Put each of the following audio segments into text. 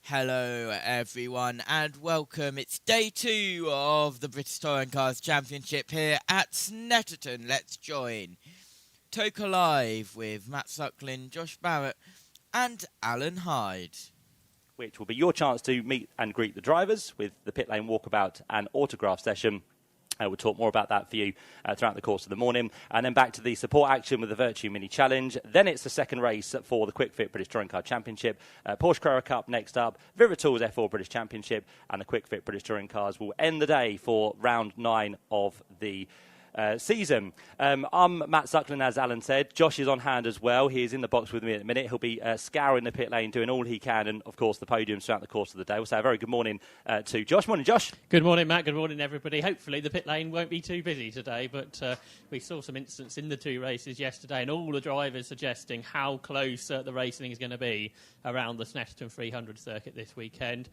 Hello everyone and welcome. It's day 2 of the British Touring Cars Championship here at Snetterton. Let's join Toka Live with Matt Suckling, Josh Barrett and Alan Hyde. Which will be your chance to meet and greet the drivers with the pit lane walkabout and autograph session. We'll talk more about that for you throughout the course of the morning. And then back to the support action with the Virtue Mini Challenge. Then it's the second race for the Quick Fit British Touring Car Championship. Porsche Carrera Cup next up. Viritools F4 British Championship. And the Quick Fit British Touring Cars will end the day for round 9 of the season. I'm Matt Suckling, as Alan said. Josh is on hand as well. He is in the box with me at the minute. He'll be scouring the pit lane, doing all he can, and of course the podiums throughout the course of the day. We'll say a very good morning to Josh. Morning, Josh. Good morning, Matt. Good morning, everybody. Hopefully the pit lane won't be too busy today, but we saw some incidents in the 2 races yesterday, and all the drivers suggesting how close the racing is going to be around the Snetterton 300 circuit this weekend.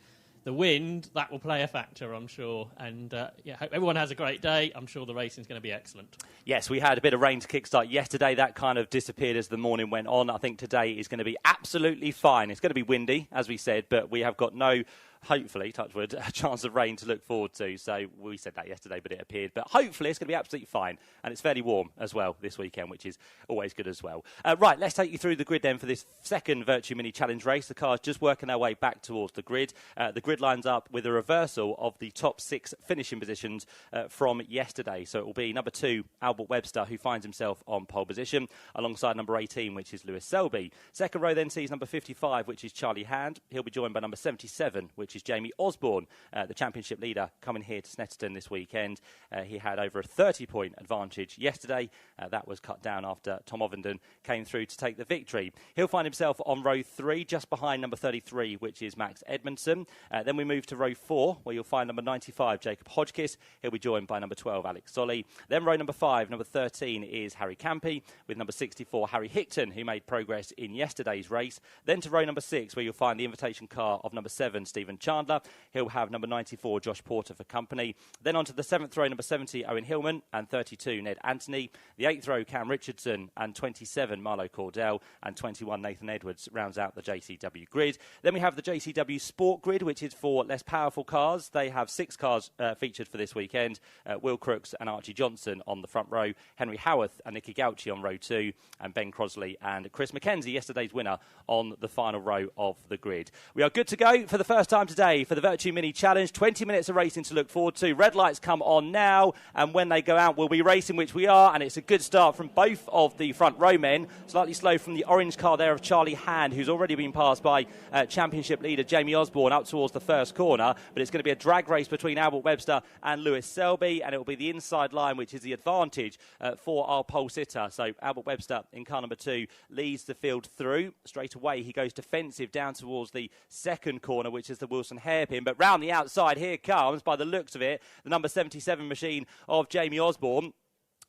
The wind, that will play a factor, I'm sure. And yeah, hope everyone has a great day. I'm sure the racing's going to be excellent. Yes, we had a bit of rain to kickstart yesterday. That kind of disappeared as the morning went on. I think today is going to be absolutely fine. It's going to be windy, as we said, but we have got no, hopefully, touch wood, a chance of rain to look forward to. So we said that yesterday, but it appeared. But hopefully it's going to be absolutely fine. And it's fairly warm as well this weekend, which is always good as well. Right, let's take you through the grid then for this second Virtue Mini Challenge race. The cars just working their way back towards the grid. The grid lines up with a reversal of the top 6 finishing positions from yesterday. So it will be number 2, Albert Webster, who finds himself on pole position, alongside number 18, which is Lewis Selby. Second row then sees number 55, which is Charlie Hand. He'll be joined by number 77, which is Jamie Osborne, the championship leader, coming here to Snetterton this weekend. He had over a 30-point advantage yesterday. That was cut down after Tom Ovenden came through to take the victory. He'll find himself on row 3, just behind number 33, which is Max Edmondson. Then we move to row 4, where you'll find number 95, Jacob Hodgkiss. He'll be joined by number 12, Alex Solly. Then row number 5, number 13 is Harry Campy, with number 64, Harry Hickton, who made progress in yesterday's race. Then to row number 6, where you'll find the invitation car of number 7, Stephen Chandler. He'll have number 94, Josh Porter, for company. Then on to the 7th row, number 70, Owen Hillman, and 32, Ned Anthony. The 8th row, Cam Richardson, and 27, Marlo Cordell, and 21, Nathan Edwards, rounds out the JCW grid. Then we have the JCW Sport grid, which is for less powerful cars. They have 6 cars featured for this weekend. Will Crooks and Archie Johnson on the front row, Henry Howarth and Nicky Gauchi on row 2, and Ben Crosley and Chris McKenzie, yesterday's winner, on the final row of the grid. We are good to go for the first time today for the Virtue Mini Challenge. 20 minutes of racing to look forward to. Red lights come on now, and when they go out, we'll be racing, which we are, and it's a good start from both of the front row men. Slightly slow from the orange car there of Charlie Hand, who's already been passed by championship leader Jamie Osborne up towards the first corner, but it's going to be a drag race between Albert Webster and Lewis Selby, and it will be the inside line, which is the advantage for our pole sitter. So Albert Webster in car number 2 leads the field through. Straight away he goes defensive down towards the second corner, which is the Wilson hairpin, but round the outside here comes, by the looks of it, the number 77 machine of Jamie Osborne.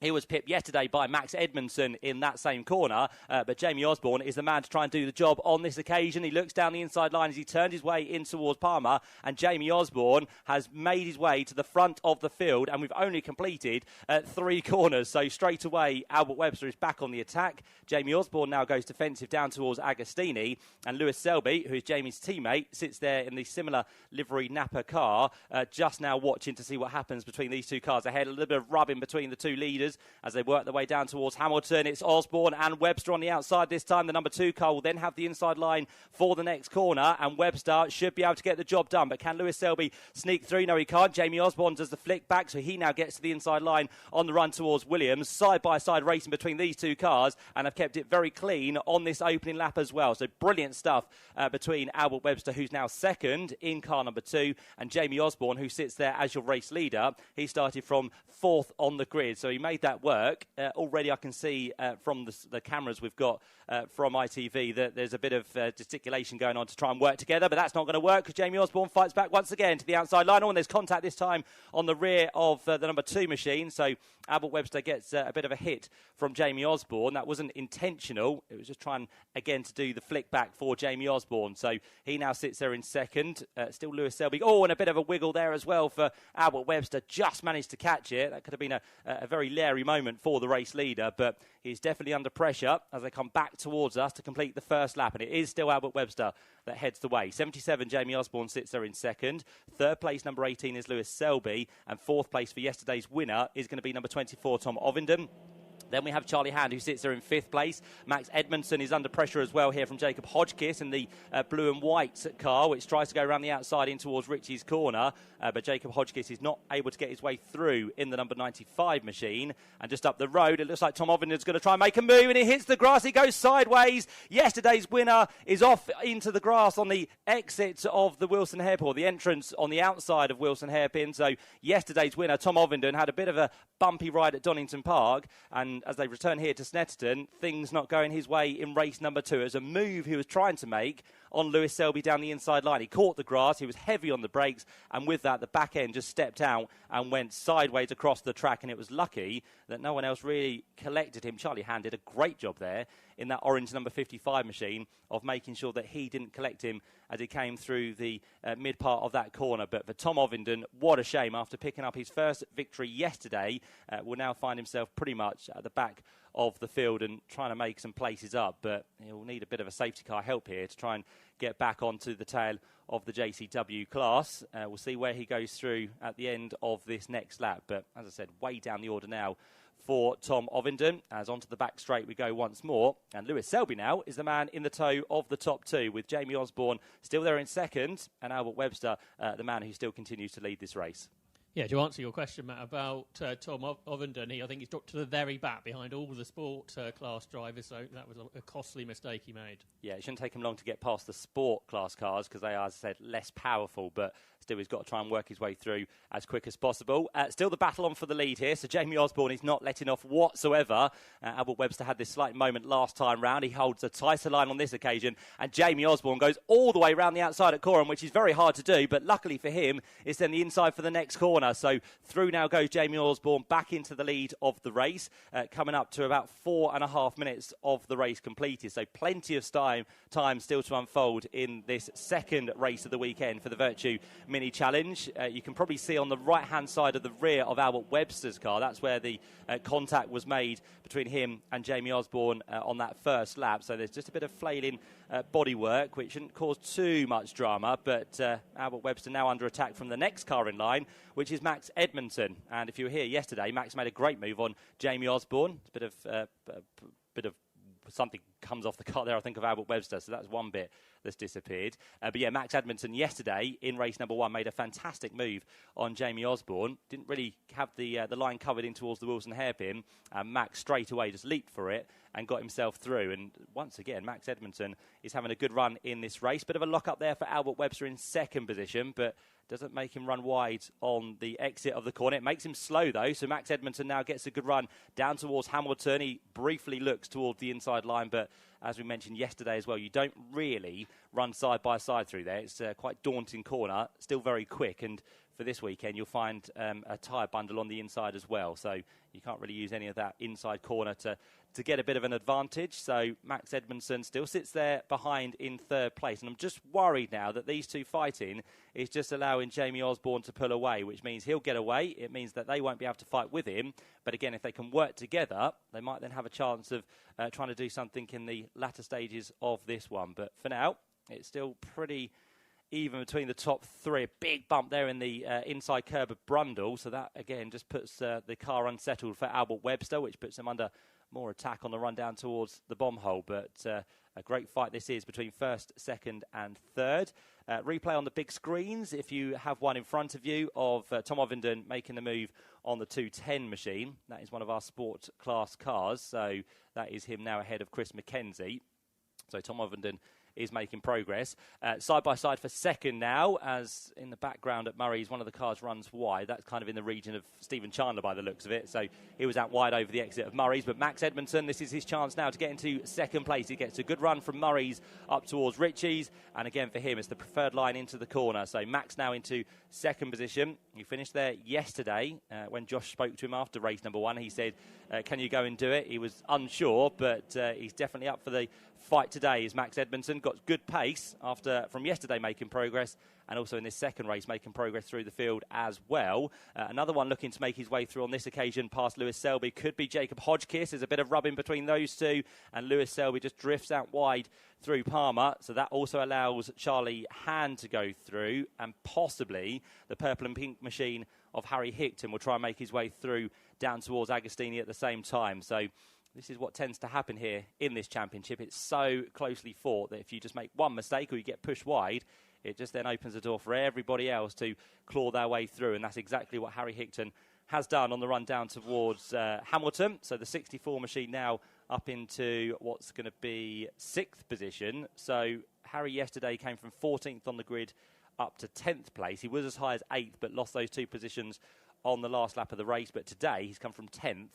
He was pipped yesterday by Max Edmondson in that same corner, but Jamie Osborne is the man to try and do the job on this occasion. He looks down the inside line as he turns his way in towards Palmer, and Jamie Osborne has made his way to the front of the field, and we've only completed 3 corners. So straight away, Albert Webster is back on the attack. Jamie Osborne now goes defensive down towards Agostini, and Lewis Selby, who is Jamie's teammate, sits there in the similar livery Napa car, just now watching to see what happens between these 2 cars ahead. A little bit of rubbing between the 2 leaders. racers as they work their way down towards Hamilton. It's Osborne and Webster on the outside this time. The number 2 car will then have the inside line for the next corner, and Webster should be able to get the job done. But can Lewis Selby sneak through? No, he can't. Jamie Osborne does the flick back, so he now gets to the inside line on the run towards Williams. Side-by-side racing between these two cars, and have kept it very clean on this opening lap as well. So brilliant stuff between Albert Webster, who's now second in car number 2, and Jamie Osborne, who sits there as your race leader. He started from 4th on the grid, so he made that work. Already I can see from the cameras we've got from ITV that there's a bit of gesticulation going on to try and work together, but that's not going to work because Jamie Osborne fights back once again to the outside line. Oh, and there's contact this time on the rear of the number 2 machine, so Albert Webster gets a bit of a hit from Jamie Osborne. That wasn't intentional. It was just trying, again, to do the flick back for Jamie Osborne. So he now sits there in second. Still Lewis Selby. Oh, and a bit of a wiggle there as well for Albert Webster. Just managed to catch it. That could have been a very leery moment for the race leader, but he's definitely under pressure as they come back towards us to complete the first lap. And it is still Albert Webster that heads the way. 77, Jamie Osborne sits there in second. Third place, number 18, is Lewis Selby. And fourth place for yesterday's winner is going to be number 24, Tom Ovenden. Then we have Charlie Hand, who sits there in 5th place. Max Edmondson is under pressure as well here from Jacob Hodgkiss in the blue and white car, which tries to go around the outside in towards Richie's corner. But Jacob Hodgkiss is not able to get his way through in the number 95 machine. And just up the road, it looks like Tom Ovenden's going to try and make a move, and he hits the grass. He goes sideways. Yesterday's winner is off into the grass on the exit of the Wilson Hairpin, or the entrance on the outside of Wilson Hairpin. So yesterday's winner, Tom Ovenden, had a bit of a bumpy ride at Donington Park, and as they return here to Snetterton, things not going his way in race number 2. It was a move he was trying to make on Lewis Selby down the inside line. He caught the grass, he was heavy on the brakes, and with that, the back end just stepped out and went sideways across the track, and it was lucky that no one else really collected him. Charlie Hand did a great job there in that orange number 55 machine of making sure that he didn't collect him as he came through the mid part of that corner. But for Tom Ovenden, what a shame. After picking up his first victory yesterday, will now find himself pretty much at the back of the field and trying to make some places up. But he'll need a bit of a safety car help here to try and get back onto the tail of the JCW class. We'll see where he goes through at the end of this next lap. But as I said, way down the order now for Tom Ovenden, as onto the back straight we go once more. And Lewis Selby now is the man in the tow of the top 2, with Jamie Osborne still there in second, and Albert Webster, the man who still continues to lead this race. Yeah, to answer your question, Matt, about Tom Ovenden, I think he's dropped to the very back behind all the sport class drivers, so that was a costly mistake he made. Yeah, it shouldn't take him long to get past the sport class cars because they are, as I said, less powerful, but still he's got to try and work his way through as quick as possible. Still the battle on for the lead here, so Jamie Osborne is not letting off whatsoever. Albert Webster had this slight moment last time round. He holds a tighter line on this occasion, and Jamie Osborne goes all the way round the outside at Coram, which is very hard to do, but luckily for him, it's then the inside for the next corner. So through now goes Jamie Osborne back into the lead of the race, coming up to about 4.5 minutes of the race completed. So plenty of time still to unfold in this second race of the weekend for the Virtue Mini Challenge. You can probably see on the right-hand side of the rear of Albert Webster's car, that's where the contact was made between him and Jamie Osborne on that first lap. So there's just a bit of flailing bodywork, which shouldn't cause too much drama, but Albert Webster now under attack from the next car in line, which is Max Edmondson. And if you were here yesterday, Max made a great move on Jamie Osborne. It's a bit of something comes off the car there, I think, of Albert Webster, so that's one bit that's disappeared. But yeah, Max Edmondson yesterday in race number 1 made a fantastic move on Jamie Osborne. Didn't really have the line covered in towards the Wilson hairpin, and Max straight away just leaped for it and got himself through. And once again, Max Edmondson is having a good run in this race. Bit of a lock-up there for Albert Webster in second position, but doesn't make him run wide on the exit of the corner. It makes him slow, though, so Max Edmondson now gets a good run down towards Hamilton. He briefly looks towards the inside line, but as we mentioned yesterday as well, you don't really run side by side through there. It's a quite daunting corner, still very quick, and for this weekend you'll find a tyre bundle on the inside as well, so you can't really use any of that inside corner to get a bit of an advantage. So Max Edmondson still sits there behind in third place, and I'm just worried now that these two fighting is just allowing Jamie Osborne to pull away, which means he'll get away. It means that they won't be able to fight with him, but again, if they can work together, they might then have a chance of trying to do something in the latter stages of this one. But for now, it's still pretty even between the top three. A big bump there in the inside curb of Brundle. So that, again, just puts the car unsettled for Albert Webster, which puts him under more attack on the run down towards the bomb hole. But a great fight this is between first, second and third. Replay on the big screens, if you have one in front of you, of Tom Ovenden making the move on the 210 machine. That is one of our sport class cars. So that is him now ahead of Chris McKenzie. So Tom Ovenden is making progress. Side by side for second now, as in the background at Murray's, one of the cars runs wide. That's kind of in the region of Stephen Chandler by the looks of it. So he was out wide over the exit of Murray's. But Max Edmondson, this is his chance now to get into second place. He gets a good run from Murray's up towards Ritchie's. And again, for him, it's the preferred line into the corner. So Max now into second position. He finished there yesterday. When Josh spoke to him after race number 1, he said, can you go and do it? He was unsure, but he's definitely up for the fight today. Is Max Edmondson got good pace from yesterday making progress, and also in this second race making progress through the field as well. Another one looking to make his way through on this occasion past Lewis Selby could be Jacob Hodgkiss. There's a bit of rubbing between those two, and Lewis Selby just drifts out wide through Palmer, so that also allows Charlie Hand to go through, and possibly the purple and pink machine of Harry Hickton will try and make his way through down towards Agostini at the same time. So this is what tends to happen here in this championship. It's so closely fought that if you just make one mistake or you get pushed wide, it just then opens the door for everybody else to claw their way through, and that's exactly what Harry Hickton has done on the run down towards Hamilton. So the 64 machine now up into what's going to be 6th position. So Harry yesterday came from 14th on the grid up to 10th place. He was as high as 8th, but lost those 2 positions on the last lap of the race. But today he's come from 10th,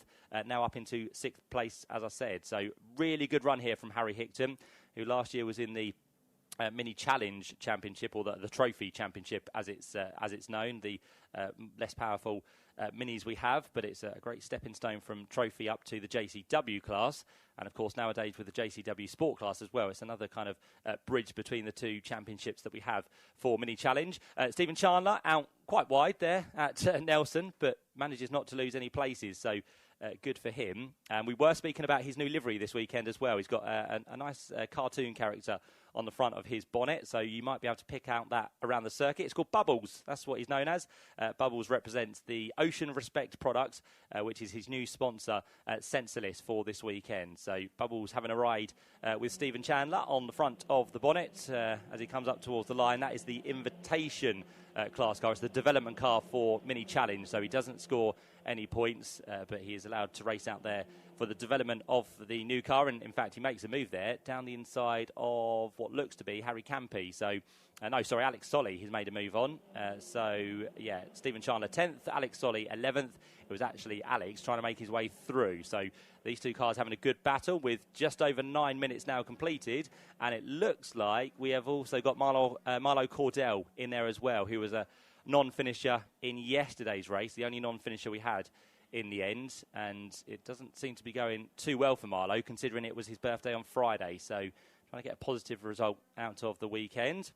now up into 6th place, as I said. So really good run here from Harry Hickton, who last year was in the Mini Challenge Championship, or the Trophy Championship as it's known, the less powerful minis we have, but it's a great stepping stone from Trophy up to the JCW class, and of course nowadays with the JCW Sport class as well. It's another kind of bridge between the two championships that we have for Mini Challenge. Stephen Chandler out quite wide there at Nelson, but manages not to lose any places, so good for him. And we were speaking about his new livery this weekend as well. He's got a nice cartoon character on the front of his bonnet, so you might be able to pick out that around the circuit. It's called Bubbles. That's what he's known as. Bubbles represents the Ocean Respect product, which is his new sponsor at Sensorless for this weekend. So Bubbles having a ride with Stephen Chandler on the front of the bonnet as he comes up towards the line. That is the Invitation class car. It's the development car for Mini Challenge, so he doesn't score any points, but he is allowed to race out there for the development of the new car. And in fact, he makes a move there down the inside of what looks to be Harry Campy. So, Alex Solly he's made a move on. Stephen Chandler 10th, Alex Solly 11th. It was actually Alex trying to make his way through. So these two cars having a good battle with just over 9 minutes now completed. And it looks like we have also got Marlo Cordell in there as well, who was a non-finisher in yesterday's race, the only non-finisher we had in the end, and it doesn't seem to be going too well for Marlo, considering it was his birthday on Friday, so trying to get a positive result out of the weekend.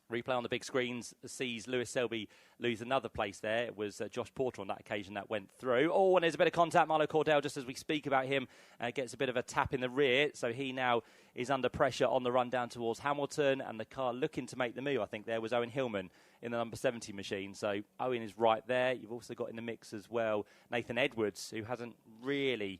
Replay on the big screens sees Lewis Selby lose another place there. It was Josh Porter on that occasion that went through. Oh, and there's a bit of contact. Marlo Cordell, just as we speak about him, gets a bit of a tap in the rear. So he now is under pressure on the run down towards Hamilton. And the car looking to make the move, I think there was Owen Hillman in the number 70 machine. So Owen is right there. You've also got in the mix as well Nathan Edwards, who hasn't really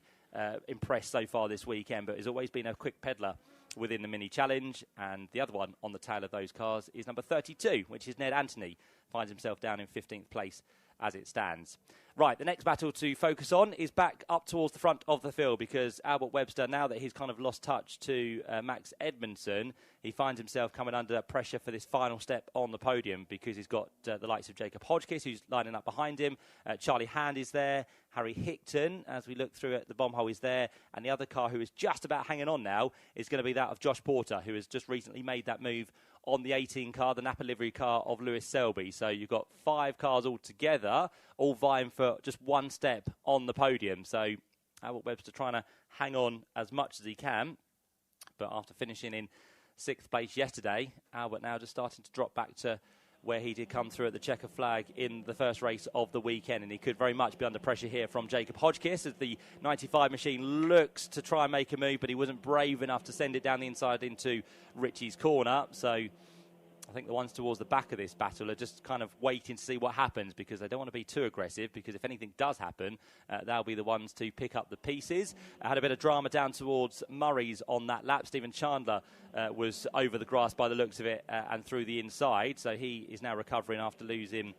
impressed so far this weekend, but has always been a quick peddler within the Mini Challenge. And the other one on the tail of those cars is number 32, which is Ned Anthony. Finds himself down in 15th place as it stands. Right, the next battle to focus on is back up towards the front of the field, because Albert Webster, now that he's kind of lost touch to Max Edmondson, he finds himself coming under pressure for this final step on the podium, because he's got the likes of Jacob Hodgkiss, who's lining up behind him. Charlie Hand is there. Harry Hickton, as we look through it, the bomb hole is there. And the other car who is just about hanging on now is going to be that of Josh Porter, who has just recently made that move on the 18 car, the Napa livery car of Lewis Selby. So you've got 5 cars all together, all vying for just one step on the podium. So Albert Webster trying to hang on as much as he can. But after finishing in 6th place yesterday, Albert now just starting to drop back to where he did come through at the checker flag in the first race of the weekend. And he could very much be under pressure here from Jacob Hodgkiss, as the 95 machine looks to try and make a move, but he wasn't brave enough to send it down the inside into Richie's corner. So I think the ones towards the back of this battle are just kind of waiting to see what happens, because they don't want to be too aggressive, because if anything does happen, they'll be the ones to pick up the pieces. I had a bit of drama down towards Murray's on that lap. Stephen Chandler was over the grass by the looks of it and through the inside, so he is now recovering after losing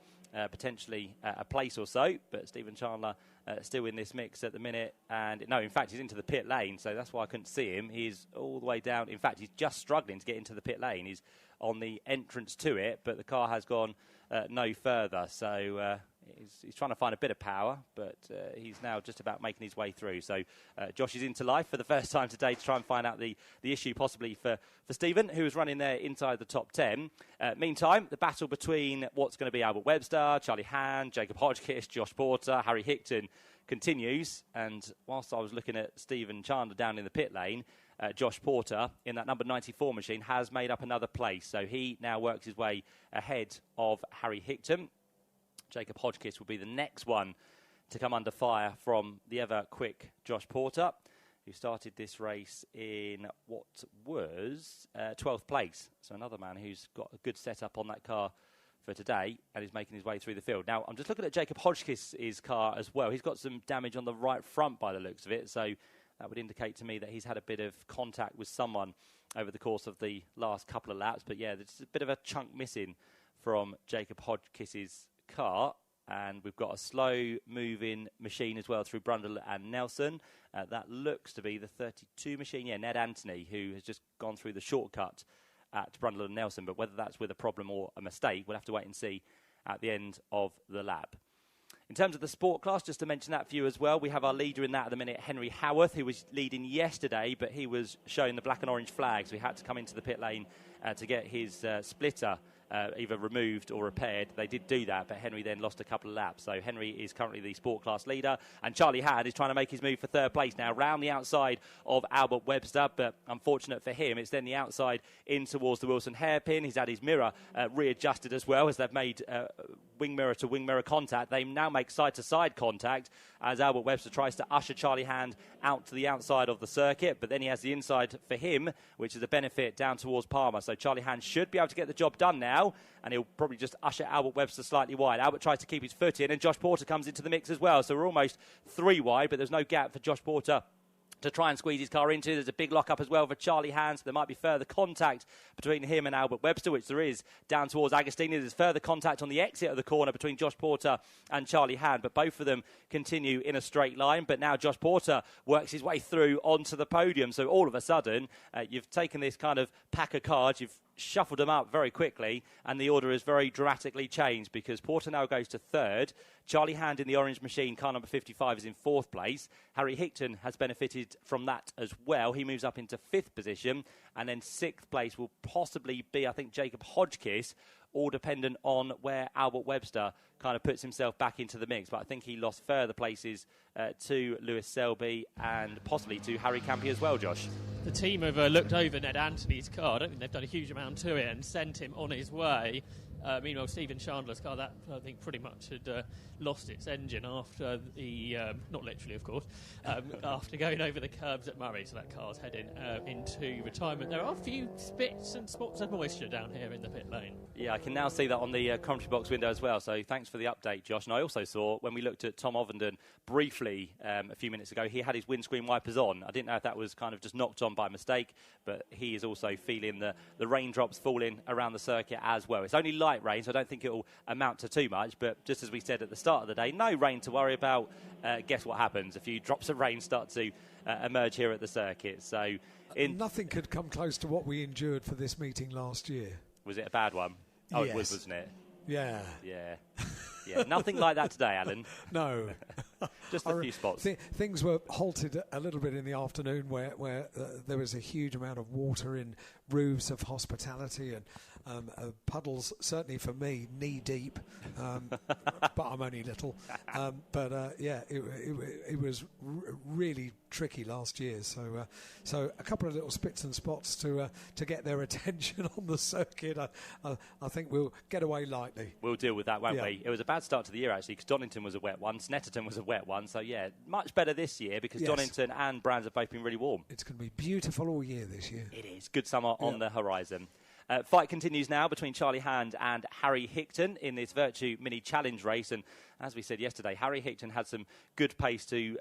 potentially a place or so, but Stephen Chandler still in this mix at the minute. And no, in fact, he's into the pit lane, so that's why I couldn't see him. He's all the way down. In fact, he's just struggling to get into the pit lane. He's on the entrance to it, but the car has gone no further, so he's trying to find a bit of power, but he's now just about making his way through. So Josh is into life for the first time today to try and find out the issue possibly for Stephen, who is running there inside the top 10. Meantime, the battle between what's going to be Albert Webster, Charlie Hand, Jacob Hodgkiss, Josh Porter, Harry Hickton continues. And whilst I was looking at Stephen Chandler down in the pit lane, Josh Porter in that number 94 machine has made up another place. So he now works his way ahead of Harry Hickton. Jacob Hodgkiss will be the next one to come under fire from the ever-quick Josh Porter, who started this race in what was 12th place. So another man who's got a good setup on that car for today and is making his way through the field. Now, I'm just looking at Jacob Hodgkiss's car as well. He's got some damage on the right front by the looks of it, so that would indicate to me that he's had a bit of contact with someone over the course of the last couple of laps. But yeah, there's a bit of a chunk missing from Jacob Hodgkiss's car, and we've got a slow moving machine as well through Brundle and Nelson. That looks to be the 32 machine, Ned Anthony, who has just gone through the shortcut at Brundle and Nelson, but whether that's with a problem or a mistake, we'll have to wait and see at the end of the lap. In terms of the sport class, just to mention that for you as well, we have our leader in that at the minute, Henry Howarth, who was leading yesterday, but he was showing the black and orange flag, so he had to come into the pit lane to get his splitter either removed or repaired. They did do that, but Henry then lost a couple of laps. So Henry is currently the sport class leader, and Charlie Hand is trying to make his move for third place now, round the outside of Albert Webster, but unfortunate for him, it's then the outside in towards the Wilson hairpin. He's had his mirror readjusted as well, as they've made wing mirror to wing mirror contact. They now make side to side contact as Albert Webster tries to usher Charlie Hand out to the outside of the circuit, but then he has the inside for him, which is a benefit down towards Palmer. So Charlie Hand should be able to get the job done now, and he'll probably just usher Albert Webster slightly wide. Albert tries to keep his foot in, and Josh Porter comes into the mix as well. So we're almost 3 wide, but there's no gap for Josh Porter to try and squeeze his car into. There's a big lock-up as well for Charlie Hand, so there might be further contact between him and Albert Webster, which there is down towards Agostini. There's further contact on the exit of the corner between Josh Porter and Charlie Hand, but both of them continue in a straight line. But now Josh Porter works his way through onto the podium, so all of a sudden you've taken this kind of pack of cards, you've shuffled them up very quickly, and the order is very dramatically changed, because Porter now goes to third. Charlie Hand in the orange machine, car number 55, is in fourth place. Harry Hickton has benefited from that as well. He moves up into fifth position, and then sixth place will possibly be, I think, Jacob Hodgkiss, all dependent on where Albert Webster kind of puts himself back into the mix. But I think he lost further places to Lewis Selby and possibly to Harry Campy as well, Josh. The team have looked over Ned Anthony's car. I don't think they've done a huge amount to it and sent him on his way. Meanwhile, Stephen Chandler's car, that I think pretty much had lost its engine after the, not literally of course, after going over the curbs at Murray, so that car's heading into retirement. There are a few spits and spots of moisture down here in the pit lane. Yeah, I can now see that on the commentary box window as well, so thanks for the update, Josh. And I also saw, when we looked at Tom Ovenden briefly a few minutes ago, he had his windscreen wipers on. I didn't know if that was kind of just knocked on by mistake, but he is also feeling the raindrops falling around the circuit as well. It's only light rain, so I don't think it will amount to too much, but just as we said at the start of the day, no rain to worry about. Guess what happens? A few drops of rain start to emerge here at the circuit. So nothing could come close to what we endured for this meeting last year. Was it a bad one? Oh, yes. It was, wasn't it? Yeah. Yeah, nothing like that today, Alan. No. Just a few spots. Things were halted a little bit in the afternoon where there was a huge amount of water in roofs of hospitality and puddles, certainly for me, knee deep, but I'm only little. It was really tricky last year. So a couple of little spits and spots to get their attention on the circuit. I think we'll get away lightly. We'll deal with that, won't we? It was a bad start to the year, actually, because Donington was a wet one, Snetterton was a wet one. So, yeah, much better this year because Donington and Brands have both been really warm. It's going to be beautiful all year this year. It is. Good summer on the horizon. Fight continues now between Charlie Hand and Harry Hickton in this Virtue Mini Challenge race. And as we said yesterday, Harry Hickton had some good pace to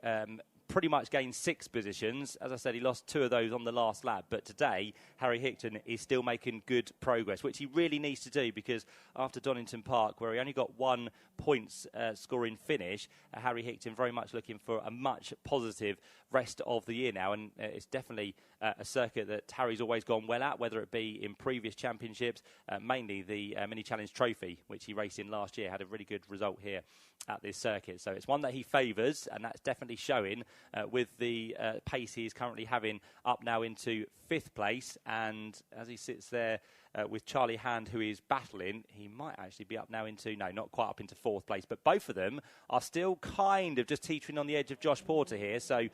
pretty much gained 6 positions. As I said, he lost 2 of those on the last lap. But today, Harry Hickton is still making good progress, which he really needs to do, because after Donington Park, where he only got 1 points scoring finish, Harry Hickton very much looking for a much positive rest of the year now. And it's definitely a circuit that Harry's always gone well at, whether it be in previous championships, mainly the Mini Challenge Trophy, which he raced in last year, had a really good result here at this circuit. So it's one that he favours, and that's definitely showing with the pace he is currently having up now into 5th place. And as he sits there with Charlie Hand, who is battling, he might actually be up now into, no, not quite up into 4th place, but both of them are still kind of just teetering on the edge of Josh Porter here. So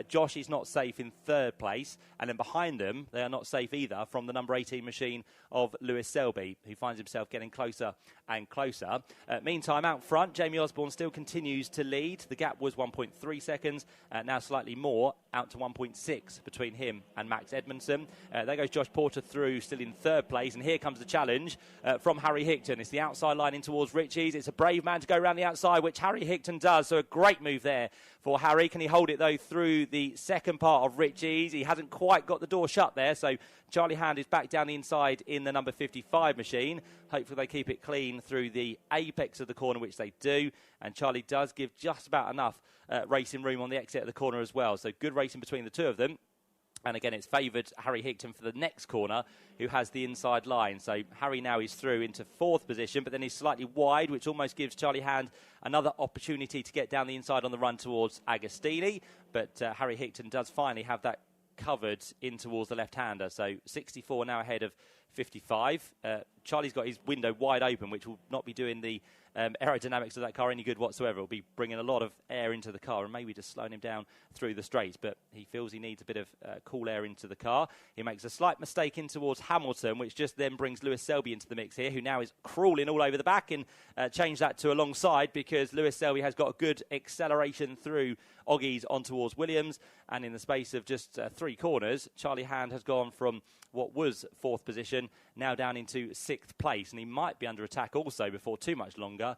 Josh is not safe in 3rd place, and then behind them, they are not safe either from the number 18 machine of Lewis Selby, who finds himself getting closer and closer. Meantime, out front, Jamie Osborne still continues to lead. The gap was 1.3 seconds, now slightly more, out to 1.6 between him and Max Edmondson. There goes Josh Porter through, still in 3rd place, and here comes the challenge from Harry Hickton. It's the outside line in towards Ritchie's. It's a brave man to go around the outside, which Harry Hickton does, so a great move there for Harry. Can he hold it, though, through the second part of Ritchie's? He hasn't quite got the door shut there, so Charlie Hand is back down the inside in the number 55 machine. Hopefully they keep it clean through the apex of the corner, which they do, and Charlie does give just about enough racing room on the exit of the corner as well, so good racing between the two of them. And again, it's favoured Harry Hickton for the next corner, who has the inside line. So Harry now is through into 4th position, but then he's slightly wide, which almost gives Charlie Hand another opportunity to get down the inside on the run towards Agostini. But Harry Hickton does finally have that covered in towards the left-hander. So 64 now ahead of 55. Charlie's got his window wide open, which will not be doing the aerodynamics of that car any good whatsoever. It will be bringing a lot of air into the car and maybe just slowing him down through the straights, but he feels he needs a bit of cool air into the car. He makes a slight mistake in towards Hamilton, which just then brings Lewis Selby into the mix here, who now is crawling all over the back, and change that to alongside, because Lewis Selby has got a good acceleration through Oggies on towards Williams, and in the space of just 3 corners, Charlie Hand has gone from what was 4th position now down into 6th place, and he might be under attack also before too much longer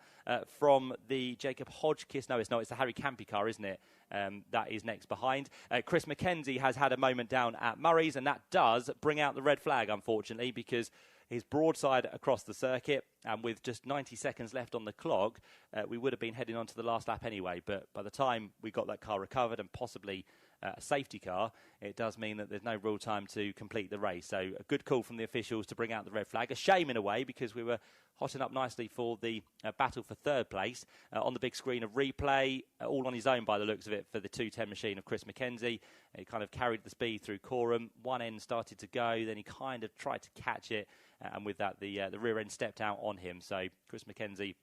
from the Jacob Hodgkiss. No, it's not. It's the Harry Campy car, isn't it? That is next behind. Chris McKenzie has had a moment down at Murray's, and that does bring out the red flag, unfortunately, because his broadside across the circuit, and with just 90 seconds left on the clock, we would have been heading on to the last lap anyway. But by the time we got that car recovered and possibly a safety car, it does mean that there's no real time to complete the race. So a good call from the officials to bring out the red flag. A shame in a way, because we were hotting up nicely for the battle for 3rd place. On the big screen of replay, all on his own by the looks of it, for the 210 machine of Chris McKenzie. He kind of carried the speed through Coram. One end started to go, then he kind of tried to catch it, and with that the rear end stepped out on him. So Chris McKenzie,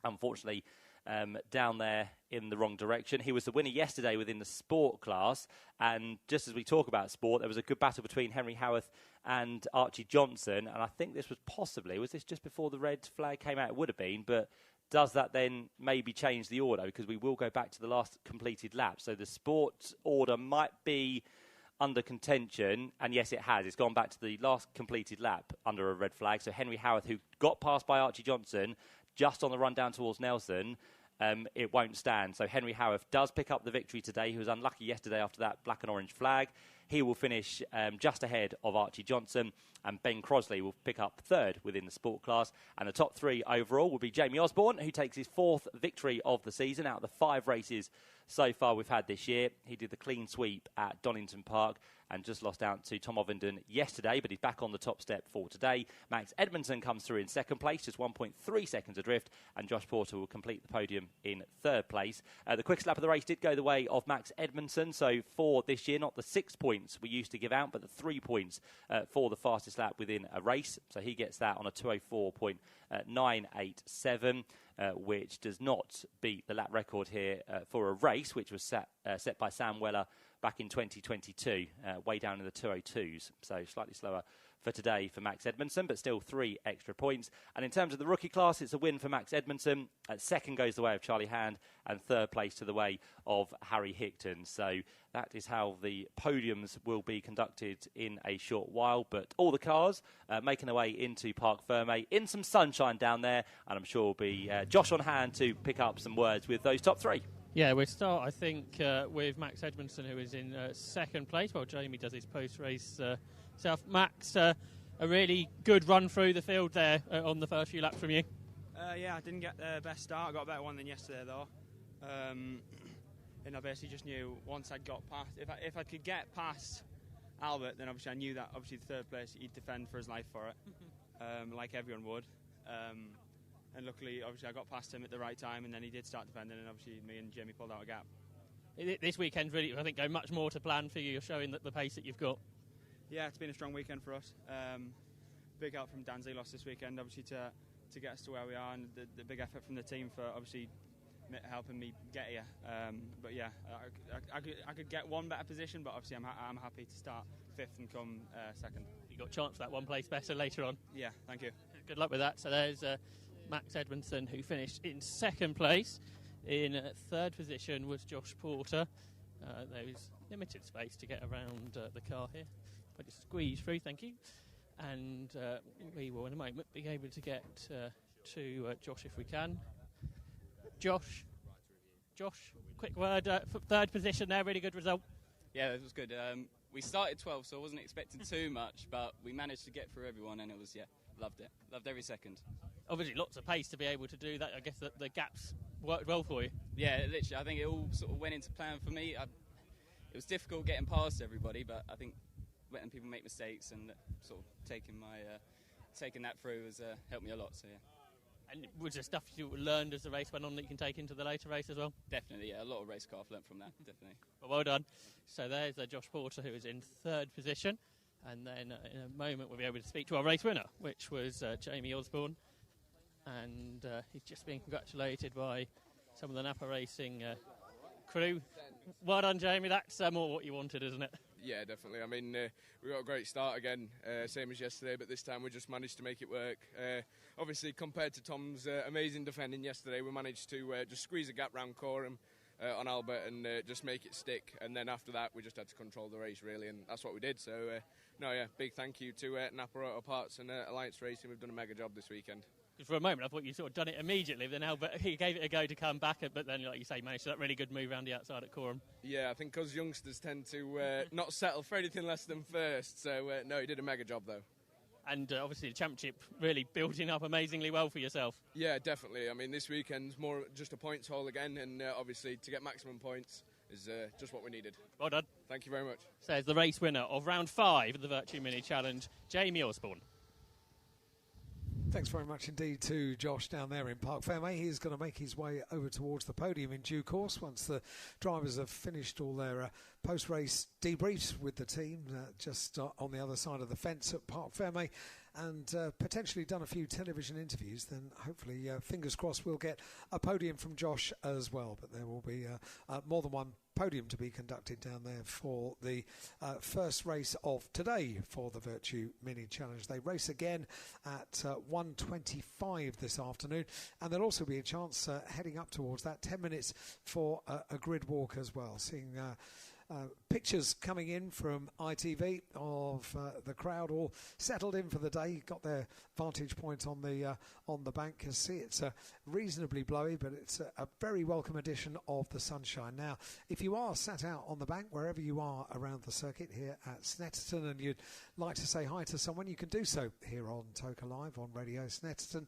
unfortunately, down there in the wrong direction. He was the winner yesterday within the sport class, and just as we talk about sport, there was a good battle between Henry Howarth and Archie Johnson, and I think this was possibly, was this just before the red flag came out? It would have been, but does that then maybe change the order? Because we will go back to the last completed lap. So the sports order might be under contention, and yes, it has. It's gone back to the last completed lap under a red flag. So Henry Howarth, who got passed by Archie Johnson just on the run down towards Nelson, it won't stand. So Henry Howarth does pick up the victory today. He was unlucky yesterday after that black and orange flag. He will finish just ahead of Archie Johnson, and Ben Crosley will pick up 3rd within the sport class. And the top 3 overall will be Jamie Osborne, who takes his 4th victory of the season out of the 5 races so far we've had this year. He did the clean sweep at Donington Park and just lost out to Tom Ovenden yesterday, but he's back on the top step for today. Max Edmondson comes through in 2nd place, just 1.3 seconds adrift, and Josh Porter will complete the podium in 3rd place. The quickest lap of the race did go the way of Max Edmondson, so for this year, not the 6 points we used to give out, but the 3 points for the fastest lap within a race. So he gets that on a 204.987. Which does not beat the lap record here for a race, which was set by Sam Weller back in 2022, way down in the 202s. So slightly slower for today for Max Edmondson, but still 3 extra points. And in terms of the rookie class, it's a win for Max Edmondson. Second goes the way of Charlie Hand, and third place to the way of Harry Hickton. So that is how the podiums will be conducted in a short while. But all the cars making their way into Parc Ferme in some sunshine down there, and I'm sure will be Josh on hand to pick up some words with those top 3. Yeah, we'll start, I think, with Max Edmondson, who is in second place, while Jamie does his post-race stuff. Max, a really good run through the field there on the first few laps from you. Yeah, I didn't get the best start. I got a better one than yesterday, though. And I basically just knew once I'd got past, if I could get past Albert, then obviously I knew that obviously the third place he'd defend for his life for it, like everyone would. And luckily, obviously, I got past him at the right time, and then he did start defending, and obviously me and Jamie pulled out a gap. This weekend really, I think, go much more to plan for you. You're showing the pace that you've got. Yeah, it's been a strong weekend for us. Big help from Dan Zelos this weekend, obviously, to get us to where we are, and the big effort from the team for obviously helping me get here. But yeah, I could get one better position, but obviously I'm happy to start 5th and come 2nd. You got a chance for that one place better later on. Yeah, thank you. Good luck with that. So there's Max Edmondson, who finished in second place. In third position was Josh Porter. There was limited space to get around the car here, but just squeeze through, thank you. And we will in a moment be able to get to Josh if we can. Josh, quick word, third position there, really good result. Yeah, it was good. We started 12th, so I wasn't expecting too much, but we managed to get through everyone, and it was, loved it. Loved every second. Obviously, lots of pace to be able to do that. I guess that the gaps worked well for you. Yeah, literally. I think it all sort of went into plan for me. It was difficult getting past everybody, but I think letting people make mistakes and sort of taking that through has helped me a lot. So yeah. And was there stuff you learned as the race went on that you can take into the later race as well? Definitely, yeah. A lot of race car I've learnt from that, definitely. Well done. So there's Josh Porter, who is in third position. And then in a moment we'll be able to speak to our race winner, which was Jamie Osborne. And he's just being congratulated by some of the Napa Racing crew. Well done, Jamie. That's more what you wanted, isn't it? Yeah, definitely. I mean, we got a great start again, same as yesterday, but this time we just managed to make it work. Obviously, compared to Tom's amazing defending yesterday, we managed to just squeeze a gap round Coram on Albert and just make it stick. And then after that, we just had to control the race, really, and that's what we did. So, big thank you to Napa Auto Parts and Alliance Racing. We've done a mega job this weekend. For a moment, I thought you sort of done it immediately, then Albert, he gave it a go to come back, but then, like you say, managed that really good move around the outside at Coram. Yeah, I think because youngsters tend to not settle for anything less than first. So, he did a mega job, though. And obviously the championship really building up amazingly well for yourself. Yeah, definitely. I mean, this weekend's more just a points haul again, and obviously to get maximum points is just what we needed. Well done. Thank you very much. Says the race winner of round 5 of the Virtue Mini Challenge, Jamie Osborne. Thanks very much indeed to Josh down there in Parc Ferme. He's going to make his way over towards the podium in due course once the drivers have finished all their post-race debriefs with the team just on the other side of the fence at Parc Ferme, and potentially done a few television interviews. Then hopefully, fingers crossed, we'll get a podium from Josh as well. But there will be more than one podium to be conducted down there for the first race of today for the Virtue Mini Challenge. They race again at 1:25 this afternoon, and there'll also be a chance heading up towards that 10 minutes for a grid walk as well. Seeing pictures coming in from ITV of the crowd all settled in for the day, got their vantage point on the bank. You see it's reasonably blowy, but it's a very welcome addition of the sunshine. Now, if you are sat out on the bank wherever you are around the circuit here at Snetterton and you'd like to say hi to someone, you can do so here on Toka Live on Radio Snetterton.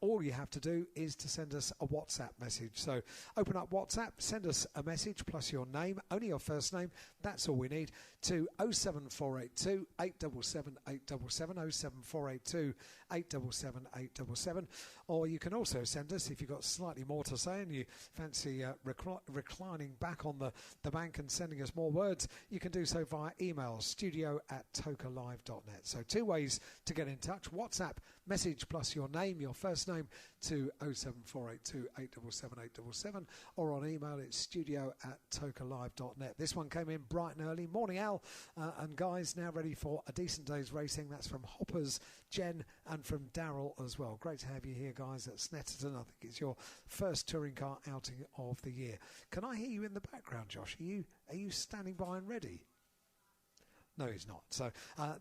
All you have to do is to send us a WhatsApp message. So open up WhatsApp, send us a message plus your name, only your first name, that's all we need, to 07482 877 877, 07482 877 877. Or you can also send us, if you've got slightly more to say and you fancy reclining back on the bank and sending us more words, you can do so via email, studio@tokalive.net. So 2 ways to get in touch: WhatsApp message plus your name, your first name, to 07482 877 877, or on email it's studio@tokalive.net. This one came in bright and early. Morning, Al, and guys, now ready for a decent day's racing. That's from Hoppers, Jen, and from Daryl as well. Great to have you here, guys, at Snetterton. I think it's your first touring car outing of the year. Can I hear you in the background, Josh? Are you standing by and ready? No, he's not. So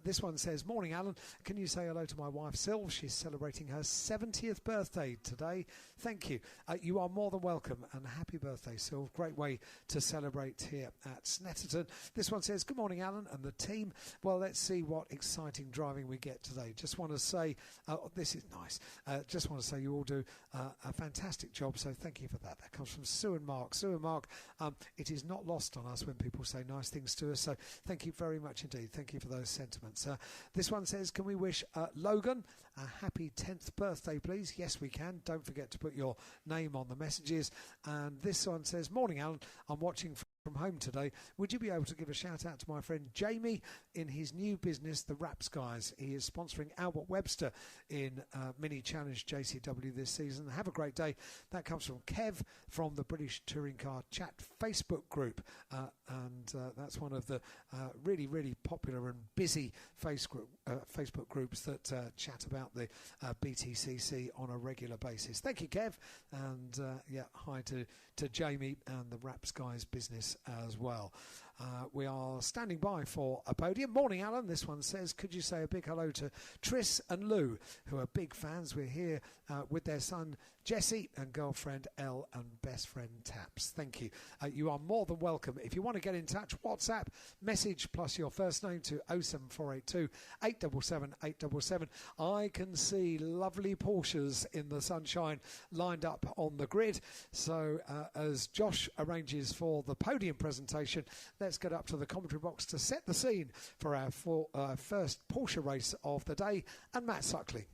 this one says, morning, Alan. Can you say hello to my wife, Sylv? She's celebrating her 70th birthday today. Thank you. You are more than welcome, and happy birthday, Sylv. Great way to celebrate here at Snetterton. This one says, good morning, Alan and the team. Well, let's see what exciting driving we get today. Just want to say, this is nice. Just want to say you all do a fantastic job, so thank you for that. That comes from Sue and Mark. Sue and Mark, it is not lost on us when people say nice things to us, so thank you very much indeed. Thank you for those sentiments. This one says, can we wish Logan a happy 10th birthday, please? Yes, we can. Don't forget to put your name on the messages. And this one says, morning, Alan. I'm watching from home today. Would you be able to give a shout out to my friend Jamie in his new business, the Raps Guys? He is sponsoring Albert Webster in Mini Challenge JCW this season. Have a great day. That comes from Kev from the British Touring Car Chat Facebook group, and that's one of the really, really popular and busy Facebook groups that chat about the BTCC on a regular basis. Thank you, Kev, and hi to Jamie and the Raps Guys business as well. We are standing by for a podium. Morning, Alan. This one says, could you say a big hello to Triss and Lou, who are big fans. We're here with their son Jesse and girlfriend Elle and best friend Taps. Thank you. You are more than welcome. If you want to get in touch, WhatsApp message plus your first name to 07482 877 877. I can see lovely Porsches in the sunshine lined up on the grid. So as Josh arranges for the podium presentation, let's get up to the commentary box to set the scene for our first Porsche race of the day, and Matt Suckley.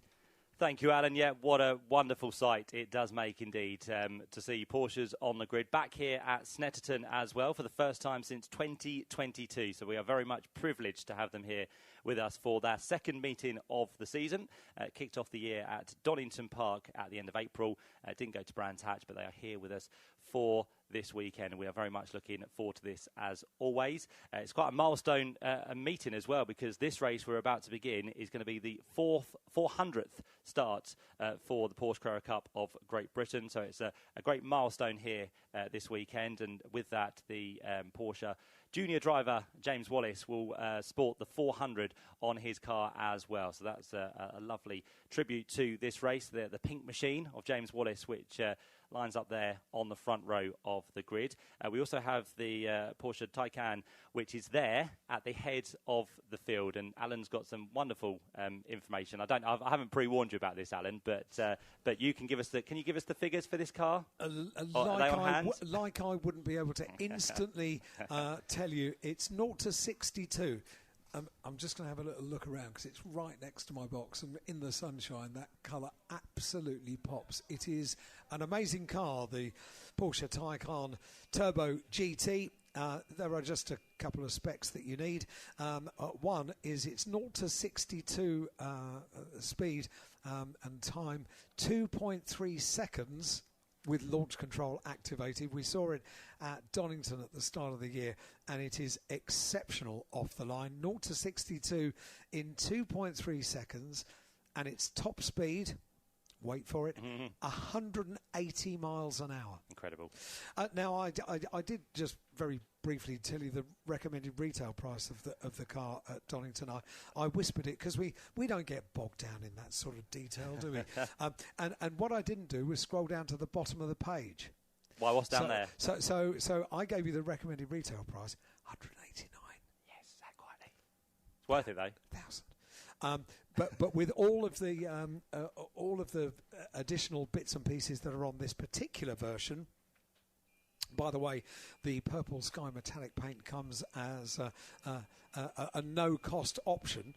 Thank you, Alan. Yeah, what a wonderful sight it does make indeed to see Porsches on the grid. Back here at Snetterton as well for the first time since 2022. So we are very much privileged to have them here with us for their second meeting of the season. Kicked off the year at Donington Park at the end of April. Didn't go to Brands Hatch, but they are here with us for this weekend. We are very much looking forward to this as always. It's quite a milestone meeting as well, because this race we're about to begin is going to be the 400th start for the Porsche Carrera Cup of Great Britain. So it's a great milestone here this weekend, and with that the Porsche junior driver James Wallace will sport the 400 on his car as well. So that's a lovely tribute to this race, the pink machine of James Wallace, which lines up there on the front row of the grid. We also have the Porsche Taycan, which is there at the head of the field, and Alan's got some wonderful information. I haven't pre-warned you about this, Alan, but you can give us can you give us the figures for this car? Like I wouldn't be able to instantly tell you. It's 0 to 62. I'm just going to have a little look around because it's right next to my box, and in the sunshine that colour absolutely pops. It is an amazing car, the Porsche Taycan Turbo GT. There are just a couple of specs that you need. One is it's 0 to 62 speed and time 2.3 seconds with launch control activated. We saw it at Donington at the start of the year, and it is exceptional off the line. 0 to 62 in 2.3 seconds, and its top speed, wait for it, 180 miles an hour. Incredible. Now, I did just very briefly tell you the recommended retail price of the car at Donington. I whispered it because we don't get bogged down in that sort of detail, do we? And what I didn't do was scroll down to the bottom of the page. Why, what's down there? So I gave you the recommended retail price, 189. Yes, that quite. It's worth it though. But with all of the additional bits and pieces that are on this particular version. By the way, the purple sky metallic paint comes as a no-cost option.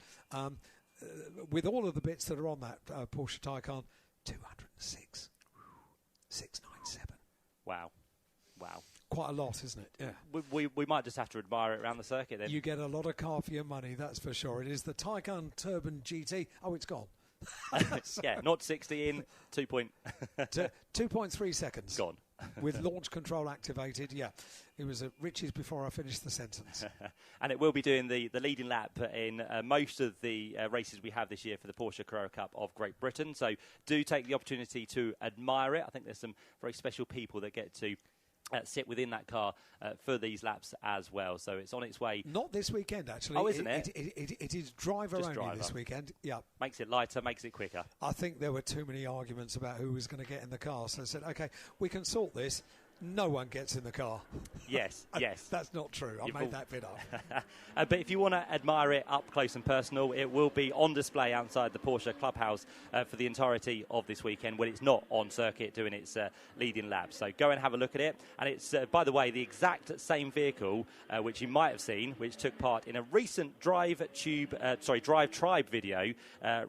With all of the bits that are on that Porsche Taycan, 206, 697. Wow. Quite a lot, isn't it? Yeah. We might just have to admire it around the circuit then. You get a lot of car for your money, that's for sure. It is the Taycan Turbo GT. Oh, it's gone. Yeah, not 60 in 2.3 seconds. Gone. With launch control activated, yeah. It was at Richie's before I finished the sentence. And it will be doing the leading lap in most of the races we have this year for the Porsche Carrera Cup of Great Britain. So do take the opportunity to admire it. I think there's some very special people that get to sit within that car for these laps as well. So it's on its way. Not this weekend, actually. Oh, isn't it? It is driver Just only driver. this weekend. Yeah. Makes it lighter, makes it quicker. I think there were too many arguments about who was going to get in the car. So I said, OK, we can sort this. No one gets in the car. Yes, yes. That's not true. I made that bit up. But if you want to admire it up close and personal, it will be on display outside the Porsche clubhouse for the entirety of this weekend when it's not on circuit doing its leading laps. So go and have a look at it. And it's, by the way, the exact same vehicle which you might have seen, which took part in a recent Drive Tribe video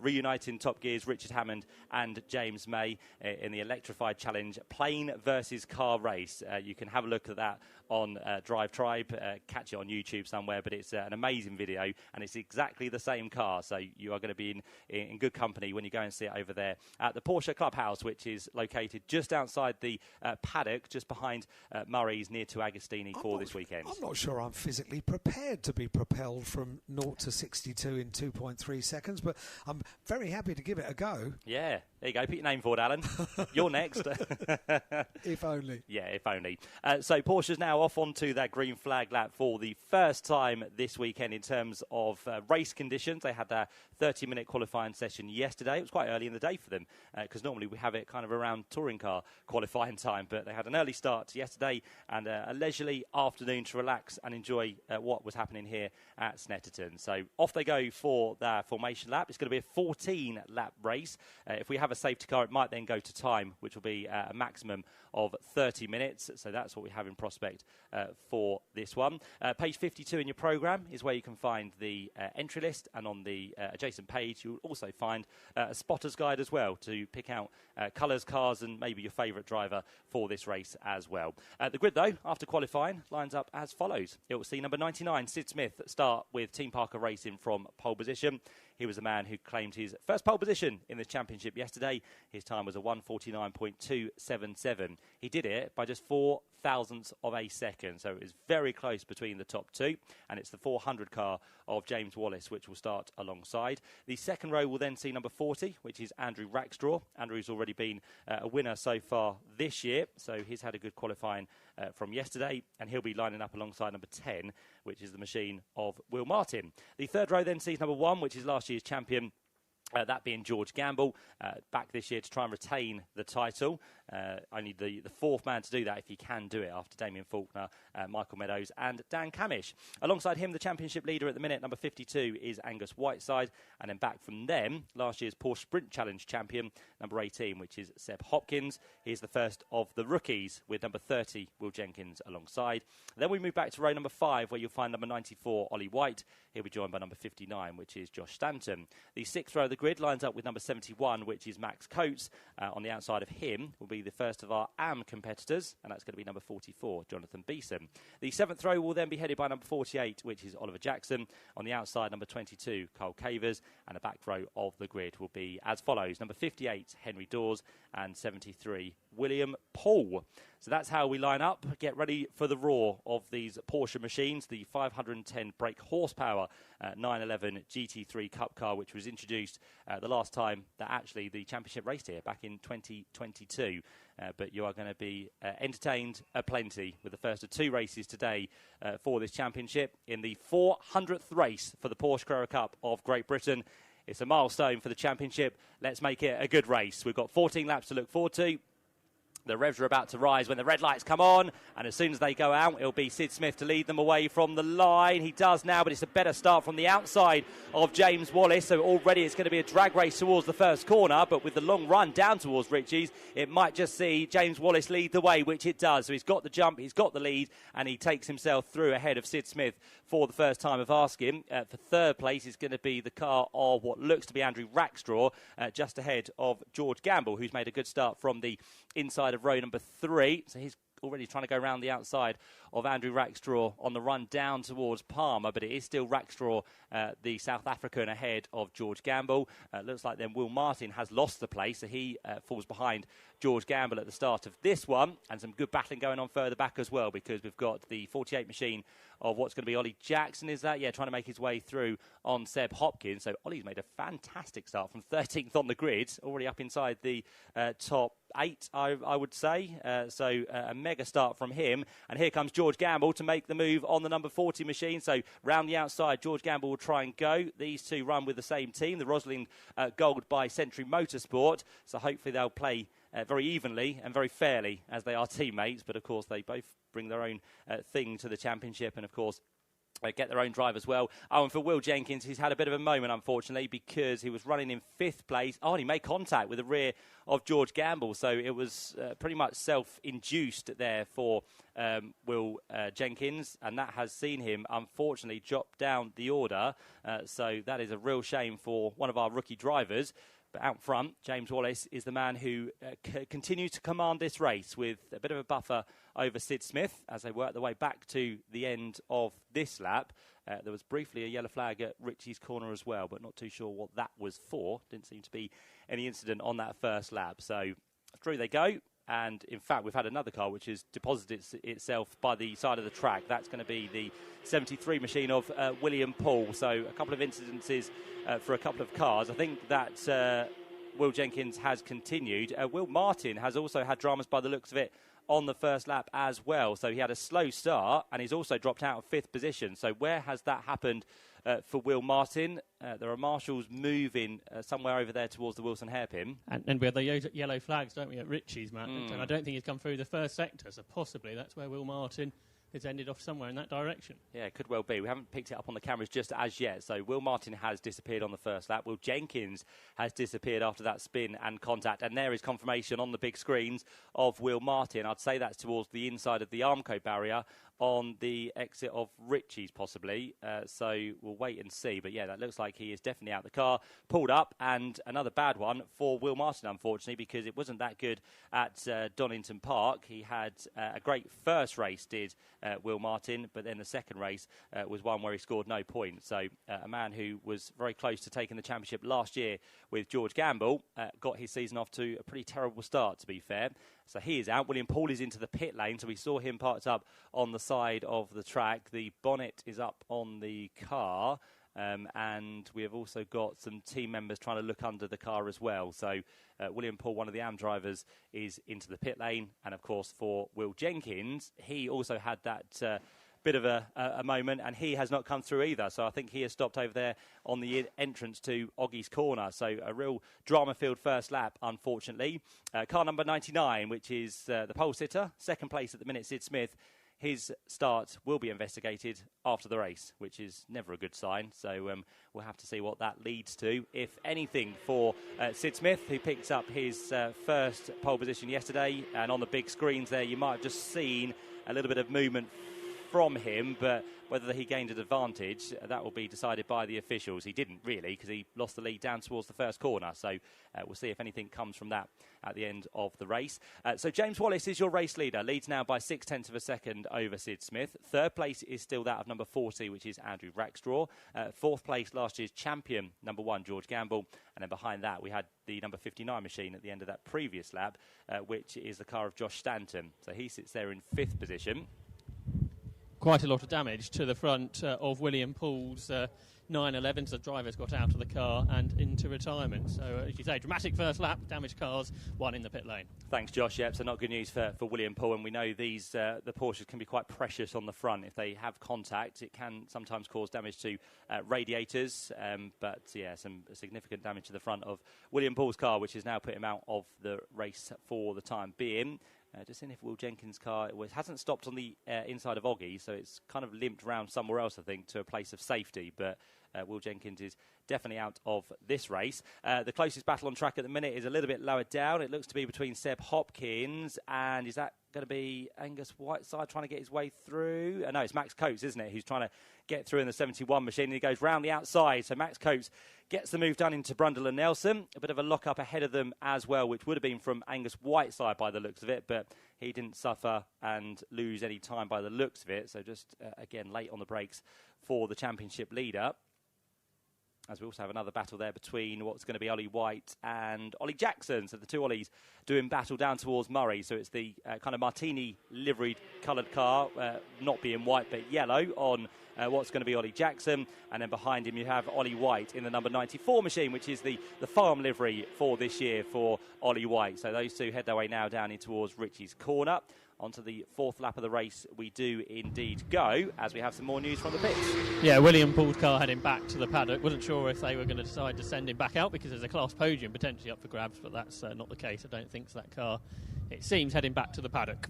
reuniting Top Gear's Richard Hammond and James May in the Electrified Challenge Plane versus Car race. You can have a look at that on Drive Tribe, catch it on YouTube somewhere, but it's an amazing video and it's exactly the same car, so you are going to be in good company when you go and see it over there at the Porsche Clubhouse, which is located just outside the paddock, just behind Murray's near to Agostini for this weekend. I'm not sure I'm physically prepared to be propelled from 0 to 62 in 2.3 seconds, but I'm very happy to give it a go. Yeah, there you go. Put your name forward, Alan. You're next. If only. Yeah, if only. So Porsche's now off onto that green flag lap for the first time this weekend in terms of race conditions. They had their 30-minute qualifying session yesterday. It was quite early in the day for them because normally we have it kind of around touring car qualifying time, but they had an early start yesterday and a leisurely afternoon to relax and enjoy what was happening here at Snetterton. So off they go for their formation lap. It's going to be a 14-lap race. If we have a safety car, it might then go to time, which will be a maximum of 30 minutes. So that's what we have in prospect for this one. Page 52 in your programme is where you can find the entry list, and on the adjacent page you'll also find a spotter's guide as well to pick out colours, cars and maybe your favourite driver for this race as well. The grid though, after qualifying, lines up as follows. It will see number 99 Sid Smith start with Team Parker Racing from pole position. He was the man who claimed his first pole position in the championship yesterday. His time was a 1:49.277. He did it by just 4 thousandths of a second, so it was very close between the top two, and it's the 400 car of James Wallace which will start alongside. The second row will then see number 40, which is Andrew Rackstraw. Andrew's already been a winner so far this year, so he's had a good qualifying from yesterday, and he'll be lining up alongside number 10, which is the machine of Will Martin. The third row then sees number 1, which is last year's champion, that being George Gamble, back this year to try and retain the title. Only the fourth man to do that, if he can do it, after Damien Faulkner, Michael Meadows and Dan Camish. Alongside him, the championship leader at the minute, number 52, is Angus Whiteside. And then back from them, last year's Porsche Sprint Challenge champion, number 18, which is Seb Hopkins. He's the first of the rookies, with number 30, Will Jenkins, alongside. Then we move back to row number 5, where you'll find number 94, Ollie White. He'll be joined by number 59, which is Josh Stanton. The sixth row of the grid lines up with number 71, which is Max Coates. On the outside of him will be the first of our AM competitors, and that's going to be number 44, Jonathan Beeson. The seventh row will then be headed by number 48, which is Oliver Jackson. On the outside, number 22, Carl Cavers, and the back row of the grid will be as follows: number 58, Henry Dawes, and 73, William Paul. So that's how we line up. Get ready for the roar of these Porsche machines. The 510 brake horsepower 911 GT3 Cup car, which was introduced the last time that actually the championship raced here, back in 2022. But you are going to be entertained aplenty with the first of 2 races today for this championship in the 400th race for the Porsche Carrera Cup of Great Britain. It's a milestone for the championship. Let's make it a good race. We've got 14 laps to look forward to. The revs are about to rise when the red lights come on, and as soon as they go out, it'll be Sid Smith to lead them away from the line. He does now, but it's a better start from the outside of James Wallace, so already it's going to be a drag race towards the first corner, but with the long run down towards Ritchie's, it might just see James Wallace lead the way, which it does. So he's got the jump, he's got the lead, and he takes himself through ahead of Sid Smith for the first time of asking. For third place is going to be the car of what looks to be Andrew Rackstraw, just ahead of George Gamble, who's made a good start from the inside of row number 3. So he's already trying to go around the outside of Andrew Rackstraw on the run down towards Palmer, but it is still Rackstraw, the South African, ahead of George Gamble. Looks like then Will Martin has lost the place, so he falls behind George Gamble at the start of this one, and some good battling going on further back as well, because we've got the 48 machine of what's going to be Ollie Jackson, is that? Yeah, trying to make his way through on Seb Hopkins. So Ollie's made a fantastic start from 13th on the grid, already up inside the top 8, I would say. So a mega start from him. And here comes George Gamble to make the move on the number 40 machine. So round the outside, George Gamble will try and go. These two run with the same team, the Rosalind Gold by Century Motorsport. So hopefully they'll play very evenly and very fairly as they are teammates. But of course, they both bring their own thing to the championship, and of course get their own drive as well. Oh, and for Will Jenkins, he's had a bit of a moment, unfortunately, because he was running in 5th place. Oh, and he made contact with the rear of George Gamble, so it was pretty much self-induced there for Will Jenkins, and that has seen him, unfortunately, drop down the order. So that is a real shame for one of our rookie drivers. But out front, James Wallace is the man who continues to command this race with a bit of a buffer over Sid Smith as they work their way back to the end of this lap. There was briefly a yellow flag at Richie's corner as well, but not too sure what that was for. Didn't seem to be any incident on that first lap. So through they go. And, in fact, we've had another car which has deposited itself by the side of the track. That's going to be the 73 machine of William Paul. So a couple of incidences for a couple of cars. I think that Will Jenkins has continued. Will Martin has also had dramas by the looks of it on the first lap as well. So he had a slow start and he's also dropped out of 5th position. So where has that happened for Will Martin? There are marshals moving somewhere over there towards the Wilson hairpin. And we have the yellow flags, don't we, at Ritchie's, Matt? And I don't think he's come through the first sector, so possibly that's where Will Martin has ended off somewhere in that direction. Yeah, it could well be. We haven't picked it up on the cameras just as yet. So Will Martin has disappeared on the first lap. Will Jenkins has disappeared after that spin and contact. And there is confirmation on the big screens of Will Martin. I'd say that's towards the inside of the Armco barrier on the exit of Ritchie's, possibly. So we'll wait and see. But yeah, that looks like he is definitely out the car, pulled up, and another bad one for Will Martin, unfortunately, because it wasn't that good at Donington Park. He had a great first race, did Will Martin, but then the second race was one where he scored no points. So a man who was very close to taking the championship last year with George Gamble got his season off to a pretty terrible start, to be fair. So he is out. William Paul is into the pit lane, so we saw him parked up on the side of the track. The bonnet is up on the car, and we have also got some team members trying to look under the car as well. So William Paul, one of the AM drivers, is into the pit lane. And, of course, for Will Jenkins, he also had that bit of a moment, and he has not come through either. So I think he has stopped over there on the entrance to Oggie's corner. So a real drama-filled first lap, unfortunately. Car number 99, which is the pole sitter, second place at the minute, Sid Smith. His start will be investigated after the race, which is never a good sign. So we'll have to see what that leads to, if anything, for Sid Smith, who picked up his first pole position yesterday. And on the big screens there, you might have just seen a little bit of movement from him, but whether he gained an advantage, that will be decided by the officials. He didn't really, because he lost the lead down towards the first corner. So we'll see if anything comes from that at the end of the race. So James Wallace is your race leader, leads now by 0.6 of a second over Sid Smith. Third place is still that of number 40, which is Andrew Rackstraw. Fourth place, last year's champion, number 1, George Gamble. And then behind that, we had the number 59 machine at the end of that previous lap, which is the car of Josh Stanton. So he sits there in 5th position. Quite a lot of damage to the front of William Paul's 911. So the drivers got out of the car and into retirement. So, as you say, dramatic first lap, damaged cars, one in the pit lane. Thanks, Josh. Yep, so not good news for William Paul. And we know these the Porsches can be quite precious on the front. If they have contact, it can sometimes cause damage to radiators. But, yeah, some significant damage to the front of William Paul's car, which has now put him out of the race for the time being. Just seeing if Will Jenkins' car hasn't stopped on the inside of Oggie, so it's kind of limped round somewhere else, I think, to a place of safety. But Will Jenkins is definitely out of this race. The closest battle on track at the minute is a little bit lower down. It looks to be between Seb Hopkins and is that going to be Angus Whiteside trying to get his way through? No, it's Max Coates, isn't it, who's trying to get through in the 71 machine, and he goes round the outside. So Max Coates gets the move done into Brundle and Nelson. A bit of a lock-up ahead of them as well, which would have been from Angus Whiteside by the looks of it, but he didn't suffer and lose any time by the looks of it. So just, again, late on the brakes for the championship leader. As we also have another battle there between what's going to be Ollie White and Ollie Jackson. So the two Ollies doing battle down towards Murray. So it's the kind of martini liveried coloured car, not being white but yellow, on what's going to be Ollie Jackson. And then behind him you have Ollie White in the number 94 machine, which is the farm livery for this year for Ollie White. So those two head their way now down in towards Richie's corner. Onto the fourth lap of the race we do indeed go, as we have some more news from the pits. Yeah, William Paul's car heading back to the paddock. Wasn't sure if they were going to decide to send him back out because there's a class podium potentially up for grabs, but that's not the case. I don't think so. That car, it seems, heading back to the paddock.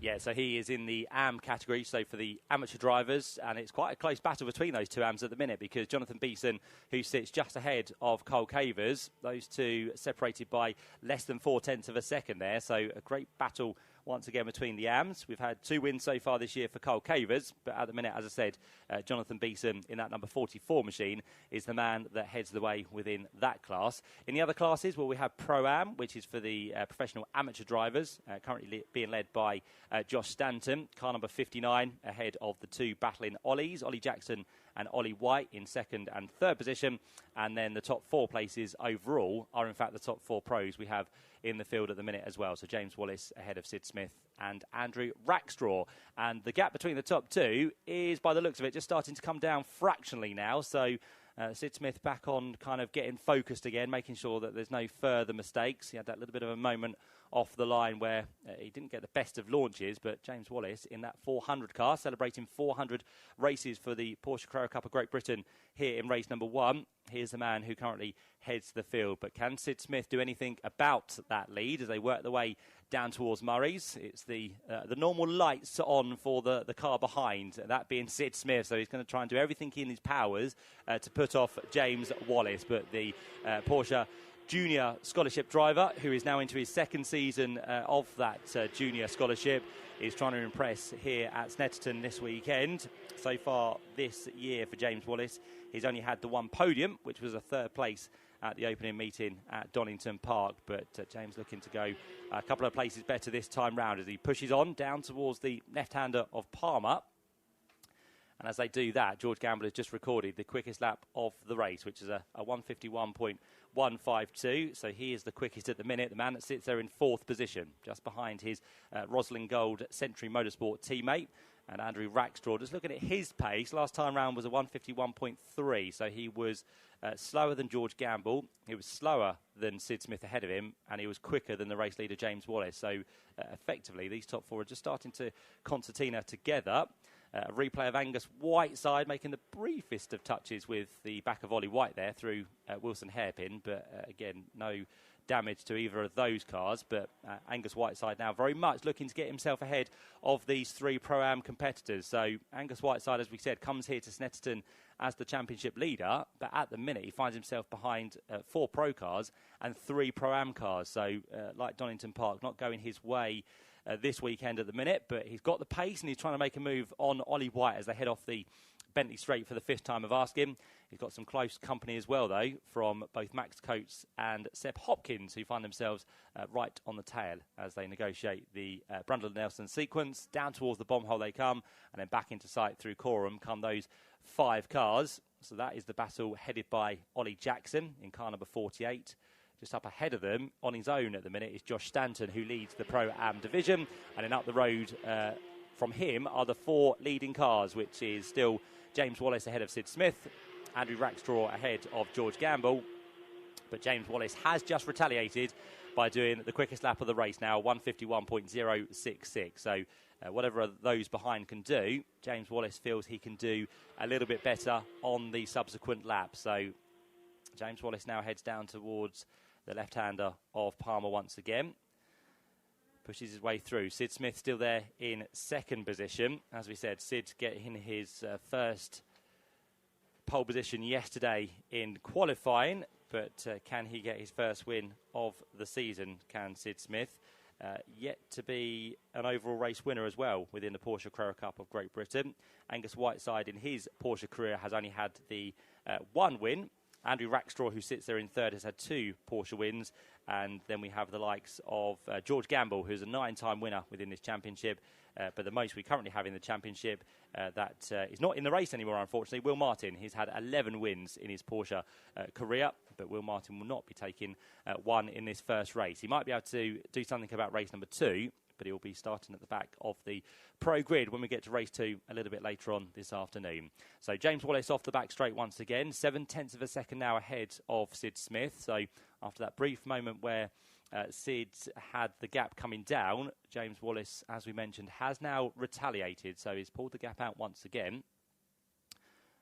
Yeah, so he is in the AM category, so for the amateur drivers, and it's quite a close battle between those two AMs at the minute, because Jonathan Beeson, who sits just ahead of Cole Cavers, those two separated by less than 0.4 of a second there, so a great battle once again between the AMs. We've had 2 wins so far this year for Cole Cavers, but at the minute, as I said, Jonathan Beeson in that number 44 machine is the man that heads the way within that class. In the other classes, well, we have Pro-Am, which is for the professional amateur drivers, currently being led by Josh Stanton, car number 59, ahead of the two battling Ollies, Ollie Jackson and Ollie White in second and third position. And then the top 4 places overall are, in fact, the top 4 pros we have in the field at the minute as well. So James Wallace ahead of Sid Smith and Andrew Rackstraw. And the gap between the top 2 is, by the looks of it, just starting to come down fractionally now. So Sid Smith back on kind of getting focused again, making sure that there's no further mistakes. He had that little bit of a moment off the line where he didn't get the best of launches, but James Wallace in that 400 car, celebrating 400 races for the Porsche Carrera Cup of Great Britain here in race number 1. Here's the man who currently heads the field. But can Sid Smith do anything about that lead as they work their way down towards Murray's? It's the normal lights on for the car behind, that being Sid Smith. So he's going to try and do everything in his powers to put off James Wallace. But the Porsche junior scholarship driver, who is now into his second season of that junior scholarship, is trying to impress here at Snetterton this weekend. So far this year for James Wallace, he's only had the one podium, which was a 3rd place at the opening meeting at Donington Park. But James looking to go a couple of places better this time round as he pushes on down towards the left-hander of Palmer. And as they do that, George Gamble has just recorded the quickest lap of the race, which is a 1:51.152. So he is the quickest at the minute. The man that sits there in 4th position, just behind his Rosalind Gold Century Motorsport teammate. And Andrew Rackstraw, just looking at his pace, last time round was a 1:51.3. So he was slower than George Gamble. He was slower than Sid Smith ahead of him. And he was quicker than the race leader, James Wallace. So effectively, these top 4 are just starting to concertina together. A replay of Angus Whiteside making the briefest of touches with the back of Ollie White there through Wilson Hairpin. But again, no damage to either of those cars. But Angus Whiteside now very much looking to get himself ahead of these 3 Pro-Am competitors. So Angus Whiteside, as we said, comes here to Snetterton as the championship leader. But at the minute, he finds himself behind 4 Pro cars and 3 Pro-Am cars. So like Donington Park, not going his way this weekend at the minute, but he's got the pace and he's trying to make a move on Ollie White as they head off the Bentley Straight for the 5th time of asking. He's got some close company as well, though, from both Max Coates and Seb Hopkins, who find themselves right on the tail as they negotiate the Brundle Nelson sequence. Down towards the bomb hole they come, and then back into sight through Coram come those 5 cars. So that is the battle headed by Ollie Jackson in car number 48. Just up ahead of them, on his own at the minute, is Josh Stanton, who leads the Pro-Am division. And then up the road from him are the 4 leading cars, which is still James Wallace ahead of Sid Smith, Andrew Rackstraw ahead of George Gamble. But James Wallace has just retaliated by doing the quickest lap of the race now, 1:51.066. So whatever those behind can do, James Wallace feels he can do a little bit better on the subsequent lap. So James Wallace now heads down towards the left-hander of Palmer once again. Pushes his way through. Sid Smith still there in 2nd position. As we said, Sid getting his first pole position yesterday in qualifying. But can he get his first win of the season? Can Sid Smith? yet to be an overall race winner as well within the Porsche Carrera Cup of Great Britain. Angus Whiteside in his Porsche career has only had the one win. Andrew Rackstraw, who sits there in third, has had 2 Porsche wins. And then we have the likes of George Gamble, who's a 9-time winner within this championship. But the most we currently have in the championship that is not in the race anymore, unfortunately, Will Martin. He's had 11 wins in his Porsche career, but Will Martin will not be taking one in this first race. He might be able to do something about race number 2, but he'll be starting at the back of the pro grid when we get to race 2 a little bit later on this afternoon. So James Wallace off the back straight once again, 7/10 of a second now ahead of Sid Smith. So after that brief moment where Sid had the gap coming down, James Wallace, as we mentioned, has now retaliated. So he's pulled the gap out once again.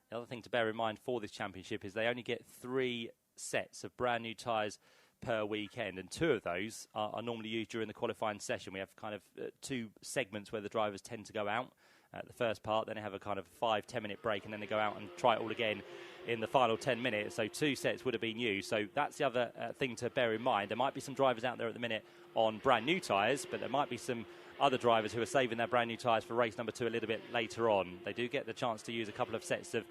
The other thing to bear in mind for this championship is they only get 3 sets of brand new tyres per weekend, and 2 of those are normally used during the qualifying session. We have kind of 2 segments where the drivers tend to go out. The first part, then they have a kind of 5-10 minute break, and then they go out and try it all again in the final 10 minutes. So 2 sets would have been used. So that's the other thing to bear in mind. There might be some drivers out there at the minute on brand new tyres, but there might be some other drivers who are saving their brand new tyres for race number 2 a little bit later on. They do get the chance to use a couple of sets of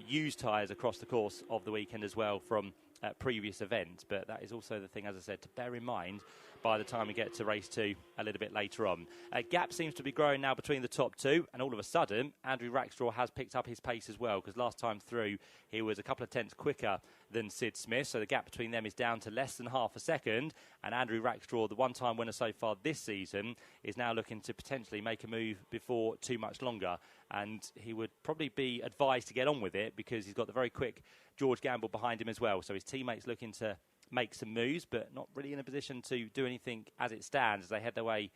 used tyres across the course of the weekend as well from previous events. But that is also the thing, as I said, to bear in mind by the time we get to race 2 a little bit later on. Gap seems to be growing now between the top 2, and all of a sudden Andrew Rackstraw has picked up his pace as well, because last time through he was a couple of tenths quicker than Sid Smith, so the gap between them is down to less than half a second. And Andrew Rackstraw, the one-time winner so far this season, is now looking to potentially make a move before too much longer, and he would probably be advised to get on with it, because he's got the very quick George Gamble behind him as well. So his teammates looking to make some moves, but not really in a position to do anything as it stands as they head their way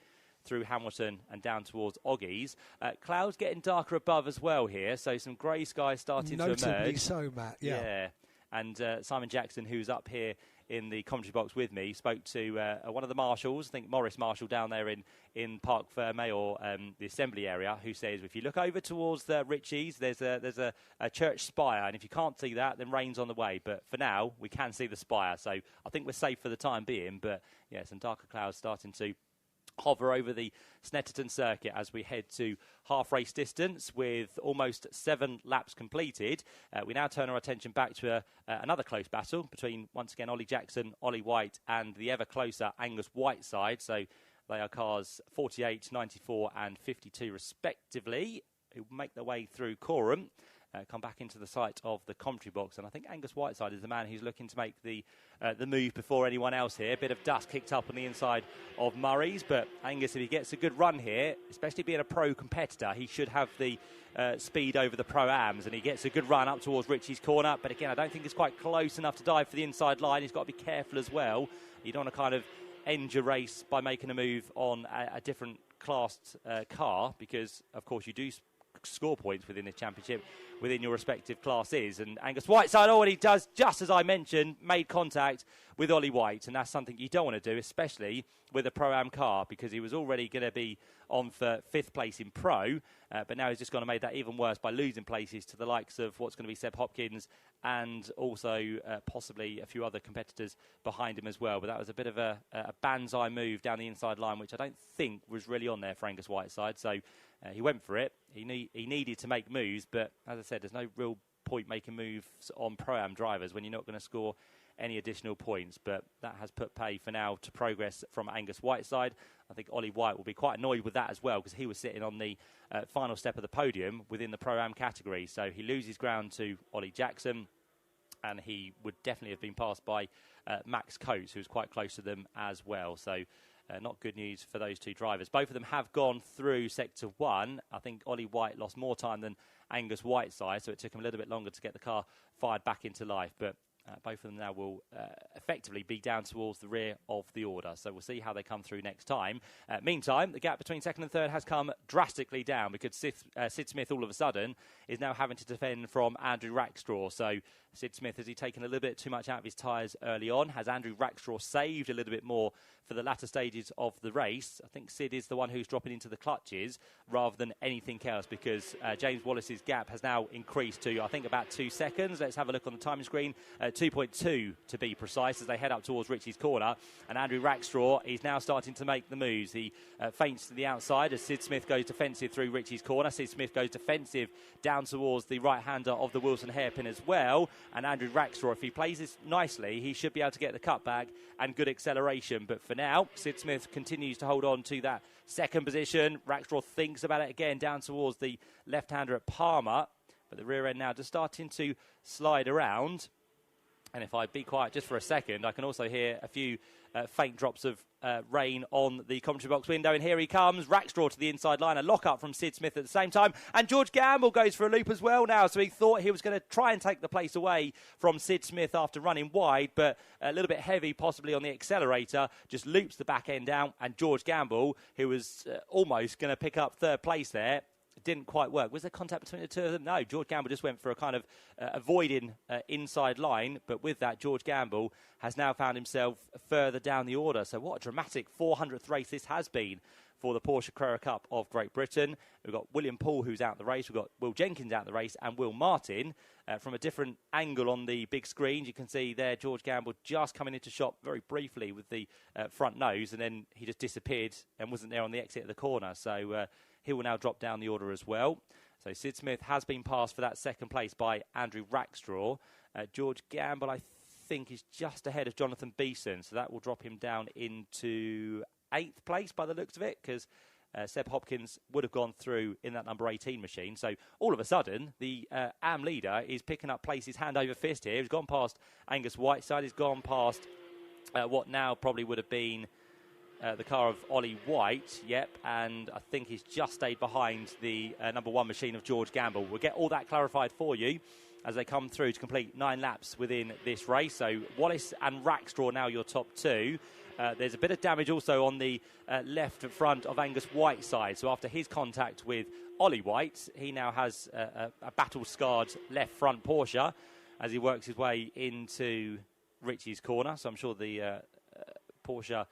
through Hamilton and down towards Oggies. Clouds getting darker above as well here, so some grey skies starting to emerge. Notably so, Matt, yeah. And Simon Jackson, who's up here in the commentary box with me, spoke to one of the marshals, I think Morris Marshall down there in Parc Fermé, or the assembly area, who says if you look over towards the Ritchies, there's a church spire, and if you can't see that, then rain's on the way. But for now, we can see the spire, so I think we're safe for the time being. But yeah, some darker clouds starting to hover over the Snetterton circuit as we head to half race distance with almost 7 laps completed. We now turn our attention back to another close battle between, once again, Ollie Jackson, Ollie White, and the ever closer Angus Whiteside. So they are cars 48, 94 and 52 respectively, who make their way through Coram. Come back into the sight of the commentary box, and I think Angus Whiteside is the man who's looking to make the move before anyone else here. A bit of dust kicked up on the inside of Murray's, but Angus, if he gets a good run here, especially being a pro competitor, he should have the speed over the Pro-Ams, and he gets a good run up towards Ritchie's corner. But again, I don't think it's quite close enough to dive for the inside line. He's got to be careful as well. You don't want to kind of end your race by making a move on a different classed car, because of course you do score points within this championship within your respective classes. And Angus Whiteside already does, just as I mentioned, made contact with Ollie White, and that's something you don't want to do, especially with a Pro-Am car, because he was already going to be on for 5th place in Pro, but now he's just going to make that even worse by losing places to the likes of what's going to be Seb Hopkins and also possibly a few other competitors behind him as well. But that was a bit of a banzai move down the inside line, which I don't think was really on there for Angus Whiteside. So he went for it. He needed to make moves, but as I said, there's no real point making moves on Pro-Am drivers when you're not going to score any additional points. But that has put pay for now to progress from Angus Whiteside. I think Ollie White will be quite annoyed with that as well, because he was sitting on the final step of the podium within the Pro-Am category. So he loses ground to Ollie Jackson, and he would definitely have been passed by Max Coates, who's quite close to them as well. So not good news for those two drivers. Both of them have gone through Sector 1. I think Ollie White lost more time than Angus Whiteside, so it took him a little bit longer to get the car fired back into life. But both of them now will effectively be down towards the rear of the order. So we'll see how they come through next time. Meantime, the gap between second and third has come drastically down, because Sid Smith all of a sudden is now having to defend from Andrew Rackstraw. So Sid Smith, has he taken a little bit too much out of his tyres early on? Has Andrew Rackstraw saved a little bit more for the latter stages of the race? I think Sid is the one who's dropping into the clutches rather than anything else, because James Wallace's gap has now increased to, I think, about 2 seconds. Let's have a look on the timing screen. 2.2 to be precise, as they head up towards Richie's corner. And Andrew Rackstraw is now starting to make the moves. He feints to the outside as Sid Smith goes defensive through Richie's corner. Sid Smith goes defensive down towards the right-hander of the Wilson hairpin as well. And Andrew Rackstraw, if he plays this nicely, he should be able to get the cutback and good acceleration. But for now, Sid Smith continues to hold on to that second position. Rackstraw thinks about it again down towards the left-hander at Palmer. But the rear end now just starting to slide around. And if I be quiet just for a second, I can also hear a few faint drops of rain on the commentary box window. And here he comes, Rackstraw to the inside line, a lock-up from Sid Smith at the same time. And George Gamble goes for a loop as well now. So he thought he was going to try and take the place away from Sid Smith after running wide, but a little bit heavy possibly on the accelerator, just loops the back end down. And George Gamble, who was almost going to pick up third place there, didn't quite work. Was there contact between the two of them? No, George Gamble just went for a kind of avoiding inside line, but with that, George Gamble has now found himself further down the order. So what a dramatic 400th race this has been for the Porsche Carrera Cup of Great Britain. We've got William Paul, who's out the race. We've got Will Jenkins out the race, and Will Martin. From a different angle on the big screen, you can see there George Gamble just coming into shot very briefly with the front nose, and then he just disappeared and wasn't there on the exit of the corner. So he will now drop down the order as well. So Sid Smith has been passed for that second place by Andrew Rackstraw. George Gamble, I think, is just ahead of Jonathan Beeson. So that will drop him down into 8th place by the looks of it, because Seb Hopkins would have gone through in that number 18 machine. So all of a sudden, the AM leader is picking up places hand over fist here. He's gone past Angus Whiteside. He's gone past what now probably would have been the car of Ollie White, and I think he's just stayed behind the number 1 machine of George Gamble. We'll get all that clarified for you as they come through to complete 9 laps within this race. So Wallace and Rackstraw now your top 2. There's a bit of damage also on the left front of Angus Whiteside. So after his contact with Ollie White, he now has a battle-scarred left front Porsche as he works his way into Richie's corner. So I'm sure the Porsche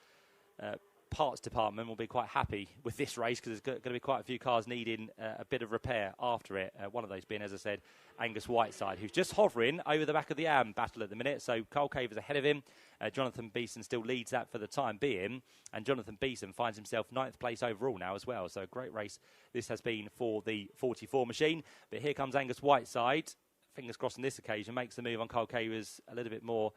parts department will be quite happy with this race, because there's going to be quite a few cars needing a bit of repair after it. One of those being, as I said, Angus Whiteside, who's just hovering over the back of the AM battle at the minute. So Carl Caver's ahead of him. Jonathan Beeson still leads that for the time being, and Jonathan Beeson finds himself 9th place overall now as well. So a great race this has been for the 44 machine. But here comes Angus Whiteside. Fingers crossed on this occasion, makes the move on Carl Caver's a little bit more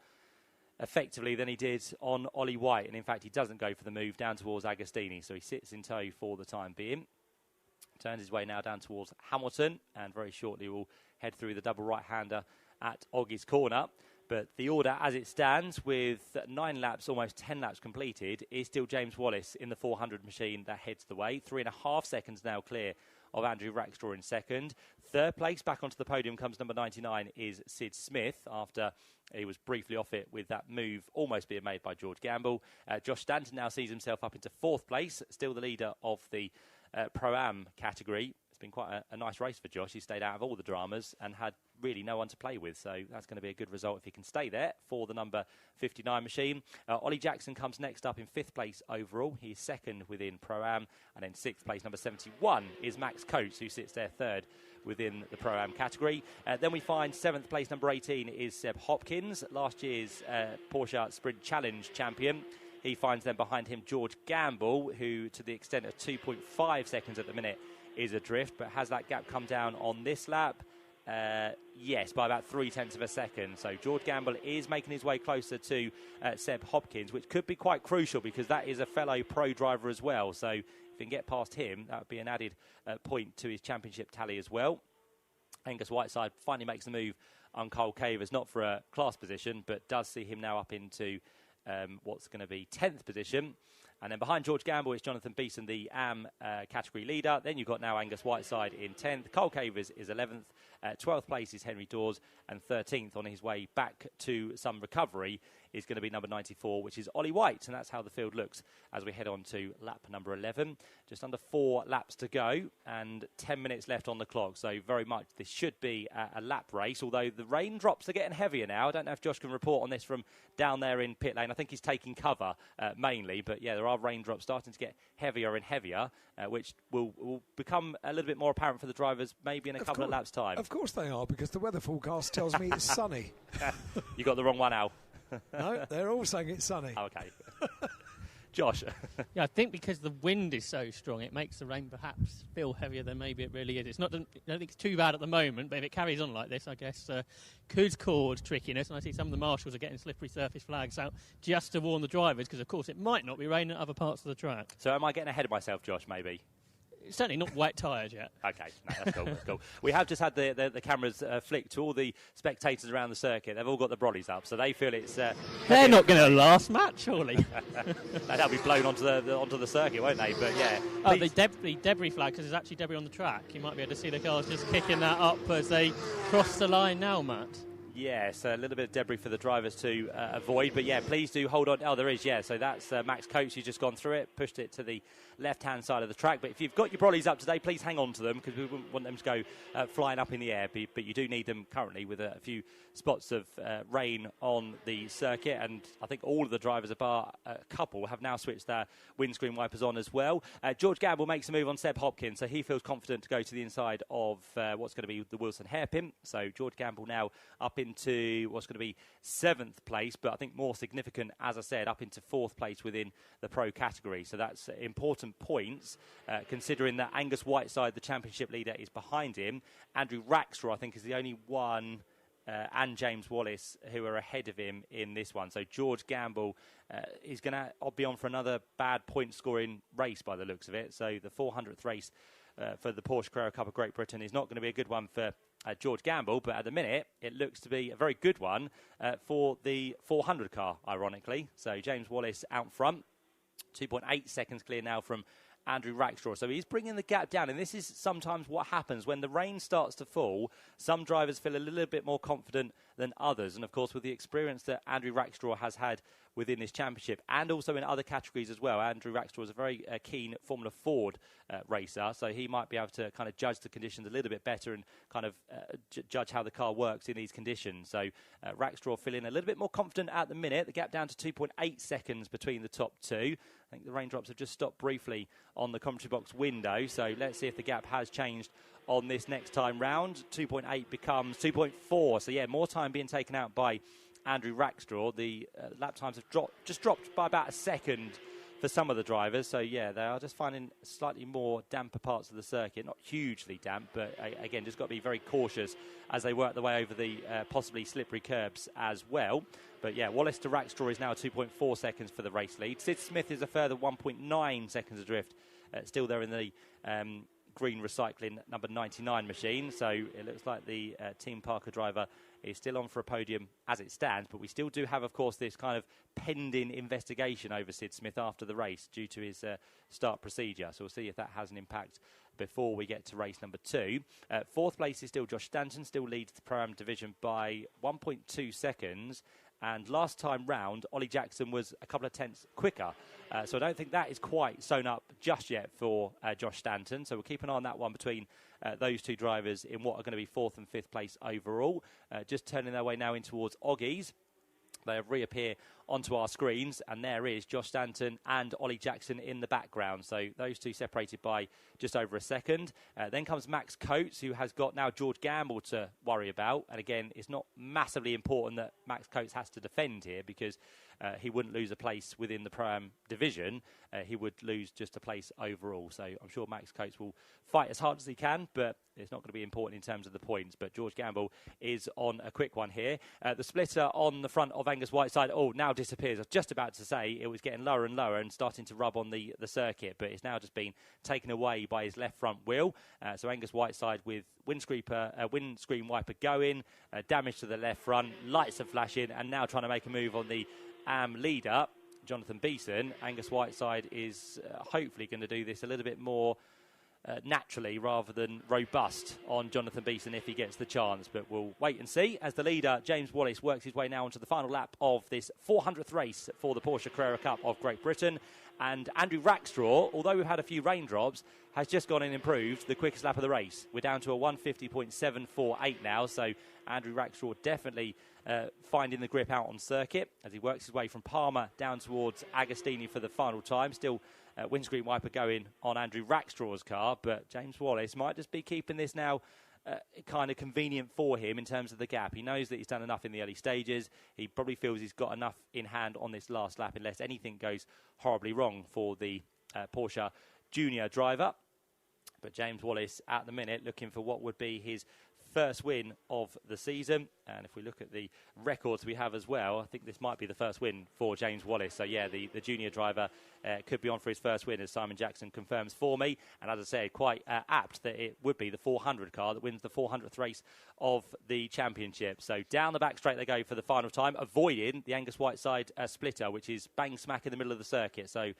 effectively than he did on Ollie White, and in fact he doesn't go for the move down towards Agostini, so he sits in tow for the time being. Turns his way now down towards Hamilton, and very shortly will head through the double right-hander at Oggie's corner. But the order as it stands, with 9 laps, almost 10 laps completed, is still James Wallace in the 400 machine that heads the way. 3.5 seconds now clear of Andrew Rackstraw in second. 3rd place, back onto the podium, comes number 99, is Sid Smith, after he was briefly off it with that move almost being made by George Gamble. Josh Stanton now sees himself up into 4th place, still the leader of the Pro-Am category. It's been quite a nice race for Josh. He stayed out of all the dramas and had really no one to play with, so that's going to be a good result if he can stay there for the number 59 machine. Ollie Jackson comes next up in 5th place overall. He's 2nd within Pro-Am, and then 6th place, number 71, is Max Coates, who sits there 3rd within the Pro-Am category. Then we find 7th place, number 18, is Seb Hopkins, last year's Porsche Sprint Challenge champion. He finds then behind him George Gamble, who to the extent of 2.5 seconds at the minute is adrift, but has that gap come down on this lap? Yes, by about 0.3 of a second. So George Gamble is making his way closer to Seb Hopkins, which could be quite crucial because that is a fellow pro driver as well. So if he can get past him, that would be an added point to his championship tally as well. Angus Whiteside finally makes the move on Carl Cavers, not for a class position, but does see him now up into what's going to be 10th position. And then behind George Gamble is Jonathan Beeson, the AM category leader. Then you've got now Angus Whiteside in 10th. Carl Cavers is 11th. 12th place is Henry Dawes. And 13th on his way back to some recovery is going to be number 94, which is Ollie White. And that's how the field looks as we head on to lap number 11. Just under 4 laps to go and 10 minutes left on the clock. So very much this should be a lap race, although the raindrops are getting heavier now. I don't know if Josh can report on this from down there in pit lane. I think he's taking cover mainly, but yeah, there are raindrops starting to get heavier and heavier, which will become a little bit more apparent for the drivers maybe in a couple of laps' time. Of course they are, because the weather forecast tells me it's sunny. You got the wrong one, Al. No, they're all saying it's sunny. Okay. Josh. Yeah, I think because the wind is so strong, it makes the rain perhaps feel heavier than maybe it really is. I don't think it's too bad at the moment, but if it carries on like this, I guess could cause trickiness. And I see some of the marshals are getting slippery surface flags out just to warn the drivers, because of course it might not be raining at other parts of the track. So am I getting ahead of myself, Josh, maybe? Certainly not wet tyres yet. Okay, no, that's cool. That's cool. We have just had the cameras flicked to all the spectators around the circuit. They've all got the brollies up, so they feel it's... They're not going to last match, surely. They'll be blown onto the circuit, won't they? But yeah. Oh, the debris flag, because there's actually debris on the track. You might be able to see the cars just kicking that up as they cross the line now, Matt. Yes, a little bit of debris for the drivers to avoid. But yeah, please do hold on. Oh, there is, yeah. So that's Max Coates who's just gone through it, pushed it to the left-hand side of the track. But if you've got your brollies up today, please hang on to them, because we wouldn't want them to go flying up in the air. But you do need them currently with a few spots of rain on the circuit. And I think all of the drivers, bar a couple, have now switched their windscreen wipers on as well. George Gamble makes a move on Seb Hopkins, so he feels confident to go to the inside of what's going to be the Wilson hairpin. So George Gamble now up into what's going to be 7th place, but I think more significant, as I said, up into 4th place within the pro category. So that's important points, considering that Angus Whiteside, the championship leader, is behind him. Andrew Rackstraw, I think, is the only one, and James Wallace, who are ahead of him in this one. So George Gamble is going to be on for another bad point-scoring race by the looks of it. So the 400th race for the Porsche Carrera Cup of Great Britain is not going to be a good one for George Gamble, but at the minute it looks to be a very good one for the 400 car, ironically. So James Wallace out front, 2.8 seconds clear now from Andrew Rackstraw. So he's bringing the gap down, and this is sometimes what happens when the rain starts to fall. Some drivers feel a little bit more confident than others, and of course with the experience that Andrew Rackstraw has had within this championship and also in other categories as well. Andrew Rackstraw is a very keen Formula Ford racer, so he might be able to kind of judge the conditions a little bit better and kind of judge how the car works in these conditions. So Rackstraw feeling a little bit more confident at the minute. The gap down to 2.8 seconds between the top two. I think the raindrops have just stopped briefly on the commentary box window, so let's see if the gap has changed on this next time round. 2.8 becomes 2.4, so yeah, more time being taken out by Andrew Rackstraw. The lap times have dropped by about a second for some of the drivers. So, yeah, they are just finding slightly more damper parts of the circuit. Not hugely damp, but, again, just got to be very cautious as they work their way over the possibly slippery curbs as well. But, yeah, Wallace to Rackstraw is now 2.4 seconds for the race lead. Sid Smith is a further 1.9 seconds adrift, still there in the green recycling number 99 machine. So it looks like the Team Parker driver is still on for a podium as it stands, but we still do have, of course, this kind of pending investigation over Sid Smith after the race due to his start procedure. So we'll see if that has an impact before we get to race number 2. 4th place is still Josh Stanton, still leads the Pro-Am division by 1.2 seconds. And last time round, Ollie Jackson was a couple of tenths quicker. So I don't think that is quite sewn up just yet for Josh Stanton. So we'll keep an eye on that one between those two drivers in what are going to be 4th and 5th place overall. Just turning their way now in towards Oggies. They have reappear onto our screens, and there is Josh Stanton and Ollie Jackson in the background. So those two separated by just over a second. Then comes Max Coates, who has got now George Gamble to worry about. And again, it's not massively important that Max Coates has to defend here, because he wouldn't lose a place within the Pro-Am division. He would lose just a place overall. So I'm sure Max Coates will fight as hard as he can, but it's not going to be important in terms of the points. But George Gamble is on a quick one here. The splitter on the front of Angus Whiteside, now disappears. I was just about to say it was getting lower and lower and starting to rub on the circuit, but it's now just been taken away by his left front wheel. So Angus Whiteside with windscreen wiper going, damage to the left front, lights are flashing, and now trying to make a move on the AM leader, Jonathan Beeson. Angus Whiteside is hopefully going to do this a little bit more naturally rather than robust on Jonathan Beeson if he gets the chance. But we'll wait and see as the leader, James Wallace, works his way now onto the final lap of this 400th race for the Porsche Carrera Cup of Great Britain. And Andrew Rackstraw, although we've had a few raindrops, has just gone and improved the quickest lap of the race. We're down to a 150.748 now, so Andrew Rackstraw definitely finding the grip out on circuit as he works his way from Palmer down towards Agostini for the final time. Still windscreen wiper going on Andrew Rackstraw's car, but James Wallace might just be keeping this now kind of convenient for him in terms of the gap. He knows that he's done enough in the early stages. He probably feels he's got enough in hand on this last lap unless anything goes horribly wrong for the Porsche junior driver. But James Wallace at the minute looking for what would be his first win of the season. And if we look at the records we have as well, I think this might be the first win for James Wallace. So yeah, the junior driver could be on for his first win, as Simon Jackson confirms for me. And as I said, quite apt that it would be the 400 car that wins the 400th race of the championship. So down the back straight they go for the final time, avoiding the Angus Whiteside splitter, which is bang smack in the middle of the circuit. So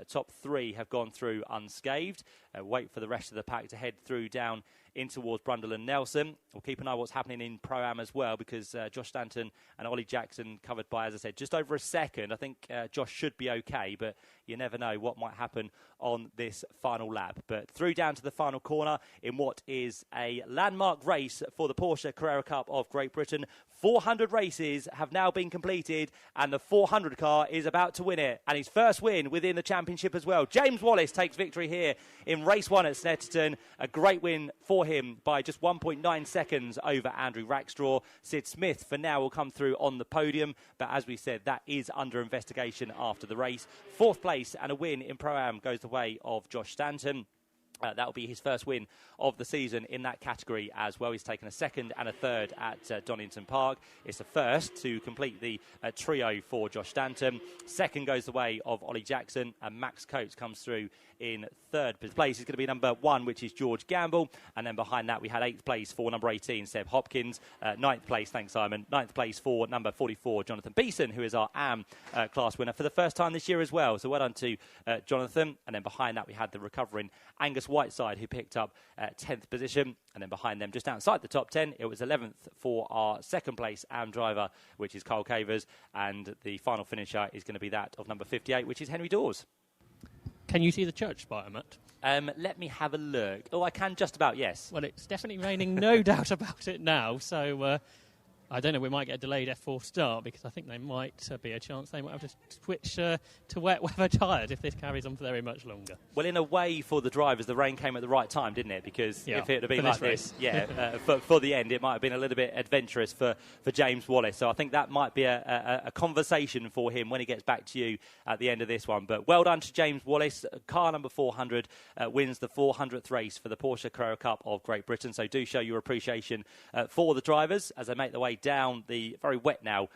top three have gone through unscathed. Wait for the rest of the pack to head through down in towards Brundle and Nelson. We'll keep an eye on what's happening in Pro-Am as well, because Josh Stanton and Ollie Jackson covered by, as I said, just over a second. I think Josh should be okay, but you never know what might happen on this final lap. But through down to the final corner in what is a landmark race for the Porsche Carrera Cup of Great Britain. 400 races have now been completed, and the 400 car is about to win it. And his first win within the championship as well. James Wallace takes victory here in race 1 at Snetterton. A great win for him by just 1.9 seconds over Andrew Rackstraw. Sid Smith, for now, will come through on the podium. But as we said, that is under investigation after the race. 4th place and a win in Pro-Am goes the way of Josh Stanton. That will be his first win of the season in that category as well. He's taken a 2nd and a 3rd at Donington Park. It's the first to complete the trio for Josh Stanton. 2nd goes the way of Ollie Jackson, and Max Coates comes through in 3rd place. Is going to be number 1, which is George Gamble, and then behind that we had 8th place for number 18, Seb Hopkins. 9th place, thanks Simon, 9th place for number 44, Jonathan Beeson, who is our AM class winner for the first time this year as well. So well done to Jonathan. And then behind that we had the recovering Angus Whiteside, who picked up 10th position. And then behind them, just outside the top 10, it was 11th for our 2nd place AM driver, which is Kyle Cavers. And the final finisher is going to be that of number 58, which is Henry Dawes. Can you see the church spire, Matt? Let me have a look. Oh, I can just about, yes. Well, it's definitely raining, no doubt about it now. So I don't know, we might get a delayed F4 start, because I think they might be a chance they might have to switch to wet weather tyres if this carries on for very much longer. Well, in a way, for the drivers, the rain came at the right time, didn't it? Because if it had been like this, for the end, it might have been a little bit adventurous for James Wallace. So I think that might be a conversation for him when he gets back to you at the end of this one. But well done to James Wallace. Car number 400 wins the 400th race for the Porsche Carrera Cup of Great Britain. So do show your appreciation for the drivers as they make their way down the very wet now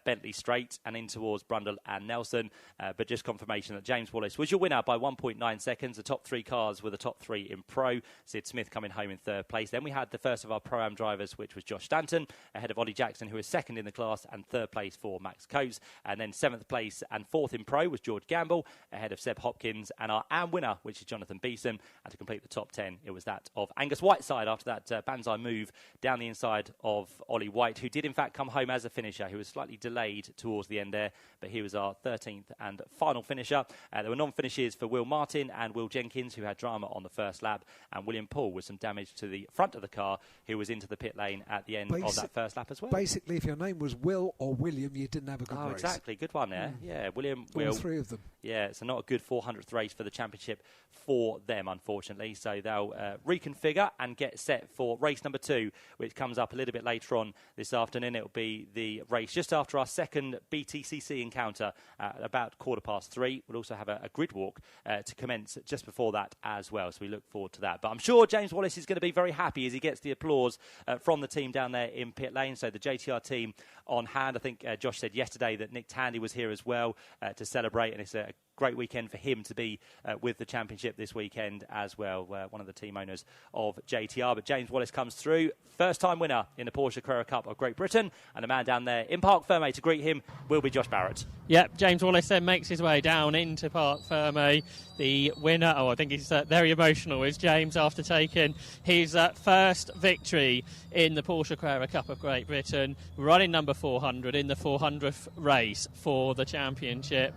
Bentley Straight and in towards Brundle and Nelson. But just confirmation that James Wallace was your winner by 1.9 seconds. The top 3 cars were the top 3 in Pro. Sid Smith coming home in 3rd place. Then we had the first of our Pro-Am drivers, which was Josh Stanton, ahead of Ollie Jackson, who was 2nd in the class, and 3rd place for Max Coates. And then 7th place and 4th in Pro was George Gamble, ahead of Seb Hopkins, and our AM winner, which is Jonathan Beeson. And to complete the top 10, it was that of Angus Whiteside after that Banzai move down the inside of Ollie White, who did in fact come home as a finisher. He was slightly delayed towards the end there, but he was our 13th and final finisher. There were non-finishes for Will Martin and Will Jenkins, who had drama on the first lap, and William Paul with some damage to the front of the car, who was into the pit lane at the end of that first lap as well. Basically, if your name was Will or William, you didn't have a good race. Exactly. Good one there. Yeah, William. All 3 of them. Yeah, so not a good 400th race for the championship for them, unfortunately. So they'll reconfigure and get set for race number 2, which comes up a little bit later on this afternoon. It'll be the race just after our 2nd BTCC encounter at about 3:15. We'll also have a grid walk to commence just before that as well. So we look forward to that. But I'm sure James Wallace is going to be very happy as he gets the applause from the team down there in pit lane. So the JTR team on hand. I think Josh said yesterday that Nick Tandy was here as well to celebrate, and it's a great weekend for him to be with the championship this weekend as well. One of the team owners of JTR. But James Wallace comes through, first-time winner in the Porsche Carrera Cup of Great Britain, and the man down there in Parc Fermé to greet him will be Josh Barrett. Yep, James Wallace then makes his way down into Parc Fermé. The winner, I think he's very emotional, is James, after taking his first victory in the Porsche Carrera Cup of Great Britain, running number 400 in the 400th race for the championship.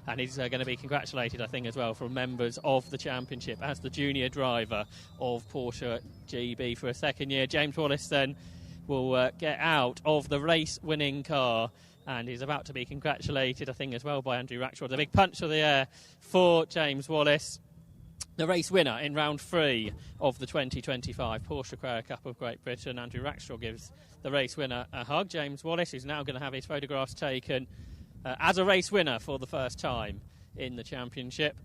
And he's going to be congratulated, I think, as well from members of the championship as the junior driver of Porsche GB for a second year. James Wallace then will get out of the race-winning car, and he's about to be congratulated, I think, as well by Andrew Rackstraw. The big punch of the air for James Wallace, the race winner in round 3 of the 2025 Porsche Carrera Cup of Great Britain. Andrew Rackstraw gives the race winner a hug. James Wallace is now going to have his photographs taken as a race winner for the first time in the championship.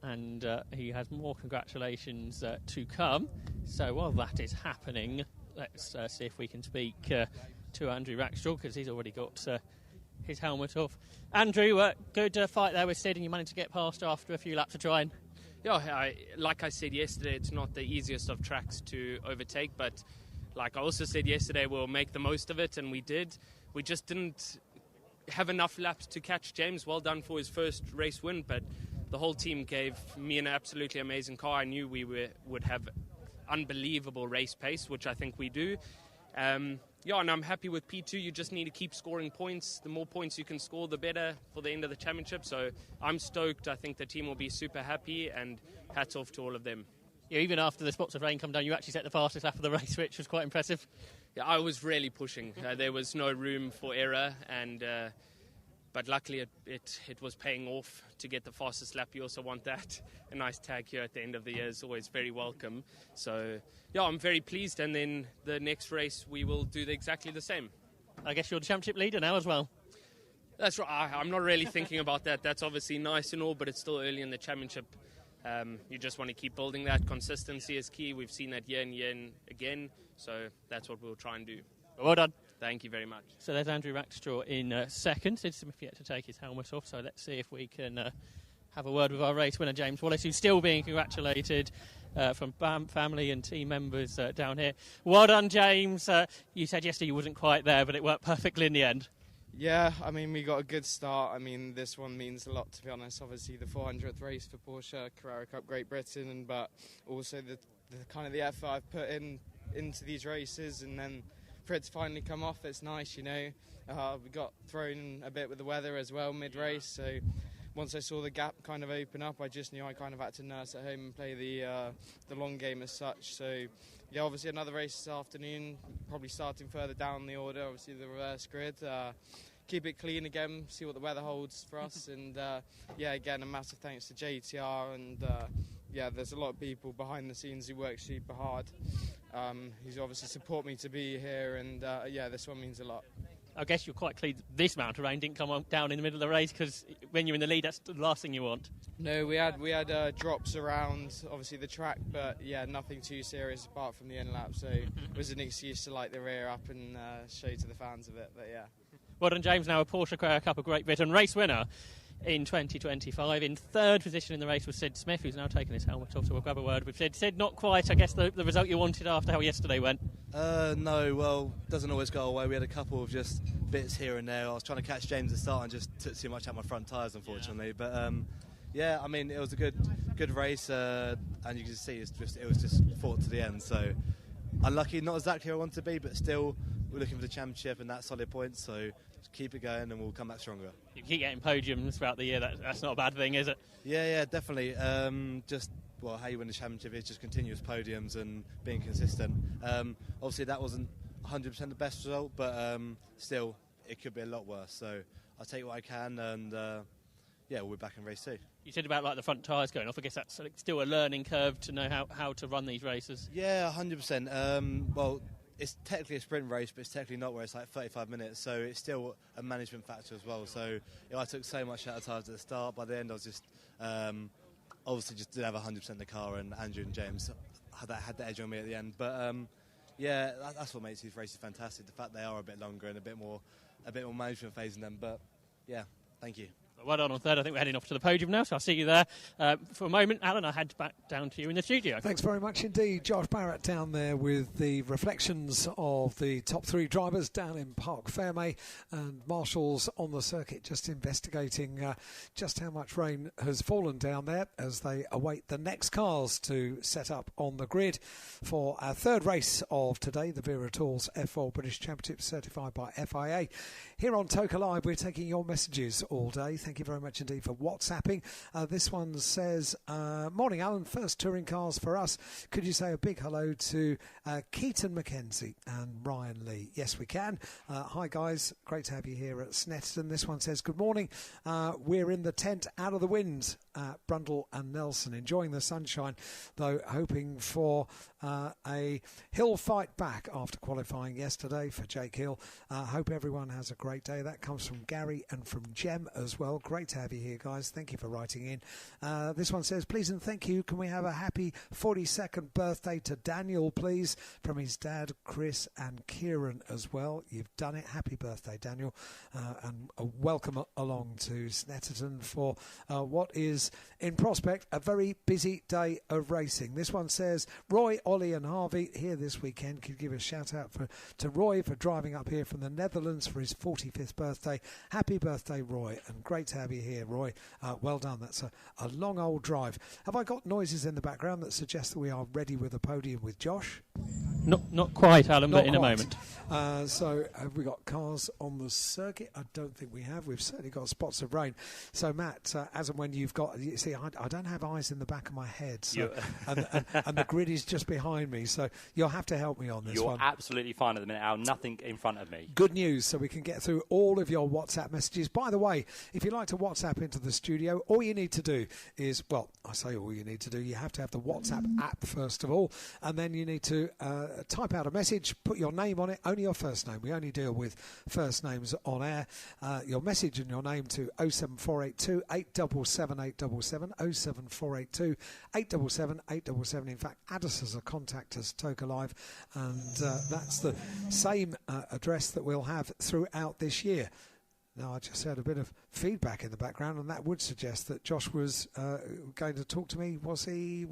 And he has more congratulations to come. So while that is happening, let's see if we can speak to Andrew Rackstraw, because he's already got his helmet off. Andrew, good fight there with Sid, and you managed to get past after a few laps of trying. Yeah, like I said yesterday, it's not the easiest of tracks to overtake, but like I also said yesterday, we'll make the most of it, and we did. We just didn't have enough laps to catch James. Well done for his first race win, but the whole team gave me an absolutely amazing car. I knew we would have unbelievable race pace, which I think we do. Yeah, and I'm happy with P2. You just need to keep scoring points. The more points you can score, the better for the end of the championship. So I'm stoked. I think the team will be super happy, and hats off to all of them. Yeah, even after the spots of rain come down, you actually set the fastest lap of the race, which was quite impressive. Yeah, I was really pushing. There was no room for error, and but luckily it was paying off to get the fastest lap. You also want that. A nice tag here at the end of the year is always very welcome. So, yeah, I'm very pleased, and then the next race we will do exactly the same. I guess you're the championship leader now as well. That's right. I'm not really thinking about that. That's obviously nice and all, but it's still early in the championship. You just want to keep building that. Consistency is key. We've seen that year and again, so that's what we'll try and do. Well done. Thank you very much. So there's Andrew Rackstraw in second. Sid Smith yet to take his helmet off, so let's see if we can have a word with our race winner, James Wallace, who's still being congratulated from family and team members down here. Well done, James. You said yesterday you wasn't quite there, but it worked perfectly in the end. Yeah, I mean, we got a good start. I mean, this one means a lot, to be honest. Obviously, the 400th race for Porsche Carrera Cup Great Britain, but also the kind of the effort I've put into these races, and then for it to finally come off, it's nice, you know. We got thrown a bit with the weather as well mid-race, so once I saw the gap kind of open up, I just knew I kind of had to nurse at home and play the long game as such. So, yeah, obviously another race this afternoon, probably starting further down the order, obviously the reverse grid. Keep it clean again, see what the weather holds for us, and yeah, again, a massive thanks to JTR, and yeah, there's a lot of people behind the scenes who work super hard, who obviously support me to be here, and yeah, this one means a lot. I guess you're quite clear this amount of rain didn't come down in the middle of the race, because when you're in the lead, that's the last thing you want. No, we had drops around, obviously, the track, but yeah, nothing too serious apart from the end lap, so it was an excuse to light the rear up and show to the fans of it, but yeah. Well done, James. Now a Porsche Carrera Cup of Great Britain race winner in 2025. In third position in the race was Sid Smith, who's now taken his helmet off, so we'll grab a word with Sid. Sid, not quite, I guess, the result you wanted after how yesterday went. No, well, doesn't always go away. We had a couple of just bits here and there. I was trying to catch James at the start and just took too much out my front tyres, unfortunately. Yeah. But yeah, I mean, it was a good race, and you can see it was just fought to the end. So unlucky, not exactly where I wanted to be, but still we're looking for the championship and that solid points. So just keep it going, and we'll come back stronger. You keep getting podiums throughout the year. That's not a bad thing, is it? Yeah, definitely. Just well, how you win the championship is just continuous podiums and being consistent. Obviously, that wasn't 100% the best result, but still, it could be a lot worse. So I'll take what I can, and yeah, we'll be back in race 2. You said about like the front tyres going off. I guess that's still a learning curve to know how to run these races. Yeah, 100%. Well, it's technically a sprint race, but it's technically not, where it's like 35 minutes. So it's still a management factor as well. So I took so much out of tyres at the start. By the end, I was just obviously just didn't have 100% in the car, and Andrew and James had the edge on me at the end. But yeah, that's what makes these races fantastic. The fact they are a bit longer and a bit more a bit more management phase in them. But yeah, thank you. Well done on third. I think we're heading off to the podium now, so I'll see you there. For a moment, Alan, I'll head back down to you in the studio. Thanks very much indeed. Josh Barrett down there with the reflections of the top 3 drivers down in Park Fairmay, and marshals on the circuit just investigating just how much rain has fallen down there as they await the next cars to set up on the grid for our third race of today, the Vera Tools F4 British Championship, certified by FIA. Here on Toker Live, we're taking your messages all day. Thank you very much indeed for WhatsApping. This one says, morning Alan, first touring cars for us. Could you say a big hello to Keaton McKenzie and Ryan Lee? Yes, we can. Hi guys, great to have you here at Snetterton. This one says, good morning. We're in the tent out of the wind at Brundle and Nelson, enjoying the sunshine, though hoping for a Hill fight back after qualifying yesterday for Jake Hill. Hope everyone has a great day. That comes from Gary and from Jem as well. Great to have you here, guys. Thank you for writing in. This one says, please and thank you. Can we have a happy 42nd birthday to Daniel, please, from his dad, Chris, and Kieran as well. You've done it. Happy birthday, Daniel. And welcome along to Snetterton for what is, in prospect, a very busy day of racing. This one says, Roy, Ollie and Harvey here this weekend. Could give a shout out to Roy for driving up here from the Netherlands for his 45th birthday. Happy birthday, Roy, and great to have you here, Roy. Well done. That's a long old drive. Have I got noises in the background that suggest that we are ready with a podium with Josh? Not quite, Alan, but in a moment. So have we got cars on the circuit? I don't think we have. We've certainly got spots of rain. So Matt, as and when you've got, you see, I don't have eyes in the back of my head, so, and the grid is just behind me, so you'll have to help me on this one. You're absolutely fine at the minute, Al. Nothing in front of me. Good news, so we can get through all of your WhatsApp messages. By the way, if you'd like to WhatsApp into the studio, all you need to do is, well, I say all you need to do, you have to have the WhatsApp app first of all, and then you need to type out a message, put your name on it, only your first name. We only deal with first names on air. Your message and your name to 07482 877 877, 07482 877 877. In fact, add us as a contact as Toker Live, and that's the same address that we'll have throughout this year. Now, I just heard a bit of feedback in the background, and that would suggest that Josh was going to talk to me. Was he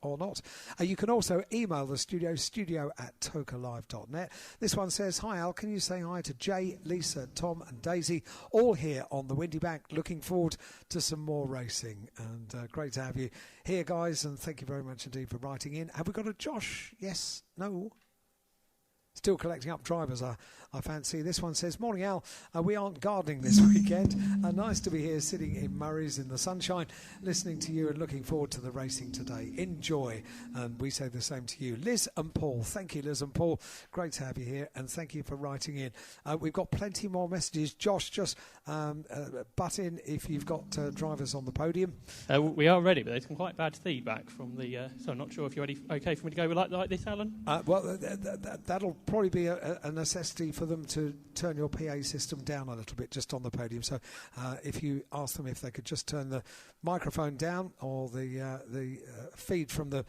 or not? You can also email the studio@tokerlive.net. This one says, hi Al, can you say hi to Jay, Lisa, Tom and Daisy, all here on the Windy Bank. Looking forward to some more racing, and great to have you here, guys, and thank you very much indeed for writing in. Have we got a Josh? Yes? No? Still collecting up drivers, I fancy. This one says, morning Al, we aren't gardening this weekend. Nice to be here sitting in Murray's in the sunshine, listening to you and looking forward to the racing today. Enjoy. And we say the same to you. Liz and Paul. Thank you, Liz and Paul. Great to have you here, and thank you for writing in. We've got plenty more messages. Josh, just butt in if you've got drivers on the podium. We are ready, but there's some quite bad feedback from the... so I'm not sure if you're ready. Okay for me to go like this, Alan? Well, that'll probably be a necessity for them to turn your PA system down a little bit just on the podium. So if you ask them if they could just turn the microphone down, or the feed from the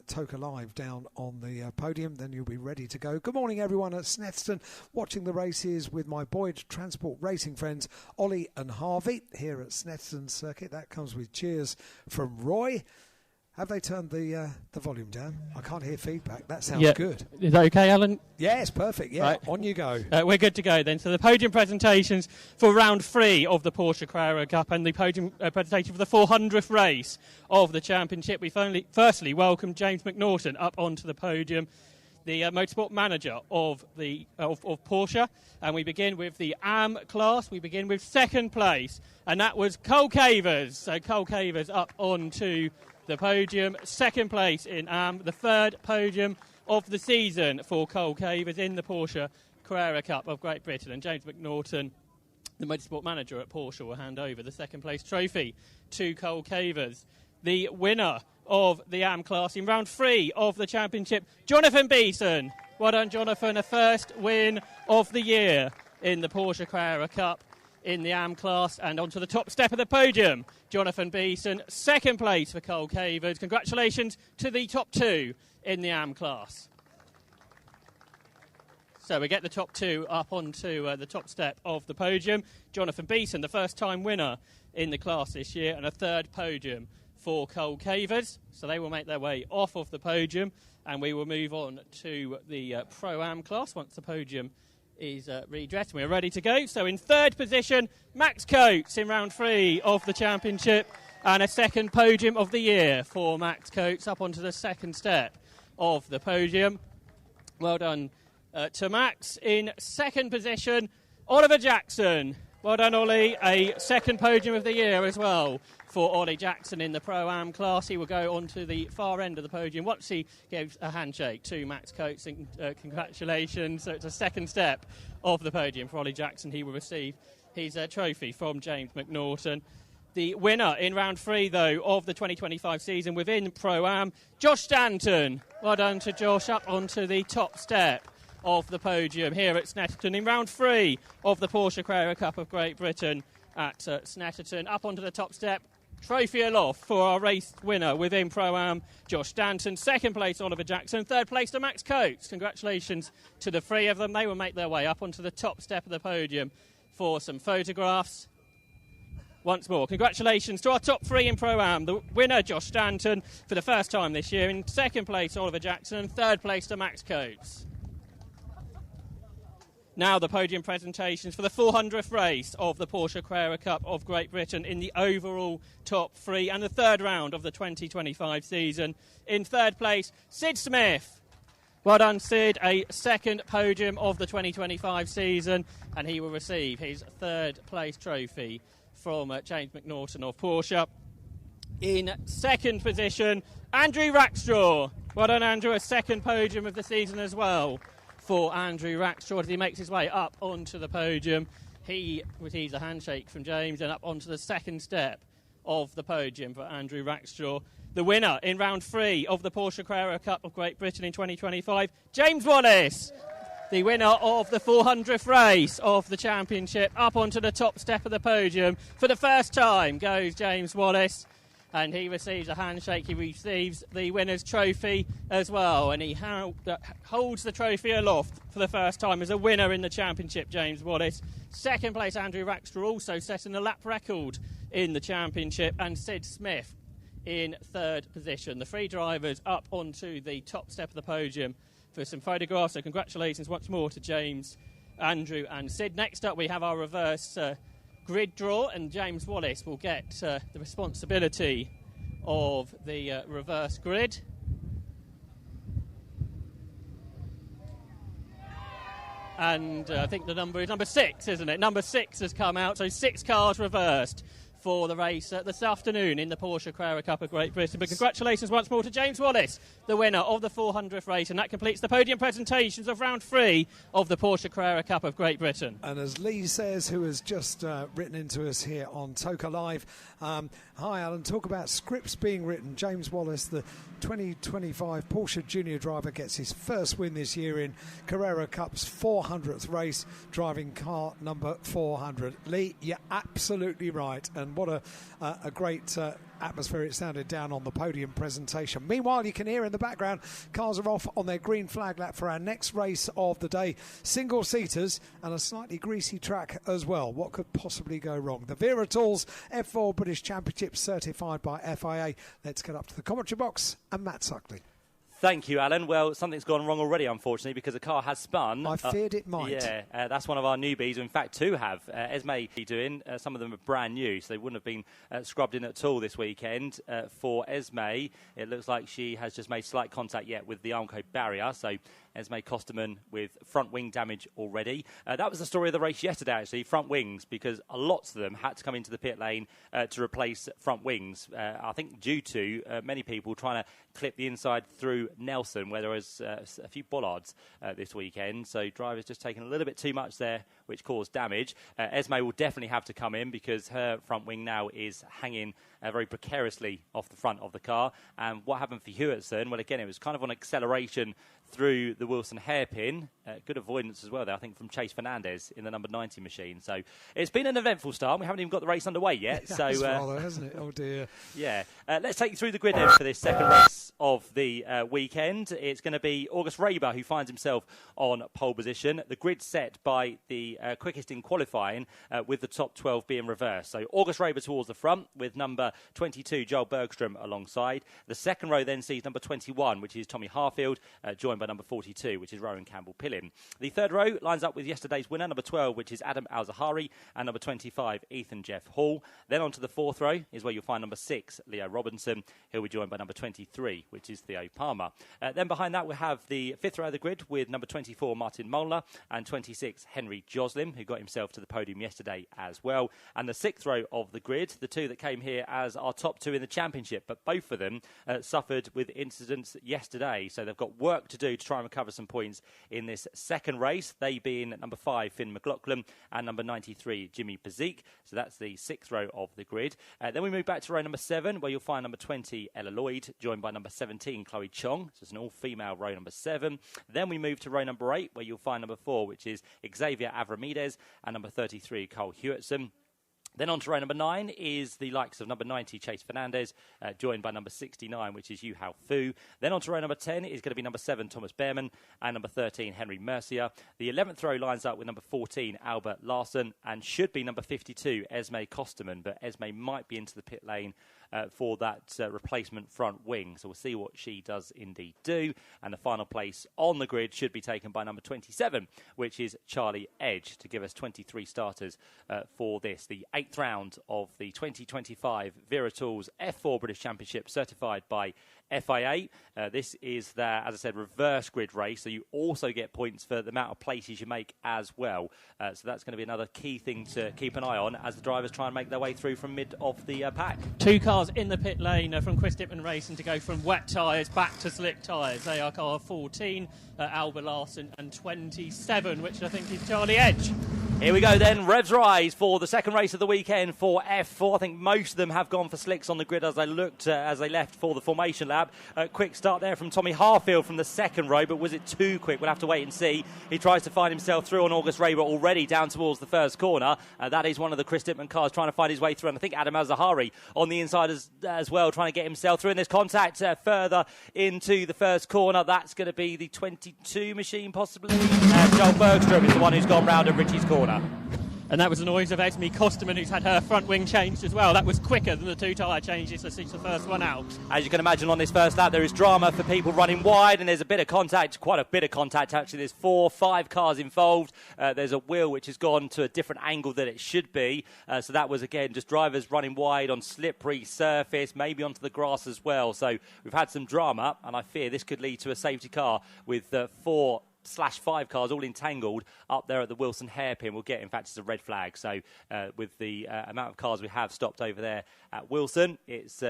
Toker Live down on the podium, then you'll be ready to go. Good morning everyone at Snetterton, watching the races with my Boyd Transport racing friends Ollie and Harvey here at Snetterton Circuit. That comes with cheers from Roy. Have they turned the volume down? I can't hear feedback. That sounds good. Is that okay, Alan? Yes, perfect. Yeah, right. On you go. We're good to go then. So the podium presentations for round 3 of the Porsche Carrera Cup, and the podium presentation for the 400th race of the championship. We firstly welcome James McNaughton up onto the podium, the motorsport manager of Porsche, and we begin with the AM class. We begin with second place, and that was Cole Cavers. So Cole Cavers up onto the podium, second place in AM, the third podium of the season for Cole Cavers in the Porsche Carrera Cup of Great Britain. And James McNaughton, the motorsport manager at Porsche, will hand over the second place trophy to Cole Cavers. The winner of the AM class in round 3 of the championship, Jonathan Beeson. Well done, Jonathan, a first win of the year in the Porsche Carrera Cup in the AM class, and onto the top step of the podium, Jonathan Beeson, second place for Cole Cavers. Congratulations to the top 2 in the AM class. So we get the top two up onto the top step of the podium. Jonathan Beeson, the first-time winner in the class this year, and a third podium for Cole Cavers. So they will make their way off of the podium, and we will move on to the Pro-Am class once the podium is redressed. We're ready to go. So in third position, Max Coates in round 3 of the championship, and a second podium of the year for Max Coates up onto the second step of the podium. Well done to Max. In second position, Oliver Jackson. Well done, Ollie. A second podium of the year as well for Ollie Jackson in the Pro-Am class. He will go onto the far end of the podium once he gives a handshake to Max Coates. And, congratulations. So it's a second step of the podium for Ollie Jackson. He will receive his trophy from James McNaughton. The winner in round 3, though, of the 2025 season within Pro-Am, Josh Stanton. Well done to Josh, up onto the top step of the podium here at Snetterton in round 3 of the Porsche Carrera Cup of Great Britain at Snetterton. Up onto the top step, trophy aloft for our race winner within Pro-Am, Josh Stanton. Second place, Oliver Jackson. Third place to Max Coates. Congratulations to the 3 of them. They will make their way up onto the top step of the podium for some photographs. Once more, congratulations to our top 3 in Pro-Am. The winner, Josh Stanton, for the first time this year. In second place, Oliver Jackson. And third place to Max Coates. Now the podium presentations for the 400th race of the Porsche Carrera Cup of Great Britain in the overall top 3 and the third round of the 2025 season. In third place, Sid Smith. Well done, Sid. A second podium of the 2025 season, and he will receive his third place trophy from James McNaughton of Porsche. In second position, Andrew Rackstraw. Well done, Andrew. A second podium of the season as well for Andrew Rackstraw as he makes his way up onto the podium. He receives a handshake from James and up onto the second step of the podium for Andrew Rackstraw. The winner in round 3 of the Porsche Carrera Cup of Great Britain in 2025, James Wallace. The winner of the 400th race of the championship, up onto the top step of the podium. For the first time goes James Wallace, and he receives a handshake. He receives the winner's trophy as well, and he holds the trophy aloft for the first time as a winner in the championship, James Wallace. Second place, Andrew Rackstraw, also setting a lap record in the championship, and Sid Smith in third position. The 3 drivers up onto the top step of the podium for some photographs. So congratulations once more to James, Andrew and Sid. Next up we have our reverse grid draw, and James Wallace will get the responsibility of the reverse grid. And I think the number is number 6, isn't it? Number 6 has come out, so 6 cars reversed for the race this afternoon in the Porsche Carrera Cup of Great Britain. But congratulations once more to James Wallace, the winner of the 400th race, and that completes the podium presentations of round 3 of the Porsche Carrera Cup of Great Britain. And as Lee says, who has just written into us here on Toka Live, hi Alan, talk about scripts being written. James Wallace, the 2025 Porsche Junior driver, gets his first win this year in Carrera Cup's 400th race, driving car number 400. Lee, you're absolutely right, and what a great atmosphere it sounded down on the podium presentation. Meanwhile, you can hear in the background, cars are off on their green flag lap for our next race of the day. Single-seaters and a slightly greasy track as well. What could possibly go wrong? The Vera Tools F4 British Championship certified by FIA. Let's get up to the commentary box and Matt Suckley. Thank you, Alan. Well, something's gone wrong already, unfortunately, because the car has spun. I feared it might. Yeah, that's one of our newbies. In fact, 2 have. Esme doing. Some of them are brand new, so they wouldn't have been scrubbed in at all this weekend. For Esme, it looks like she has just made slight contact yet with the Armco barrier, so Esme Kosterman with front wing damage already. That was the story of the race yesterday, actually, front wings, because lots of them had to come into the pit lane to replace front wings. I think due to many people trying to clip the inside through Nelson, where there was a few bollards this weekend. So drivers just taking a little bit too much there, which caused damage. Esme will definitely have to come in because her front wing now is hanging very precariously off the front of the car. And what happened for Hewitson? Well, again, it was kind of on acceleration through the Wilson hairpin. Good avoidance as well there, I think, from Chase Fernandez in the number 90 machine. So it's been an eventful start. We haven't even got the race underway yet. Yeah, so rather, hasn't it? Oh, dear. Yeah. Let's take you through the grid then for this second race of the weekend. It's going to be August Raber who finds himself on pole position. The grid set by the quickest in qualifying, with the top 12 being reversed. So August Raber towards the front with number 22, Joel Bergstrom, alongside. The second row then sees number 21, which is Tommy Harfield, joined by number 42, which is Rowan Campbell-Pillin. The third row lines up with yesterday's winner, number 12, which is Adam Al-Zahari, and number 25, Ethan Jeff Hall. Then on to the fourth row is where you'll find number 6, Leo Robinson. He'll be joined by number 23, which is Theo Palmer. Then behind that, we have the fifth row of the grid with number 24, Martin Molnar, and 26, Henry Joslin, who got himself to the podium yesterday as well. And the sixth row of the grid, the two that came here as our top two in the championship, but both of them suffered with incidents yesterday. So they've got work to do to try and recover some points in this second race, they being number 5, Finn McLaughlin, and number 93, Jimmy Pazik. So that's the sixth row of the grid. Then we move back to row number 7, where you'll find number 20, Ella Lloyd, joined by number 17, Chloe Chong. So it's an all-female row number 7. Then we move to row number 8, where you'll find number 4, which is Xavier Avramides, and number 33, Cole Hewitson. Then on to row number 9 is the likes of number 90, Chase Fernandez, joined by number 69, which is Yu Hao Fu. Then on to row number 10 is going to be number 7, Thomas Behrman, and number 13, Henry Mercier. The 11th row lines up with number 14, Albert Larson, and should be number 52, Esme Kosterman, but Esme might be into the pit lane for that replacement front wing. So we'll see what she does indeed do. And the final place on the grid should be taken by number 27, which is Charlie Edge, to give us 23 starters for this, the 8th round of the 2025 Vera Tools F4 British Championship, certified by FIA. This is their, as I said, reverse grid race, so you also get points for the amount of places you make as well. So that's going to be another key thing to keep an eye on as the drivers try and make their way through from mid of the pack. 2 cars in the pit lane from Chris Dittman Racing to go from wet tyres back to slick tyres. They are car 14, Albert Larson, and 27, which I think is Charlie Edge. Here we go then, revs rise for the second race of the weekend for F4. I think most of them have gone for slicks on the grid as they looked, as they left for the formation lap. Quick start there from Tommy Harfield from the second row, but was it too quick? We'll have to wait and see. He tries to find himself through on August Raber already down towards the first corner. That is one of the Chris Dittman cars trying to find his way through, and I think Adam Al-Zahari on the inside as well, trying to get himself through. And there's contact further into the first corner. That's going to be the 22 machine, possibly. Joel Bergstrom is the one who's gone round at Richie's corner. And that was the noise of Esme Kosterman, who's had her front wing changed as well. That was quicker than the 2 tyre changes, so she's the first one out. As you can imagine, on this first lap, there is drama for people running wide, and there's a bit of contact, quite a bit of contact actually. There's 4, 5 cars involved. There's a wheel which has gone to a different angle than it should be. So that was, again, just drivers running wide on slippery surface, maybe onto the grass as well. So we've had some drama, and I fear this could lead to a safety car with 4/5 cars all entangled up there at the Wilson hairpin. We'll get, in fact, it's a red flag. So with the amount of cars we have stopped over there at Wilson, it's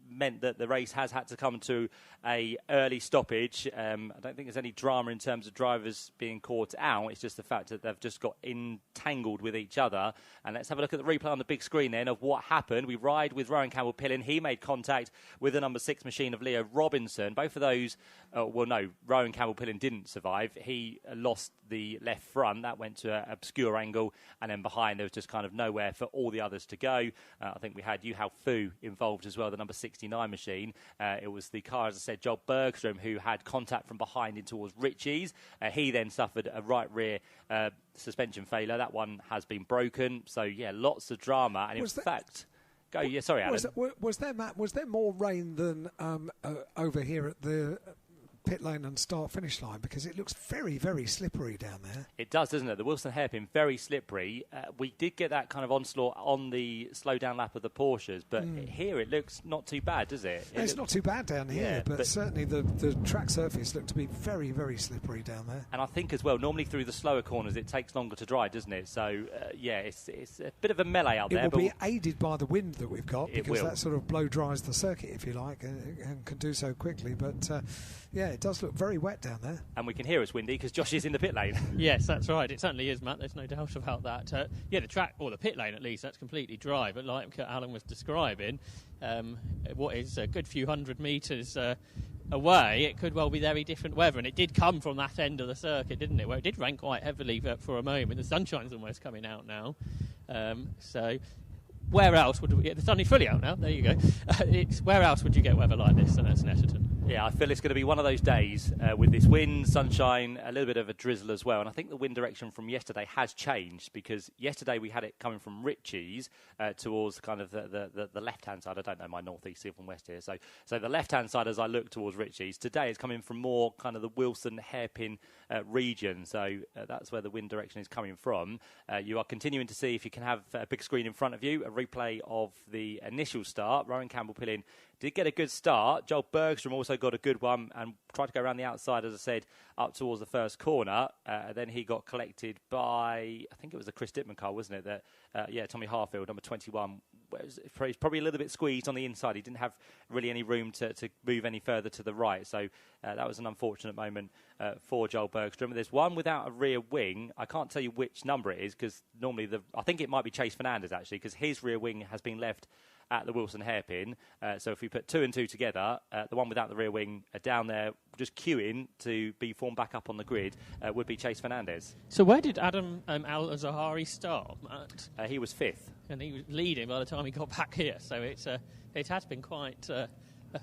meant that the race has had to come to a early stoppage. I don't think there's any drama in terms of drivers being caught out. It's just the fact that they've just got entangled with each other. And let's have a look at the replay on the big screen then of what happened. We ride with Rowan Campbell-Pillin. He made contact with the number 6 machine of Leo Robinson. Both of those, Rowan Campbell-Pillin didn't survive. He lost the left front. That went to an obscure angle. And then behind, there was just kind of nowhere for all the others to go. I think we had Yu Hao Fu involved as well, the number 69 machine. It was the car, as I said, Joel Bergstrom, who had contact from behind in towards Richie's. He then suffered a right rear suspension failure. That one has been broken. So, yeah, lots of drama. And in fact... Go, yeah, sorry, Alan. Was there more rain than over here at the pit lane and start-finish line? Because it looks very, very slippery down there. It does, doesn't it? The Wilson hairpin, very slippery. We did get that kind of onslaught on the slow-down lap of the Porsches, but here it looks not too bad, does it? It's not too bad down here, but certainly the track surface looked to be very, very slippery down there. And I think as well, normally through the slower corners, it takes longer to dry, doesn't it? So, it's a bit of a melee out there. It will be aided by the wind that we've got, because will. that sort of blow-dries the circuit, if you like, and can do so quickly. But, it does look very wet down there. And we can hear it's windy because Josh is in the pit lane. Yes, that's right. It certainly is, Matt. There's no doubt about that. The track, or the pit lane at least, that's completely dry. But like Alan was describing, what is a good few hundred metres away, it could well be very different weather. And it did come from that end of the circuit, didn't it? Where it did rain quite heavily for a moment. The sunshine's almost coming out now. So where else would we get the sunny fully out now? There you go. Where else would you get weather like this than at Snetterton? Yeah, I feel it's going to be one of those days with this wind, sunshine, a little bit of a drizzle as well. And I think the wind direction from yesterday has changed, because yesterday we had it coming from Ritchie's towards kind of the left-hand side. I don't know my north, east, south and west here. So the left-hand side as I look towards Ritchie's. Today it's coming from more kind of the Wilson hairpin region. So that's where the wind direction is coming from. You are continuing to see, if you can have a big screen in front of you, a replay of the initial start. Rowan Campbell-Pillin did get a good start. Joel Bergstrom also got a good one and tried to go around the outside, as I said, up towards the first corner. Then he got collected by, I think it was the Chris Dittman car, wasn't it? Tommy Harfield, number 21. He's probably a little bit squeezed on the inside. He didn't have really any room to move any further to the right. So that was an unfortunate moment for Joel Bergstrom. There's one without a rear wing. I can't tell you which number it is, because normally I think it might be Chase Fernandez, actually, because his rear wing has been left at the Wilson hairpin. So if we put 2 and 2 together, the one without the rear wing down there, just queuing to be formed back up on the grid, would be Chase Fernandez. So where did Adam Al-Zahari start, Matt? He was 5th. And he was leading by the time he got back here. So it has been quite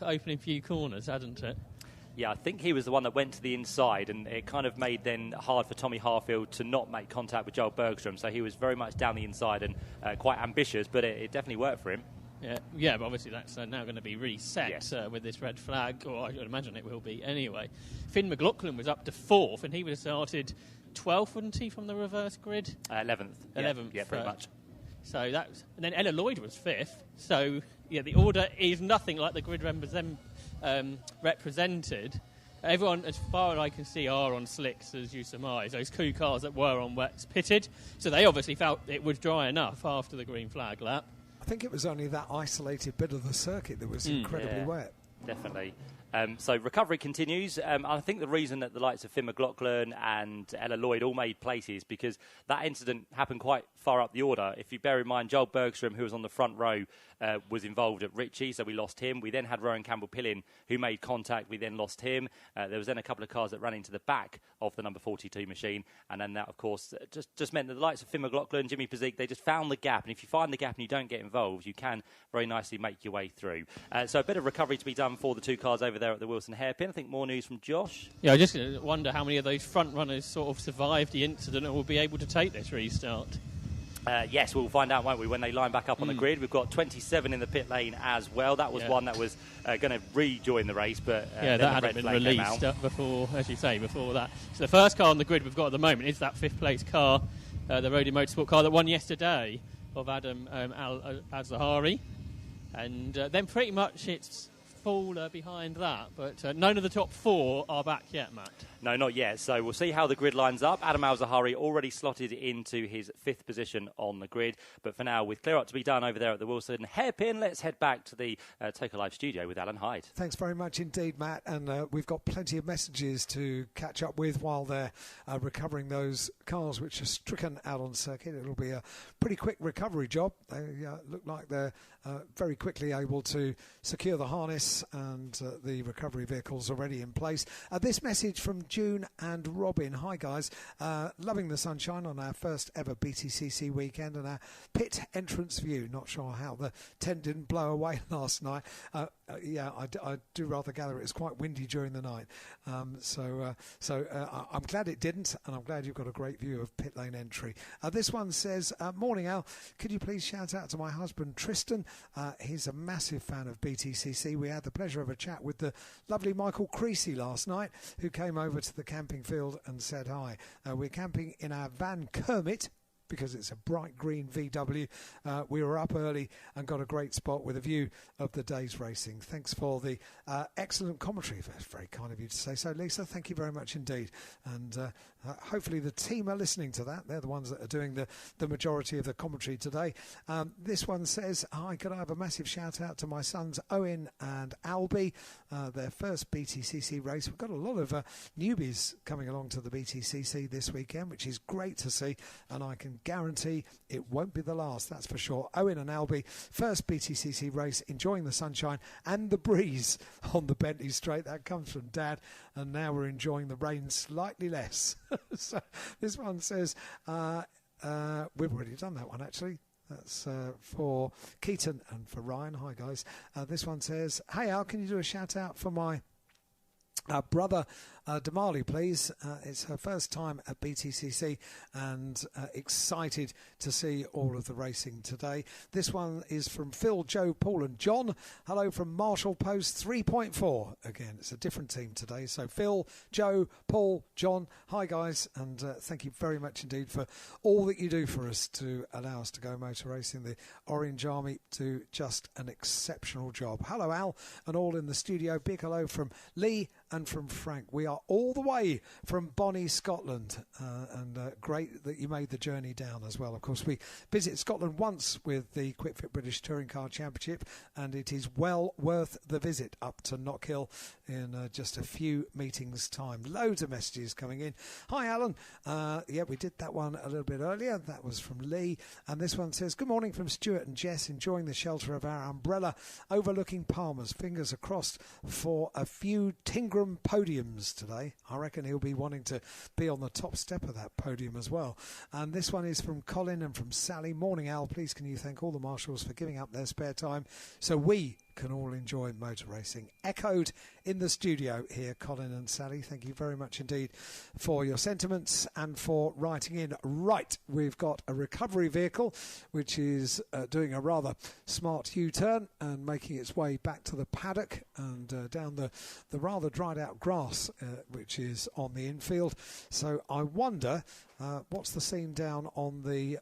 opening few corners, hasn't it? Yeah, I think he was the one that went to the inside, and it kind of made then hard for Tommy Harfield to not make contact with Joel Bergstrom. So he was very much down the inside and quite ambitious, but it definitely worked for him. Yeah, but obviously that's now going to be reset with this red flag, or I would imagine it will be anyway. Finn McLaughlin was up to 4th, and he would have started 12th, wouldn't he, from the reverse grid? 11th. 11th. Yeah, pretty much. So and then Ella Lloyd was 5th. So, yeah, the order is nothing like the grid represented. Everyone, as far as I can see, are on slicks, as you surmise. Those 2 cars that were on wets pitted. So they obviously felt it was dry enough after the green flag lap. I think it was only that isolated bit of the circuit that was incredibly wet. Definitely. So recovery continues. I think the reason that the likes of Finn McLaughlin and Ella Lloyd all made places, because that incident happened quite far up the order. If you bear in mind, Joel Bergstrom, who was on the front row, was involved at Ritchie, so we lost him. We then had Rowan Campbell-Pillin, who made contact. We then lost him. There was then a couple of cars that ran into the back of the number 42 machine, and then that, of course, just meant that the likes of Finn McLaughlin, Jimmy Pazik, they just found the gap. And if you find the gap and you don't get involved, you can very nicely make your way through. So a bit of recovery to be done for the 2 cars over there at the Wilson hairpin. I think more news from Josh. Yeah, I just wonder how many of those front runners sort of survived the incident and will be able to take this restart. Yes, we'll find out, won't we, when they line back up on the grid. We've got 27 in the pit lane as well. That was one that was going to rejoin the race, but that hadn't been released before, as you say, before that. So the first car on the grid we've got at the moment is that 5th place car, the Rodin Motorsport car that won yesterday, of Adam Al-Zahari. And then pretty much it's full behind that, but none of the top 4 are back yet, Matt. No, not yet. So we'll see how the grid lines up. Adam Al-Zahari already slotted into his 5th position on the grid. But for now, with clear up to be done over there at the Wilson hairpin, let's head back to the Toker Live studio with Alan Hyde. Thanks very much indeed, Matt. And we've got plenty of messages to catch up with while they're recovering those cars which are stricken out on circuit. It'll be a pretty quick recovery job. They look like they're very quickly able to secure the harness, and the recovery vehicles already in place. This message from June and Robin. Hi guys, loving the sunshine on our first ever BTCC weekend and our pit entrance view. Not sure how the tent didn't blow away last night. I do rather gather it was quite windy during the night. So I'm glad it didn't, and I'm glad you've got a great view of pit lane entry. This one says, morning Al, could you please shout out to my husband Tristan? He's a massive fan of BTCC. We had the pleasure of a chat with the lovely Michael Creasy last night, who came over to the camping field and said hi. We're camping in our Van Kermit, because it's a bright green VW. We were up early and got a great spot with a view of the day's racing. Thanks for the excellent commentary. That's very kind of you to say so, Lisa. Thank you very much indeed. And hopefully the team are listening to that. They're the ones that are doing the majority of the commentary today. This one says, hi, could I have a massive shout out to my sons Owen and Albie, their first BTCC race. We've got a lot of newbies coming along to the BTCC this weekend, which is great to see, and I can guarantee it won't be the last, that's for sure. Owen and Albie, first BTCC race, enjoying the sunshine and the breeze on the Bentley Straight. That comes from Dad, and now we're enjoying the rain slightly less. So this one says, we've already done that one actually. That's for Keaton and for Ryan. Hi, guys. This one says, hey, Al, can you do a shout-out for my brother Damali, please? It's her first time at BTCC and excited to see all of the racing today. This one is from Phil, Joe, Paul and John. Hello from Marshall Post 3.4. Again, it's a different team today. So Phil, Joe, Paul, John, hi guys, and thank you very much indeed for all that you do for us to allow us to go motor racing. The Orange Army do just an exceptional job. Hello Al and all in the studio. Big hello from Lee and from Frank. We are all the way from Bonnie, Scotland, and great that you made the journey down as well. Of course, we visit Scotland once with the Quick Fit British Touring Car Championship, and it is well worth the visit up to Knockhill in just a few meetings' time. Loads of messages coming in. Hi, Alan. Yeah, we did that one a little bit earlier. That was from Lee, and this one says, good morning from Stuart and Jess, enjoying the shelter of our umbrella overlooking Palmer's. Fingers are crossed for a few Tingram podiums today. I reckon he'll be wanting to be on the top step of that podium as well. And this one is from Colin and from Sally. Morning, Al. Please can you thank all the marshals for giving up their spare time so we can all enjoy motor racing. Echoed in the studio here, Colin and Sally. Thank you very much indeed for your sentiments and for writing in. Right, we've got a recovery vehicle which is doing a rather smart U-turn and making its way back to the paddock and down the rather dried out grass which is on the infield. So I wonder what's the scene down on the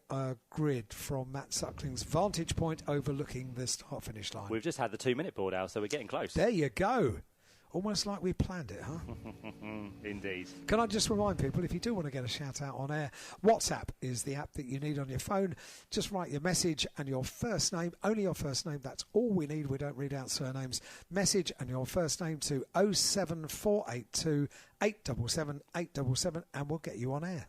grid from Matt Suckling's vantage point overlooking the start-finish line. We've just had the 2-minute board out, so we're getting close. There you go. Almost like we planned it, huh? Indeed. Can I just remind people, if you do want to get a shout out on air, WhatsApp is the app that you need on your phone. Just write your message and your first name, only your first name. That's all we need. We don't read out surnames. Message and your first name to 07482 877 877 and we'll get you on air.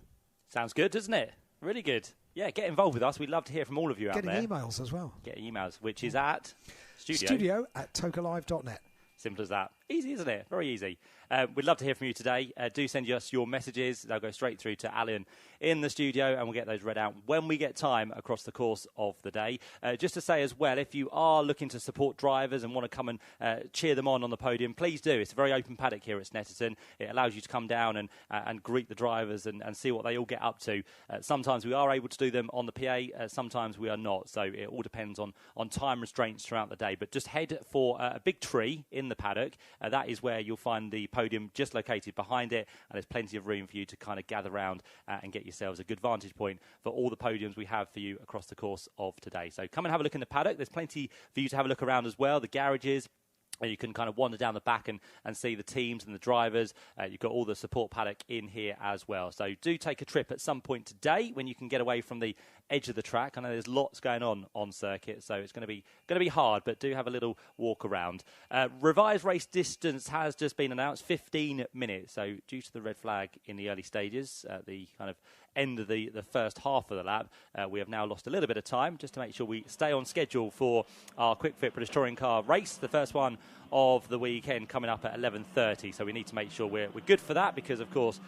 Sounds good, doesn't it? Really good. Yeah, get involved with us. We'd love to hear from all of you out there. Getting emails as well. Getting emails, which is at studio@tokalive.net. Simple as that. Easy, isn't it? Very easy. We'd love to hear from you today. Do send us your messages. They'll go straight through to Alan in the studio, and we'll get those read out when we get time across the course of the day. Just to say as well, if you are looking to support drivers and want to come and cheer them on the podium, please do. It's a very open paddock here at Snetterton. It allows you to come down and greet the drivers and see what they all get up to. Sometimes we are able to do them on the PA, sometimes we are not. So it all depends on time restraints throughout the day. But just head for a big tree in the paddock. That is where you'll find the podium just located behind it, and there's plenty of room for you to kind of gather around and get yourselves a good vantage point for all the podiums we have for you across the course of today. So come and have a look in the paddock. There's plenty for you to have a look around as well. The garages. You can kind of wander down the back and see the teams and the drivers. You've got all the support paddock in here as well. So do take a trip at some point today when you can get away from the edge of the track. I know there's lots going on circuit, so it's going to be hard, but do have a little walk around. Revised race distance has just been announced, 15 minutes. So due to the red flag in the early stages, at the kind of end of the first half of the lap, we have now lost a little bit of time just to make sure we stay on schedule for our Quick Fit British Touring Car race, the first one of the weekend coming up at 11:30. So we need to make sure we're good for that because, of course,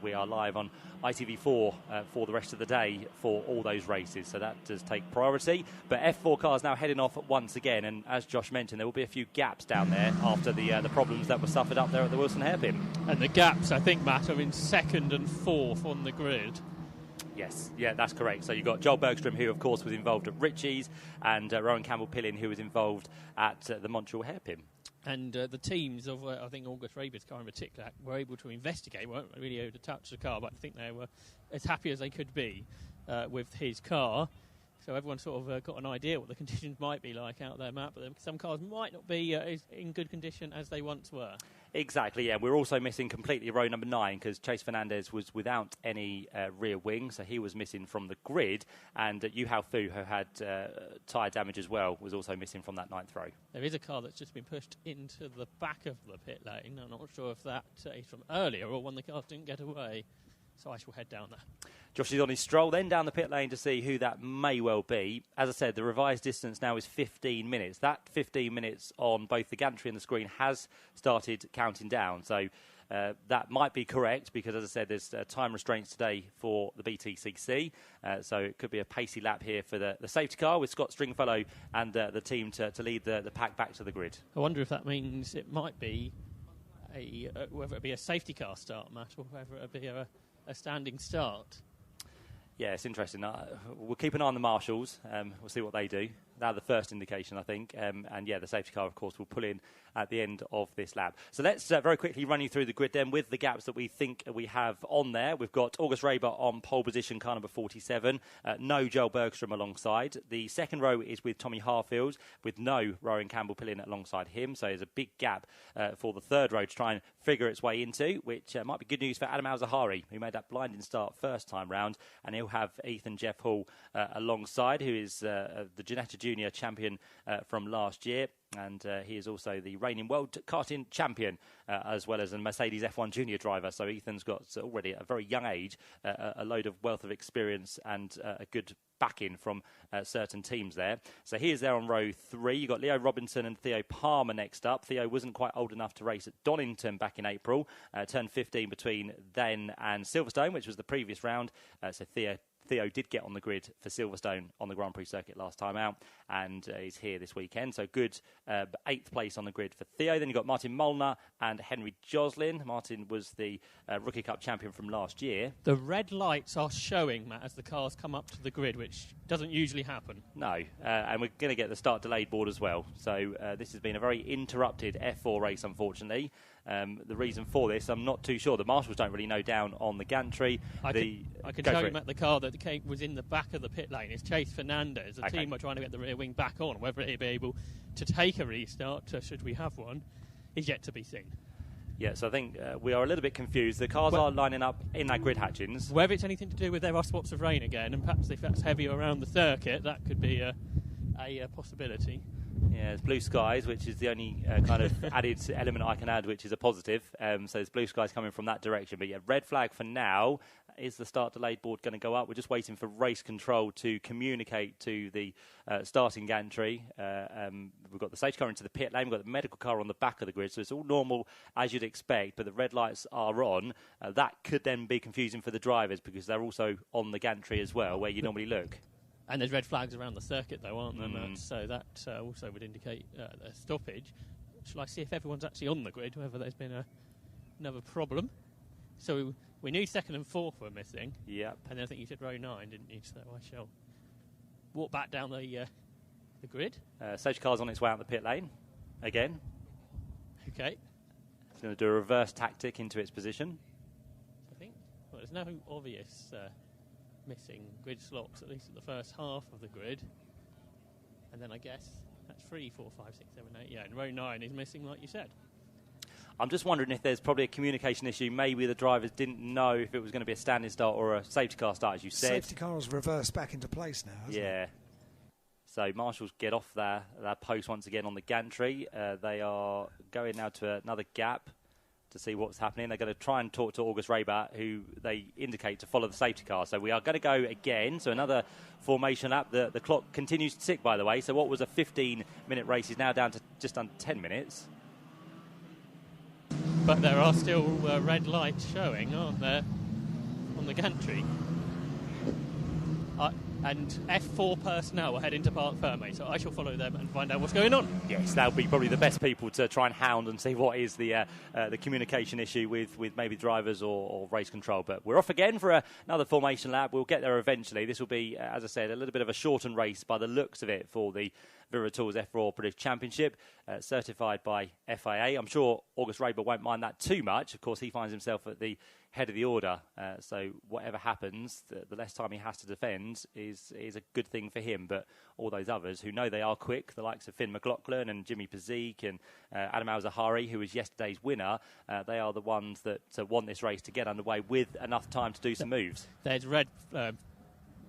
we are live on ITV4 for the rest of the day for all those races. So that does take priority. But F4 cars now heading off once again. And as Josh mentioned, there will be a few gaps down there after the problems that were suffered up there at the Wilson Hairpin. And the gaps, I think, Matt, are in 2nd and 4th on the grid. Yes, yeah, that's correct. So you've got Joel Bergstrom, who, of course, was involved at Ritchie's, and Rowan Campbell-Pillin, who was involved at the Montreal Hairpin. And the teams of, I think, August Raby's car in particular, were able to investigate, weren't really able to touch the car, but I think they were as happy as they could be with his car. So everyone sort of got an idea what the conditions might be like out there, Matt, but some cars might not be as in good condition as they once were. Exactly, yeah. We're also missing completely row number 9 because Chase Fernandez was without any rear wing, so he was missing from the grid. And Yu Hao Fu, who had tyre damage as well, was also missing from that 9th row. There is a car that's just been pushed into the back of the pit lane. I'm not sure if that is from earlier or when the cars didn't get away. So I shall head down there. Josh is on his stroll, then down the pit lane to see who that may well be. As I said, the revised distance now is 15 minutes. That 15 minutes on both the gantry and the screen has started counting down. So that might be correct because, as I said, there's time restraints today for the BTCC. So it could be a pacey lap here for the safety car with Scott Stringfellow and the team to lead the pack back to the grid. I wonder if that means it might be whether it be a safety car start, Matt, or whether it be a standing start. Yeah, it's interesting. We'll keep an eye on the marshals. We'll see what they do. They're the first indication, I think. And yeah, the safety car, of course, will pull in at the end of this lap. So let's very quickly run you through the grid then with the gaps that we think we have on there. We've got August Raber on pole position, car number 47. No Joel Bergstrom alongside. The second row is with Tommy Harfield, with no Rowan Campbell-Pillin alongside him. So there's a big gap for the third row to try and figure its way into, which might be good news for Adam Al-Zahari, who made that blinding start first time round. And he'll have Ethan Jeff Hall alongside, who is the Ginetta Junior champion from last year. And he is also the reigning world karting champion, as well as a Mercedes F1 junior driver. So Ethan's got already at a very young age a load of wealth of experience and a good backing from certain teams there. So he is there on row 3. You've got Leo Robinson and Theo Palmer next up. Theo wasn't quite old enough to race at Donington back in April. Turned 15 between then and Silverstone, which was the previous round. So Theo did get on the grid for Silverstone on the Grand Prix circuit last time out, and he's here this weekend. So good 8th place on the grid for Theo. Then you've got Martin Molnar and Henry Joslin. Martin was the Rookie Cup champion from last year. The red lights are showing, Matt, as the cars come up to the grid, which doesn't usually happen. No, and we're going to get the start delayed board as well. So this has been a very interrupted F4 race, unfortunately. The reason for this, I'm not too sure. The marshals don't really know down on the gantry. I can tell you, Matt, the car that was in the back of the pit lane is Chase Fernandez. The team are trying to get the rear wing back on. Whether he'll be able to take a restart, should we have one, is yet to be seen. Yes, I think we are a little bit confused. The cars are lining up in that grid hatchings. Whether it's anything to do with there are spots of rain again, and perhaps if that's heavier around the circuit, that could be a possibility. Yeah, it's blue skies, which is the only kind of added element I can add, which is a positive. So there's blue skies coming from that direction. But yeah, red flag for now. Is the start delayed board going to go up? We're just waiting for race control to communicate to the starting gantry. We've got the safety car into the pit lane. We've got the medical car on the back of the grid. So it's all normal as you'd expect, but the red lights are on. That could then be confusing for the drivers because they're also on the gantry as well, where you normally look. And there's red flags around the circuit, though, aren't there? So that also would indicate a stoppage. Shall I see if everyone's actually on the grid, whether there's been another problem? So we knew 2nd and 4th were missing. Yep. And then I think you said row 9, didn't you? So I shall walk back down the grid. Safety car's on its way out the pit lane again. Okay. It's going to do a reverse tactic into its position. I think. Well, there's no obvious missing grid slots, at least at the first half of the grid. And then I guess that's 3, 4, 5, 6, 7, 8. Yeah, and row 9 is missing, like you said. I'm just wondering if there's probably a communication issue. Maybe the drivers didn't know if it was going to be a standing start or a safety car start, as you said. Safety car has reversed back into place now, hasn't it? So marshals get off their post once again on the gantry. They are going now to another gap to see what's happening. They're going to try and talk to August Raber, who they indicate to follow the safety car. So we are going to go again. So another formation lap. The clock continues to tick, by the way. So what was a 15-minute race is now down to just under 10 minutes. But there are still red lights showing, aren't there, on the gantry? And F4 personnel are heading to Parc Ferme, so I shall follow them and find out what's going on. Yes, they'll be probably the best people to try and hound and see what is the communication issue with maybe drivers or race control. But we're off again for another formation lap. We'll get there eventually. This will be, as I said, a little bit of a shortened race by the looks of it for the Vira Tools F4 British Championship, certified by FIA. I'm sure August Raber won't mind that too much. Of course, he finds himself at the head of the order, so whatever happens, the less time he has to defend is a good thing for him. But all those others who know they are quick, the likes of Finn McLaughlin and Jimmy Pazik and Adam Al-Zahari, who was yesterday's winner, they are the ones that want this race to get underway with enough time to do some moves. There's red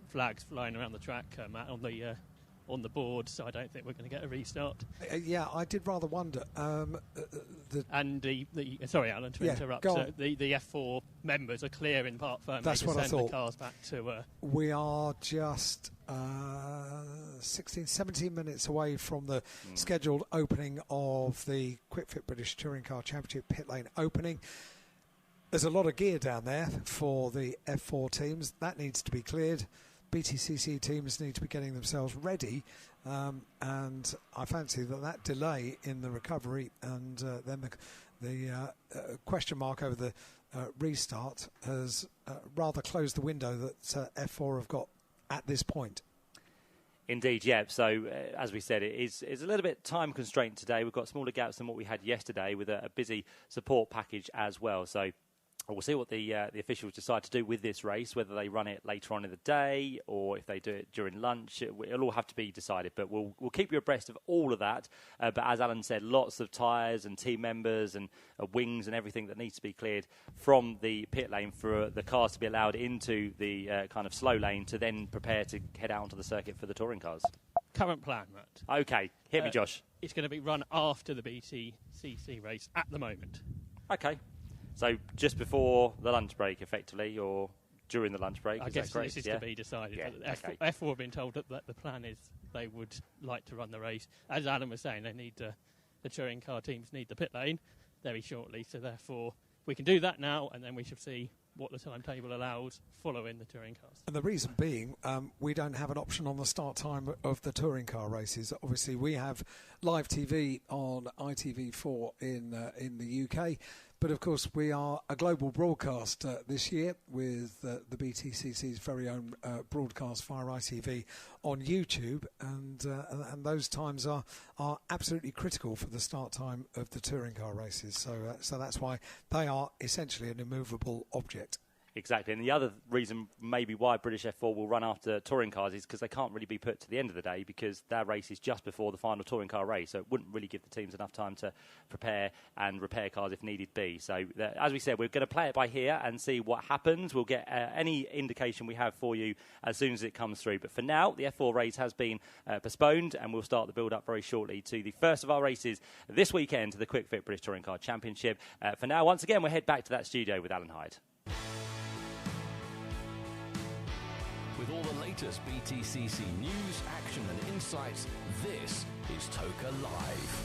flags flying around the track, Matt, on the board, so I don't think we're going to get a restart. Yeah, I did rather wonder. And sorry, Alan, to interrupt. The F4 members are clear in park firmly to send the cars back to. We are just 16, 17 minutes away from the scheduled opening of the Quick Fit British Touring Car Championship pit lane opening. There's a lot of gear down there for the F4 teams. That needs to be cleared. BTCC teams need to be getting themselves ready. And I fancy that delay in the recovery and then the question mark over the restart has rather closed the window that F4 have got at this point. Indeed, yeah. So, as we said, it's a little bit time constrained today. We've got smaller gaps than what we had yesterday with a busy support package as well. So, we'll see what the officials decide to do with this race, whether they run it later on in the day or if they do it during lunch. It'll all have to be decided, but we'll keep you abreast of all of that. But as Alan said, lots of tyres and team members and wings and everything that needs to be cleared from the pit lane for the cars to be allowed into the kind of slow lane to then prepare to head out onto the circuit for the touring cars. Current plan, Matt. Okay, hit me, Josh. It's going to be run after the BTCC race at the moment. Okay. So just before the lunch break, effectively, or during the lunch break? I guess this is to be decided. Yeah, F4 have been told that the plan is they would like to run the race. As Alan was saying, they need the touring car teams need the pit lane very shortly. So therefore, we can do that now, and then we should see what the timetable allows following the touring cars. And the reason being, we don't have an option on the start time of the touring car races. Obviously, we have live TV on ITV4 in the UK. But, of course, we are a global broadcast this year with the BTCC's very own broadcast via ITV on YouTube. And those times are absolutely critical for the start time of the touring car races. So that's why they are essentially an immovable object. Exactly, and the other reason maybe why British F4 will run after touring cars is because they can't really be put to the end of the day because their race is just before the final touring car race, so it wouldn't really give the teams enough time to prepare and repair cars if needed be. So, as we said, we're going to play it by ear and see what happens. We'll get any indication we have for you as soon as it comes through. But for now, the F4 race has been postponed, and we'll start the build-up very shortly to the first of our races this weekend, to the Quick Fit British Touring Car Championship. For now, once again, we'll head back to that studio with Alan Hyde. With all the latest BTCC news, action and insights, this is Toka Live.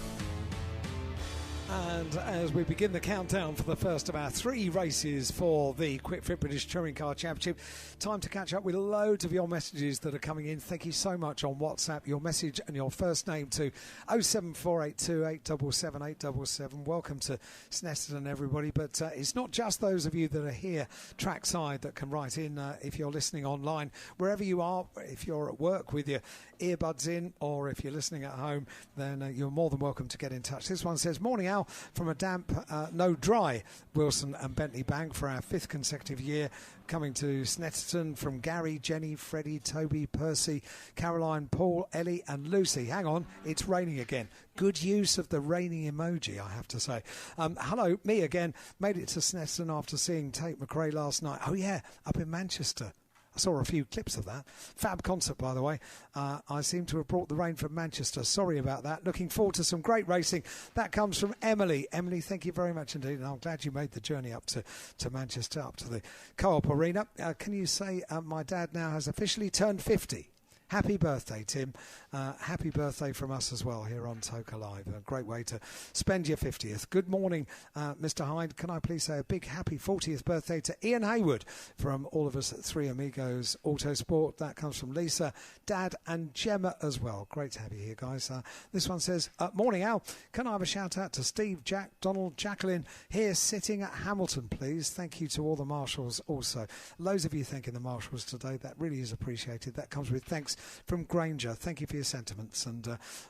And as we begin the countdown for the first of our 3 races for the Quick Fit British Touring Car Championship, time to catch up with loads of your messages that are coming in. Thank you so much on WhatsApp. Your message and your first name to 07482 877 877. Welcome to Snetterton, everybody. But it's not just those of you that are here trackside that can write in if you're listening online. Wherever you are, if you're at work with your earbuds in or if you're listening at home, then you're more than welcome to get in touch. This one says, morning Al, from a damp, no dry Wilson and Bentley Bank for our 5th consecutive year, coming to Snetterton from Gary, Jenny, Freddie, Toby, Percy, Caroline, Paul, Ellie and Lucy. Hang on, it's raining again. Good use of the raining emoji, I have to say. Hello, me again. Made it to Snetterton after seeing Tate McRae last night. Oh yeah, up in Manchester. I saw a few clips of that. Fab concert, by the way. I seem to have brought the rain from Manchester. Sorry about that. Looking forward to some great racing. That comes from Emily. Emily, thank you very much indeed. And I'm glad you made the journey up to Manchester, up to the Co-op Arena. Can you say my dad now has officially turned 50? Happy birthday, Tim. Happy birthday from us as well here on Toka Live. A great way to spend your 50th. Good morning, Mr. Hyde. Can I please say a big happy 40th birthday to Ian Hayward from all of us at Three Amigos Autosport. That comes from Lisa, Dad and Gemma as well. Great to have you here, guys. This one says, morning, Al. Can I have a shout out to Steve, Jack, Donald, Jacqueline here sitting at Hamilton, please? Thank you to all the marshals also. Loads of you thanking the marshals today. That really is appreciated. That comes with thanks from Granger. Thank you for your sentiments, and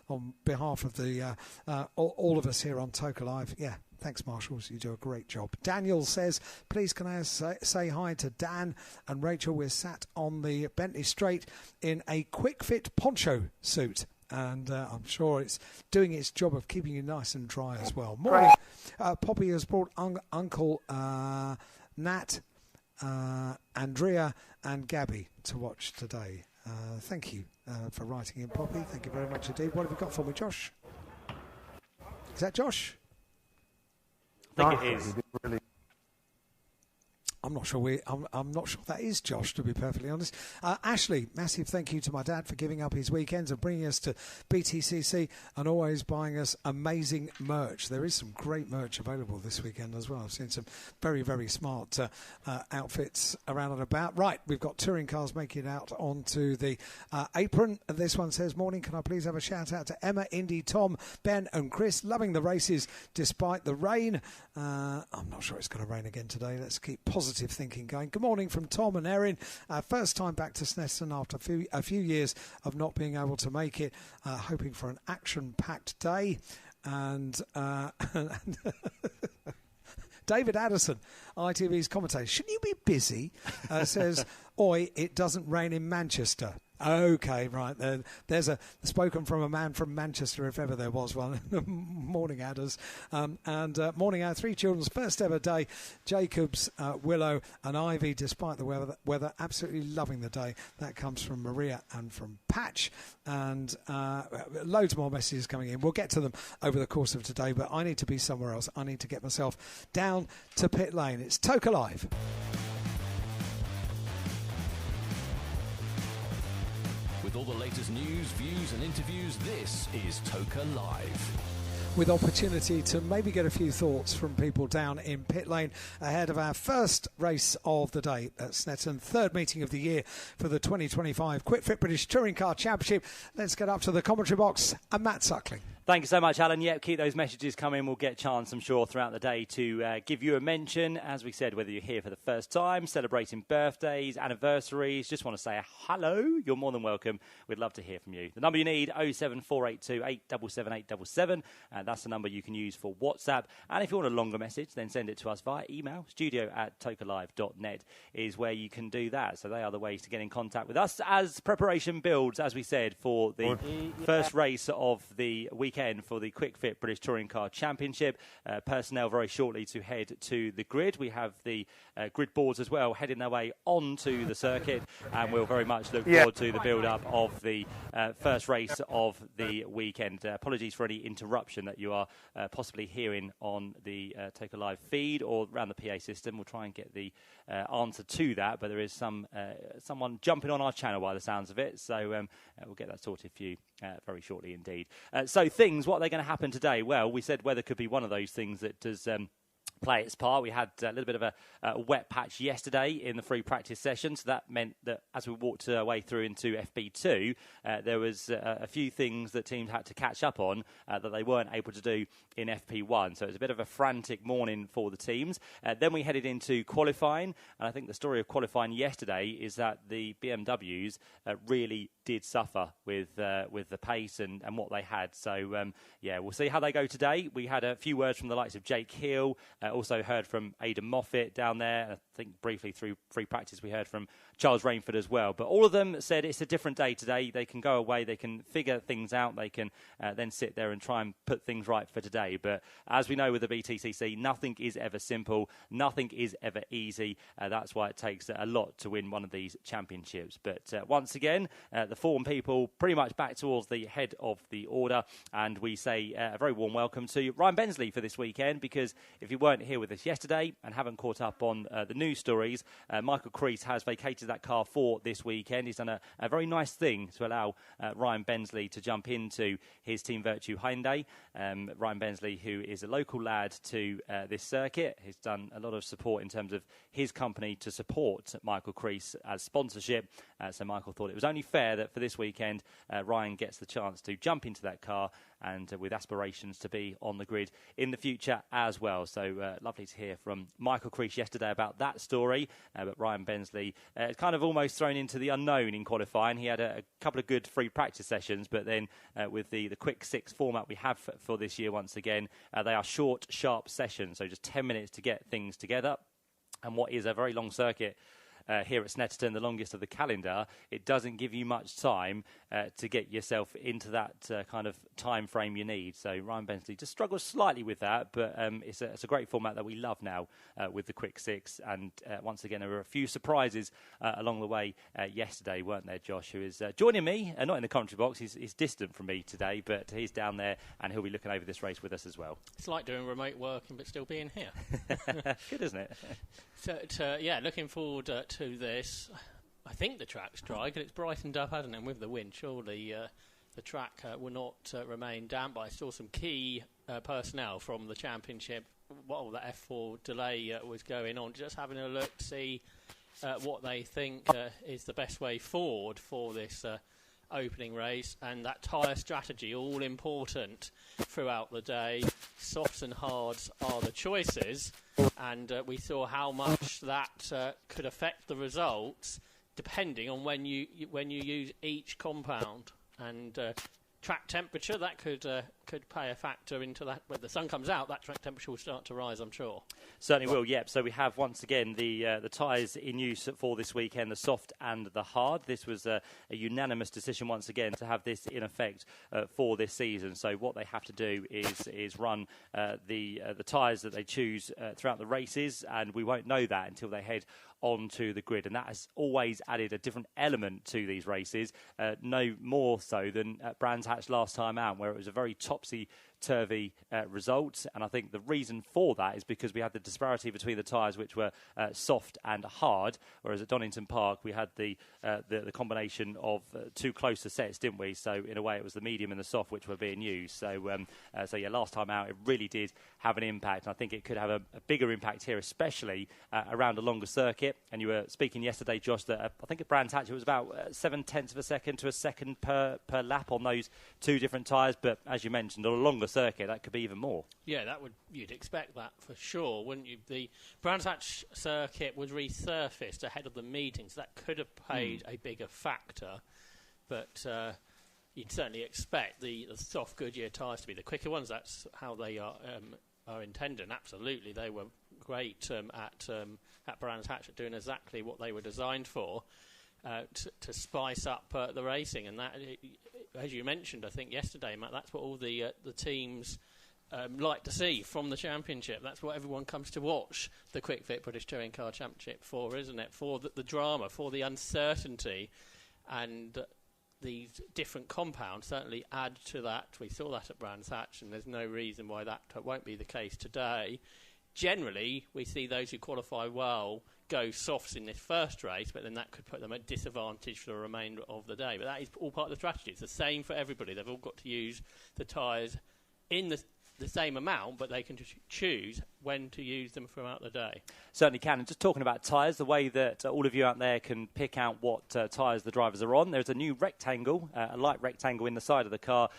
on behalf of the all of us here on Toka Live, thanks marshals, you do a great job. Daniel says, please can I say hi to Dan and Rachel. We're sat on the Bentley Straight in a quick fit poncho suit, and I'm sure it's doing its job of keeping you nice and dry as well. Morning. Poppy has brought Uncle Nat, Andrea and Gabby to watch today. Thank you for writing in, Poppy. Thank you very much indeed. What have you got for me, Josh? Is that Josh? I think it is. I'm not sure I'm not sure that is Josh, to be perfectly honest. Ashley, massive thank you to my dad for giving up his weekends and bringing us to BTCC and always buying us amazing merch. There is some great merch available this weekend as well. I've seen some very, very smart outfits around and about. Right, we've got touring cars making it out onto the apron. And this one says, morning, can I please have a shout out to Emma, Indy, Tom, Ben and Chris, loving the races despite the rain. I'm not sure it's going to rain again today. Let's keep positive thinking going. Good morning from Tom and Erin. First time back to Snetterton after a few years of not being able to make it. Hoping for an action-packed day. And David Addison, ITV's commentator, shouldn't you be busy? Says, oi, it doesn't rain in Manchester. Okay, right. There's a spoken from a man from Manchester, if ever there was one. Morning, Adders. Morning, our 3 children's first ever day. Jacobs, Willow and Ivy, despite the weather, absolutely loving the day. That comes from Maria and from Patch. And loads more messages coming in. We'll get to them over the course of today, but I need to be somewhere else. I need to get myself down to pit lane. It's Toke Live. With all the latest news, views and interviews, this is Toke Live. With opportunity to maybe get a few thoughts from people down in pit lane ahead of our first race of the day at Snetterton, third meeting of the year for the 2025 Quick Fit British Touring Car Championship. Let's get up to the commentary box and Matt Suckling. Thank you so much, Alan. Yep, keep those messages coming. We'll get a chance, I'm sure, throughout the day to give you a mention. As we said, whether you're here for the first time, celebrating birthdays, anniversaries, just want to say hello, you're more than welcome. We'd love to hear from you. The number you need, 07482 877 877. That's the number you can use for WhatsApp. And if you want a longer message, then send it to us via email. studio@tokalive.net is where you can do that. So they are the ways to get in contact with us as preparation builds, as we said, for the first race of the weekend for the Quick Fit British Touring Car Championship. Personnel very shortly to head to the grid. We have the grid boards as well heading their way onto the circuit, and we'll very much look forward to the build-up of the first race of the weekend. Apologies for any interruption that you are possibly hearing on the Toke Live feed or around the PA system. We'll try and get the answer to that, but there is someone jumping on our channel by the sounds of it, so we'll get that sorted for you very shortly indeed. So what are they going to happen today? Well, we said weather could be one of those things that does play its part. We had a little bit of a wet patch yesterday in the free practice session, so that meant that as we walked our way through into FP2, there was a few things that teams had to catch up on that they weren't able to do in FP1. So it was a bit of a frantic morning for the teams. Then we headed into qualifying, and I think the story of qualifying yesterday is that the BMWs really did suffer with the pace and what they had. So, we'll see how they go today. We had a few words from the likes of Jake Hill, also heard from Aidan Moffat down there. I think briefly through free practice we heard from Charles Rainford as well. But all of them said it's a different day today. They can go away, they can figure things out, they can then sit there and try and put things right for today. But as we know with the BTCC, nothing is ever simple, nothing is ever easy. That's why it takes a lot to win one of these championships. But once again, the form people pretty much back towards the head of the order, and we say a very warm welcome to Ryan Bensley for this weekend, because if you weren't here with us yesterday and haven't caught up on the news stories, Michael Crease has vacated that car for this weekend. He's done a very nice thing to allow Ryan Bensley to jump into his Team Virtue Hyundai. Ryan Bensley, who is a local lad to this circuit, has done a lot of support in terms of his company to support Michael Crease as sponsorship. So Michael thought it was only fair that for this weekend, Ryan gets the chance to jump into that car, and with aspirations to be on the grid in the future as well. So lovely to hear from Michael Crease yesterday about that story. But Ryan Bensley kind of almost thrown into the unknown in qualifying. He had a couple of good free practice sessions, but then with the quick six format we have for this year once again, they are short, sharp sessions, so just 10 minutes to get things together. And what is a very long circuit here at Snetterton, the longest of the calendar, it doesn't give you much time to get yourself into that kind of time frame you need. So Ryan Bensley just struggles slightly with that, but it's a great format that we love now with the Quick Six. And once again, there were a few surprises along the way yesterday, weren't there, Josh, who is joining me, not in the commentary box. He's distant from me today, but he's down there and he'll be looking over this race with us as well. It's like doing remote working but still being here. Good, isn't it? So, yeah, looking forward to this. I think the track's dry because it's brightened up, hasn't it? And with the wind, surely the track will not remain damp. But I saw some key personnel from the championship while the F4 delay was going on, just having a look to see what they think is the best way forward for this opening race, and that tyre strategy, all important throughout the day. Softs and hards are the choices, and we saw how much that could affect the results depending on when you use each compound. And track temperature, that could play a factor into that. When the sun comes out, that track temperature will start to rise, I'm sure. Certainly will, yep. So we have, once again, the tyres in use for this weekend, the soft and the hard. This was a unanimous decision, once again, to have this in effect for this season. So what they have to do is run the tyres that they choose throughout the races, and we won't know that until they head onto the grid, and that has always added a different element to these races, no more so than at Brands Hatch last time out, where it was a very topsy-turvy result. And I think the reason for that is because we had the disparity between the tyres, which were soft and hard, whereas at Donington Park we had the combination of two closer sets, didn't we? So in a way it was the medium and the soft which were being used. So yeah, last time out it really did have an impact, and I think it could have a bigger impact here, especially around a longer circuit. And you were speaking yesterday, Josh, that I think at Brands Hatch it was about 0.7 of a second to a second per lap on those two different tyres. But as you mentioned, on a longer circuit, that could be even more. Yeah, you'd expect that for sure, wouldn't you? The Brands Hatch circuit was resurfaced ahead of the meetings. That could have played a bigger factor. But you'd certainly expect the soft Goodyear tyres to be the quicker ones. That's how they are intended. And absolutely, they were great at Brands Hatch at doing exactly what they were designed for, to spice up the racing. And that, as you mentioned, I think yesterday, Matt, that's what all the teams like to see from the championship. That's what everyone comes to watch the Quick Fit British Touring Car Championship for, isn't it? For the drama, for the uncertainty, and these different compounds certainly add to that. We saw that at Brands Hatch, and there's no reason why that won't be the case today. Generally, we see those who qualify well go softs in this first race, but then that could put them at disadvantage for the remainder of the day. But that is all part of the strategy. It's the same for everybody. They've all got to use the tyres in the same amount, but they can just choose when to use them throughout the day. Certainly can. And just talking about tyres, the way that all of you out there can pick out what tyres the drivers are on, there's a new rectangle, a light rectangle in the side of the car,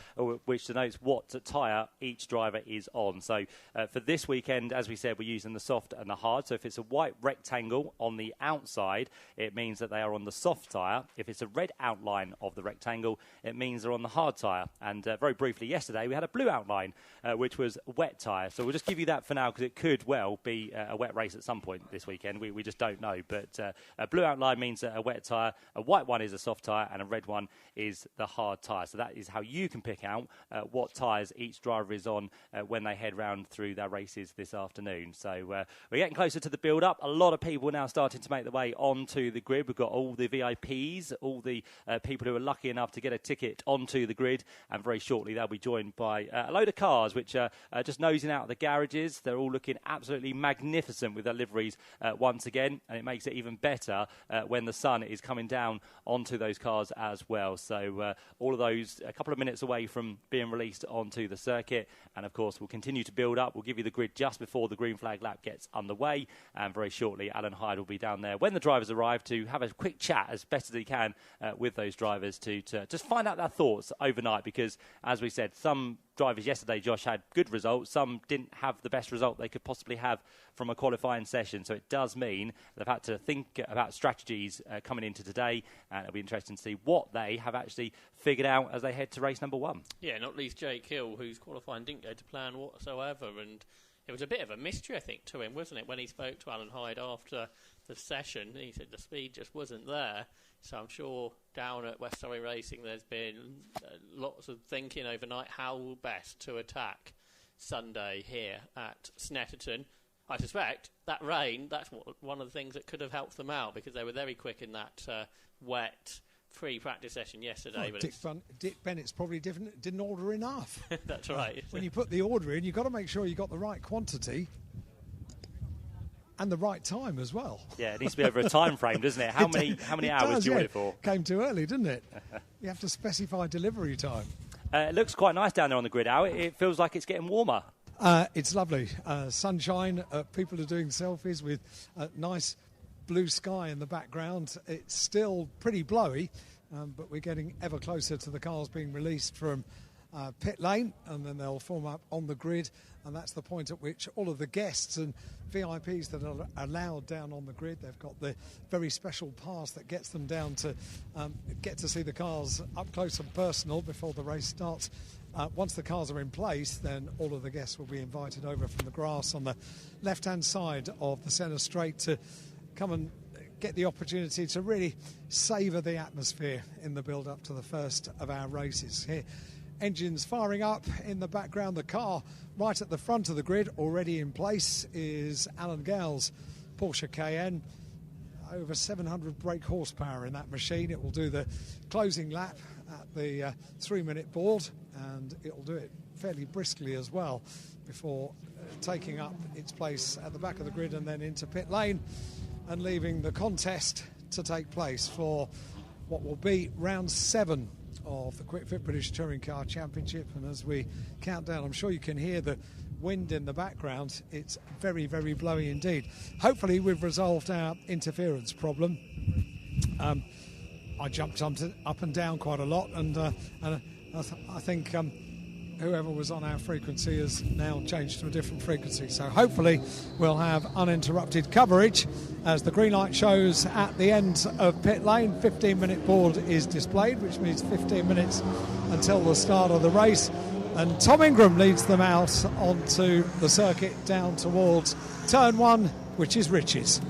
which denotes what tyre each driver is on. So for this weekend, as we said, we're using the soft and the hard. So if it's a white rectangle on the outside, it means that they are on the soft tyre. If it's a red outline of the rectangle, it means they're on the hard tyre. And very briefly yesterday, we had a blue outline, which was a wet tyre. So we'll just give you that for now, because it could well be a wet race at some point this weekend. We just don't know. But a blue outline means a wet tyre, a white one is a soft tyre, and a red one is the hard tyre. So that is how you can pick out what tyres each driver is on when they head round through their races this afternoon. So we're getting closer to the build-up. A lot of people now starting to make their way onto the grid. We've got all the VIPs, all the people who are lucky enough to get a ticket onto the grid, and very shortly they'll be joined by a load of cars which are just nosing out of the garages. They're all looking absolutely magnificent with their liveries once again, and it makes it even better when the sun is coming down onto those cars as well. So all of those a couple of minutes away from being released onto the circuit, and of course we'll continue to build up. We'll give you the grid just before the green flag lap gets underway, and very shortly Alan Hyde will be down there when the drivers arrive to have a quick chat as best as he can with those drivers to just find out their thoughts overnight, because as we said, some drivers yesterday, Josh, had good results. Some didn't have the best result they could possibly have from a qualifying session. So it does mean they've had to think about strategies coming into today, and it'll be interesting to see what they have actually figured out as they head to race number 1. Yeah, not least Jake Hill, whose qualifying didn't go to plan whatsoever, and it was a bit of a mystery, I think, to him, wasn't it, when he spoke to Alan Hyde after the session. He said the speed just wasn't there. So I'm sure down at West Surrey Racing there's been lots of thinking overnight how best to attack Sunday here at Snetterton. I suspect that rain, that's one of the things that could have helped them out, because they were very quick in that wet pre-practice session yesterday. Well, Dick Bennett's probably didn't order enough. That's right. When you put the order in, you've got to make sure you got the right quantity and the right time as well. Yeah, it needs to be over a time frame, doesn't it? How many hours do you want it for? Came too early, didn't it? You have to specify delivery time. It looks quite nice down there on the grid, Al. It feels like it's getting warmer. It's lovely. Sunshine. People are doing selfies with nice blue sky in the background. It's still pretty blowy, but we're getting ever closer to the cars being released from pit lane, and then they'll form up on the grid, and that's the point at which all of the guests and VIPs that are allowed down on the grid, they've got the very special pass that gets them down to get to see the cars up close and personal before the race starts. Once the cars are in place, then all of the guests will be invited over from the grass on the left-hand side of the centre straight to come and get the opportunity to really savour the atmosphere in the build-up to the first of our races. Here, engines firing up in the background. The car right at the front of the grid, already in place, is Alan Gale's Porsche Cayenne. Over 700 brake horsepower in that machine. It will do the closing lap at the 3-minute board, and it will do it fairly briskly as well before taking up its place at the back of the grid and then into pit lane and leaving the contest to take place for what will be round 7 of the Quick Fit British Touring Car Championship. And as we count down, I'm sure you can hear the wind in the background. It's very, very blowy indeed. Hopefully we've resolved our interference problem. I jumped up and down quite a lot, and I think whoever was on our frequency has now changed to a different frequency. So hopefully we'll have uninterrupted coverage as the green light shows at the end of pit lane. 15-minute board is displayed, which means 15 minutes until the start of the race. And Tom Ingram leads them out onto the circuit down towards turn 1, which is Rich's.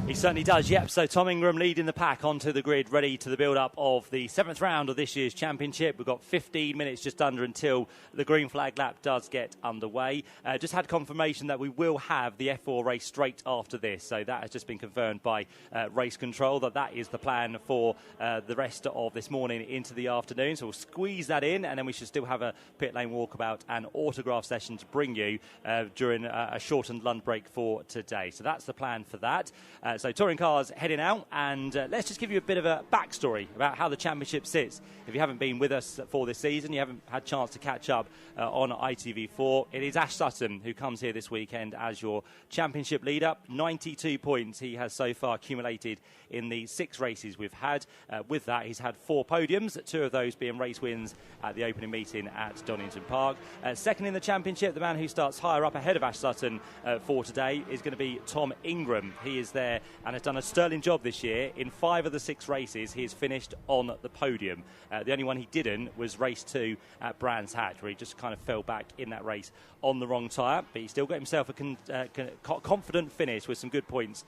He certainly does, yep. So Tom Ingram leading the pack onto the grid, ready to the build-up of the 7th round of this year's championship. We've got 15 minutes just under until the green flag lap does get underway. Just had confirmation that we will have the F4 race straight after this. So that has just been confirmed by race control, that is the plan for the rest of this morning into the afternoon. So we'll squeeze that in, and then we should still have a pit lane walkabout and autograph session to bring you during a shortened lunch break for today. So that's the plan for that. So touring cars heading out, and let's just give you a bit of a backstory about how the championship sits. If you haven't been with us for this season, you haven't had a chance to catch up on ITV4, it is Ash Sutton who comes here this weekend as your championship leader. 92 points he has so far accumulated in the 6 races we've had. With that, he's had 4 podiums, 2 of those being race wins at the opening meeting at Donington Park. Second in the championship, the man who starts higher up ahead of Ash Sutton for today is going to be Tom Ingram. He is there and has done a sterling job this year. In 5 of the 6 races, he has finished on the podium. The only one he didn't was race 2 at Brands Hatch, where he just kind of fell back in that race on the wrong tyre, but he still got himself a confident finish with some good points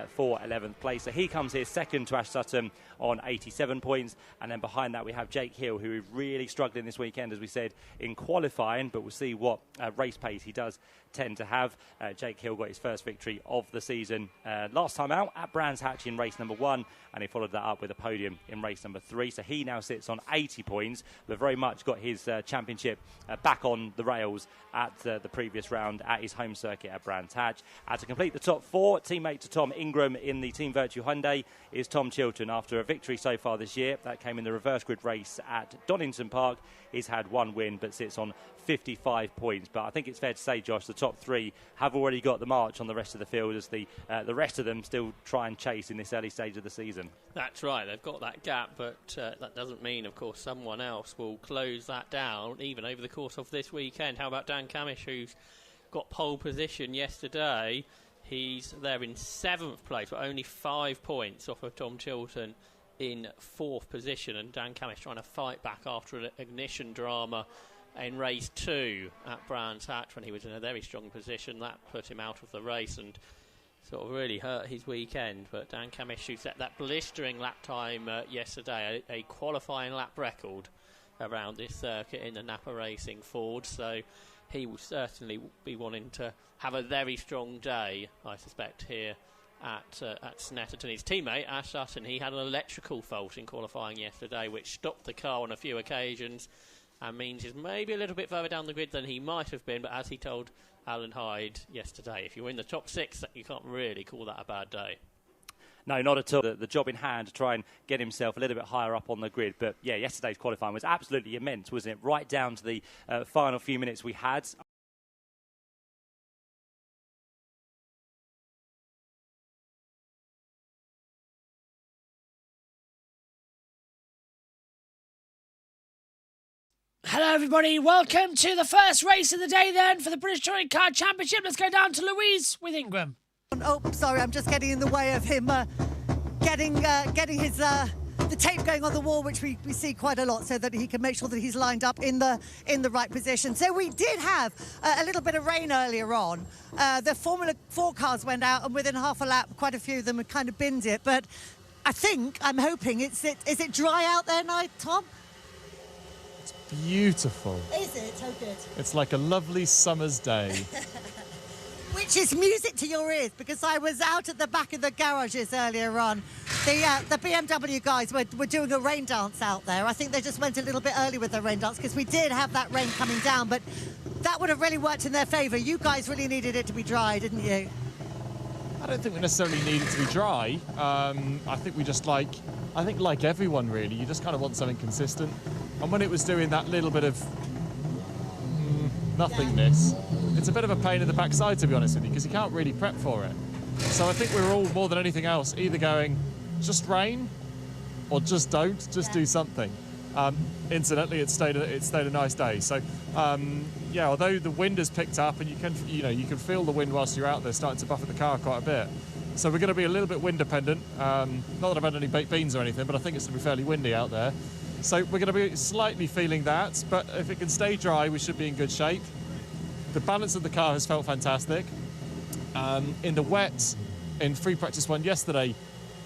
for 11th place. So he comes here second to Ash Sutton on 87 points, and then behind that we have Jake Hill, who is really struggling this weekend, as we said, in qualifying, but we'll see what race pace he does tend to have. Jake Hill got his first victory of the season last time out at Brands Hatch in race number 1, and he followed that up with a podium in race number 3. So he now sits on 80 points, but very much got his championship back on the rails at the previous round at his home circuit at Brands Hatch. To complete the top 4, teammate to Tom Ingram in the Team Virtue Hyundai is Tom Chilton. After a victory so far this year, that came in the reverse grid race at Donington Park. He's had 1 win, but sits on 55 points. But I think it's fair to say, Josh, the top 3 have already got the march on the rest of the field, as the rest of them still try and chase in this early stage of the season. That's right, they've got that gap, but that doesn't mean, of course, someone else will close that down, even over the course of this weekend. How about Dan Camish, who's got pole position yesterday? He's there in 7th place, but only 5 points off of Tom Chilton in 4th position, and Dan Camish trying to fight back after an ignition drama in race 2 at Brands Hatch when he was in a very strong position. That put him out of the race and sort of really hurt his weekend. But Dan Kamish, who set that blistering lap time yesterday, a qualifying lap record around this circuit in the Napa Racing Ford, so he will certainly be wanting to have a very strong day, I suspect, here at Snetterton. His teammate Ash Sutton, he had an electrical fault in qualifying yesterday which stopped the car on a few occasions and means he's maybe a little bit further down the grid than he might have been, but as he told Alan Hyde yesterday, if you're in the top 6, you can't really call that a bad day. No, not at all. The job in hand to try and get himself a little bit higher up on the grid. But yeah, yesterday's qualifying was absolutely immense, wasn't it? Right down to the final few minutes we had. Hello everybody, welcome to the first race of the day then for the British Touring Car Championship. Let's go down to Louise with Ingram. Oh, sorry, I'm just getting in the way of him getting his the tape going on the wall, which we see quite a lot, so that he can make sure that he's lined up in the right position. So we did have a little bit of rain earlier on. The Formula 4 cars went out, and within half a lap, quite a few of them had kind of binned it. But I'm hoping is it dry out there now, Tom? It's beautiful. Is it? Oh, good. It's like a lovely summer's day. Which is music to your ears, because I was out at the back of the garages earlier on. The BMW guys were doing a rain dance out there. I think they just went a little bit early with their rain dance, because we did have that rain coming down, but that would have really worked in their favour. You guys really needed it to be dry, didn't you? I don't think we necessarily need it to be dry. I think we just like everyone really, you just kind of want something consistent. And when it was doing that little bit of nothingness, it's a bit of a pain in the backside, to be honest with you, because you can't really prep for it. So I think we're all, more than anything else, either going, just rain, or just don't, just do something. Incidentally, it stayed a nice day. So yeah, although the wind has picked up, and you can feel the wind whilst you're out there starting to buffet the car quite a bit. So we're going to be a little bit wind dependent. Not that I've had any baked beans or anything, but I think it's going to be fairly windy out there. So we're going to be slightly feeling that, but if it can stay dry, we should be in good shape. The balance of the car has felt fantastic. In the wet, in free practice 1 yesterday,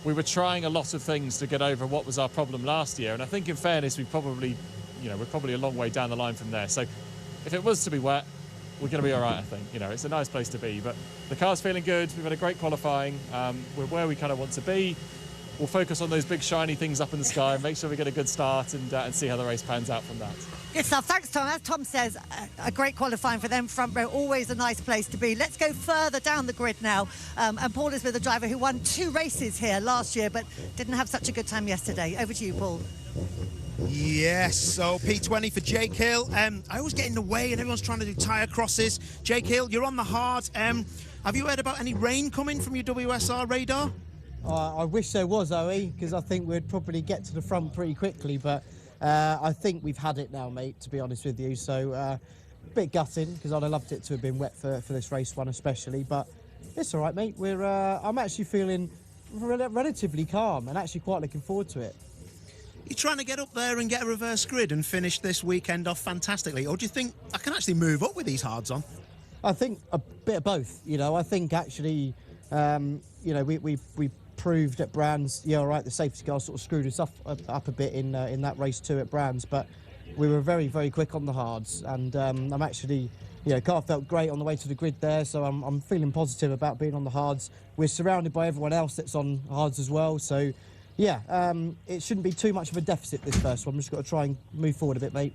we were trying a lot of things to get over what was our problem last year, and I think in fairness, we're probably a long way down the line from there. So if it was to be wet, we're going to be all right, I think. It's a nice place to be, but the car's feeling good. We've had a great qualifying. We're where we kind of want to be. We'll focus on those big shiny things up in the sky and make sure we get a good start and see how the race pans out from that. Good stuff. Thanks, Tom. As Tom says, a great qualifying for them. Front row, always a nice place to be. Let's go further down the grid now. And Paul is with a driver who won 2 races here last year, but didn't have such a good time yesterday. Over to you, Paul. Yes, so P20 for Jake Hill. I always get in the way and everyone's trying to do tyre crosses. Jake Hill, you're on the hard. Have you heard about any rain coming from your WSR radar? I wish there was, Owie, because I think we'd probably get to the front pretty quickly, but I think we've had it now, mate, to be honest with you. So a bit gutting, because I'd have loved it to have been wet for this race one especially, but it's all right, mate. I'm actually feeling relatively calm and actually quite looking forward to it. You're trying to get up there and get a reverse grid and finish this weekend off fantastically, or do you think I can actually move up with these hards on? I think a bit of both, I think actually, we proved at Brands, all right, the safety car sort of screwed us up a bit in that race 2 at Brands, but we were very, very quick on the hards, and I'm actually, car felt great on the way to the grid there, so I'm feeling positive about being on the hards. We're surrounded by everyone else that's on hards as well, so yeah, it shouldn't be too much of a deficit this first one. I'm just got to try and move forward a bit, mate.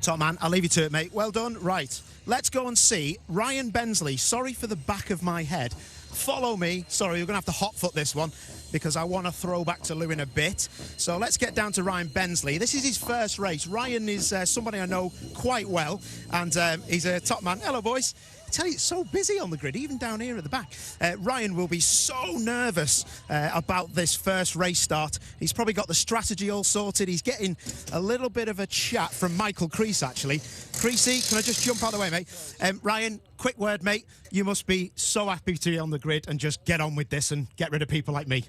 Top man, I'll leave you to it, mate. Well done. Right, let's go and see Ryan Bensley. Sorry for the back of my head. Follow me. Sorry, you're going to have to hot foot this one because I want to throw back to Lou in a bit. So let's get down to Ryan Bensley. This is his first race. Ryan is somebody I know quite well, and he's a top man. Hello, boys. I tell you, it's so busy on the grid, even down here at the back. Ryan will be so nervous about this first race start. He's probably got the strategy all sorted. He's getting a little bit of a chat from Michael Crease, actually. Creasy, can I just jump out of the way, mate? Ryan, quick word, mate. You must be so happy to be on the grid and just get on with this and get rid of people like me.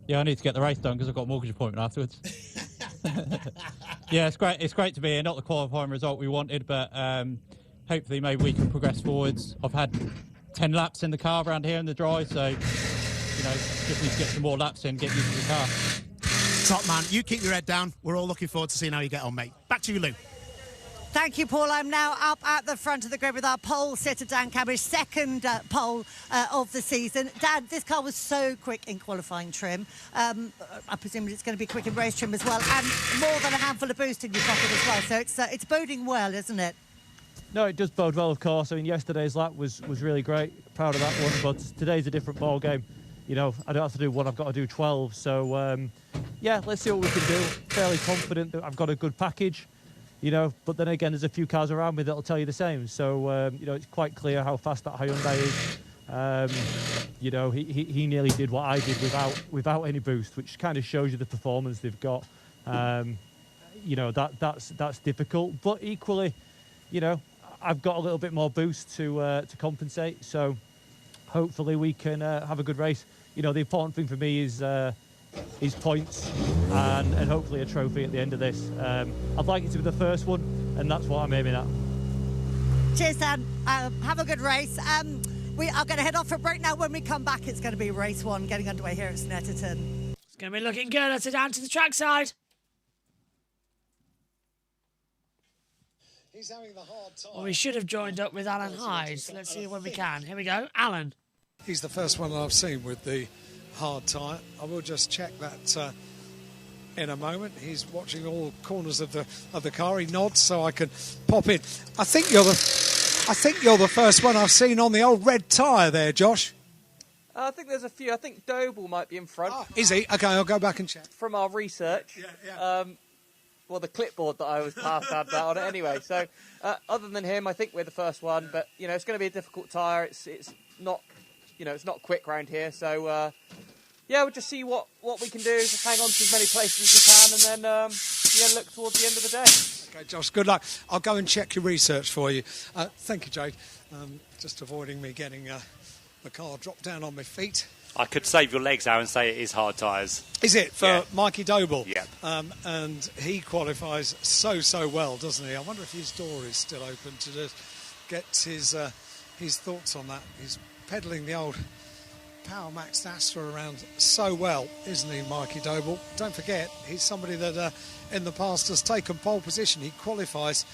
Yeah, I need to get the race done because I've got a mortgage appointment afterwards. Yeah, it's great. It's great to be here. Not the qualifying result we wanted, but hopefully maybe we can progress forwards. I've had 10 laps in the car around here in the dry, so just need to get some more laps in, get used to the car. Top man, you keep your head down. We're all looking forward to seeing how you get on, mate. Back to you, Lou. Thank you, Paul. I'm now up at the front of the grid with our pole sitter, Dan Cabbage, second pole of the season. Dan, this car was so quick in qualifying trim. I presume it's going to be quick in race trim as well, and more than a handful of boost in your pocket as well. So it's boding well, isn't it? No, it does bode well, of course. I mean, yesterday's lap was really great. Proud of that one, but today's a different ball game. I don't have to do one, I've got to do 12. So, yeah, let's see what we can do. Fairly confident that I've got a good package. But then again, there's a few cars around me that'll tell you the same. So, it's quite clear how fast that Hyundai is. He nearly did what I did without any boost, which kind of shows you the performance they've got. That's difficult, but equally, I've got a little bit more boost to compensate. So, hopefully, we can have a good race. The important thing for me is points and hopefully a trophy at the end of this. I'd like it to be the first one, and that's what I'm aiming at. Cheers, Dan. Have a good race. We are going to head off for a break now. When we come back, it's going to be race 1 getting underway here at Snetterton. It's going to be looking good. Let's head down to the trackside. He's having the hard time. Well, we should have joined up with Alan Hyde. Let's see when we can. Here we go. Alan. He's the first one I've seen with the hard tyre. I will just check that in a moment. He's watching all corners of the car. He nods so I can pop in. I think you're the first one I've seen on the old red tyre there, Josh. I think there's a few. I think Doble might be in front. Is he? Okay, I'll go back and check. From our research. Yeah. Well, the clipboard that I was passed had that on it anyway. So, other than him, I think we're the first one. But it's going to be a difficult tyre. It's not, it's not quick round here. So, we'll just see what we can do. Just hang on to as many places as we can, and then look towards the end of the day. Okay, Josh. Good luck. I'll go and check your research for you. Thank you, Jake. Just avoiding me getting the car dropped down on my feet. I could save your legs now and say it is hard tyres. Is it for Mikey Doble? Yeah. And he qualifies so well, doesn't he? I wonder if his door is still open to just get his thoughts on that. He's pedalling the old Power Max Astra around so well, isn't he, Mikey Doble? Don't forget, he's somebody that in the past has taken pole position. He qualifies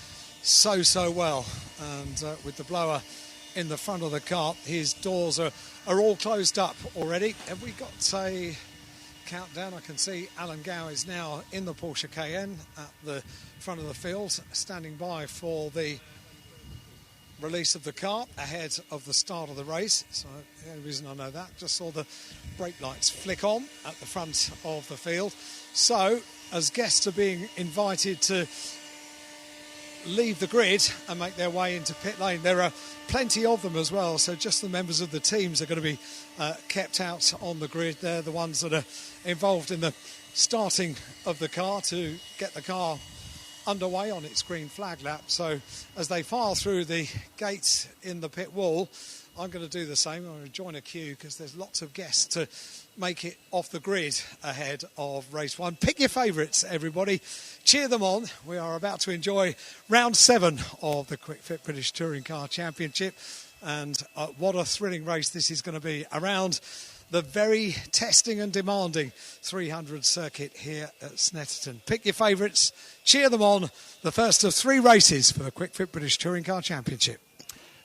so well, and with the blower in the front of the car, his doors are all closed up already. Have we got a countdown? I can see Alan Gow is now in the Porsche Cayenne at the front of the field, standing by for the release of the car ahead of the start of the race. So the only reason I know that, just saw the brake lights flick on at the front of the field. So as guests are being invited to leave the grid and make their way into pit lane, there are plenty of them as well, so just the members of the teams are going to be kept out on the grid. They're the ones that are involved in the starting of the car to get the car underway on its green flag lap. So as they file through the gates in the pit wall, I'm going to do the same. I'm going to join a queue because there's lots of guests to make it off the grid ahead of race 1. Pick your favourites, everybody. Cheer them on. We are about to enjoy round 7 of the Quick Fit British Touring Car Championship. And what a thrilling race this is going to be around the very testing and demanding 300 circuit here at Snetterton. Pick your favourites. Cheer them on. The first of 3 races for the Quick Fit British Touring Car Championship.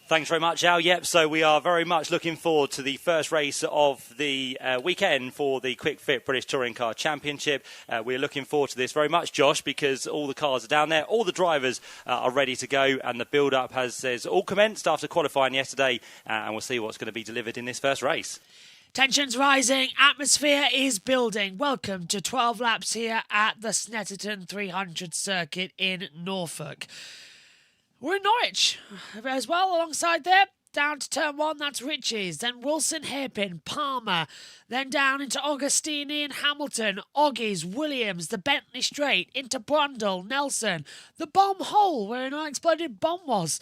Thanks very much, Al. Yep, so we are very much looking forward to the first race of the weekend for the Quick Fit British Touring Car Championship. We're looking forward to this very much, Josh, because all the cars are down there, all the drivers are ready to go, and the build-up has all commenced after qualifying yesterday, and we'll see what's going to be delivered in this first race. Tensions rising, atmosphere is building. Welcome to 12 laps here at the Snetterton 300 circuit in Norfolk. We're in Norwich as well, alongside there. Down to turn 1, that's Riches. Then Wilson, Hairpin, Palmer. Then down into Augustini and Hamilton. Oggies, Williams, the Bentley Straight. Into Brundle, Nelson. The bomb hole where an unexploded bomb was.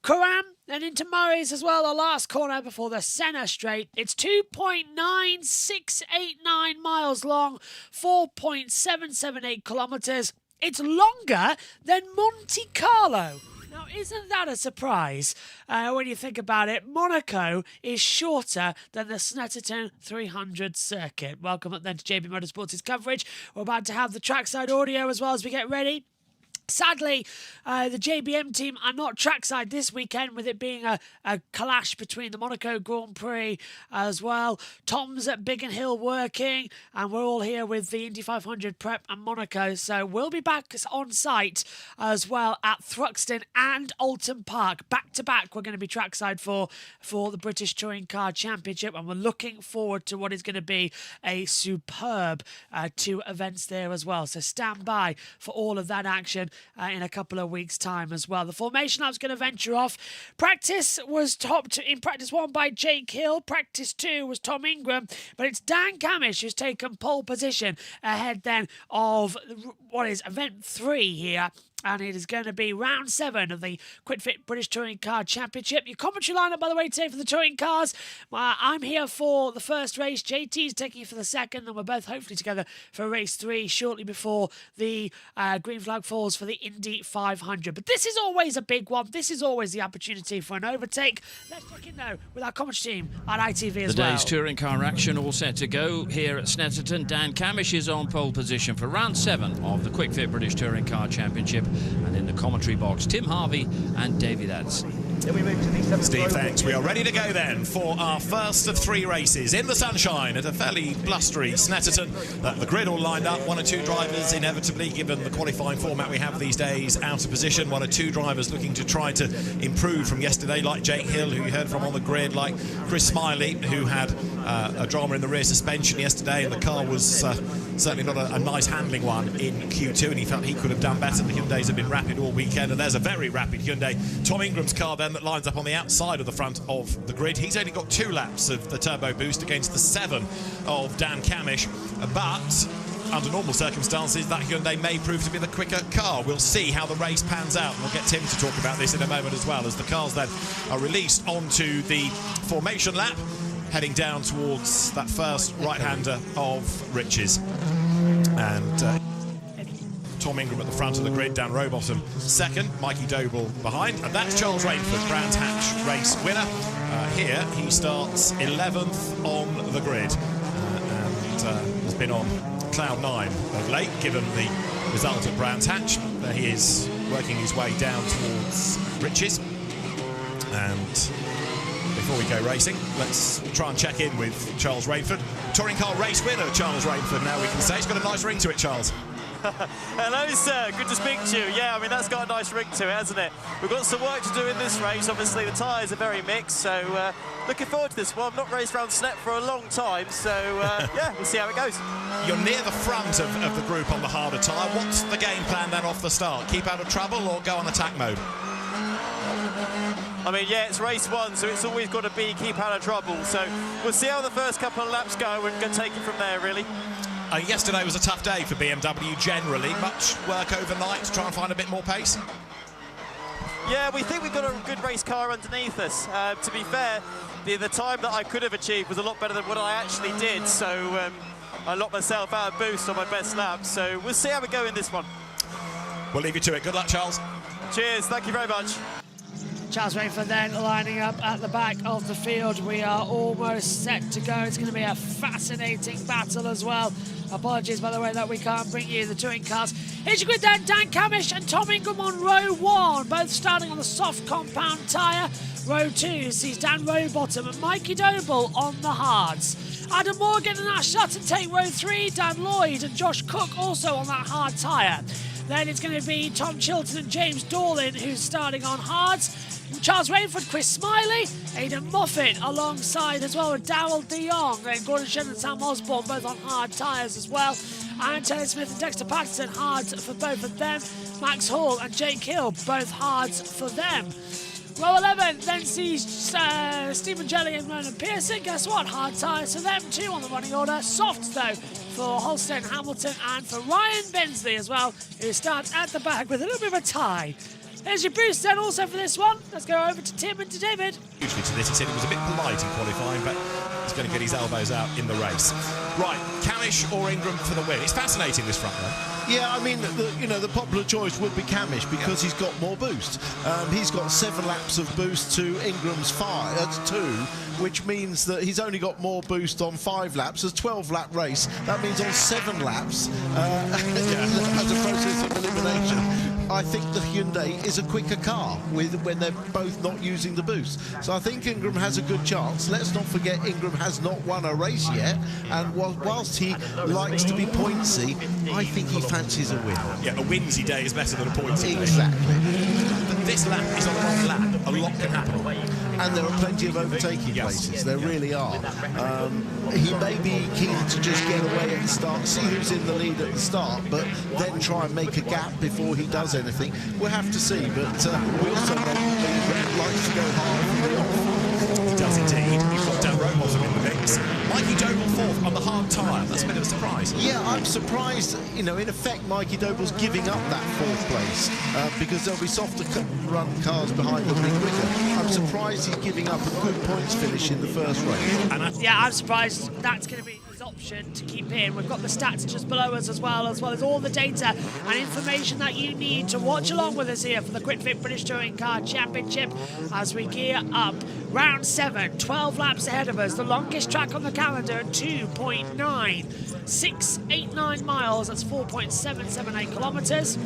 Coran, Then into Murray's as well, the last corner before the Senna straight. It's 2.9689 miles long, 4.778 kilometres. It's longer than Monte Carlo. Now, isn't that a surprise when you think about it? Monaco is shorter than the Snetterton 300 circuit. Welcome up then to JB Motorsports' coverage. We're about to have the trackside audio as well as we get ready. Sadly, the JBM team are not trackside this weekend, with it being a clash between the Monaco Grand Prix as well. Tom's at Biggin Hill working, and we're all here with the Indy 500 prep and Monaco. So we'll be back on site as well at Thruxton and Alton Park. Back to back, we're going to be trackside for the British Touring Car Championship, and we're looking forward to what is going to be a superb 2 events there as well. So stand by for all of that action in a couple of weeks' time as well. The formation lap's going to venture off. Practice was topped in practice 1 by Jake Hill. Practice 2 was Tom Ingram. But it's Dan Camish who's taken pole position ahead then of what is event 3 here. And it is going to be round 7 of the Quick Fit British Touring Car Championship. Your commentary lineup, by the way, today for the touring cars. I'm here for the first race. JT's taking you for the second. And we're both hopefully together for race 3 shortly before the green flag falls for the Indy 500. But this is always a big one. This is always the opportunity for an overtake. Let's check in, though, with our commentary team on ITV as well. The day's touring car action all set to go here at Snetterton. Dan Camish is on pole position for round 7 of the Quick Fit British Touring Car Championship. And in the commentary box, Tim Harvey and David Adson. Steve, thanks. We are ready to go then for our first of 3 races in the sunshine at a fairly blustery Snetterton. The grid all lined up. 1 or 2 drivers inevitably, given the qualifying format we have these days, out of position. 1 or 2 drivers looking to try to improve from yesterday, like Jake Hill, who you heard from on the grid, like Chris Smiley, who had a drama in the rear suspension yesterday, and the car was certainly not a nice handling one in Q2, and he felt he could have done better. The Hyundais have been rapid all weekend, and there's a very rapid Hyundai. Tom Ingram's car then that lines up on the outside of the front of the grid. He's only got 2 laps of the turbo boost against the 7 of Dan Camish, but under normal circumstances that Hyundai may prove to be the quicker car. We'll see how the race pans out, and we'll get Tim to talk about this in a moment as well, as the cars then are released onto the formation lap, heading down towards that first right-hander of Rich's. And Tom Ingram at the front of the grid, Dan Rowbottom second, Mikey Doble behind, and that's Charles Rainford, Brands Hatch race winner. Here he starts 11th on the grid and has been on cloud 9 of late, given the result at Brands Hatch. He is working his way down towards Rich's. And before we go racing, let's try and check in with Charles Rainford. Touring car race winner, Charles Rainford, now we can say. It's got a nice ring to it, Charles. Hello, sir. Good to speak to you. Yeah, I mean, that's got a nice ring to it, hasn't it? We've got some work to do in this race. Obviously, the tyres are very mixed, so looking forward to this one. I've not raced around Snet for a long time, so yeah, we'll see how it goes. You're near the front of the group on the harder tyre. What's the game plan then off the start? Keep out of trouble or go on attack mode? I mean, yeah, it's race 1, so it's always got to be keep out of trouble. So we'll see how the first couple of laps go and take it from there, really. Yesterday was a tough day for BMW generally. Much work overnight to try and find a bit more pace? Yeah, we think we've got a good race car underneath us. To be fair, the time that I could have achieved was a lot better than what I actually did, so I locked myself out of boost on my best lap, so we'll see how we go in this one. We'll leave you to it. Good luck, Charles. Cheers, thank you very much. Charles Rainford then lining up at the back of the field. We are almost set to go. It's going to be a fascinating battle as well. Apologies, by the way, that we can't bring you the touring cars. Here's your grid then. Dan Camish and Tom Ingram on row 1, both starting on the soft compound tyre. Row 2 sees Dan Rowbottom and Mikey Doble on the hards. Adam Morgan and Ash Sutton take row 3. Dan Lloyd and Josh Cook also on that hard tyre. Then it's going to be Tom Chilton and James Dorlin who's starting on hards. Charles Rainford, Chris Smiley, Aidan Moffat alongside as well with Darryl de Jong, and Gordon Shen and Sam Osborne both on hard tyres as well. Aaron Taylor Smith and Dexter Patterson hards for both of them. Max Hall and Jake Hill both hards for them. Row 11 then sees Stephen Jelly and Ronan Pearson. Guess what? Hard tyres for them too on the running order. Softs though for Holstein Hamilton and for Ryan Bensley as well, who starts at the back with a little bit of a tie There's your boost then also for this one. Let's go over to Tim and to David. Usually to this, he said it was a bit polite in qualifying, but he's going to get his elbows out in the race. Right, Camish or Ingram for the win? It's fascinating, this front row. Yeah, I mean, the popular choice would be Camish because he's got more boost. He's got 7 laps of boost to Ingram's 5. That's 2, which means that he's only got more boost on 5 laps. It's a 12-lap race. That means on 7 laps, as a process of elimination, I think the Hyundai is a quicker car when they're both not using the boost. So I think Ingram has a good chance. Let's not forget Ingram has not won a race yet, and whilst he likes to be pointsy, I think he fancies a win. Yeah, a winsy day is better than a pointsy day. Exactly. But this lap is a long lap. A lot can happen. And there are plenty of overtaking places. There really are. He may be keen to just get away at the start, see who's in the lead at the start, but then try and make a gap before he does anything. We'll have to see, but we also know he likes to go hard from the off. He does indeed. You've got Dan Rowbottom in the mix. Mikey Doble 4th on the hard tyre. That's a bit of a surprise. Yeah, I'm surprised. In effect, Mikey Doble's giving up that 4th place because there'll be softer run cars behind them being quicker. I'm surprised he's giving up a good points finish in the first race. Yeah, I'm surprised that's going to be his option to keep in. We've got the stats just below us as well as all the data and information that you need to watch along with us here for the QuickFit British Touring Car Championship as we gear up. Round 7, 12 laps ahead of us, the longest track on the calendar at 2.9689 miles, that's 4.778 kilometres.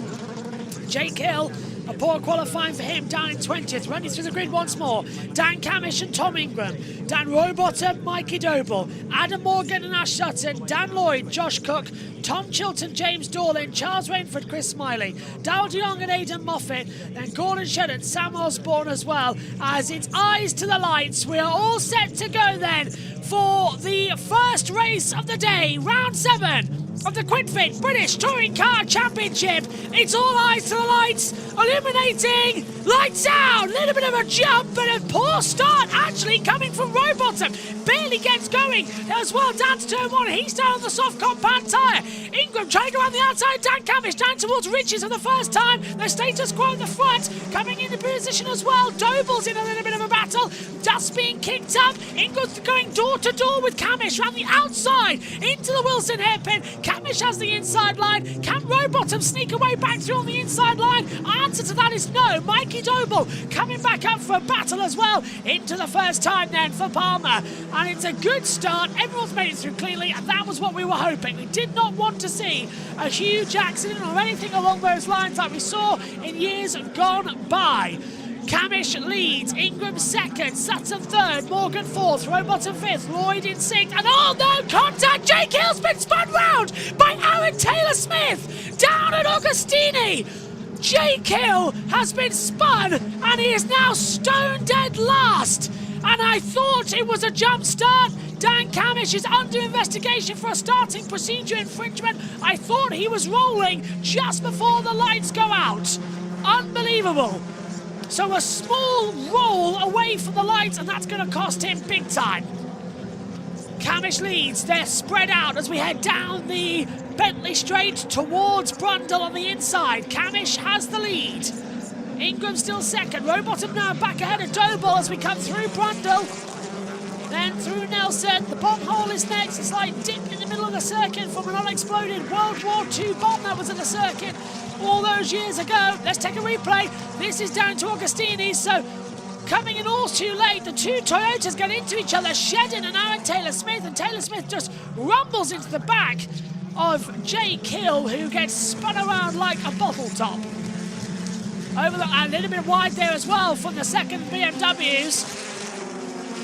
Jake Hill, a poor qualifying for him, down in 20th, running through the grid once more. Dan Camish and Tom Ingram, Dan Rowbottom, Mikey Doble, Adam Morgan and Ash Sutton, Dan Lloyd, Josh Cook, Tom Chilton, James Dorlin, Charles Rainford, Chris Smiley, Dal DeYoung and Aidan Moffat, then Gordon Shedden, Sam Osborne as well. As it's eyes to the lights, we are all set to go then for the first race of the day, round 7 of the QuickFit British Touring Car Championship. It's all eyes to the lights, illuminating, lights out, a little bit of a jump, but a poor start actually coming from Rowbottom. Barely gets going as well down to turn 1. He's down on the soft compound tyre. Ingram trying to go around the outside. Dan Camish down towards Riches for the first time. The status quo at the front coming into position as well. Doble's in a little bit of a battle. Dust being kicked up. Ingram's going door to door with Camish around the outside into the Wilson hairpin. Camish has the inside line. Can Rowbottom sneak away back through on the inside line? Answer to that is no. Mikey Doble coming back up for a battle as well into the first time then for Palmer. And it's a good start. Everyone's made it through cleanly, and that was what we were hoping. We did not want to see a huge accident or anything along those lines like we saw in years gone by. Camish leads, Ingram 2nd, Sutton 3rd, Morgan 4th, Rowbottom 5th, Lloyd in 6th, and oh no, contact! Jake Hill's been spun round by Aaron Taylor-Smith down at Augustini. Jake Hill has been spun and he is now stone dead last. And I thought it was a jump start. Dan Camish is under investigation for a starting procedure infringement. I thought he was rolling just before the lights go out. Unbelievable. So a small roll away from the lights, and that's going to cost him big time. Camish leads. They're spread out as we head down the Bentley Straight towards Brundle on the inside. Camish has the lead. Ingram still 2nd. Rowbottom now back ahead of Doble as we come through Brundle. Then through Nelson. The bomb hole is next. A slight dip in the middle of the circuit from an unexploded World War II bomb that was in the circuit all those years ago. Let's take a replay. This is down to Augustini, so coming in all too late. The two Toyotas get into each other, Shedden and Aaron Taylor-Smith, and Taylor-Smith just rumbles into the back of Jake Hill, who gets spun around like a bottle top. Over a little bit wide there as well from the second BMWs.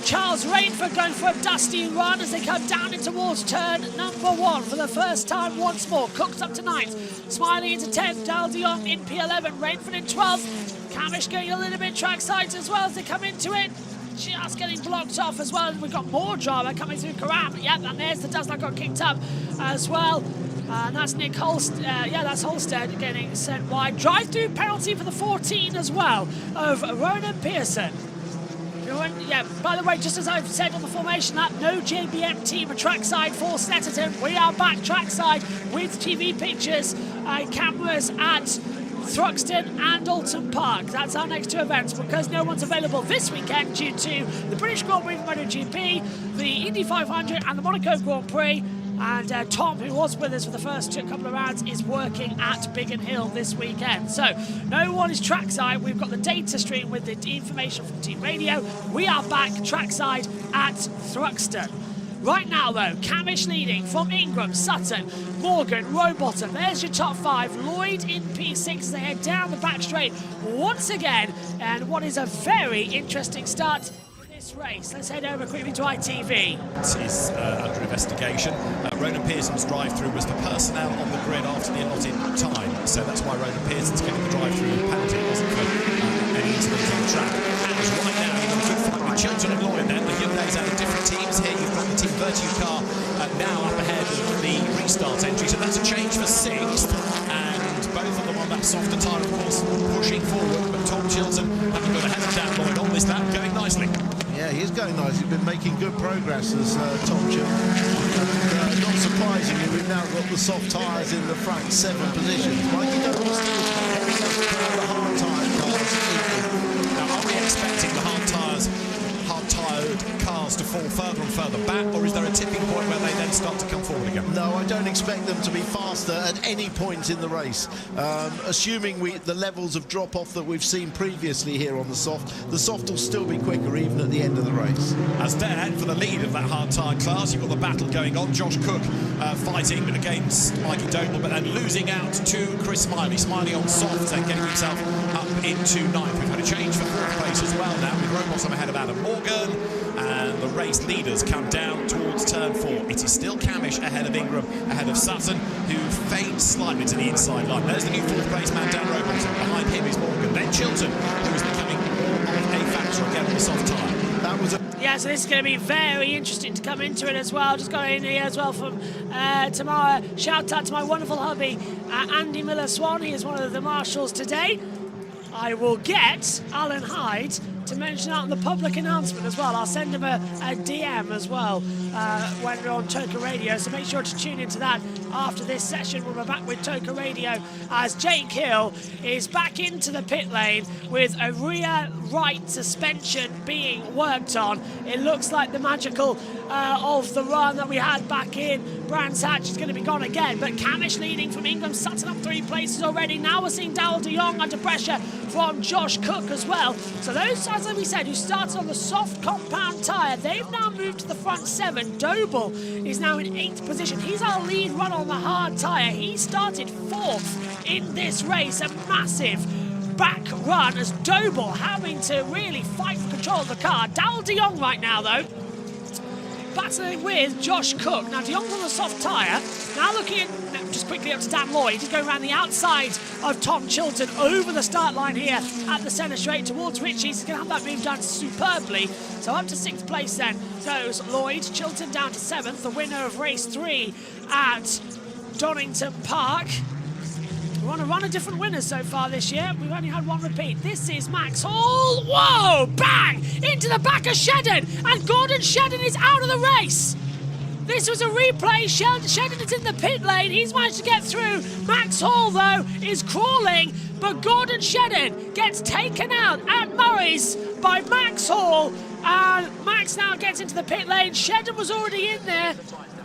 Charles Rainford going for a dusty run as they come down in towards turn number 1 for the first time once more. Cook's up to 9th, Smiley into 10th, Dal DeYoung in P11, Rainford in 12th. Camish going a little bit track sides as well as they come into it. Just getting blocked off as well. And we've got more drama coming through Carrera. Yep, and there's the dust that got kicked up as well. And that's Nick Holstead. That's Holstead getting sent wide. Drive-through penalty for the 14 as well of Ronan Pearson. Yeah, by the way, just as I've said on the formation that no JBM team are trackside for Snetterton. We are back trackside with TV pictures, cameras at Thruxton and Alton Park. That's our next two events, because no one's available this weekend due to the British Grand Prix for MotoGP, the Indy 500 and the Monaco Grand Prix. And Tom, who was with us for the first couple of rounds, is working at Biggin Hill this weekend. So no one is trackside. We've got the data stream with the information from Team Radio. We are back trackside at Thruxton. Right now, though, Camish leading from Ingram, Sutton, Morgan, Rowbottom. There's your top five. Lloyd in P6 as they head down the back straight once again. And what is a very interesting start this race. Let's head over quickly to ITV. Is under investigation. Ronan Pearson's drive-through was for personnel on the grid after the allotted time, so that's why Ronan Pearson's getting the drive-through penalty. It wasn't for any incident on the track. And right now, you've got a good fight with Chilton and Lloyd then. The Hyundai's out of different teams here. You've got the Team Virtue car now up ahead of the restart entry, so that's a change for sixth. And both of them on that softer tyre, of course, pushing forward. But Tom Chilton having got ahead of Dan Lloyd on this lap, going nicely. Yeah, he's going nice. He's been making good progress as Tom Chilton. And not surprisingly, we've now got the soft tyres in the front 7 positions. Mikey Douglas still heading up the hard tyre cars. Now, are we expecting the hard-tyred cars to fall further and further back, or is there a tipping point where they then start to come forward again? No, I don't expect them to be faster at any point in the race. Assuming the levels of drop-off that we've seen previously here on the soft will still be quicker even at the end of the race. As there, for the lead of that hard-tyred class, you've got the battle going on. Josh Cook fighting against Mikey Doble, but then losing out to Chris Smiley. Smiley on softs and getting himself up into 9th. We've had a change for 4th place as well now, with Rowbottom ahead of Adam Morgan, and the race leaders come down towards turn 4. It is still Camish ahead of Ingram, ahead of Sutton, who fades slightly to the inside line. There's the new 4th place man, Dan Rowbottom. Behind him is Morgan. Then Chilton, who is becoming more of a factor again on the soft tyre. That was Yeah, so this is going to be very interesting to come into it as well. Just got in here as well from Tamara. Shout out to my wonderful hubby, Andy Miller-Swan. He is one of the marshals today. I will get Alan Hyde to mention out in the public announcement as well. I'll send him a DM as well when we're on Toka Radio, so make sure to tune into that after this session when we're back with Toka Radio, as Jake Hill is back into the pit lane with a rear right suspension being worked on. It looks like the magical of the run that we had back in Brands Hatch is going to be gone again, but Camish leading from Ingram, Sutton up 3 places already. Now we're seeing Darrell de Jong under pressure from Josh Cook as well. So those, as we said, who started on the soft compound tyre, they've now moved to the front 7. Doble is now in 8th position. He's our lead runner on the hard tyre. He started 4th in this race. A massive back run as Doble having to really fight for control of the car. Darrell de Jong right now, though, battling with Josh Cook. Now, de Jong's on the soft tyre. Now looking at, just quickly up to Dan Lloyd. He's going around the outside of Tom Chilton over the start line here at the centre straight towards Richie. He's going to have that move done superbly. So up to 6th place then goes Lloyd. Chilton down to 7th, the winner of race 3 at Donington Park. We want to run a different winners so far this year. We've only had one repeat. This is Max Hall. Whoa! Bang! Into the back of Shedden. And Gordon Shedden is out of the race. This was a replay. Shedden is in the pit lane. He's managed to get through. Max Hall, though, is crawling. But Gordon Shedden gets taken out at Murray's by Max Hall. And Max now gets into the pit lane. Shedden was already in there.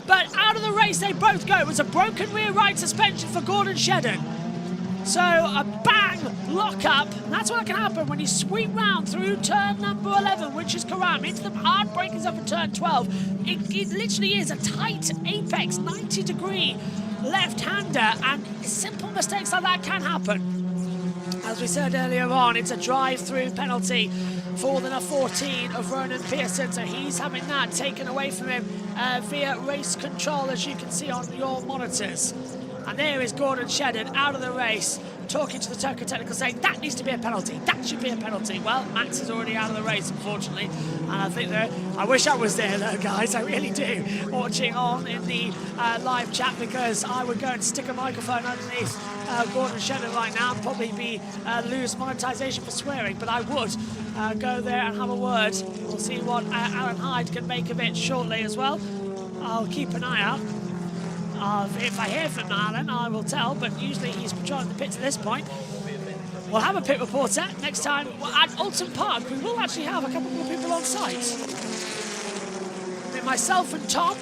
But out of the race they both go. It was a broken rear right suspension for Gordon Shedden. So a bang lock-up, and that's what can happen when you sweep round through turn number 11, which is Karam, into the hard breakers up at turn 12. It literally is a tight apex, 90-degree left-hander, and simple mistakes like that can happen. As we said earlier on, it's a drive-through penalty for the 14 of Ronan Pearson, so he's having that taken away from him via race control, as you can see on your monitors. And there is Gordon Shedden out of the race, talking to the Toka Technical, saying that needs to be a penalty. That should be a penalty. Well, Max is already out of the race, unfortunately. And I think I wish I was there, though, guys. I really do. Watching on in the live chat, because I would go and stick a microphone underneath Gordon Shedden right now and probably lose monetization for swearing. But I would go there and have a word. We'll see what Alan Hyde can make of it shortly as well. I'll keep an eye out. If I hear from Alan, I will tell, but usually he's patrolling the pits at this point. We'll have a pit reporter next time at Alton Park. We will actually have a couple more people on site. With myself and Tom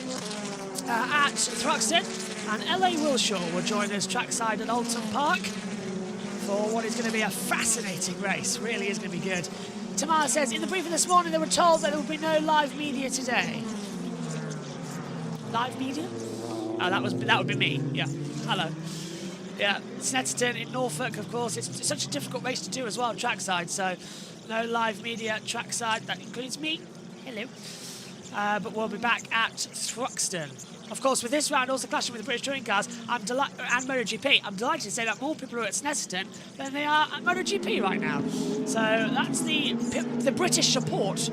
at Thruxton, and LA Wilshaw will join us trackside at Alton Park for what is going to be a fascinating race. Really is going to be good. Tamara says, in the briefing this morning they were told that there will be no live media today. Live media? Oh, that would be me. Yeah. Hello. Yeah, Snetterton in Norfolk, of course. It's such a difficult race to do as well, trackside. So, no live media trackside. That includes me. Hello. But we'll be back at Thruxton. Of course, with this round also clashing with the British Touring Cars and MotoGP, I'm delighted to say that more people are at Snetterton than they are at MotoGP right now. So that's the British support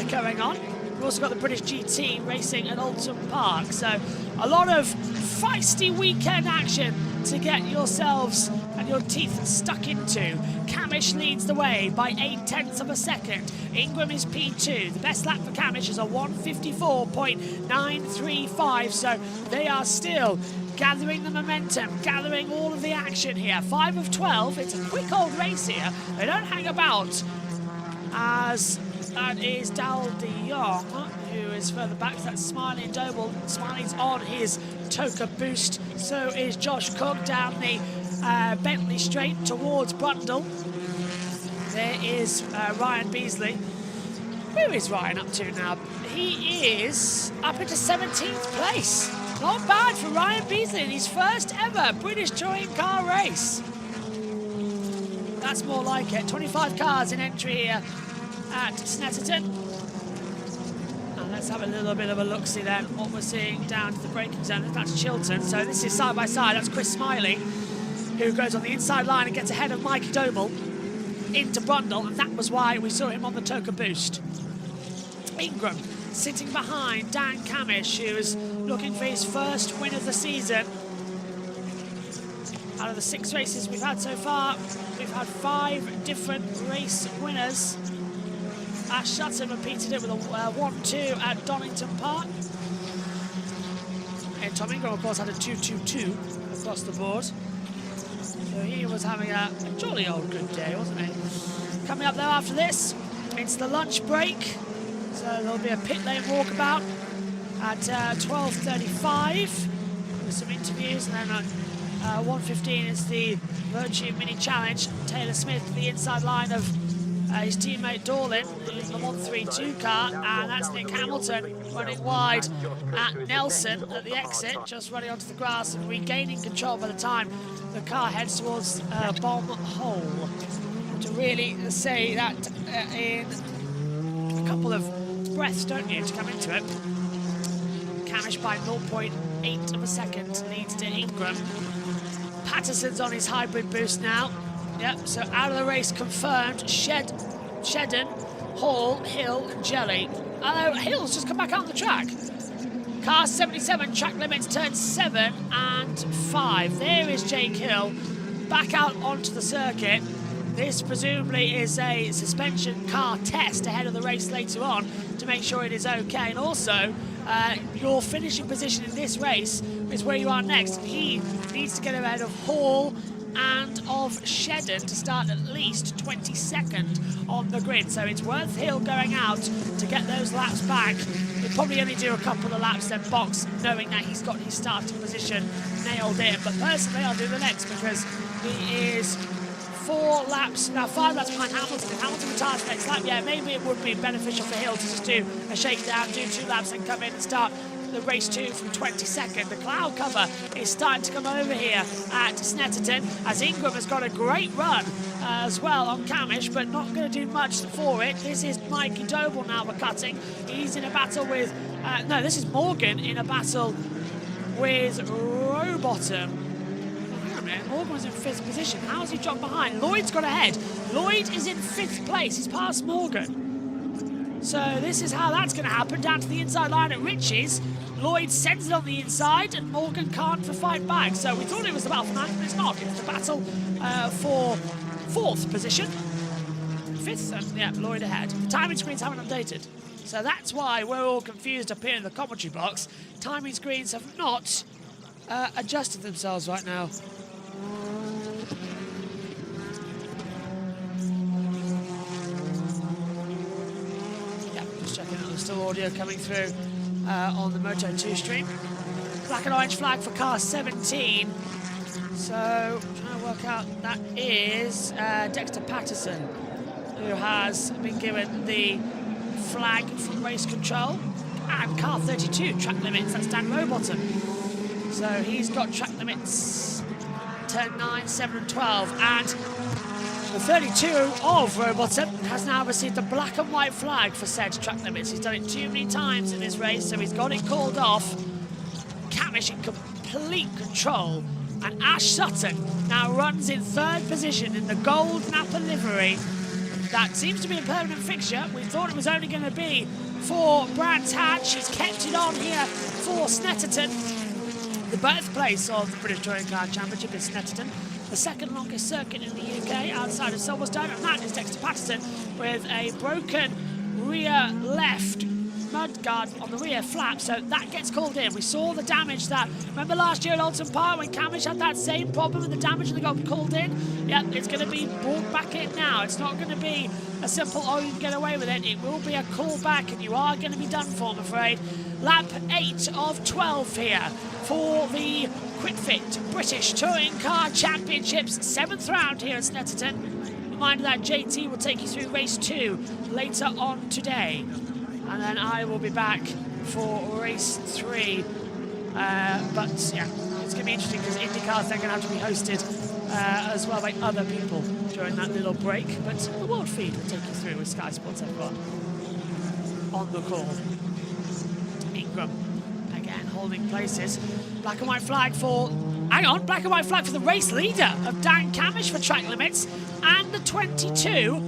going on. We've also got the British GT racing at Alton Park. So a lot of feisty weekend action to get yourselves and your teeth stuck into. Camish leads the way by 0.8 of a second. Ingram is P2. The best lap for Camish is a 1:54.935. So they are still gathering the momentum, gathering all of the action here. 5 of 12. It's a quick old race here. They don't hang about, as that is Dal de Jong, who is further back. That's Smiley and Doble. Smiley's on his Toka boost. So is Josh Cook down the Bentley straight towards Brundle. There is Ryan Beasley. Where is Ryan up to now? He is up into 17th place. Not bad for Ryan Beasley in his first ever British Touring Car race. That's more like it. 25 cars in entry here at Snetterton. And let's have a little bit of a look-see then what we're seeing down to the braking zone. That's Chilton. So this is side by side. That's Chris Smiley, who goes on the inside line and gets ahead of Mikey Doble into Brundle, and that was why we saw him on the Toka boost. Ingram sitting behind Dan Camish, who is looking for his first win of the season. Out of the 6 races we've had so far, we've had 5 different race winners. Ash Sutton repeated it with a 1-2 at Donington Park. And Tom Ingram, of course, had a 2-2-2 across the board. So he was having a jolly old good day, wasn't he? Coming up though after this, it's the lunch break. So there'll be a pit lane walkabout at 12:35 with some interviews, and then at 1:15 is the Virtue Mini Challenge. Taylor Smith, the inside line of his teammate Dorlin in the 132 car, and that's Nick Hamilton running wide at Nelson at the exit, just running onto the grass and regaining control by the time the car heads towards Bomb Hole. To really say that in a couple of breaths, don't you, to come into it. Camish by 0.8 of a second leads to Ingram. Patterson's on his hybrid boost now. Yep, so out of the race confirmed. Shedden, Hall, Hill and Jelly. Oh, Hill's just come back out on the track. Car 77, track limits turn 7 and 5. There is Jake Hill back out onto the circuit. This presumably is a suspension car test ahead of the race later on to make sure it is okay. And also, your finishing position in this race is where you are next. He needs to get ahead of Hall and of Shedden to start at least 22nd on the grid. So it's worth Hill going out to get those laps back. He'll probably only do a couple of laps, then box, knowing that he's got his starting position nailed in. But personally, I'll do the next because he is 5 laps behind Hamilton. If Hamilton retires the next lap, yeah, maybe it would be beneficial for Hill to just do a shakedown, do 2 laps and come in and start the race 2 from 22nd. The cloud cover is starting to come over here at Snetterton, as Ingram has got a great run as well on Camish, but not going to do much for it. This is Mikey Doble now we're cutting. He's in a battle with, no, this is Morgan in a battle with Rowbottom. Morgan was in 5th position. How has he dropped behind? Lloyd's got ahead. Lloyd is in 5th place. He's past Morgan. So this is how that's going to happen. Down to the inside line at Richie's. Lloyd sends it on the inside and Morgan can't fight back. So we thought it was the battle for 9th, but it's not. It's the battle for 4th position. 5th, and yeah, Lloyd ahead. The timing screens haven't updated. So that's why we're all confused up here in the commentary box. Timing screens have not adjusted themselves right now. still audio coming through on the Moto2 stream. Black and orange flag for car 17. So, trying to work out, that is Dexter Patterson, who has been given the flag from race control. And car 32, track limits, that's Dan Rowbottom. So he's got track limits, turn 9, 7 and 12. And the 32 of Rowbottom has now received the black and white flag for said track limits. He's done it too many times in this race, so he's got it called off. Cammish in complete control. And Ash Sutton now runs in third position in the gold Napa livery. That seems to be a permanent fixture. We thought it was only going to be for Brands Hatch. He's kept it on here for Snetterton. The birthplace of the British Touring Car Championship is Snetterton, the second longest circuit in the UK outside of Silverstone, and that is Dexter Patterson with a broken rear left mudguard on the rear flap, so that gets called in. We saw the damage that, remember last year at Alton Park when Cammish had that same problem with the damage and they got called in? Yeah, it's going to be brought back in now. It's not going to be a simple, oh, you can get away with it. It will be a call back and you are going to be done for, I'm afraid. Lap 8 of 12 here for the QuickFit British Touring Car Championships, 7th round here at Snetterton. Reminder that JT will take you through race 2 later on today. And then I will be back for race 3. But yeah, it's going to be interesting because IndyCars, they're going to have to be hosted as well by other people during that little break. But the World Feed will take you through with Sky Sports F1 on the call. Ingram again holding places. Black and white flag for, hang on, black and white flag for the race leader of Dan Cammish for track limits, and the 22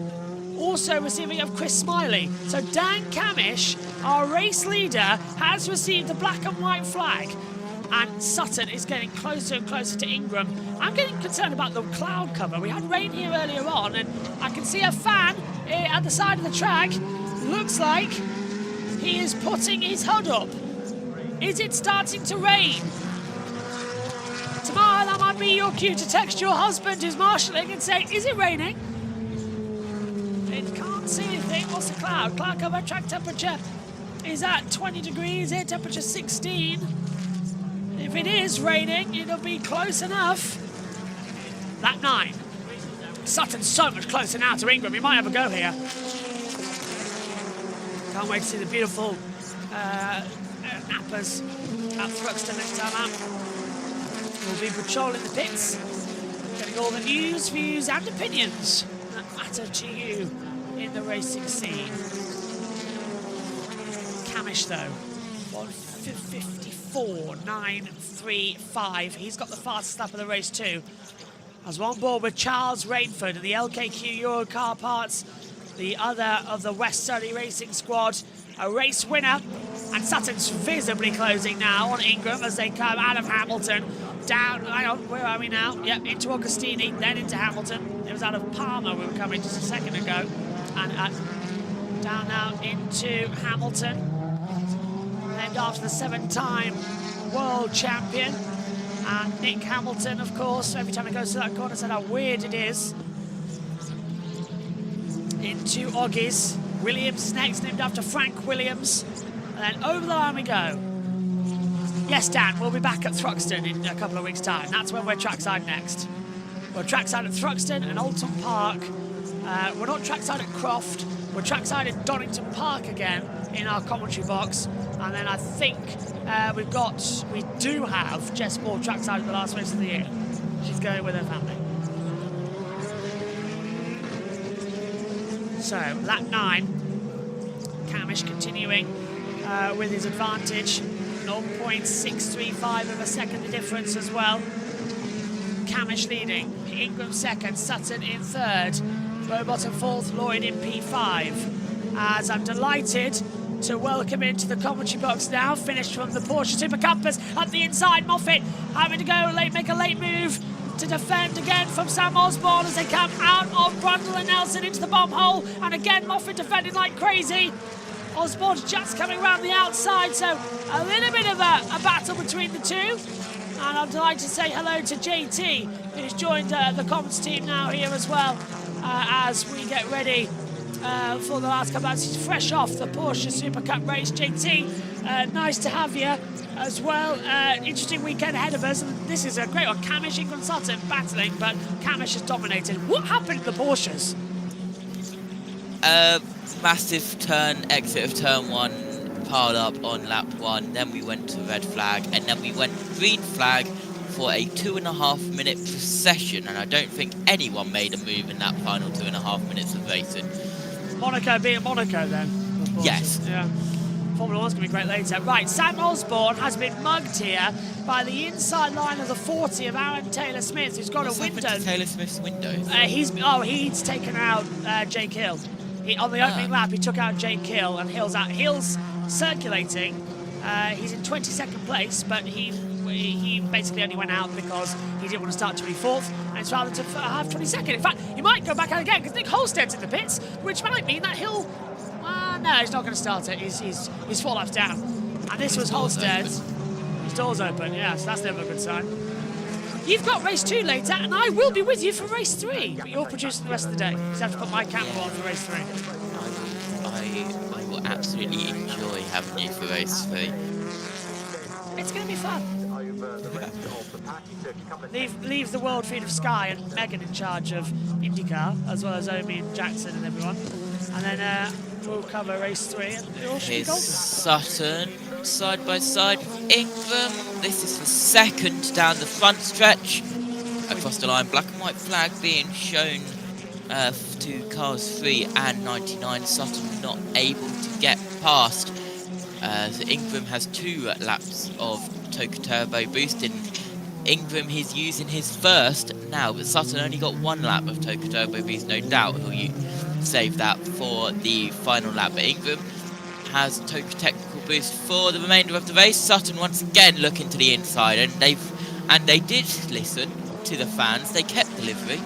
also receiving of Chris Smiley. So Dan Cammish, our race leader, has received the black and white flag, and Sutton is getting closer and closer to Ingram. I'm getting concerned about the cloud cover. We had rain here earlier on, and I can see a fan at the side of the track. Looks like he is putting his hood up. Is it starting to rain? Tomorrow, that might be your cue to text your husband who's marshalling and say, is it raining? Can't see anything. What's the cloud? Cloud cover, track temperature is at 20 degrees, air temperature 16. If it is raining, it'll be close enough. Lap 9. Sutton's so much closer now to Ingram. He might have a go here. Can't wait to see the beautiful nappers at Thruxton next time out. We'll be patrolling the pits, getting all the news, views and opinions that matter to you in the racing scene. Cammish though, 1:54.935. He's got the fastest lap of the race too. As one board with Charles Rainford of the LKQ Euro Car Parts, the other of the West Surrey Racing Squad, a race winner. And Sutton's visibly closing now on Ingram as they come out of Hamilton. Down, hang on, where are we now? Yep, into Augustini, then into Hamilton. It was out of Palmer we were coming just a second ago. And down now into Hamilton. Named after the 7-time world champion. And Nick Hamilton, of course, every time he goes to that corner, said how weird it is. Into Oggies. Williams next, named after Frank Williams. And then over the line we go. Yes, Dan, we'll be back at Thruxton in a couple of weeks' time. That's when we're trackside next. We're trackside at Thruxton and Alton Park. We're not trackside at Croft. We're trackside at Donington Park again in our commentary box. And then I think we do have Jess Ball trackside at the last race of the year. She's going with her family. So, lap 9. Cammish continuing with his advantage. 0.635 of a second difference as well. Cammish leading, Ingram second, Sutton in third, Rowbottom fourth, Lloyd in P5. As I'm delighted to welcome into the commentary box now, finished from the Porsche Super Campus at the inside, Moffat having to go make a late move to defend again from Sam Osborne as they come out of Brundle and Nelson into the bomb hole, and again Moffat defending like crazy. Osborne's just coming around the outside, so a little bit of a battle between the two. And I'm delighted to say hello to JT, who's joined the comments team now here as well, as we get ready for the last couple of hours. He's fresh off the Porsche Super Cup race. JT, nice to have you as well. Interesting weekend ahead of us. And this is a great one. Camish, Ingram, Sutton battling, but Camish has dominated. What happened to the Porsches? Massive exit of turn 1, piled up on lap 1. Then we went to red flag, and then we went green flag for a 2.5 minute procession. And I don't think anyone made a move in that final 2.5 minutes of racing. Monaco being Monaco then? Yes. Yeah. Formula 1's going to be great later. Right, Sam Osborne has been mugged here by the inside line of the 40 of Aaron Taylor-Smith, who's got a window. What's Taylor Smith's window? He's taken out Jake Hill. On the opening lap, he took out Jake Hill, and Hill's out. Hill's circulating. He's in 22nd place, but he basically only went out because he didn't want to start 24th, and it's rather to have 22nd. In fact, he might go back out again because Nick Holstead's in the pits, which might mean that Hill. No, he's not going to start it. He's 4 laps down, and this was Holstead's. His door's open. Yeah, so that's never a good sign. You've got race 2 later, and I will be with you for race 3. But you're producing the rest of the day. So I have to put my camera on for race 3. I will absolutely enjoy having you for race 3. It's going to be fun. Leave the world feed of Sky and Megan in charge of IndyCar, as well as Omi and Jackson and everyone. And then we'll cover race 3, and it all should be golden. Sutton side by side with Ingram. This is the second down the front stretch. Across the line, black and white flag being shown to cars 3 and 99. Sutton not able to get past. So Ingram has 2 laps of Toka Turbo boosted. Ingram is using his first now, but Sutton only got 1 lap of Toka Turbo boost. No doubt he'll save that for the final lap. But Ingram has Toka Technical boost for the remainder of the race. Sutton once again looking to the inside, and they did listen to the fans. They kept delivery.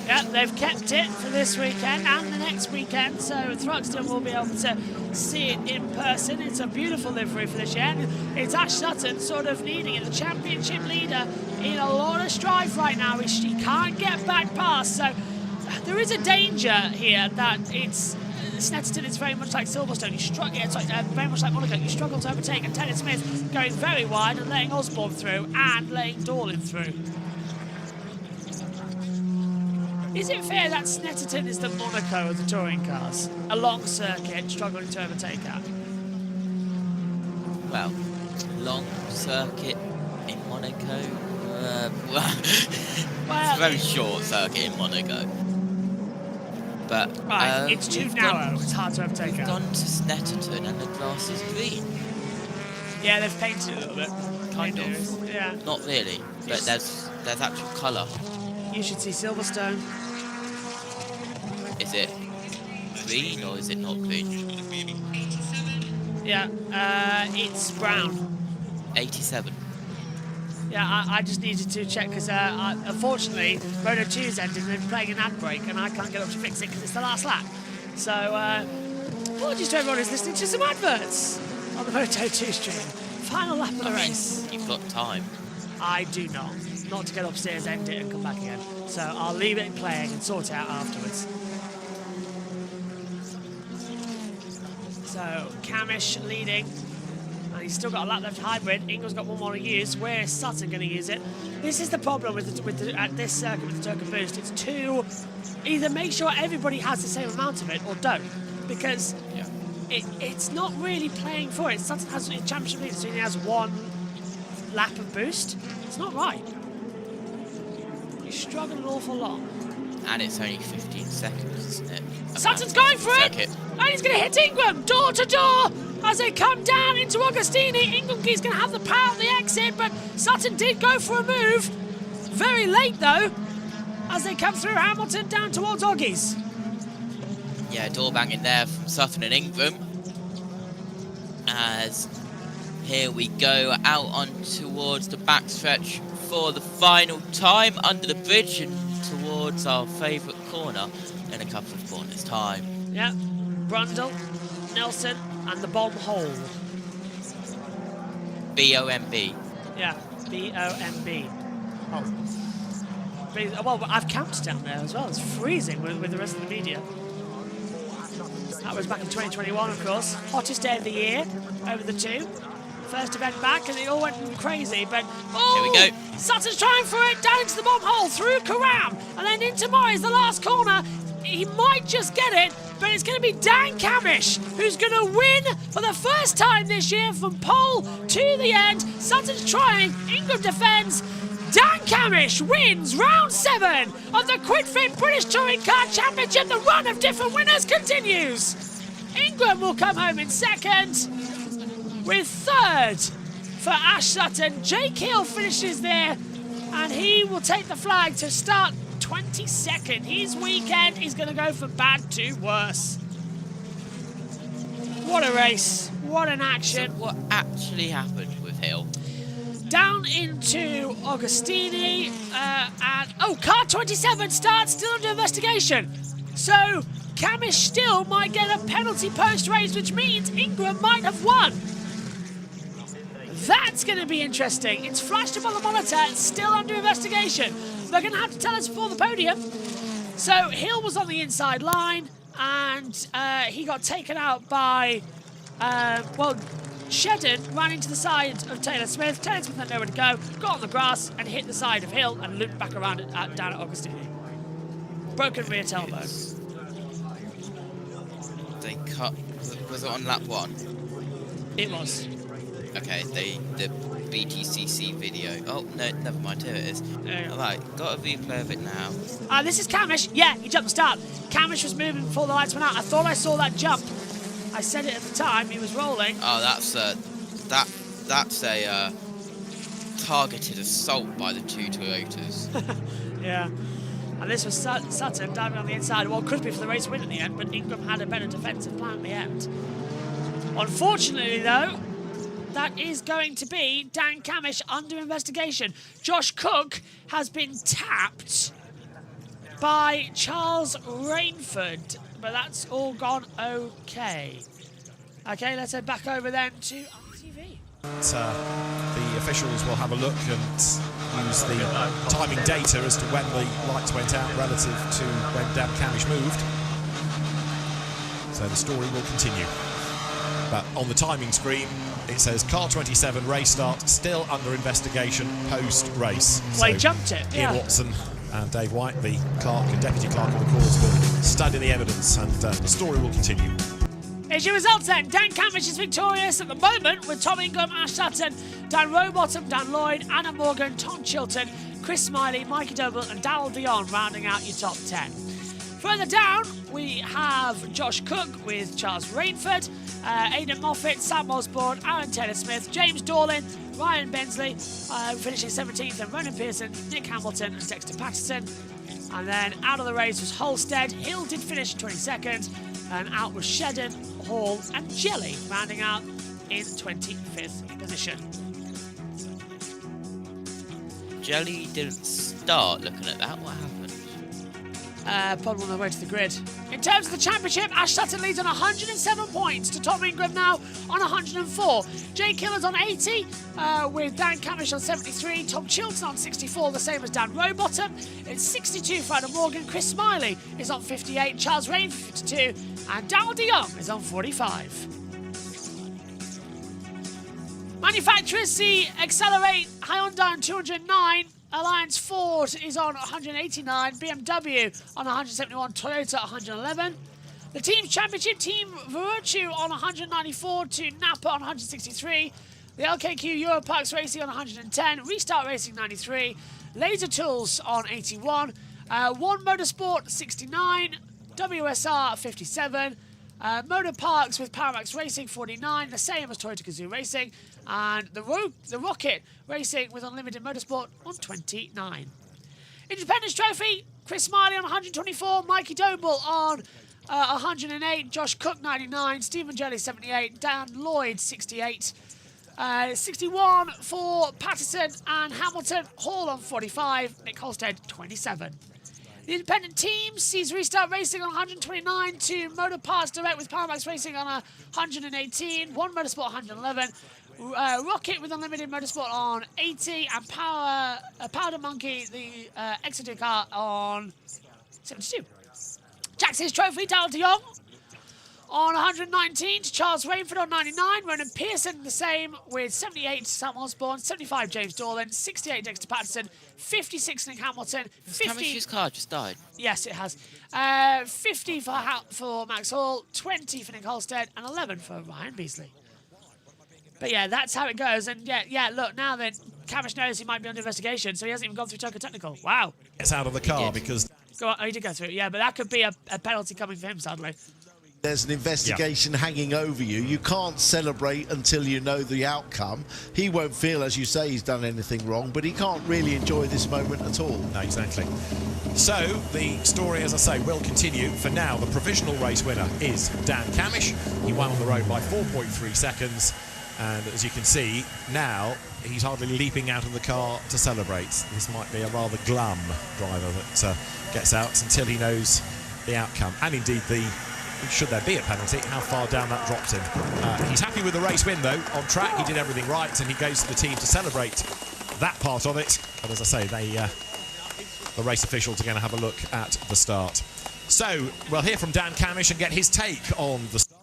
Yeah, they've kept it for this weekend and the next weekend, so Thruxton will be able to see it in person. It's a beautiful livery for this year. It's Ash Sutton sort of leading it, the championship leader, in a lot of strife right now, which he can't get back past. So there is a danger here that Snetterton is very much like Silverstone. Very much like Monaco. You struggle to overtake, and Taylor Smith going very wide and letting Osborne through and letting Dorlin through. Is it fair that Snetterton is the Monaco of the touring cars? A long circuit, struggling to overtake that? Well, long circuit in Monaco. It's a very short circuit in Monaco. But right, it's too narrow. It's hard to overtake. We've gone to Snetterton, and the grass is green. Yeah, they've painted it a little bit. Kind of. Yeah. Not really, but there's actual colour. You should see Silverstone. Is it green or is it not green? Yeah, it's brown. 87. Yeah, I just needed to check because unfortunately Moto 2's ended and they're playing an ad break and I can't get up to fix it because it's the last lap. So apologies to everyone who's listening to some adverts on the Moto 2 stream. Final lap of the race. You've got time. I do not. Not to get upstairs, end it and come back again. So I'll leave it playing and sort it out afterwards. So Camish leading. And he's still got a lap left hybrid. Ingram's got 1 more to use. Where's Sutton going to use it? This is the problem at this circuit with the Toka Boost. It's to either make sure everybody has the same amount of it or don't. Because it's not really playing for it. Sutton has a championship leader, so he has 1 lap of boost. It's not right. You struggle an awful lot. And it's only 15 seconds, isn't it? Sutton's going for it! And he's going to hit Ingram, door to door, as they come down into Augustini. Ingram's going to have the power of the exit, but Sutton did go for a move. Very late, though, as they come through Hamilton down towards Oggies. Yeah, door banging there from Sutton and Ingram. As here we go out on towards the backstretch for the final time under the bridge and towards our favourite corner in a couple of corners' time. Yeah, Brundle, Nelson, and the bomb hole. B-O-M-B. Yeah, B-O-M-B. Oh. Well, I've camped down there as well. It's freezing with the rest of the media. That was back in 2021, of course. Hottest day of the year over the two. First event back, and it all went crazy, but... Oh! Here we go. Sutton's trying for it, down into the bomb hole, through Karam, and then into Morris, the last corner. He might just get it, but it's going to be Dan Camish who's going to win for the first time this year from pole to the end. Sutton's trying, Ingram defends. Dan Camish wins round 7 of the QuickFit British Touring Car Championship. The run of different winners continues. Ingram will come home in second, with third for Ash Sutton. Jake Hill finishes there, and he will take the flag to start 22nd. His weekend is going to go from bad to worse. What a race. What an action. So what actually happened with Hill? Down into Augustini, and oh, car 27 starts, still under investigation. So Camish still might get a penalty post-race, which means Ingram might have won. That's going to be interesting. It's flashed up on the monitor, it's still under investigation. They're going to have to tell us before the podium. So Hill was on the inside line, and he got taken out by, Shedden ran into the side of Taylor Smith. Taylor Smith had nowhere to go, got on the grass and hit the side of Hill and looped back around down at Augustini. Broken rear tailbone. They cut. Was it on lap 1? It was. Okay, the BTCC video. Oh, no, never mind, here it is. Alright, got a replay of it now. This is Camish. Yeah, he jumped the start. Camish was moving before the lights went out. I thought I saw that jump. I said it at the time, he was rolling. Oh, that's a targeted assault by the two Toyotas. Yeah. And this was Sutton diving on the inside. Well, could be for the race win at the end, but Ingram had a better defensive plan at the end. Unfortunately, though, that is going to be Dan Camish under investigation. Josh Cook has been tapped by Charles Rainford, but that's all gone okay. Okay, let's head back over then to RTV. The officials will have a look and use the timing data as to when the lights went out relative to when Dan Camish moved. So the story will continue. But on the timing screen, it says car 27 race start still under investigation post-race. Well, he jumped it, Ian Watson and Dave White, the clerk and deputy clerk of the course, will study the evidence, and the story will continue. Here's your results then. Dan Camish is victorious at the moment with Tom Ingram, Ash Sutton, Dan Rowbottom, Dan Lloyd, Anna Morgan, Tom Chilton, Chris Smiley, Mikey Doble and Darryl Dion rounding out your top 10. Further down, we have Josh Cook with Charles Rainford, Aidan Moffat, Sam Osborne, Aaron Taylor-Smith, James Dorlin, Ryan Bensley, finishing 17th, and Ronan Pearson, Nick Hamilton and Dexter Patterson. And then out of the race was Holstead. Hill did finish 22nd, and out was Shedden, Hall and Jelly, rounding out in 25th position. Jelly didn't start looking at that. What happened? Probably on the way to the grid. In terms of the championship, Ash Sutton leads on 107 points to Tom Ingram now on 104. Jake Hill is on 80, with Dan Camish on 73, Tom Chilton on 64, the same as Dan Rowbottom. It's 62 for Adam Morgan. Chris Smiley is on 58, Charles Rain 52, and Darryl DeYoung is on 45. Manufacturers see Accelerate Hyundai on 209. Alliance Ford is on 189, BMW on 171, Toyota 111. The Team Championship, Team Virtue on 194 to Napa on 163. The LKQ Europarks Racing on 110, Restart Racing 93, Laser Tools on 81, One Motorsport 69, WSR 57, Motor Parks with Paramax Racing 49, the same as Toyota Gazoo Racing, and the Rocket Racing with Unlimited Motorsport on 29. Independence Trophy, Chris Smiley on 124, Mikey Doble on 108, Josh Cook 99, Stephen Jelly 78, Dan Lloyd 68, 61 for Patterson and Hamilton, Hall on 45, Nick Holstead 27. The independent team sees Restart Racing on 129 to Motor Parts Direct with Paramax Racing on 118, One Motorsport 111, Rocket with Unlimited Motorsport on 80, and Powder Monkey, the Exeter car, on 72. Jackson's Trophy, Darryl DeYoung On 119 to Charles Rainford on 99. Ronan Pearson the same with 78 Sam Osborne, 75 James Dorland, 68 Dexter Patterson, 56 Nick Hamilton, 50... Camish's car just died. Yes, it has. 50 for Max Hall, 20 for Nick Holstead, and 11 for Ryan Beasley. But yeah, that's how it goes. And yeah, look, now then, Camish knows he might be under investigation, so he hasn't even gone through Toka Technical. Wow. Gets out of the car because... Go on, he did go through it, yeah, but that could be a penalty coming for him, sadly. There's an investigation hanging over you. You can't celebrate until you know the outcome. He won't feel, as you say, he's done anything wrong, but he can't really enjoy this moment at all. No, exactly. So, the story, as I say, will continue. For now, the provisional race winner is Dan Camish. He won on the road by 4.3 seconds. And as you can see, now he's hardly leaping out of the car to celebrate. This might be a rather glum driver that gets out until he knows the outcome. And indeed, should there be a penalty, how far down that drops him. He's happy with the race win, though. On track, he did everything right, and he goes to the team to celebrate that part of it. But as I say, the race officials are going to have a look at the start. So, we'll hear from Dan Camish and get his take on the start.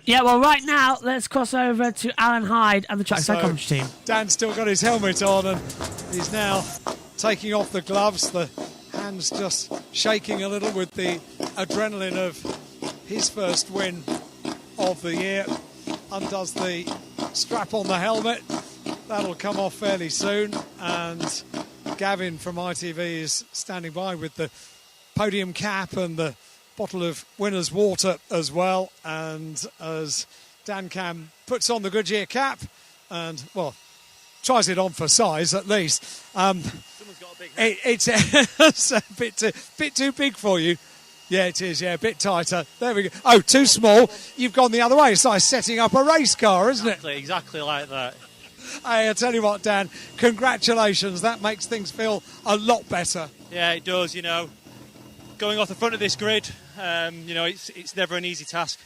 Yeah, well, right now, let's cross over to Alan Hyde and the trackside commentary team. Dan's still got his helmet on, and he's now taking off the gloves. The hands just shaking a little with the adrenaline of his first win of the year. Undoes the strap on the helmet. That'll come off fairly soon. And Gavin from ITV is standing by with the podium cap and the bottle of winner's water as well. And as Dan Cam puts on the Goodyear cap and, well, tries it on for size at least. Someone's got a big head. It's a bit too big for you. Yeah, it is, yeah, a bit tighter. There we go. Oh, too small. You've gone the other way. It's like setting up a race car, isn't it? Exactly like that. Hey, I tell you what, Dan, congratulations. That makes things feel a lot better. Yeah, it does, you know. Going off the front of this grid, you know, it's never an easy task,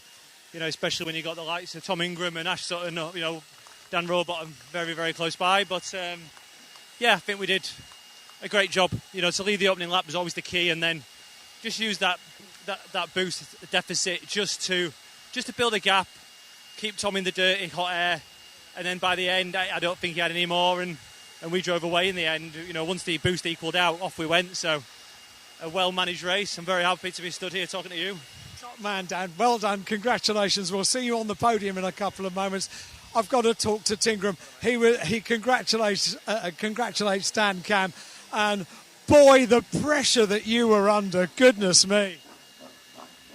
you know, especially when you've got the likes of Tom Ingram and Ash Sutton, you know, Dan Rowbottom very, very close by. But, yeah, I think we did a great job. You know, to lead the opening lap was always the key, and then just use that boost deficit just to build a gap, keep Tom in the dirty hot air, and then by the end I don't think he had any more, and we drove away in the end. You know, once the boost equalled out, off we went. So a well-managed race. I'm very happy to be stood here talking to you. Top man, Dan. Well done. Congratulations. We'll see you on the podium in a couple of moments. I've got to talk to Tingram. He congratulates Dan Cam, and boy, the pressure that you were under. Goodness me.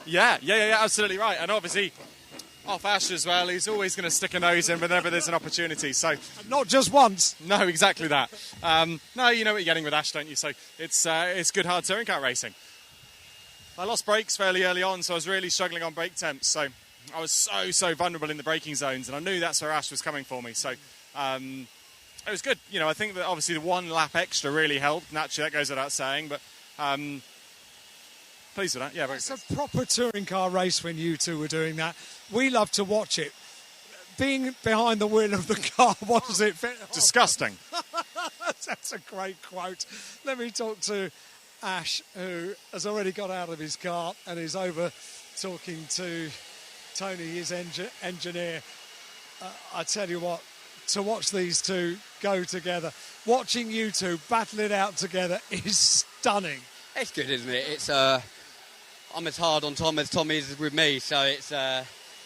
Yeah, absolutely right. And obviously, off Ash as well, he's always going to stick a nose in whenever there's an opportunity. So not just once. No, exactly that. No, you know what you're getting with Ash, don't you? So it's good hard touring car racing. I lost brakes fairly early on, so I was really struggling on brake temps. So I was so vulnerable in the braking zones, and I knew that's where Ash was coming for me. So it was good. You know, I think that obviously the 1 lap extra really helped. Naturally, that goes without saying, but pleased with that. Yeah, very It's a proper touring car race when you two were doing that. We love to watch it. Being behind the wheel of the car, what does it fit? Disgusting. That's a great quote. Let me talk to Ash, who has already got out of his car and is over talking to Tony, his engineer. I tell you what, to watch these two go together, watching you two battle it out together is stunning. It's good, isn't it? It's I'm as hard on Tom as Tom is with me, so it's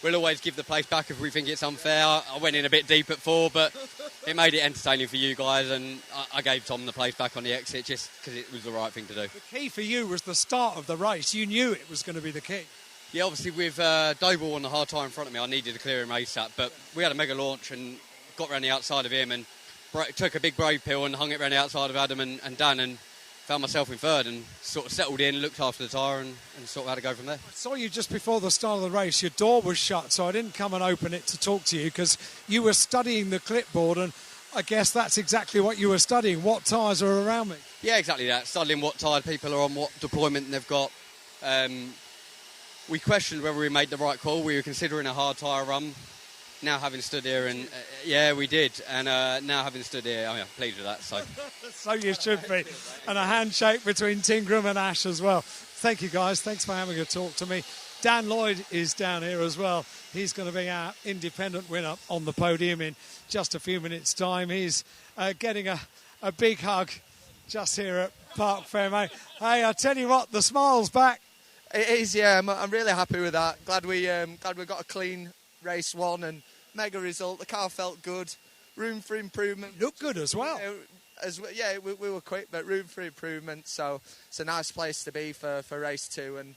we'll always give the place back if we think it's unfair. I went in a bit deep at 4, but it made it entertaining for you guys, and I gave Tom the place back on the exit just because it was the right thing to do. The key for you was the start of the race. You knew it was going to be the key. Yeah, obviously with Doble on the hard tyre in front of me, I needed to clear him ASAP, but we had a mega launch and got around the outside of him and took a big brave pill and hung it around the outside of Adam and Dan, and found myself in third and sort of settled in, looked after the tyre and sort of had to go from there. I saw you just before the start of the race. Your door was shut, so I didn't come and open it to talk to you because you were studying the clipboard, and I guess that's exactly what you were studying. What tyres are around me? Yeah, exactly that. Studying what tyre people are on, what deployment they've got. We questioned whether we made the right call. We were considering a hard tyre run. Now having stood here, and yeah, we did. And now having stood here, I'm pleased with that. So, so you should be. And a handshake between Tingram and Ash as well. Thank you, guys. Thanks for having a talk to me. Dan Lloyd is down here as well. He's going to be our independent winner on the podium in just a few minutes' time. He's getting a big hug just here at Park Fair, mate. Hey, I tell you what, the smile's back. It is, yeah. I'm really happy with that. Glad we got a clean race one and mega result. The car felt good. Room for improvement. Looked good as well. Yeah, we were quick, but room for improvement. So it's a nice place to be for race 2, and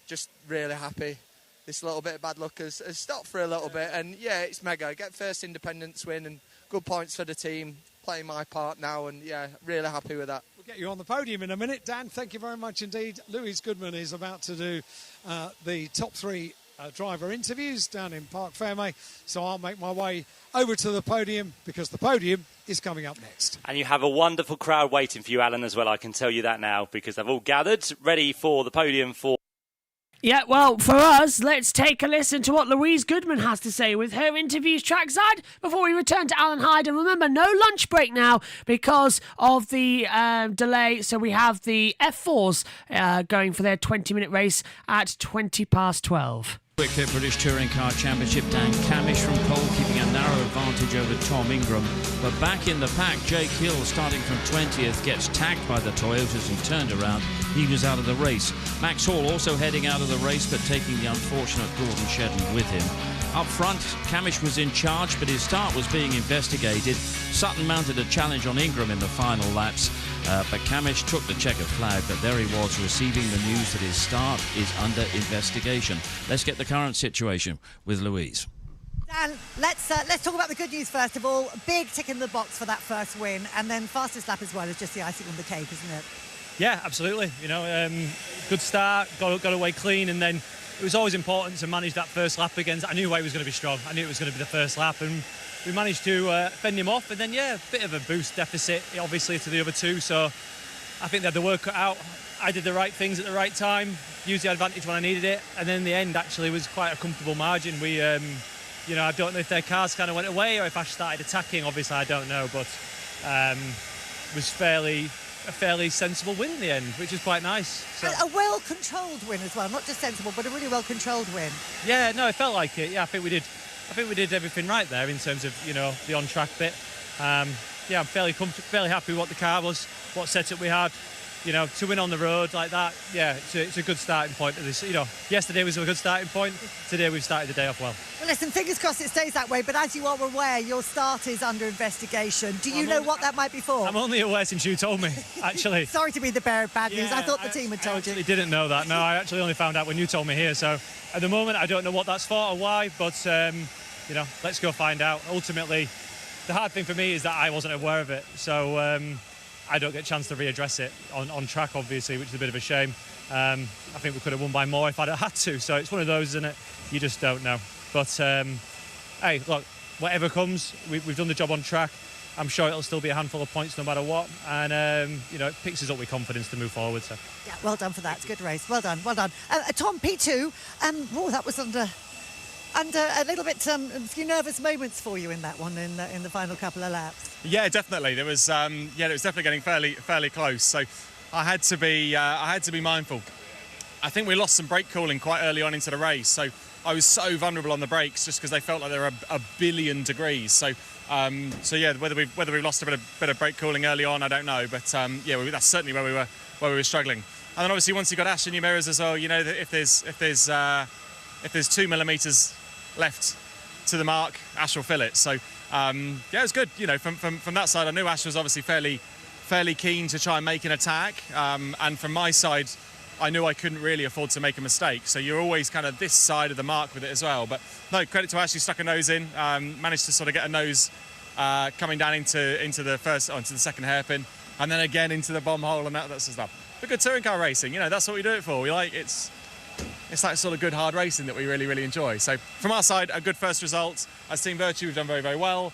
just really happy. This little bit of bad luck has stopped for a little bit, and yeah, it's mega. Get first independence win and good points for the team. Playing my part now, and yeah, really happy with that. We'll get you on the podium in a minute. Dan, thank you very much indeed. Louis Goodman is about to do the top 3 driver interviews down in Park Fairmay, so I'll make my way over to the podium because the podium is coming up next. And you have a wonderful crowd waiting for you, Alan, as well. I can tell you that now because they've all gathered ready for the podium for... Yeah, well, for us, let's take a listen to what Louise Goodman has to say with her interviews trackside before we return to Alan Hyde. And remember, no lunch break now because of the delay. So we have the F4s going for their 20-minute race at 12:20. Quick Fit British Touring Car Championship, Dan Camish from pole keeping a narrow advantage over Tom Ingram. But back in the pack, Jake Hill, starting from 20th, gets tagged by the Toyotas and turned around. He was out of the race. Max Hall also heading out of the race, but taking the unfortunate Gordon Shedden with him. Up front, Camish was in charge, but his start was being investigated. Sutton mounted a challenge on Ingram in the final laps, but Camish took the checkered flag, but there he was receiving the news that his start is under investigation. Let's get the current situation with Louise. Dan, let's talk about the good news first of all. Big tick in the box for that first win, and then fastest lap as well is just the icing on the cake, isn't it? Yeah, absolutely. You know, good start, got away clean, and then it was always important to manage that first lap against. I knew Way was going to be strong. I knew it was going to be the first lap, and we managed to fend him off. And then, yeah, a bit of a boost deficit, obviously, to the other two. So I think they had the work cut out. I did the right things at the right time, used the advantage when I needed it, and then in the end, actually, was quite a comfortable margin. We, you know, I don't know if their cars kind of went away or if Ash started attacking. Obviously, I don't know, but was a fairly sensible win in the end, which is quite nice. So. A well-controlled win as well, not just sensible, but a really well-controlled win. Yeah, no, it felt like it. Yeah, I think we did everything right there in terms of, you know, the on-track bit. Yeah, I'm fairly happy with what the car was, what setup we had. You know, to win on the road like that, yeah, it's a good starting point to this. You know, yesterday was a good starting point. Today we've started the day off well. Well, listen, fingers crossed it stays that way. But as you are aware, your start is under investigation. Do you know what that might be for? I'm only aware since you told me, actually. Sorry to be the bearer of bad news. I thought the team had told you. I didn't know that. No, I actually only found out when you told me here. So at the moment, I don't know what that's for or why. But you know, let's go find out. Ultimately, the hard thing for me is that I wasn't aware of it. So. I don't get a chance to readdress it on track, obviously, which is a bit of a shame. I think we could have won by more if I'd have had to. So it's one of those, isn't it? You just don't know. But, hey, look, whatever comes, we've done the job on track. I'm sure it'll still be a handful of points no matter what. And, you know, it picks us up with confidence to move forward. So. Yeah, well done for that. It's a good race. Well done, well done. Tom, P2, that was under a little bit, a few nervous moments for you in that one in the final couple of laps. Yeah, definitely. There was, it was definitely getting fairly close. So I had to be mindful. I think we lost some brake cooling quite early on into the race. So I was so vulnerable on the brakes just because they felt like they were a billion degrees. So yeah, whether we've lost a bit of brake cooling early on, I don't know. But yeah, that's certainly where we were struggling. And then obviously once you got ash in your mirrors as well, you know that if there's 2 millimeters left to the mark, Ash will fill it. So yeah, it was good. You know, from that side, I knew Ash was obviously fairly keen to try and make an attack. And from my side, I knew I couldn't really afford to make a mistake. So you're always kind of this side of the mark with it as well. But no, credit to Ash, he stuck a nose in, managed to sort of get a nose coming down into the second hairpin, and then again into the bomb hole, and that's the stuff. But good touring car racing, you know, that's what we do it for. We like it's that sort of good hard racing that we really enjoy. So from our side, a good first result. As Team Virtue, we've done very well.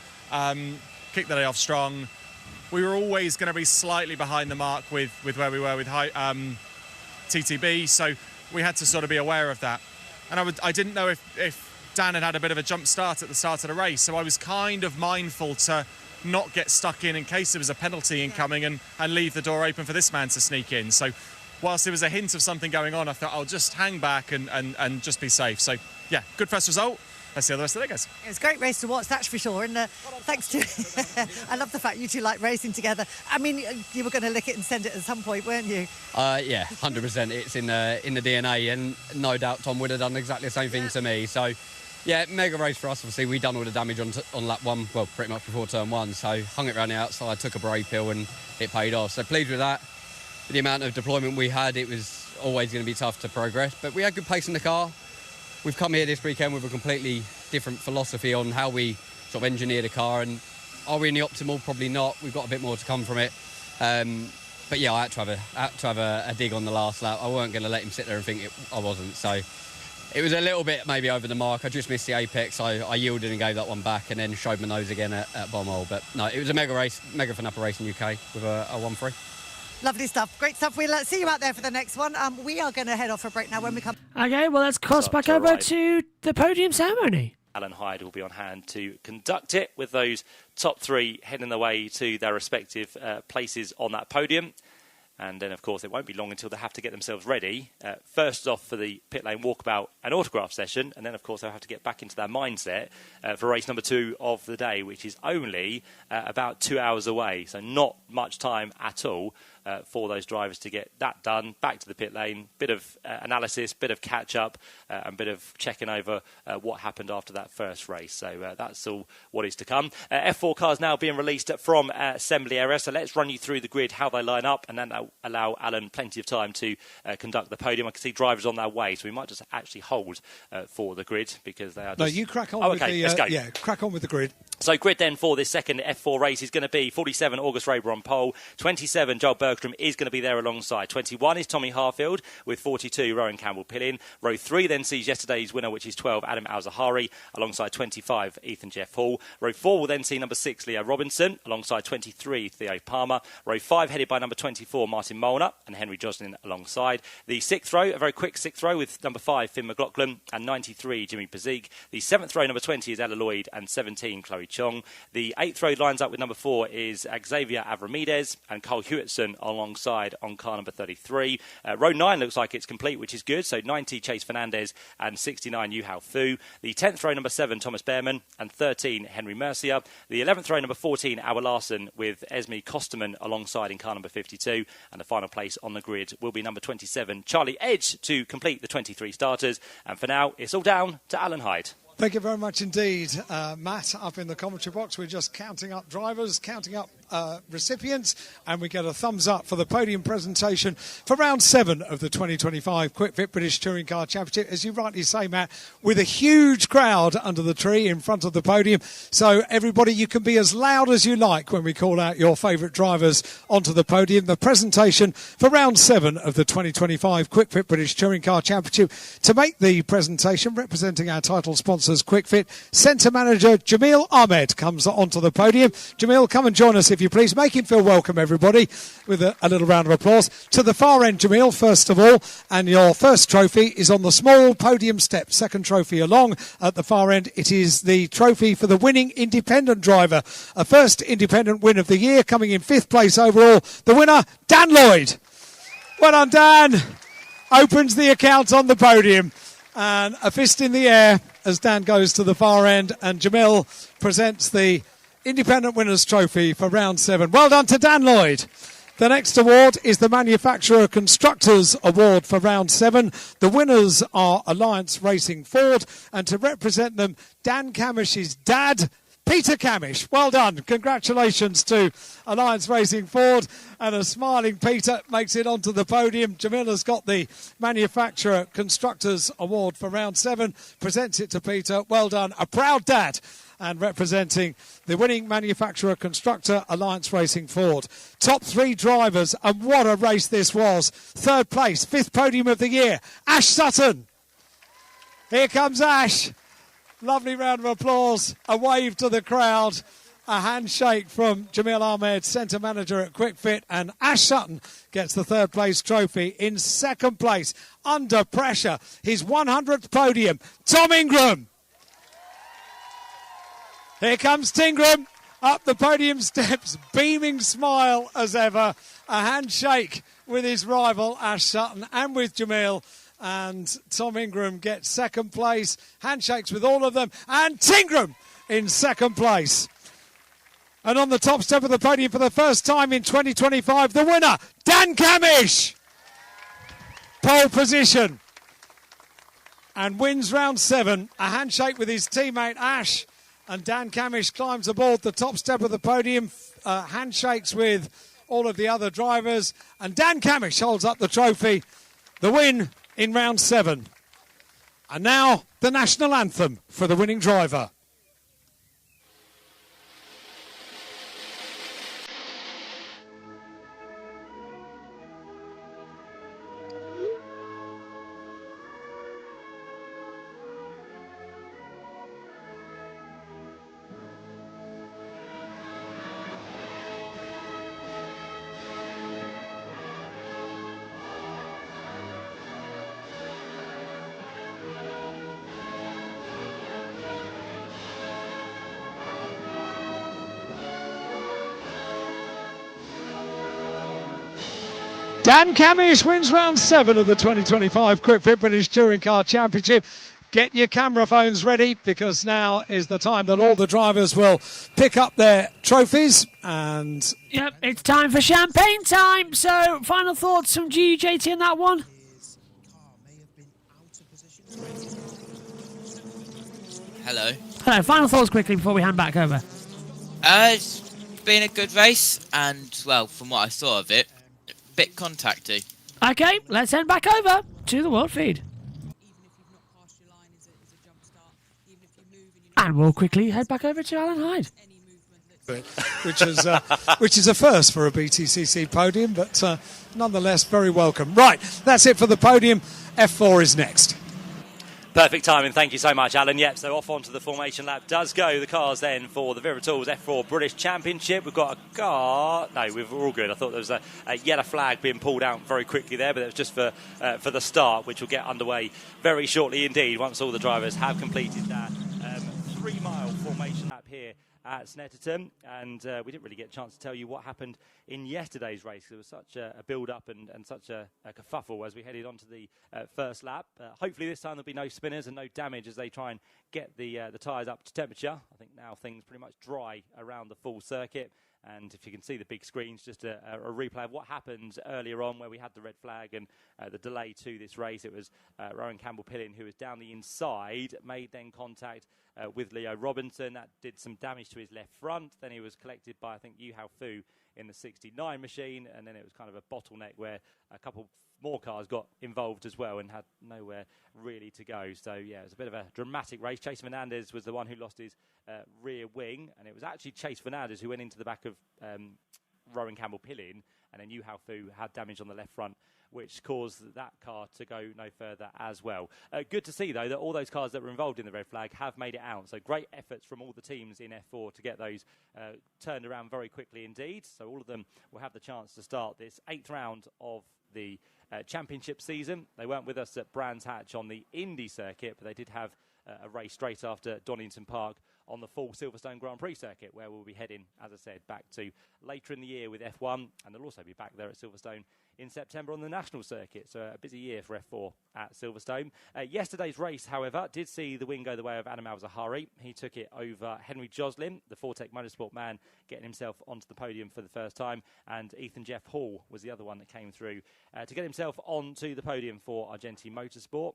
Kicked the day off strong. We were always going to be slightly behind the mark with where we were with TTB, so we had to sort of be aware of that. And I didn't know if Dan had a bit of a jump start at the start of the race, so I was kind of mindful to not get stuck in case there was a penalty incoming and leave the door open for this man to sneak in. So whilst there was a hint of something going on, I thought I'll just hang back and just be safe. So, yeah, good first result. Let's see how the rest of the day goes. It was a great race to watch, that's for sure. And thanks to... I love the fact you two like racing together. I mean, you were going to lick it and send it at some point, weren't you? Yeah, 100%. It's in the DNA, and no doubt Tom would have done exactly the same thing to me. So, yeah, mega race for us. Obviously, we done all the damage on lap 1, well, pretty much before turn 1. So, hung it around the outside, took a brake pill, and it paid off. So, pleased with that. With the amount of deployment we had, it was always going to be tough to progress. But we had good pace in the car. We've come here this weekend with a completely different philosophy on how we sort of engineer the car, and are we in the optimal? Probably not. We've got a bit more to come from it. But yeah, I had to have a dig on the last lap. I weren't going to let him sit there and think I wasn't. So it was a little bit maybe over the mark. I just missed the apex. I yielded and gave that one back, and then showed my nose again at Bombhole. But no, it was a mega race, mega fun upper race in UK with a 1-3. Lovely stuff. Great stuff. We'll see you out there for the next one. We are going to head off for a break now. When we come... Okay, well, let's cross back over to the podium ceremony. Alan Hyde will be on hand to conduct it, with those top 3 heading the way to their respective places on that podium. And then, of course, it won't be long until they have to get themselves ready. First off for the pit lane walkabout and autograph session. And then, of course, they'll have to get back into their mindset for race number 2 of the day, which is only about 2 hours away. So not much time at all for those drivers to get that done. Back to the pit lane, bit of analysis, bit of catch-up, and bit of checking over what happened after that first race. So that's all what is to come. F4 cars now being released from assembly area. So let's run you through the grid, how they line up, and then allow Alan plenty of time to conduct the podium. I can see drivers on their way, so we might just actually hold for the grid, because they are just... No, you crack on with the... let's go. Yeah, crack on with the grid. So grid then for this second F4 race is going to be 47 August Raber on pole, 27 Joel Bergstrom is going to be there alongside, 21 is Tommy Harfield with 42 Rowan Campbell Pillin. Row 3 then sees yesterday's winner, which is 12 Adam Al-Zahari alongside 25 Ethan Jeff Hall. Row 4 will then see number 6 Leo Robinson alongside 23 Theo Palmer. Row 5 headed by number 24 Martin Molnar and Henry Joslin alongside. The 6th row, a very quick 6th row with number 5 Finn McLaughlin and 93 Jimmy Pazik. The 7th row, number 20 is Ella Lloyd and 17 Chloe Chong. The 8th row lines up with number 4 is Xavier Avramides and Cole Hewitson alongside on car number 33. Row 9 looks like it's complete, which is good. So 90 Chase Fernandez and 69 Yuhao Fu. The 10th row, number 7 Thomas Behrman and 13 Henry Mercier. The 11th row, number 14 Auer Larson with Esme Kosterman alongside in car number 52. And the final place on the grid will be number 27 Charlie Edge to complete the 23 starters. And for now, it's all down to Alan Hyde. Thank you very much indeed, Matt. Up in the commentary box, we're just counting up drivers, counting up recipients, and we get a thumbs up for the podium presentation for round 7 of the 2025 Quick Fit British Touring Car Championship. As you rightly say, Matt, with a huge crowd under the tree in front of the podium. So everybody, you can be as loud as you like when we call out your favourite drivers onto the podium. The presentation for round 7 of the 2025 Quick Fit British Touring Car Championship. To make the presentation, representing our title sponsors Quick Fit, Centre Manager Jamil Ahmed comes onto the podium. Jamil, come and join us if you please. Make him feel welcome, everybody, with a little round of applause. To the far end, Jamil, first of all, and your first trophy is on the small podium step. Second trophy along at the far end. It is the trophy for the winning independent driver. A first independent win of the year, coming in 5th place overall. The winner, Dan Lloyd. Well done, Dan. Opens the account on the podium. And a fist in the air as Dan goes to the far end, and Jamil presents the Independent Winners' Trophy for round 7. Well done to Dan Lloyd. The next award is the Manufacturer Constructors Award for round 7. The winners are Alliance Racing Ford, and to represent them, Dan Camish's dad, Peter Camish. Well done. Congratulations to Alliance Racing Ford. And a smiling Peter makes it onto the podium. Jamil has got the Manufacturer Constructors Award for round 7. Presents it to Peter. Well done. A proud dad. And representing the winning manufacturer constructor, Alliance Racing Ford. Top 3 drivers, and what a race this was. 3rd place, 5th podium of the year, Ash Sutton. Here comes Ash. Lovely round of applause, a wave to the crowd, a handshake from Jamil Ahmed, centre manager at Quick Fit, and Ash Sutton gets the 3rd place trophy. In 2nd place, under pressure, his 100th podium, Tom Ingram. Here comes Tingram, up the podium steps, beaming smile as ever. A handshake with his rival, Ash Sutton, and with Jamil. And Tom Ingram gets second place. Handshakes with all of them. And Tingram in second place. And on the top step of the podium for the first time in 2025, the winner, Dan Camish. Pole position. And wins round 7. A handshake with his teammate Ash. And Dan Camish climbs aboard the top step of the podium. Handshakes with all of the other drivers. And Dan Camish holds up the trophy. The win in round 7. And now the national anthem for the winning driver. Dan Camish wins round 7 of the 2025 Quick Fit British Touring Car Championship. Get your camera phones ready, because now is the time that all the drivers will pick up their trophies. And yep, it's time for champagne time. So, final thoughts from GJT on that one? Hello. Hello, final thoughts quickly before we hand back over. It's been a good race, and, well, from what I saw of it, bit contacty. Okay, let's head back over to the World Feed. And we'll quickly head back over to Alan Hyde. which is a first for a BTCC podium, but nonetheless very welcome. Right, that's it for the podium. F4 is next. Perfect timing. Thank you so much, Alan. Yep, so off onto the formation lap does go. The cars then for the Vera Tools F4 British Championship. We've got a car. No, we're all good. I thought there was a yellow flag being pulled out very quickly there, but it was just for the start, which will get underway very shortly indeed once all the drivers have completed that 3-mile formation lap here at Snetterton. And we didn't really get a chance to tell you what happened in yesterday's race. There was such a build-up and such a kerfuffle as we headed on to the first lap. Hopefully this time there'll be no spinners and no damage as they try and get the tyres up to temperature. I think now things pretty much dry around the full circuit. And if you can see the big screens, just a replay of what happened earlier on where we had the red flag and the delay to this race. It was Rowan Campbell-Pillin who was down the inside, made then contact with Leo Robinson. That did some damage to his left front. Then he was collected by, I think, Yu Hao Fu in the 69 machine. And then it was kind of a bottleneck where a couple more cars got involved as well and had nowhere really to go. So, yeah, it was a bit of a dramatic race. Chase Fernandez was the one who lost his rear wing. And it was actually Chase Fernandez who went into the back of Rowan Campbell-Pillin. And then Yu Hao Fu had damage on the left front, which caused that car to go no further as well. Good to see, though, that all those cars that were involved in the red flag have made it out. So great efforts from all the teams in F4 to get those turned around very quickly indeed. So all of them will have the chance to start this 8th round of the championship season. They weren't with us at Brands Hatch on the Indy circuit, but they did have a race straight after Donington Park on the full Silverstone Grand Prix circuit, where we'll be heading, as I said, back to later in the year with F1, and they'll also be back there at Silverstone in September on the national circuit. So a busy year for F4 at Silverstone. Yesterday's race, however, did see the win go the way of Adam Al-Zahari. He took it over Henry Joslin, the Fortec Motorsport man, getting himself onto the podium for the first time, and Ethan Jeff Hall was the other one that came through to get himself onto the podium for Argenti Motorsport.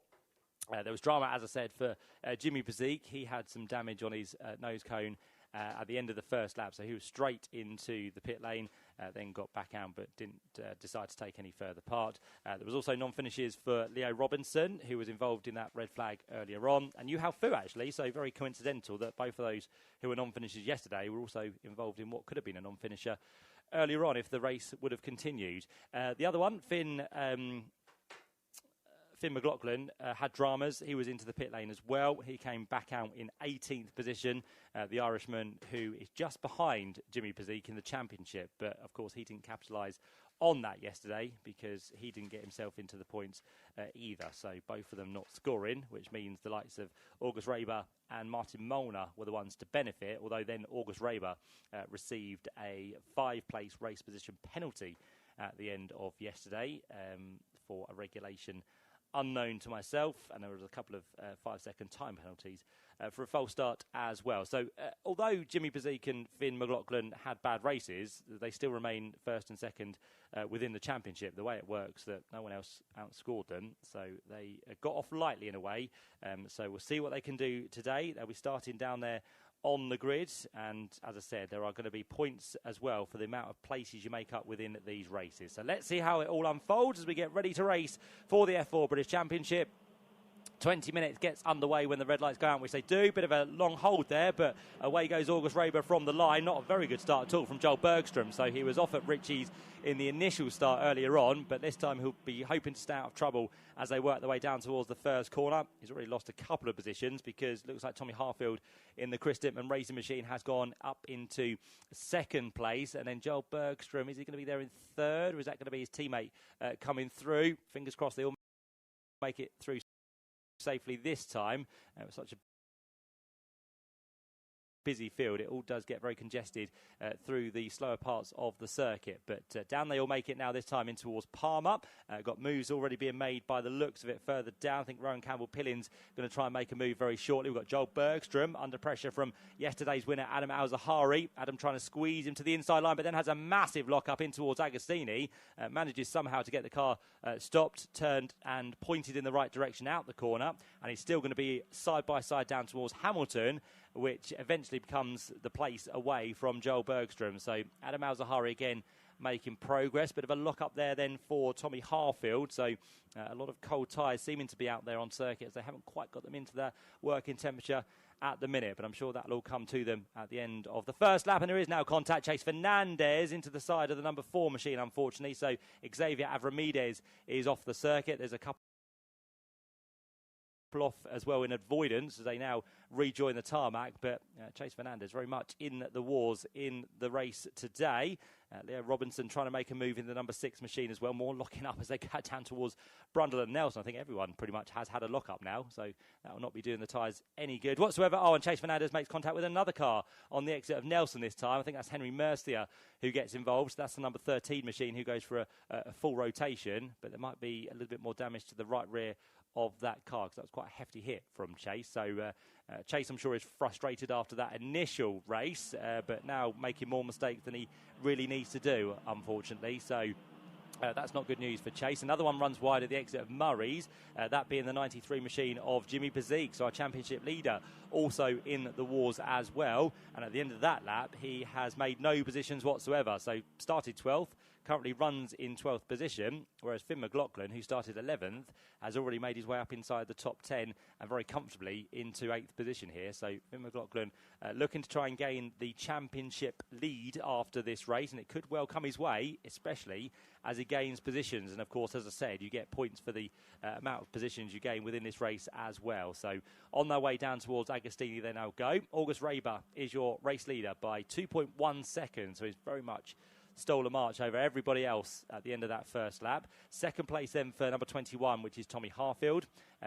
There was drama, as I said, for Jimmy Bezique. He had some damage on his nose cone at the end of the first lap, so he was straight into the pit lane, then got back out but didn't decide to take any further part. There was also non-finishes for Leo Robinson, who was involved in that red flag earlier on, and Yu Hao Fu, actually, so very coincidental that both of those who were non-finishers yesterday were also involved in what could have been a non-finisher earlier on if the race would have continued. The other one, Finn Finn McLaughlin had dramas. He was into the pit lane as well. He came back out in 18th position. The Irishman, who is just behind Jimmy Pizzik in the championship. But, of course, he didn't capitalise on that yesterday because he didn't get himself into the points either. So both of them not scoring, which means the likes of August Raber and Martin Molnar were the ones to benefit, although then August Raber received a 5-place race position penalty at the end of yesterday for a regulation unknown to myself, and there was a couple of 5-second time penalties for a false start as well. So although Jimmy Pizzik and Finn McLaughlin had bad races, they still remain first and second within the championship. The way it works, that no one else outscored them, so they got off lightly in a way. So we'll see what they can do today. They'll be starting down there on the grid, and as I said, there are going to be points as well for the amount of places you make up within these races. So let's see how it all unfolds as we get ready to race for the F4 British Championship. 20 minutes gets underway when the red lights go out, which they do. Bit of a long hold there, but away goes August Raber from the line. Not a very good start at all from Joel Bergstrom, so he was off at Ritchie's in the initial start earlier on, but this time he'll be hoping to stay out of trouble as they work their way down towards the first corner. He's already lost a couple of positions because it looks like Tommy Harfield in the Chris Dittman racing machine has gone up into second place, and then Joel Bergstrom, is he going to be there in third, or is that going to be his teammate coming through? Fingers crossed they all make it through safely this time. It was such a busy field, it all does get very congested through the slower parts of the circuit, but down they all make it now, this time in towards Palmer. Got moves already being made by the looks of it further down. I think Rowan Campbell-Pillins going to try and make a move very shortly. We've got Joel Bergstrom under pressure from yesterday's winner Adam Al-Zahari. Adam trying to squeeze him to the inside line, but then has a massive lock up in towards Agostini. Manages somehow to get the car stopped, turned and pointed in the right direction out the corner, and he's still going to be side by side down towards Hamilton, which eventually becomes the place away from Joel Bergstrom. So Adam Al-Zahari again making progress. Bit of a lock up there then for Tommy Harfield. So a lot of cold tyres seeming to be out there on circuits. They haven't quite got them into their working temperature at the minute, but I'm sure that'll all come to them at the end of the first lap. And there is now contact. Chase Fernandez into the side of the number 4 machine, unfortunately. So Xavier Avramidez is off the circuit. There's a couple off as well in avoidance as they now rejoin the tarmac, but Chase Fernandez very much in the wars in the race today. Leo Robinson trying to make a move in the number 6 machine as well, more locking up as they cut down towards Brundle and Nelson. I think everyone pretty much has had a lock up now, so that will not be doing the tyres any good whatsoever. Oh, and Chase Fernandez makes contact with another car on the exit of Nelson this time. I think that's Henry Mercier who gets involved. So that's the number 13 machine who goes for a full rotation, but there might be a little bit more damage to the right rear of that car, because that was quite a hefty hit from Chase. So Chase, I'm sure, is frustrated after that initial race, but now making more mistakes than he really needs to do, unfortunately. So that's not good news for Chase. Another one runs wide at the exit of Murray's, that being the 93 machine of Jimmy Pizzik, so our championship leader, also in the wars as well. And at the end of that lap, he has made no positions whatsoever. So started 12th, currently runs in 12th position, whereas Finn McLaughlin, who started 11th, has already made his way up inside the top 10 and very comfortably into 8th position here. So Finn McLaughlin looking to try and gain the championship lead after this race, and it could well come his way, especially as he gains positions. And of course, as I said, you get points for the amount of positions you gain within this race as well. So on their way down towards Agostini they now go. August Raber is your race leader by 2.1 seconds, so he's very much stole a march over everybody else at the end of that first lap. Second place then for number 21, which is Tommy Harfield.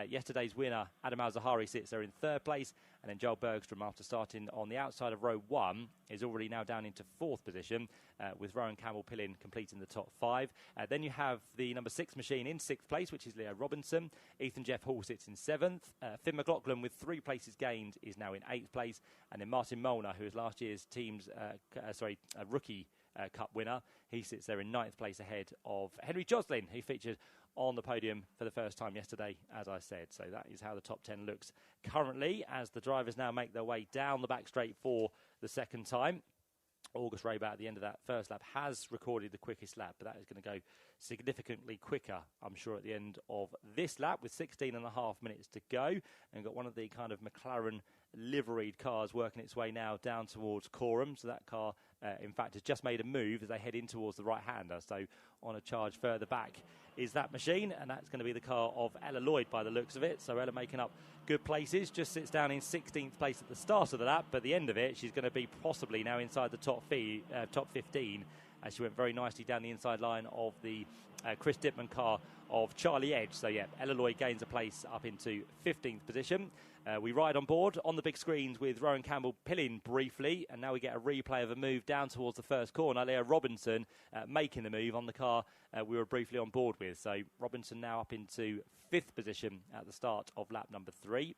Yesterday's winner, Adam Al-Zahari, sits there in third place. And then Joel Bergstrom, after starting on the outside of row 1, is already now down into 4th position, with Rowan Campbell-Pillin completing the top 5. Then you have the number 6 machine in 6th place, which is Leo Robinson. Ethan Jeff Hall sits in 7th. Finn McLaughlin, with 3 places gained, is now in 8th place. And then Martin Molnar, who is last year's team's rookie Cup winner, he sits there in 9th place ahead of Henry Joslin, who featured on the podium for the first time yesterday, as I said. So that is how the top 10 looks currently, as the drivers now make their way down the back straight for the second time. August Raber at the end of that first lap has recorded the quickest lap, but that is going to go significantly quicker, I'm sure, at the end of this lap, with 16.5 minutes to go. And got one of the kind of McLaren liveried cars working its way now down towards Coram. So that car in fact, has just made a move as they head in towards the right-hander. So on a charge further back is that machine, and that's going to be the car of Ella Lloyd by the looks of it. So Ella making up good places, just sits down in 16th place at the start of the lap, but at the end of it, she's going to be possibly now inside the top 15, as she went very nicely down the inside line of the Chris Dittman car of Charlie Edge. So, yeah, Ella Lloyd gains a place up into 15th position. We ride on board on the big screens with Rowan Campbell-Pillin briefly, and now we get a replay of a move down towards the first corner. Leah Robinson making the move on the car we were briefly on board with. So, Robinson now up into 5th position at the start of lap number 3.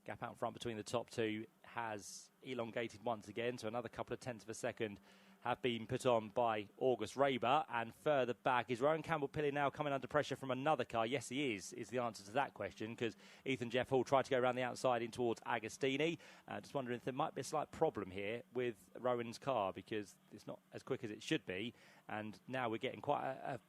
Gap out front between the top two has elongated once again, so another couple of tenths of a second have been put on by August Raber. And further back is Rowan Campbell-Pillin now coming under pressure from another car. Yes, he is the answer to that question, because Ethan Jeff Hall tried to go around the outside in towards Agostini. Just wondering if there might be a slight problem here with Rowan's car, because it's not as quick as it should be. And now we're getting quite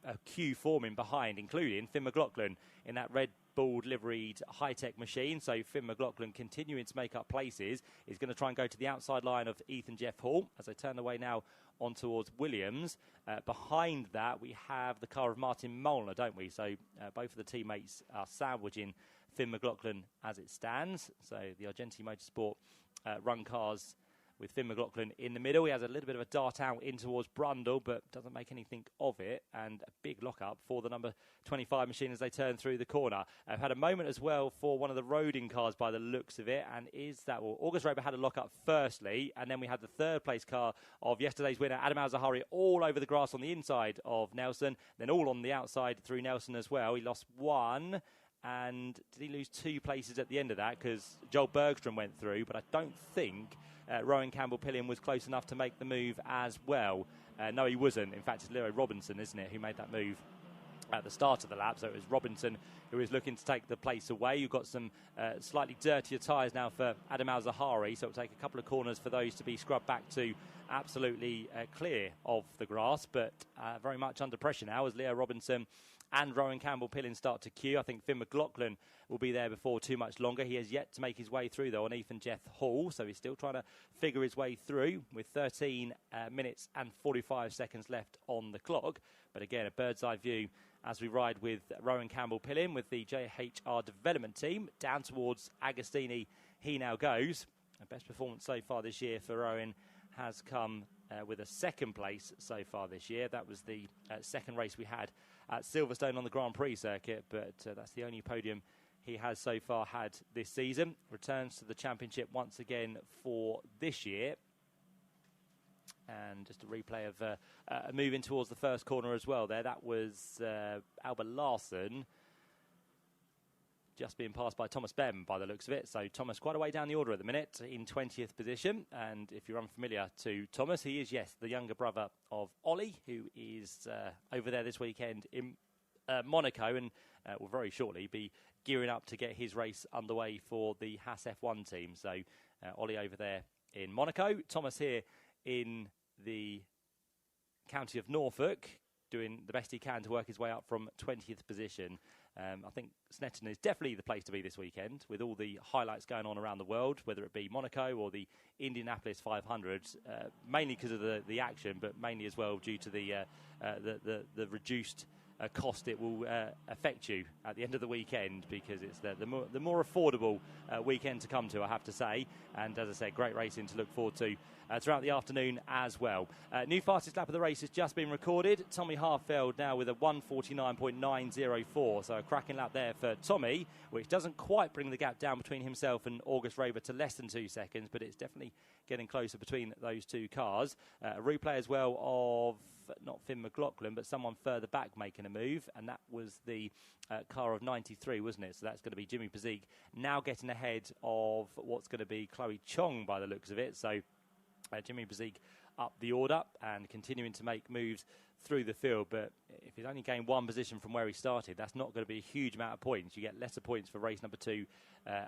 a queue forming behind, including Finn McLaughlin in that red Bull liveried high-tech machine. So Finn McLaughlin continuing to make up places is going to try and go to the outside line of Ethan Jeff Hall as they turn away now on towards Williams. Behind that we have the car of Martin Molnar, don't we? So both of the teammates are sandwiching Finn McLaughlin as it stands. So the Argenti Motorsport run cars with Finn McLaughlin in the middle. He has a little bit of a dart out in towards Brundle, but doesn't make anything of it. And a big lock-up for the number 25 machine as they turn through the corner. I've had a moment as well for one of the Roding cars by the looks of it. And is that, well, August Raber had a lock-up firstly, and then we had the third-place car of yesterday's winner, Adam Al-Zahari, all over the grass on the inside of Nelson, then all on the outside through Nelson as well. He lost one. And did he lose 2 places at the end of that? Because Joel Bergstrom went through, but I don't think Rowan Campbell-Pillin was close enough to make the move as well. No, he wasn't. In fact, it's Leo Robinson, isn't it, who made that move at the start of the lap. So it was Robinson who was looking to take the place away. You've got some slightly dirtier tyres now for Adam Al-Zahari, so it'll take a couple of corners for those to be scrubbed back to absolutely clear of the grass, but very much under pressure now as Leo Robinson and Rowan Campbell-Pillin start to queue. I think Finn McLaughlin will be there before too much longer. He has yet to make his way through, though, on Ethan Jeff Hall, so he's still trying to figure his way through with 13 minutes and 45 seconds left on the clock. But again, a bird's eye view as we ride with Rowan Campbell-Pillin with the JHR development team. Down towards Agostini he now goes. The best performance so far this year for Rowan has come with a second place so far this year. That was the second race we had at Silverstone on the Grand Prix circuit, but that's the only podium he has so far had this season. Returns to the championship once again for this year. And just a replay of a move in towards the first corner as well there. That was Albert Larson just being passed by Thomas Bem by the looks of it. So Thomas quite a way down the order at the minute in 20th position. And if you're unfamiliar to Thomas, he is, yes, the younger brother of Ollie, who is over there this weekend in Monaco and will very shortly be gearing up to get his race underway for the Haas F1 team. So Ollie over there in Monaco, Thomas here in the county of Norfolk, doing the best he can to work his way up from 20th position. I think Snetterton is definitely the place to be this weekend with all the highlights going on around the world, whether it be Monaco or the Indianapolis 500, mainly because of the action, but mainly as well due to the reduced cost it will affect you at the end of the weekend, because it's the more affordable weekend to come to, I have to say. And as I said, great racing to look forward to throughout the afternoon as well. New fastest lap of the race has just been recorded. Tommy Harfeld now with a 1:49.904, so a cracking lap there for Tommy, which doesn't quite bring the gap down between himself and August Raber to less than 2 seconds, but it's definitely getting closer between those two cars. A replay as well of not Finn McLaughlin, but someone further back making a move, and that was the car of 93, wasn't it? So that's going to be Jimmy Pazik now getting ahead of what's going to be Chloe Chong by the looks of it. So Jimmy Pazik up the order and continuing to make moves through the field, but if he's only gained 1 position from where he started, that's not going to be a huge amount of points. You get lesser points for race number 2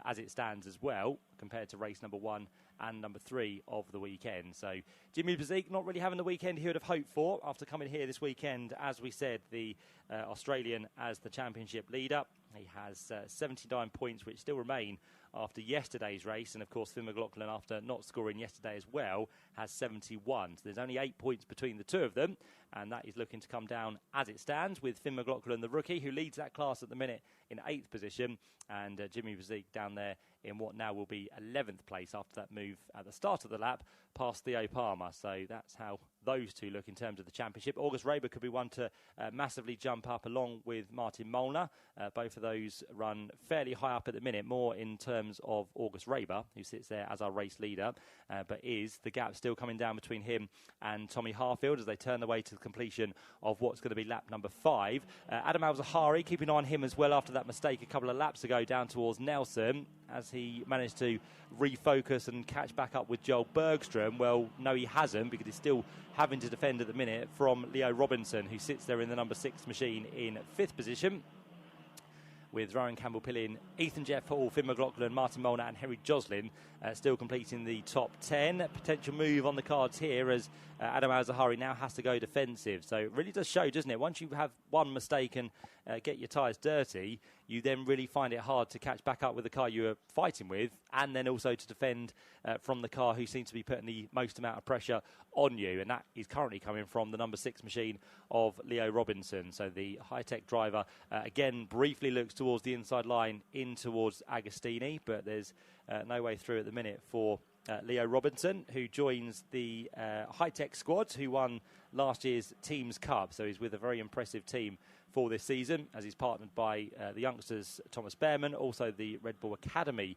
as it stands as well, compared to race number 1 and number 3 of the weekend. So Jimmy Pazik not really having the weekend he would have hoped for after coming here this weekend, as we said, the Australian as the championship leader. He has 79 points, which still remain after yesterday's race. And, of course, Finn McLaughlin, after not scoring yesterday as well, has 71. So there's only 8 points between the two of them, and that is looking to come down as it stands, with Finn McLaughlin, the rookie, who leads that class at the minute in 8th position, and Jimmy Bezique down there in what now will be 11th place after that move at the start of the lap past Theo Palmer. So that's how those two look in terms of the championship. August Raber could be one to massively jump up along with Martin Molnar. Both of those run fairly high up at the minute, more in terms of August Raber, who sits there as our race leader, but is the gap still coming down between him and Tommy Harfield as they turn their way to the completion of what's going to be lap number 5. Adam Al-Zahari, keeping an eye on him as well after that mistake a couple of laps ago down towards Nelson, as he managed to refocus and catch back up with Joel Bergstrom. Well, no, he hasn't, because he's still having to defend at the minute from Leo Robinson, who sits there in the number 6 machine in 5th position, with Rowan Campbell-Pillin, Ethan Jeff Hall, Finn McLaughlin, Martin Molnar and Henry Joslin still completing the top 10. Potential move on the cards here as Adam Al-Zahari now has to go defensive. So it really does show, doesn't it? Once you have one mistake and get your tyres dirty, you then really find it hard to catch back up with the car you were fighting with, and then also to defend from the car who seems to be putting the most amount of pressure on you. And that is currently coming from the number 6 machine of Leo Robinson. So the high-tech driver, again, briefly looks towards the inside line in towards Agostini, but there's no way through at the minute for Leo Robinson, who joins the high-tech squad, who won last year's Teams Cup. So he's with a very impressive team for this season, as he's partnered by the youngsters Thomas Behrman, also the Red Bull Academy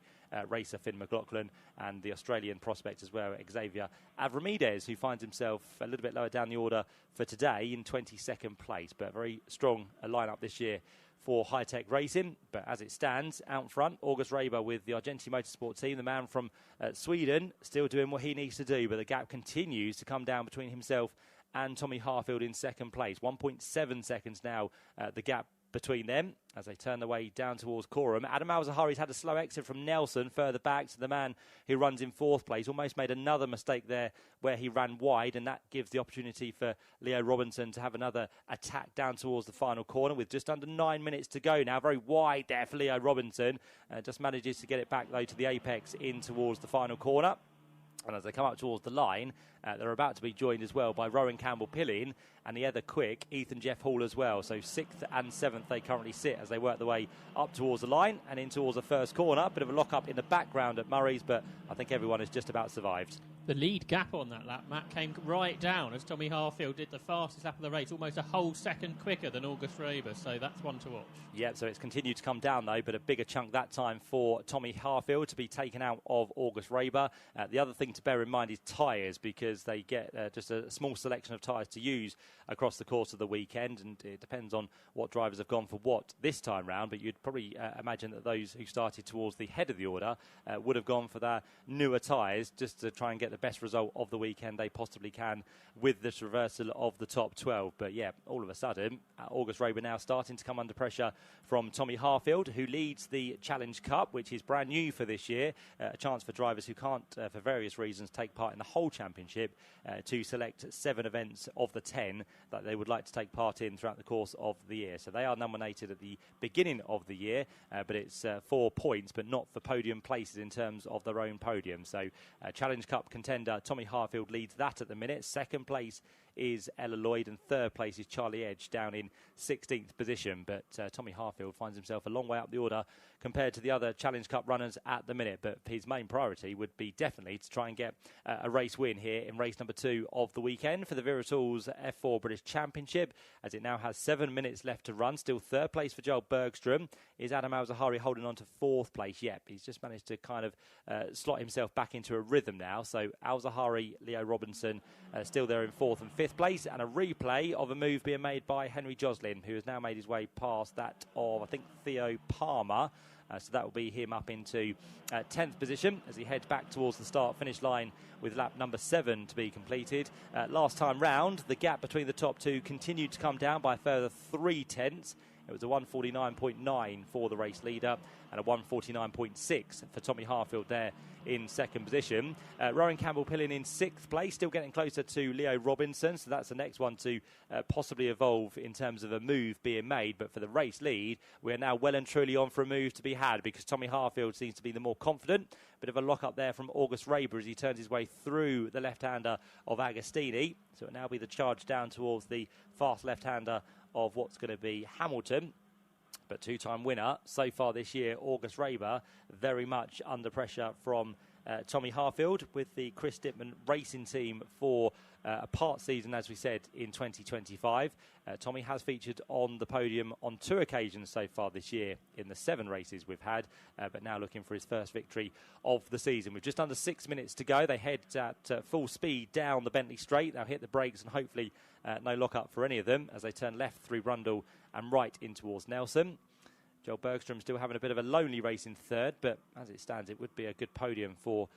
racer Finn McLaughlin, and the Australian prospect as well, Xavier Avramides, who finds himself a little bit lower down the order for today in 22nd place. But a very strong lineup this year for high-tech racing. But as it stands, out front, August Raber with the JBMotorsports team, the man from Sweden, still doing what he needs to do, but the gap continues to come down between himself and Tommy Harfield in 2nd place. 1.7 seconds now, the gap between them as they turn their way down towards Coram. Adam Al-Zahari's had a slow exit from Nelson further back to the man who runs in 4th place. Almost made another mistake there where he ran wide, and that gives the opportunity for Leo Robinson to have another attack down towards the final corner with just under 9 minutes to go now. Very wide there for Leo Robinson. Just manages to get it back though to the apex in towards the final corner. And as they come up towards the line, they're about to be joined as well by Rowan Campbell-Pillin and the other quick Ethan Jeff Hall as well. So 6th and 7th they currently sit as they work their way up towards the line and in towards the first corner. Bit of a lock-up in the background at Murray's, but I think everyone has just about survived. The lead gap on that lap, Matt, came right down as Tommy Harfield did the fastest lap of the race, almost a whole second quicker than August Raber, so that's one to watch. Yeah, so it's continued to come down though, but a bigger chunk that time for Tommy Harfield to be taken out of August Raber. The other thing to bear in mind is tyres, because they get just a small selection of tyres to use across the course of the weekend, and it depends on what drivers have gone for what this time round, but you'd probably imagine that those who started towards the head of the order would have gone for their newer tyres just to try and get the best result of the weekend they possibly can with this reversal of the top 12. But yeah, all of a sudden, August Raber now starting to come under pressure from Tommy Harfield, who leads the Challenge Cup, which is brand new for this year, a chance for drivers who can't, for various reasons, take part in the whole championship to select 7 events of the 10 that they would like to take part in throughout the course of the year. So they are nominated at the beginning of the year, but it's 4 points, but not for podium places in terms of their own podium. So Challenge Cup contender Tommy Harfield leads that at the minute. 2nd place is Ella Lloyd, and 3rd place is Charlie Edge down in 16th position. But Tommy Harfield finds himself a long way up the order compared to the other Challenge Cup runners at the minute. But his main priority would be definitely to try and get a race win here in race number 2 of the weekend for the Viratools F4 British Championship, as it now has 7 minutes left to run. Still 3rd place for Joel Bergstrom. Is Adam Al-Zahari holding on to 4th place? Yep, he's just managed to kind of slot himself back into a rhythm now. So Al-Zahari, Leo Robinson still there in 4th and 5th place, and a replay of a move being made by Henry Joslin, who has now made his way past that of, I think, Theo Palmer. So that will be him up into 10th position as he heads back towards the start-finish line with lap number 7 to be completed. Last time round, the gap between the top 2 continued to come down by a further 3 tenths. It was a 149.9 for the race leader and a 149.6 for Tommy Harfield there in second position. Rowan Campbell-Pillin in 6th place, still getting closer to Leo Robinson, so that's the next one to possibly evolve in terms of a move being made. But for the race lead, we're now well and truly on for a move to be had, because Tommy Harfield seems to be the more confident. Bit of a lock-up there from August Raber as he turns his way through the left-hander of Agostini. So it'll now be the charge down towards the fast left-hander of what's going to be Hamilton. But two-time winner so far this year, August Raber, very much under pressure from Tommy Harfield with the Chris Dittman racing team for a part season, as we said, in 2025. Tommy has featured on the podium on 2 occasions so far this year in the 7 races we've had, but now looking for his first victory of the season. With just under 6 minutes to go, they head at full speed down the Bentley Straight. They'll hit the brakes and hopefully no lock-up for any of them as they turn left through Rundle and right in towards Nelson. Joel Bergstrom still having a bit of a lonely race in 3rd, but as it stands, it would be a good podium for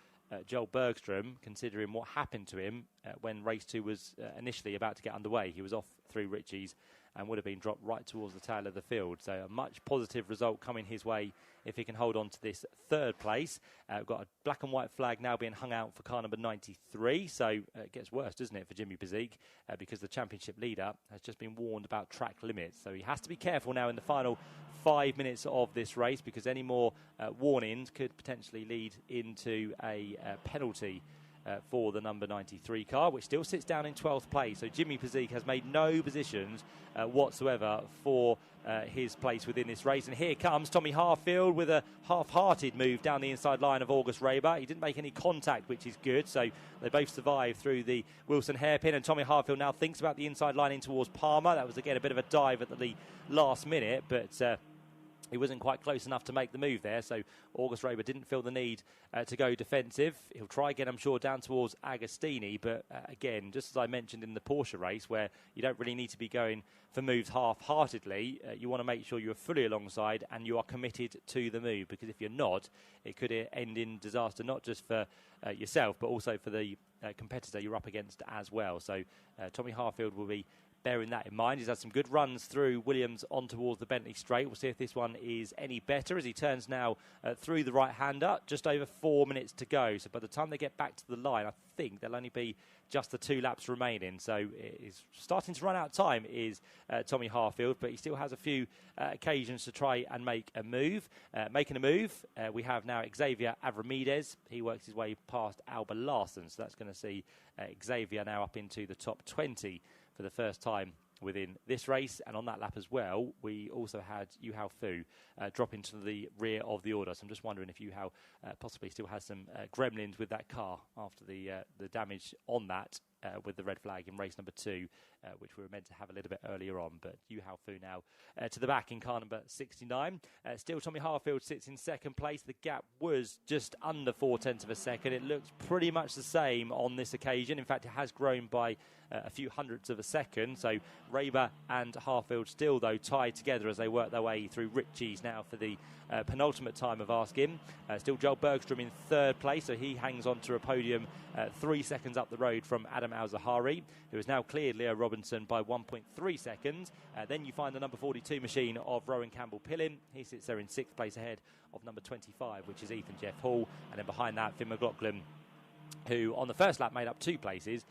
Joel Bergstrom, considering what happened to him when race 2 was initially about to get underway. He was off through Ritchie's and would have been dropped right towards the tail of the field. So a much positive result coming his way if he can hold on to this 3rd place. We've got a black and white flag now being hung out for car number 93. So it gets worse, doesn't it, for Jimmy Bezique, because the championship leader has just been warned about track limits. So he has to be careful now in the final 5 minutes of this race, because any more warnings could potentially lead into a penalty for the number 93 car, which still sits down in 12th place. So Jimmy Bezique has made no positions whatsoever for his place within this race. And here comes Tommy Harfield with a half-hearted move down the inside line of August Raber. He didn't make any contact, which is good. So they both survive through the Wilson hairpin. And Tommy Harfield now thinks about the inside line in towards Palmer. That was, again, a bit of a dive at the last minute, but he wasn't quite close enough to make the move there, so August Raber didn't feel the need to go defensive. He'll try again, I'm sure, down towards Agostini, but again, just as I mentioned in the Porsche race, where you don't really need to be going for moves half-heartedly, you want to make sure you're fully alongside and you are committed to the move, because if you're not, it could end in disaster, not just for yourself, but also for the competitor you're up against as well. So Tommy Harfield will be bearing that in mind. He's had some good runs through Williams on towards the Bentley Straight. We'll see if this one is any better as he turns now through the right-hander. Just over 4 minutes to go. So by the time they get back to the line, I think there'll only be just the 2 laps remaining. So it's starting to run out of time is Tommy Harfield, but he still has a few occasions to try and make a move. Making a move, we have now Xavier Avramides. He works his way past Alba Larson, so that's going to see Xavier now up into the top 20 for the first time within this race. And on that lap as well, we also had Yu Hao Fu drop into the rear of the order. So I'm just wondering if Yu Hao possibly still has some gremlins with that car after the damage on that with the red flag in race number 2, which we were meant to have a little bit earlier on. But Yu Hao Fu now to the back in car number 69. Still, Tommy Harfield sits in 2nd place. The gap was just under 0.4 of a second. It looks pretty much the same on this occasion. In fact, it has grown by a few hundredths of a second. So Raber and Harfield still, though, tied together as they work their way through Ritchie's now for the penultimate time of asking. Still Joel Bergstrom in 3rd place, so he hangs on to a podium 3 seconds up the road from Adam Al-Zahari, who has now cleared Leo Robinson by 1.3 seconds. Then you find the number 42 machine of Rowan Campbell-Pillin. He sits there in 6th place ahead of number 25, which is Ethan Jeff Hall. And then behind that, Finn McLaughlin, who on the first lap made up 2 places,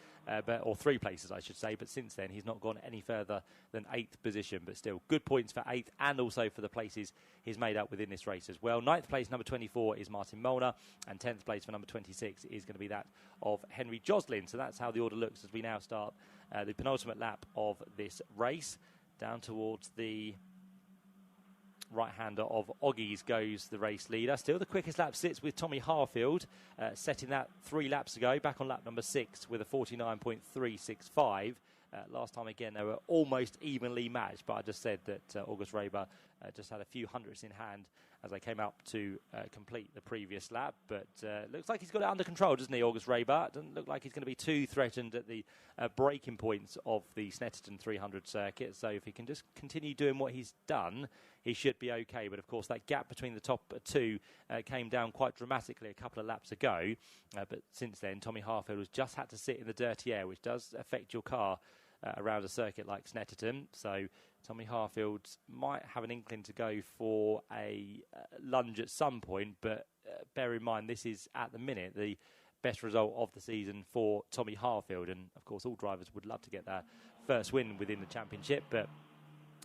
or 3 places, I should say, but since then he's not gone any further than 8th position, but still good points for 8th and also for the places he's made up within this race as well. 9th place, number 24, is Martin Molnar, and 10th place for number 26 is going to be that of Henry Joslin. So that's how the order looks as we now start the penultimate lap of this race. Down towards the right-hander of Oggies goes the race leader. Still the quickest lap sits with Tommy Harfield, setting that 3 laps ago, back on lap number 6 with a 49.365. Last time, again, they were almost evenly matched, but I just said that August Raber just had a few hundredths in hand as they came up to complete the previous lap. But looks like he's got it under control, doesn't he, August Raber? Doesn't look like he's going to be too threatened at the breaking points of the Snetterton 300 circuit. So if he can just continue doing what he's done, he should be okay. But, of course, that gap between the top 2 came down quite dramatically a couple of laps ago. But since then, Tommy Harfield has just had to sit in the dirty air, which does affect your car around a circuit like Snetterton. So Tommy Harfield might have an inkling to go for a lunge at some point, but bear in mind this is at the minute the best result of the season for Tommy Harfield, and of course all drivers would love to get their first win within the championship, but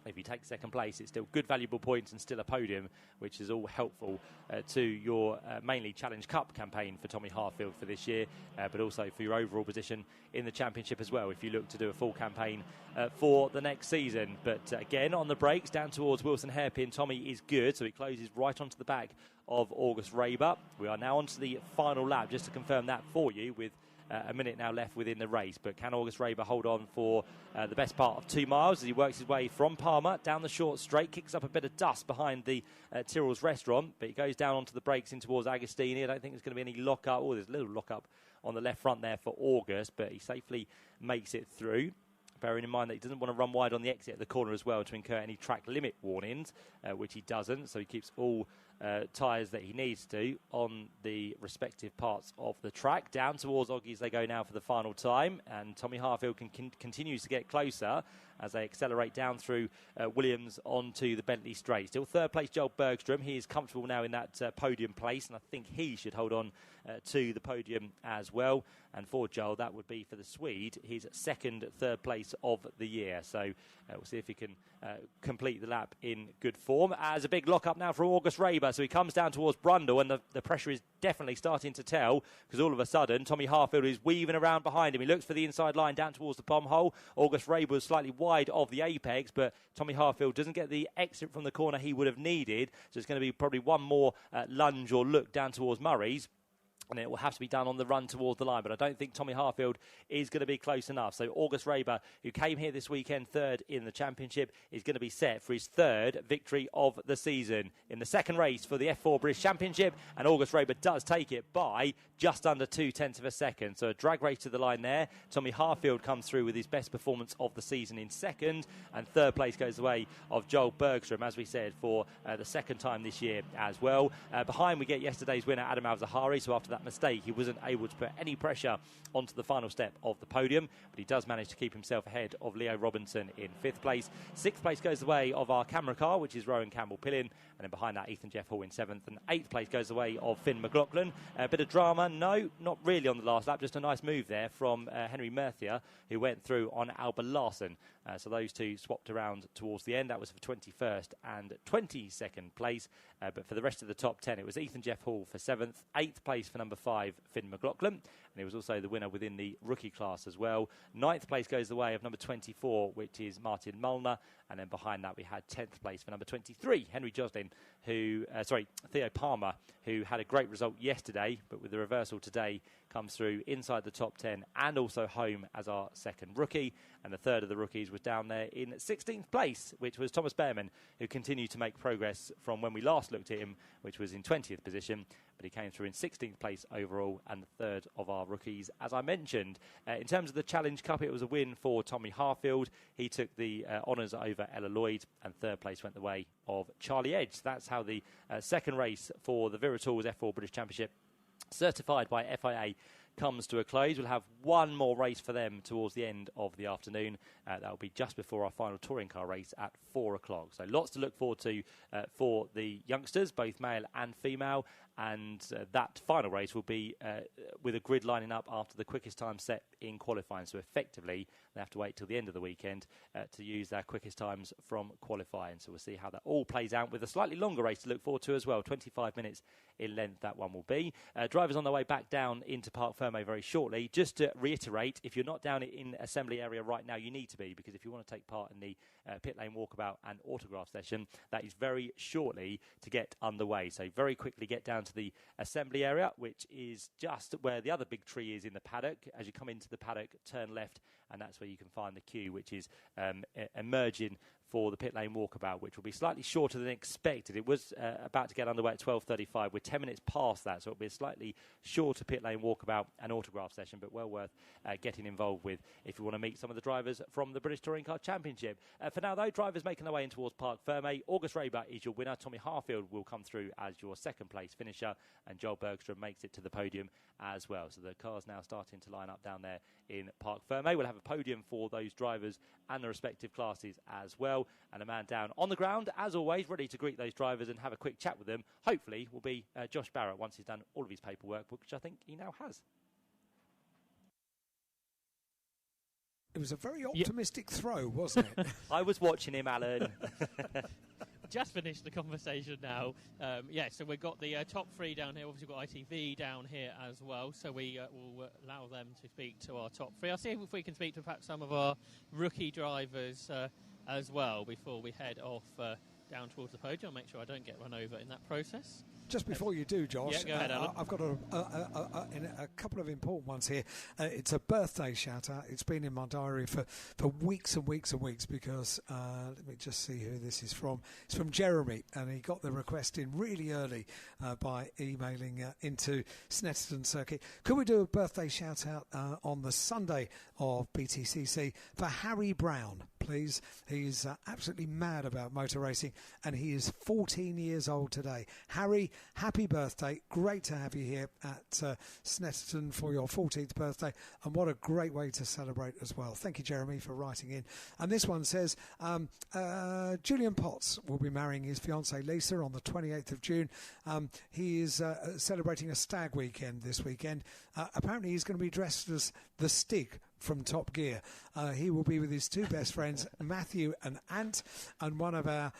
if you take second place, it's still good, valuable points and still a podium, which is all helpful to your mainly Challenge Cup campaign for Tommy Harfield for this year, but also for your overall position in the championship as well, if you look to do a full campaign for the next season. But again, on the brakes, down towards Wilson Hairpin, Tommy is good, so he closes right onto the back of August Raber. We are now on to the final lap, just to confirm that for you, with a minute now left within the race. But can August Raber hold on for the best part of 2 miles as he works his way from Palmer down the short straight, kicks up a bit of dust behind the Tyrrell's restaurant, but he goes down onto the brakes in towards Agostini. I don't think there's going to be any lock-up. Oh, there's a little lock-up on the left front there for August, but he safely makes it through. Bearing in mind that he doesn't want to run wide on the exit of the corner as well to incur any track limit warnings, which he doesn't, so he keeps all tyres that he needs to on the respective parts of the track. Down towards Oggies they go now for the final time, and Tommy Harfield continues to get closer as they accelerate down through Williams onto the Bentley Straight. Still third place Joel Bergstrom. He is comfortable now in that podium place, and I think he should hold on to the podium as well. And for Joel, that would be for the Swede his second third place of the year. So we'll see if he can complete the lap in good form. As a big lock-up now for August Raber, so he comes down towards Brundle, and the pressure is definitely starting to tell, because all of a sudden Tommy Harfield is weaving around behind him. He looks for the inside line down towards the bomb hole. August Raber was slightly wide of the apex, but Tommy Harfield doesn't get the exit from the corner he would have needed, so it's going to be probably one more lunge or look down towards Murray's, and it will have to be done on the run towards the line. But I don't think Tommy Harfield is going to be close enough. So August Raber, who came here this weekend third in the championship, is going to be set for his third victory of the season in the second race for the F4 British Championship. And August Raber does take it by just under 0.2 of a second. So a drag race to the line there. Tommy Harfield comes through with his best performance of the season in second. And third place goes the way of Joel Bergstrom, as we said, for the second time this year as well. Behind we get yesterday's winner, Adam Al-Zahari. So after that mistake, he wasn't able to put any pressure onto the final step of the podium, but he does manage to keep himself ahead of Leo Robinson in fifth place. Sixth place goes the way of our camera car, which is Rowan Campbell-Pillin, and then behind that Ethan Jeff Hall in seventh, and eighth place goes the way of Finn McLaughlin. A bit of drama, no, not really on the last lap, just a nice move there from Henry Merthier, who went through on Alba Larson. So those two swapped around towards the end. That was for 21st and 22nd place, but for the rest of the top 10 it was Ethan Jeff Hall for 7th, 8th place for number 5 Finn McLaughlin, and he was also the winner within the rookie class as well. 9th place goes the way of number 24, which is Martin Mullner, and then behind that we had 10th place for number 23 Henry Joslin, Theo Palmer, who had a great result yesterday, but with the reversal today comes through inside the top 10 and also home as our second rookie. And the third of the rookies was down there in 16th place, which was Thomas Behrman, who continued to make progress from when we last looked at him, which was in 20th position, but he came through in 16th place overall and the third of our rookies, as I mentioned. In terms of the Challenge Cup, it was a win for Tommy Harfield. He took the honours over Ella Lloyd, and third place went the way of Charlie Edge. That's how the second race for the Viratools F4 British Championship, certified by FIA, comes to a close. We'll have one more race for them towards the end of the afternoon. That will be just before our final touring car race at 4 o'clock. So lots to look forward to for the youngsters, both male and female. And that final race will be with a grid lining up after the quickest time set in qualifying. So effectively, they have to wait till the end of the weekend to use their quickest times from qualifying. So we'll see how that all plays out, with a slightly longer race to look forward to as well. 25 minutes in length, that one will be. Drivers on their way back down into Parc Fermé very shortly. Just to reiterate, if you're not down in assembly area right now, you need to be, because if you want to take part in the pit lane walkabout and autograph session, that is very shortly to get underway. So very quickly get down to the assembly area, which is just where the other big tree is in the paddock. As you come into the paddock, turn left, and that's where you can find the queue, which is emerging for the pit lane walkabout, which will be slightly shorter than expected. It was about to get underway at 12:35. We're 10 minutes past that, so it'll be a slightly shorter pit lane walkabout and autograph session, but well worth getting involved with if you want to meet some of the drivers from the British Touring Car Championship. For now, though, drivers making their way in towards Parc Fermé. August Raber is your winner. Tommy Harfield will come through as your second place finisher, and Joel Bergstrom makes it to the podium as well. So the cars now starting to line up down there in Parc Fermé. We'll have a podium for those drivers and the respective classes as well. And a man down on the ground, as always, ready to greet those drivers and have a quick chat with them, hopefully, will be Josh Barrett once he's done all of his paperwork, which I think he now has. It was a very optimistic throw, wasn't it? I was watching him, Alan. Just finished the conversation now. So we've got the top three down here. Obviously, we've got ITV down here as well. So we will allow them to speak to our top three. I'll see if we can speak to perhaps some of our rookie drivers as well before we head off down towards the podium. I'll make sure I don't get run over in that process. Just before you do, Josh, go ahead, Alan. I've got a couple of important ones here. It's a birthday shout-out. It's been in my diary for weeks and weeks and weeks because, let me just see who this is from. It's from Jeremy, and he got the request in really early by emailing into Snetterton Circuit. Could we do a birthday shout-out on the Sunday of BTCC for Harry Brown, please? He's absolutely mad about motor racing, and he is 14 years old today. Harry, happy birthday. Great to have you here at Snetterton for your 14th birthday, and what a great way to celebrate as well. Thank you, Jeremy, for writing in. And this one says, Julian Potts will be marrying his fiancée Lisa on the 28th of June. He is celebrating a stag weekend this weekend. Apparently he's going to be dressed as the Stig from Top Gear. He will be with his two best friends, Matthew and Ant, and one of our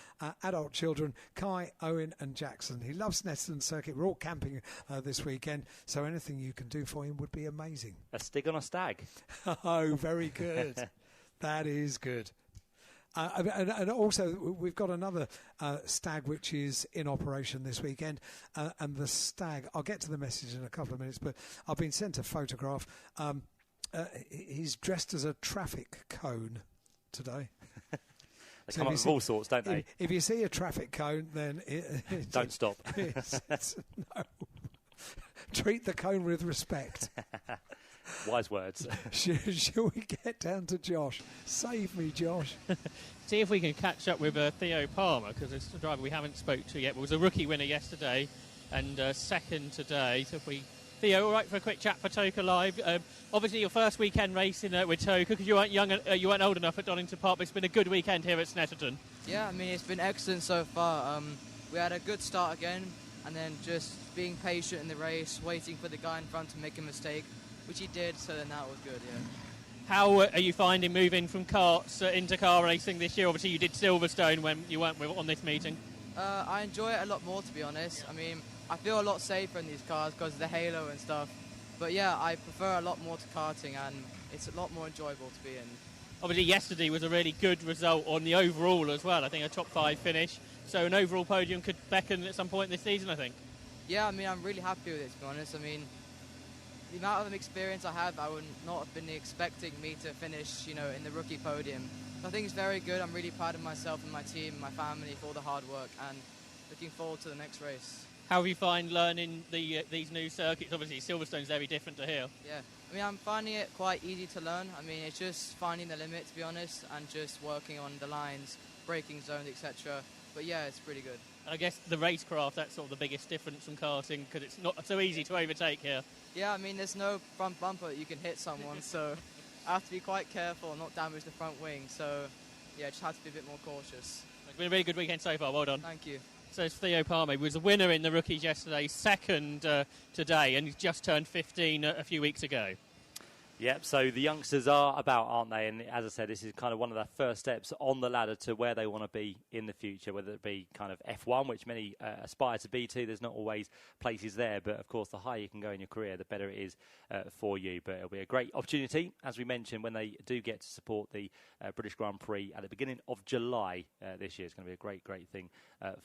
adult children, Kai, Owen and Jackson. He loves Snetterton Circuit. We're all camping this weekend, so anything you can do for him would be amazing. A Stig on a stag. Oh, very good. That is good. And also, we've got another stag which is in operation this weekend. And the stag, I'll get to the message in a couple of minutes, but I've been sent a photograph. He's dressed as a traffic cone today. They come up with all sorts, don't they? If you see a traffic cone, then... Don't stop. No. Treat the cone with respect. Wise words. Shall we get down to Josh? Save me, Josh. See if we can catch up with Theo Palmer, because it's a driver we haven't spoke to yet, but was a rookie winner yesterday and second today. So if we... Theo, all right for a quick chat for Toka Live. Obviously, your first weekend racing with Toka, because you weren't young, you weren't old enough at Donington Park, but it's been a good weekend here at Snetterton. Yeah, I mean, it's been excellent so far. We had a good start again, and then just being patient in the race, waiting for the guy in front to make a mistake, which he did, so then that was good, yeah. How are you finding moving from karts into car racing this year? Obviously, you did Silverstone when you weren't on this meeting. I enjoy it a lot more, to be honest. I mean, I feel a lot safer in these cars because of the halo and stuff. But yeah, I prefer a lot more to karting, and it's a lot more enjoyable to be in. Obviously, yesterday was a really good result on the overall as well. I think a top 5 finish. So an overall podium could beckon at some point this season, I think. Yeah, I mean, I'm really happy with it, to be honest. I mean, the amount of experience I have, I would not have been expecting me to finish, in the rookie podium. So I think it's very good. I'm really proud of myself and my team and my family for all the hard work, and looking forward to the next race. How have you find learning these new circuits? Obviously, Silverstone's very different to here. Yeah, I mean, I'm finding it quite easy to learn. I mean, it's just finding the limit, to be honest, and just working on the lines, braking zones, etc. But yeah, it's pretty good. I guess the racecraft, that's sort of the biggest difference from karting, because it's not so easy to overtake here. Yeah, I mean, there's no front bumper that you can hit someone, so I have to be quite careful and not damage the front wing. So yeah, just have to be a bit more cautious. It's been a really good weekend so far. Well done. Thank you. So it's Theo Palmer. He was a winner in the rookies yesterday, second today, and he's just turned 15 a few weeks ago. Yep, so the youngsters are about, aren't they? And as I said, this is kind of one of their first steps on the ladder to where they want to be in the future, whether it be kind of F1, which many aspire to be to. There's not always places there, but of course, the higher you can go in your career, the better it is for you. But it'll be a great opportunity, as we mentioned, when they do get to support the British Grand Prix at the beginning of July this year. It's going to be a great, great thing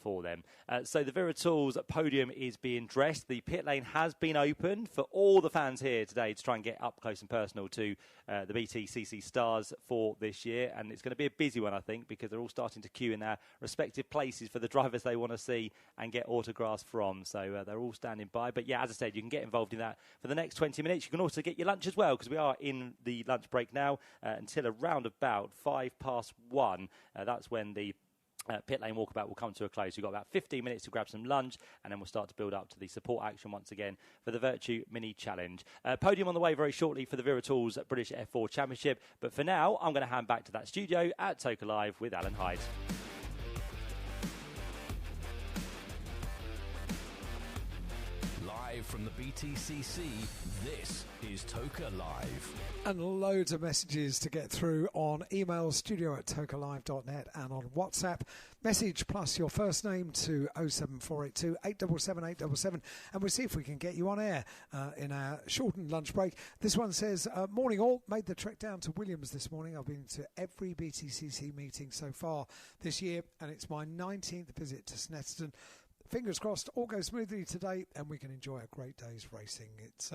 for them. So the Viratools podium is being dressed. The pit lane has been opened for all the fans here today to try and get up close and personal to the BTCC stars for this year, and it's going to be a busy one, I think, because they're all starting to queue in their respective places for the drivers they want to see and get autographs from. So they're all standing by. But yeah, as I said, you can get involved in that for the next 20 minutes. You can also get your lunch as well, because we are in the lunch break now until around about 1:05. That's when the pit lane walkabout will come to a close. We've got about 15 minutes to grab some lunch, and then we'll start to build up to the support action once again for the Virtue Mini Challenge. Podium on the way very shortly for the Vera Tools British F4 Championship. But for now, I'm going to hand back to that studio at Toka Live with Alan Hyde. Live from the BTCC, this is Toka Live. And loads of messages to get through on email, studio@tokalive.net, and on WhatsApp. Message plus your first name to 07482 877 877, and we'll see if we can get you on air in our shortened lunch break. This one says, morning all, made the trek down to Williams this morning. I've been to every BTCC meeting so far this year, and it's my 19th visit to Snetterton. Fingers crossed, all goes smoothly today and we can enjoy a great day's racing. It's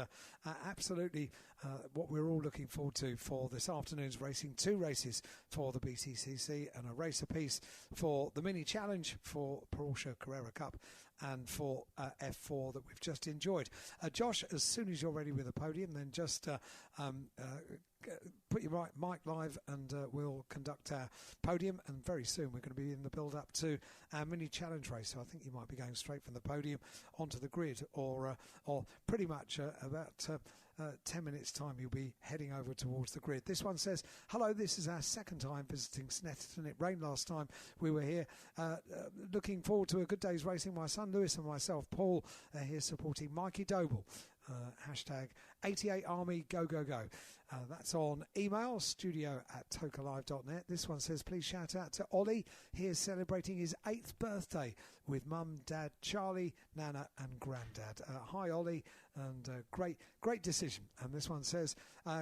absolutely what we're all looking forward to for this afternoon's racing. 2 races for the BTCC and a race apiece for the Mini Challenge, for Porsche Carrera Cup, and for F4 that we've just enjoyed. Josh, as soon as you're ready with the podium, then just put your mic live and we'll conduct our podium, and very soon we're going to be in the build-up to our Mini Challenge race. So I think you might be going straight from the podium onto the grid, or pretty much about 10 minutes time you'll be heading over towards the grid. This one says, hello, this is our second time visiting Snetterton. It rained last time we were here. Looking forward to a good day's racing. My son Lewis and myself, Paul, are here supporting Mikey Doble. Hashtag 88Army, go, go, go. That's on email, studio@tokalive.net. This one says, please shout out to Ollie. He is celebrating his 8th birthday with Mum, Dad, Charlie, Nana and Grandad. Hi, Ollie, and great decision. And this one says,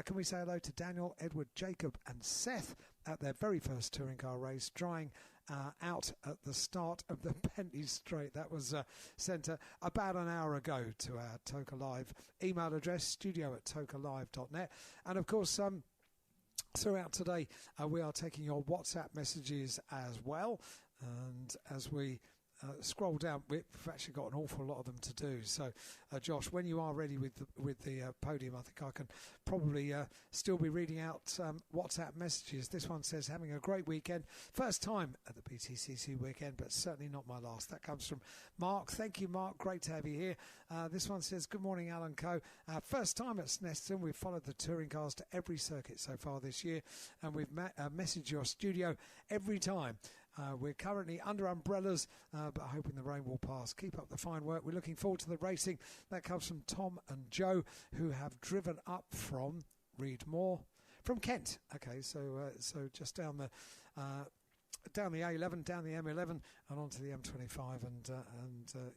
can we say hello to Daniel, Edward, Jacob and Seth at their very first touring car race, drying out at the start of the Bentley Straight. That was sent about an hour ago to our Toka Live email address, studio@tokalive.net. And of course, throughout today, we are taking your WhatsApp messages as well. And as we scroll down, we've actually got an awful lot of them to do. So, Josh, when you are ready with the podium, I think I can probably still be reading out WhatsApp messages. This one says, having a great weekend. First time at the BTCC weekend, but certainly not my last. That comes from Mark. Thank you, Mark. Great to have you here. This one says, good morning, Alan Co. First time at Snetterton. We've followed the touring cars to every circuit so far this year, and we've messaged your studio every time. We're currently under umbrellas, but hoping the rain will pass. Keep up the fine work. We're looking forward to the racing. That comes from Tom and Joe, who have driven up from, read more, from Kent. Okay, so just down the A11, down the M11 and onto the M25, and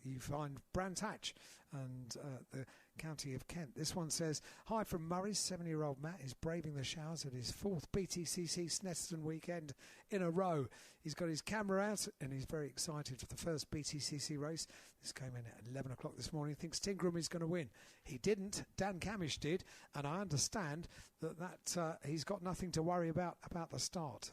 you find Brands Hatch and the county of Kent. This one says, hi from Murray's 7-year-old Matt is braving the showers at his 4th BTCC Snetterton weekend in a row. He's got his camera out and he's very excited for the first BTCC race. This came in at 11 o'clock this morning. He thinks Tingram is going to win. He didn't. Dan Camish did, and I understand that he's got nothing to worry about the start.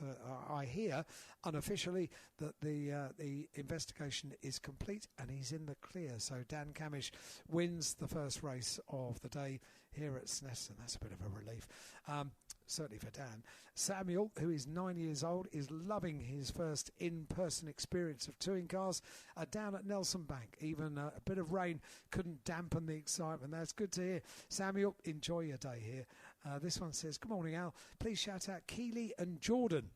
I hear unofficially that the investigation is complete and he's in the clear. So Dan Camish wins the first race of the day here at Snetterton. That's a bit of a relief. Certainly for Dan. Samuel, who is 9 years old, is loving his first in-person experience of touring cars down at Nelson Bank. Even a bit of rain couldn't dampen the excitement. That's good to hear. Samuel, enjoy your day here. This one says, good morning, Al. Please shout out Keely and Jordan.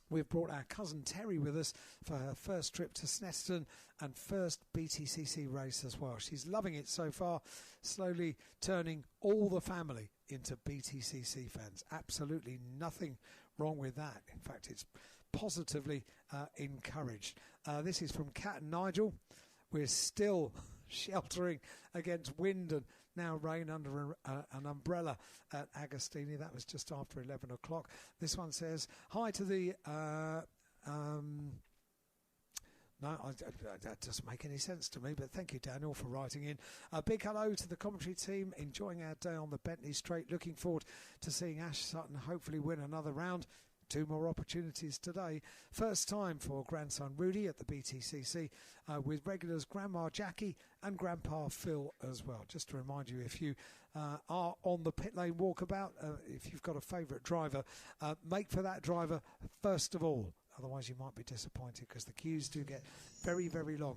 We've brought our cousin Terry with us for her first trip to Snetterton and first BTCC race as well. She's loving it so far, slowly turning all the family into BTCC fans. Absolutely nothing wrong with that. In fact, it's positively encouraged. This is from Kat and Nigel. We're still sheltering against wind and now rain under an umbrella at Agostini. That was just after 11 o'clock. This one says, hi to the... No, that doesn't make any sense to me, but thank you, Daniel, for writing in. A big hello to the commentary team, enjoying our day on the Bentley Straight. Looking forward to seeing Ash Sutton hopefully win another round. 2 more opportunities today. First time for grandson Rudy at the BTCC with regulars Grandma Jackie and Grandpa Phil as well. Just to remind you, if you are on the pit lane walkabout, if you've got a favourite driver, make for that driver first of all. otherwise you might be disappointed because the queues do get very, very long.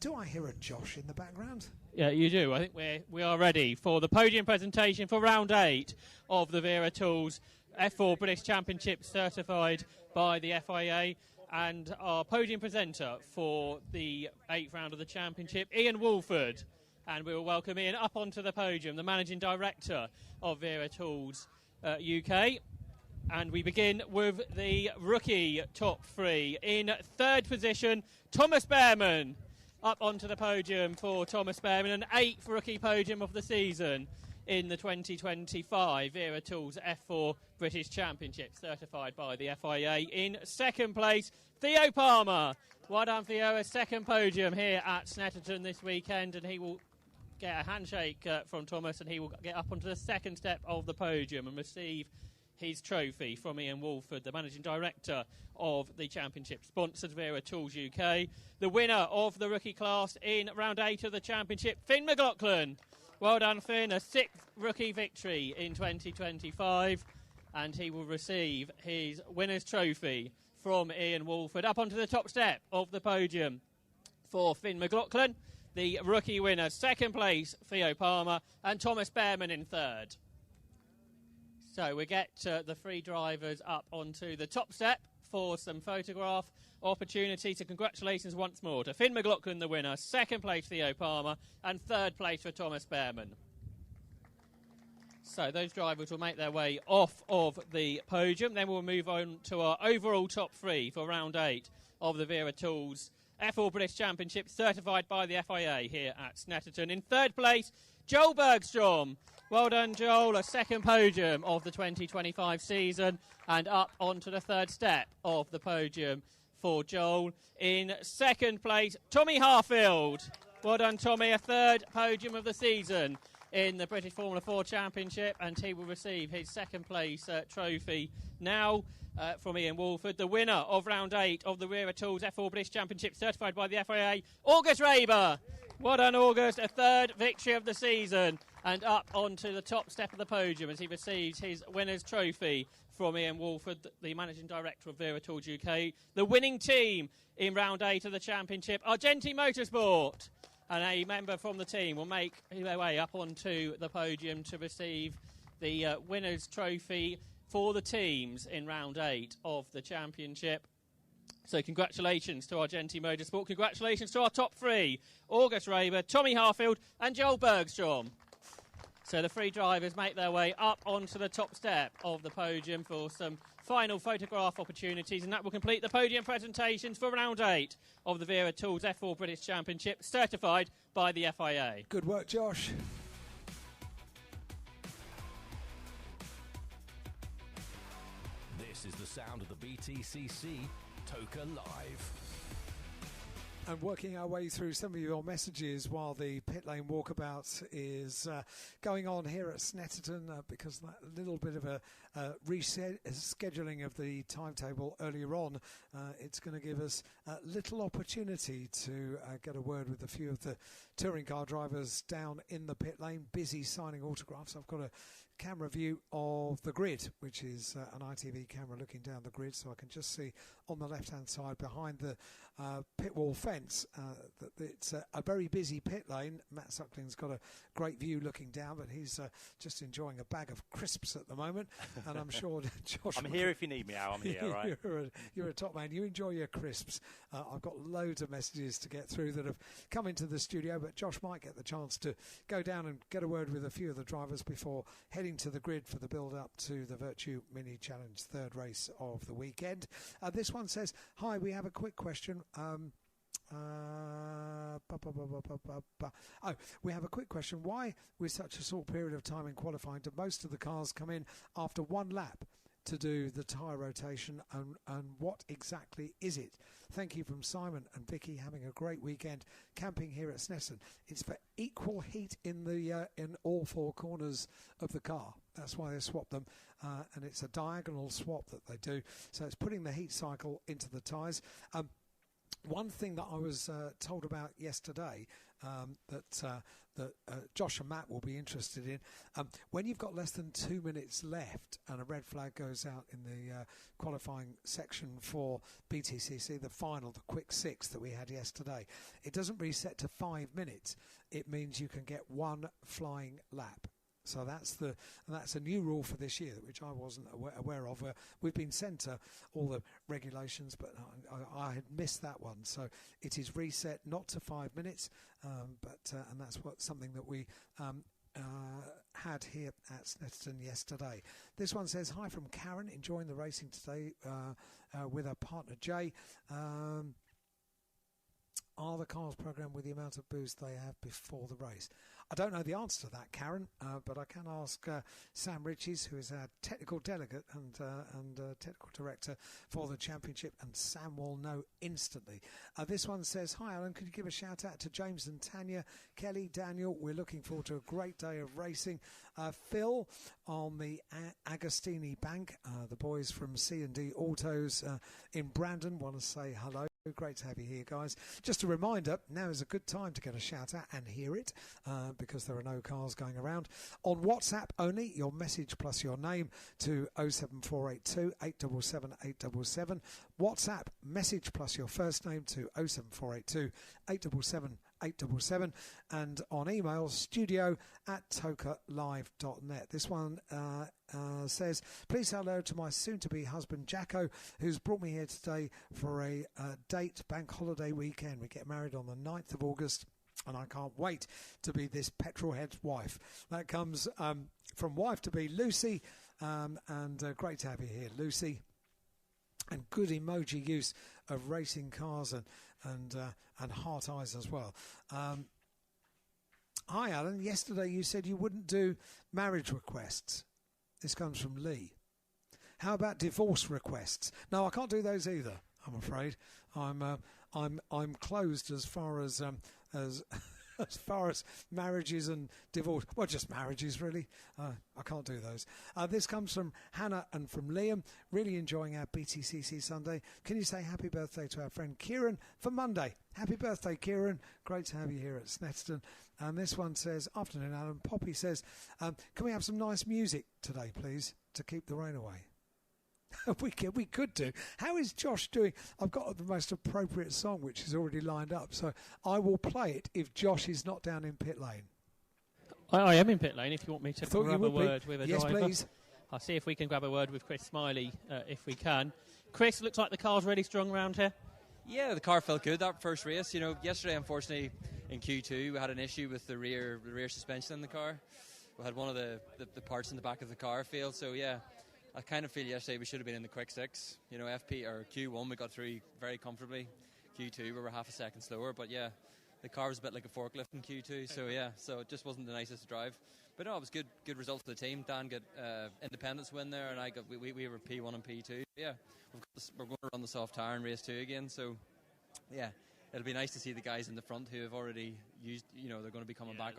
Do I hear a Josh in the background? Yeah, you do. I think we are ready for the podium presentation for round 8 of the Vera Tools F4 British Championship, certified by the FIA. And our podium presenter for the 8th round of the championship, Ian Wolford. And we will welcome Ian up onto the podium, the managing director of Vera Tools UK. And we begin with the rookie top 3. In 3rd position, Thomas Behrman. Up onto the podium for Thomas Behrman, an 8th rookie podium of the season in the 2025 Vera Tools F4 British Championship, certified by the FIA. In 2nd place, Theo Palmer. Well done, Theo, a 2nd podium here at Snetterton this weekend, and he will get a handshake from Thomas, and he will get up onto the 2nd step of the podium and receive his trophy from Ian Wolford, the managing director of the championship, sponsored Vera Tools UK. The winner of the rookie class in round 8 of the championship, Finn McLaughlin. Well done, Finn, a 6th rookie victory in 2025, and he will receive his winner's trophy from Ian Wolford. Up onto the top step of the podium for Finn McLaughlin, the rookie winner. 2nd place, Theo Palmer, and Thomas Behrman in 3rd. So we get the 3 drivers up onto the top step for some photograph opportunity. So congratulations once more to Finn McLaughlin, the winner. 2nd place, Theo Palmer, and 3rd place for Thomas Behrman. So those drivers will make their way off of the podium. Then we'll move on to our overall top 3 for round 8 of the Vera Tools F4 British Championship, certified by the FIA here at Snetterton. In 3rd place, Joel Bergstrom. Well done, Joel, a 2nd podium of the 2025 season, and up onto the 3rd step of the podium for Joel. In 2nd place, Tommy Harfield. Well done, Tommy, a 3rd podium of the season in the British Formula 4 Championship, and he will receive his 2nd place trophy now from Ian Wolford. The winner of round 8 of the Vera Tools F4 British Championship, certified by the FIA, August Raber. Well done, August, a 3rd victory of the season, and up onto the top step of the podium as he receives his winner's trophy from Ian Wolford, the managing director of Vera Tools UK. The winning team in round 8 of the championship are JBMotorsports, and a member from the team will make their way up onto the podium to receive the winner's trophy for the teams in round 8 of the championship. So congratulations to our JBMotorsports. Congratulations to our top 3, August Raber, Tommy Harfield and Joel Bergstrom. So the 3 drivers make their way up onto the top step of the podium for some final photograph opportunities, and that will complete the podium presentations for round 8 of the Vera Tools F4 British Championship, certified by the FIA. Good work, Josh. This is the sound of the BTCC Toka Live. And working our way through some of your messages while the pit lane walkabout is going on here at Snetterton, because that little bit of a rescheduling of the timetable earlier on, it's going to give us little opportunity to get a word with a few of the touring car drivers down in the pit lane, busy signing autographs. I've got a camera view of the grid, which is an ITV camera looking down the grid, so I can just see on the left-hand side behind the pit wall fence that it's a very busy pit lane. Matt Suckling's got a great view looking down, but he's just enjoying a bag of crisps at the moment, and I'm sure Josh... I'm here if you need me, Al. I'm here, right? You're a top man. You enjoy your crisps. I've got loads of messages to get through that have come into the studio, but Josh might get the chance to go down and get a word with a few of the drivers before heading to the grid for the build-up to the Virtue Mini Challenge 3rd race of the weekend. This one says, hi, we have a quick question. We have a quick question. Why, with such a short period of time in qualifying, do most of the cars come in after one lap to do the tyre rotation, and what exactly is it? Thank you from Simon and Vicky. Having a great weekend camping here at Snetterton. It's for equal heat in all 4 corners of the car. That's why they swap them, and it's a diagonal swap that they do. So it's putting the heat cycle into the tyres. One thing that I was told about yesterday that Josh and Matt will be interested in, when you've got less than 2 minutes left and a red flag goes out in the qualifying section for BTCC, the final, the quick six that we had yesterday, it doesn't reset to 5 minutes. It means you can get one flying lap. So that's a new rule for this year, which I wasn't aware of. We've been sent to all the regulations, but I had missed that one. So it is reset not to 5 minutes, and that's something that we had here at Snetterton yesterday. This one says, hi from Karen, enjoying the racing today with her partner Jay. Are the cars programmed with the amount of boost they have before the race? I don't know the answer to that, Karen, but I can ask Sam Riches, who is our technical delegate and technical director for the championship, and Sam will know instantly. This one says, hi Alan, could you give a shout out to James and Tanya, Kelly, Daniel? We're looking forward to a great day of racing. Phil on the Agostini Bank, the boys from C&D Autos in Brandon want to say hello. Great to have you here, guys. Just a reminder, now is a good time to get a shout out and hear it because there are no cars going around. On WhatsApp only, your message plus your name to 07482 877 877. WhatsApp message plus your first name to 07482 877 877, and on email studio@tokalive.net. This one says, please say hello to my soon-to-be husband Jacko, who's brought me here today for a date bank holiday weekend. We get married on the 9th of August, and I can't wait to be this petrolhead's wife. That comes from wife-to-be Lucy, and great to have you here, Lucy. And good emoji use of racing cars and heart eyes as well. Hi, Alan. Yesterday you said you wouldn't do marriage requests. This comes from Lee. How about divorce requests? No, I can't do those either, I'm afraid. I'm closed as far as as far as marriages and divorce. Well, just marriages, really. I can't do those. This comes from Hannah and from Liam. Really enjoying our BTCC Sunday. Can you say happy birthday to our friend Kieran for Monday? Happy birthday, Kieran. Great to have you here at Snetterton. And this one says, afternoon, Alan. Poppy says, can we have some nice music today, please, to keep the rain away? We could do. How is Josh doing? I've got the most appropriate song, which is already lined up, so I will play it if Josh is not down in pit lane. I am in pit lane if you want me to grab a word with a driver. Yes, please. I'll see if we can grab a word with Chris Smiley if we can. Chris, looks like the car's really strong around here. Yeah, the car felt good that first race. You know, yesterday, unfortunately, in Q2, we had an issue with the rear suspension in the car. We had one of the parts in the back of the car fail, so yeah. I kind of feel yesterday we should have been in the quick six. You know, Q1 we got through very comfortably. Q2 we were half a second slower, but yeah, the car was a bit like a forklift in Q2. So yeah, so it just wasn't the nicest to drive. But no, it was good result for the team. Dan got independence win there, and we were P1 and P2. Yeah, we're going to run the soft tire in race 2 again. So yeah. It'll be nice to see the guys in the front who have already used, you know, they're going to be coming back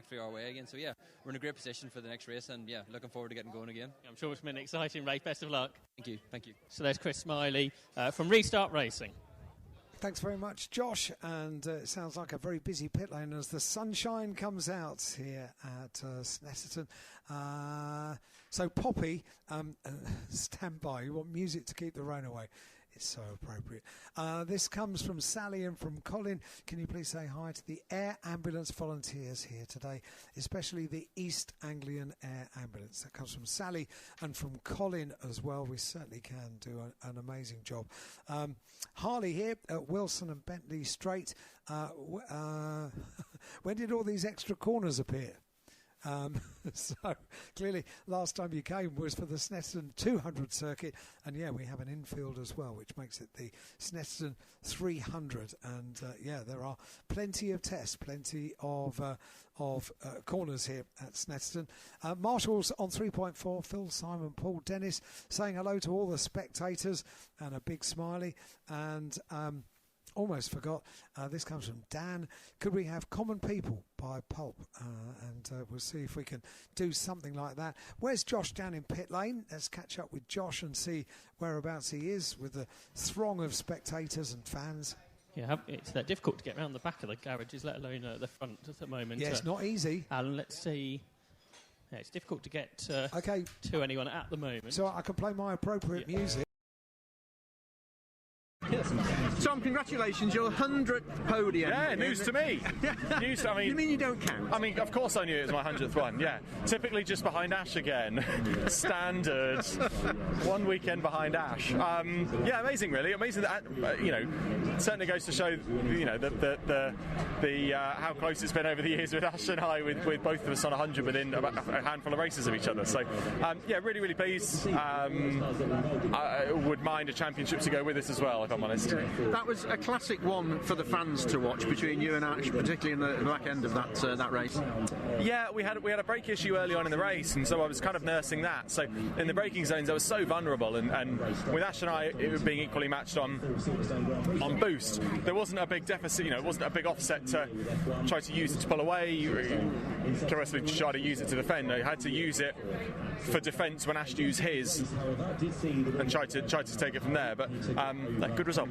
through our way again. So, yeah, we're in a great position for the next race and, yeah, looking forward to getting going again. I'm sure it's been an exciting race. Best of luck. Thank you. So there's Chris Smiley from Restart Racing. Thanks very much, Josh. And it sounds like a very busy pit lane as the sunshine comes out here at Snetterton. So, Poppy, stand by. You want music to keep the rain away. It's so appropriate. This comes from Sally and from Colin. Can you please say hi to the air ambulance volunteers here today, especially the East Anglian Air Ambulance? That comes from Sally and from Colin as well. We certainly can do an amazing job. Harley here at Wilson and Bentley Straight. When did all these extra corners appear? So clearly last time you came was for the Snetterton 200 circuit, and yeah, we have an infield as well, which makes it the Snetterton 300. And yeah, there are plenty of tests, plenty of corners here at Snetterton. Marshall's on 3.4, Phil, Simon, Paul, Dennis saying hello to all the spectators and a big smiley. And almost forgot. This comes from Dan. Could we have Common People by Pulp? And we'll see if we can do something like that. Where's Josh down in pit lane? Let's catch up with Josh and see whereabouts he is with the throng of spectators and fans. Yeah, it's difficult to get around the back of the garages, let alone the front at the moment. Yeah, it's not easy. Alan, let's see. Yeah, it's difficult to get to anyone at the moment. So I can play my appropriate music. Tom, congratulations, your 100th podium. Yeah, news to me. News. I mean, you mean you don't count? I mean, of course I knew it was my 100th one. Yeah, typically just behind Ash again. Standard. One weekend behind Ash. Yeah, amazing, really. Amazing that certainly goes to show the how close it's been over the years with Ash and I, with both of us on 100 within about a handful of races of each other. So yeah, really, really pleased. I would mind a championship to go with us as well, if I'm honest. That was a classic one for the fans to watch between you and Ash, particularly in the back end of that race. Yeah, we had a brake issue early on in the race, and so I was kind of nursing that. So in the braking zones, I was so vulnerable, and with Ash and I, it was being equally matched on boost. There wasn't a big deficit, it wasn't a big offset to try to use it to pull away. Carrera tried to use it to defend. I had to use it for defence when Ash used his, and tried to take it from there. But good result.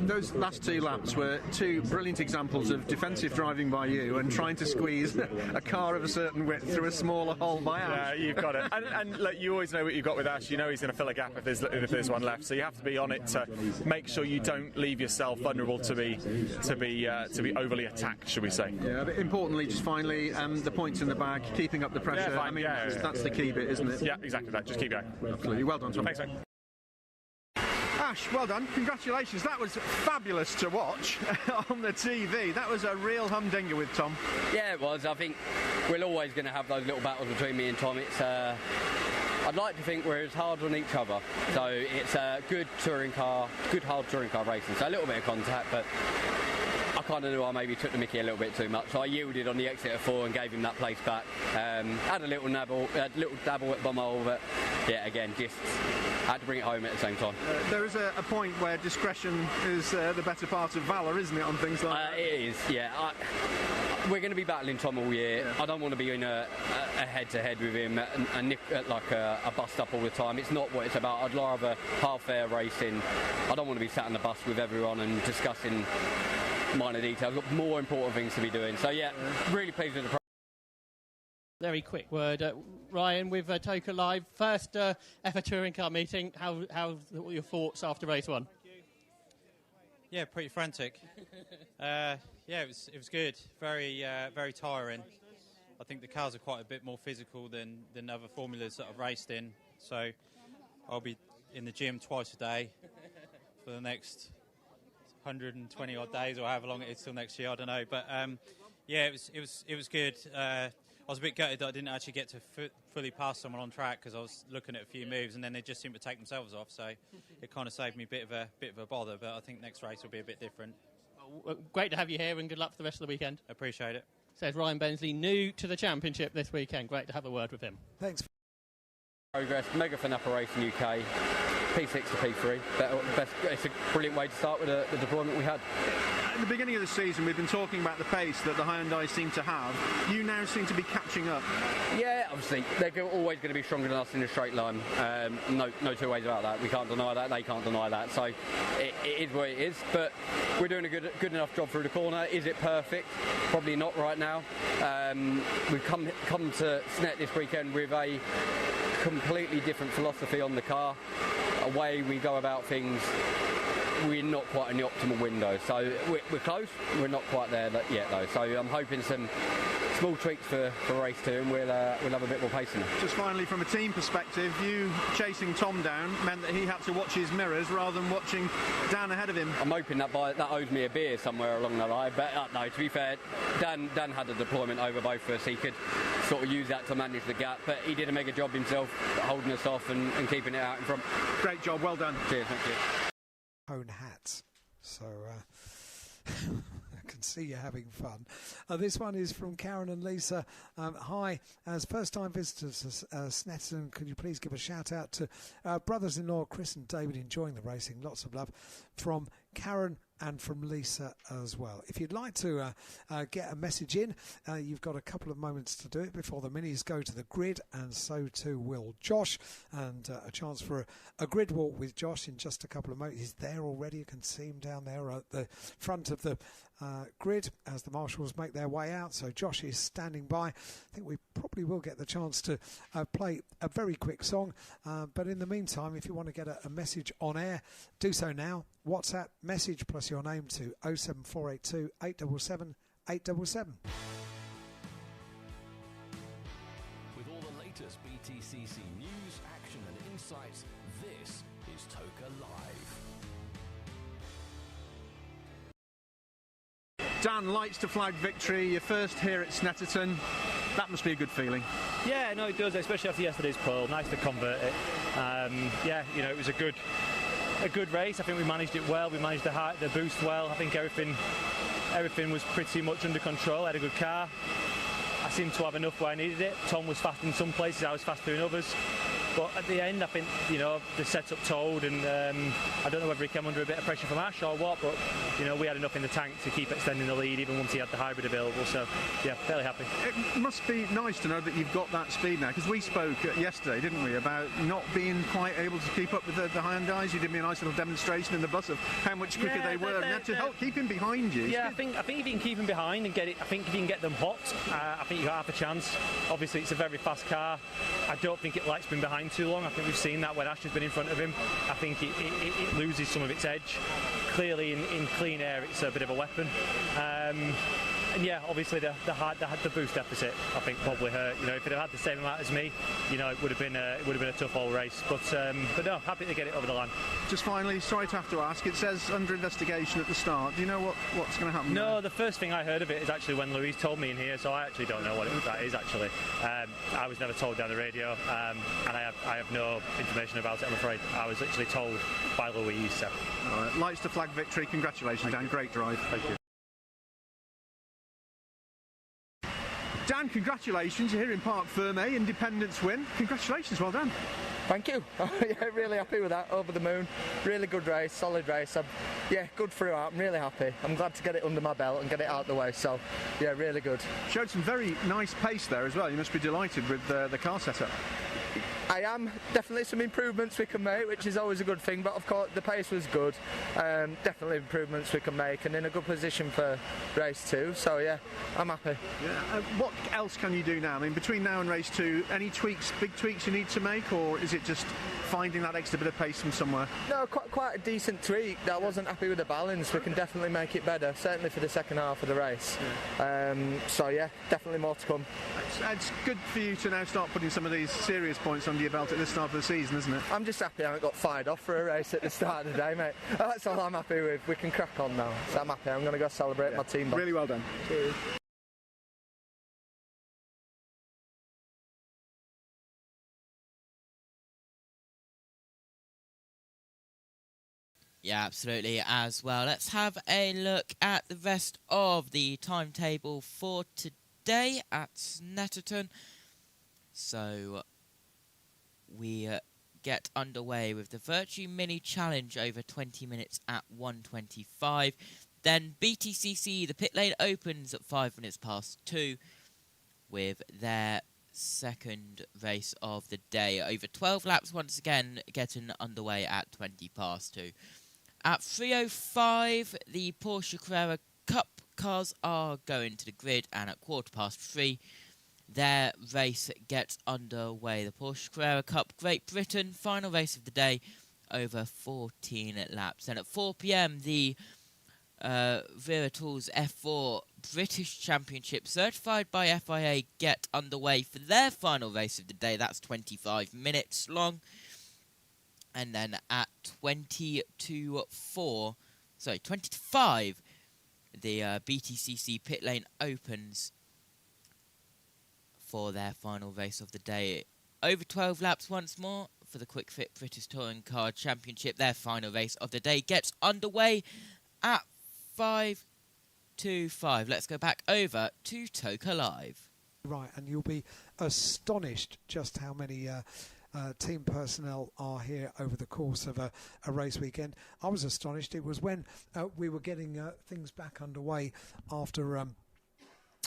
Those last two laps were two brilliant examples of defensive driving by you and trying to squeeze a car of a certain width through a smaller hole by Ash. Yeah, you've got it. And like, you always know what you've got with Ash. You know he's going to fill a gap if there's one left. So you have to be on it to make sure you don't leave yourself vulnerable to be overly attacked, should we say? Yeah, but importantly, just finally, the points in the bag, keeping up the pressure. Yeah, fine. That's the key bit, isn't it? Yeah, exactly that. Just keep going. Absolutely. Well done, Tom. Thanks, mate. Ash, well done. Congratulations. That was fabulous to watch on the TV. That was a real humdinger with Tom. Yeah, it was. I think we're always going to have those little battles between me and Tom. It's I'd like to think we're as hard on each other. So it's a good hard touring car racing. So a little bit of contact, but I kind of knew I maybe took the mickey a little bit too much. So I yielded on the exit of 4 and gave him that place back. Had a little dabble at Bumhole, but yeah, again, just had to bring it home at the same time. There is a point where discretion is the better part of valour, isn't it, on things like that? It is, yeah. We're going to be battling Tom all year. Yeah. I don't want to be in a head-to-head with him and nip like a bust-up all the time. It's not what it's about. I'd rather half-fair racing. I don't want to be sat on the bus with everyone and discussing minor details. I've got more important things to be doing. So, yeah, really pleased with the Very quick word, Ryan, with Toka Live. First ever touring car meeting. What were your thoughts after race 1? Yeah, pretty frantic. Yeah, it was good. Very tiring. I think the cars are quite a bit more physical than other formulas that I've raced in. So I'll be in the gym twice a day for the next 120 odd days, or however long it is till next year. I don't know, but yeah, it was good. I was a bit gutted that I didn't actually get to fully pass someone on track because I was looking at a few moves and then they just seemed to take themselves off. So it kind of saved me a bit of a bother. But I think next race will be a bit different. Well, great to have you here and good luck for the rest of the weekend. Appreciate it. Says Ryan Bensley, new to the championship this weekend. Great to have a word with him. Thanks. Progress, mega fun upper race in UK, P6 to P3. It's a brilliant way to start with the deployment we had. At the beginning of the season, we've been talking about the pace that the Hyundai seem to have. You now seem to be catching up. Yeah, obviously, they're always going to be stronger than us in a straight line. No two ways about that. We can't deny that. They can't deny that. So it is what it is. But we're doing a good enough job through the corner. Is it perfect? Probably not right now. We've come to Snet this weekend with a completely different philosophy on the car, a way we go about things. We're not quite in the optimal window, so we're close. We're not quite there yet, though. So I'm hoping some small tweaks for race 2, and we'll have a bit more pace in it. Just finally, from a team perspective, you chasing Tom down meant that he had to watch his mirrors rather than watching Dan ahead of him. I'm hoping that owes me a beer somewhere along the line. But no, to be fair, Dan had a deployment over both of us. He could sort of use that to manage the gap, but he did a mega job himself, holding us off and keeping it out in front. Great job, well done. Cheers, thank you. Own hats, so I can see you having fun. This one is from Karen and Lisa. Hi, as first-time visitors to Snetterton, could you please give a shout-out to brothers-in-law Chris and David enjoying the racing? Lots of love from Karen and from Lisa as well. If you'd like to get a message in, you've got a couple of moments to do it before the minis go to the grid, and so too will Josh. And a chance for a grid walk with Josh in just a couple of moments. He's there already. You can see him down there at the front of the grid as the marshals make their way out. So Josh is standing by. I think we probably will get the chance to play a very quick song. But in the meantime, if you want to get a message on air, do so now. WhatsApp message plus your name to 07482 877 877. With all the latest BTCC news, action and insights, this is Toka Live. Dan, lights to flag victory, your first here at Snetterton. That must be a good feeling. Yeah, no, it does, especially after yesterday's pole. Nice to convert it. Yeah, you know, it was a good race. I think we managed it well. We managed the boost well. I think everything was pretty much under control. I had a good car. I seemed to have enough where I needed it. Tom was fast in some places, I was faster in others. But at the end, I think, you know, the setup told, and I don't know whether he came under a bit of pressure from Ash or what, but, you know, we had enough in the tank to keep extending the lead, even once he had the hybrid available. So, yeah, fairly happy. It must be nice to know that you've got that speed now, because we spoke yesterday, didn't we, about not being quite able to keep up with the Hyundais. You did me a nice little demonstration in the bus of how much quicker they were, and had to help keep him behind you. Yeah, I think if you can keep him behind and get it, I think if you can get them hot, I think you've got half a chance. Obviously, it's a very fast car. I don't think it likes being behind too long. I think we've seen that when Ash has been in front of him. I think it loses some of its edge. Clearly, in clean air, it's a bit of a weapon. And yeah, obviously the boost deficit, I think, probably hurt. You know, if it had had the same amount as me, you know, it would have been a tough old race. But no, happy to get it over the line. Just finally, sorry to have to ask. It says under investigation at the start. Do you know what's going to happen? No, the first thing I heard of it is actually when Louise told me in here. So I actually don't know what that is. Actually, I was never told down the radio, and I have no information about it. I'm afraid. I was literally told by Louise. So. All right, lights to flag victory. Congratulations, Dan. Great drive. Thank you. Dan, congratulations. You're here in Parc Fermé, Independence win. Congratulations, well done. Thank you. Yeah, really happy with that. Over the moon. Really good race, solid race. Yeah, good throughout. I'm really happy. I'm glad to get it under my belt and get it out of the way. So, yeah, really good. Showed some very nice pace there as well. You must be delighted with the car setup. I am. Definitely some improvements we can make, which is always a good thing, but of course the pace was good. Definitely improvements we can make, and in a good position for race 2, so yeah, I'm happy. Yeah. What else can you do now? I mean, between now and race 2, any tweaks, big tweaks you need to make, or is it just finding that extra bit of pace from somewhere? No, quite a decent tweak. I wasn't happy with the balance. We can definitely make it better, certainly for the second half of the race. Yeah. So yeah, definitely more to come. It's good for you to now start putting some of these serious points under your belt at this start of the season, isn't it? I'm just happy I haven't got fired off for a race at the start of the day, mate. That's all I'm happy with. We can crack on now. So I'm happy. I'm going to go celebrate my team back. Really well done. Cheers. Yeah, absolutely as well. Let's have a look at the rest of the timetable for today at Snetterton. So we get underway with the Virtue Mini Challenge over 20 minutes at 1:25. Then BTCC, the pit lane opens at 5 minutes past 2 with their second race of the day. Over 12 laps once again getting underway at 20 past 2. At 3:05, the Porsche Carrera Cup cars are going to the grid, and at 3:15, their race gets underway. The Porsche Carrera Cup Great Britain, final race of the day, over 14 laps. And at 4 p.m, the Vera Tools F4 British Championship, certified by FIA, get underway for their final race of the day. That's 25 minutes long. And then at 20 to 5, the BTCC pit lane opens for their final race of the day. Over 12 laps once more for the Quick Fit British Touring Car Championship. Their final race of the day gets underway at 5:25. Let's go back over to Toka Live. Right, and you'll be astonished just how many team personnel are here over the course of a race weekend. I was astonished. It was when we were getting things back underway after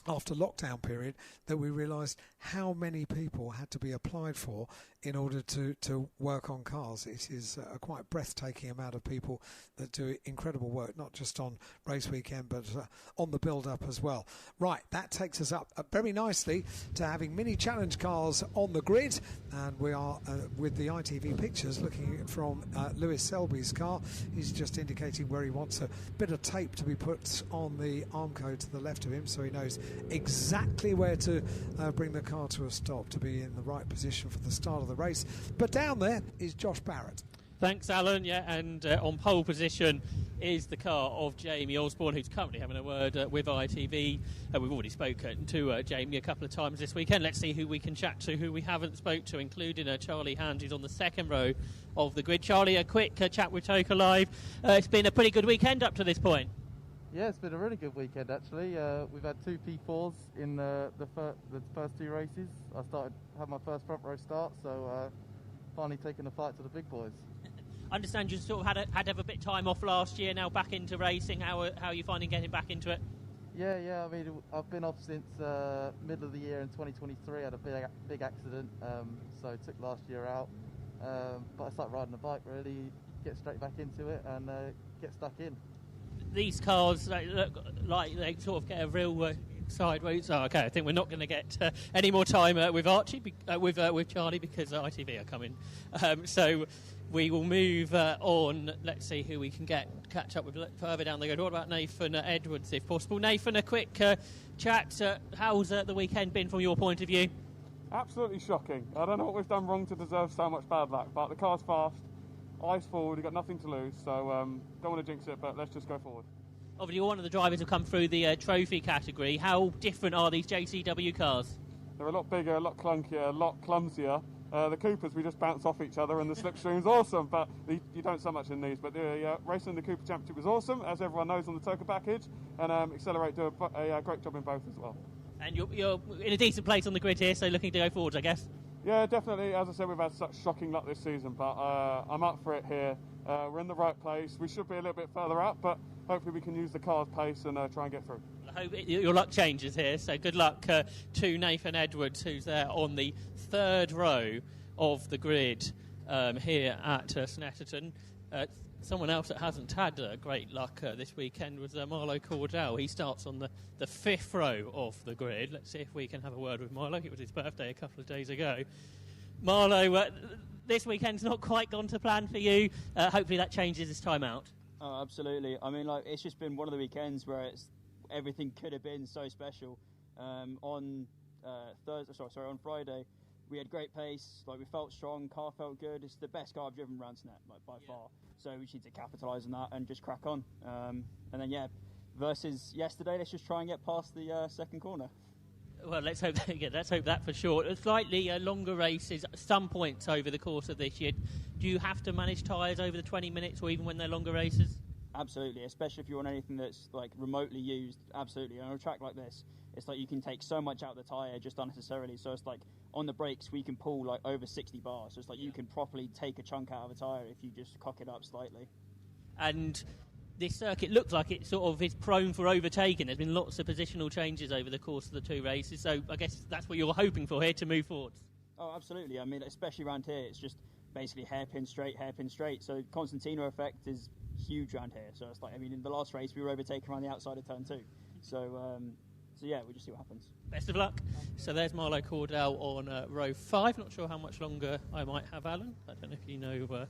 lockdown period that we realised how many people had to be applied for in order to work on cars. It is a quite breathtaking amount of people that do incredible work, not just on race weekend but on the build-up as well. Right, that takes us up very nicely to having mini challenge cars on the grid, and we are with the ITV pictures looking from Lewis Selby's car. He's just indicating where he wants a bit of tape to be put on the arm code to the left of him so he knows exactly where to bring the car to a stop to be in the right position for the start of the race. But down there is Josh Barrett. Thanks, Alan. Yeah, and on pole position is the car of Jamie Osborne, who's currently having a word with ITV. We've already spoken to Jamie a couple of times this weekend. Let's see who we can chat to, who we haven't spoke to, including Charlie Hand, who's on the second row of the grid. Charlie, a quick chat with Toka Live. It's been a pretty good weekend up to this point. Yeah, it's been a really good weekend actually. We've had 2 P4s in the first 2 races. I had my first front row start, so finally taking the fight to the big boys. I understand you sort of had a bit of time off last year, now back into racing. How are you finding getting back into it? Yeah. I mean, I've been off since middle of the year in 2023. I had a big accident, so I took last year out. But I started riding a bike, really, get straight back into it and get stuck in. These cars, they look like they sort of get a real sideways. Oh, okay, I think we're not going to get any more time with Archie, with Charlie, because ITV are coming. So we will move on. Let's see who we can catch up with further down the road. What about Nathan Edwards, if possible? Nathan, a quick chat. How's the weekend been from your point of view? Absolutely shocking. I don't know what we've done wrong to deserve so much bad luck, but the car's fast. Eyes forward, you've got nothing to lose, so don't want to jinx it, but let's just go forward. Obviously, one of the drivers have come through the trophy category. How different are these JCW cars? They're a lot bigger, a lot clunkier, a lot clumsier. The Coopers, we just bounce off each other, and the slipstream's awesome, but you don't so much in these. But the racing in the Cooper Championship was awesome, as everyone knows on the Toka package, and Accelerate do a great job in both as well. And you're in a decent place on the grid here, so looking to go forwards, I guess? Yeah, definitely. As I said, we've had such shocking luck this season, but I'm up for it here. We're in the right place. We should be a little bit further out, but hopefully we can use the car's pace and try and get through. I hope your luck changes here, so good luck to Nathan Edwards, who's there on the third row of the grid here at Snetterton. Someone else that hasn't had great luck this weekend was Marlo Cordell. He starts on the fifth row of the grid. Let's see if we can have a word with Marlo. It was his birthday a couple of days ago. Marlo, this weekend's not quite gone to plan for you. Hopefully that changes this time out. Oh, absolutely. I mean, it's just been one of the weekends where everything could have been so special. On Friday, we had great pace. We felt strong. Car felt good. It's the best car I've driven around Snet, by far. So we just need to capitalise on that and just crack on. And then versus yesterday, let's just try and get past the second corner. Well, let's hope that for sure. Slightly longer races at some points over the course of this year. Do you have to manage tyres over the 20 minutes or even when they're longer races? Absolutely, especially if you're on anything that's remotely used. Absolutely, on a track like this, it's you can take so much out of the tyre just unnecessarily. So it's on the brakes we can pull over 60 bars. So it's you can properly take a chunk out of a tyre if you just cock it up slightly. And this circuit looks like it sort of is prone for overtaking. There's been lots of positional changes over the course of the 2 races. So I guess that's what you're hoping for here to move forwards. Oh, absolutely. I mean, especially around here, it's just basically hairpin straight. So Constantino effect is huge around here. So it's in the last race we were overtaken around the outside of turn 2. So yeah, we'll just see what happens. Best of luck. So there's Marlo Cordell on row 5. Not sure how much longer I might have, Alan. I don't know if you know.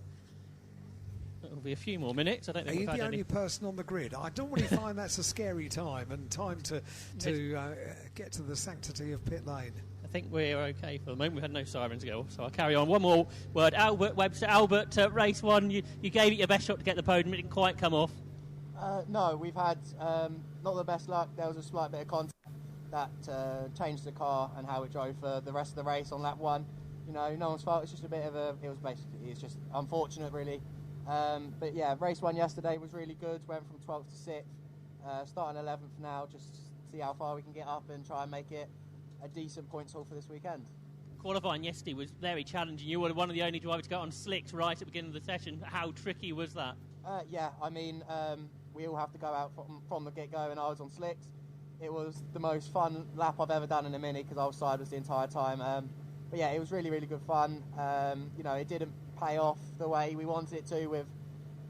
It'll be a few more minutes. I don't think Are you we've had the only any person on the grid? I don't really find that's a scary time and time to get to the sanctity of pit lane. I think we're okay for the moment. We had no sirens go, so I'll carry on. One more word. Albert Webster. Albert, race 1, you gave it your best shot to get the podium. It didn't quite come off. No, we've had not the best luck. There was a slight bit of contact that changed the car and how it drove for the rest of the race on lap 1. No one's fault. It's just a bit of it's just unfortunate, really. But yeah, race 1 yesterday was really good. Went from 12th to 6th. Starting 11th now. Just see how far we can get up and try and make it a decent points haul for this weekend. Qualifying yesterday was very challenging. You were one of the only drivers to go on slicks right at the beginning of the session. How tricky was that? Yeah, I mean, we all have to go out from the get-go, and I was on slicks. It was the most fun lap I've ever done in a Mini because I was sideways the entire time. But yeah, it was really, really good fun. You know, it didn't pay off the way we wanted it to.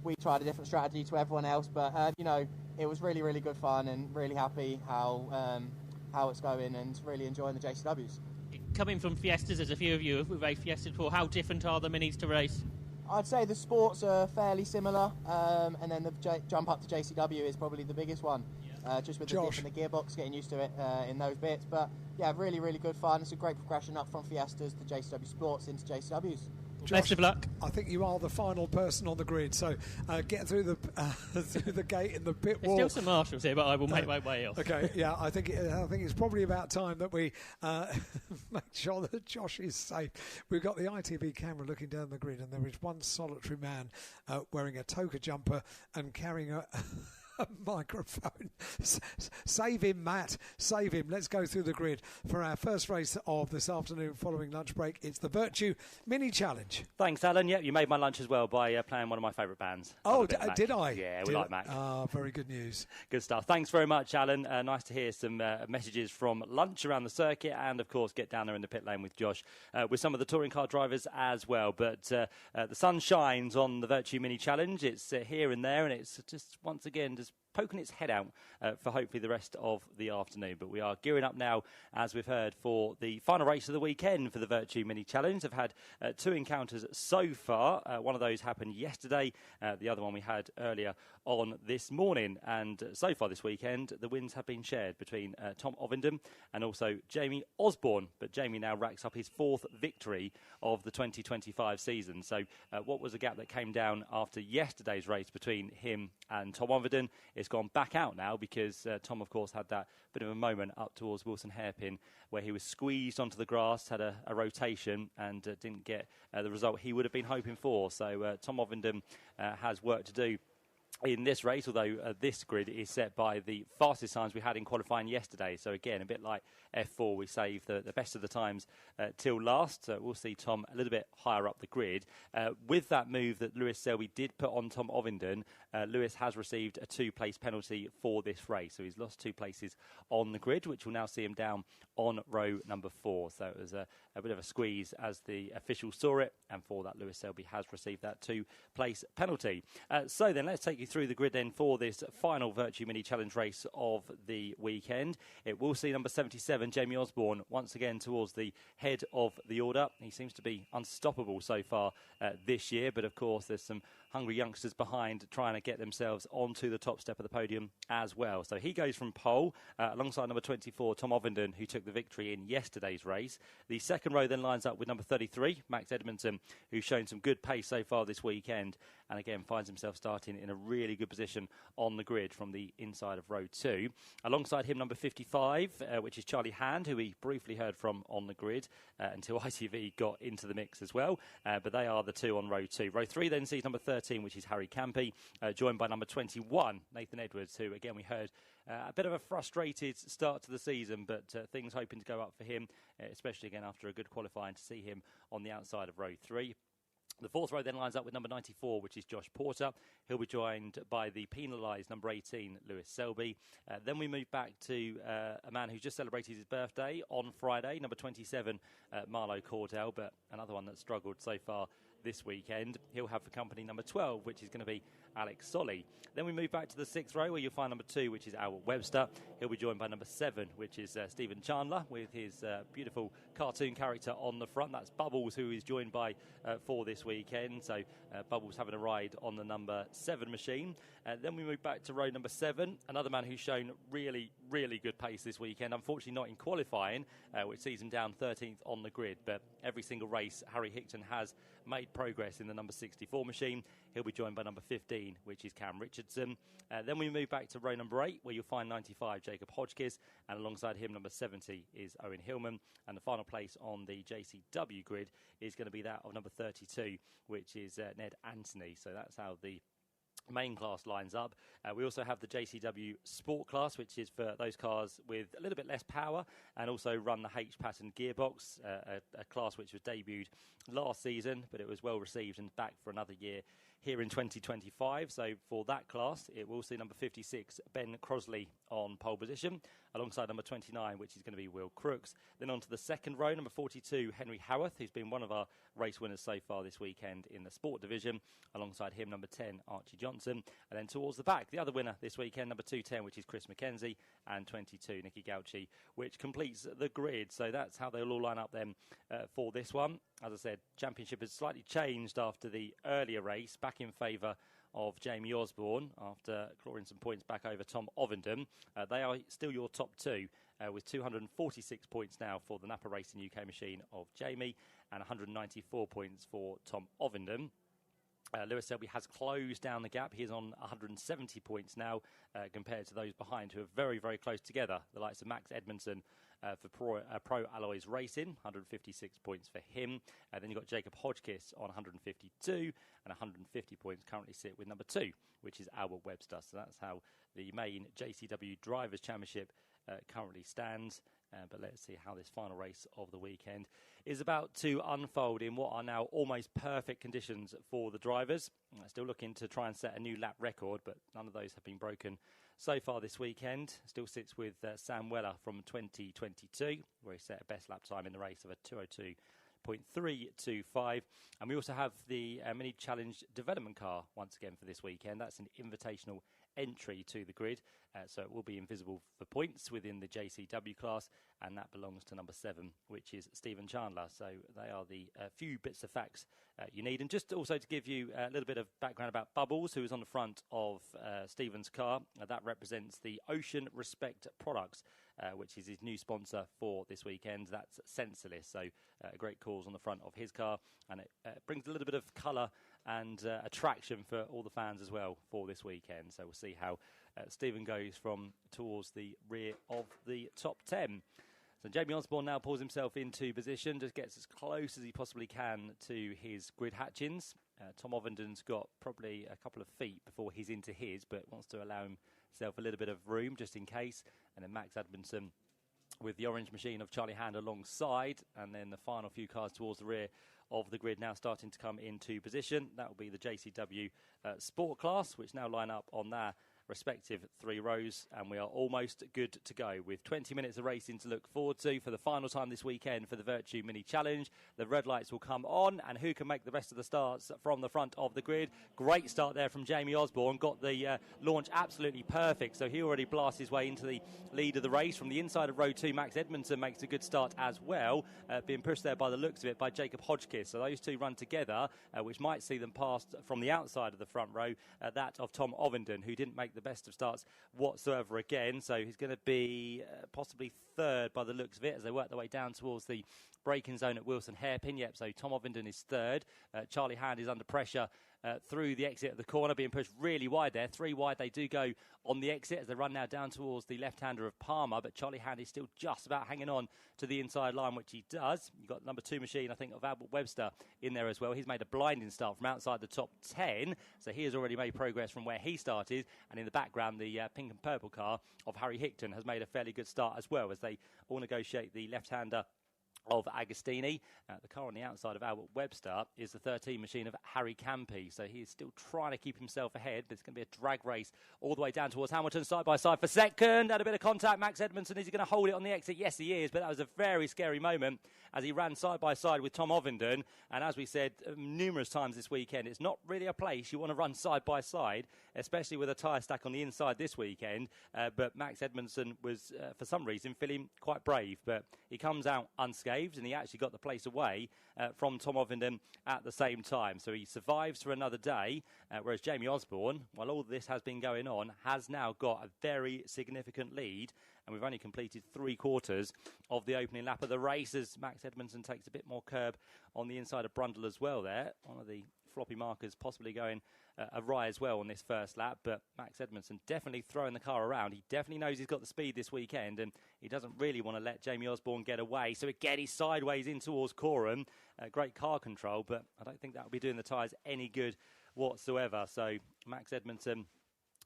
We tried a different strategy to everyone else, but you know, it was really, really good fun, and really happy how it's going, and really enjoying the JCWs. Coming from Fiestas, as a few of you have raced Fiestas before, how different are the Minis to race? I'd say the sports are fairly similar, and then the jump up to JCW is probably the biggest one, just with the dip in the gearbox, getting used to it in those bits. But yeah, really, really good fun. It's a great progression up from Fiestas to JCW Sports into JCWs. Best of luck. I think you are the final person on the grid, so get through the through the gate in the pit wall. There's still some marshals here, but I will make my way off. Okay, yeah, I think it's probably about time that we make sure that Josh is safe. We've got the ITV camera looking down the grid, and there is one solitary man wearing a toga jumper and carrying a microphone. Save him, Matt. Save him. Let's go through the grid for our first race of this afternoon following lunch break. It's the Virtue Mini Challenge. Thanks, Alan. Yep, you made my lunch as well by playing one of my favourite bands. Oh, did I? Yeah, we like Mac. Ah, very good news. Good stuff. Thanks very much, Alan. Nice to hear some messages from lunch around the circuit, and of course get down there in the pit lane with Josh, with some of the touring car drivers as well. But the sun shines on the Virtue Mini Challenge. It's here and there, and it's just once again just poking its head out for hopefully the rest of the afternoon. But we are gearing up now, as we've heard, for the final race of the weekend for the Virtue Mini Challenge. I've had 2 encounters so far. One of those happened yesterday. The other one we had earlier on this morning. And so far this weekend, the wins have been shared between Tom Ovenden and also Jamie Osborne. But Jamie now racks up his 4th victory of the 2025 season. So what was the gap that came down after yesterday's race between him and Tom Ovenden? It's gone back out now because Tom, of course, had that bit of a moment up towards Wilson Hairpin where he was squeezed onto the grass, had a rotation, and didn't get the result he would have been hoping for. So Tom Ovenden has work to do in this race, although this grid is set by the fastest times we had in qualifying yesterday. So again, a bit like F4, we save the best of the times till last. So we'll see Tom a little bit higher up the grid. With that move that Lewis Selby did put on Tom Ovenden, Lewis has received a 2-place penalty for this race. So he's lost 2 places on the grid, which will now see him down on row number 4. So it was a bit of a squeeze as the officials saw it, and for that Lewis Selby has received that 2-place penalty. So then let's take you through the grid then for this final Virtue Mini Challenge race of the weekend. It will see number 77, Jamie Osborne, once again towards the head of the order. He seems to be unstoppable so far this year, but of course there's some hungry youngsters behind trying to get themselves onto the top step of the podium as well. So he goes from pole alongside number 24, Tom Ovenden, who took the victory in yesterday's race. The second row then lines up with number 33, Max Edmondson, who's shown some good pace so far this weekend, and again finds himself starting in a really good position on the grid from the inside of row 2. Alongside him, number 55, which is Charlie Hand, who we briefly heard from on the grid until ITV got into the mix as well. But they are the 2 on row 2. Row 3 then sees number 13, which is Harry Campy, joined by number 21, Nathan Edwards, who again we heard a bit of a frustrated start to the season, but things hoping to go up for him, especially again after a good qualifying, to see him on the outside of row 3. The fourth row then lines up with number 94, which is Josh Porter. He'll be joined by the penalised number 18, Lewis Selby. Then we move back to a man who's just celebrated his birthday on Friday, number 27, Marlo Cordell, but another one that struggled so far this weekend. He'll have for company number 12, which is going to be Alex Solly. Then we move back to the sixth row, where you'll find number 2, which is Albert Webster. He'll be joined by number 7, which is Stephen Chandler, with his beautiful cartoon character on the front. That's Bubbles, who is joined by 4 this weekend. So Bubbles having a ride on the number 7 machine. Then we move back to row number 7, another man who's shown really, really good pace this weekend. Unfortunately not in qualifying, which sees him down 13th on the grid. But every single race, Harry Hickton has made progress in the number 64 machine. He'll be joined by number 15, which is Cam Richardson. Then we move back to row number 8, where you'll find 95, Jacob Hodgkiss, and alongside him, number 70 is Owen Hillman. And the final place on the JCW grid is going to be that of number 32, which is Ned Anthony. So that's how the main class lines up. We also have the JCW Sport class, which is for those cars with a little bit less power and also run the H-pattern gearbox, a class which was debuted last season, but it was well received and back for another year here in 2025. So for that class, it will see number 56, Ben Crosley, on pole position, alongside number 29, which is going to be Will Crooks. Then on to the second row, number 42, Henry Howarth, who's been one of our race winners so far this weekend in the sport division. Alongside him, number 10, Archie Johnson. And then towards the back, the other winner this weekend, number 210, which is Chris McKenzie, and 22, Nicky Gauci, which completes the grid. So that's how they'll all line up then for this one. As I said, championship has slightly changed after the earlier race, back in favour of Jamie Osborne after clawing some points back over Tom Ovenden. They are still your top two with 246 points now for the Napa Racing UK machine of Jamie and 194 points for Tom Ovenden. Lewis Selby has closed down the gap. He is on 170 points now compared to those behind who are very, very close together. The likes of Max Edmondson for Pro Alloys Racing, 156 points for him. Then you've got Jacob Hodgkiss on 152 and 150 points currently sit with number 2, which is Albert Webster. So that's how the main JCW Drivers' Championship currently stands. But let's see how this final race of the weekend is about to unfold in what are now almost perfect conditions for the drivers. Still looking to try and set a new lap record, but none of those have been broken so far this weekend. Still sits with Sam Weller from 2022, where he set a best lap time in the race of a 2:02.325. And we also have the Mini Challenge development car once again for this weekend. That's an invitational entry to the grid, so it will be invisible for points within the JCW class, and that belongs to number 7, which is Stephen Chandler. So they are the few bits of facts you need. And just also to give you a little bit of background about Bubbles, who is on the front of Stephen's car. That represents the Ocean Respect products, which is his new sponsor for this weekend. That's Sensorless, so a great cause on the front of his car, and it brings a little bit of colour and attraction for all the fans as well for this weekend. So we'll see how Stephen goes from towards the rear of the top 10. So Jamie Osborne now pulls himself into position, just gets as close as he possibly can to his grid hatchings. Tom Ovenden's got probably a couple of feet before he's into his, but wants to allow himself a little bit of room just in case. And then Max Edmondson with the orange machine of Charlie Hand alongside, and then the final few cars towards the rear of the grid now starting to come into position. That will be the JCW Sport class, which now line up on their respective 3 rows, and we are almost good to go with 20 minutes of racing to look forward to for the final time this weekend for the Virtue Mini Challenge. The red lights will come on, and who can make the rest of the starts from the front of the grid? Great start there from Jamie Osborne, got the launch absolutely perfect, so he already blasts his way into the lead of the race. From the inside of row 2, Max Edmondson makes a good start as well, being pushed there by the looks of it by Jacob Hodgkiss. So those two run together, which might see them past from the outside of the front row, that of Tom Ovenden, who didn't make the best of starts whatsoever again. So he's going to be possibly third by the looks of it as they work their way down towards the braking zone at Wilson Hairpin. Yep, so Tom Ovenden is third. Charlie Hand is under pressure through the exit of the corner, being pushed really wide there. 3 wide they do go on the exit as they run now down towards the left-hander of Palmer, but Charlie Hand is still just about hanging on to the inside line, which he does. You've got number 2 machine, I think, of Albert Webster in there as well. He's made a blinding start from outside the top 10, so he has already made progress from where he started. And in the background, the pink and purple car of Harry Hickton has made a fairly good start as well as they all negotiate the left-hander of Agostini. The car on the outside of Albert Webster is the 13 machine of Harry Campy, so he is still trying to keep himself ahead, but it's going to be a drag race all the way down towards Hamilton, side by side for second. Had a bit of contact. Max Edmondson, is he going to hold it on the exit? Yes, he is, but that was a very scary moment as he ran side by side with Tom Ovenden. And as we said numerous times this weekend, it's not really a place you want to run side by side, especially with a tyre stack on the inside this weekend. But Max Edmondson was, for some reason, feeling quite brave, but he comes out unscathed, and he actually got the place away from Tom Ovenden at the same time. So he survives for another day, whereas Jamie Osborne, while all this has been going on, has now got a very significant lead, and we've only completed 3/4 of the opening lap of the race as Max Edmondson takes a bit more curb on the inside of Brundle as well there. One of the floppy markers possibly going awry as well on this first lap, but Max Edmondson definitely throwing the car around. He definitely knows he's got the speed this weekend, and he doesn't really want to let Jamie Osborne get away. So again, he's sideways in towards Coram. Great car control, but I don't think that will be doing the tyres any good whatsoever. So Max Edmondson,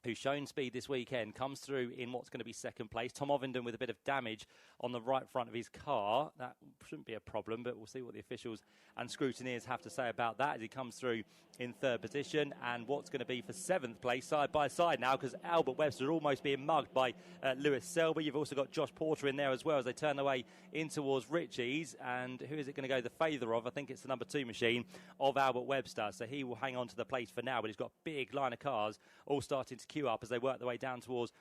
who's shown speed this weekend, comes through in what's going to be second place. Tom Ovenden with a bit of damage on the right front of his car. That shouldn't be a problem, but we'll see what the officials and scrutineers have to say about that as he comes through in third position. And what's going to be for seventh place, side by side now, because Albert Webster almost being mugged by Lewis Selby. You've also got Josh Porter in there as well as they turn their way in towards Ritchie's. And who is it going to go the favour of? I think it's the number 2 machine of Albert Webster. So he will hang on to the place for now, but he's got a big line of cars all starting to queue up as they work their way down towards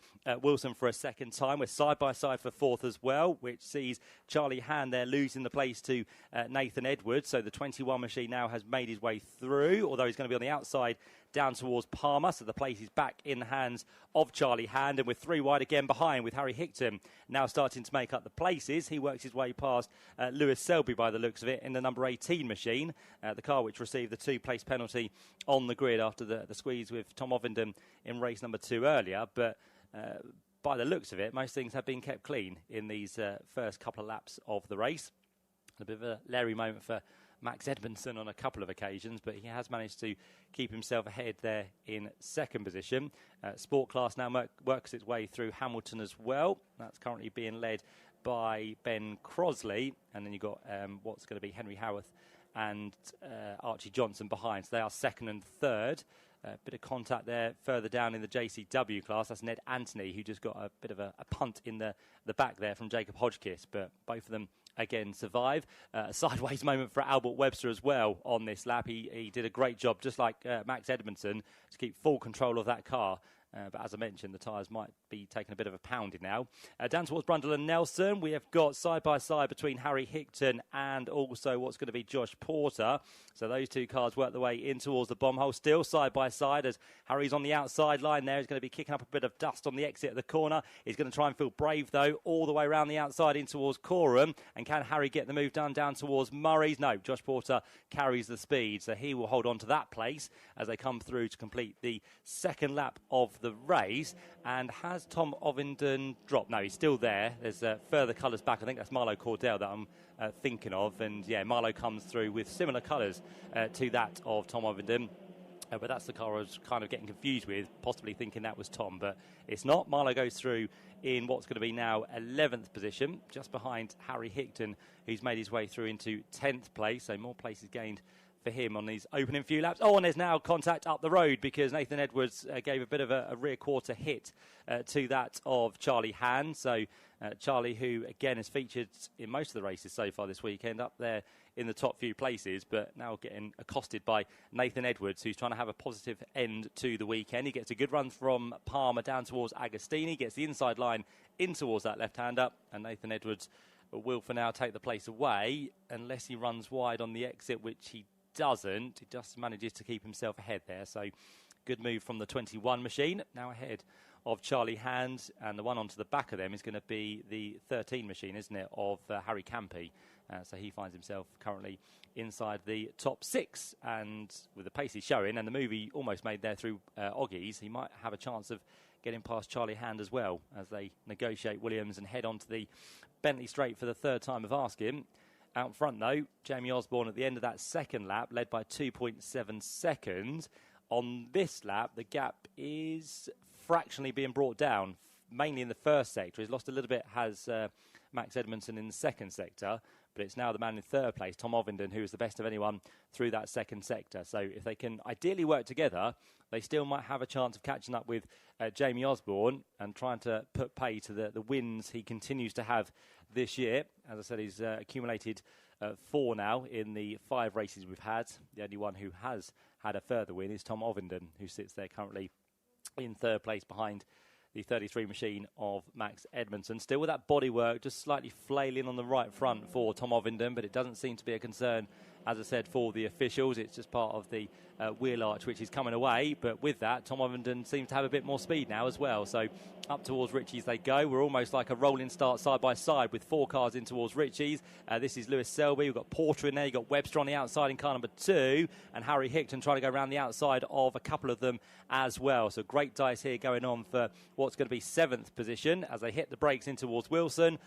Wilson for a second time. We're side by side for fourth as well, which sees Charlie Hand there losing the place to Nathan Edwards. So the 21 machine now has made his way through, although he's going to be on the outside down towards Palmer. So the place is back in the hands of Charlie Hand, and we're 3 wide again behind with Harry Hickton now starting to make up the places. He works his way past Lewis Selby by the looks of it in the number 18 machine, the car which received the 2-place penalty on the grid after the squeeze with Tom Ovenden in race number 2 earlier. But by the looks of it, most things have been kept clean in these first couple of laps of the race. A bit of a Larry moment for Max Edmondson on a couple of occasions, but he has managed to keep himself ahead there in second position. Sport class now works its way through Hamilton as well. That's currently being led by Ben Crosley, and then you've got what's going to be Henry Howarth and Archie Johnson behind. So they are second and third. A bit of contact there further down in the JCW class. That's Ned Anthony, who just got a bit of a punt in the back there from Jacob Hodgkiss, but both of them again survive. A sideways moment for Albert Webster as well on this lap. He did a great job, just like Max Edmondson, to keep full control of that car. But as I mentioned, the tyres might be taking a bit of a pounding now. Down towards Brundle and Nelson, we have got side-by-side between Harry Hickton and also what's going to be Josh Porter. So those two cars work their way in towards the bomb hole, still side-by-side as Harry's on the outside line there. He's going to be kicking up a bit of dust on the exit of the corner. He's going to try and feel brave, though, all the way around the outside in towards Coram. And can Harry get the move done down towards Murray's? No, Josh Porter carries the speed, so he will hold on to that place as they come through to complete the second lap of the race. And has Tom Ovenden dropped? No, he's still there. There's further colours back. I think that's Marlo Cordell that I'm thinking of. And yeah, Marlo comes through with similar colours to that of Tom Ovenden. But that's the car I was kind of getting confused with, possibly thinking that was Tom, but it's not. Marlo goes through in what's going to be now 11th position, just behind Harry Hickton, who's made his way through into 10th place, so more places gained for him on these opening few laps. Oh, and there's now contact up the road because Nathan Edwards gave a bit of a rear quarter hit to that of Charlie Hand. So Charlie, who again has featured in most of the races so far this weekend, up there in the top few places, but now getting accosted by Nathan Edwards, who's trying to have a positive end to the weekend. He gets a good run from Palmer down towards Agostini, gets the inside line in towards that left-hander, and Nathan Edwards will for now take the place away unless he runs wide on the exit, which he doesn't. He just manages to keep himself ahead there. So good move from the 21 machine, now ahead of Charlie Hand, and the one onto the back of them is going to be the 13 machine, isn't it, of Harry Campy. So he finds himself currently inside the top 6, and with the pace he's showing and the move he almost made there through Oggies, he might have a chance of getting past Charlie Hand as well as they negotiate Williams and head on to the Bentley Straight for the third time of asking. Out front, though, Jamie Osborne at the end of that second lap, led by 2.7 seconds. On this lap, the gap is fractionally being brought down, mainly in the first sector. He's lost a little bit, has Max Edmondson in the second sector, but it's now the man in third place, Tom Ovenden, who is the best of anyone through that second sector. So if they can ideally work together, they still might have a chance of catching up with Jamie Osborne and trying to put pay to the wins he continues to have this year. As I said, he's accumulated 4 now in the 5 races we've had. The only one who has had a further win is Tom Ovenden, who sits there currently in third place behind the 33 machine of Max Edmondson. Still with that bodywork, just slightly flailing on the right front for Tom Ovenden, but it doesn't seem to be a concern, as I said, for the officials. It's just part of the wheel arch which is coming away. But with that, Tom Ovenden seems to have a bit more speed now as well. So up towards Ritchie's they go. We're almost like a rolling start side by side with 4 cars in towards Ritchie's. This is Lewis Selby. We've got Porter in there. You've got Webster on the outside in car number 2. And Harry Hickton trying to go around the outside of a couple of them as well. So great dice here going on for what's going to be 7th position as they hit the brakes in towards Wilson.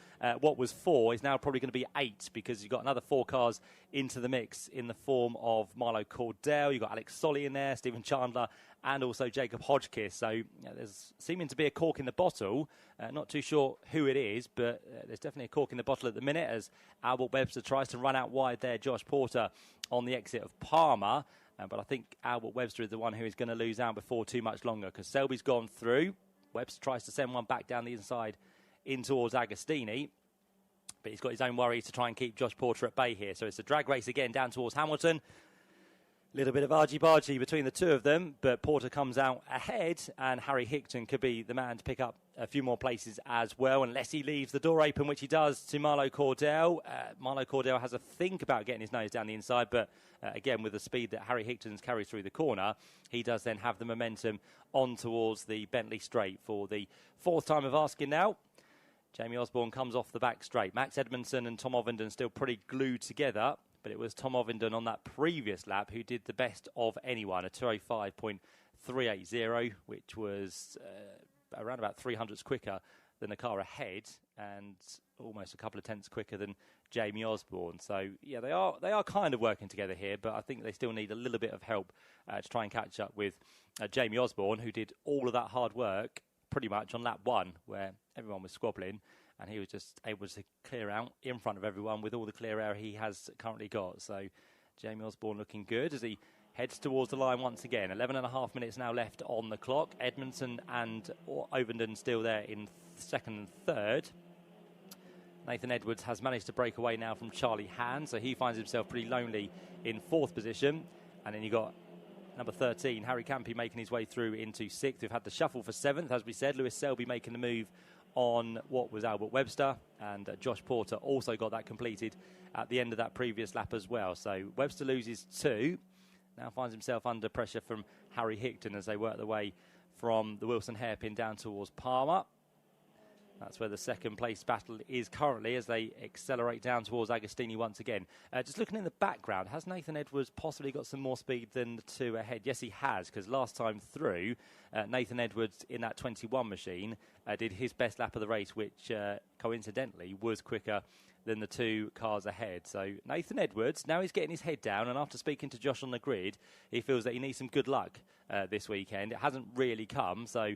What was 4 is now probably going to be 8 because you've got another 4 cars into the mix mix in the form of Milo Cordell. You've got Alex Solly in there, Stephen Chandler, and also Jacob Hodgkiss. So there's seeming to be a cork in the bottle. Not too sure who it is, but there's definitely a cork in the bottle at the minute as Albert Webster tries to run out wide there. Josh Porter on the exit of Palmer. But I think Albert Webster is the one who is going to lose out before too much longer because Selby's gone through. Webster tries to send one back down the inside in towards Agostini. But he's got his own worries to try and keep Josh Porter at bay here. So it's a drag race again down towards Hamilton. Little bit of argy-bargy between the two of them, but Porter comes out ahead, and Harry Hickton could be the man to pick up a few more places as well, unless he leaves the door open, which he does to Milo Cordell. Milo Cordell has a think about getting his nose down the inside, but again, with the speed that Harry Hickton's carries through the corner, he does then have the momentum on towards the Bentley straight for the fourth time of asking now. Jamie Osborne comes off the back straight. Max Edmondson and Tom Ovenden still pretty glued together. But it was Tom Ovenden on that previous lap who did the best of anyone, a 2:05.380, which was around about 300ths quicker than the car ahead and almost a couple of tenths quicker than Jamie Osborne. So, yeah, they are kind of working together here, but I think they still need a little bit of help to try and catch up with Jamie Osborne, who did all of that hard work pretty much on lap one, where everyone was squabbling. And he was just able to clear out in front of everyone with all the clear air he has currently got. So Jamie Osborne looking good as he heads towards the line once again. 11.5 minutes now left on the clock. Edmondson and Ovenden still there in second and third. Nathan Edwards has managed to break away now from Charlie Hand, so he finds himself pretty lonely in fourth position. And then you got number 13, Harry Campy, making his way through into sixth. We've had the shuffle for seventh, as we said. Lewis Selby making the move on what was Albert Webster, and Josh Porter also got that completed at the end of that previous lap as well. So Webster loses 2, now finds himself under pressure from Harry Hickton as they work their way from the Wilson hairpin down towards Palmer. That's where the second place battle is currently as they accelerate down towards Agostini once again. Just looking in the background, has Nathan Edwards possibly got some more speed than the two ahead? Yes, he has, because last time through, Nathan Edwards in that 21 machine did his best lap of the race, which coincidentally was quicker than the two cars ahead. So Nathan Edwards, now he's getting his head down, and after speaking to Josh on the grid, he feels that he needs some good luck this weekend. It hasn't really come, so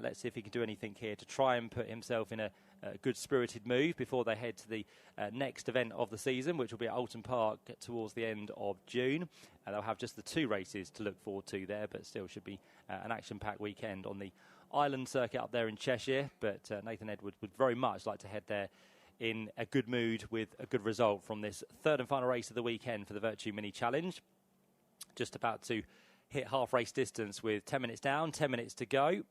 let's see if he can do anything here to try and put himself in a good spirited move before they head to the next event of the season, which will be at Alton Park towards the end of June. They'll have just the 2 races to look forward to there, but still should be an action-packed weekend on the Island circuit up there in Cheshire. But Nathan Edwards would very much like to head there in a good mood with a good result from this third and final race of the weekend for the Virtue Mini Challenge. Just about to hit half race distance with 10 minutes down, 10 minutes to go.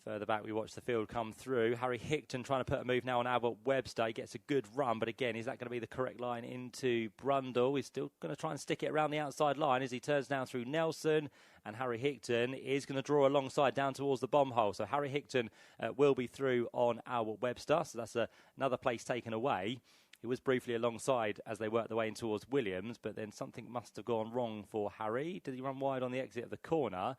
Further back, we watch the field come through. Harry Hickton trying to put a move now on Albert Webster. He gets a good run, but again, is that going to be the correct line into Brundle? He's still going to try and stick it around the outside line as he turns down through Nelson, and Harry Hickton is going to draw alongside down towards the bomb hole. So Harry Hickton will be through on Albert Webster, so that's another place taken away. He was briefly alongside as they worked their way in towards Williams, but then something must have gone wrong for Harry. Did he run wide on the exit of the corner?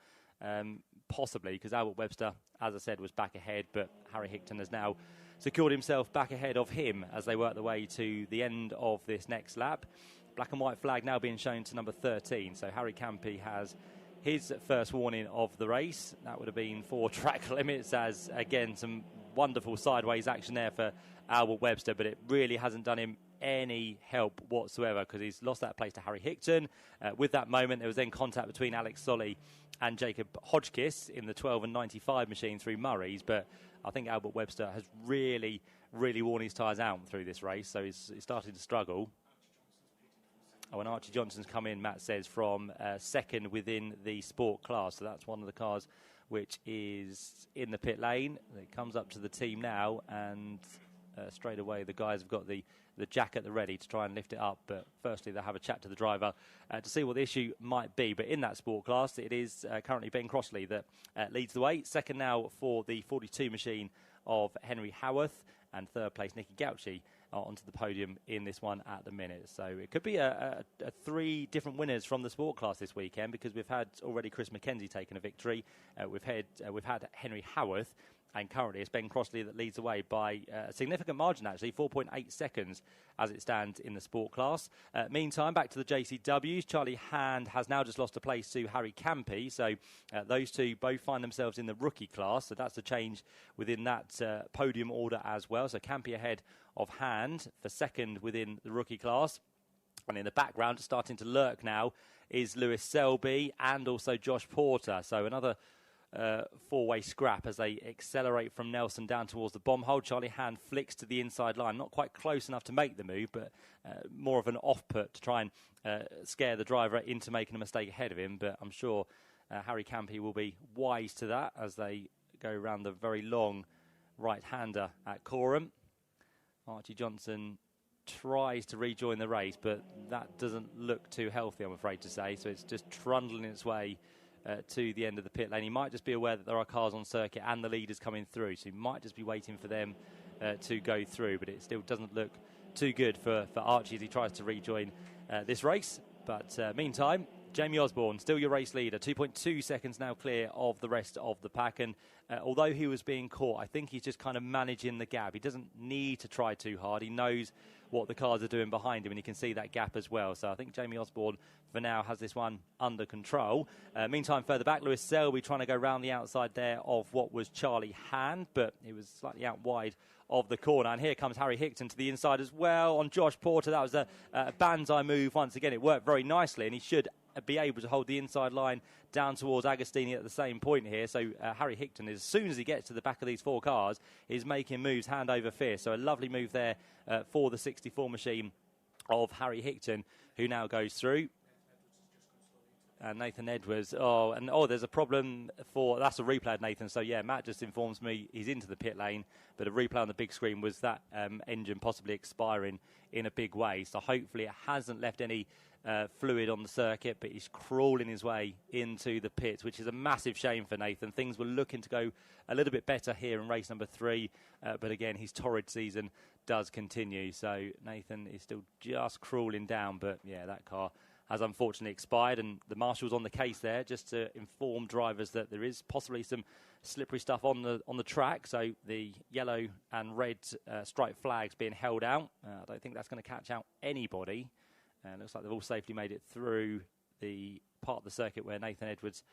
Possibly, because Albert Webster, as I said, was back ahead, but Harry Hickton has now secured himself back ahead of him as they work their way to the end of this next lap. Black and white flag now being shown to number 13, so Harry Campy has his first warning of the race. That would have been for track limits, as again some wonderful sideways action there for Albert Webster, but it really hasn't done him any help whatsoever because he's lost that place to Harry Hickton. With that moment, there was then contact between Alex Solly and Jacob Hodgkiss in the 12 and 95 machine through Murray's, but I think Albert Webster has really worn his tyres out through this race, so he's starting to struggle. Oh, and Archie Johnson's come in, Matt says, from second within the sport class, so that's one of the cars which is in the pit lane. It comes up to the team now, and straight away the guys have got the jack at the ready to try and lift it up, but firstly they'll have a chat to the driver to see what the issue might be. But in that sport class, it is currently Ben Crossley that leads the way. Second now for the 42 machine of Henry Howarth, and third place Nicky Gauci onto the podium in this one at the minute. So it could be a 3 different winners from the sport class this weekend, because we've had already Chris McKenzie taking a victory. We've had Henry Howarth, And currently it's Ben Crossley that leads away by a significant margin, actually, 4.8 seconds as it stands in the sport class. Meantime, back to the JCWs. Charlie Hand has now just lost a place to Harry Campy. So those two both find themselves in the rookie class. So that's a change within that podium order as well. So Campy ahead of Hand for second within the rookie class. And in the background, starting to lurk now, is Lewis Selby and also Josh Porter. So another four-way scrap as they accelerate from Nelson down towards the bomb hole. Charlie Hand flicks to the inside line, not quite close enough to make the move, but more of an off-put to try and scare the driver into making a mistake ahead of him. But I'm sure Harry Campy will be wise to that as they go around the very long right-hander at Coram. Archie Johnson tries to rejoin the race, but that doesn't look too healthy, I'm afraid to say. So it's just trundling its way to the end of the pit lane. He might just be aware that there are cars on circuit and the leaders coming through, so he might just be waiting for them to go through, but it still doesn't look too good for Archie as he tries to rejoin this race. But meantime, Jamie Osborne, still your race leader, 2.2 seconds now clear of the rest of the pack. And although he was being caught, I think he's just kind of managing the gap. He doesn't need to try too hard. He knows what the cars are doing behind him, and he can see that gap as well. So I think Jamie Osborne, for now, has this one under control. Meantime, further back, Lewis Selby trying to go round the outside there of what was Charlie Hand, but he was slightly out wide of the corner. And here comes Harry Hickton to the inside as well on Josh Porter. That was a banzai move once again. It worked very nicely, and he should be able to hold the inside line down towards Agostini at the same point here. So Harry Hickton, as soon as he gets to the back of these four cars, is making moves hand over fist. So a lovely move there for the 64 machine of Harry Hickton, who now goes through. And Nathan Edwards, there's a problem that's a replay, Nathan. So yeah, Matt just informs me he's into the pit lane, but a replay on the big screen was that engine possibly expiring in a big way. So hopefully it hasn't left any fluid on the circuit, but he's crawling his way into the pits, which is a massive shame for Nathan. Things were looking to go a little bit better here in race number 3, but again, his torrid season does continue. So Nathan is still just crawling down, but yeah, that car has unfortunately expired, and the marshal's on the case there just to inform drivers that there is possibly some slippery stuff on the track. So the yellow and red striped flags being held out. I don't think that's going to catch out anybody. It looks like they've all safely made it through the part of the circuit where Nathan Edwards'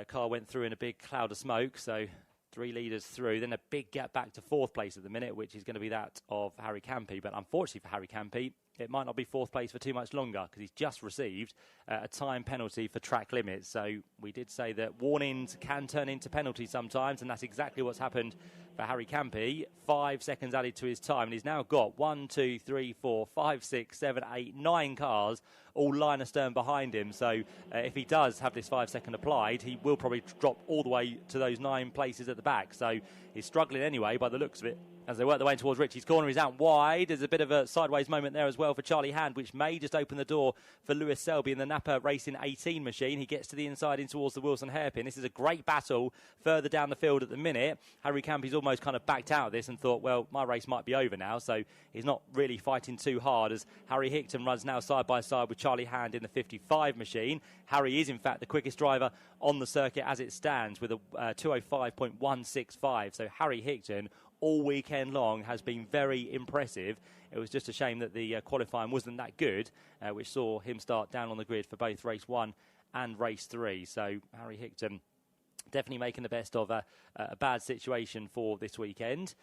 car went through in a big cloud of smoke. So 3 leaders through, then a big gap back to 4th place at the minute, which is going to be that of Harry Campy. But unfortunately for Harry Campy, it might not be 4th place for too much longer because he's just received a time penalty for track limits. So we did say that warnings can turn into penalties sometimes, and that's exactly what's happened for Harry Campy. 5 seconds added to his time, and he's now got 1, 2, 3, 4, 5, 6, 7, 8, 9 cars all line astern behind him. So if he does have this 5 second applied, he will probably drop all the way to those 9 places at the back. So he's struggling anyway by the looks of it. As they work their way towards Richie's corner, he's out wide. There's a bit of a sideways moment there as well for Charlie Hand, which may just open the door for Lewis Selby in the Napa Racing 18 machine. He gets to the inside in towards the Wilson hairpin. This is a great battle further down the field at the minute. Harry Campy's almost kind of backed out of this and thought, well, my race might be over now. So he's not really fighting too hard as Harry Hickton runs now side by side with Charlie Hand in the 55 machine. Harry is, in fact, the quickest driver on the circuit as it stands with a 2:05.165. So Harry Hickton all weekend long has been very impressive. It was just a shame that the qualifying wasn't that good, which saw him start down on the grid for both race 1 and race 3. So Harry Hickton definitely making the best of a bad situation for this weekend.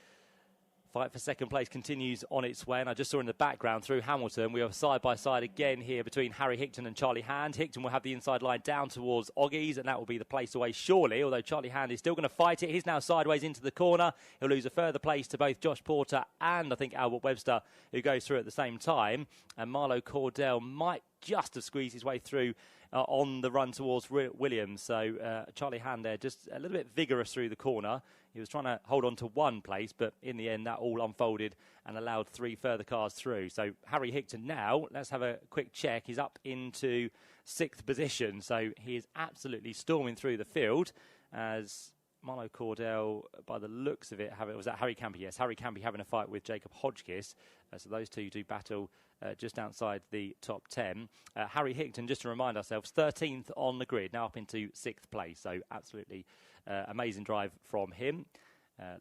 Fight for second place continues on its way, and I just saw in the background through Hamilton, we are side by side again here between Harry Hickton and Charlie Hand. Hickton will have the inside line down towards Oggies, and that will be the place away surely, although Charlie Hand is still going to fight it. He's now sideways into the corner. He'll lose a further place to both Josh Porter and I think Albert Webster, who goes through at the same time, and Marlo Cordell might just have squeezed his way through on the run towards Williams. So Charlie Hand there just a little bit vigorous through the corner. He was trying to hold on to one place, but in the end that all unfolded and allowed 3 further cars through. So Harry Hickton now, let's have a quick check. He's up into 6th position. So he is absolutely storming through the field as Marlo Cordell, by the looks of it, was that Harry Campy? Yes, Harry Campy having a fight with Jacob Hodgkiss. So those two do battle just outside the top 10. Harry Hickton, just to remind ourselves, 13th on the grid, now up into 6th place. So absolutely amazing drive from him.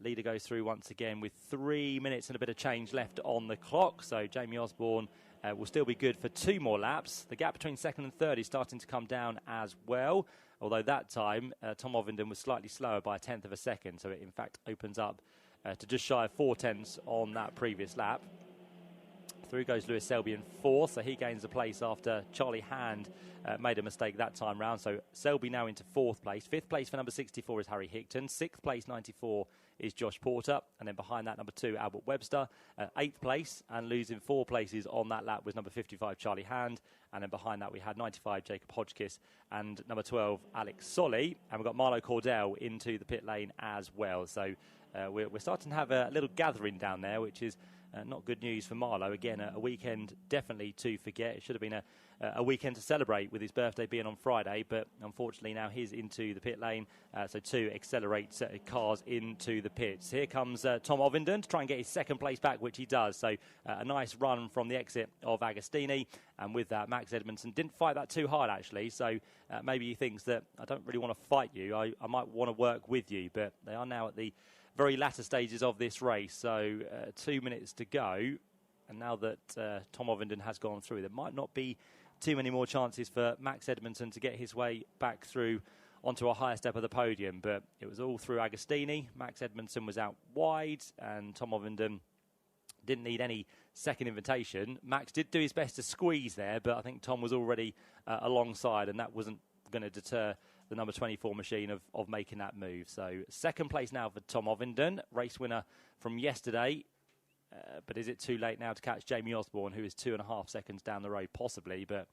Leader goes through once again with 3 minutes and a bit of change left on the clock. So Jamie Osborne will still be good for 2 more laps. The gap between second and third is starting to come down as well. Although that time, Tom Ovenden was slightly slower by 1/10 of a second. So it, in fact, opens up to just shy of 4/10 on that previous lap. Through goes Lewis Selby in 4th, so he gains a place after Charlie Hand made a mistake that time round. So Selby now into 4th place. 5th place for number 64 is Harry Hickton. 6th place, 94, is Josh Porter. And then behind that, number 2, Albert Webster. 8th place, and losing 4 places on that lap was number 55, Charlie Hand. And then behind that, we had 95, Jacob Hodgkiss, and number 12, Alex Solly. And we've got Marlo Cordell into the pit lane as well. So we're starting to have a little gathering down there, which is not good news for Marlo. Again, a weekend definitely to forget. It should have been a weekend to celebrate with his birthday being on Friday, but unfortunately now he's into the pit lane, so to accelerate cars into the pits. Here comes Tom Ovenden to try and get his 2nd place back, which he does. So a nice run from the exit of Agostini, and with that, Max Edmondson didn't fight that too hard, actually. So maybe he thinks that I don't really want to fight you. I might want to work with you, but they are now at the very latter stages of this race, so 2 minutes to go. And now that Tom Ovenden has gone through, there might not be too many more chances for Max Edmondson to get his way back through onto a higher step of the podium. But it was all through Agostini. Max Edmondson was out wide, and Tom Ovenden didn't need any second invitation. Max did do his best to squeeze there, but I think Tom was already alongside, and that wasn't going to deter the number 24 machine of making that move. So 2nd place now for Tom Ovenden, race winner from yesterday. But is it too late now to catch Jamie Osborne, who is 2.5 seconds down the road, possibly? But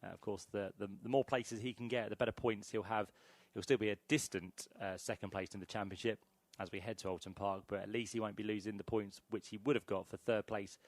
of course, the more places he can get, the better points he'll have. He'll still be a distant 2nd place in the championship as we head to Alton Park, but at least he won't be losing the points which he would have got for 3rd place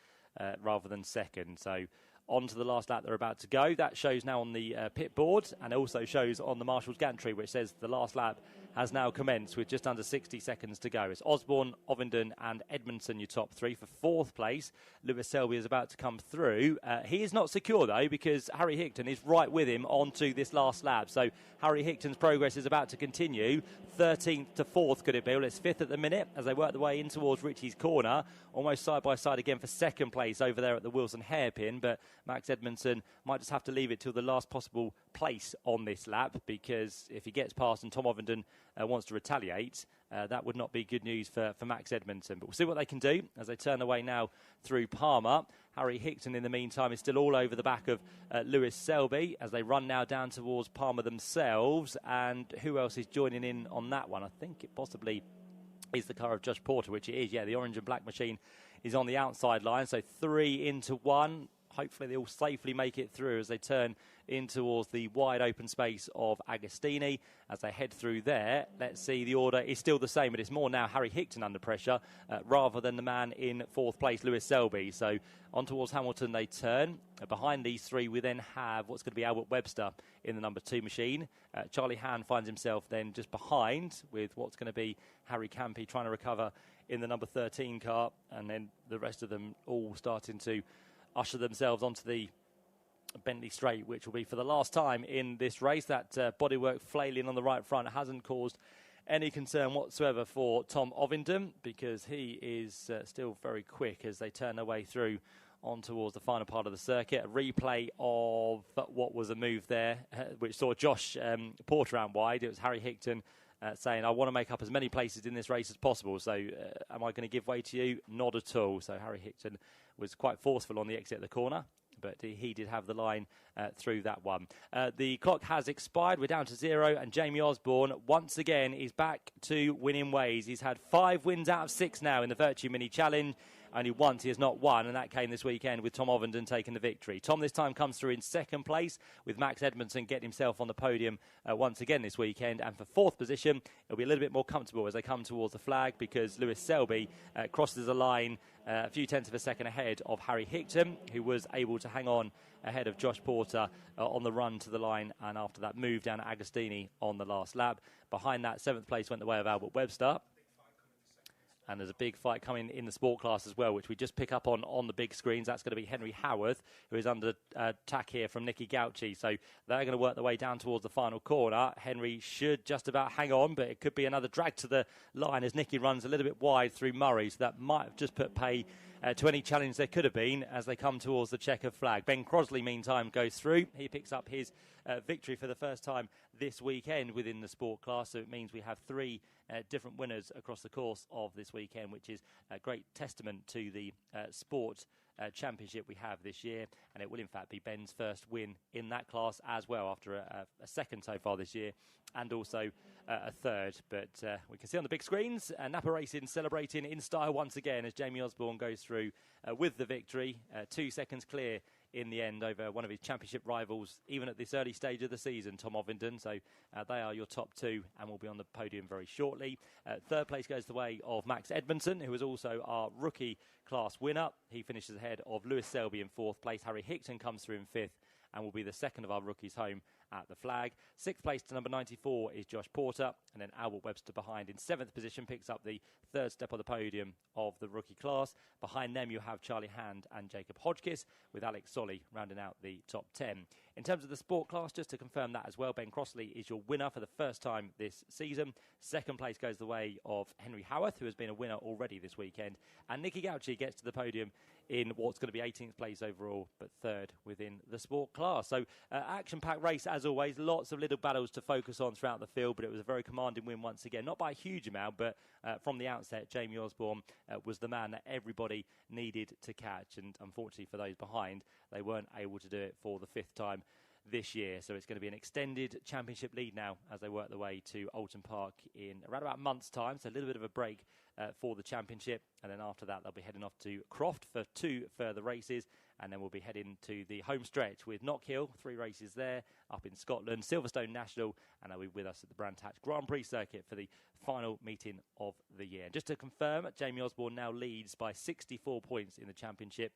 rather than 2nd. So on to the last lap they're about to go. That shows now on the pit board, and also shows on the Marshalls gantry, which says the last lap has now commenced with just under 60 seconds to go. It's Osborne, Ovenden and Edmondson, your top 3. For 4th place, Lewis Selby is about to come through. He is not secure, though, because Harry Hickton is right with him onto this last lap. So Harry Hickton's progress is about to continue. 13th to 4th could it be? Well, it's 5th at the minute as they work their way in towards Richie's corner. Almost side by side again for 2nd place over there at the Wilson hairpin. But Max Edmondson might just have to leave it till the last possible place on this lap, because if he gets past and Tom Ovenden wants to retaliate, that would not be good news for Max Edmondson. But we'll see what they can do as they turn away now through Palmer. Harry Hickton, in the meantime, is still all over the back of Lewis Selby as they run now down towards Palmer themselves. And who else is joining in on that one? I think it possibly is the car of Josh Porter, which it is. Yeah, the orange and black machine is on the outside line. So 3 into 1. Hopefully they all safely make it through as they turn in towards the wide open space of Agostini. As they head through there, let's see, the order is still the same, but it's more now Harry Hickton under pressure rather than the man in 4th place, Lewis Selby. So on towards Hamilton they turn. Behind these 3 we then have what's going to be Albert Webster in the number 2 machine. Charlie Hand finds himself then just behind with what's going to be Harry Campy trying to recover in the number 13 car, and then the rest of them all starting to usher themselves onto the Bentley Straight, which will be for the last time in this race. That bodywork flailing on the right front hasn't caused any concern whatsoever for Tom Ovenden, because he is still very quick as they turn their way through on towards the final part of the circuit. A replay of what was a move there, which saw Josh Porter out wide. It was Harry Hickton saying, I want to make up as many places in this race as possible, so am I going to give way to you? Not at all. So Harry Hickton was quite forceful on the exit of the corner, but he did have the line through that one. The clock has expired. We're down to 0, and Jamie Osborne, once again, is back to winning ways. He's had 5 wins out of 6 now in the Virtue Mini Challenge. Only once he has not won, and that came this weekend with Tom Ovenden taking the victory. Tom this time comes through in 2nd place, with Max Edmondson getting himself on the podium once again this weekend. And for 4th position, it'll be a little bit more comfortable as they come towards the flag, because Lewis Selby crosses the line a few tenths of a second ahead of Harry Hickton, who was able to hang on ahead of Josh Porter on the run to the line, and after that move down at Agostini on the last lap. Behind that, 7th place went the way of Albert Webster. And there's a big fight coming in the sport class as well, which we just pick up on the big screens. That's going to be Henry Howarth, who is under attack here from Nicky Gauci. So they're going to work their way down towards the final corner. Henry should just about hang on, but it could be another drag to the line as Nicky runs a little bit wide through Murray. So that might have just put pay to any challenge there could have been as they come towards the checkered flag. Ben Crosley, meantime, goes through. He picks up his victory for the first time this weekend within the sport class. So it means we have 3 different winners across the course of this weekend, which is a great testament to the sport championship we have this year. And it will, in fact, be Ben's first win in that class as well, after a second so far this year, and also a third. But we can see on the big screens, Napa Racing celebrating in style once again as Jamie Osborne goes through with the victory. 2 seconds clear in the end over one of his championship rivals, even at this early stage of the season, Tom Ovenden. So they are your top 2 and will be on the podium very shortly. Third place goes the way of Max Edmondson, who is also our rookie class winner. He finishes ahead of Lewis Selby in 4th place. Harry Hickton comes through in 5th and will be the second of our rookies home at the flag. 6th place to number 94 is Josh Porter, and then Albert Webster behind in 7th position picks up the 3rd step on the podium of the rookie class. Behind them you have Charlie Hand and Jacob Hodgkiss, with Alex Solly rounding out the top 10. In terms of the sport class, just to confirm that as well, Ben Crossley is your winner for the first time this season. 2nd place goes the way of Henry Howarth, who has been a winner already this weekend, and Nicky Gauci gets to the podium in what's going to be 18th place overall, but 3rd within the sport class. So action-packed race as always, lots of little battles to focus on throughout the field, but it was a very commanding win once again, not by a huge amount, but from the outset, Jamie Osborne was the man that everybody needed to catch, and unfortunately for those behind, they weren't able to do it for the 5th time this year. So it's going to be an extended championship lead now as they work their way to Alton Park in around about a month's time, so a little bit of a break for the championship, and then after that they'll be heading off to Croft for 2 further races, and then we'll be heading to the home stretch with Knockhill, 3 races there up in Scotland, Silverstone National, and they'll be with us at the Brands Hatch Grand Prix circuit for the final meeting of the year. And just to confirm, Jamie Osborne now leads by 64 points in the championship.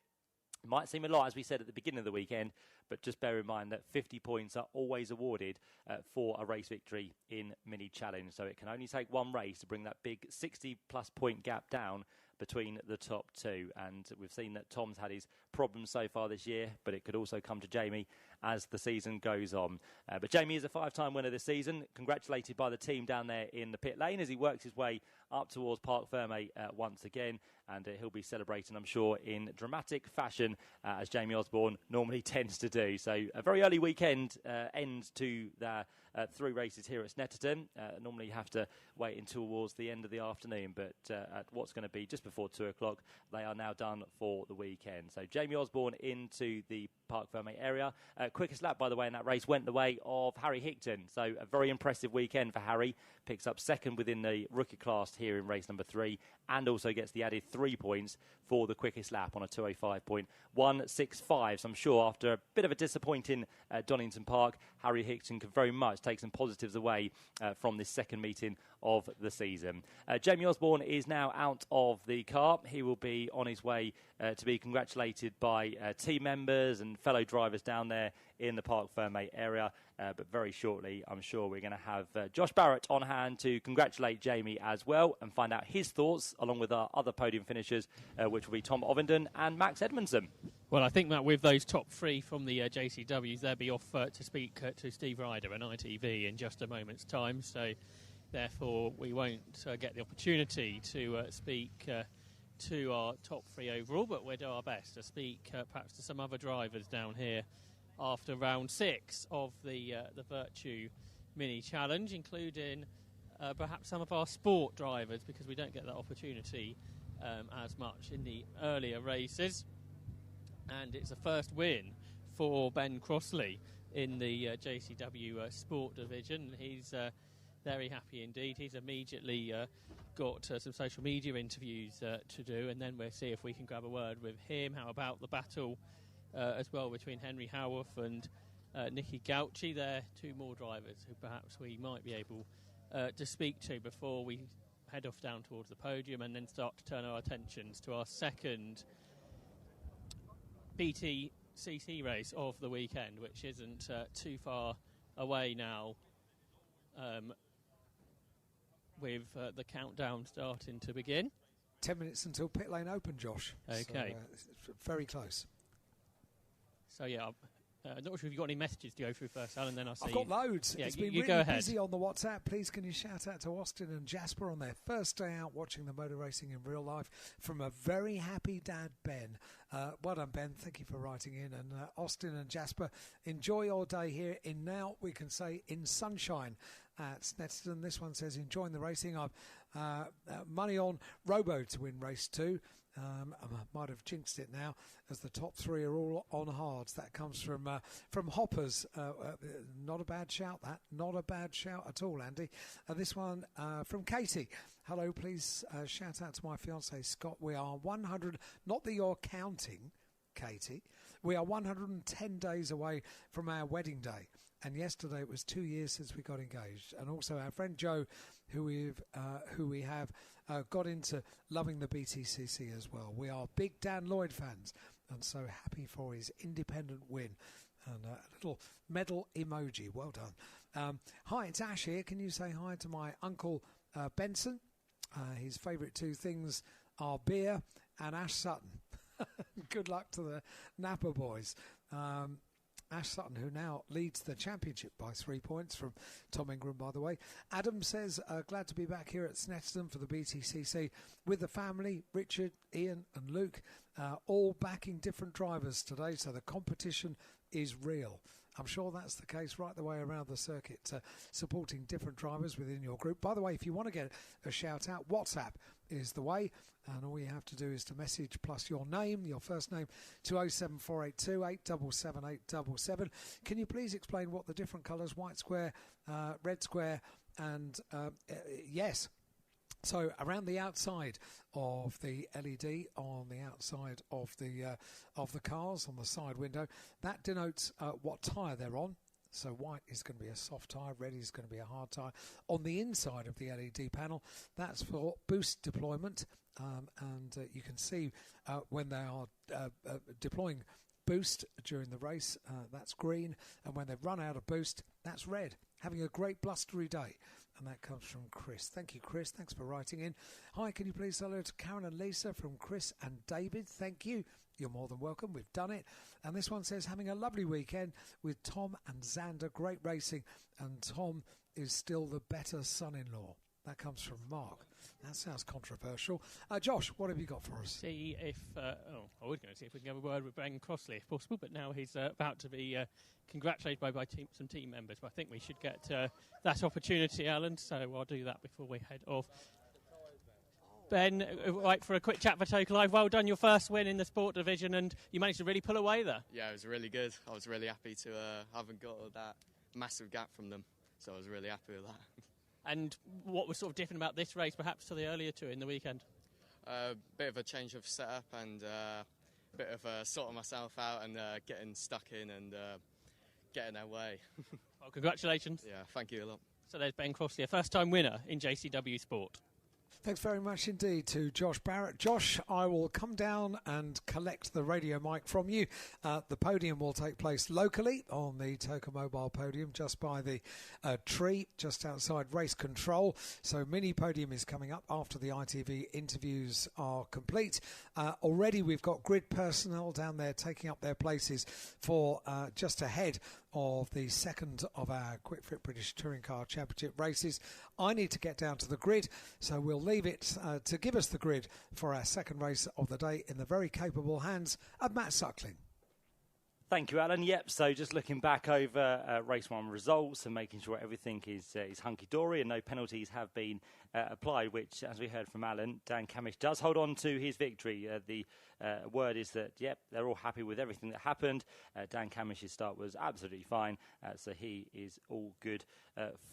Might seem a lot, as we said at the beginning of the weekend, but just bear in mind that 50 points are always awarded for a race victory in Mini Challenge. So it can only take 1 race to bring that big 60-plus point gap down between the top 2. And we've seen that Tom's had his problems so far this year, but it could also come to Jamie as the season goes on. But Jamie is a 5-time winner this season, congratulated by the team down there in the pit lane as he works his way up towards Parc Fermé once again, and he'll be celebrating, I'm sure, in dramatic fashion, as Jamie Osborne normally tends to do. So a very early weekend end to the 3 races here at Snetterton. Normally you have to wait until towards the end of the afternoon, but at what's going to be just before 2 o'clock, they are now done for the weekend. So Jamie Osborne into the Parc Fermé area. Quickest lap, by the way, in that race went the way of Harry Hickton. So a very impressive weekend for Harry. Picks up 2nd within the rookie class here in race number 3, and also gets the added 3 points for the quickest lap on a 2:05.165. So I'm sure after a bit of a disappointing Donington Park, Harry Hickton can very much take some positives away from this second meeting of the season. Jamie Osborne is now out of the car. He will be on his way to be congratulated by team members and fellow drivers down there in the Parc Fermé area. But very shortly, I'm sure we're going to have Josh Barrett on hand to congratulate Jamie as well and find out his thoughts, along with our other podium finishers, which will be Tom Ovenden and Max Edmondson. Well, I think that with those top 3 from the JCWs, they'll be off to speak to Steve Ryder and ITV in just a moment's time. So, therefore, we won't get the opportunity to speak to our top 3 overall, but we'll do our best to speak perhaps to some other drivers down here after round 6 of the Virtue Mini Challenge, including perhaps some of our sport drivers, because we don't get that opportunity as much in the earlier races. And it's a first win for Ben Crossley in the JCW Sport Division. He's very happy indeed. He's immediately got some social media interviews to do, and then we'll see if we can grab a word with him. How about the battle as well between Henry Howarth and Nicky Gauci? They're 2 more drivers who perhaps we might be able to speak to before we head off down towards the podium and then start to turn our attentions to our second BTCC race of the weekend, which isn't too far away now, with the countdown starting to begin. 10 minutes until pit lane open, Josh. Okay. So, it's very close. So, yeah, I'm not sure if you've got any messages to go through first, Alan, then I'll see. I've got loads. Yeah, It's been you really go ahead. busy on the WhatsApp. Please can you shout out to Austin and Jasper on their first day out watching the motor racing in real life from a very happy dad, Ben. Well done, Ben. Thank you for writing in. And Austin and Jasper, enjoy your day here in now, we can say, in sunshine at Snetterton. This one says, enjoying the racing. I've money on Robo to win race 2. I might have jinxed it now, as the top 3 are all on hards. That comes from Hoppers. Not a bad shout, that. Not a bad shout at all, Andy. This one from Katie. Hello, please shout out to my fiancé, Scott. We are 100, not that you're counting, Katie. We are 110 days away from our wedding day. And yesterday it was 2 years since we got engaged. And also our friend Joe, who we have got into loving the BTCC as well. We are big Dan Lloyd fans, and so happy for his independent win. And a little medal emoji. Well done. Hi, it's Ash here. Can you say hi to my uncle Benson? His favourite 2 things are beer and Ash Sutton. Good luck to the Napa boys. Ash Sutton, who now leads the championship by 3 points from Tom Ingram, by the way. Adam says, glad to be back here at Snetterton for the BTCC with the family, Richard, Ian and Luke, all backing different drivers today, so the competition is real. I'm sure that's the case right the way around the circuit, supporting different drivers within your group. By the way, if you want to get a shout out, WhatsApp is the way, and all you have to do is to message plus your name, your first name, to 07482 877 877. Can you please explain what the different colours, white square, red square, and yes. So around the outside of the LED, on the outside of the cars, on the side window, that denotes what tyre they're on. So white is going to be a soft tyre, red is going to be a hard tyre. On the inside of the LED panel, that's for boost deployment, and you can see when they are deploying boost during the race, that's green, and when they've run out of boost, that's red. Having a great blustery day. And that comes from Chris. Thank you, Chris. Thanks for writing in. Hi, can you please say hello to Karen and Lisa from Chris and David? Thank you. You're more than welcome. We've done it. And this one says, having a lovely weekend with Tom and Xander. Great racing. And Tom is still the better son-in-law. That comes from Mark. That sounds controversial. Josh, what have you got for us? See if... I was going to see if we can have a word with Ben Crossley, if possible, but now he's about to be congratulated by some team members. But I think we should get that opportunity, Alan, so I'll do that before we head off. Ben, right, for a quick chat for Toka Live. Well done, your first win in the sport division, and you managed to really pull away there. Yeah, it was really good. I was really happy to haven't got that massive gap from them, so I was really happy with that. And what was sort of different about this race, perhaps, to the earlier 2 in the weekend? Bit of a change of setup and a bit of sorting myself out and getting stuck in and getting their way. Well, congratulations. Yeah, thank you a lot. So there's Ben Crossley, a first-time winner in JCW Sport. Thanks very much indeed to Josh Barrett. Josh, I will come down and collect the radio mic from you. The podium will take place locally on the Toka Mobile podium just by the tree, just outside race control. So mini podium is coming up after the ITV interviews are complete. Already we've got grid personnel down there taking up their places for just ahead of the second of our Quick Fit British Touring Car Championship races. I need to get down to the grid, so we'll leave it to give us the grid for our second race of the day in the very capable hands of Matt Suckling. Thank you, Alan. Yep, so just looking back over race 1 results and making sure everything is hunky-dory and no penalties have been applied, which, as we heard from Alan, Dan Camish does hold on to his victory. The word is that, yep, they're all happy with everything that happened. Dan Camish's start was absolutely fine, so he is all good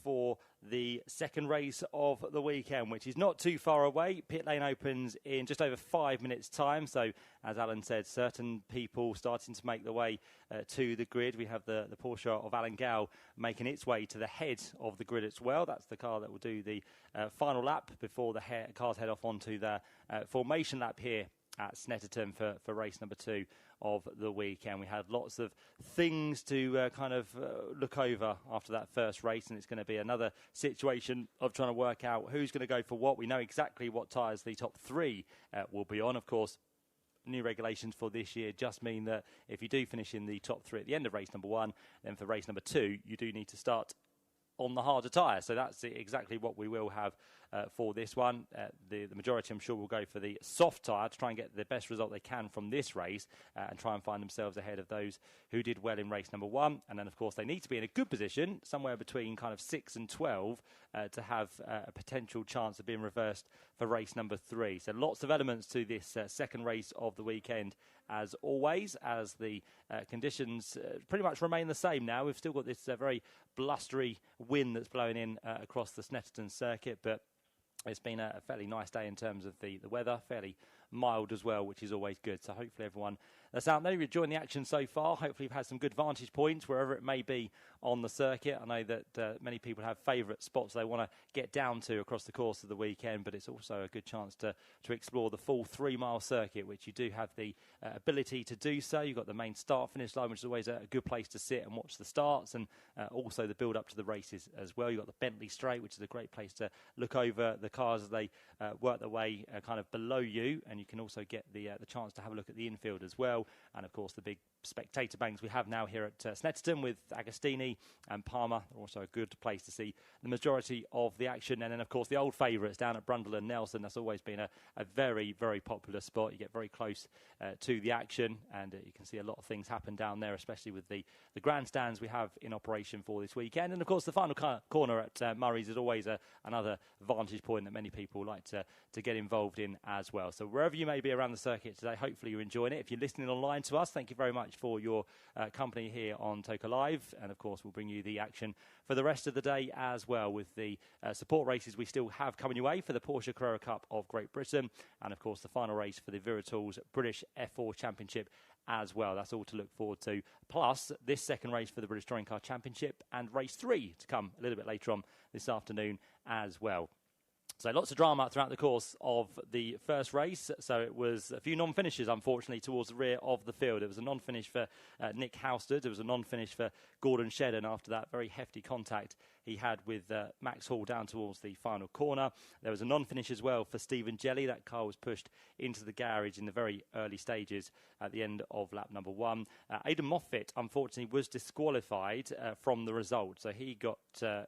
for the second race of the weekend, which is not too far away. Pit lane opens in just over 5 minutes' time, so as Alan said, certain people starting to make the way to the grid. We have the Porsche of Alan Gow making its way to the head of the grid as well. That's the car that will do the final lap before the cars head off onto the formation lap here at Snetterton for race number 2 of the weekend. We had lots of things to look over after that first race, and it's going to be another situation of trying to work out who's going to go for what. We know exactly what tyres the top 3 will be on. Of course, new regulations for this year just mean that if you do finish in the top 3 at the end of race number 1, then for race number 2, you do need to start on the harder tyre. So that's exactly what we will have for this one. The majority, I'm sure, will go for the soft tyre to try and get the best result they can from this race and try and find themselves ahead of those who did well in race number 1. And then, of course, they need to be in a good position, somewhere between kind of 6 and 12, to have a potential chance of being reversed for race number 3. So lots of elements to this second race of the weekend, as always, as the conditions pretty much remain the same now. We've still got this very blustery wind that's blowing in across the Snetterton circuit, but it's been a fairly nice day in terms of the weather, fairly mild as well, which is always good. So hopefully everyone that's out there, you've enjoyed the action so far. Hopefully you've had some good vantage points wherever it may be on the circuit. I know that many people have favourite spots they want to get down to across the course of the weekend, but it's also a good chance to explore the full 3-mile circuit, which you do have the ability to do so. You've got the main start-finish line, which is always a good place to sit and watch the starts, and also the build-up to the races as well. You've got the Bentley Straight, which is a great place to look over the cars as they work their way kind of below you, and you can also get the chance to have a look at the infield as well. And of course the big spectator banks we have now here at Snetterton with Agostini and Palmer are also a good place to see the majority of the action. And then of course the old favourites down at Brundle and Nelson, that's always been a very, very popular spot. You get very close to the action, and you can see a lot of things happen down there, especially with the grandstands we have in operation for this weekend. And of course the final corner at Murray's is always another vantage point that many people like to get involved in as well. So wherever you may be around the circuit today, hopefully you're enjoying it. If you're listening online to us, thank you very much for your company here on Toka Live, and of course we'll bring you the action for the rest of the day as well, with the support races we still have coming your way for the Porsche Carrera Cup of Great Britain, and of course the final race for the Viritools British F4 Championship as well. That's all to look forward to, plus this second race for the British Touring Car Championship and race 3 to come a little bit later on this afternoon as well. So lots of drama throughout the course of the first race. So it was a few non-finishes, unfortunately, towards the rear of the field. It was a non-finish for Nick Housted. It was a non-finish for Gordon Shedden after that very hefty contact he had with Max Hall down towards the final corner. There was a non-finish as well for Stephen Jelly. That car was pushed into the garage in the very early stages at the end of lap number 1. Aidan Moffitt, unfortunately, was disqualified from the result. So he got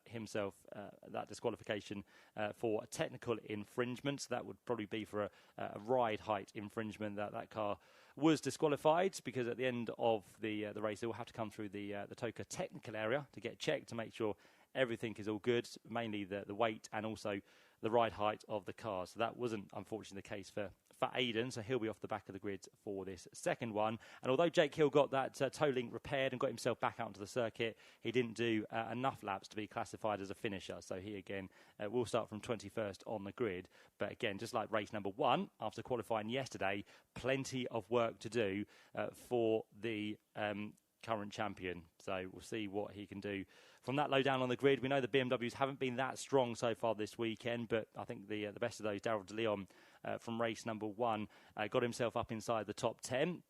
himself that disqualification for a technical infringement. So that would probably be for a ride height infringement. That car was disqualified because at the end of the race, they will have to come through the Toka technical area to get checked to make sure everything is all good, mainly the weight and also the ride height of the car. So that wasn't, unfortunately, the case for Aidan, so he'll be off the back of the grid for this second one. And although Jake Hill got that toe link repaired and got himself back out onto the circuit, he didn't do enough laps to be classified as a finisher. So he, again, will start from 21st on the grid. But again, just like race number 1, after qualifying yesterday, plenty of work to do for the current champion. So we'll see what he can do from that low down on the grid. We know the BMWs haven't been that strong so far this weekend, but I think the best of those, Daryl De Leon from race number 1, got himself up inside the top 10.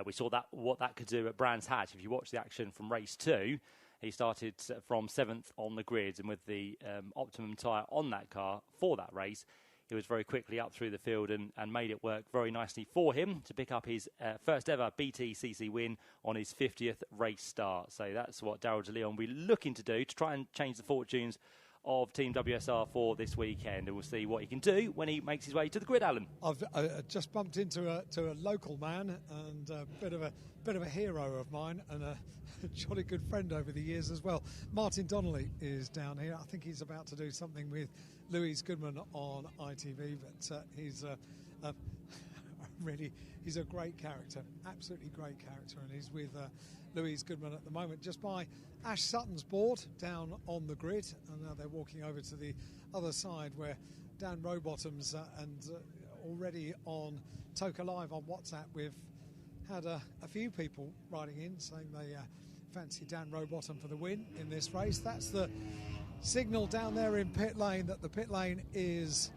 We saw what that could do at Brands Hatch. If you watch the action from race 2, he started from 7th on the grid, and with the optimum tyre on that car for that race, he was very quickly up through the field and made it work very nicely for him to pick up his first ever BTCC win on his 50th race start. So that's what Daryl De Leon will be looking to do to try and change the fortunes of Team WSR for this weekend, and we'll see what he can do when he makes his way to the grid, Alan. I've just bumped into a local man and a bit of a hero of mine and a jolly good friend over the years as well. Martin Donnelly is down here. I think he's about to do something with Louise Goodman on ITV, but he's he's a great character, absolutely great character, and he's with Louise Goodman at the moment, just by Ash Sutton's board down on the grid, and now they're walking over to the other side where Dan Rowbottom's and already on Toka Live on WhatsApp we've had a few people writing in saying they fancy Dan Rowbottom for the win in this race. That's the signal down there in pit lane that the pit lane is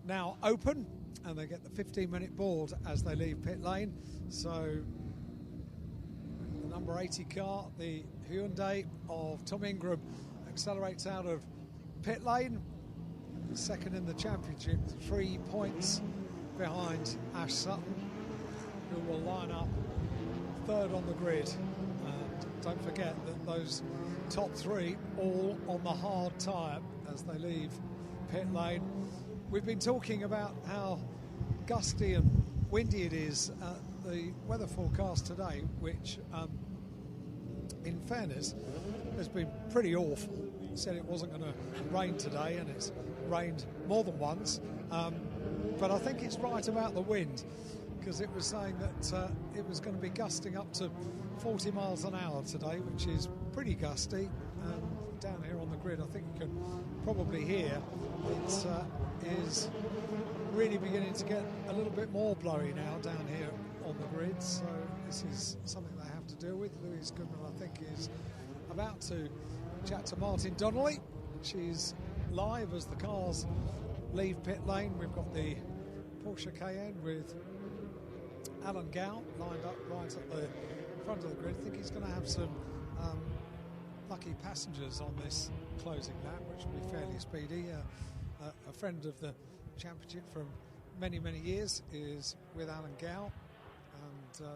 now open, and they get the 15-minute board as they leave pit lane. So the number 80 car, the Hyundai of Tom Ingram, accelerates out of pit lane, second in the championship, 3 points behind Ash Sutton, who will line up third on the grid. And don't forget that those top 3 all on the hard tyre as they leave pit lane. We've been talking about how gusty and windy it is. The weather forecast today, which in fairness has been pretty awful. It said it wasn't going to rain today, and it's rained more than once. But I think it's right about the wind, because it was saying that it was going to be gusting up to 40 miles an hour today, which is pretty gusty. Down here on the grid, I think you can probably hear it is really beginning to get a little bit more blowy now down here on the grid. So this is something they have to deal with. Louise Goodman, I think, is about to chat to Martin Donnelly. She's live as the cars leave pit lane. We've got the Porsche Cayenne with Alan Gow lined up right at the front of the grid. I think he's going to have some lucky passengers on this closing lap, which will be fairly speedy. A friend of the championship from many years is with Alan Gow, and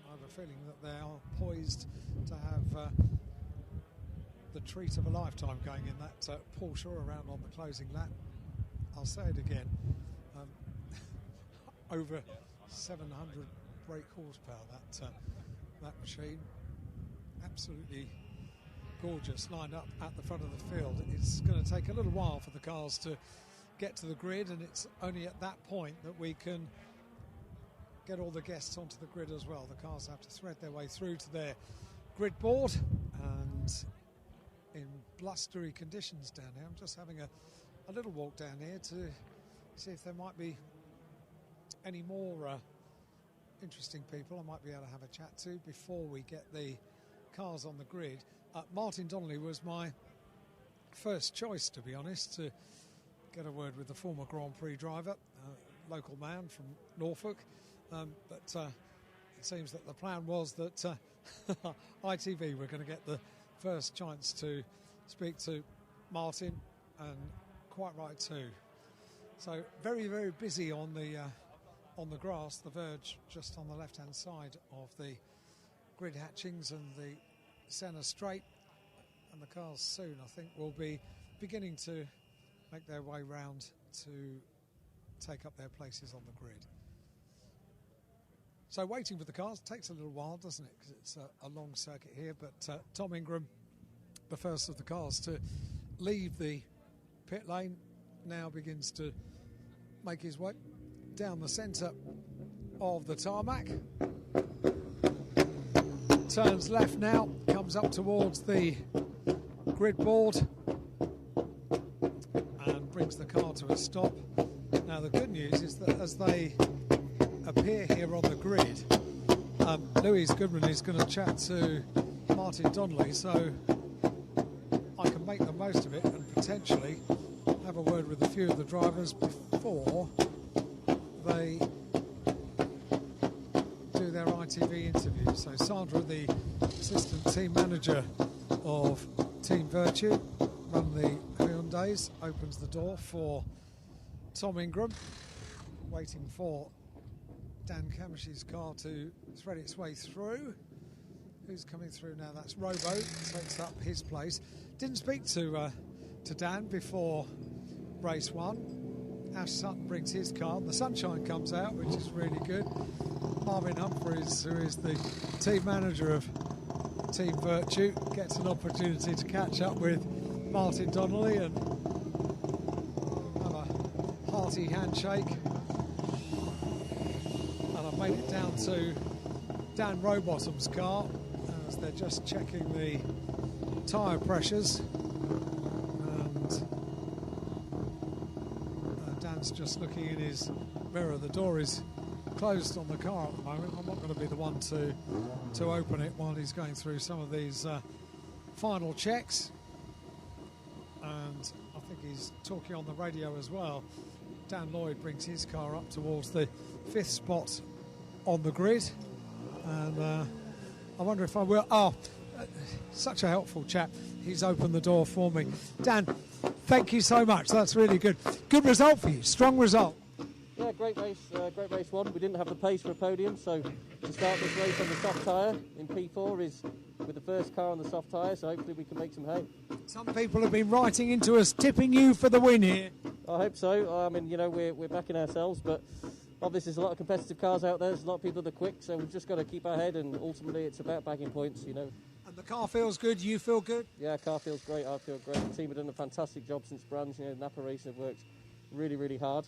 I have a feeling that they are poised to have the treat of a lifetime going in that Porsche around on the closing lap. I'll say it again, over 700 brake horsepower, that machine. Absolutely gorgeous, lined up at the front of the field. It's going to take a little while for the cars to get to the grid, and it's only at that point that we can get all the guests onto the grid as well. The cars have to thread their way through to their grid board, and in blustery conditions down here. I'm just having a little walk down here to see if there might be any more interesting people I might be able to have a chat to before we get the cars on the grid. Martin Donnelly was my first choice, to be honest, to get a word with the former Grand Prix driver, local man from Norfolk. But it seems that the plan was that ITV were going to get the first chance to speak to Martin, and quite right too. So very busy on the grass, the verge just on the left-hand side of the grid hatchings and the centre straight, and the cars soon, I think, will be beginning to make their way round to take up their places on the grid. So waiting for the cars takes a little while, doesn't it, because it's a long circuit here, but Tom Ingram, the first of the cars to leave the pit lane, now begins to make his way down the centre of the tarmac. Turns left now, comes up towards the grid board and brings the car to a stop. Now the good news is that as they appear here on the grid, Louise Goodman is going to chat to Martin Donnelly, so I can make the most of it and potentially have a word with a few of the drivers before they do their ITV interview. So Sandra, the assistant team manager of Team Virtue, run the Hyundais, opens the door for Tom Ingram, waiting for Dan Camish's car to thread its way through. Who's coming through now? That's Robo, takes up his place. Didn't speak to Dan before race one. Ash Sutton brings his car, and the sunshine comes out, which is really good. Marvin Humphreys, who is the team manager of Team Virtue, gets an opportunity to catch up with Martin Donnelly and have a hearty handshake. And I've made it down to Dan Rowbottom's car as they're just checking the tyre pressures. And Dan's just looking in his mirror. The door is closed on the car at the moment. I'm not going to be the one to open it while he's going through some of these final checks. And I think he's talking on the radio as well. Dan Lloyd brings his car up towards the 5th spot on the grid. And I wonder if I will... such a helpful chap. He's opened the door for me. Dan, thank you so much. That's really good. Good result for you. Strong result. Yeah, great race one. We didn't have the pace for a podium, so to start this race on the soft tyre in P4 is with the first car on the soft tyre, so hopefully we can make some hay. Some people have been writing into us, tipping you for the win here. I hope so. I mean, you know, we're backing ourselves, but obviously there's a lot of competitive cars out there. There's a lot of people that are quick, so we've just got to keep our head, and ultimately it's about bagging points, you know. And the car feels good, you feel good? Yeah, car feels great, I feel great. The team have done a fantastic job since Brands, you know, Napa Racing have worked really, really hard.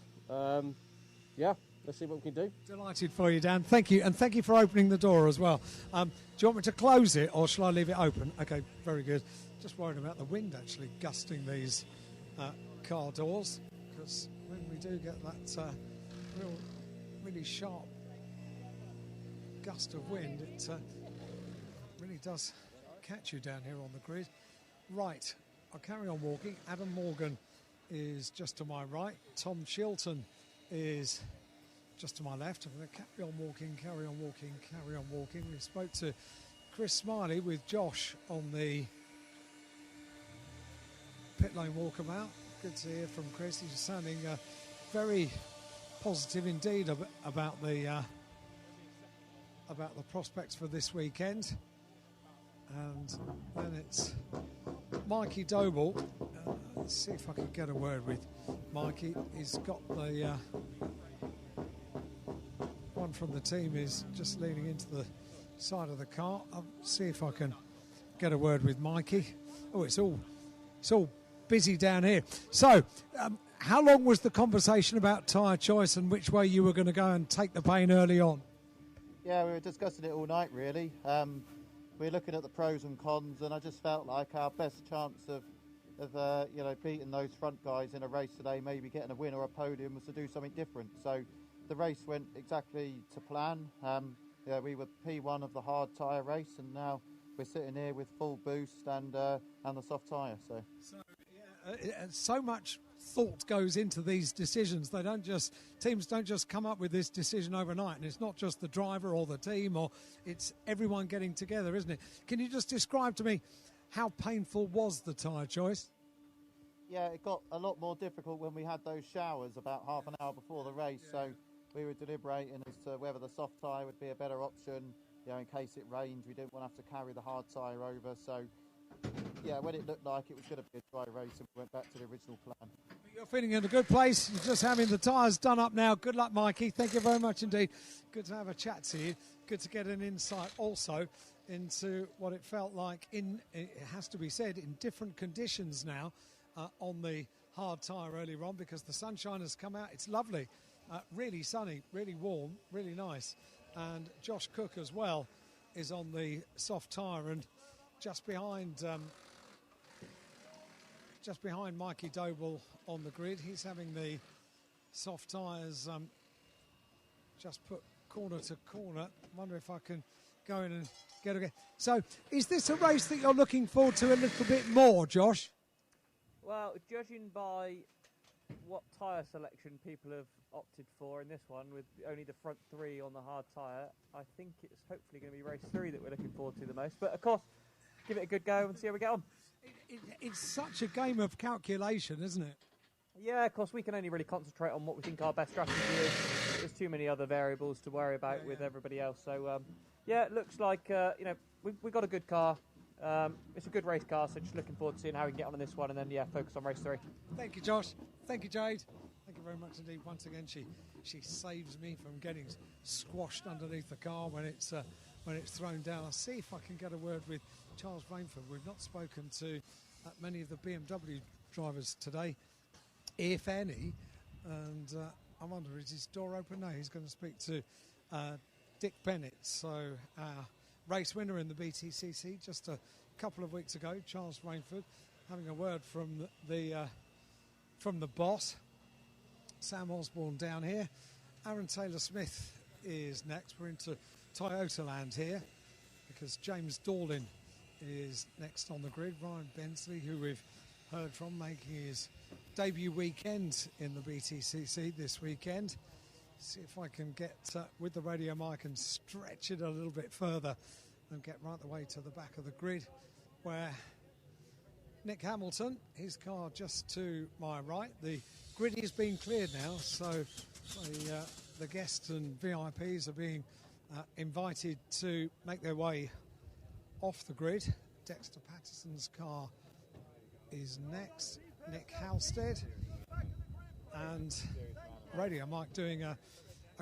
Yeah, let's see what we can do. Delighted for you, Dan. Thank you, and thank you for opening the door as well. Do you want me to close it, or shall I leave it open? Okay, very good. Just worried about the wind actually gusting these car doors, because when we do get that really sharp gust of wind, it really does catch you down here on the grid. Right, I'll carry on walking. Adam Morgan is just to my right. Tom Shilton is just to my left. I'm going to carry on walking, carry on walking, carry on walking. We spoke to Chris Smiley with Josh on the pit lane walkabout. Good to hear from Chris. He's sounding very positive indeed about the prospects for this weekend. And then it's Mikey Doble. Let's see if I can get a word with Mikey. He's got the one from the team is just leaning into the side of the car. I'll see if I can get a word with Mikey. Oh, it's all busy down here. So, how long was the conversation about tyre choice and which way you were going to go and take the pain early on? Yeah, we were discussing it all night, really. We were looking at the pros and cons, and I just felt like our best chance of you know, beating those front guys in a race today, maybe getting a win or a podium, was to do something different. So the race went exactly to plan. Yeah, we were P1 of the hard tyre race, and now we're sitting here with full boost and the soft tyre. So much thought goes into these decisions. Teams don't just come up with this decision overnight, and it's not just the driver or the team, or it's everyone getting together, isn't it? Can you just describe to me how painful was the tyre choice? Yeah, it got a lot more difficult when we had those showers about half an hour before the race. So we were deliberating as to whether the soft tyre would be a better option. You know, in case it rained, we didn't want to have to carry the hard tyre over. So yeah, when it looked like it was going to be a dry race, and we went back to the original plan. You're feeling in a good place. You're just having the tyres done up now. Good luck, Mikey. Thank you very much indeed. Good to have a chat to you. Good to get an insight also into what it felt like it has to be said, in different conditions now on the hard tyre earlier on, because the sunshine has come out. It's lovely, really sunny, really warm, really nice. And Josh Cook as well is on the soft tyre, and just behind Mikey Doble on the grid. He's having the soft tyres just put corner to corner. Wonder if I can go in and get again. So, is this a race that you're looking forward to a little bit more, Josh? Well, judging by what tyre selection people have opted for in this one, with only the front three on the hard tyre, I think it's hopefully going to be race 3 that we're looking forward to the most. But of course, give it a good go and see how we get on. It's such a game of calculation, isn't it? Yeah, of course, we can only really concentrate on what we think our best strategy is. There's too many other variables to worry about with everybody else. So, yeah, it looks like, you know, we've got a good car. It's a good race car, so just looking forward to seeing how we can get on in this one, and then, yeah, focus on race 3. Thank you, Josh. Thank you, Jade. Thank you very much indeed. Once again, she saves me from getting squashed underneath the car when it's thrown down. I'll see if I can get a word with Charles Rainford. We've not spoken to many of the BMW drivers today, if any, and I wonder, is his door open? No, he's going to speak to Dick Bennett, so our race winner in the BTCC just a couple of weeks ago, Charles Rainford, having a word from the boss. Sam Osborne down here. Aaron Taylor-Smith is next. We're into Toyota land here, because James Dorlin is next on the grid. Ryan Bensley, who we've heard from, making his debut weekend in the BTCC this weekend. See if I can get with the radio mic and stretch it a little bit further and get right the way to the back of the grid, where Nick Hamilton, his car just to my right. The grid is being cleared now, so the guests and VIPs are being invited to make their way off the grid. Dexter Patterson's car is next. Nick Halstead and Radio Mike doing a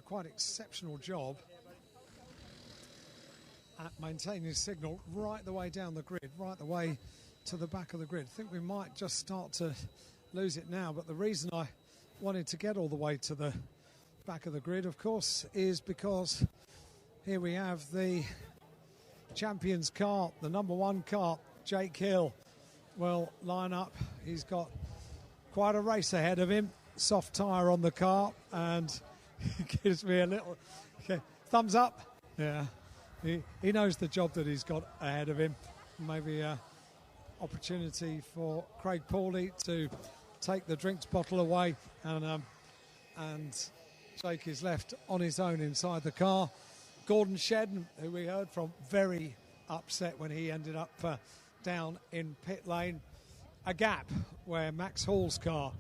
quite exceptional job at maintaining his signal right the way down the grid, right the way to the back of the grid. I think we might just start to lose it now, but the reason I wanted to get all the way to the back of the grid, of course, is because here we have the champion's car, the number one car, Jake Hill, will line up. He's got quite a race ahead of him. Soft tyre on the car, and he gives me a little thumbs up. Yeah, he knows the job that he's got ahead of him. Maybe an opportunity for Craig Pauly to take the drinks bottle away, and Jake is left on his own inside the car. Gordon Shedden, who we heard from, very upset when he ended up down in pit lane. A gap where Max Hall's car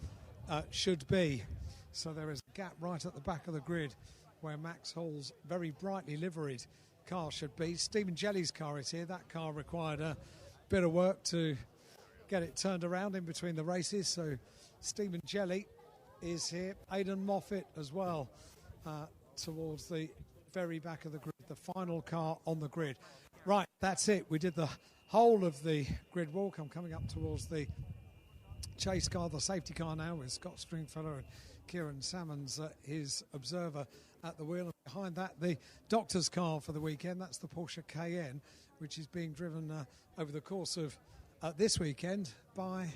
should be. So there is a gap right at the back of the grid where Max Hall's very brightly liveried car should be. Stephen Jelly's car is here. That car required a bit of work to get it turned around in between the races. So Stephen Jelly is here. Aidan Moffat as well towards the very back of the grid, the final car on the grid. Right, that's it. We did the whole of the grid walk. I'm coming up towards the chase car, the safety car now, with Scott Stringfellow and Kieran Salmons, his observer at the wheel. And behind that, the doctor's car for the weekend. That's the Porsche Cayenne, which is being driven over the course of this weekend by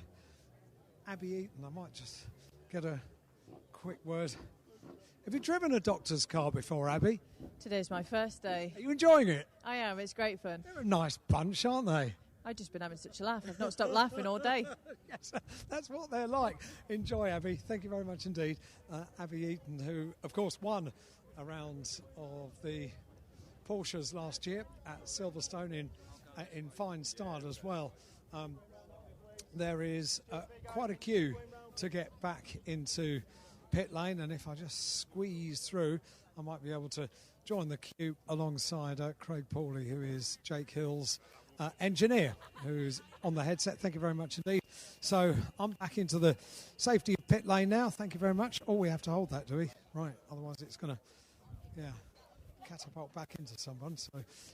Abby Eaton. I might just get a quick word. Have you driven a doctor's car before, Abby? Today's my first day. Are you enjoying it? I am. It's great fun. They're a nice bunch, aren't they? I've just been having such a laugh. I've not stopped laughing all day. Yes, that's what they're like. Enjoy, Abby. Thank you very much indeed. Abby Eaton, who, of course, won a round of the Porsches last year at Silverstone in fine style as well. There is quite a queue to get back into pit lane, and if I just squeeze through, I might be able to join the queue alongside Craig Pauly, who is Jake Hill's engineer, who's on the headset. Thank you very much indeed. So I'm back into the safety of pit lane now. Thank you very much. Oh, we have to hold that, do we? Right, otherwise it's going to, catapult back into someone. So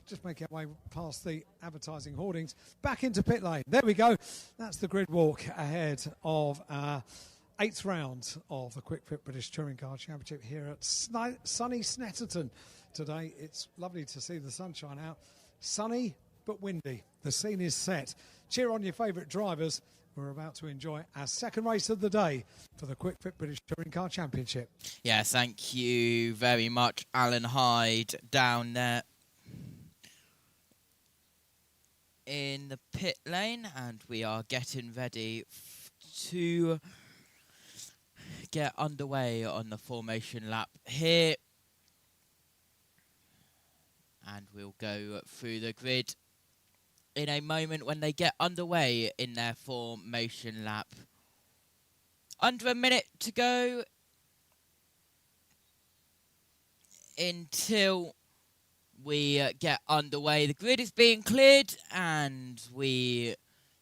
just make our way past the advertising hoardings back into pit lane. There we go. That's the grid walk ahead of our 8th round of the Quick Fit British Touring Car Championship here at sunny Snetterton today. It's lovely to see the sunshine out. Sunny but windy. The scene is set. Cheer on your favourite drivers. We're about to enjoy our second race of the day for the Quick Fit British Touring Car Championship. Yeah, thank you very much, Alan Hyde, down there in the pit lane, and we are getting ready to get underway on the formation lap here, and we'll go through the grid in a moment when they get underway in their formation lap. Under a minute to go until we get underway. The grid is being cleared, and we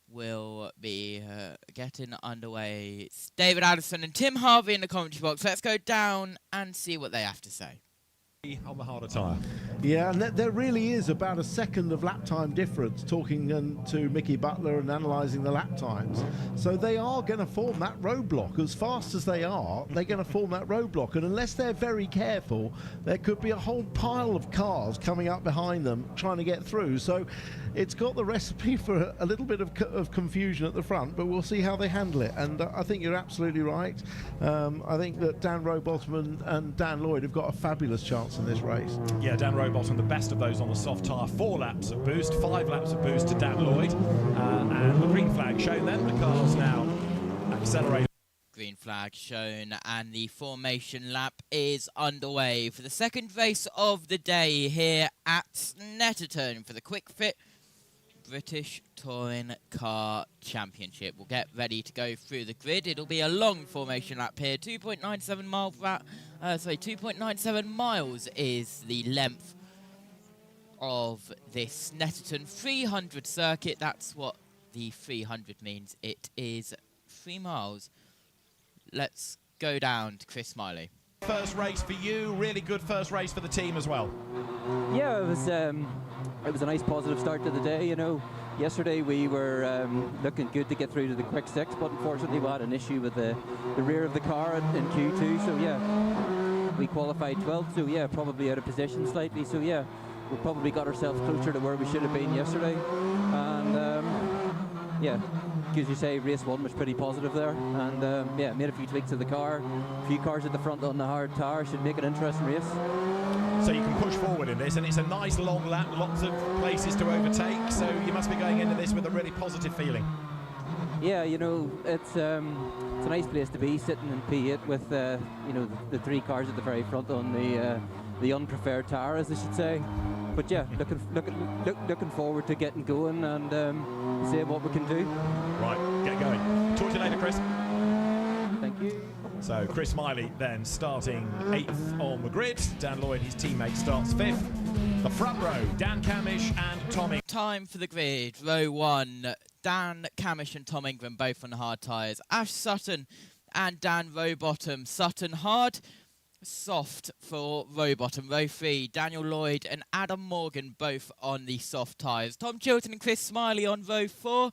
will be getting underway. It's David Addison and Tim Harvey in the commentary box. Let's go down and see what they have to say. On the harder tyre. Yeah, and there really is about a second of lap time difference, talking to Mickey Butler and analysing the lap times. So they are going to form that roadblock. As fast as they are, they're going to form that roadblock. And unless they're very careful, there could be a whole pile of cars coming up behind them trying to get through. So it's got the recipe for a little bit of confusion at the front, but we'll see how they handle it. And I think you're absolutely right. I think that Dan Rowbottom and Dan Lloyd have got a fabulous chance in this race. Yeah, Dan Rowbottom, the best of those on the soft tyre. 4 laps of boost, 5 laps of boost to Dan Lloyd. And the green flag shown then. The car's now accelerating. flag shown, and the formation lap is underway for the second race of the day here at Snetterton for the Quick Fit British Touring Car Championship. We'll get ready to go through the grid. It'll be a long formation lap here. 2.97 miles is the length of this Snetterton 300 circuit. That's what the 300 means. It is 3 miles. Let's go down to Chris Smiley. First race for you, really good first race for the team as well. Yeah, it was a nice positive start to the day. You know, yesterday we were looking good to get through to the quick six, but unfortunately we had an issue with the rear of the car in Q2. So yeah, we qualified 12th. So yeah, probably out of position slightly. So yeah, we probably got ourselves closer to where we should have been yesterday. And yeah, as you say, race one was pretty positive there, and yeah, made a few tweaks to the car. A few cars at the front on the hard tire should make an interesting race. So you can push forward in this, and it's a nice long lap, lots of places to overtake, so you must be going into this with a really positive feeling. Yeah, you know, it's a nice place to be, sitting in P8 with you know, the 3 cars at the very front on the unpreferred tire, as I should say. But yeah, looking forward to getting going and seeing what we can do. Right, get going. Talk to you later, Chris. Thank you. So Chris Smiley then starting 8th on the grid. Dan Lloyd, his teammate, starts 5th. The front row, Dan Camish and Tom Ingram. Time for the grid. Row 1, Dan Camish and Tom Ingram both on the hard tyres. Ash Sutton and Dan Rowbottom. Sutton hard, soft for Rowbottom. Row 3, Daniel Lloyd and Adam Morgan both on the soft tyres. Tom Chilton and Chris Smiley on row 4,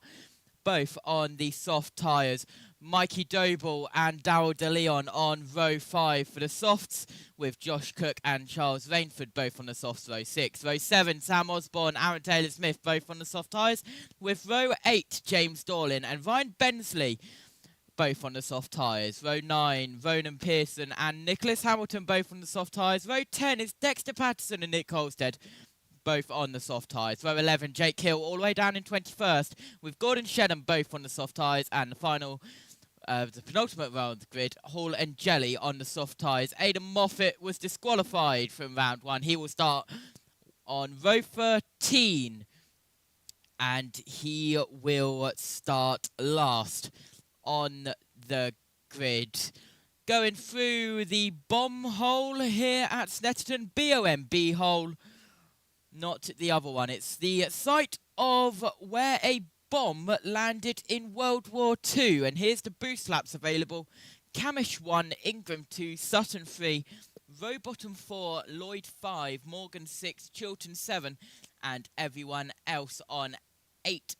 both on the soft tyres. Mikey Doble and Darryl DeLeon on row 5 for the softs, with Josh Cook and Charles Rainford both on the softs. Row 6. Row 7, Sam Osborne, Aaron Taylor-Smith both on the soft tyres, with row 8, James Dorlin and Ryan Bensley both on the soft tyres. Row 9, Ronan Pearson and Nicholas Hamilton both on the soft tyres. Row 10 is Dexter Patterson and Nick Holstead both on the soft tyres. Row 11, Jake Hill all the way down in 21st, with Gordon Shedham both on the soft tyres, and the final, the penultimate round of the grid, Hall and Jelly on the soft tyres. Aidan Moffat was disqualified from round 1. He will start on row 13, and he will start last on the grid. Going through the bomb hole here at Snetterton, B-O-M-B hole, not the other one. It's the site of where a bomb landed in World War II. And here's the boost laps available. Camish 1, Ingram 2, Sutton 3, Rowbottom 4, Lloyd 5, Morgan 6, Chilton 7, and everyone else on 8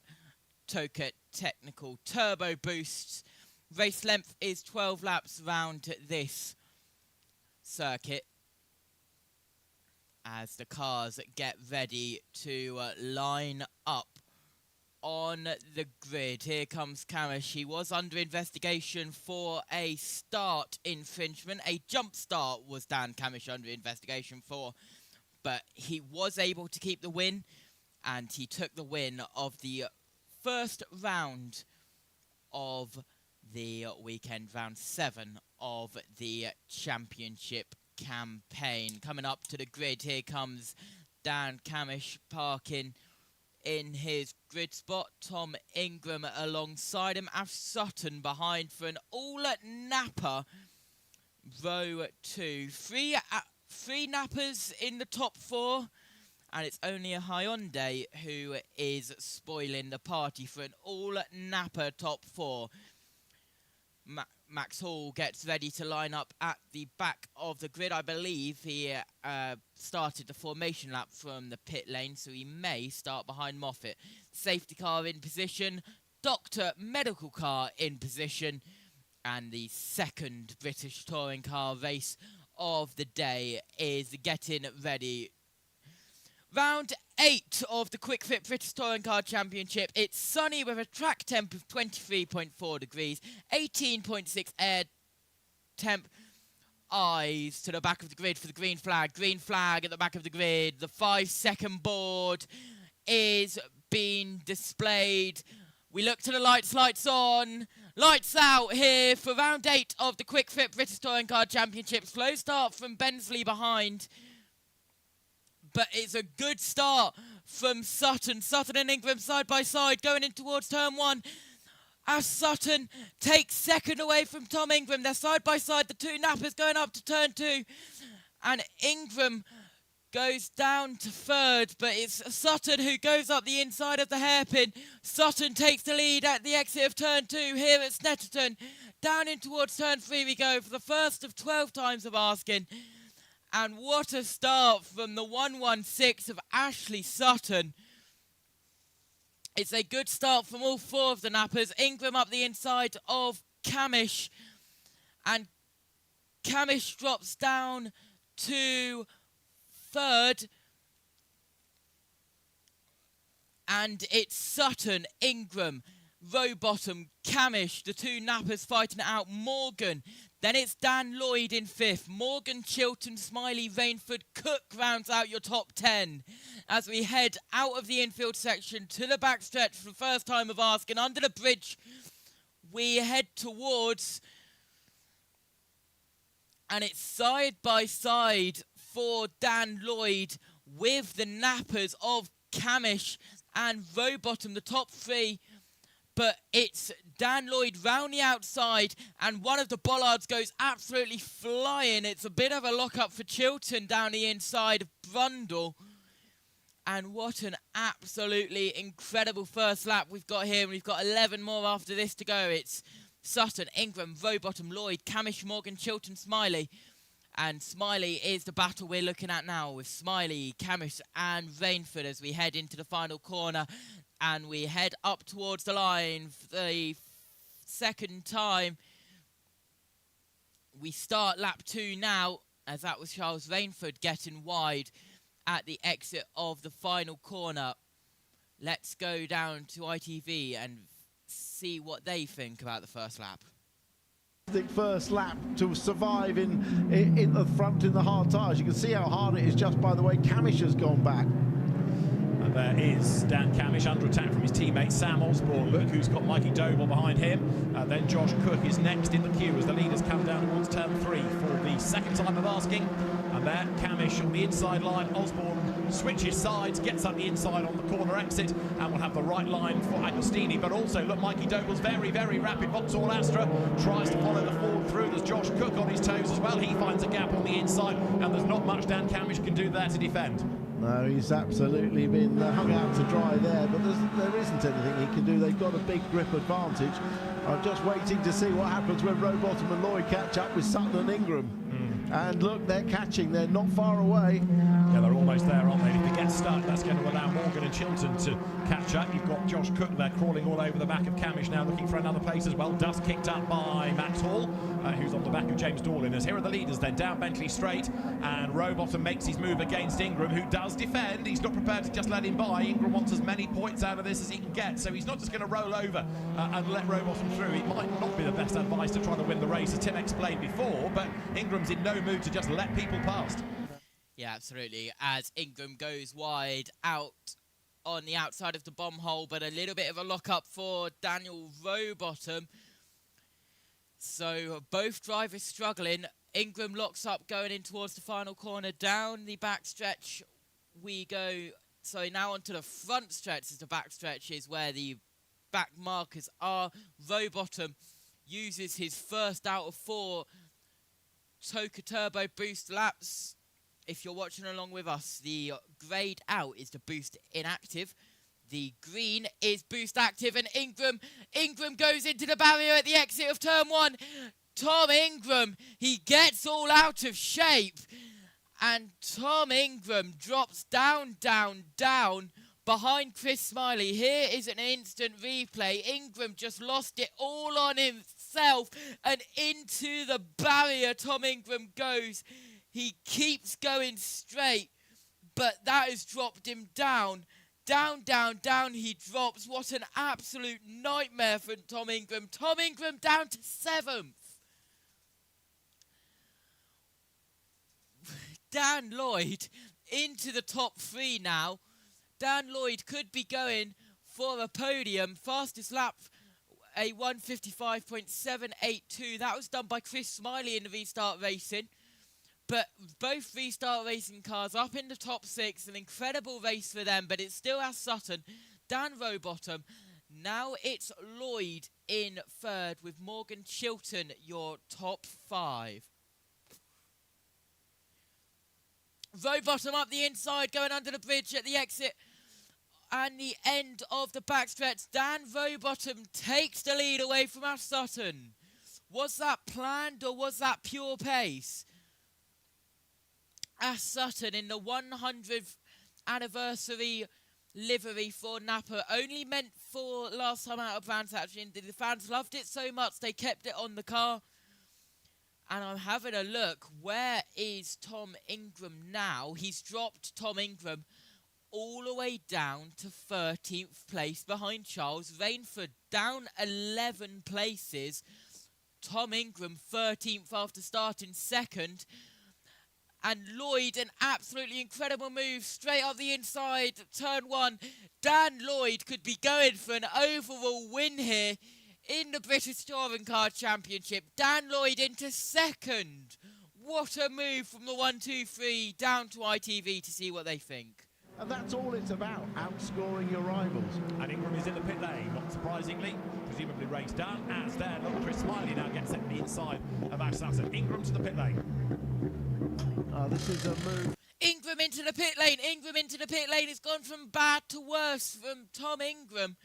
Toka Technical Turbo Boosts. Race length is 12 laps round this circuit as the cars get ready to line up on the grid. Here comes Camish. He was under investigation for a start infringement. A jump start was Dan Camish under investigation for, but he was able to keep the win, and he took the win of the first round of the weekend, round 7 of the championship campaign. Coming up to the grid, here comes Dan Camish parking in his grid spot. Tom Ingram alongside him. Ash Sutton behind for an all-napper. Row 2. Three nappers in the top 4. And it's only a Hyundai who is spoiling the party for an all-napper top 4. Max Hall gets ready to line up at the back of the grid. I believe he started the formation lap from the pit lane, so he may start behind Moffat. Safety car in position, Doctor medical car in position, and the second British touring car race of the day is getting ready. Round 8 of the Quick Fit British Touring Car Championship. It's sunny with a track temp of 23.4 degrees, 18.6 air temp. Eyes to the back of the grid for the green flag. Green flag at the back of the grid. The 5-second board is being displayed. We look to the lights on. Lights out here for round 8 of the Quick Fit British Touring Car Championship. Slow start from Bensley behind, but it's a good start from Sutton. Sutton and Ingram side by side going in towards turn 1. As Sutton takes second away from Tom Ingram. They're side by side, the two nappers going up to turn 2. And Ingram goes down to third, but it's Sutton who goes up the inside of the hairpin. Sutton takes the lead at the exit of turn 2 here at Snetterton. Down in towards turn 3 we go for the first of 12 times of asking. And what a start from the 116 of Ashley Sutton. It's a good start from all 4 of the nappers. Ingram up the inside of Camish. And Camish drops down to third. And it's Sutton, Ingram, Rowbottom, Camish, the two nappers fighting it out. Morgan. Then it's Dan Lloyd in 5th. Morgan, Chilton, Smiley, Rainford, Cook rounds out your top 10. As we head out of the infield section to the backstretch for the first time of asking. Under the bridge, we head towards... And it's side by side for Dan Lloyd with the nappers of Camish and Rowbottom, the top 3. But it's Dan Lloyd round the outside, and one of the bollards goes absolutely flying. It's a bit of a lock-up for Chilton down the inside of Brundle. And what an absolutely incredible first lap we've got here. And we've got 11 more after this to go. It's Sutton, Ingram, Rowbottom, Lloyd, Camish, Morgan, Chilton, Smiley. And Smiley is the battle we're looking at now with Smiley, Camish and Rainford as we head into the final corner. And we head up towards the line for the second time. We start lap 2 now, as that was Charles Rainford getting wide at the exit of the final corner. Let's go down to ITV and see what they think about the first lap. First lap to survive in the front in the hard tyres. You can see how hard it is just by the way Camish has gone back. There is Dan Camish under attack from his teammate Sam Osborne. Look who's got Mikey Doble behind him. Then Josh Cook is next in the queue as the leaders come down towards turn 3 for the second time of asking. And there, Camish on the inside line. Osborne switches sides, gets up the inside on the corner exit, and will have the right line for Agostini. But also, look, Mikey Doble's very, very rapid. Vauxhall Astra tries to follow the forward through. There's Josh Cook on his toes as well. He finds a gap on the inside, and there's not much Dan Camish can do there to defend. No, he's absolutely been hung out to dry there, but there isn't anything he can do. They've got a big grip advantage. I'm just waiting to see what happens when Rowbottom and Lloyd catch up with Sutton and Ingram. And look, they're catching. They're not far away. Yeah, they're almost there, aren't they? If they get stuck, that's going to allow Morgan and Chilton to catch up. You've got Josh Cook there crawling all over the back of Camish now, looking for another place as well. Dust kicked up by Max Hall, who's on the back of James Dorlin. As here are the leaders then, down Bentley straight, and Rowbottom makes his move against Ingram, who does defend. He's not prepared to just let him by. Ingram wants as many points out of this as he can get, so he's not just going to roll over and let Rowbottom through. It might not be the best advice to try to win the race, as Tim explained before, but Ingram's in no mood to just let people past. Yeah, absolutely. As Ingram goes wide out on the outside of the bomb hole, but a little bit of a lock-up for Daniel Rowbottom. So both drivers struggling. Ingram locks up going in towards the final corner. Down the back stretch we go. So now onto the front stretch, as the back stretch is where the back markers are. Rowbottom uses his first out of 4 Toka Turbo boost laps. If you're watching along with us, the greyed out is the boost inactive. The green is boost active, and Ingram goes into the barrier at the exit of turn 1. Tom Ingram, he gets all out of shape, and Tom Ingram drops down behind Chris Smiley. Here is an instant replay. Ingram just lost it all on himself, and into the barrier Tom Ingram goes. He keeps going straight, but that has dropped him down. Down he drops. What an absolute nightmare for Tom Ingram. Tom Ingram down to 7th. Dan Lloyd into the top 3 now. Dan Lloyd could be going for a podium. Fastest lap a 1:55.782. That was done by Chris Smiley in the Restart Racing. But both Restart Racing cars up in the top 6. An incredible race for them, but it still has Sutton, Dan Rowbottom. Now it's Lloyd in 3rd with Morgan Chilton, your top 5. Rowbottom up the inside, going under the bridge at the exit and the end of the backstretch. Dan Rowbottom takes the lead away from Ash Sutton. Was that planned or was that pure pace? Ash Sutton in the 100th anniversary livery for Napa, only meant for last time out of fans actually. The fans loved it so much they kept it on the car. And I'm having a look. Where is Tom Ingram now? He's dropped Tom Ingram all the way down to 13th place behind Charles Rainford. Down 11 places. Tom Ingram 13th after starting 2nd. And Lloyd, an absolutely incredible move straight up the inside, turn 1. Dan Lloyd could be going for an overall win here in the British Touring Car Championship. Dan Lloyd into 2nd. What a move from the 1-2-3 down to ITV to see what they think. And that's all it's about, outscoring your rivals. And Ingram is in the pit lane, not surprisingly, presumably race done, as there, look, Chris Smiley now gets at the inside of Ash Sutton. Ingram to the pit lane. This is a move. Ingram into the pit lane. Ingram into the pit lane. It's gone from bad to worse from Tom Ingram.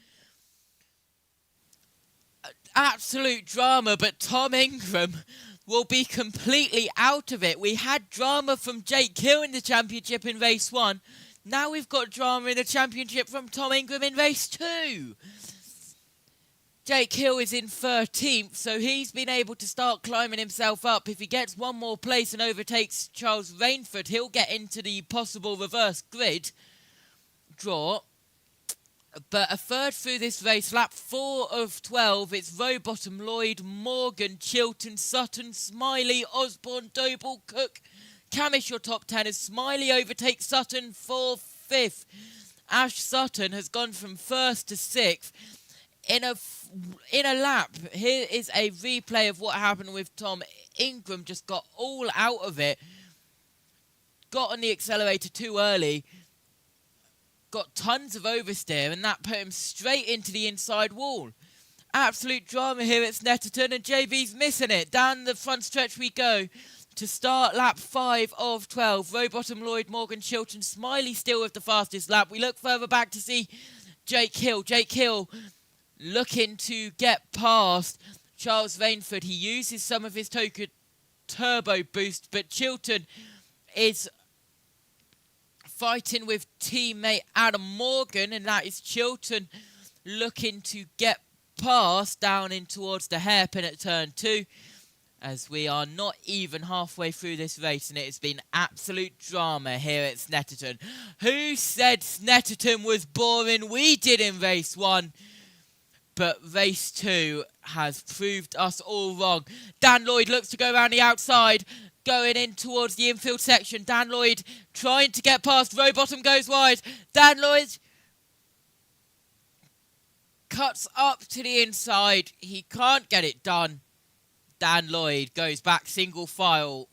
Absolute drama, but Tom Ingram will be completely out of it. We had drama from Jake Hill in the championship in race 1. Now we've got drama in the championship from Tom Ingram in race 2. Jake Hill is in 13th, so he's been able to start climbing himself up. If he gets one more place and overtakes Charles Rainford, he'll get into the possible reverse grid draw. But a third through this race, lap 4 of 12, it's Rowbottom, Lloyd, Morgan, Chilton, Sutton, Smiley, Osborne, Doble, Cook, Camish, your top 10 as Smiley overtakes Sutton for 5th. Ash Sutton has gone from 1st to 6th. In a lap, here is a replay of what happened with Tom Ingram. Just got all out of it. Got on the accelerator too early. Got tons of oversteer, and that put him straight into the inside wall. Absolute drama here at Snetterton, and JB's missing it. Down the front stretch we go to start lap 5 of 12. Rowbottom, Lloyd, Morgan, Chilton, Smiley still with the fastest lap. We look further back to see Jake Hill. Jake Hill looking to get past Charles Rainford. He uses some of his turbo boost, but Chilton is fighting with teammate Adam Morgan, and that is Chilton looking to get past down in towards the hairpin at turn 2, as we are not even halfway through this race, and it has been absolute drama here at Snetterton. Who said Snetterton was boring? We did in race 1. But race 2 has proved us all wrong. Dan Lloyd looks to go around the outside, going in towards the infield section. Dan Lloyd trying to get past. Rowbottom goes wide. Dan Lloyd cuts up to the inside. He can't get it done. Dan Lloyd goes back single file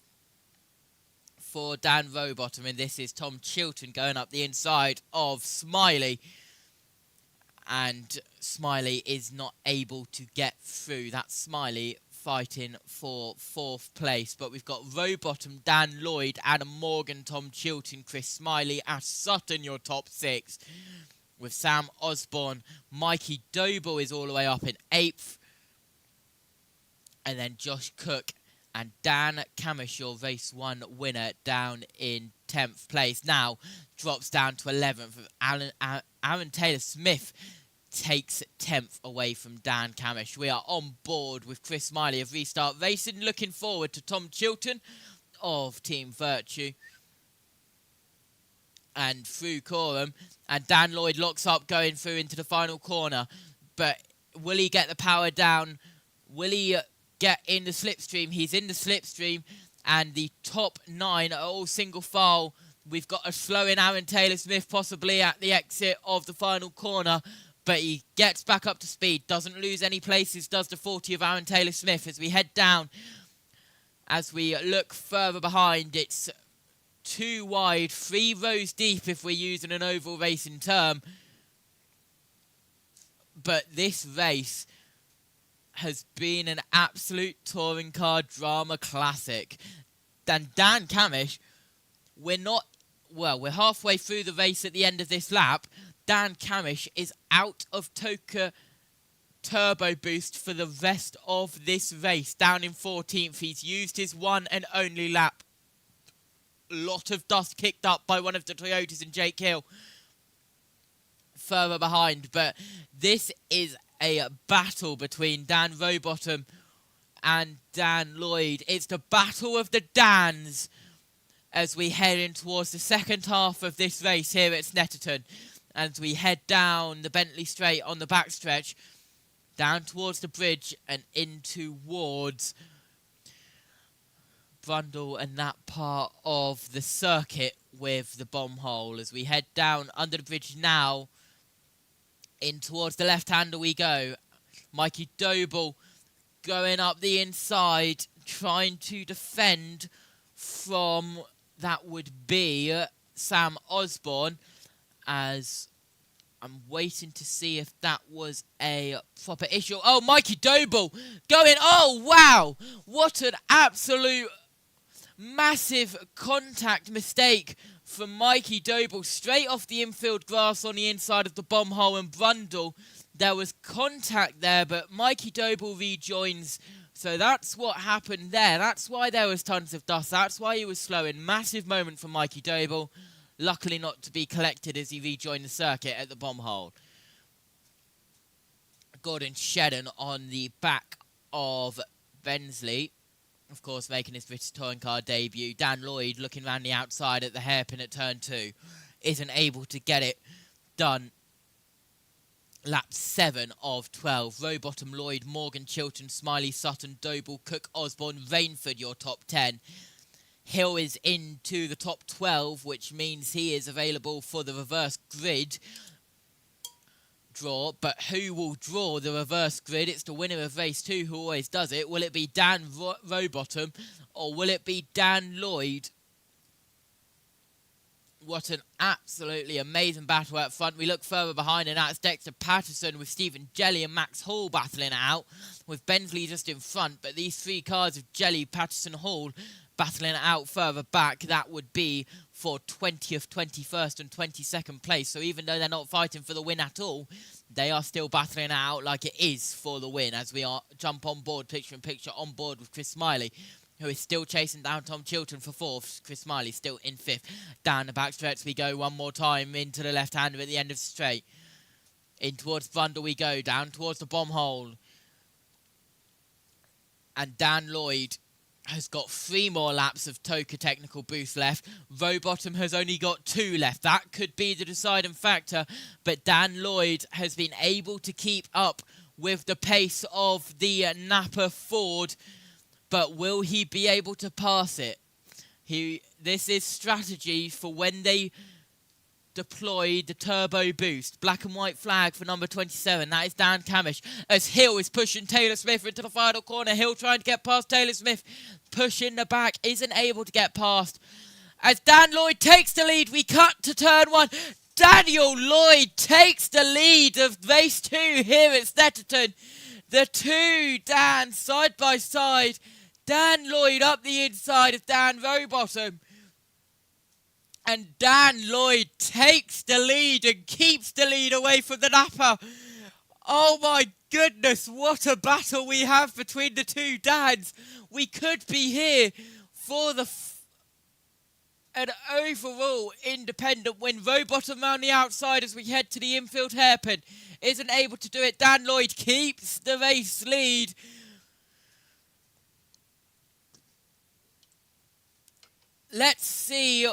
for Dan Rowbottom. And this is Tom Chilton going up the inside of Smiley. And Smiley is not able to get through. That's Smiley fighting for 4th place. But we've got Rowbottom, Dan Lloyd, Adam Morgan, Tom Chilton, Chris Smiley, Ash Sutton, your top 6. With Sam Osborne, Mikey Doble is all the way up in 8th. And then Josh Cook and Dan Camish, your race 1 winner, down in 10th place. Now drops down to 11th with Aaron Taylor-Smith takes 10th away from Dan Camish. We are on board with Chris Smiley of Restart Racing, looking forward to Tom Chilton of Team Virtue and through Coram, and Dan Lloyd locks up going through into the final corner. But will he get the power down? Will he get in the slipstream? He's in the slipstream, and the top 9 are all single file. We've got a slow in Aaron Taylor-Smith possibly at the exit of the final corner. but he gets back up to speed, doesn't lose any places, does the 40 of Aaron Taylor-Smith. As we head down, as we look further behind, it's 2 wide, 3 rows deep if we're using an oval racing term. But this race has been an absolute touring car drama classic. Dan Camish, we're halfway through the race at the end of this lap. Dan Camish is out of TOCA turbo boost for the rest of this race. Down in 14th, he's used his one and only lap. Lot of dust kicked up by one of the Toyotas and Jake Hill further behind. But this is a battle between Dan Rowbottom and Dan Lloyd. It's the battle of the Dans as we head in towards the second half of this race here at Snetterton. As we head down the Bentley Straight on the backstretch, down towards the bridge and in towards Brundle and that part of the circuit with the bomb hole. As we head down under the bridge now, in towards the left-hander we go. Mikey Doble going up the inside, trying to defend from, that would be Sam Osborne, as I'm waiting to see if that was a proper issue. Oh, Mikey Doble going, oh, wow. What an absolute massive contact mistake from Mikey Doble. Straight off the infield grass on the inside of the bomb hole and Brundle. There was contact there, but Mikey Doble rejoins. So that's what happened there. That's why there was tons of dust. That's why he was slowing. Massive moment for Mikey Doble. Luckily not to be collected as he rejoined the circuit at the bomb hole. Gordon Shedden on the back of Bensley, of course, making his British Touring Car debut. Dan Lloyd looking around the outside at the hairpin at turn 2. Isn't able to get it done. Lap 7 of 12. Rowbottom, Lloyd, Morgan, Chilton, Smiley, Sutton, Doble, Cook, Osborne, Rainford, your top 10. Hill is into the top 12, which means he is available for the reverse grid draw. But who will draw the reverse grid? It's the winner of race 2 who always does it. Will it be Dan Rowbottom or will it be Dan Lloyd? What an absolutely amazing battle out front. We look further behind, and that's Dexter Patterson with Stephen Jelly and Max Hall battling it out, with Bensley just in front. But these 3 cars of Jelly, Patterson, Hall battling it out further back, that would be for 20th, 21st and 22nd place. So even though they're not fighting for the win at all, they are still battling it out like it is for the win, as we are jump on board, picture in picture on board with Chris Smiley, who is still chasing down Tom Chilton for 4th. Chris Smiley still in 5th. Down the backstretch we go one more time into the left-hander at the end of the straight. In towards Brundle we go, down towards the bomb hole. And Dan Lloyd has got 3 more laps of TOCA technical boost left. Rowbottom has only got 2 left. That could be the deciding factor. But Dan Lloyd has been able to keep up with the pace of the Napa Ford. But will he be able to pass it? This is strategy for when they deploy the turbo boost. Black and white flag for number 27. That is Dan Camish. As Hill is pushing Taylor-Smith into the final corner. Hill trying to get past Taylor-Smith. Pushing the back. Isn't able to get past. As Dan Lloyd takes the lead, we cut to turn 1. Daniel Lloyd takes the lead of race 2 here at Snetterton. The 2 Dan side by side. Dan Lloyd up the inside of Dan Rowbottom. And Dan Lloyd takes the lead and keeps the lead away from the Napa. Oh my goodness, what a battle we have between the 2 Dans. We could be here for an overall independent win. Rowbottom around the outside as we head to the infield hairpin. Isn't able to do it. Dan Lloyd keeps the race lead. Let's see.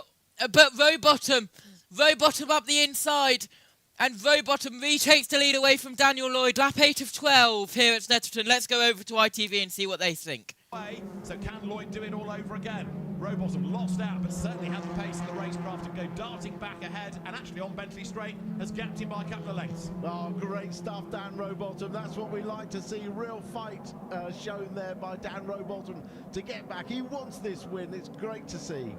But Rowbottom up the inside. And Rowbottom retakes the lead away from Daniel Lloyd. Lap 8 of 12 here at Snetterton. Let's go over to ITV and see what they think. So can Lloyd do it all over again? Rowbottom lost out, but certainly had the pace in the racecraft and go darting back ahead, and actually on Bentley Straight has gapped him by a couple of lengths. Oh, great stuff, Dan Rowbottom. That's what we like to see. Real fight shown there by Dan Rowbottom to get back. He wants this win. It's great to see.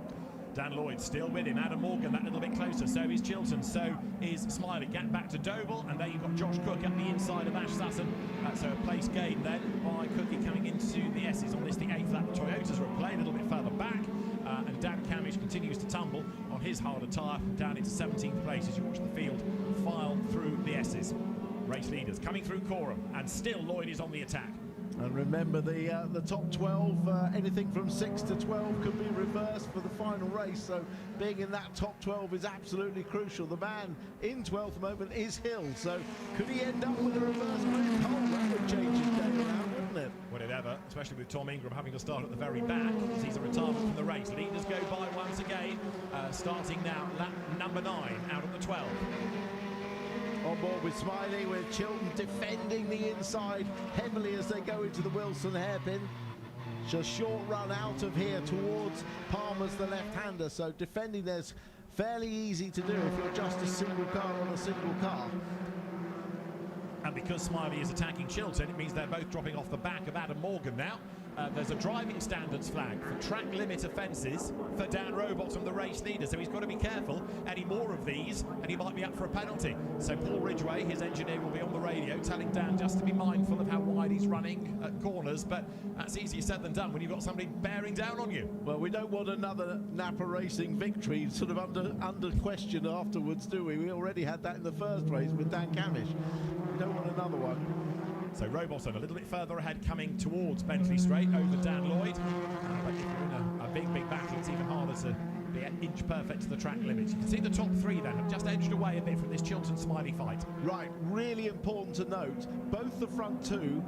Dan Lloyd still with him. Adam Morgan that little bit closer. So is Chilton. So is Smiley. Gap back to Doble. And there you've got Josh Cook up the inside of Ash Sasson. So a place gained then by Cookie coming into the S's on this, the 8th lap. The Toyotas are at play a little bit further back. And Dan Camish continues to tumble on his harder tyre down into 17th place as you watch the field file through the S's. Race leaders coming through Coram. And still Lloyd is on the attack. And remember the top 12, anything from 6 to 12 could be reversed for the final race. So being in that top 12 is absolutely crucial. The man in 12th moment is Hill. So could he end up with a reverse grid pole? That would change his day around, wouldn't it? Would it ever, especially with Tom Ingram having to start at the very back. Sees a retirement from the race. Leaders go by once again. Starting now, lap number 9 out of the 12. On board with Smiley, with Chilton defending the inside heavily as they go into the Wilson hairpin. Just short run out of here towards Palmer's the left-hander, so defending there's fairly easy to do if you're just a single car on a single car. And because Smiley is attacking Chilton, it means they're both dropping off the back of Adam Morgan now. There's a driving standards flag for track limit offences for Dan Rowbottom, the race leader, so he's got to be careful. Any more of these and he might be up for a penalty. So Paul Ridgway, his engineer, will be on the radio telling Dan just to be mindful of how wide he's running at corners, but that's easier said than done when you've got somebody bearing down on you. Well, we don't want another Napa Racing victory sort of under question afterwards, do we? We already had that in the first race with Dan Camish. We don't want another one. So Rowbottom a little bit further ahead coming towards Bentley Straight over Dan Lloyd. But if you're in a big battle, it's even harder to be inch perfect to the track limits. You can see the top 3 then have just edged away a bit from this Chilton-Smiley fight. Right, really important to note, both the front 2,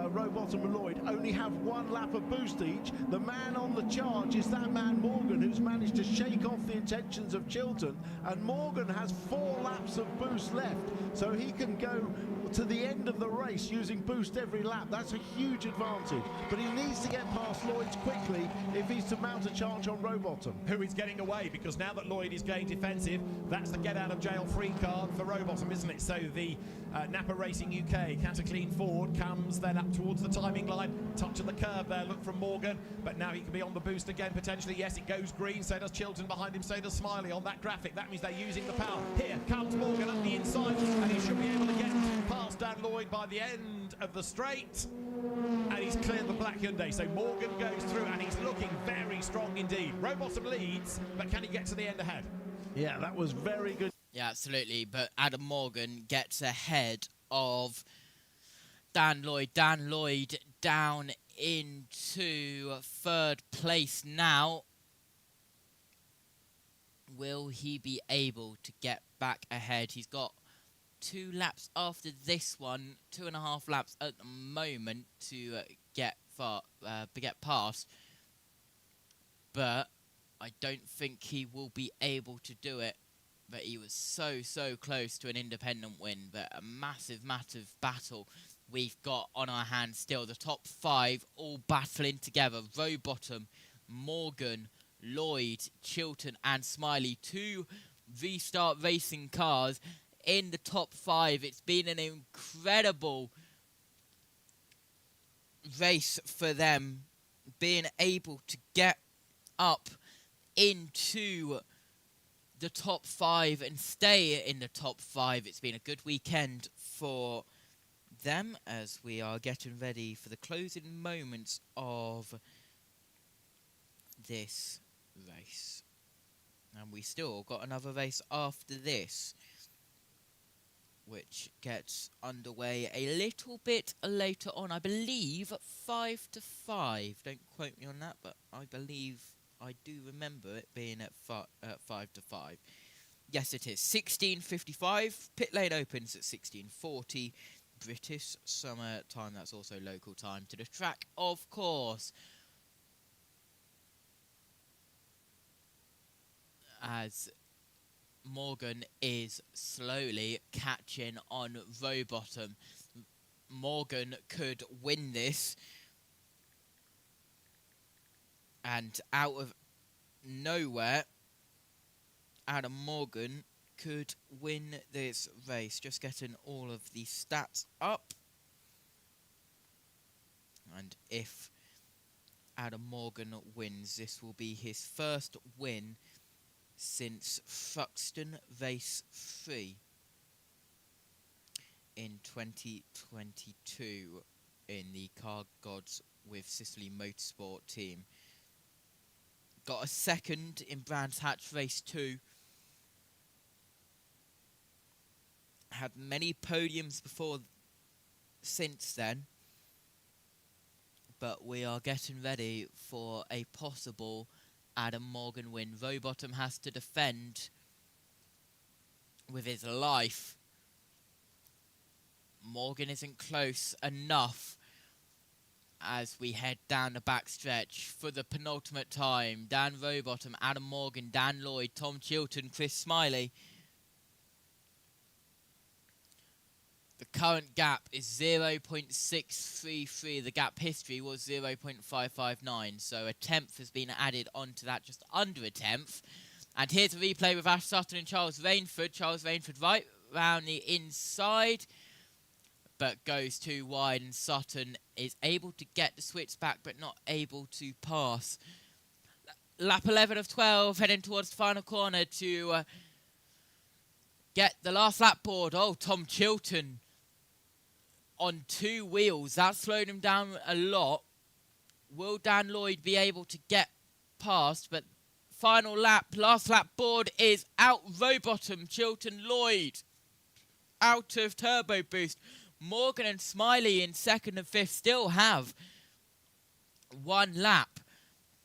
Rowbottom and Lloyd, only have 1 lap of boost each. The man on the charge is that man Morgan, who's managed to shake off the intentions of Chilton, and Morgan has 4 laps of boost left, so he can go to the end of the race using boost every lap. That's a huge advantage, but he needs to get past Lloyd's quickly if he's to mount a charge on Rowbottom. Who is getting away, because now that Lloyd is going defensive, that's the get out of jail free card for Rowbottom, isn't it? So the Napa Racing UK Cataclean Ford comes then up towards the timing line, touch of the curb there, look from Morgan, but now he can be on the boost again potentially. Yes, it goes green, so does Chilton behind him, so does Smiley on that graphic. That means they're using the power. Here comes Morgan up the inside, and he should be able to get past Dan Lloyd by the end of the straight, and he's cleared the black Hyundai. So Morgan goes through, and he's looking very strong indeed. Rowbottom leads, but can he get to the end ahead? Yeah, that was very good. Yeah, absolutely. But Adam Morgan gets ahead of Dan Lloyd. Dan Lloyd down into 3rd place now. Will he be able to get back ahead? He's got 2 laps after this one, 2.5 laps at the moment to get past. But I don't think he will be able to do it. But he was so close to an independent win. But a massive battle we've got on our hands still. The top 5 all battling together. Rowbottom, Morgan, Lloyd, Chilton and Smiley. 2 V-Start Racing cars in the top 5. It's been an incredible race for them, being able to get up into the top 5 and stay in the top 5. It's been a good weekend for them as we are getting ready for the closing moments of this race. And we still got another race after this, which gets underway a little bit later on. I believe 5 to 5. Don't quote me on that, but I believe I do remember it being at 5 to 5. Yes, it is. 16:55. Pit lane opens at 16:40. British summer time. That's also local time to the track, of course. As Morgan is slowly catching on Rowbottom. Morgan could win this. And out of nowhere, Adam Morgan could win this race. Just getting all of the stats up. And if Adam Morgan wins, this will be his first win since Thruxton Race 3 in 2022 in the Car Gods with Sicily Motorsport team. Got a second in Brands Hatch Race 2. Had many podiums since then. But we are getting ready for a possible Adam Morgan win. Rowbottom has to defend with his life. Morgan isn't close enough as we head down the backstretch for the penultimate time. Dan Rowbottom, Adam Morgan, Dan Lloyd, Tom Chilton, Chris Smiley. The current gap is 0.633. The gap history was 0.559. So a tenth has been added onto that, just under a tenth. And here's a replay with Ash Sutton and Charles Rainford. Charles Rainford right round the inside, but goes too wide, and Sutton is able to get the switch back, but not able to pass. Lap 11 of 12, heading towards the final corner to get the last lap board. Oh, Tom Chilton on two wheels. That slowed him down a lot. Will Dan Lloyd be able to get past? But final lap, last lap board is out. Rowbottom, Chilton, Lloyd out of turbo boost. Morgan and Smiley in second and fifth still have one lap.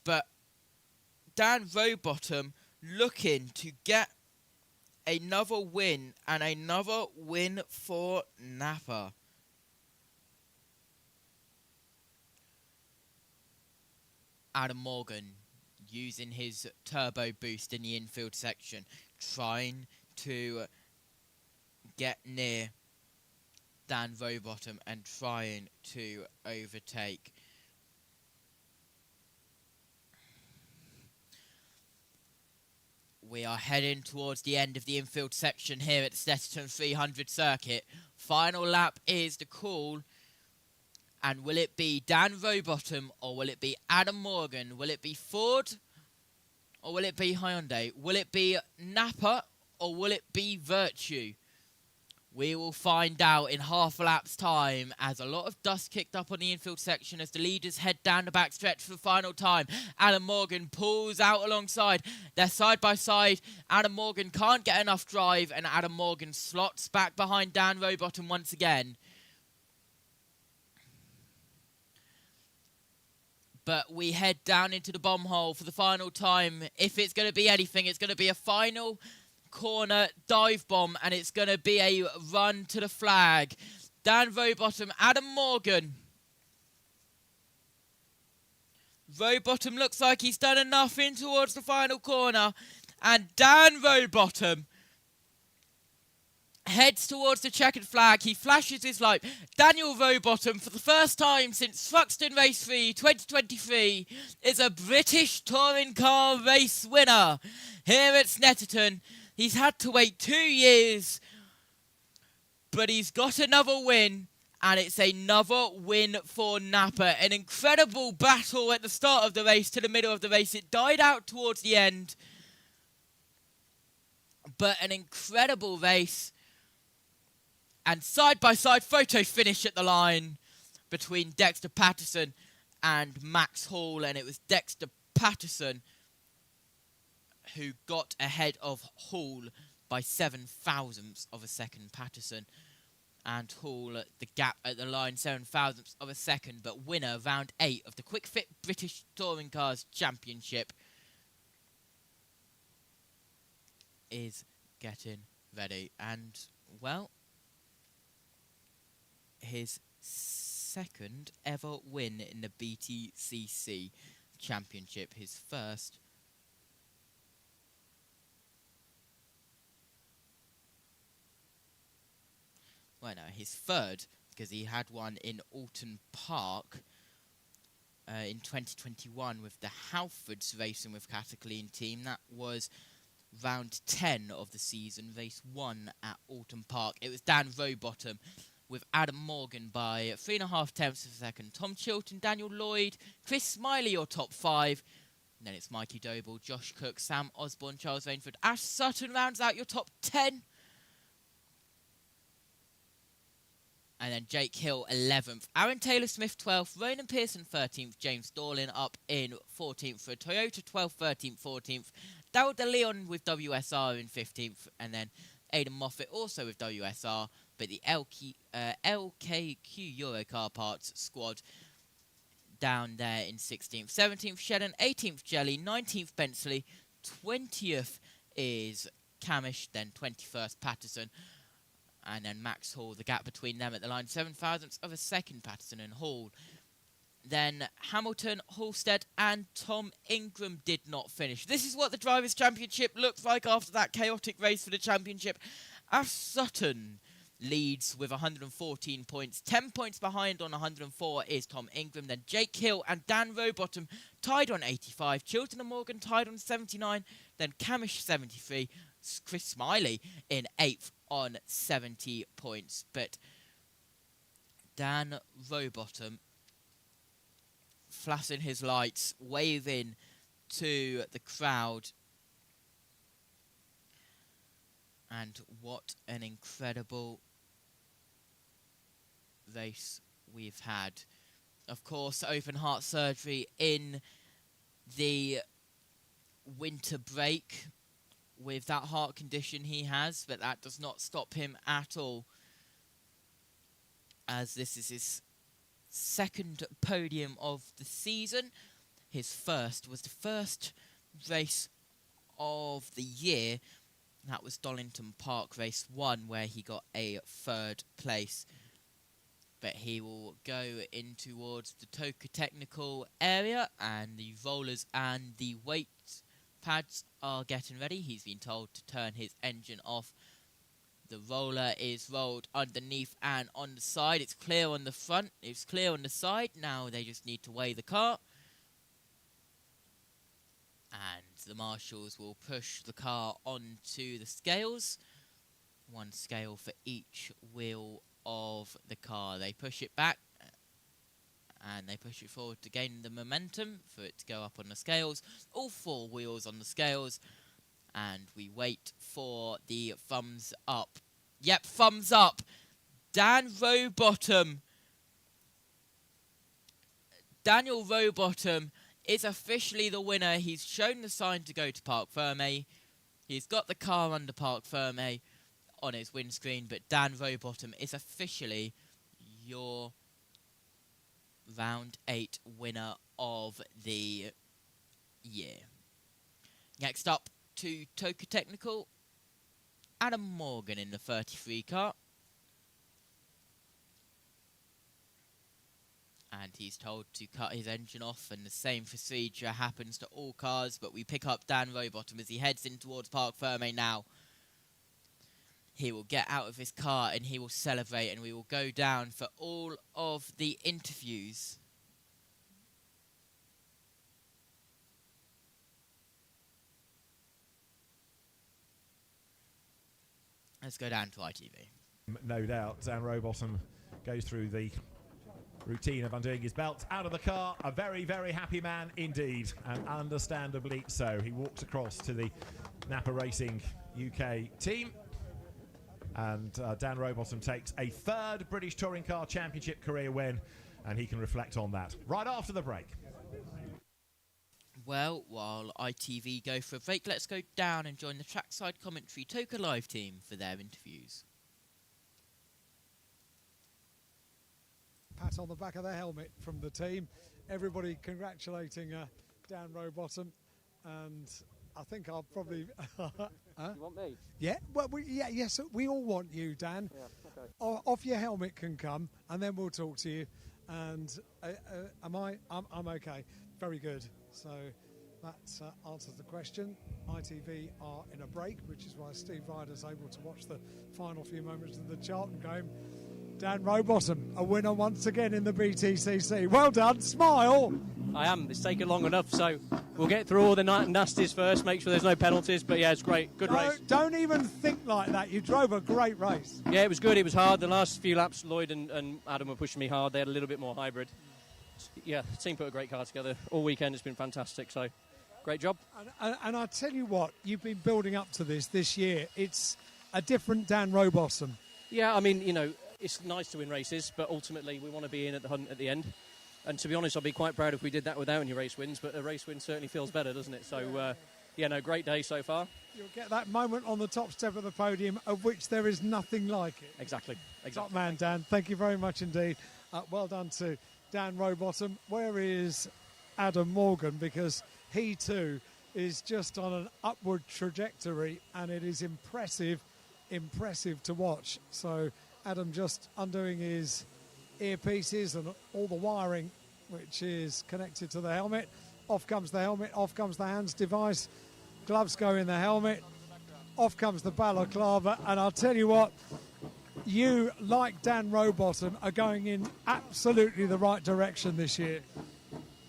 But Dan Rowbottom looking to get another win, and another win for Napa. Adam Morgan using his turbo boost in the infield section, trying to get near Dan Rowbottom and trying to overtake. We are heading towards the end of the infield section here at the Snetterton 300 circuit. Final lap is the call. And will it be Dan Rowbottom or will it be Adam Morgan? Will it be Ford or will it be Hyundai? Will it be Napa or will it be Virtue? We will find out in half a lap's time, as a lot of dust kicked up on the infield section as the leaders head down the backstretch for the final time. Adam Morgan pulls out alongside. They're side by side. Adam Morgan can't get enough drive, and Adam Morgan slots back behind Dan Rowbottom once again. But we head down into the bomb hole for the final time. If it's going to be anything, it's going to be a final corner dive bomb, and it's going to be a run to the flag. Dan Rowbottom, Adam Morgan. Rowbottom looks like he's done enough in towards the final corner, and Dan Rowbottom heads towards the checkered flag. He flashes his light. Daniel Rowbottom, for the first time since Thruxton Race 3 2023, is a British touring car race winner here at Snetterton. He's had to wait 2 years, but he's got another win, and it's another win for Napa. An incredible battle at the start of the race to the middle of the race. It died out towards the end, but an incredible race. And side-by-side photo finish at the line between Dexter Patterson and Max Hall. And it was Dexter Patterson who got ahead of Hall by 7 thousandths of a second. Patterson and Hall, the gap at the line, 7 thousandths of a second. But winner, round 8 of the Quick Fit British Touring Cars Championship is getting ready. And, well, his second ever win in the BTCC Championship. His first. Well, no, his third, because he had one in Alton Park in 2021 with the Halfords racing with Cataclean team. That was round 10 of the season, race 1 at Alton Park. It was Dan Rowbottom with Adam Morgan by 3.5 tenths of a second. Tom Chilton, Daniel Lloyd, Chris Smiley, your top 5. And then it's Mikey Doble, Josh Cook, Sam Osborne, Charles Rainford, Ash Sutton rounds out your top 10. And then Jake Hill, 11th. Aaron Taylor-Smith, 12th. Ronan Pearson, 13th. James Dorlin up in 14th for Toyota, 12th, 13th, 14th. Daryl De Leon with WSR in 15th. And then Aidan Moffat also with WSR. But the LKQ Eurocar Parts squad down there in 16th. 17th, Shedden. 18th, Jelly. 19th, Bensley. 20th is Camish. Then 21st, Patterson. And then Max Hall, the gap between them at the line, 7 thousandths of a second, Patterson and Hall. Then Hamilton, Halstead and Tom Ingram did not finish. This is what the Drivers' Championship looks like after that chaotic race for the championship. Ash Sutton leads with 114 points. 10 points behind on 104 is Tom Ingram. Then Jake Hill and Dan Rowbottom tied on 85. Chilton and Morgan tied on 79. Then Camish, 73. Chris Smiley in 8th on 70 points. But Dan Rowbottom flashing his lights, waving to the crowd. And what an incredible race we've had. Of course, open heart surgery in the winter break with that heart condition he has, but that does not stop him at all, as this is his second podium of the season. His first was the first race of the year. That was Dollington Park race 1, where he got a 3rd place. But he will go in towards the Toka Technical area, and the rollers and the weight pads are getting ready. He's been told to turn his engine off. The roller is rolled underneath and on the side. It's clear on the front. It's clear on the side. Now they just need to weigh the car. And the marshals will push the car onto the scales. 1 scale for each wheel of the car. They push it back and they push it forward to gain the momentum for it to go up on the scales. All 4 wheels on the scales. And we wait for the thumbs up. Yep, thumbs up. Dan Rowbottom. Daniel Rowbottom is officially the winner. He's shown the sign to go to Parc Fermé. He's got the car under Parc Fermé on his windscreen, but Dan Rowbottom is officially your round 8 winner of the year. Next up to Toka Technical, Adam Morgan in the 33 car. And he's told to cut his engine off, and the same procedure happens to all cars, but we pick up Dan Rowbottom as he heads in towards Parc Fermé now. He will get out of his car and he will celebrate, and we will go down for all of the interviews. Let's go down to ITV. No doubt, Dan Rowbottom goes through the routine of undoing his belt, out of the car, a very, very happy man indeed, and understandably so. He walks across to the Napa Racing UK team, and Dan Rowbottom takes a 3rd British Touring Car Championship career win, and he can reflect on that right after the break. Well, while ITV go for a break, let's go down and join the trackside commentary Toka Live team for their interviews. Pat on the back of their helmet from the team. Everybody congratulating Dan Rowbottom, and I think I'll probably. You want me? Yeah, well, yes, we all want you, Dan. Yeah, okay. Off your helmet can come, and then we'll talk to you. And I'm okay. Very good. So that answers the question. ITV are in a break, which is why Steve Ryder's able to watch the final few moments of the Charlton game. Dan Rowbottom, a winner once again in the BTCC. Well done, smile. I am. It's taken long enough, so we'll get through all the nasties first, make sure there's no penalties. But yeah, it's great. Good race. Don't even think like that. You drove a great race. Yeah, it was good. It was hard. The last few laps, Lloyd and Adam were pushing me hard. They had a little bit more hybrid. Yeah, the team put a great car together. All weekend it's been fantastic, so great job. And I tell you what, you've been building up to this year. It's a different Dan Rowbottom. Yeah, I mean, you know, it's nice to win races, but ultimately we want to be in at the hunt at the end. And to be honest, I'd be quite proud if we did that without any race wins, but a race win certainly feels better, doesn't it? So, yeah, no, great day so far. You'll get that moment on the top step of the podium of which there is nothing like it. Exactly. Top man, Dan. Thank you very much indeed. Well done to Dan Rowbottom. Where is Adam Morgan? Because he too is just on an upward trajectory, and it is impressive to watch. So Adam just undoing his earpieces and all the wiring which is connected to the helmet. Off comes the helmet, off comes the hands device, gloves go in the helmet, off comes the balaclava, and I'll tell you what, you, like Dan Rowbottom, are going in absolutely the right direction this year.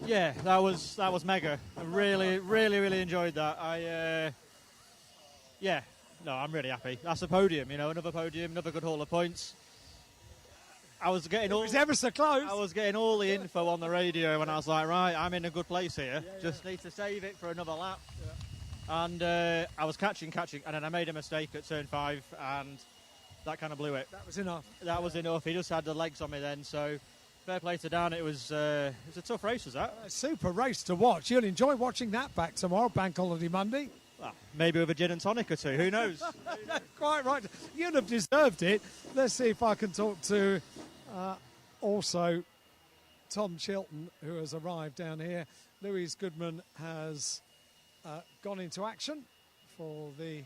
Yeah, that was mega. I really enjoyed that. I'm really happy. That's a podium, you know, another podium, another good haul of points. I was getting all. It was ever so close. I was getting all the info on the radio, and I was like, right, I'm in a good place here. Just need to save it for another lap. Yeah. And I was catching, and then I made a mistake at turn 5, and that kind of blew it. That was enough. That was enough. He just had the legs on me then, so fair play to Dan. It was a tough race, was that? A super race to watch. You'll enjoy watching that back tomorrow, Bank Holiday Monday. Well, maybe with a gin and tonic or two, who knows? Quite right. You'd have deserved it. Let's see if I can talk to also Tom Chilton, who has arrived down here. Louise Goodman has gone into action for the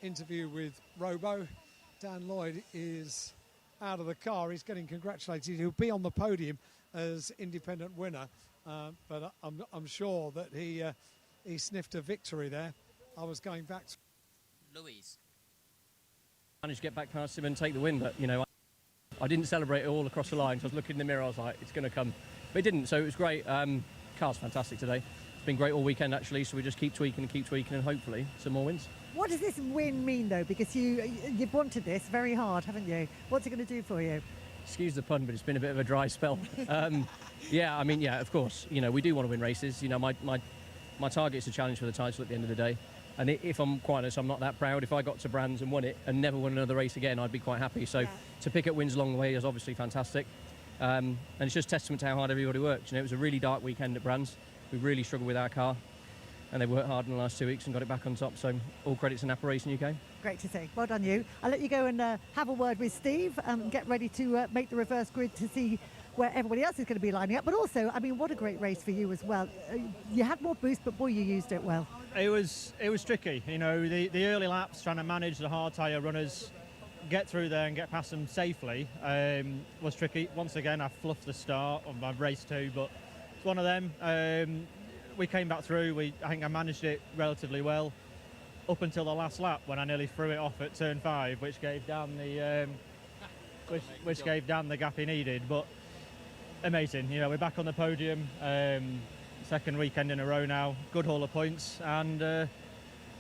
interview with Robo. Dan Lloyd is out of the car. He's getting congratulated. He'll be on the podium as independent winner, but I'm sure that he sniffed a victory there. I was going back to Louise. Managed to get back past him and take the win, but, you know, I didn't celebrate it all across the line. So I was looking in the mirror, I was like, it's going to come. But it didn't, so it was great. Car's fantastic today. It's been great all weekend, actually, so we just keep tweaking and hopefully some more wins. What does this win mean, though? Because you've wanted this very hard, haven't you? What's it going to do for you? Excuse the pun, but it's been a bit of a dry spell. Yeah, I mean, yeah, of course. You know, we do want to win races. You know, my target is to challenge for the title at the end of the day. And if I'm quite honest, I'm not that proud. If I got to Brands and won it and never won another race again, I'd be quite happy. So to pick up wins along the way is obviously fantastic. And it's just testament to how hard everybody worked. You know, it was a really dark weekend at Brands. We really struggled with our car. And they worked hard in the last 2 weeks and got it back on top. So all credit to Napa Racing UK. Great to see. Well done, you. I'll let you go and have a word with Steve and get ready to make the reverse grid to see where everybody else is going to be lining up. But also, I mean, what a great race for you as well. You had more boost, but boy, you used it well. It was tricky. You know, the early laps, trying to manage the hard tyre runners, get through there and get past them safely was tricky. Once again, I fluffed the start of my race 2, but it's one of them. We came back through. I think I managed it relatively well up until the last lap when I nearly threw it off at turn 5, which gave Dan the gap he needed. But amazing, you know, we're back on the podium. Second weekend in a row now. Good haul of points, and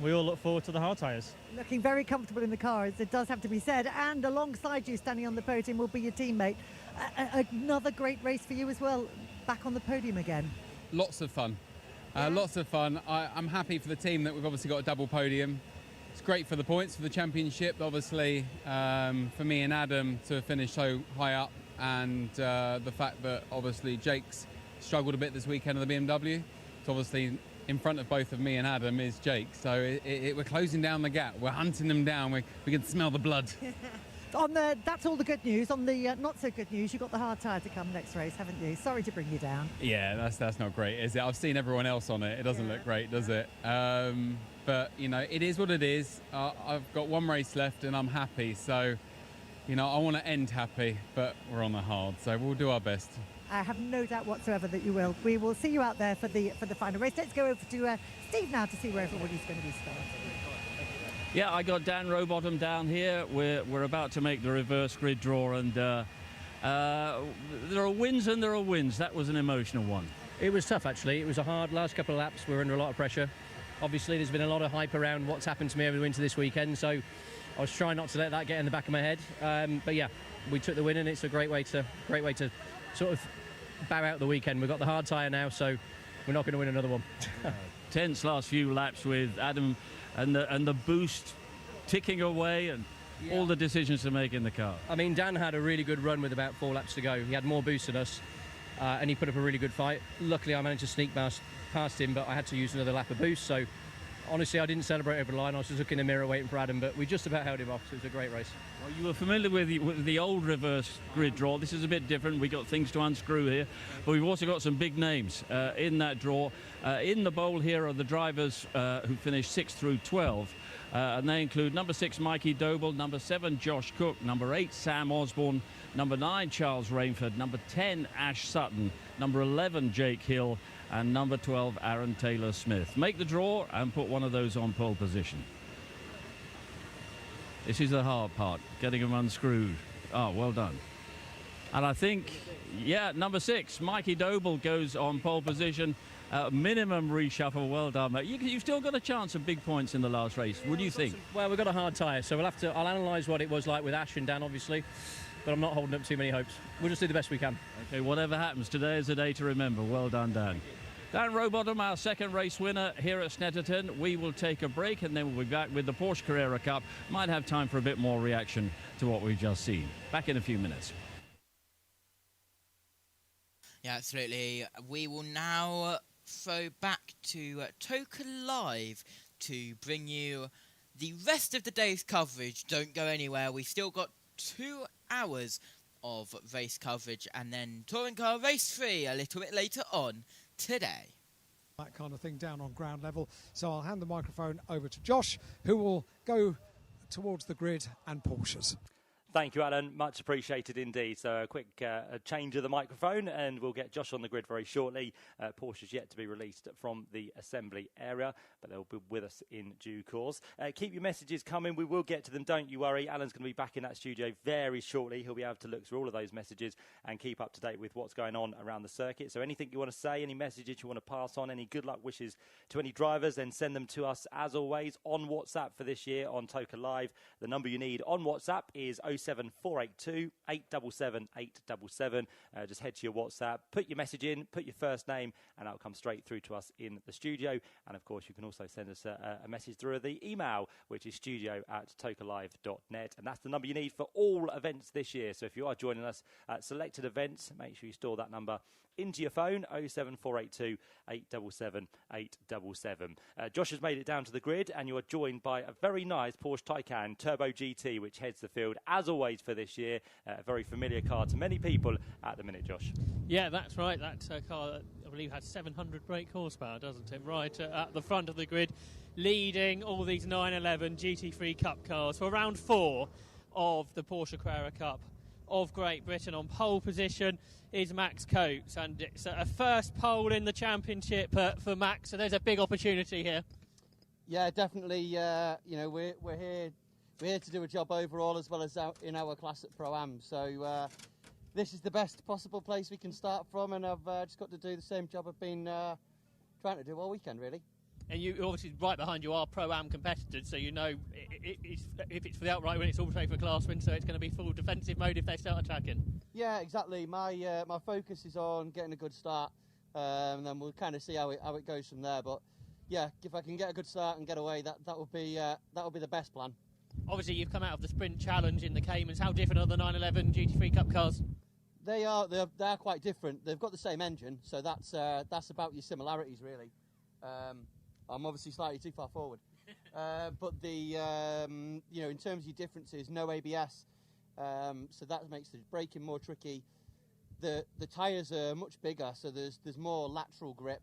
we all look forward to the hard tyres. Looking very comfortable in the car, as it does have to be said. And alongside you, standing on the podium, will be your teammate. Another great race for you as well. Back on the podium again. Lots of fun. Lots of fun. I'm happy for the team that we've obviously got a double podium. It's great for the points for the championship, obviously, for me and Adam to finish so high up, and the fact that obviously Jake's struggled a bit this weekend of the BMW. So obviously in front of both of me and Adam is Jake. So we're closing down the gap. We're hunting them down. We can smell the blood. That's all the good news. On the not so good news, you've got the hard tyre to come next race, haven't you? Sorry to bring you down. Yeah, that's not great, is it? I've seen everyone else on it. It doesn't look great, does it? But, you know, it is what it is. I've got one race left and I'm happy. So, you know, I want to end happy, but we're on the hard. So we'll do our best. I have no doubt whatsoever that you will. We will see you out there for the final race. Let's go over to Steve now to see where everybody's going to be starting. Yeah, I got Dan Rowbottom down here. We're about to make the reverse grid draw, and there are wins and there are wins. That was an emotional one. It was tough, actually. It was a hard last couple of laps. We were under a lot of pressure. Obviously, there's been a lot of hype around what's happened to me over the winter this weekend, so I was trying not to let that get in the back of my head. But yeah, we took the win, and it's a great way to sort of bow out the weekend. We've got the hard tyre now, so we're not going to win another one. Tense last few laps with Adam and the boost ticking away, and all the decisions to make in the car. I mean, Dan had a really good run with about 4 laps to go. He had more boost than us, and he put up a really good fight. Luckily, I managed to sneak past him, but I had to use another lap of boost, so honestly, I didn't celebrate over the line. I was just looking in the mirror waiting for Adam, but we just about held him off, so it was a great race. Well, you were familiar with the old reverse grid draw. This is a bit different. We've got things to unscrew here, but we've also got some big names in that draw. In the bowl here are the drivers who finished 6th through 12, and they include number 6, Mikey Doble, number 7, Josh Cook, number 8, Sam Osborne, number 9, Charles Rainford, number 10, Ash Sutton, number 11, Jake Hill, and number 12, Aaron Taylor-Smith. Make the draw and put one of those on pole position. This is the hard part, getting them unscrewed. Oh, well done. And I think, yeah, number 6, Mikey Doble goes on pole position. Minimum reshuffle, well done, mate. You've still got a chance of big points in the last race. What do you think? Well, we've got a hard tyre, so I'll analyse what it was like with Ash and Dan, obviously, but I'm not holding up too many hopes. We'll just do the best we can. Okay, whatever happens, today is a day to remember. Well done, Dan. Dan Rowbottom, our second race winner here at Snetterton. We will take a break and then we'll be back with the Porsche Carrera Cup. Might have time for a bit more reaction to what we've just seen. Back in a few minutes. Yeah, absolutely. We will now throw back to Toka Live to bring you the rest of the day's coverage. Don't go anywhere. We've still got 2 hours of race coverage, and then Touring Car Race 3 a little bit later on today. That kind of thing down on ground level. So I'll hand the microphone over to Josh, who will go towards the grid and Porsches. Thank you, Alan. Much appreciated indeed. So a quick change of the microphone and we'll get Josh on the grid very shortly. Porsche's yet to be released from the assembly area, but they'll be with us in due course. Keep your messages coming. We will get to them. Don't you worry. Alan's going to be back in that studio very shortly. He'll be able to look through all of those messages and keep up to date with what's going on around the circuit. So anything you want to say, any messages you want to pass on, any good luck wishes to any drivers, then send them to us as always on WhatsApp for this year on Toka Live. The number you need on WhatsApp is 07482 877 877. Just head to your WhatsApp, put your message in, put your first name, and that'll come straight through to us in the studio. And of course, you can also send us a message through the email, which is studio@tokalive.net. And that's the number you need for all events this year. So if you are joining us at selected events, make sure you store that number into your phone, 07482 877 877. Josh has made it down to the grid, and you are joined by a very nice Porsche Taycan Turbo GT, which heads the field, as always, for this year. A very familiar car to many people at the minute, Josh. Yeah, that's right. That car, I believe, has 700 brake horsepower, doesn't it? Right at the front of the grid, leading all these 911 GT3 Cup cars for round 4 of the Porsche Carrera Cup of Great Britain. On pole position is Max Coates, and it's a first pole in the championship for Max, so there's a big opportunity here. Yeah, definitely. You know, we're here to do a job overall as well as in our class at Pro-Am. So this is the best possible place we can start from, and I've just got to do the same job I've been trying to do all weekend, really. And you obviously, right behind you are Pro-Am competitors, so you know if it's for the outright win, it's also for class win, so it's going to be full defensive mode if they start attacking. Yeah, exactly. My focus is on getting a good start, and then we'll kind of see how it goes from there. But yeah, if I can get a good start and get away, that would be the best plan. Obviously, you've come out of the sprint challenge in the Caymans. How different are the 911 GT3 Cup cars? They're quite different. They've got the same engine, so that's about your similarities, really. I'm obviously slightly too far forward, but you know, in terms of your differences, no ABS, so that makes the braking more tricky. The tyres are much bigger, so there's more lateral grip,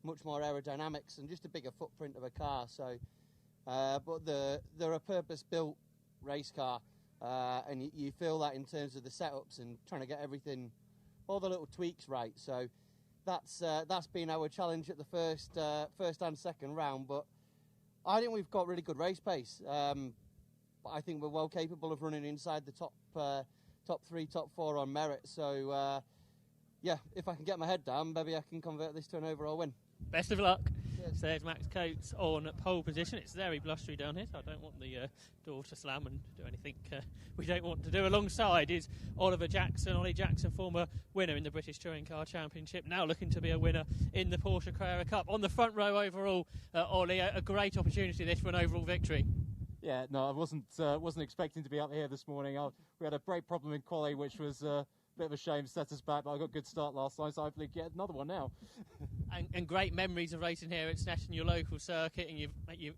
much more aerodynamics, and just a bigger footprint of a car. So, but they're a purpose-built race car, and you feel that in terms of the setups and trying to get everything, all the little tweaks right. So that's been our challenge at the first and second round. But I think we've got really good race pace. But I think we're well capable of running inside the top 3, top 4 on merit. So, yeah, if I can get my head down, maybe I can convert this to an overall win. Best of luck. So there's Max Coates on pole position. It's very blustery down here, so I don't want the door to slam and do anything we don't want to do. Alongside is Oliver Jackson. Ollie Jackson, former winner in the British Touring Car Championship, now looking to be a winner in the Porsche Carrera Cup. On the front row overall, Ollie, a great opportunity this for an overall victory. Yeah, no, I wasn't expecting to be up here this morning. We had a brake problem in quali, which was a bit of a shame, set us back, but I got a good start last time, so hopefully get another one now. And great memories of racing here at Snetterton, your local circuit, and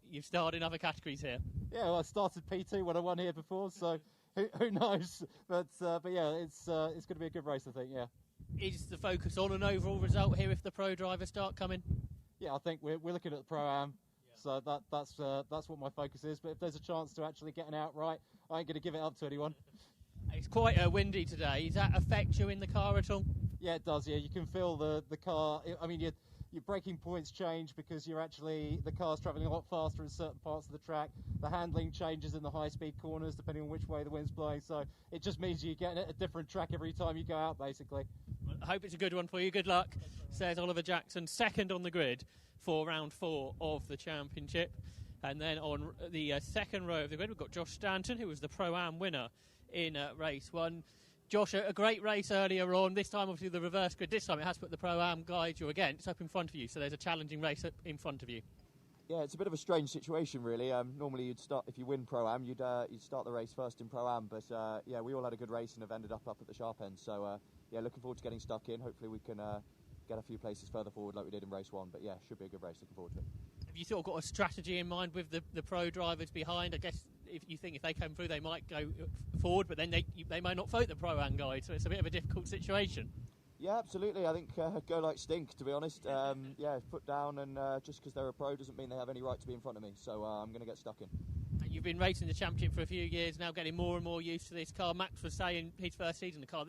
you've starred in other categories here. Yeah, well, I started P2 when I won here before, so who knows? But yeah, it's going to be a good race, I think. Yeah. Is the focus on an overall result here if the pro drivers start coming? Yeah, I think we're looking at the Pro-Am. So that's what my focus is. But if there's a chance to actually get an outright, I ain't going to give it up to anyone. It's quite windy today. Does that affect you in the car at all? Yeah, it does. Yeah, you can feel the car. I mean, your braking points change because the car's travelling a lot faster in certain parts of the track. The handling changes in the high-speed corners depending on which way the wind's blowing. So it just means you get a different track every time you go out, basically. I hope it's a good one for you. Good luck, says Oliver Jackson, second on the grid for round 4 of the championship. And then on the second row of the grid, we've got Josh Stanton, who was the Pro-Am winner in race 1. Josh, a great race earlier on. This time, obviously, the reverse grid. This time, it has put the Pro-Am guide you again. It's up in front of you, so there's a challenging race up in front of you. Yeah, it's a bit of a strange situation, really. Normally, you'd start if you win Pro-Am, you'd start the race first in Pro-Am. But yeah, we all had a good race and have ended up at the sharp end. So yeah, looking forward to getting stuck in. Hopefully, we can get a few places further forward like we did in race 1. But yeah, should be a good race. Looking forward to it. Have you sort of got a strategy in mind with the pro drivers behind? I guess if you think if they come through, they might go forward, but then they might not vote the Pro-Am guide, so it's a bit of a difficult situation. Yeah, absolutely. I think go like stink, to be honest. Yeah, foot down, and just because they're a pro doesn't mean they have any right to be in front of me. So I'm going to get stuck in. And you've been racing the championship for a few years now, getting more and more used to this car. Max was saying his first season in the car,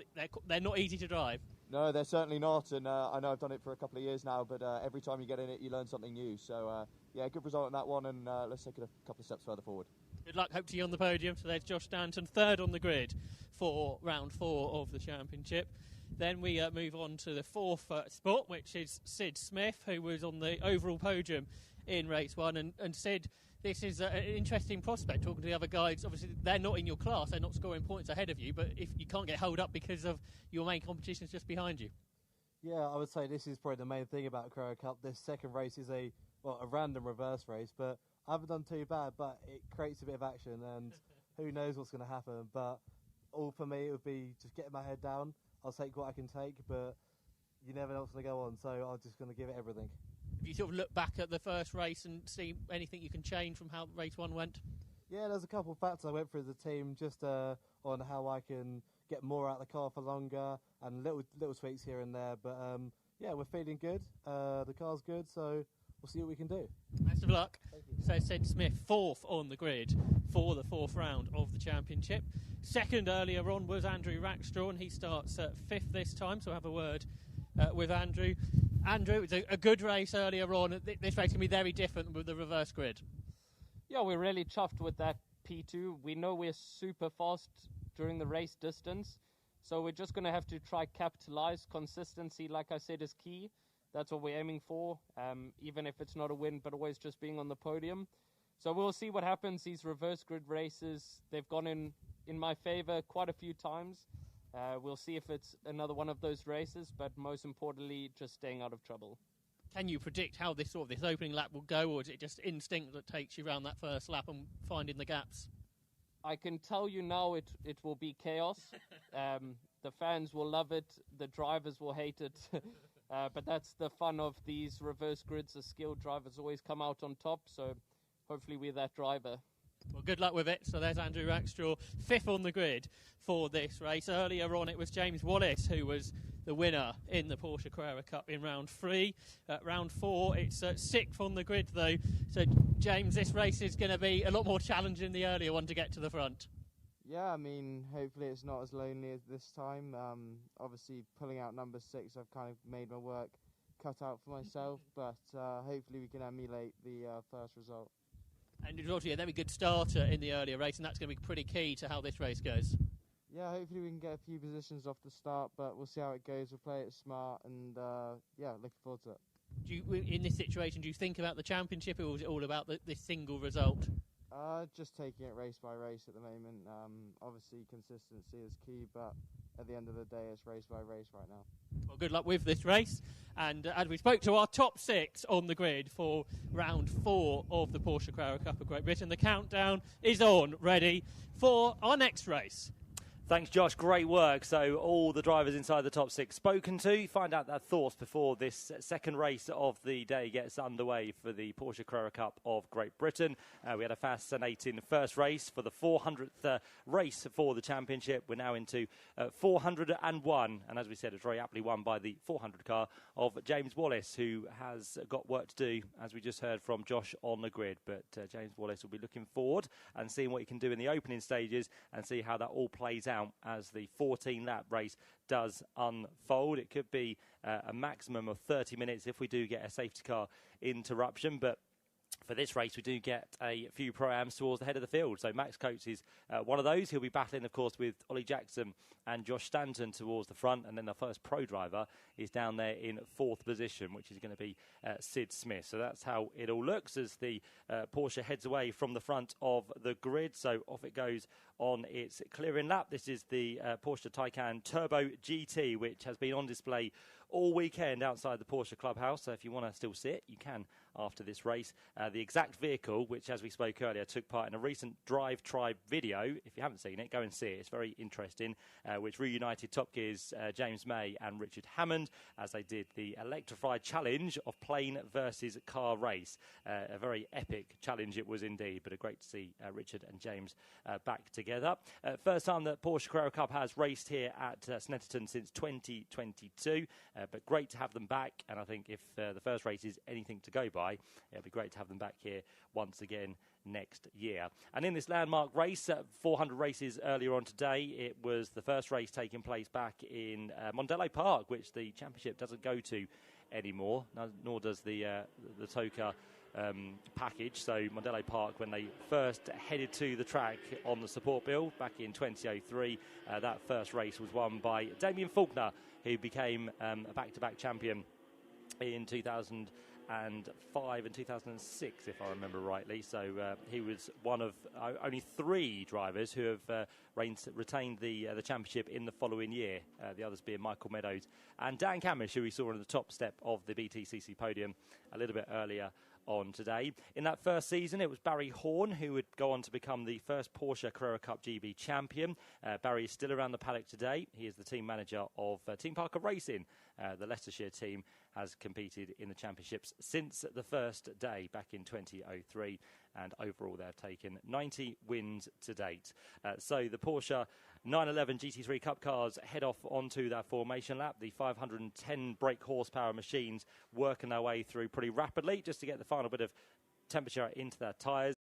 they're not easy to drive. No, they're certainly not, and I know I've done it for a couple of years now, but every time you get in it, you learn something new. So yeah, good result in that one, and let's take it a couple of steps further forward. Good luck, hope to see you on the podium. So there's Josh Stanton, third on the grid for round 4 of the championship. Then we move on to the fourth spot, which is Sid Smith, who was on the overall podium in race 1. And Sid, this is an interesting prospect, talking to the other guys. Obviously, they're not in your class, they're not scoring points ahead of you, but if you can't get held up because of your main competitions just behind you. Yeah, I would say this is probably the main thing about Carrera Cup. This second race is a random reverse race, but I haven't done too bad, but it creates a bit of action, and who knows what's going to happen. But all for me, it would be just getting my head down. I'll take what I can take, but you never know what's going to go on, so I'm just going to give it everything. Have you sort of look back at the first race and see anything you can change from how race 1 went? Yeah, there's a couple of factors I went through as a team, just on how I can get more out of the car for longer, and little tweaks here and there. But yeah, we're feeling good. The car's good, so we'll see what we can do. Best of luck. So Sid Smith, 4th on the grid for the 4th round of the championship. Second earlier on was Andrew Rackstraw, and he starts 5th this time, so I'll have a word with Andrew. Andrew, it was a good race earlier on. This race can be very different with the reverse grid. Yeah, we're really chuffed with that P2. We know we're super fast during the race distance, so we're just going to have to try capitalize. Consistency, like I said, is key. That's what we're aiming for, even if it's not a win, but always just being on the podium. So we'll see what happens. These reverse grid races, they've gone in my favor quite a few times. We'll see if it's another one of those races, but most importantly, just staying out of trouble. Can you predict how this opening lap will go, or is it just instinct that takes you around that first lap and finding the gaps? I can tell you now it will be chaos. The fans will love it. The drivers will hate it. But that's the fun of these reverse grids. The skilled drivers always come out on top, so hopefully we're that driver. Well, good luck with it. So there's Andrew Rackstraw, 5th on the grid for this race. Earlier on, it was James Wallace who was the winner in the Porsche Carrera Cup in round 3. Round 4, it's 6th on the grid, though. So, James, this race is going to be a lot more challenging than the earlier one to get to the front. Yeah, I mean, hopefully it's not as lonely as this time. Obviously, pulling out number 6, I've kind of made my work cut out for myself, but hopefully we can emulate the first result. And it was obviously a very good starter in the earlier race, and that's going to be pretty key to how this race goes. Yeah, hopefully we can get a few positions off the start, but we'll see how it goes. We'll play it smart, and yeah, looking forward to it. Do you, in this situation, do you think about the championship, or is it all about this single result? Just taking it race by race at the moment. Obviously, consistency is key, but at the end of the day, it's race by race right now. Well, good luck with this race. And as we spoke to our top 6 on the grid for round 4 of the Porsche Carrera Cup of Great Britain, the countdown is on, ready for our next race. Thanks, Josh. Great work. So all the drivers inside the top 6 spoken to. Find out their thoughts before this second race of the day gets underway for the Porsche Carrera Cup of Great Britain. We had a fascinating first race for the 400th race for the championship. We're now into 401. And as we said, it's very aptly won by the 400 car of James Wallace, who has got work to do, as we just heard from Josh on the grid. But James Wallace will be looking forward and seeing what he can do in the opening stages and see how that all plays out as the 14-lap race does unfold. It could be a maximum of 30 minutes if we do get a safety car interruption, but for this race, we do get a few pro-ams towards the head of the field. So Max Coates is one of those. He'll be battling, of course, with Ollie Jackson and Josh Stanton towards the front. And then the first pro driver is down there in 4th position, which is going to be Sid Smith. So that's how it all looks as the Porsche heads away from the front of the grid. So off it goes on its clearing lap. This is the Porsche Taycan Turbo GT, which has been on display all weekend outside the Porsche clubhouse. So if you want to still see it, you can after this race. The exact vehicle, which, as we spoke earlier, took part in a recent Drive Tribe video. If you haven't seen it, go and see it. It's very interesting, which reunited Top Gear's James May and Richard Hammond as they did the electrified challenge of plane versus car race. A very epic challenge it was indeed, but great to see Richard and James back together. First time that Porsche Carrera Cup has raced here at Snetterton since 2022, but great to have them back. And I think if the first race is anything to go by, it'll be great to have them back here once again next year. And in this landmark race, 400 races earlier on today, it was the first race taking place back in Mondello Park, which the championship doesn't go to anymore, nor does the Toka package. So Mondello Park, when they first headed to the track on the support bill back in 2003, that first race was won by Damien Faulkner, who became a back-to-back champion in 2005 and 2006, if I remember rightly. So he was one of only 3 drivers who have retained the championship in the following year, the others being Michael Meadows and Dan Camish, who we saw on the top step of the BTCC podium a little bit earlier on today. In that first season, it was Barry Horn who would go on to become the first Porsche Carrera Cup GB champion. Barry is still around the paddock today. He is the team manager of Team Parker Racing. The Leicestershire team has competed in the championships since the first day back in 2003, and overall they've taken 90 wins to date. So the Porsche 911 GT3 Cup cars head off onto that formation lap. The 510 brake horsepower machines working their way through pretty rapidly just to get the final bit of temperature into their tyres,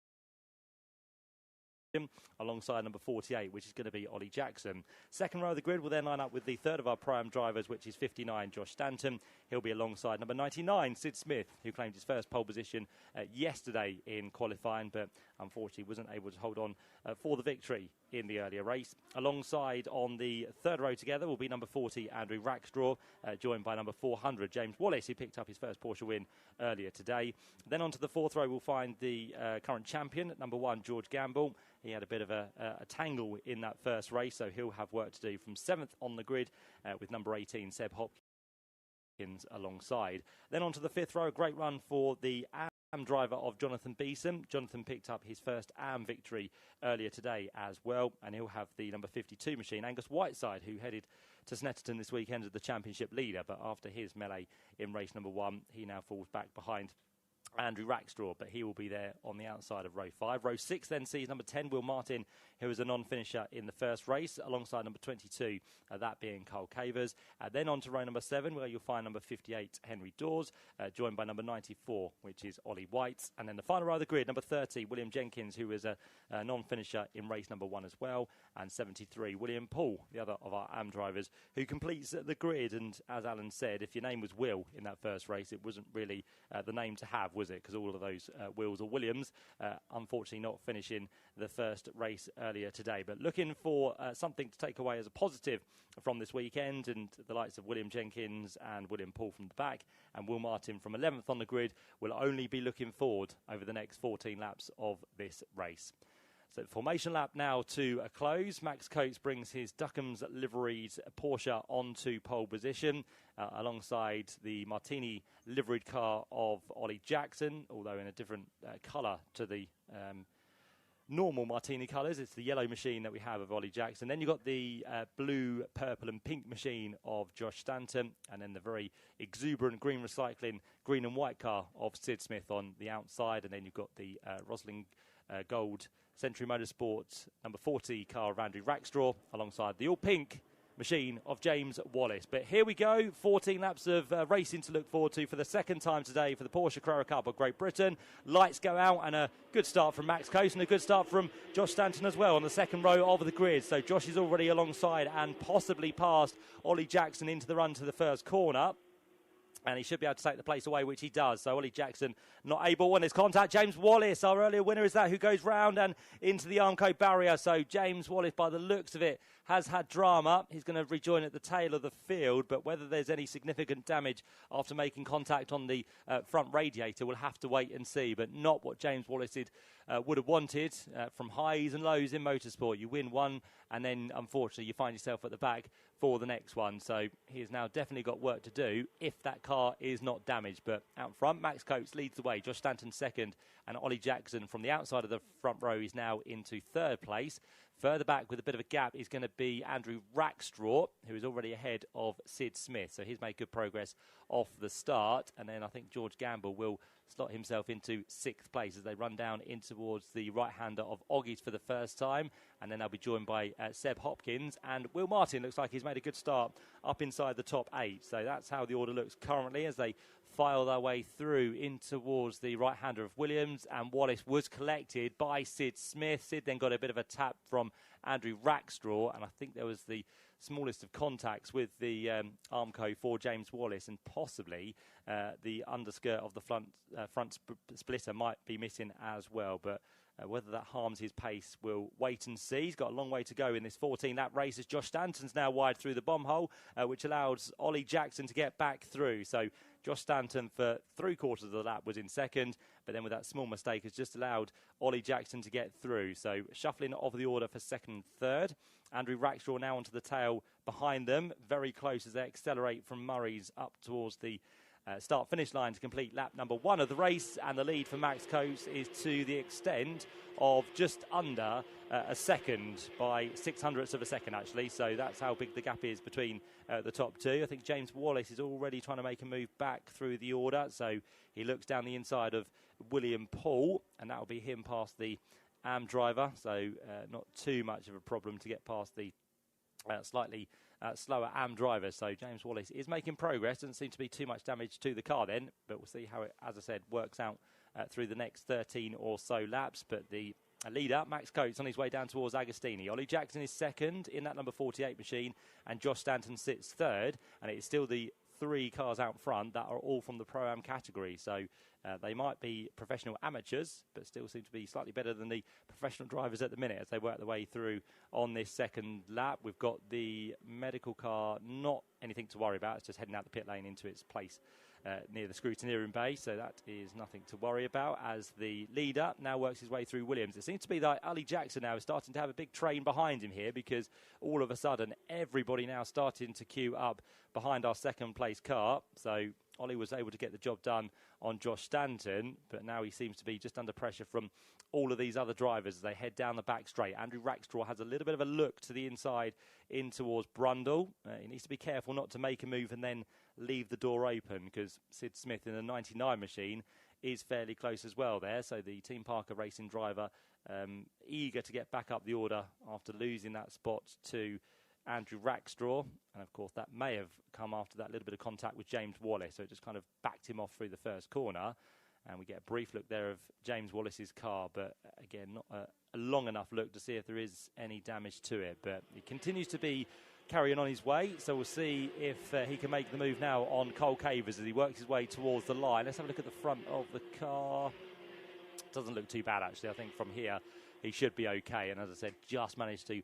alongside number 48, which is going to be Ollie Jackson. Second row of the grid will then line up with the third of our prime drivers, which is 59, Josh Stanton. He'll be alongside number 99, Sid Smith, who claimed his first pole position yesterday in qualifying, but unfortunately wasn't able to hold on for the victory in the earlier race. Alongside on the third row together will be number 40, Andrew Rackstraw, joined by number 400, James Wallace, who picked up his first Porsche win earlier today. Then onto the fourth row we'll find the current champion, number 1, George Gamble. He had a bit of a tangle in that first race, so he'll have work to do from 7th on the grid with number 18, Seb Hopkins, alongside. Then onto the 5th row, a great run for the AM driver of Jonathan Beeson. Jonathan picked up his first AM victory earlier today as well, and he'll have the number 52 machine, Angus Whiteside, who headed to Snetterton this weekend as the championship leader, but after his melee in race number 1, he now falls back behind Andrew Rackstraw, but he will be there on the outside of row 5. Row 6 then sees number 10, Will Martin, who was a non-finisher in the first race, alongside number 22, that being Carl Cavers. Then on to row number 7, where you'll find number 58, Henry Dawes, joined by number 94, which is Ollie White. And then the final row of the grid, number 30, William Jenkins, who was a non-finisher in race number 1 as well, and 73, William Paul, the other of our AM drivers, who completes the grid. And as Alan said, if your name was Will in that first race, it wasn't really the name to have, was was it? Because all of those Wills or Williams, unfortunately not finishing the first race earlier today. But looking for something to take away as a positive from this weekend, and the likes of William Jenkins and William Paul from the back, and Will Martin from 11th on the grid will only be looking forward over the next 14 laps of this race. So formation lap now to a close. Max Coates brings his Duckham's liveried Porsche onto pole position alongside the Martini liveried car of Ollie Jackson, although in a different colour to the normal Martini colours. It's the yellow machine that we have of Ollie Jackson. Then you've got the blue, purple and pink machine of Josh Stanton, and then the very exuberant green recycling green and white car of Sid Smith on the outside, and then you've got the Rosling Gold Century Motorsports number 40 car of Andrew Rackstraw alongside the all-pink machine of James Wallace. But here we go, 14 laps of racing to look forward to for the second time today for the Porsche Carrera Cup of Great Britain. Lights go out, and a good start from Max Coates and a good start from Josh Stanton as well on the second row of the grid. So Josh is already alongside and possibly past Ollie Jackson into the run to the first corner. And he should be able to take the place away, which he does. So Ollie Jackson not able. And there's contact. James Wallace, our earlier winner, is that who goes round and into the Armco barrier. So James Wallace, by the looks of it, has had drama. He's going to rejoin at the tail of the field. But whether there's any significant damage after making contact on the front radiator, we'll have to wait and see. But not what James Wallace would have wanted from highs and lows in motorsport. You win one, and then, unfortunately, you find yourself at the back for the next one. So he has now definitely got work to do if that car is not damaged. But out front, Max Coates leads the way. Josh Stanton second, and Ollie Jackson from the outside of the front row is now into third place. Further back with a bit of a gap is going to be Andrew Rackstraw, who is already ahead of Sid Smith. So he's made good progress off the start. And then I think George Gamble will slot himself into sixth place as they run down in towards the right-hander of Oggies for the first time. And then they'll be joined by Seb Hopkins. And Will Martin looks like he's made a good start up inside the top 8. So that's how the order looks currently as they file their way through in towards the right-hander of Williams. And Wallace was collected by Sid Smith. Sid then got a bit of a tap from Andrew Rackstraw. And I think there was the smallest of contacts with the Armco for James Wallace, and possibly the underskirt of the front splitter might be missing as well. But whether that harms his pace, we'll wait and see. He's got a long way to go in this 14-lap race as Josh Stanton's now wide through the bomb hole, which allows Ollie Jackson to get back through. So Josh Stanton for 3/4 of the lap was in second, but then with that small mistake has just allowed Ollie Jackson to get through. So shuffling of the order for second and third. Andrew Rackstraw now onto the tail behind them, very close as they accelerate from Murray's up towards the start-finish line to complete lap number 1 of the race, and the lead for Max Coates is to the extent of just under a second, by 600ths of a second actually. So that's how big the gap is between the top two. I think James Wallace is already trying to make a move back through the order, so he looks down the inside of William Paul, and that'll be him past the AM driver, so not too much of a problem to get past the slightly slower AM driver. So James Wallace is making progress. Doesn't seem to be too much damage to the car then, but we'll see how it, as I said, works out through the next 13 or so laps. But the leader, Max Coates, on his way down towards Agostini. Ollie Jackson is second in that number 48 machine, and Josh Stanton sits third, and it is still the 3 cars out front that are all from the Pro-Am category. So they might be professional amateurs, but still seem to be slightly better than the professional drivers at the minute as they work their way through on this second lap. We've got the medical car, not anything to worry about. It's just heading out the pit lane into its place near the scrutineering bay, so that is nothing to worry about as the leader now works his way through Williams. It seems to be that Ollie Jackson now is starting to have a big train behind him here, because all of a sudden everybody now starting to queue up behind our second place car. So Ollie was able to get the job done on Josh Stanton, but now he seems to be just under pressure from all of these other drivers as they head down the back straight. Andrew Rackstraw has a little bit of a look to the inside in towards Brundle. He needs to be careful not to make a move and then leave the door open, because Sid Smith in the 99 machine is fairly close as well there. So the Team Parker Racing driver eager to get back up the order after losing that spot to Andrew Rackstraw, and of course that may have come after that little bit of contact with James Wallace, so it just kind of backed him off through the first corner, and we get a brief look there of James Wallace's car, but again not a long enough look to see if there is any damage to it. But it continues to be carrying on his way. So we'll see if he can make the move now on Cole Cavers as he works his way towards the line. Let's have a look at the front of the car. Doesn't look too bad, actually. I think from here he should be okay. And as I said, just managed to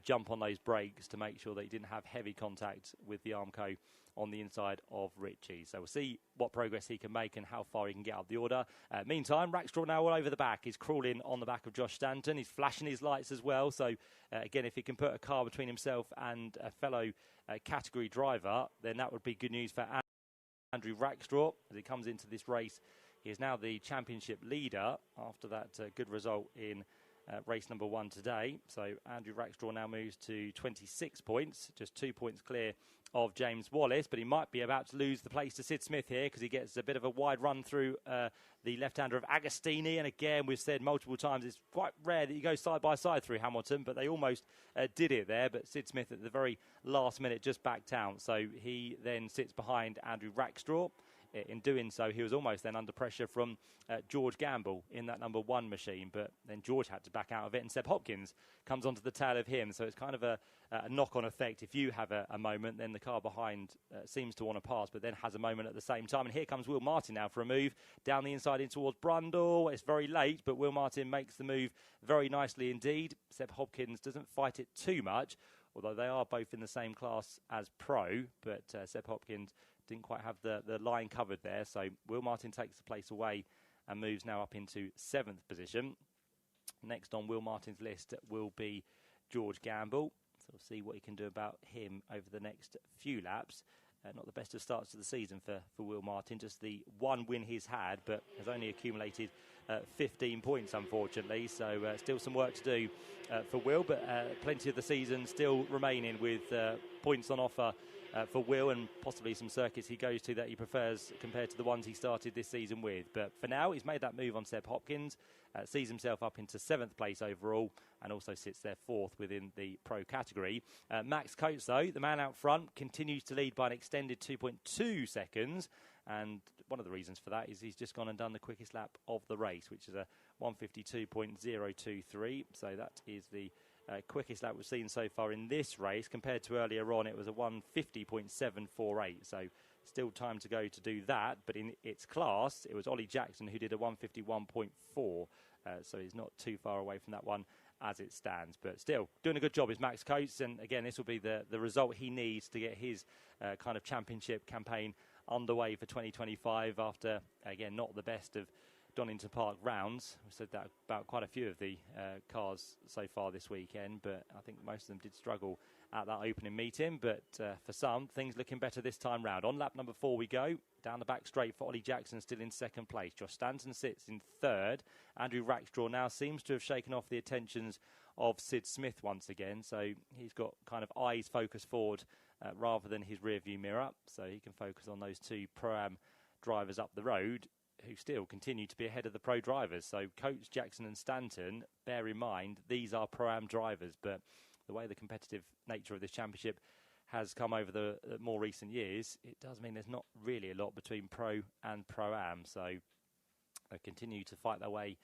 jump on those brakes to make sure that he didn't have heavy contact with the Armco on the inside of Ritchie. So we'll see what progress he can make and how far he can get up the order. Meantime, Rackstraw now all over the back. He's crawling on the back of Josh Stanton. He's flashing his lights as well. So again, if he can put a car between himself and a fellow category driver, then that would be good news for Andrew Rackstraw as he comes into this race. He is now the championship leader after that good result in race number 1 today. So Andrew Rackstraw now moves to 26 points, just 2 points clear of James Wallace, but he might be about to lose the place to Sid Smith here because he gets a bit of a wide run through the left-hander of Agostini. And again, we've said multiple times, it's quite rare that you go side by side through Hamilton, but they almost did it there. But Sid Smith at the very last minute just backed out. So he then sits behind Andrew Rackstraw. In doing so, he was almost then under pressure from George Gamble in that number 1 machine, but then George had to back out of it, and Seb Hopkins comes onto the tail of him. So it's kind of a knock-on effect. If you have a moment, then the car behind seems to want to pass, but then has a moment at the same time. And here comes Will Martin now for a move down the inside in towards Brundle. It's very late, but Will Martin makes the move very nicely indeed. Seb Hopkins doesn't fight it too much, although they are both in the same class as Pro, but Seb Hopkins didn't quite have the line covered there. So Will Martin takes the place away and moves now up into 7th position. Next on Will Martin's list will be George Gamble. So we'll see what he can do about him over the next few laps. Not the best of starts to the season for Will Martin, just the 1 win he's had, but has only accumulated 15 points, unfortunately. So still some work to do for Will, but plenty of the season still remaining with points on offer for Will, and possibly some circuits he goes to that he prefers compared to the ones he started this season with. But for now, he's made that move on Seb Hopkins, sees himself up into 7th place overall, and also sits there 4th within the Pro category. Max Coates, though, the man out front, continues to lead by an extended 2.2 seconds. And one of the reasons for that is he's just gone and done the quickest lap of the race, which is a 1:52.023. So that is the quickest lap we've seen so far in this race. Compared to earlier on, it was a 1:50.748. So still time to go to do that. But in its class, it was Ollie Jackson who did a 1:51.4. So he's not too far away from that one as it stands. But still, doing a good job is Max Coates. And again, this will be the result he needs to get his kind of championship campaign underway for 2025 after, again, not the best of Donington Park rounds. We said that about quite a few of the cars so far this weekend, but I think most of them did struggle at that opening meeting. But for some, things looking better this time round. On lap number 4 we go. Down the back straight for Ollie Jackson, still in 2nd place. Josh Stanton sits in 3rd. Andrew Rackstraw now seems to have shaken off the attentions of Sid Smith once again, so he's got kind of eyes focused forward rather than his rear view mirror, so he can focus on those 2 Pro-Am drivers up the road who still continue to be ahead of the Pro drivers. So Coates, Jackson and Stanton, bear in mind, these are Pro-Am drivers, but the way the competitive nature of this championship has come over the more recent years, it does mean there's not really a lot between Pro and Pro-Am, so they continue to fight their way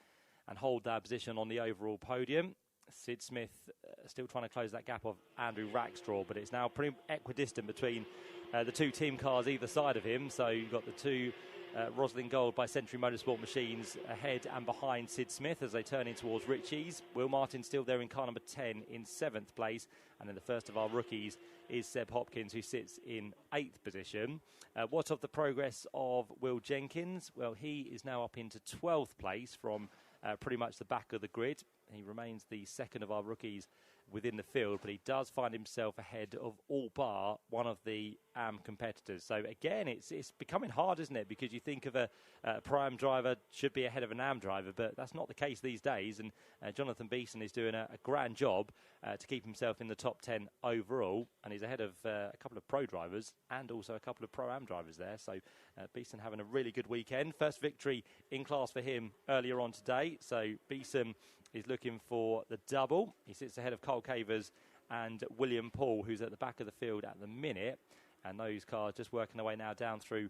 and hold their position on the overall podium. Sid Smith still trying to close that gap of Andrew Rackstraw, but it's now pretty equidistant between the 2 team cars either side of him. So you've got the 2 Roslyn Gold by Century Motorsport machines ahead and behind Sid Smith as they turn in towards Ritchie's. Will Martin still there in car number 10 in 7th place. And then the first of our rookies is Seb Hopkins, who sits in 8th position. What of the progress of Will Jenkins? Well, he is now up into 12th place from pretty much the back of the grid. He remains the 2nd of our rookies within the field, but he does find himself ahead of all bar one of the AM competitors. So again, it's becoming hard, isn't it? Because you think of a Pro-Am driver should be ahead of an AM driver, but that's not the case these days. And Jonathan Beeson is doing a grand job to keep himself in the top 10 overall, and he's ahead of a couple of Pro drivers and also a couple of Pro-Am drivers there. So Beeson having a really good weekend. First victory in class for him earlier on today. So Beeson is looking for the double. He sits ahead of Cole Cavers and William Paul, who's at the back of the field at the minute. And those cars just working their way now down through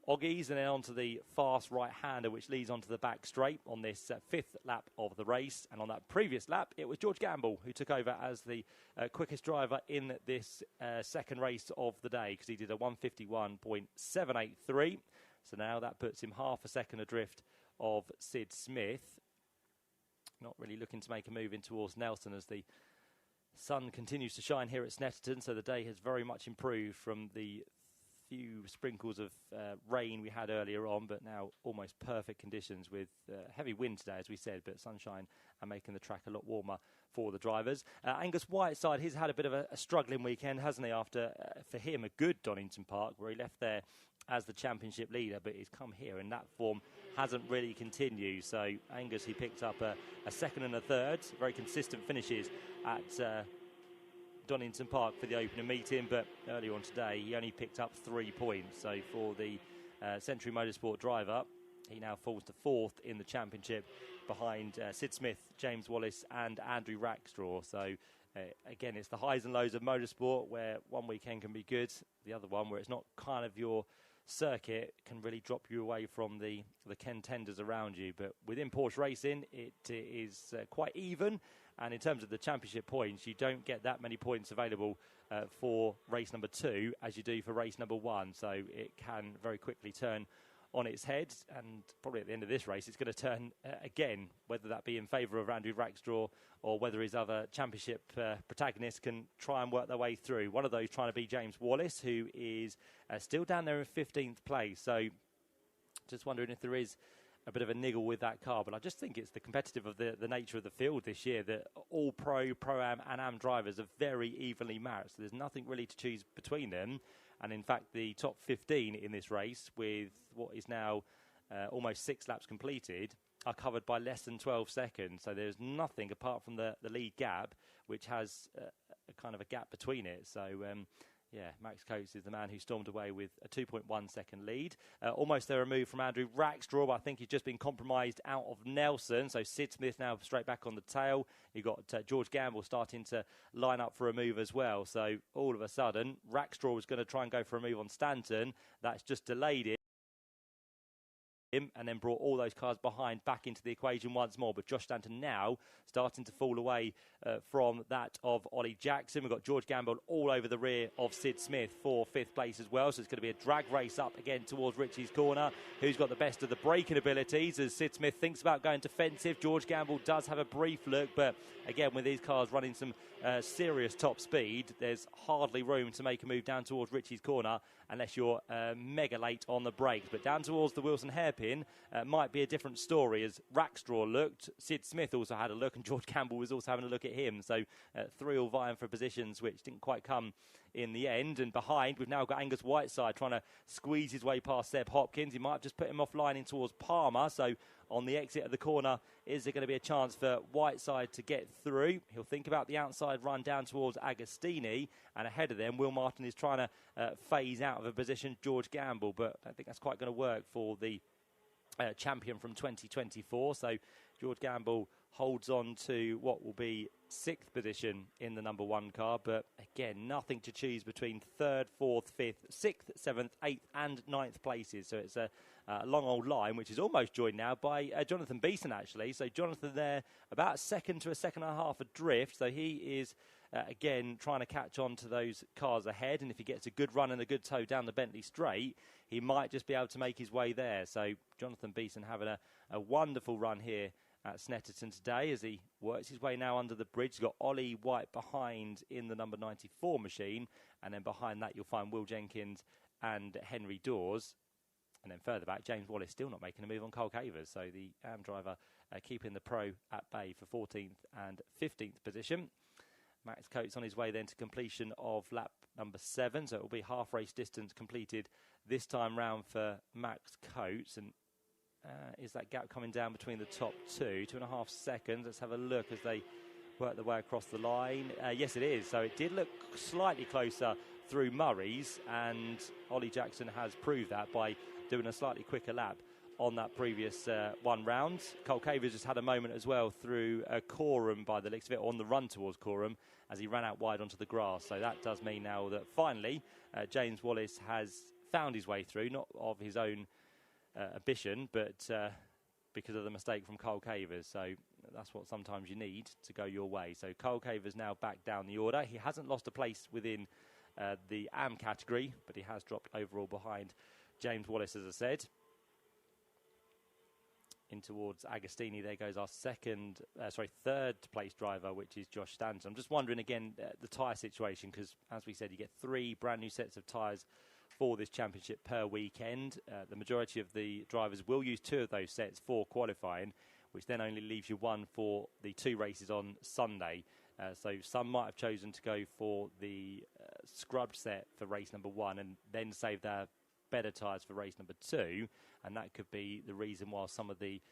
Oggies, and then onto the fast right-hander, which leads onto the back straight on this 5th lap of the race. And on that previous lap, it was George Gamble who took over as the quickest driver in this second race of the day, because he did a 151.783. So now that puts him half a second adrift of Sid Smith. Not really looking to make a move in towards Nelson as the sun continues to shine here at Snetterton, so the day has very much improved from the few sprinkles of rain we had earlier on, but now almost perfect conditions with heavy wind today, as we said, but sunshine and making the track a lot warmer for the drivers. Angus Whiteside, he's had a bit of a struggling weekend, hasn't he, after, for him, a good Donington Park, where he left there as the championship leader, but he's come here and that form hasn't really continued. So Angus, he picked up a second and a third, very consistent finishes at Donington Park for the opening meeting, but earlier on today he only picked up 3 points. So for the Century Motorsport driver, he now falls to 4th in the championship behind Sid Smith, James Wallace and Andrew Rackstraw. So again, it's the highs and lows of motorsport, where one weekend can be good, the other one where it's not kind of your circuit can really drop you away from the contenders around you. But within Porsche racing, it is quite even, and in terms of the championship points, you don't get that many points available for race number 2 as you do for race number 1, so it can very quickly turn on its head, and probably at the end of this race it's going to turn again, whether that be in favour of Andrew Rackstraw or whether his other championship protagonists can try and work their way through. One of those trying to be James Wallace, who is still down there in 15th place, so just wondering if there is a bit of a niggle with that car. But I just think it's the competitive of the nature of the field this year, that all Pro-Am and Am drivers are very evenly matched, so there's nothing really to choose between them. And in fact, the top 15 in this race, with what is now almost 6 laps completed, are covered by less than 12 seconds. So there's nothing apart from the lead gap, which has a kind of a gap between it. So, yeah, Max Coates is the man who stormed away with a 2.1 second lead. Almost there a move from Andrew Rackstraw, but I think he's just been compromised out of Nelson. So Sid Smith now straight back on the tail. You've got George Gamble starting to line up for a move as well. So all of a sudden, Rackstraw was going to try and go for a move on Stanton. That's just delayed it, and then brought all those cars behind back into the equation once more. But Josh Stanton now starting to fall away from that of Ollie Jackson. We've got George Gamble all over the rear of Sid Smith for 5th place as well. So it's going to be a drag race up again towards Richie's corner. Who's got the best of the braking abilities as Sid Smith thinks about going defensive. George Gamble does have a brief look, but again, with these cars running some serious top speed, there's hardly room to make a move down towards Richie's corner unless you're mega late on the brakes. But down towards the Wilson hairpin might be a different story, as Rackstraw looked, Sid Smith also had a look, and George Gamble was also having a look at him. So 3 all vying for positions which didn't quite come in the end. And behind, we've now got Angus Whiteside trying to squeeze his way past Seb Hopkins. He might have just put him offline in towards Palmer. So on the exit of the corner, is there going to be a chance for Whiteside to get through? He'll think about the outside run down towards Agostini, and ahead of them, Will Martin is trying to phase out of a position George Gamble, but I don't think that's quite going to work for the champion from 2024. So George Gamble holds on to what will be 6th position in the number 1 car, but again, nothing to choose between 3rd, 4th, 5th, 6th, 7th, 8th and 9th places. So it's a long old line, which is almost joined now by Jonathan Beeson, actually. So Jonathan there about 2nd to a second and a half adrift. So he is, again, trying to catch on to those cars ahead. And if he gets a good run and a good tow down the Bentley Straight, he might just be able to make his way there. So Jonathan Beeson having a wonderful run here at Snetterton today as he works his way now under the bridge. He's got Ollie White behind in the number 94 machine, and then behind that you'll find Will Jenkins and Henry Dawes. And then further back, James Wallace still not making a move on Cole Cavers. So the AM driver keeping the Pro at bay for 14th and 15th position. Max Coates on his way then to completion of lap number 7. So it will be half race distance completed this time round for Max Coates. And is that gap coming down between the top 2.5 seconds? Let's have a look as they work their way across the line. Yes, it is. So it did look slightly closer through Murray's, and Ollie Jackson has proved that by doing a slightly quicker lap on that previous 1 round. Cole Cavers just had a moment as well through Coram by the looks of it, on the run towards Coram, as he ran out wide onto the grass. So that does mean now that finally James Wallace has found his way through, not of his own ambition, but because of the mistake from Cole Cavers. So that's what sometimes you need to go your way. So Cole Cavers now back down the order. He hasn't lost a place within the AM category, but he has dropped overall behind James Wallace, as I said. In towards Agostini, there goes our third place driver, which is Josh Stanton. I'm just wondering again the tyre situation, because as we said, you get 3 brand new sets of tyres for this championship per weekend. The majority of the drivers will use 2 of those sets for qualifying, which then only leaves you 1 for the 2 races on Sunday. So some might have chosen to go for the scrubbed set for race number 1 and then save their better tyres for race number 2, and that could be the reason why some of the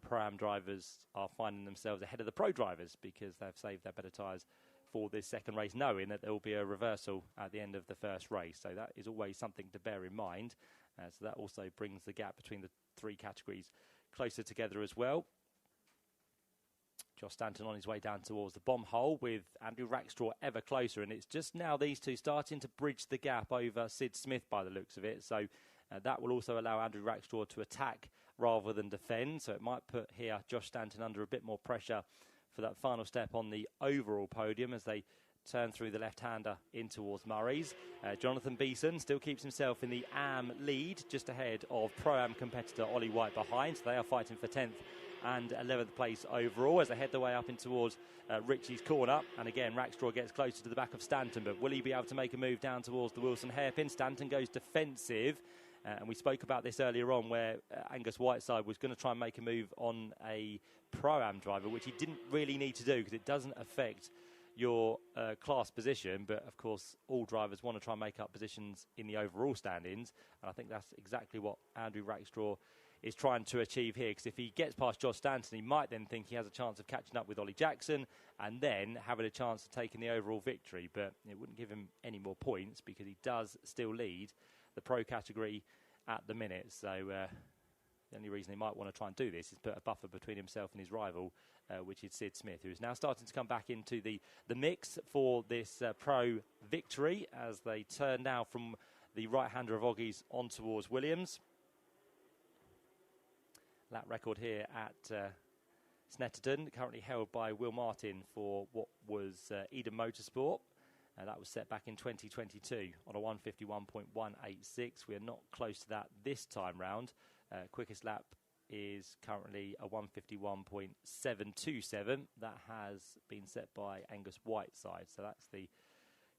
Pro-Am drivers are finding themselves ahead of the Pro drivers, because they've saved their better tyres for this second race, knowing that there will be a reversal at the end of the first race. So that is always something to bear in mind. So that also brings the gap between the 3 categories closer together as well. Josh Stanton on his way down towards the bomb hole with Andrew Rackstraw ever closer, and it's just now these two starting to bridge the gap over Sid Smith by the looks of it. So that will also allow Andrew Rackstraw to attack rather than defend. So it might put here Josh Stanton under a bit more pressure for that final step on the overall podium as they turn through the left-hander in towards Murray's. Jonathan Beeson still keeps himself in the AM lead, just ahead of Pro-Am competitor Ollie White behind. So they are fighting for 10th and 11th place overall as they head their way up in towards Richie's corner. And again, Rackstraw gets closer to the back of Stanton, but will he be able to make a move down towards the Wilson hairpin? Stanton goes defensive. And we spoke about this earlier on, where Angus Whiteside was going to try and make a move on a Pro-Am driver, which he didn't really need to do because it doesn't affect your class position. But, of course, all drivers want to try and make up positions in the overall standings. And I think that's exactly what Andrew Rackstraw is trying to achieve here, because if he gets past Josh Stanton, he might then think he has a chance of catching up with Ollie Jackson and then having a chance of taking the overall victory. But it wouldn't give him any more points because he does still lead the Pro category at the minute. So the only reason he might want to try and do this is put a buffer between himself and his rival, which is Sid Smith, who is now starting to come back into the mix for this Pro victory as they turn now from the right-hander of Oggy's on towards Williams. Lap record here at Snetterton, currently held by Will Martin for what was Eden Motorsport. That was set back in 2022 on a 151.186. We are not close to that this time round. Quickest lap is currently a 151.727. That has been set by Angus Whiteside. So that's the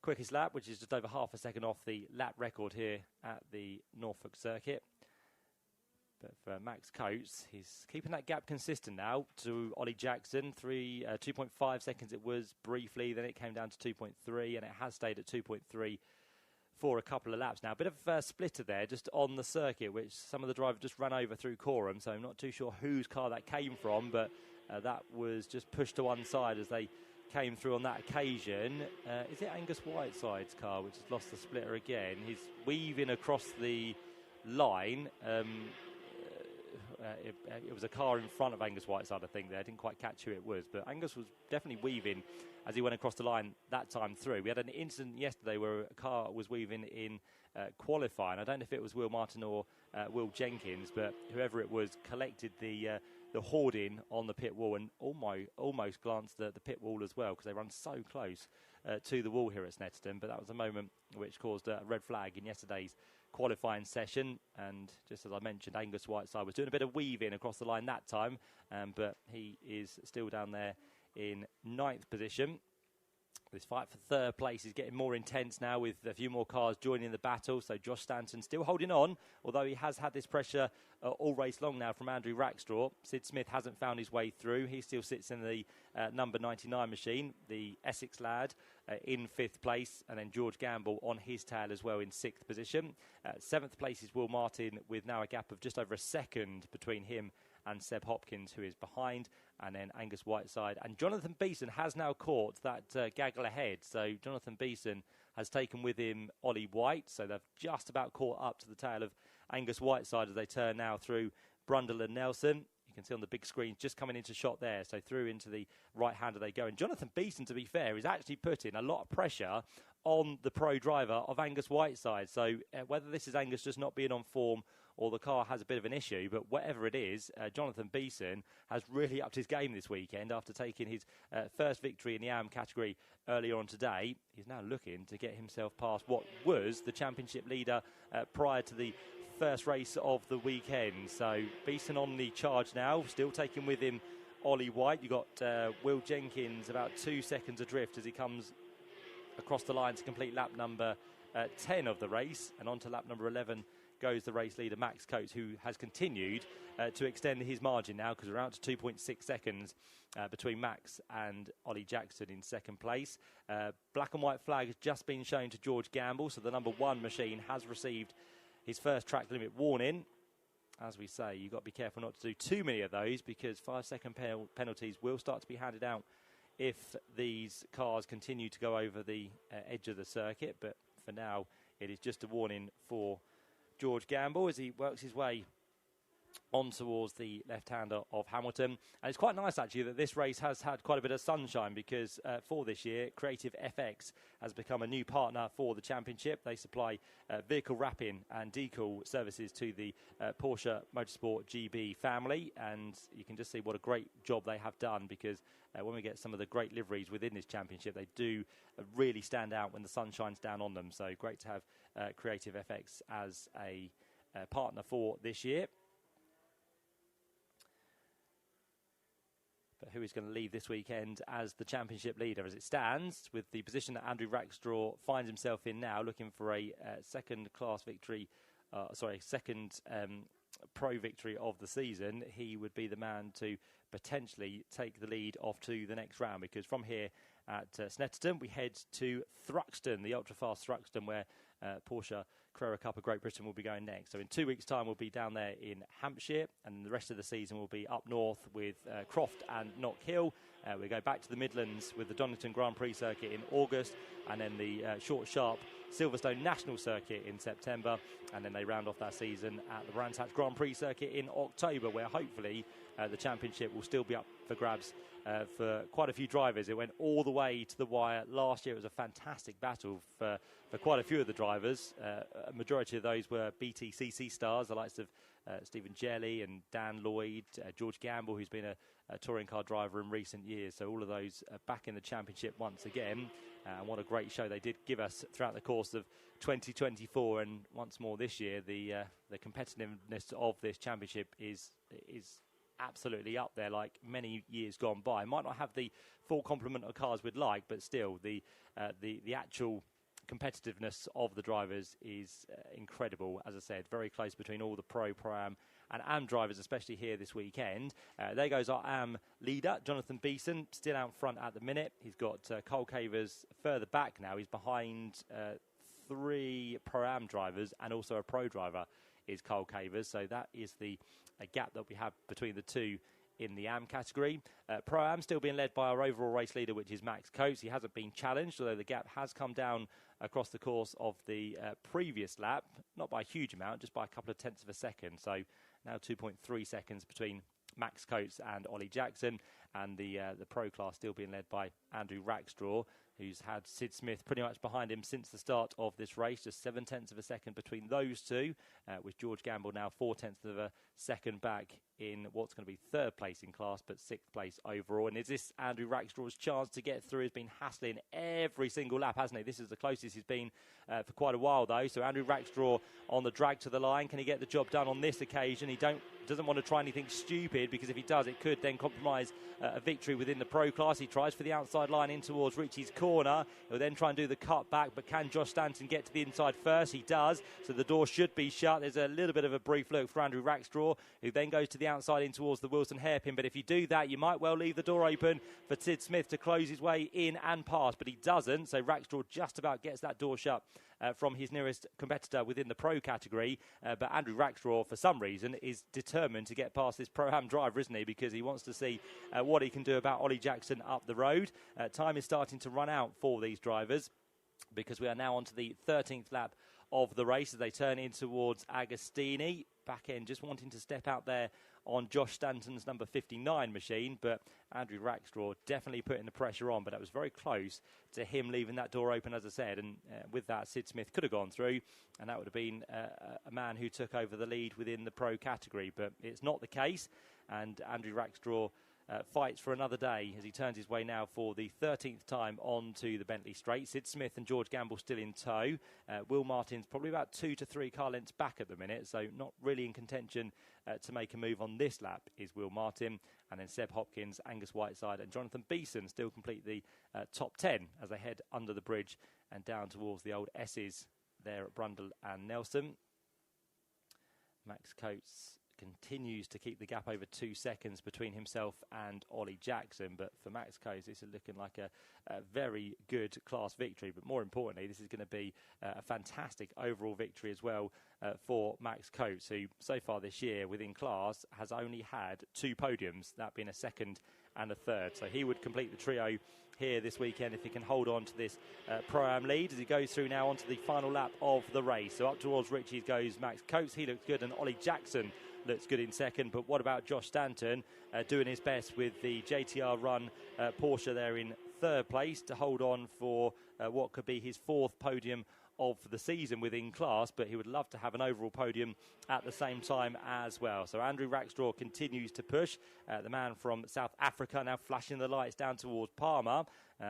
quickest lap, which is just over half a second off the lap record here at the Norfolk circuit. But for Max Coates, he's keeping that gap consistent now to Ollie Jackson. 2.5 seconds it was briefly, then it came down to 2.3, and it has stayed at 2.3 for a couple of laps now. A bit of a splitter there just on the circuit, which some of the drivers just ran over through Coram, so I'm not too sure whose car that came from, but that was just pushed to one side as they came through on that occasion. Is it Angus Whiteside's car which has lost the splitter again? He's weaving across the line. It was a car in front of Angus Whiteside, I think, there. I didn't quite catch who it was, but Angus was definitely weaving as he went across the line that time through. We had an incident yesterday where a car was weaving in qualifying. I don't know if it was Will Martin or Will Jenkins, but whoever it was collected the hoarding on the pit wall and almost glanced at the pit wall as well, because they run so close to the wall here at Snetterton. But that was a moment which caused a red flag in yesterday's qualifying session, and just as I mentioned, Angus Whiteside was doing a bit of weaving across the line that time, but he is still down there in 9th position. This fight for third place is getting more intense now with a few more cars joining the battle. So Josh Stanton still holding on, although he has had this pressure all race long now from Andrew Rackstraw. Sid Smith hasn't found his way through. He still sits in the number 99 machine, the Essex lad, in 5th place. And then George Gamble on his tail as well in 6th position. 7th place is Will Martin, with now a gap of just over a second between him and Seb Hopkins, who is behind, and then Angus Whiteside. And Jonathan Beeson has now caught that gaggle ahead. So Jonathan Beeson has taken with him Ollie White, so they've just about caught up to the tail of Angus Whiteside as they turn now through Brundle and Nelson. You can see on the big screen just coming into shot there. So through into the right-hander they go. And Jonathan Beeson, to be fair, is actually putting a lot of pressure on the pro driver of Angus Whiteside. So whether this is Angus just not being on form or the car has a bit of an issue, but whatever it is, Jonathan Beeson has really upped his game this weekend after taking his first victory in the AM category earlier on today. He's now looking to get himself past what was the championship leader prior to the first race of the weekend. So Beeson on the charge now, still taking with him Ollie White. You've got Will Jenkins about 2 seconds adrift as he comes across the line to complete lap number 10 of the race, and on to lap number 11 goes the race leader Max Coates, who has continued to extend his margin now, because we're out to 2.6 seconds between Max and Ollie Jackson in second place. Black and white flag has just been shown to George Gamble, so the number 1 machine has received his first track limit warning. As we say, you've got to be careful not to do too many of those, because 5-second penalties will start to be handed out if these cars continue to go over the edge of the circuit. But for now, it is just a warning for George Gamble as he works his way on towards the left-hander of Hamilton. And it's quite nice, actually, that this race has had quite a bit of sunshine, because for this year, Creative FX has become a new partner for the championship. They supply vehicle wrapping and decal services to the Porsche Motorsport GB family, and you can just see what a great job they have done, because when we get some of the great liveries within this championship, they do really stand out when the sun shines down on them. So great to have Creative FX as a partner for this year. But who is going to leave this weekend as the championship leader as it stands, with the position that Andrew Rackstraw finds himself in now, looking for a second class victory, second pro victory of the season. He would be the man to potentially take the lead off to the next round, because from here at Snetterton we head to Thruxton, the ultra-fast Thruxton, where Porsche Carrera Cup of Great Britain will be going next. So in 2 weeks' time we'll be down there in Hampshire, and the rest of the season will be up north with Croft and Knock Hill. We go back to the Midlands with the Donington Grand Prix circuit in August, and then the short, sharp Silverstone National Circuit in September, and then they round off that season at the Brands Hatch Grand Prix circuit in October, where hopefully the championship will still be up for grabs for quite a few drivers. It went all the way to the wire last year. It was a fantastic battle for quite a few of the drivers. A majority of those were BTCC stars, the likes of Stephen Jelly and Dan Lloyd, George Gamble, who's been a touring car driver in recent years. So all of those are back in the championship once again. And what a great show they did give us throughout the course of 2024. And once more this year, the competitiveness of this championship is absolutely up there, like many years gone by. Might not have the full complement of cars we'd like, but still the actual competitiveness of the drivers is incredible. As I said, very close between all the Pro-Am and AM drivers, especially here this weekend. There goes our AM leader, Jonathan Beeson, still out front at the minute. He's got Cole Cavers further back now. He's behind 3 Pro-Am drivers, and also a Pro driver is Cole Cavers. So that is the gap that we have between the two in the AM category. Pro-Am still being led by our overall race leader, which is Max Coates. He hasn't been challenged, although the gap has come down across the course of the previous lap. Not by a huge amount, just by a couple of tenths of a second. So now 2.3 seconds between Max Coates and Ollie Jackson, and the Pro class still being led by Andrew Rackstraw, who's had Sid Smith pretty much behind him since the start of this race. Just 7/10 of a second between those two, with George Gamble now 4/10 of a second back in what's going to be 3rd place in class, but 6th place overall. And is this Andrew Rackstraw's chance to get through? He's been hassling every single lap, hasn't he? This is the closest he's been for quite a while, though. So Andrew Rackstraw on the drag to the line. Can he get the job done on this occasion? He doesn't want to try anything stupid, because if he does, it could then compromise a victory within the Pro class. He tries for the outside line in towards Richie's corner. He'll then try and do the cut back, but can Josh Stanton get to the inside first? He does, so the door should be shut. There's a little bit of a brief look for Andrew Rackstraw, who then goes to the outside in towards the Wilson hairpin. But if you do that, you might well leave the door open for Sid Smith to close his way in and past, but he doesn't. So Rackstraw just about gets that door shut from his nearest competitor within the Pro category. But Andrew Rackstraw, for some reason, is determined to get past this Pro-Am driver, isn't he? Because he wants to see what he can do about Ollie Jackson up the road. Time is starting to run out for these drivers, because we are now on to the 13th lap of the race as they turn in towards Agostini. Back end just wanting to step out there on Josh Stanton's number 59 machine, but Andrew Rackstraw definitely putting the pressure on, but that was very close to him leaving that door open, as I said, and with that, Sid Smith could have gone through, and that would have been a man who took over the lead within the pro category, but it's not the case, and Andrew Rackstraw fights for another day as he turns his way now for the 13th time onto the Bentley Straight. Sid Smith and George Gamble still in tow. Will Martin's probably about 2 to 3 car lengths back at the minute, so not really in contention to make a move on this lap is Will Martin. And then Seb Hopkins, Angus Whiteside and Jonathan Beeson still complete the top 10 as they head under the bridge and down towards the old S's there at Brundle and Nelson. Max Coates continues to keep the gap over 2 seconds between himself and Ollie Jackson, but for Max Coates this is looking like a very good class victory, but more importantly this is going to be a fantastic overall victory as well for Max Coates, who so far this year within class has only had 2 podiums, that being a second and a third, so he would complete the trio here this weekend if he can hold on to this Pro-Am lead as he goes through now onto the final lap of the race. So up towards Ritchie's goes Max Coates, he looks good, and Ollie Jackson looks good in second, but what about Josh Stanton doing his best with the JTR run Porsche there in third place to hold on for what could be his 4th podium of the season within class, but he would love to have an overall podium at the same time as well. So Andrew Rackstraw continues to push. The man from South Africa now flashing the lights down towards Palmer.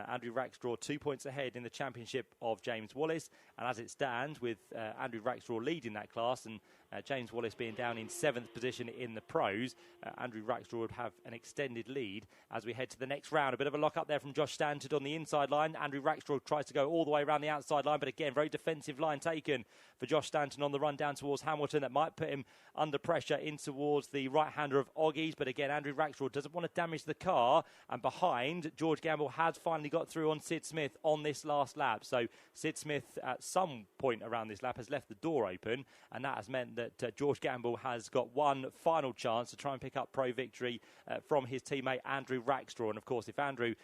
Andrew Rackstraw 2 points ahead in the championship of James Wallace, and as it stands with Andrew Rackstraw leading that class and James Wallace being down in 7th position in the pros, Andrew Rackstraw would have an extended lead as we head to the next round. A bit of a lock up there from Josh Stanton on the inside line. Andrew Rackstraw tries to go all the way around the outside line, but again very defensive line taken for Josh Stanton on the run down towards Hamilton. That might put him under pressure in towards the right-hander of Oggies, but again Andrew Rackstraw doesn't want to damage the car, and behind George Gamble has finally got through on Sid Smith on this last lap. So Sid Smith at some point around this lap has left the door open, and that has meant that George Gamble has got one final chance to try and pick up pro victory from his teammate Andrew Rackstraw. And of course if Andrew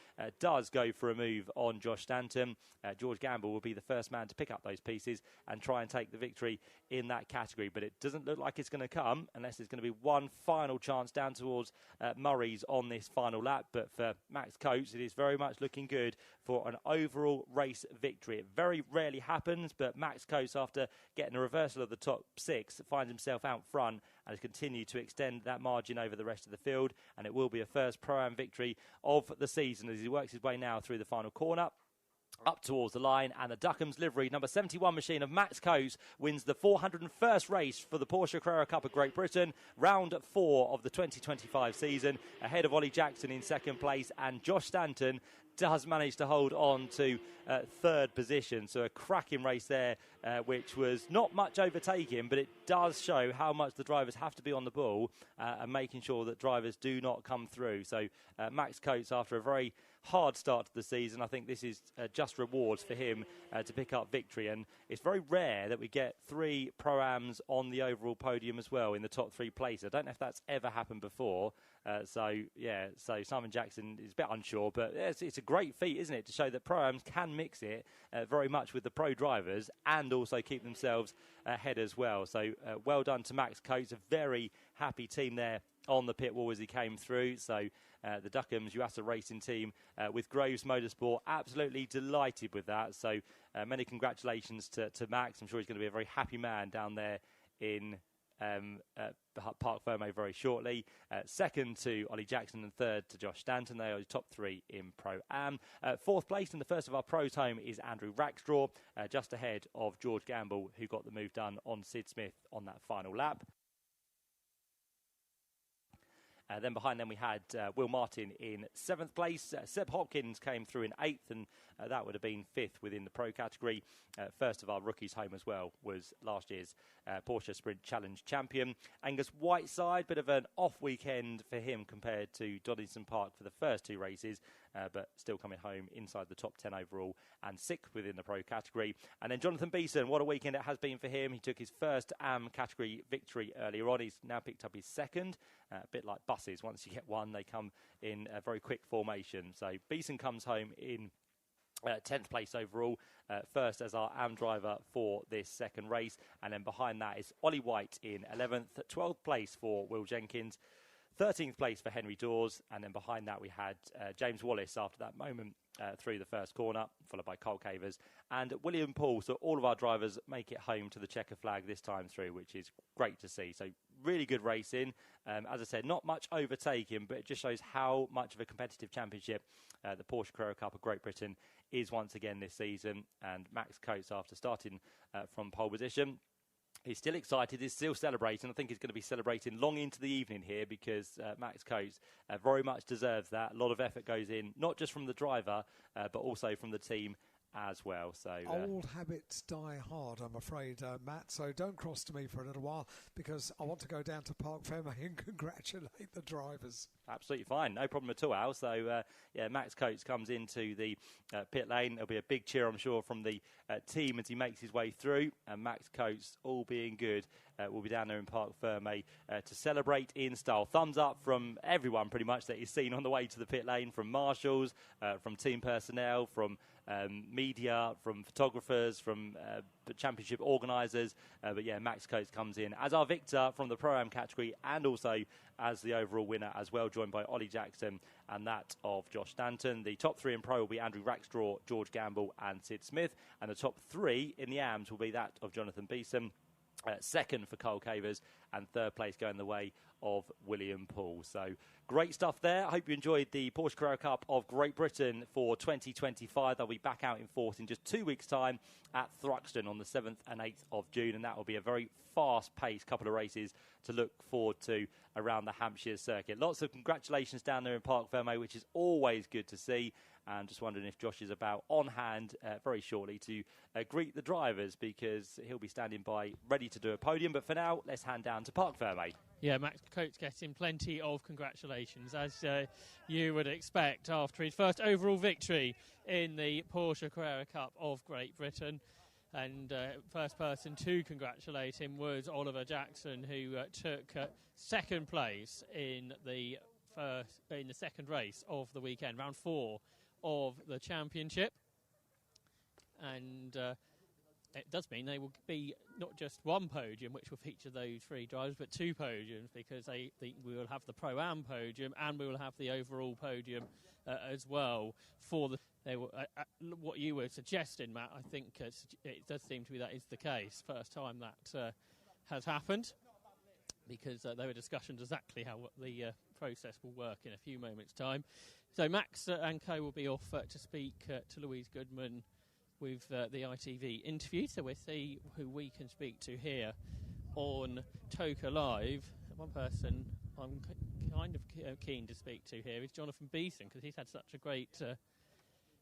does go for a move on Josh Stanton, George Gamble will be the first man to pick up those pieces and try and take the victory in that category, but it doesn't look like it's going to come unless there's going to be one final chance down towards Murray's on this final lap. But for Max Coates it is very much looking good for an overall race victory. It very rarely happens, but Max Coates, after getting a reversal of the top 6, finds himself out front and has continued to extend that margin over the rest of the field, and it will be a first Pro-Am victory of the season as he works his way now through the final corner up towards the line, and the Duckham's livery number 71 machine of Max Coates wins the 401st race for the Porsche Carrera Cup of Great Britain, round 4 of the 2025 season, ahead of Ollie Jackson in second place, and Josh Stanton does manage to hold on to third position. So a cracking race there, which was not much overtaking, but it does show how much the drivers have to be on the ball and making sure that drivers do not come through. So Max Coates, after a very hard start to the season, I think this is just rewards for him to pick up victory. And it's very rare that we get 3 Pro-Ams on the overall podium as well in the top 3 places. I don't know if that's ever happened before. So Simon Jackson is a bit unsure, but it's a great feat, isn't it, to show that Pro-Ams can mix it very much with the pro drivers and also keep themselves ahead as well. So well done to Max Coates, a very happy team there on the pit wall as he came through. So the Duckham's UASA racing team with Groves Motorsport, absolutely delighted with that. So many congratulations to Max. I'm sure he's going to be a very happy man down there in Parc Fermé very shortly. Second to Ollie Jackson and third to Josh Stanton. They are the top 3 in Pro-Am. 4th place in the first of our pros home is Andrew Rackstraw, just ahead of George Gamble, who got the move done on Sid Smith on that final lap. Then behind them we had Will Martin in 7th place. Seb Hopkins came through in 8th, and that would have been 5th within the pro category. First of our rookies home as well was last year's Porsche Sprint Challenge champion. Angus Whiteside, bit of an off weekend for him compared to Donington Park for the first 2 races, but still coming home inside the top 10 overall and 6th within the pro category. And then Jonathan Beeson, what a weekend it has been for him. He took his first AM category victory earlier on. He's now picked up his second, a bit like buses. Once you get one, they come in a very quick formation. So Beeson comes home in 10th place overall, first as our AM driver for this second race. And then behind that is Ollie White in 11th, 12th place for Will Jenkins. 13th place for Henry Dawes, and then behind that we had James Wallace after that moment through the first corner, followed by Cole Cavers and William Poole. So all of our drivers make it home to the checker flag this time through, which is great to see. So really good racing. As I said, not much overtaking, but it just shows how much of a competitive championship the Porsche Carrera Cup of Great Britain is once again this season. And Max Coates, after starting from pole position, he's still excited, he's still celebrating. I think he's going to be celebrating long into the evening here because Max Coates very much deserves that. A lot of effort goes in, not just from the driver, but also from the team as well. So old habits die hard, I'm afraid, Matt. So don't cross to me for a little while because I want to go down to Parc Fermé and congratulate the drivers. Absolutely fine, no problem at all, Al. So yeah, Max Coates comes into the pit lane. There'll be a big cheer, I'm sure, from the team as he makes his way through. And Max Coates, all being good, will be down there in Parc Fermé to celebrate in style. Thumbs up from everyone, pretty much, that he's seen on the way to the pit lane, from marshals, from team personnel, from media, from photographers, from championship organisers. But yeah, Max Coates comes in as our victor from the Pro-Am category and also as the overall winner as well, joined by Ollie Jackson and that of Josh Stanton. The top three in Pro will be Andrew Rackstraw, George Gamble and Sid Smith. And the top three in the AMs will be that of Jonathan Beeson, second for Cole Cavers, and third place going the way of William Poole. So great stuff there. I hope you enjoyed the Porsche Carrera Cup of Great Britain for 2025. They'll be back out in force in just 2 weeks' time at Thruxton on the 7th and 8th of June, and that will be a very fast-paced couple of races to look forward to around the Hampshire circuit. Lots of congratulations down there in Parc Fermé, which is always good to see. And just wondering if Josh is about on hand very shortly to greet the drivers, because he'll be standing by ready to do a podium. But for now, let's hand down to Parc Fermé. Yeah, Max Coates getting plenty of congratulations, as you would expect, after his first overall victory in the Porsche Carrera Cup of Great Britain. And first person to congratulate him was Oliver Jackson, who took second place in the second race of the weekend, round 4 of the championship. And it does mean they will be not just one podium, which will feature those three drivers, but 2 podiums, because we will have the Pro-Am podium and we will have the overall podium as well. For what you were suggesting, Matt, I think it does seem to be that is the case. First time that has happened, because there were discussions exactly how the process will work in a few moments' time. So Max and co will be off to speak to Louise Goodman with the ITV interview. So we'll see who we can speak to here on Toka Live. One person I'm kind of keen to speak to here is Jonathan Beeson, because he's had such a great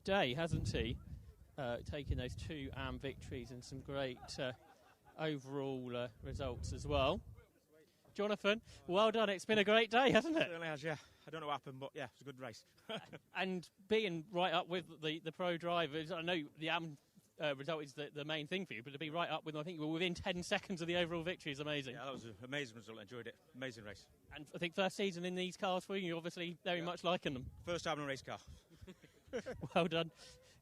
day, hasn't he? Taking those 2 AM victories and some great overall results as well. Jonathan, well done. It's been a great day, hasn't it? It certainly has, yeah. I don't know what happened, but yeah, it was a good race. And being right up with the pro drivers, I know the AM result is the main thing for you, but to be right up with them, I think you were within 10 seconds of the overall victory is amazing. Yeah, that was an amazing result. I enjoyed it. Amazing race. And I think first season in these cars for you, you're obviously very much liking them. First time in a race car. Well done.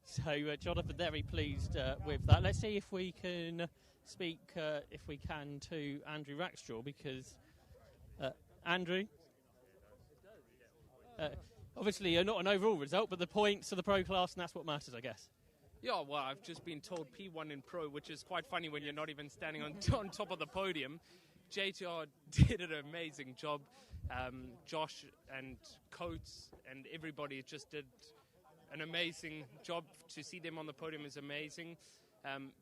So, Jonathan, very pleased with that. Let's see if we can speak, if we can, to Andrew Rackstraw, because Andrew, obviously not an overall result, but the points of the pro class, and that's what matters, I guess. Yeah, well, I've just been told P1 in pro, which is quite funny when you're not even standing on top of the podium. JTR did an amazing job. Josh and Coates and everybody just did an amazing job. To see them on the podium is amazing.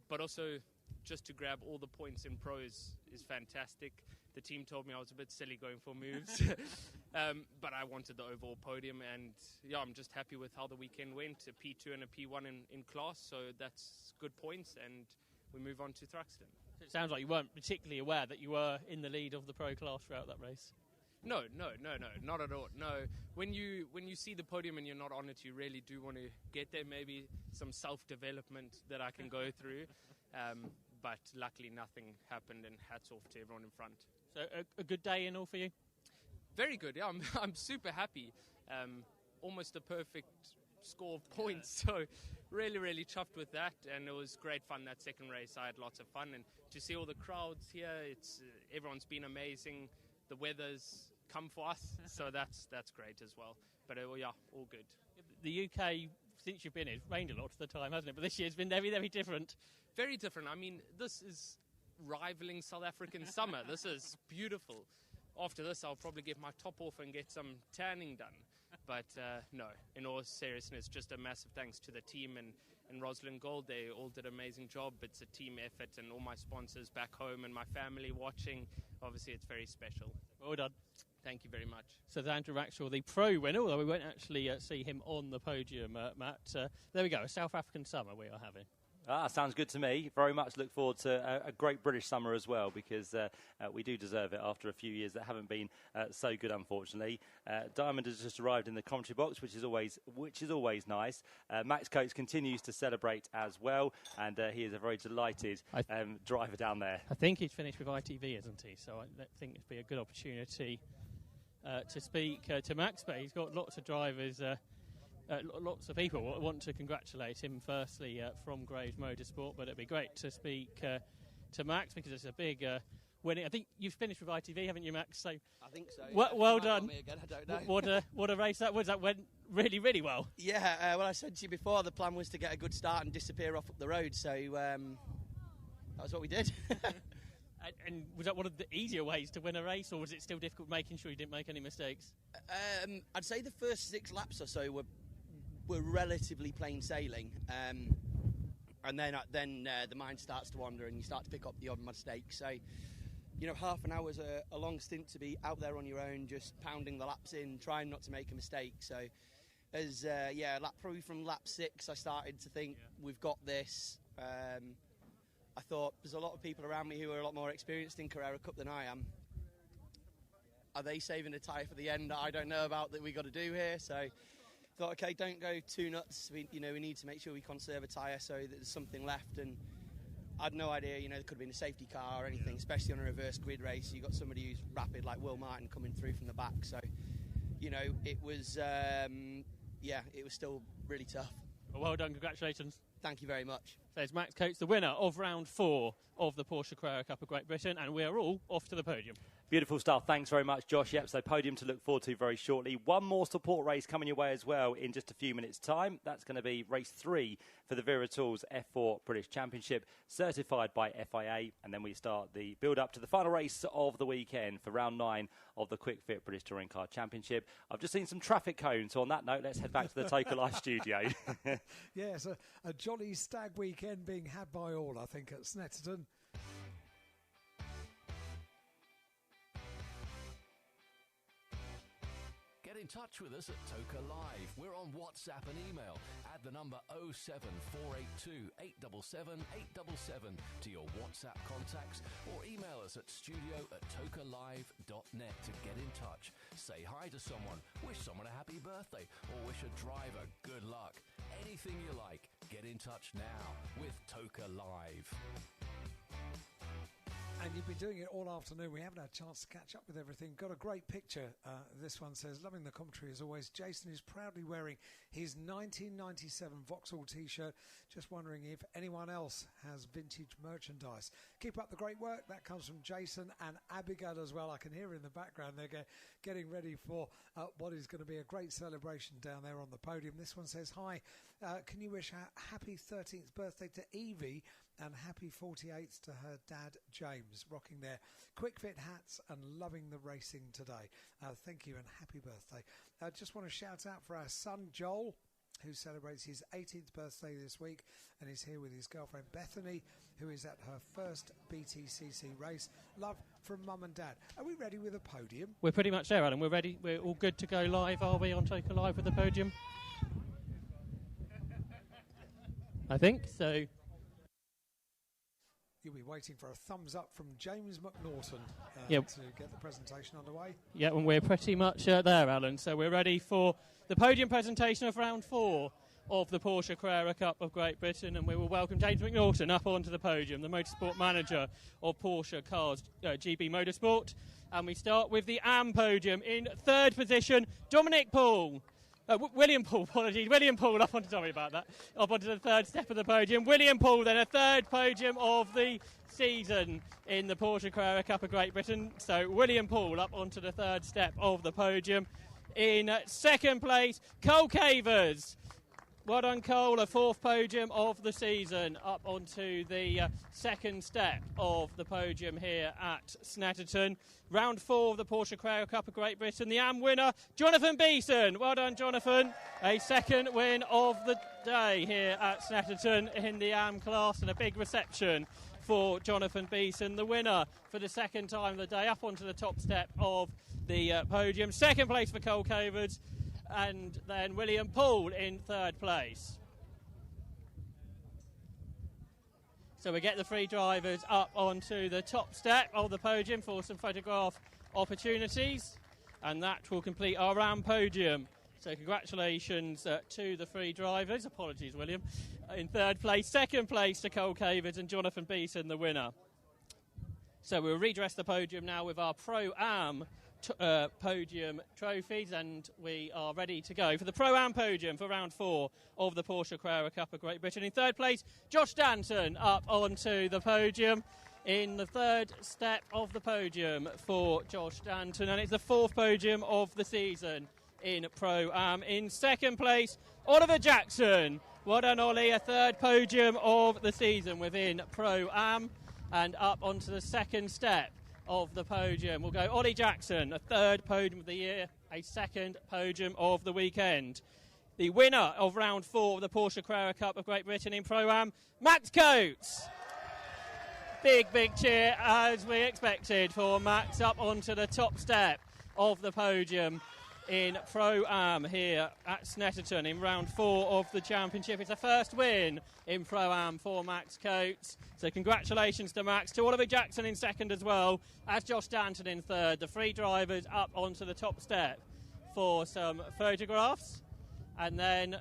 But also, just to grab all the points in pro is fantastic. The team told me I was a bit silly going for moves. But I wanted the overall podium, and yeah, I'm just happy with how the weekend went. A P2 and a P1 in class, so that's good points, and we move on to Thruxton. It sounds like you weren't particularly aware that you were in the lead of the pro class throughout that race. No, not at all. No, when you see the podium and you're not on it, you really do want to get there. Maybe some self-development that I can go through, but luckily nothing happened, and hats off to everyone in front. So a good day in all for you? Very good, yeah. I'm super happy. Almost a perfect score of points, so really chuffed with that, and it was great fun that second race. I had lots of fun, and to see all the crowds here, everyone's been amazing. The weather's come for us, so that's great as well. But yeah, all good. The UK, since you've been here, it's rained a lot of the time, hasn't it? But this year's been very, very different. Very different. I mean, this is rivaling South African summer. This is beautiful. After this, I'll probably get my top off and get some tanning done. But no, in all seriousness, just a massive thanks to the team and Rosalind Gold. They all did an amazing job. It's a team effort, and all my sponsors back home and my family watching. Obviously, it's very special. Well done. Thank you very much. So Andrew Rackshaw, the pro winner, although we won't actually see him on the podium, Matt. There we go, a South African summer we are having. Sounds good to me. Very much look forward to a great British summer as well, because we do deserve it after a few years that haven't been so good, unfortunately. Diamond has just arrived in the commentary box, which is always nice. Max Coates continues to celebrate as well, and he is a very delighted driver down there. I think he's finished with ITV, isn't he? So I think it'd be a good opportunity to speak to Max, but he's got lots of drivers. Lots of people want to congratulate him, firstly, from Graves Motorsport, but it'd be great to speak to Max, because it's a big winning. I think you've finished with ITV, haven't you, Max? So I think so. Well done. Me again, I don't know. What a race that was. That went really, really well. Yeah, well, I said to you before, the plan was to get a good start and disappear off up the road, so that was what we did. And was that one of the easier ways to win a race, or was it still difficult making sure you didn't make any mistakes? I'd say the first 6 laps or so were relatively plain sailing, and then the mind starts to wander and you start to pick up the odd mistake. So, you know, half an hour is a long stint to be out there on your own, just pounding the laps in, trying not to make a mistake. So, probably from lap 6, I started to think, we've got this. I thought, there's a lot of people around me who are a lot more experienced in Carrera Cup than I am. Are they saving a tyre for the end that I don't know about that we got to do here? So, thought, okay, don't go too nuts. We need to make sure we conserve a tyre so that there's something left. And I had no idea, there could have been a safety car or anything, especially on a reverse grid race. You got somebody who's rapid like Will Martin coming through from the back. So, it was, it was still really tough. Well done, congratulations. Thank you very much. So it's Max Coates, the winner of round 4 of the Porsche Carrera Cup of Great Britain, and we are all off to the podium. Beautiful stuff. Thanks very much, Josh. Yep, so podium to look forward to very shortly. One more support race coming your way as well in just a few minutes' time. That's going to be race 3 for the Vera Tools F4 British Championship, certified by FIA. And then we start the build-up to the final race of the weekend for round 9 of the Quick Fit British Touring Car Championship. I've just seen some traffic cones, so on that note, let's head back to the Toka Live studio. Yes, a jolly stag weekend being had by all, I think, at Snetterton. Get in touch with us at Toka Live. We're on WhatsApp and email. Add the number 07482 877 877 to your WhatsApp contacts, or email us at studio@tokalive.net to get in touch. Say hi to someone, wish someone a happy birthday, or wish a driver good luck. Anything you like, get in touch now with Toka Live. And you've been doing it all afternoon. We haven't had a chance to catch up with everything. Got a great picture. This one says, loving the commentary as always. Jason is proudly wearing his 1997 Vauxhall T-shirt. Just wondering if anyone else has vintage merchandise. Keep up the great work. That comes from Jason and Abigail as well. I can hear in the background they're getting ready for what is going to be a great celebration down there on the podium. This one says, hi, can you wish a happy 13th birthday to Evie and happy 48th to her dad, James, rocking their Quick Fit hats and loving the racing today. Thank you and happy birthday. I just want to shout out for our son, Joel, who celebrates his 18th birthday this week and is here with his girlfriend, Bethany, who is at her first BTCC race. Love from Mum and Dad. Are we ready with a podium? We're pretty much there, Alan. We're ready. We're all good to go live, are we, on Toka Live with the podium? I think so. You'll be waiting for a thumbs up from James McNaughton to get the presentation underway. Yeah, and we're pretty much there, Alan. So we're ready for the podium presentation of round 4 of the Porsche Carrera Cup of Great Britain, and we will welcome James McNaughton up onto the podium, the motorsport manager of Porsche Cars GB Motorsport. And we start with the AM podium in 3rd position, Dominic Paul. William Poole, apologies. William Poole up onto the third step of the podium. William Poole, then a third podium of the season in the Porsche Carrera Cup of Great Britain. So William Poole up onto the third step of the podium. In second place, Cole Cavers. Well done, Cole, a fourth podium of the season up onto the second step of the podium here at Snetterton. Round 4 of the Porsche Carrera Cup of Great Britain. The AM winner, Jonathan Beeson. Well done, Jonathan. A second win of the day here at Snetterton in the AM class, and a big reception for Jonathan Beeson, the winner for the second time of the day, up onto the top step of the podium. Second place for Cole Cavers, and then William Poole in third place. So we get the three drivers up onto the top step of the podium for some photograph opportunities, and that will complete our round podium. So congratulations to the three drivers. Apologies, William. In third place. Second place to Cole Cavers and Jonathan Beeson, the winner. So we'll redress the podium now with our Pro-Am podium trophies, and we are ready to go for the Pro-Am podium for round 4 of the Porsche Carrera Cup of Great Britain. In third place, Josh Danton up onto the podium in the third step of the podium for Josh Danton, and it's the fourth podium of the season in Pro-Am. In second place, Oliver Jackson. Well done, Ollie, a third podium of the season within Pro-Am, and up onto the second step of the podium will go Ollie Jackson, a third podium of the year, a second podium of the weekend. The winner of round 4 of the Porsche Carrera Cup of Great Britain in Pro-Am, Max Coates. Big cheer, as we expected, for Max up onto the top step of the podium in Pro-Am here at Snetterton in round 4 of the championship. It's a first win in Pro-Am for Max Coates. So congratulations to Max, to Oliver Jackson in second as well, as Josh Danton in third. The three drivers up onto the top step for some photographs, and then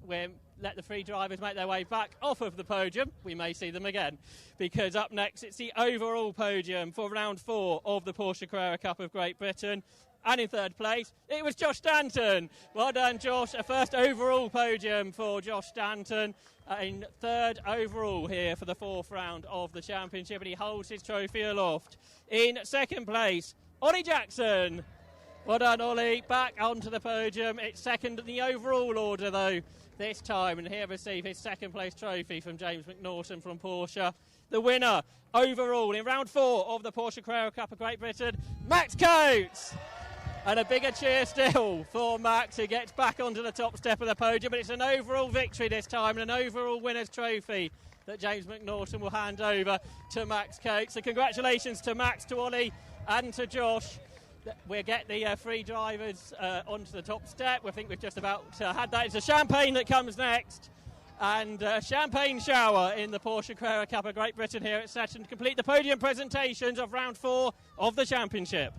we'll let the three drivers make their way back off of the podium. We may see them again, because up next it's the overall podium for round 4 of the Porsche Carrera Cup of Great Britain. And in third place, it was Josh Danton. Well done, Josh. A first overall podium for Josh Danton. In third overall here for the 4th round of the championship, and he holds his trophy aloft. In second place, Ollie Jackson. Well done, Ollie. Back onto the podium. It's second in the overall order, though, this time. And he'll receive his second place trophy from James McNaughton from Porsche. The winner overall in round 4 of the Porsche Carrera Cup of Great Britain, Max Coates. And a bigger cheer still for Max, who gets back onto the top step of the podium. But it's an overall victory this time, and an overall winner's trophy that James McNaughton will hand over to Max Coates. So congratulations to Max, to Ollie and to Josh. We'll get the three drivers onto the top step. We think we've just about had that. It's a champagne that comes next. And a champagne shower in the Porsche Carrera Cup of Great Britain here at Snetterton to complete the podium presentations of round 4 of the championship.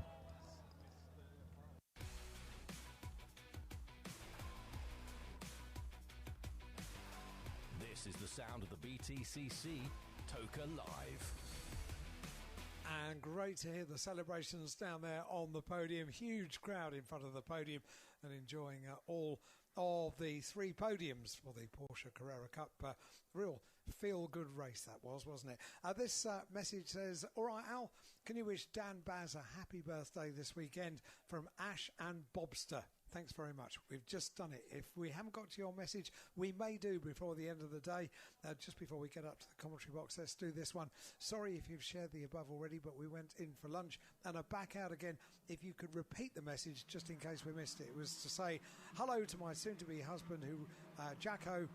This is the sound of the BTCC Toka Live. And great to hear the celebrations down there on the podium. Huge crowd in front of the podium and enjoying all of the 3 podiums for the Porsche Carrera Cup. Real feel-good race that was, wasn't it? This message says, all right, Al, can you wish Dan Baz a happy birthday this weekend from Ash and Bobster? Thanks very much. We've just done it. If we haven't got to your message, we may do before the end of the day. Just before we get up to the commentary box, let's do this one. Sorry if you've shared the above already, but we went in for lunch and are back out again. If you could repeat the message, just in case we missed it. It was to say hello to my soon-to-be husband, Jacko,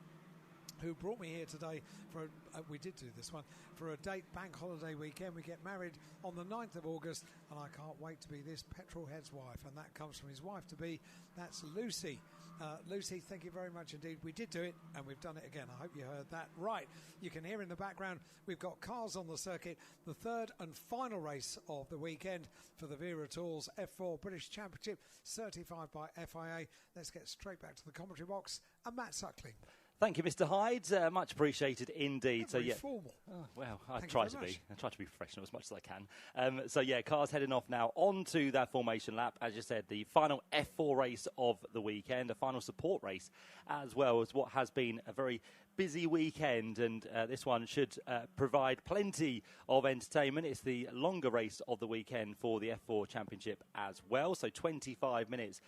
who brought me here today for we did do this one for a date bank holiday weekend. We get married on the 9th of August, and I can't wait to be this petrolhead's wife. And that comes from his wife to be. That's Lucy. Lucy, thank you very much indeed. We did do it, and we've done it again. I hope you heard that right. You can hear in the background we've got cars on the circuit, the third and final race of the weekend for the Vera Tools F4 British Championship, certified by FIA. Let's get straight back to the commentary box and Matt Suckling. Thank you, Mr. Hyde. Much appreciated indeed. Very formal. Oh, well, I Thank you try very to much. be. I try to be professional as much as I can. So yeah, cars heading off now onto that formation lap. As you said, the final F4 race of the weekend, a final support race, as well as what has been a very busy weekend, and this one should provide plenty of entertainment. It's the longer race of the weekend for the F4 Championship as well, so 25 minutes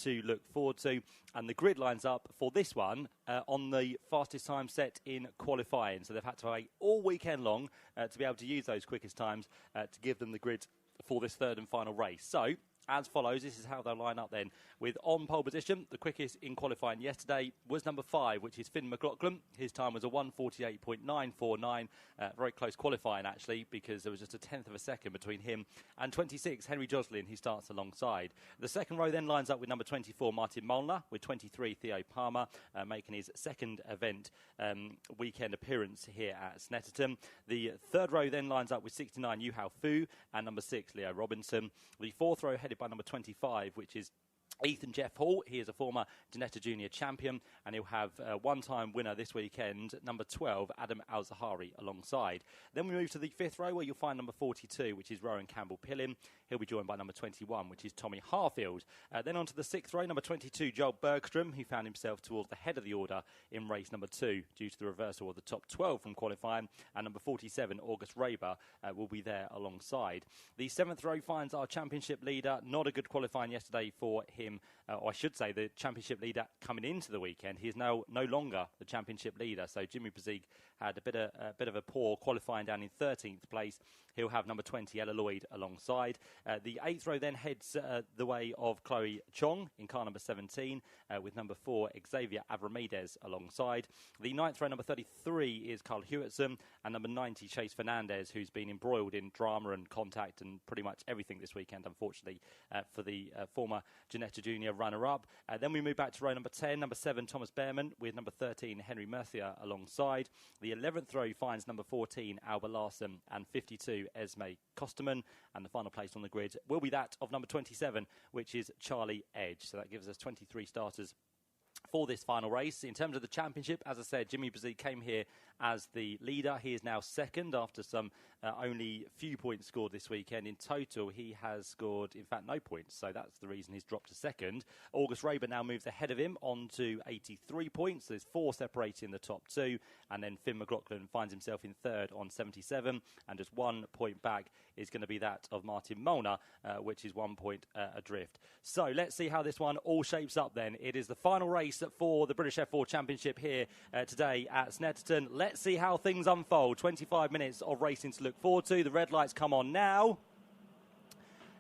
to look forward to, and the grid lines up for this one on the fastest time set in qualifying, so they've had to wait all weekend long to be able to use those quickest times to give them the grid for this third and final race. So as follows, this is how they'll line up then. With on pole position, the quickest in qualifying yesterday was number 5, which is Finn McLaughlin. His time was a 1:48.949. Very close qualifying, actually, because there was just a tenth of a second between him and 26, Henry Joslin, who starts alongside. The second row then lines up with number 24, Martin Molnar, with 23, Theo Palmer, making his second event weekend appearance here at Snetterton. The third row then lines up with 69, Yu Hao Fu, and number 6, Leo Robinson. The fourth row headed by number 25, which is Ethan Jeff Hall. He is a former Ginetta Junior champion, and he'll have a one-time winner this weekend, number 12, Adam Al-Zahari, alongside. Then we move to the fifth row, where you'll find number 42, which is Rowan Campbell-Pillin. He'll be joined by number 21, which is Tommy Harfield. Then on to the sixth row, number 22, Joel Bergstrom, who found himself towards the head of the order in race number 2 due to the reversal of the top 12 from qualifying, and number 47, August Raber, will be there alongside. The seventh row finds our championship leader. Not a good qualifying yesterday for him. Or I should say the championship leader coming into the weekend. He is now no longer the championship leader. So Jimmy Bazig had a bit of a poor qualifying down in 13th place. He'll have number 20, Ella Lloyd, alongside. The eighth row then heads the way of Chloe Chong in car number 17, with number 4, Xavier Avramedes, alongside. The ninth row, number 33, is Carl Hewitson, and number 90, Chase Fernandez, who's been embroiled in drama and contact and pretty much everything this weekend, unfortunately, for the former Ginetta Junior runner-up. Then we move back to row number 10, number 7, Thomas Behrman, with number 13, Henry Mercier, alongside. The 11th row finds number 14, Alba Larson, and 52, Esme Kosterman, and the final place on the grid will be that of number 27, which is Charlie Edge. So that gives us 23 starters for this final race. In terms of the championship, as I said, Jimmy Bazig came here as the leader. He is now second after some only few points scored this weekend. In total, he has scored, in fact, no points, so that's the reason he's dropped to second. August Raber now moves ahead of him on to 83 points. There's 4 separating the top 2, and then Finn McLaughlin finds himself in third on 77, and just 1 point back is going to be that of Martin Molnar, which is 1 point adrift. So let's see how this one all shapes up then. It is the final race for the British F4 Championship here today at Snetterton. Let's see how things unfold. 25 minutes of racing to look forward to. The red lights come on now.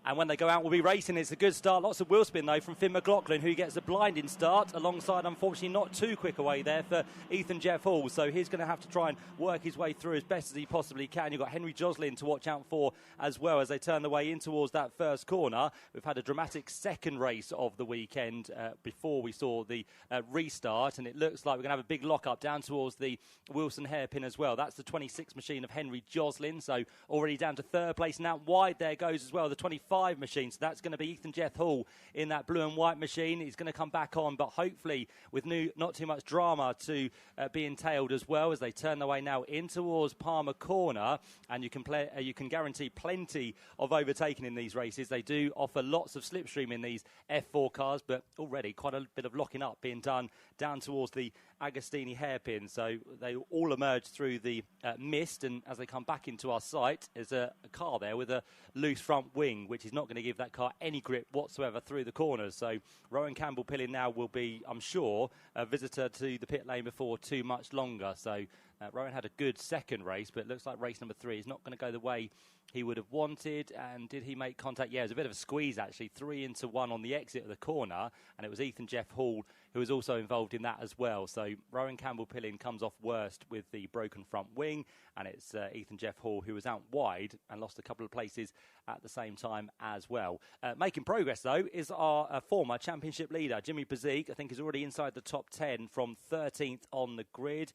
And when they go out, we'll be racing. It's a good start. Lots of wheel spin, though, from Finn McLaughlin, who gets a blinding start alongside, unfortunately, not too quick away there for Ethan Jeff Hall. So he's going to have to try and work his way through as best as he possibly can. You've got Henry Joslin to watch out for as well as they turn the way in towards that first corner. We've had a dramatic second race of the weekend before we saw the restart. And it looks like we're going to have a big lock-up down towards the Wilson hairpin as well. That's the 26 machine of Henry Joslin. So already down to third place. And out wide there goes as well the 25 machine, so that's going to be Ethan Jeff Hall in that blue and white machine. He's going to come back on, but hopefully with not too much drama to be entailed as well as they turn their way now in towards Palmer Corner, and you can guarantee plenty of overtaking in these races. They do offer lots of slipstream in these F4 cars, but already quite a bit of locking up being done down towards the Agostini hairpin, so they all emerge through the mist, and as they come back into our sight, there's a car there with a loose front wing, which is not going to give that car any grip whatsoever through the corners. So Rowan Campbell-Pillin now will be, I'm sure, a visitor to the pit lane before too much longer. So Rowan had a good second race, but it looks like race number 3 is not going to go the way he would have wanted. And did he make contact? Yeah, it was a bit of a squeeze, actually. 3 into 1 on the exit of the corner, and it was Ethan Jeff Hall who was also involved in that as well. So Rowan Campbell-Pillin comes off worst with the broken front wing, and it's Ethan Jeff Hall who was out wide and lost a couple of places at the same time as well. Making progress, though, is our former championship leader, Jimmy Bazig. I think is already inside the top 10 from 13th on the grid.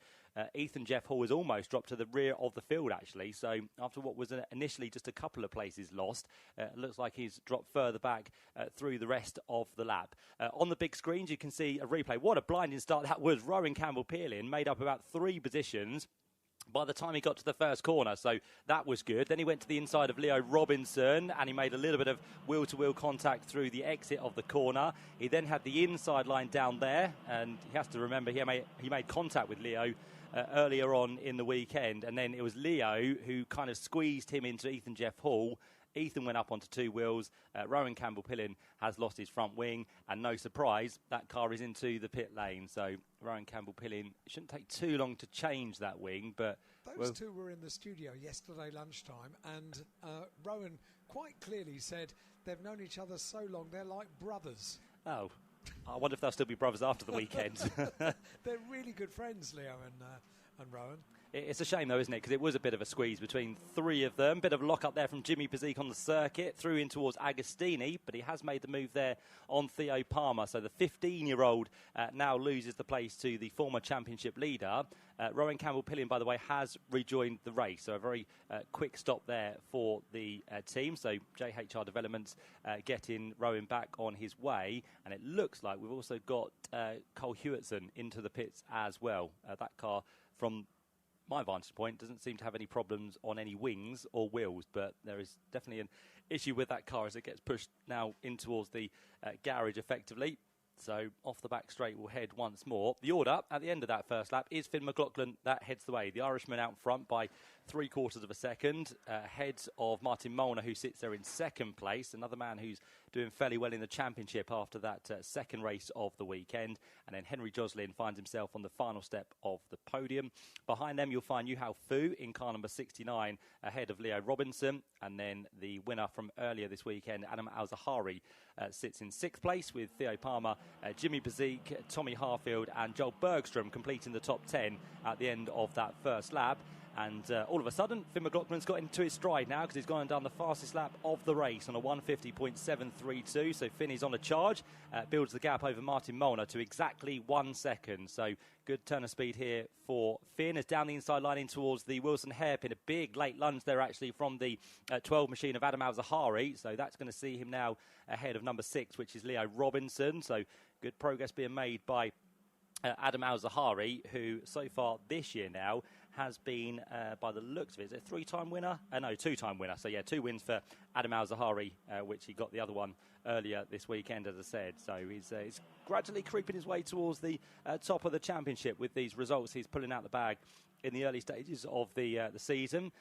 Ethan Jeff Hall has almost dropped to the rear of the field, actually. So after what was initially just a couple of places lost, looks like he's dropped further back through the rest of the lap. On the big screens, you can see a replay. What a blinding start that was. Rowan Campbell-Pearlin made up about 3 positions by the time he got to the first corner, so that was good. Then he went to the inside of Leo Robinson, and he made a little bit of wheel-to-wheel contact through the exit of the corner. He then had the inside line down there, and he has to remember he made contact with Leo earlier on in the weekend, and then it was Leo who kind of squeezed him into Ethan Jeff Hall. Ethan went up onto 2 wheels. Rowan Campbell-Pillin has lost his front wing, and no surprise, that car is into the pit lane. So Rowan Campbell-Pillin shouldn't take too long to change that wing. But those two were in the studio yesterday lunchtime, and Rowan quite clearly said they've known each other so long, they're like brothers. Oh, I wonder if they'll still be brothers after the weekend. They're really good friends, Leo and Rowan. It's a shame, though, isn't it? Because it was a bit of a squeeze between 3 of them. Bit of lock up there from Jimmy Bezique on the circuit, through in towards Agostini, but he has made the move there on Theo Palmer. So the 15-year-old now loses the place to the former championship leader. Rowan Campbell-Pillin, by the way, has rejoined the race. So a very quick stop there for the team. So JHR Developments getting Rowan back on his way. And it looks like we've also got Cole Hewitson into the pits as well. That car, from my vantage point, doesn't seem to have any problems on any wings or wheels, but there is definitely an issue with that car as it gets pushed now in towards the garage effectively. So off the back straight we'll head once more. The order at the end of that first lap is Finn McLaughlin. That heads the way. The Irishman out front by 3/4 of a second, ahead of Martin Molnar, who sits there in second place. Another man who's doing fairly well in the championship after that second race of the weekend. And then Henry Joslin finds himself on the final step of the podium. Behind them you'll find Yuhao Fu in car number 69, ahead of Leo Robinson. And then the winner from earlier this weekend, Adam Al-Zahari, sits in 6th place with Theo Palmer, Jimmy Bezique, Tommy Harfield and Joel Bergstrom completing the top 10 at the end of that first lap. And all of a sudden, Finn McLaughlin's got into his stride now because he's gone and done the fastest lap of the race on a 150.732. So Finn is on a charge, builds the gap over Martin Molnar to exactly 1 second. So good turn of speed here for Finn. Is down the inside line in towards the Wilson hairpin. A big late lunge there actually from the 12 machine of Adam Al-Zahari. So that's going to see him now ahead of number 6, which is Leo Robinson. So good progress being made by Adam Al-Zahari, who so far this year now has been, by the looks of it, is it a 3-time winner? No, 2-time winner. So, yeah, 2 wins for Adam Al-Zahari, which he got the other one earlier this weekend, as I said. So he's gradually creeping his way towards the top of the championship with these results he's pulling out the bag in the early stages of the season.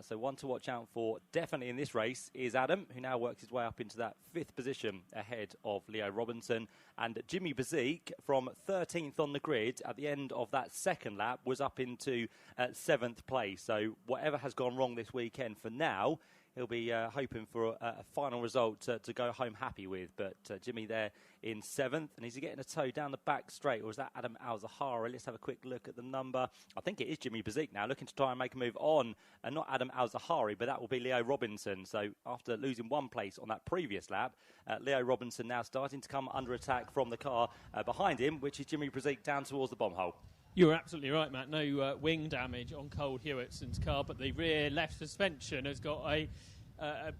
So one to watch out for definitely in this race is Adam, who now works his way up into that 5th position ahead of Leo Robinson. And Jimmy Bezique, from 13th on the grid at the end of that second lap, was up into 7th place. So whatever has gone wrong this weekend for now, he'll be hoping for a final result to go home happy with. But Jimmy there in 7th. And is he getting a tow down the back straight, or is that Adam Al-Zahari? Let's have a quick look at the number. I think it is Jimmy Bezique now, looking to try and make a move on. And not Adam Al-Zahari, but that will be Leo Robinson. So after losing 1 place on that previous lap, Leo Robinson now starting to come under attack from the car behind him, which is Jimmy Bezique down towards the bomb hole. You were absolutely right, Matt. No wing damage on Cole Hewitson's car, but the rear left suspension has got a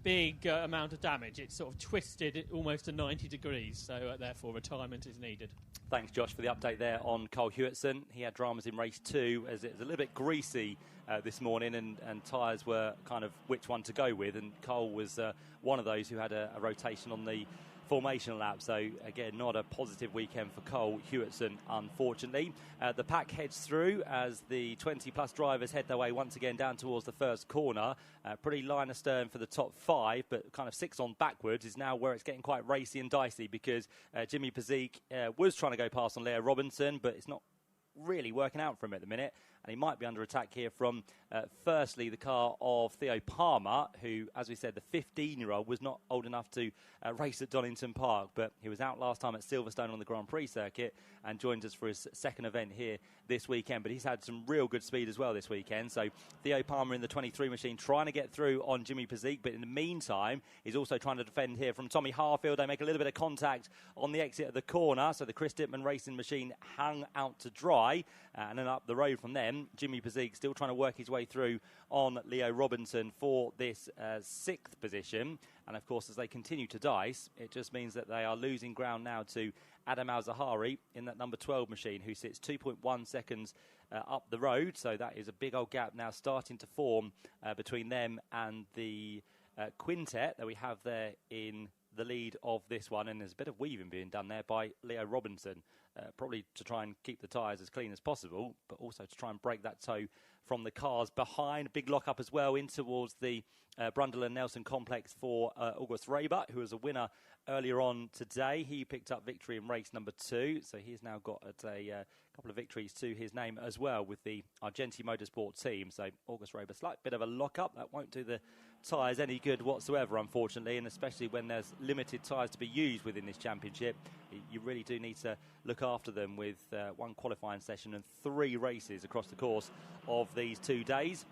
big amount of damage. It's sort of twisted almost to 90 degrees, so therefore retirement is needed. Thanks, Josh, for the update there on Cole Hewitson. He had dramas in race 2 as it was a little bit greasy this morning, and tyres were kind of which one to go with, and Cole was one of those who had a rotation on the formation lap. So again, not a positive weekend for Cole Hewitson, unfortunately. The pack heads through as the 20 plus drivers head their way once again down towards the first corner. Pretty line astern for the top 5, but kind of 6 on backwards is now where it's getting quite racy and dicey, because Jimmy Bezique was trying to go past on Leo Robinson, but it's not really working out for him at the minute, and he might be under attack here from firstly the car of Theo Palmer, who, as we said, the 15-year-old was not old enough to race at Donington Park, but he was out last time at Silverstone on the Grand Prix circuit and joined us for his second event here this weekend. But he's had some real good speed as well this weekend. So Theo Palmer in the 23 machine trying to get through on Jimmy Bezique, but in the meantime he's also trying to defend here from Tommy Harfield. They make a little bit of contact on the exit of the corner, so the Chris Dittman racing machine hung out to dry. high. And then up the road from them, Jimmy Pazig still trying to work his way through on Leo Robinson for this 6th position. And of course, as they continue to dice, it just means that they are losing ground now to Adam Al-Zahari in that number 12 machine, who sits 2.1 seconds up the road. So that is a big old gap now starting to form between them and the quintet that we have there in the lead of this one. And there's a bit of weaving being done there by Leo Robinson, probably to try and keep the tyres as clean as possible, but also to try and break that toe from the cars behind. Big lock-up as well in towards the Brundle and Nelson complex for August Reber, who was a winner earlier on today. He picked up victory in race number 2, so he's now got a couple of victories to his name as well with the Argenti Motorsport team. So August Reber, slight bit of a lock-up. That won't do the tyres any good whatsoever, unfortunately, and especially when there's limited tyres to be used within this championship. You really do need to look after them with 1 qualifying session and 3 races across the course of these 2 days.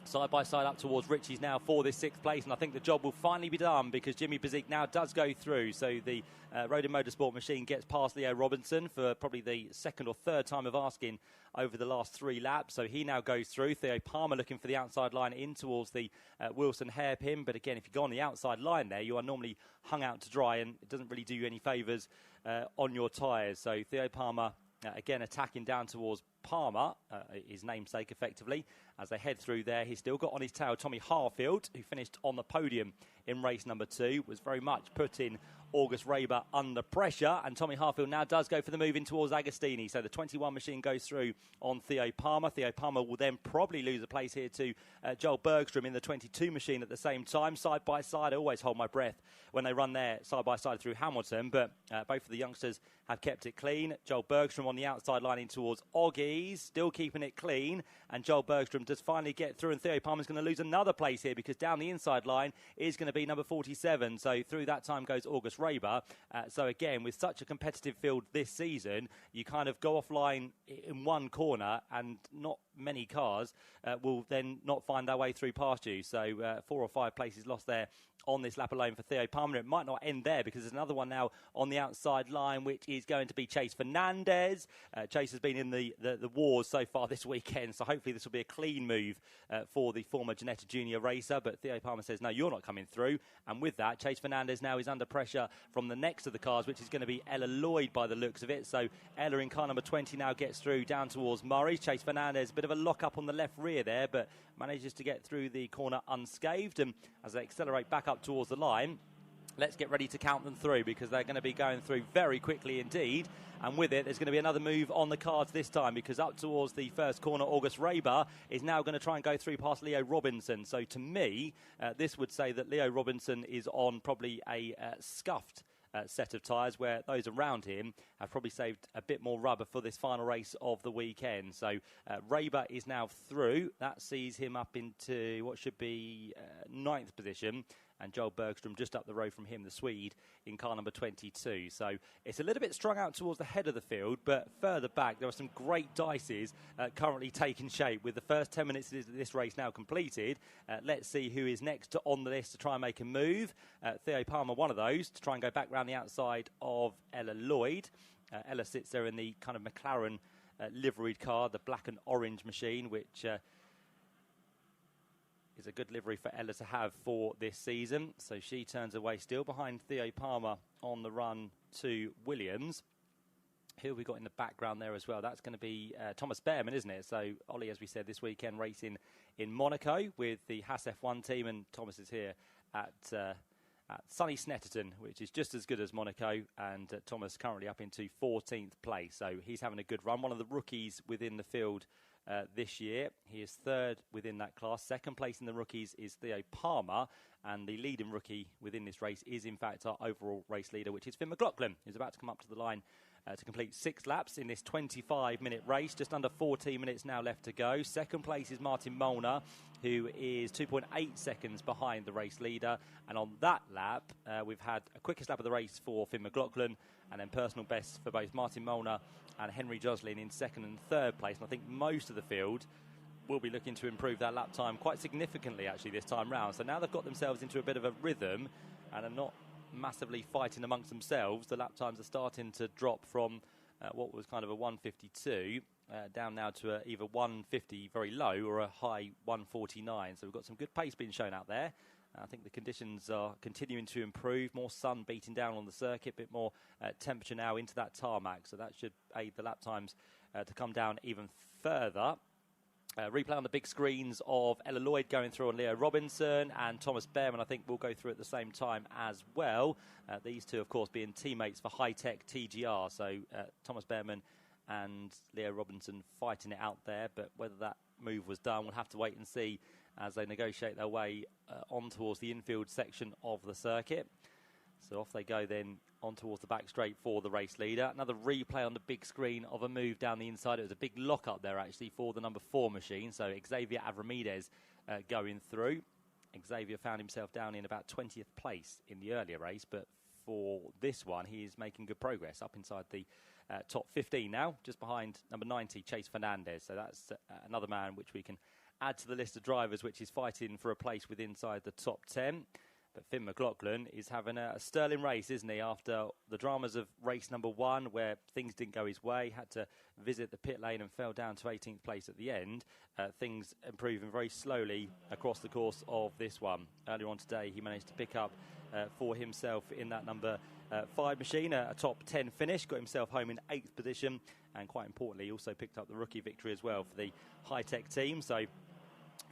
Side by side up towards Richie's now for this 6th place, and I think the job will finally be done because Jimmy Pazig now does go through. So the Rodin Motorsport machine gets past Leo Robinson for probably the 2nd or 3rd time of asking over the last 3 laps. So he now goes through. Theo Palmer looking for the outside line in towards the Wilson hairpin. But again, if you go on the outside line there, you are normally hung out to dry, and it doesn't really do you any favours on your tyres. So Theo Palmer again attacking down towards Palmer, his namesake effectively, as they head through there. He's still got on his tail Tommy Harfield, who finished on the podium in race number 2, was very much putting August Reber under pressure, and Tommy Harfield now does go for the move in towards Agostini. So the 21 machine goes through on Theo Palmer. Theo Palmer will then probably lose a place here to Joel Bergstrom in the 22 machine at the same time. Side by side, I always hold my breath when they run there side by side through Hamilton, but both of the youngsters have kept it clean. Joel Bergstrom on the outside line in towards Oggies, still keeping it clean, and Joel Bergstrom does finally get through, and Theo Palmer's going to lose another place here because down the inside line is going to be number 47. So through that time goes August Reber. So again, with such a competitive field this season, you kind of go offline in one corner and not many cars will then not find their way through past you. So 4 or 5 places lost there on this lap alone for Theo Palmer. It might not end there because there's another one now on the outside line, which is going to be Chase Fernandez. Chase has been in the wars so far this weekend, so hopefully this will be a clean move for the former Ginetta Junior racer. But Theo Palmer says, no, you're not coming through. And with that, Chase Fernandez now is under pressure from the next of the cars, which is going to be Ella Lloyd by the looks of it. So Ella in car number 20 now gets through down towards Murray. Chase Fernandez, a bit of a lock-up on the left rear there, but manages to get through the corner unscathed. And as they accelerate back up towards the line, let's get ready to count them through because they're going to be going through very quickly indeed. And with it, there's going to be another move on the cards this time because up towards the first corner, August Reber is now going to try and go through past Leo Robinson. So to me, this would say that Leo Robinson is on probably a scuffed set of tyres, where those around him have probably saved a bit more rubber for this final race of the weekend. So Reber is now through. That sees him up into what should be 9th position, and Joel Bergstrom just up the road from him, the Swede, in car number 22. So it's a little bit strung out towards the head of the field, but further back there are some great dices currently taking shape. With the first 10 minutes of this race now completed, let's see who is next on the list to try and make a move. Theo Palmer, one of those, to try and go back round the outside of Ella Lloyd. Ella sits there in the kind of McLaren liveried car, the black and orange machine, which is a good livery for Ella to have for this season. So she turns away still behind Theo Palmer on the run to Williams. Who have we got in the background there as well? That's going to be Thomas Behrman, isn't it? So Ollie, as we said, this weekend racing in Monaco with the Haas F1 team, and Thomas is here at sunny Snetterton, which is just as good as Monaco, and Thomas currently up into 14th place. So he's having a good run. One of the rookies within the field this year. He is 3rd within that class. 2nd place in the rookies is Theo Palmer, and the leading rookie within this race is in fact our overall race leader, which is Finn McLaughlin, who's about to come up to the line to complete 6 laps in this 25-minute race. Just under 14 minutes now left to go. 2nd place is Martin Molnar, who is 2.8 seconds behind the race leader. And on that lap, we've had a quickest lap of the race for Finn McLaughlin, and then personal bests for both Martin Molnar and Henry Joslin in 2nd and 3rd place. And I think most of the field will be looking to improve that lap time quite significantly actually this time round. So now they've got themselves into a bit of a rhythm and are not massively fighting amongst themselves. The lap times are starting to drop from what was kind of a 1:52 down now to either 150 very low or a high 149. So we've got some good pace being shown out there. I think the conditions are continuing to improve. More sun beating down on the circuit, a bit more temperature now into that tarmac. So that should aid the lap times to come down even further. Replay on the big screens of Ella Lloyd going through on Leo Robinson, and Thomas Behrman, I think, will go through at the same time as well. These two, of course, being teammates for high-tech TGR. So Thomas Behrman and Leo Robinson fighting it out there, but whether that move was done, we'll have to wait and see as they negotiate their way on towards the infield section of the circuit. So off they go then on towards the back straight for the race leader. Another replay on the big screen of a move down the inside. It was a big lock up there actually for the number 4 machine. So Xavier Avramidez going through. Xavier found himself down in about 20th place in the earlier race, but for this one he is making good progress up inside the top 15 now, just behind number 90 Chase Fernandez. So that's another man which we can add to the list of drivers which is fighting for a place with inside the top 10. But Finn McLaughlin is having a sterling race, isn't he? After the dramas of race number 1, where things didn't go his way, had to visit the pit lane and fell down to 18th place at the end. Things improving very slowly across the course of this one. Earlier on today, he managed to pick up for himself in that number 5 machine, a top 10 finish, got himself home in 8th position, and quite importantly, also picked up the rookie victory as well for the high-tech team. So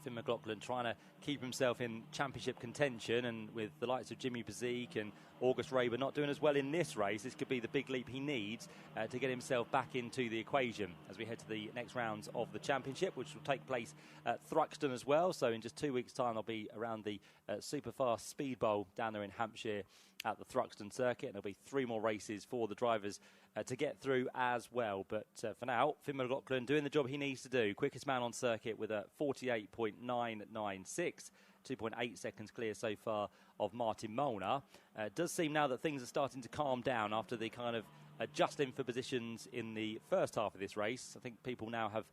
Finn McLaughlin trying to keep himself in championship contention, and with the likes of Jimmy Bezique and August Raber not doing as well in this race, this could be the big leap he needs to get himself back into the equation as we head to the next rounds of the championship, which will take place at Thruxton as well. So in just 2 weeks' time, I'll be around the Superfast Speed Bowl down there in Hampshire at the Thruxton circuit, and there'll be 3 more races for the drivers to get through as well. But for now, Finn McLaughlin doing the job he needs to do. Quickest man on circuit with a 48.996, 2.8 seconds clear so far of Martin Molnar. It does seem now that things are starting to calm down after the kind of adjusting for positions in the first half of this race. I think people now have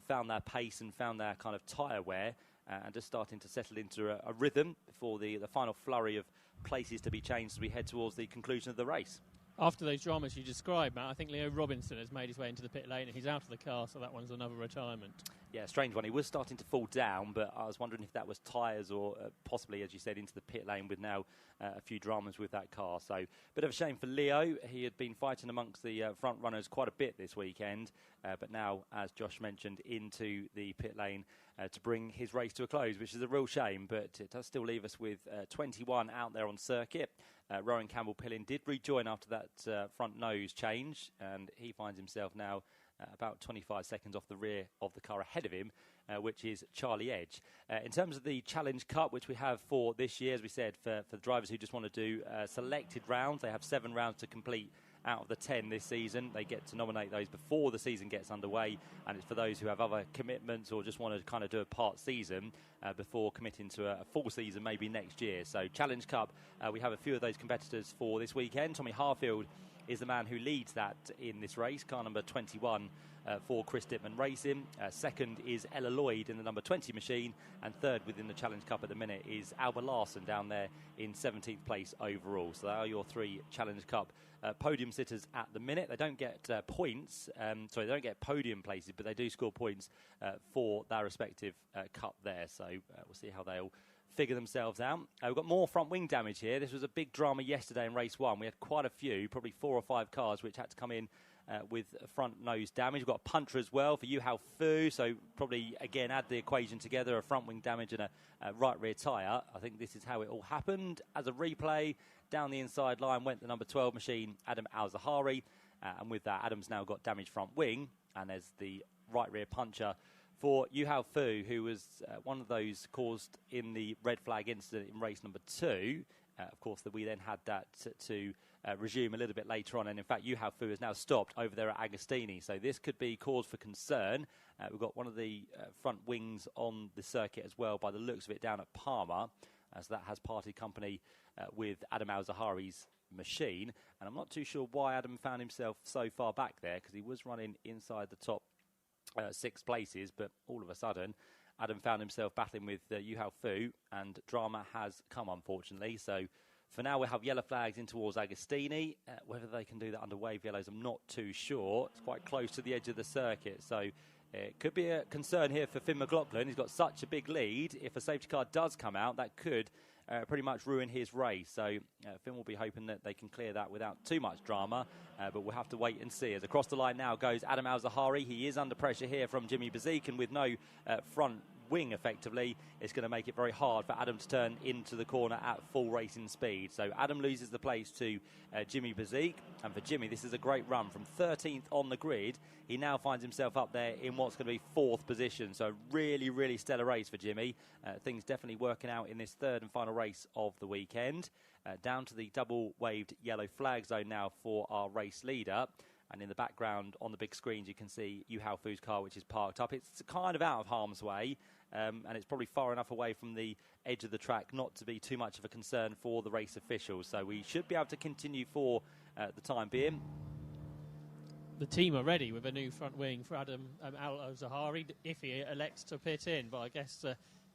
found their pace and found their kind of tyre wear, and just starting to settle into a rhythm before the final flurry of places to be changed as we head towards the conclusion of the race. After those dramas you described, Matt, I think Leo Robinson has made his way into the pit lane and he's out of the car, so that one's another retirement. Yeah, strange one. He was starting to fall down, but I was wondering if that was tyres or possibly, as you said, into the pit lane with now a few dramas with that car. So, bit of a shame for Leo. He had been fighting amongst the front runners quite a bit this weekend, but now, as Josh mentioned, into the pit lane to bring his race to a close, which is a real shame, but it does still leave us with 21 out there on circuit. Rowan Campbell-Pillin did rejoin after that front nose change, and he finds himself now about 25 seconds off the rear of the car ahead of him, which is Charlie Edge. In terms of the Challenge Cup, which we have for this year, as we said, for the drivers who just want to do selected rounds, they have 7 rounds to complete out of the 10 this season. They get to nominate those before the season gets underway, and it's for those who have other commitments or just want to kind of do a part season before committing to a full season maybe next year. So Challenge Cup, we have a few of those competitors for this weekend. Tommy Harfield is the man who leads that in this race, car number 21 for Chris Dittman Racing. Second is Ella Lloyd in the number 20 machine, and third within the Challenge Cup at the minute is Albert Larson down there in 17th place overall. So they are your 3 Challenge Cup podium sitters at the minute. They don't get points, sorry, they don't get podium places, but they do score points for their respective cup there. So we'll see how they all figure themselves out. We've got more front wing damage here. This was a big drama yesterday in race 1. We had quite a few, probably 4 or 5 cars which had to come in with front nose damage. We've got a puncher as well for Yuhao Fu, so probably again add the equation together, a front wing damage and a right rear tyre. I think this is how it all happened. As a replay, down the inside line went the number 12 machine, Adam Al-Zahari, and with that Adam's now got damaged front wing, and there's the right rear puncher for Yuhao Fu, who was one of those caused in the red flag incident in race number 2. Of course, that we then had that to resume a little bit later on. And in fact, Yuhao Fu is now stopped over there at Agostini. So this could be cause for concern. We've got one of the front wings on the circuit as well, by the looks of it, down at Palmer. So that has party company with Adam Al-Zahari's machine. And I'm not too sure why Adam found himself so far back there, because he was running inside the top 6 places. But all of a sudden, Adam found himself battling with Yuhao Fu, and drama has come, unfortunately. So For now, we'll have yellow flags in towards Agostini. Whether they can do that under wave yellows, I'm not too sure. It's quite close to the edge of the circuit, so it could be a concern here for Finn McLaughlin. He's got such a big lead. If a safety car does come out, that could pretty much ruin his race. So Finn will be hoping that they can clear that without too much drama, but we'll have to wait and see. As across the line now goes Adam Al-Zahari. He is under pressure here from Jimmy Bezik, and with no front wing effectively, it's going to make it very hard for Adam to turn into the corner at full racing speed. So Adam loses the place to Jimmy Bezik, and for Jimmy this is a great run from 13th on the grid. He now finds himself up there in what's going to be 4th position, so really stellar race for Jimmy. Things definitely working out in this third and final race of the weekend. Down to the double waved yellow flag zone now for our race leader. And in the background on the big screens, you can see Yuhao Fu's car, which is parked up. It's kind of out of harm's way, and it's probably far enough away from the edge of the track not to be too much of a concern for the race officials. So we should be able to continue for the time being. The team are ready with a new front wing for Adam Al-Zahari if he elects to pit in, but I guess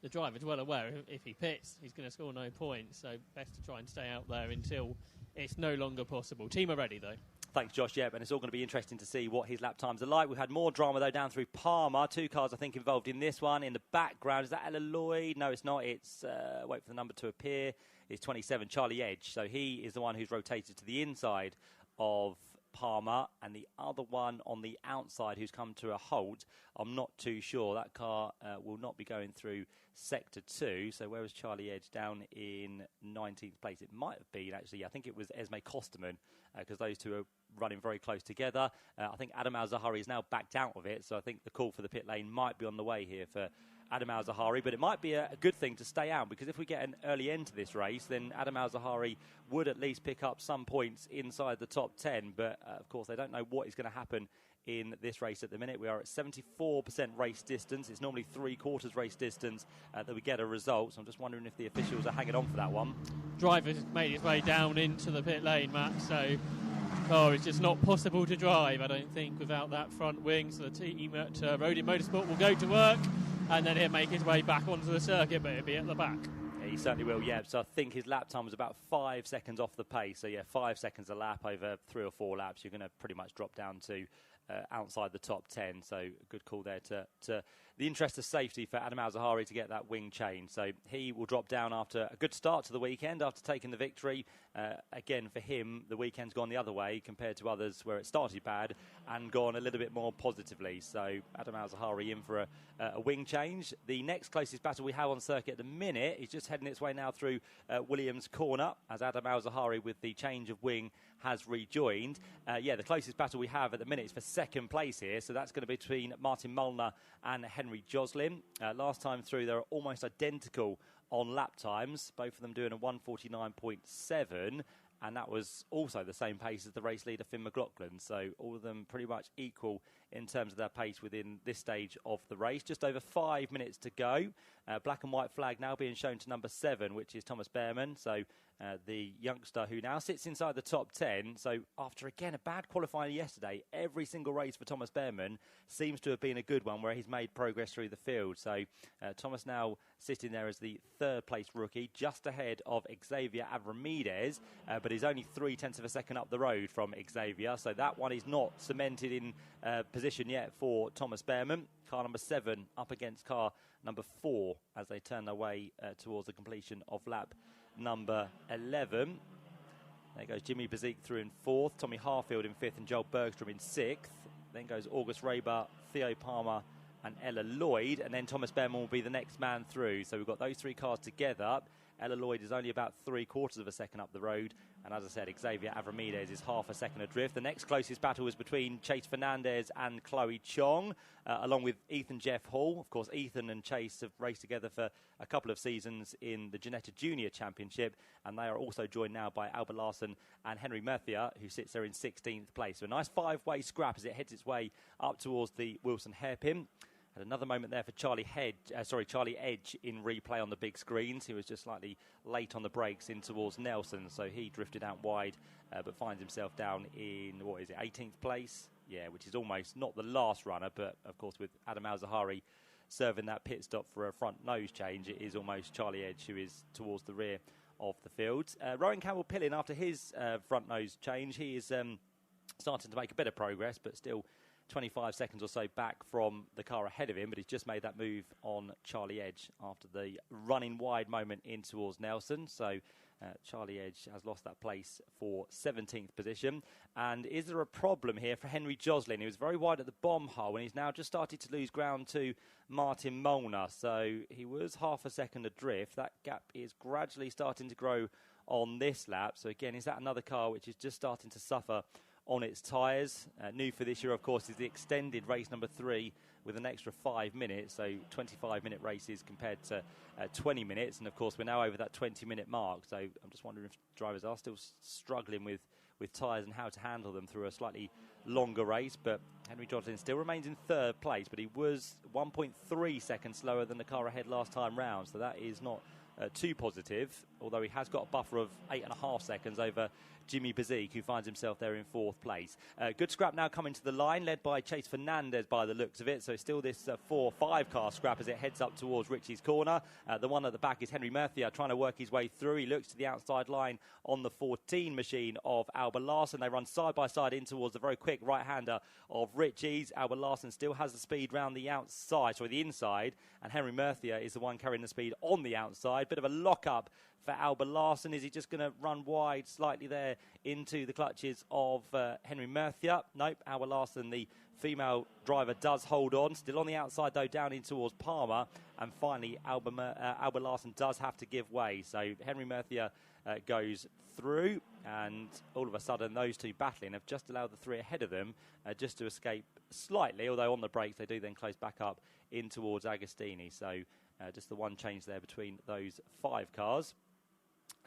the driver's well aware if he pits, he's going to score no points, so best to try and stay out there until it's no longer possible. Team are ready, though. Thanks, Josh. Yeah, and it's all going to be interesting to see what his lap times are like. We've had more drama, though, down through Parma. 2 cars, I think, involved in this one. In the background, is that Ella Lloyd? No, it's not. It's, wait for the number to appear. It's 27, Charlie Edge. So he is the one who's rotated to the inside of Parma, and the other one on the outside who's come to a halt. I'm not too sure. That car will not be going through Sector 2. So where was Charlie Edge? Down in 19th place. It might have been, actually. I think it was Esme Kosterman, because those two are running very close together. I think Adam Al-Zahari is now backed out of it, so I think the call for the pit lane might be on the way here for Adam Al-Zahari, but it might be a good thing to stay out, because if we get an early end to this race, then Adam Al-Zahari would at least pick up some points inside the top 10, but of course they don't know what is going to happen in this race at the minute. We are at 74% race distance. It's normally 3/4 race distance that we get a result, so I'm just wondering if the officials are hanging on for that one. Driver's made his way down into the pit lane, Matt, so it's just not possible to drive, I don't think, without that front wing. So the team at Rodin Motorsport will go to work, and then he'll make his way back onto the circuit, but he'll be at the back. Yeah, he certainly will, yeah. So I think his lap time was about 5 seconds off the pace. So, yeah, 5 seconds a lap over 3 or 4 laps. You're going to pretty much drop down to outside the top 10. So a good call there to the interest of safety for Adam Al-Zahari to get that wing change. So he will drop down after a good start to the weekend, after taking the victory. Again, for him, the weekend's gone the other way compared to others where it started bad and gone a little bit more positively. So Adam Al-Zahari in for a wing change. The next closest battle we have on circuit at the minute is just heading its way now through Williams Corner, as Adam Al-Zahari with the change of wing has rejoined. The closest battle we have at the minute is for second place here, so that's going to be between Martin Molnar and Henry Joslin. Last time through, they were almost identical on lap times, both of them doing a 1:49.7, and that was also the same pace as the race leader Finn McLaughlin, so all of them pretty much equal in terms of their pace within this stage of the race. Just over 5 minutes to go. Black and white flag now being shown to number 7, which is Thomas Behrman, so the youngster who now sits inside the top 10. So after, again, a bad qualifying yesterday, every single race for Thomas Behrman seems to have been a good one where he's made progress through the field. So Thomas now sitting there as the 3rd place rookie, just ahead of Xavier Avramides, but he's only 0.3 of a second up the road from Xavier, so that one is not cemented in position yet for Thomas Behrman. Car number 7 up against car number 4 as they turn their way towards the completion of lap number 11. There goes Jimmy Bezik through in 4th, Tommy Harfield in 5th, and Joel Bergstrom in 6th. Then goes August Raber, Theo Palmer, and Ella Lloyd, and then Thomas Behrman will be the next man through. So we've got those 3 cars together. Ella Lloyd is only about 3/4 of a second up the road, and as I said, Xavier Avramides is half a second adrift. The next closest battle is between Chase Fernandez and Chloe Chong, along with Ethan Jeff Hall. Of course, Ethan and Chase have raced together for a couple of seasons in the Ginetta Junior Championship, and they are also joined now by Albert Larson and Henry Murphy, who sits there in 16th place. So a nice 5-way scrap as it heads its way up towards the Wilson hairpin. Had another moment there for Charlie Edge in replay on the big screens. He was just slightly late on the brakes in towards Nelson, so he drifted out wide, but finds himself down in, 18th place? Yeah, which is almost not the last runner, but of course with Adam Al-Zahari serving that pit stop for a front nose change, it is almost Charlie Edge who is towards the rear of the field. Rowan Campbell-Pillin, after his front nose change, he is starting to make a bit of progress, but still 25 seconds or so back from the car ahead of him, but he's just made that move on Charlie Edge after the running wide moment in towards Nelson. So Charlie Edge has lost that place for 17th position. And is there a problem here for Henry Joslin? He was very wide at the bomb hole, and he's now just started to lose ground to Martin Molnar. So he was half a second adrift. That gap is gradually starting to grow on this lap. So again, is that another car which is just starting to suffer on its tyres? New for this year, of course, is the extended race number 3 with an extra 5 minutes, so 25-minute races compared to 20 minutes. And, of course, we're now over that 20-minute mark. So I'm just wondering if drivers are still struggling with tyres and how to handle them through a slightly longer race. But Henry Joslin still remains in 3rd place, but he was 1.3 seconds slower than the car ahead last time round. So that is not too positive, although he has got a buffer of 8.5 seconds over Jimmy Bezique, who finds himself there in 4th place. Good scrap now coming to the line, led by Chase Fernandez by the looks of it. So still this 4-5 car scrap as it heads up towards Richie's corner. The one at the back is Henry Murphy trying to work his way through. He looks to the outside line on the 14 machine of Albert Larsen. They run side by side in towards the very quick right-hander of Richie's. Albert Larsen still has the speed round the outside, sorry, the inside, and Henry Murphy is the one carrying the speed on the outside. Bit of a lock-up for Albert Larsen. Is he just going to run wide slightly there into the clutches of Henry Murthia? Nope, Albert Larsen, the female driver, does hold on. Still on the outside, though, down in towards Palmer. And finally, Albert Larsen does have to give way. So Henry Murthia goes through, and all of a sudden, those two battling have just allowed the 3 ahead of them just to escape slightly, although on the brakes, they do then close back up in towards Agostini. So just the one change there between those 5 cars.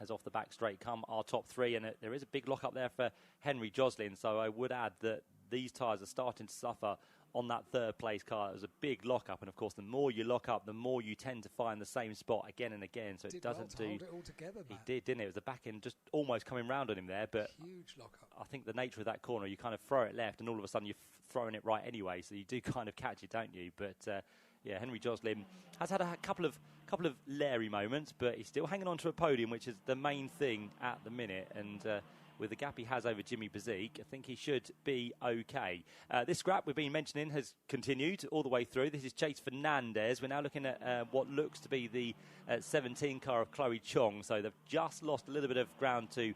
As off the back straight come our top 3, and there is a big lock up there for Henry Joslin. So I would add that these tyres are starting to suffer on that 3rd place car. It was a big lock up, and of course the more you lock up, the more you tend to find the same spot again and again. So it doesn't do. Hold it all together, he did, didn't it? It was the back end just almost coming round on him there, but huge lock up. I think the nature of that corner, you kind of throw it left, and all of a sudden you're throwing it right anyway. So you do kind of catch it, don't you? But yeah, Henry Joslin has had a couple of leery moments, but he's still hanging on to a podium, which is the main thing at the minute. And with the gap he has over Jimmy Bezique, I think he should be okay. This scrap we've been mentioning has continued all the way through. This is Chase Fernandez. We're now looking at what looks to be the 17 car of Chloe Chong. So they've just lost a little bit of ground to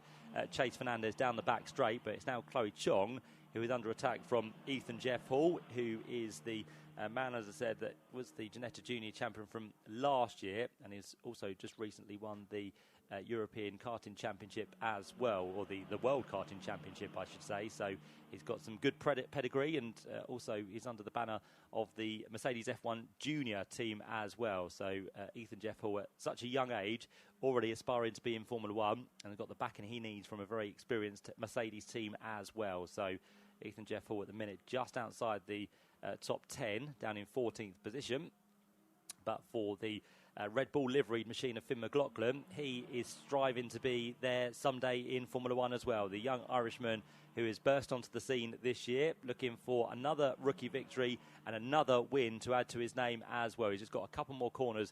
Chase Fernandez down the back straight, but it's now Chloe Chong who is under attack from Ethan Jeff Hall, who is the man, as I said, that was the Ginetta Junior champion from last year, and he's also just recently won the European Karting Championship as well, or the World Karting Championship, I should say. So he's got some good pedigree, and also he's under the banner of the Mercedes F1 Junior team as well. So Ethan Jeff Hall, at such a young age, already aspiring to be in Formula One, and got the backing he needs from a very experienced Mercedes team as well. So Ethan Jeff Hall at the minute just outside the top 10, down in 14th position. But for the Red Bull liveried machine of Finn McLaughlin, he is striving to be there someday in Formula One as well. The young Irishman who has burst onto the scene this year, looking for another rookie victory and another win to add to his name as well. He's just got a couple more corners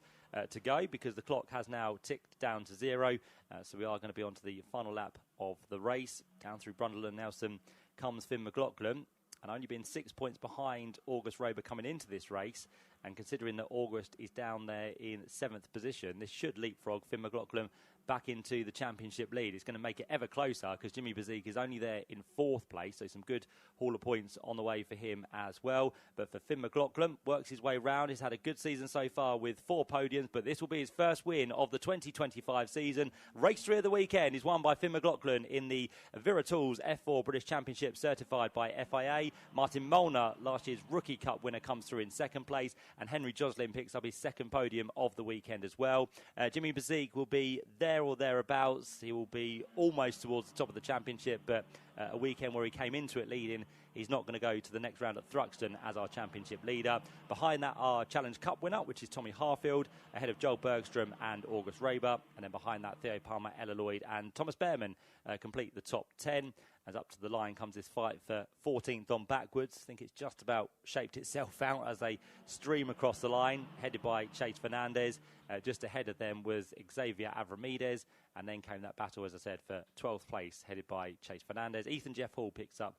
to go, because the clock has now ticked down to 0. So we are going to be on to the final lap of the race. Down through Brundle and Nelson comes Finn McLaughlin, and only been 6 points behind August Rober coming into this race. And considering that August is down there in 7th position, this should leapfrog Finn McLaughlin back into the championship lead. It's going to make it ever closer, because Jimmy Bezique is only there in 4th place, so some good haul of points on the way for him as well. But for Finn McLaughlin, works his way round. He's had a good season so far with 4 podiums, but this will be his first win of the 2025 season. Race 3 of the weekend is won by Finn McLaughlin in the Vera Tools F4 British Championship, certified by FIA. Martin Molnar, last year's Rookie Cup winner, comes through in 2nd place, and Henry Joslin picks up his 2nd podium of the weekend as well. Jimmy Bezique will be there or thereabouts. He will be almost towards the top of the championship, but a weekend where he came into it leading, he's not going to go to the next round at Thruxton as our championship leader. Behind that, our Challenge Cup winner, which is Tommy Harfield, ahead of Joel Bergstrom and August Raber. And then behind that, Theo Palmer, Ella Lloyd and Thomas Behrman complete the top 10. As up to the line comes this fight for 14th on backwards. I think it's just about shaped itself out as they stream across the line, headed by Chase Fernandez. Just ahead of them was Xavier Avramedes, and then came that battle, as I said, for 12th place, headed by Chase Fernandez. Ethan Jeff Hall picks up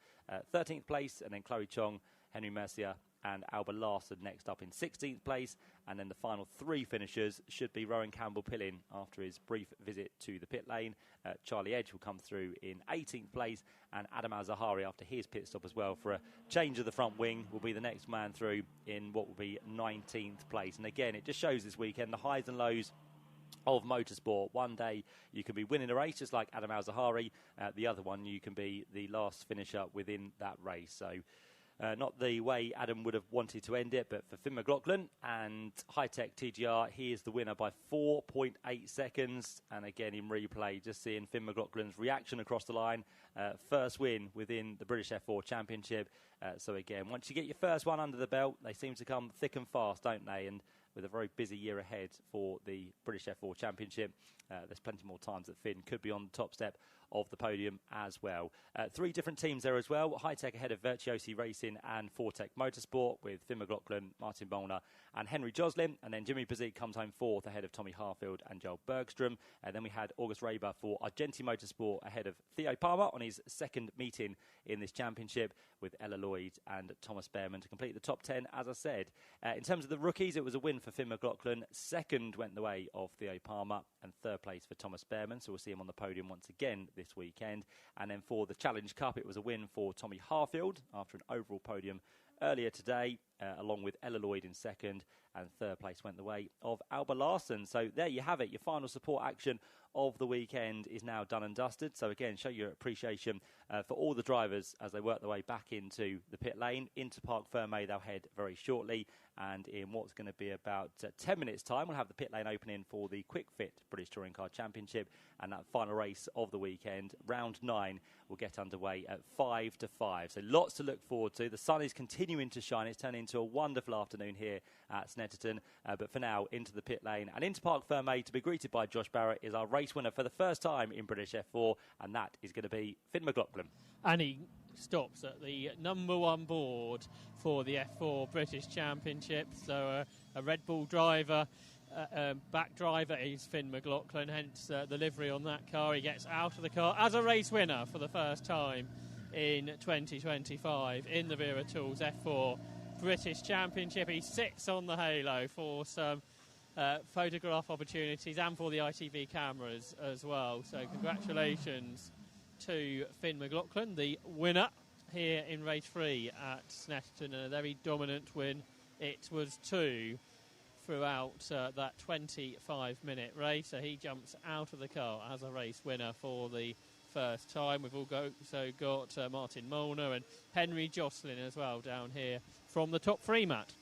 13th place, and then Chloe Chong, Henry Mercier, and Alba Larson next up in 16th place. And then the final three finishers should be Rowan Campbell-Pillin after his brief visit to the pit lane. Charlie Edge will come through in 18th place, and Adam Al-Zahari, after his pit stop as well for a change of the front wing, will be the next man through in what will be 19th place. And again, it just shows this weekend the highs and lows of motorsport. One day you can be winning a race just like Adam Al-Zahari. The other one you can be the last finisher within that race. So not the way Adam would have wanted to end it, but for Finn McLaughlin and High-Tech TGR, he is the winner by 4.8 seconds. And again, in replay, just seeing Finn McLaughlin's reaction across the line. First win within the British F4 Championship. So again, once you get your first one under the belt, they seem to come thick and fast, don't they? And with a very busy year ahead for the British F4 Championship, there's plenty more times that Finn could be on the top step of the podium as well. Three different teams there as well. High-Tech ahead of Virtuosi Racing and Fortec Motorsport, with Finn McLaughlin, Martin Molnar and Henry Joslin. And then Jimmy Pazik comes home fourth ahead of Tommy Harfield and Joel Bergstrom. And then we had August Raber for Argenti Motorsport ahead of Theo Palmer on his second meeting in this championship, with Ella Lloyd and Thomas Behrman to complete the top 10, as I said. In terms of the rookies, it was a win for Finn McLaughlin. Second went the way of Theo Palmer, and third place for Thomas Behrman. So we'll see him on the podium once again this weekend. And then for the Challenge Cup, it was a win for Tommy Harfield after an overall podium earlier today, along with Ella Lloyd in second, and third place went the way of Alba Larson. So there you have it. Your final support action of the weekend is now done and dusted. So again, show your appreciation for all the drivers as they work their way back into the pit lane. Into Parc Fermé they'll head very shortly, and in what's going to be about 10 minutes time, we'll have the pit lane opening for the Quick Fit British Touring Car Championship, and that final race of the weekend, round 9, will get underway at 5 to 5. So lots to look forward to. The sun is continuing to shine. It's turning into a wonderful afternoon here at Snetterton. But for now, into the pit lane and into Parc Fermé to be greeted by Josh Barrett is our race winner for the first time in British F4, and that is going to be Finn McLaughlin. And he stops at the number one board for the F4 British Championship. So a Red Bull driver, back driver is Finn McLaughlin, hence the livery on that car. He gets out of the car as a race winner for the first time in 2025 in the Vera Tools F4 British Championship. He sits on the halo for some photograph opportunities and for the ITV cameras as well. So congratulations to Finn McLaughlin, the winner here in race 3 at Snetterton, and a very dominant win. It was 2 throughout that 25-minute race. So he jumps out of the car as a race winner for the first time. We've also got Martin Molnar and Henry Joslin as well down here from the top 3, Matt.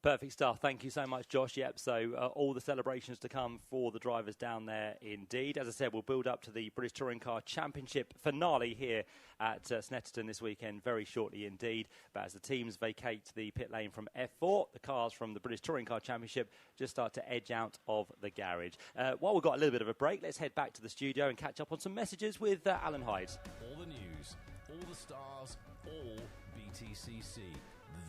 Perfect stuff. Thank you so much, Josh. Yep, so all the celebrations to come for the drivers down there indeed. As I said, we'll build up to the British Touring Car Championship finale here at Snetterton this weekend very shortly indeed. But as the teams vacate the pit lane from F4, the cars from the British Touring Car Championship just start to edge out of the garage. While we've got a little bit of a break, let's head back to the studio and catch up on some messages with Alan Hyde. All the news, all the stars, all BTCC.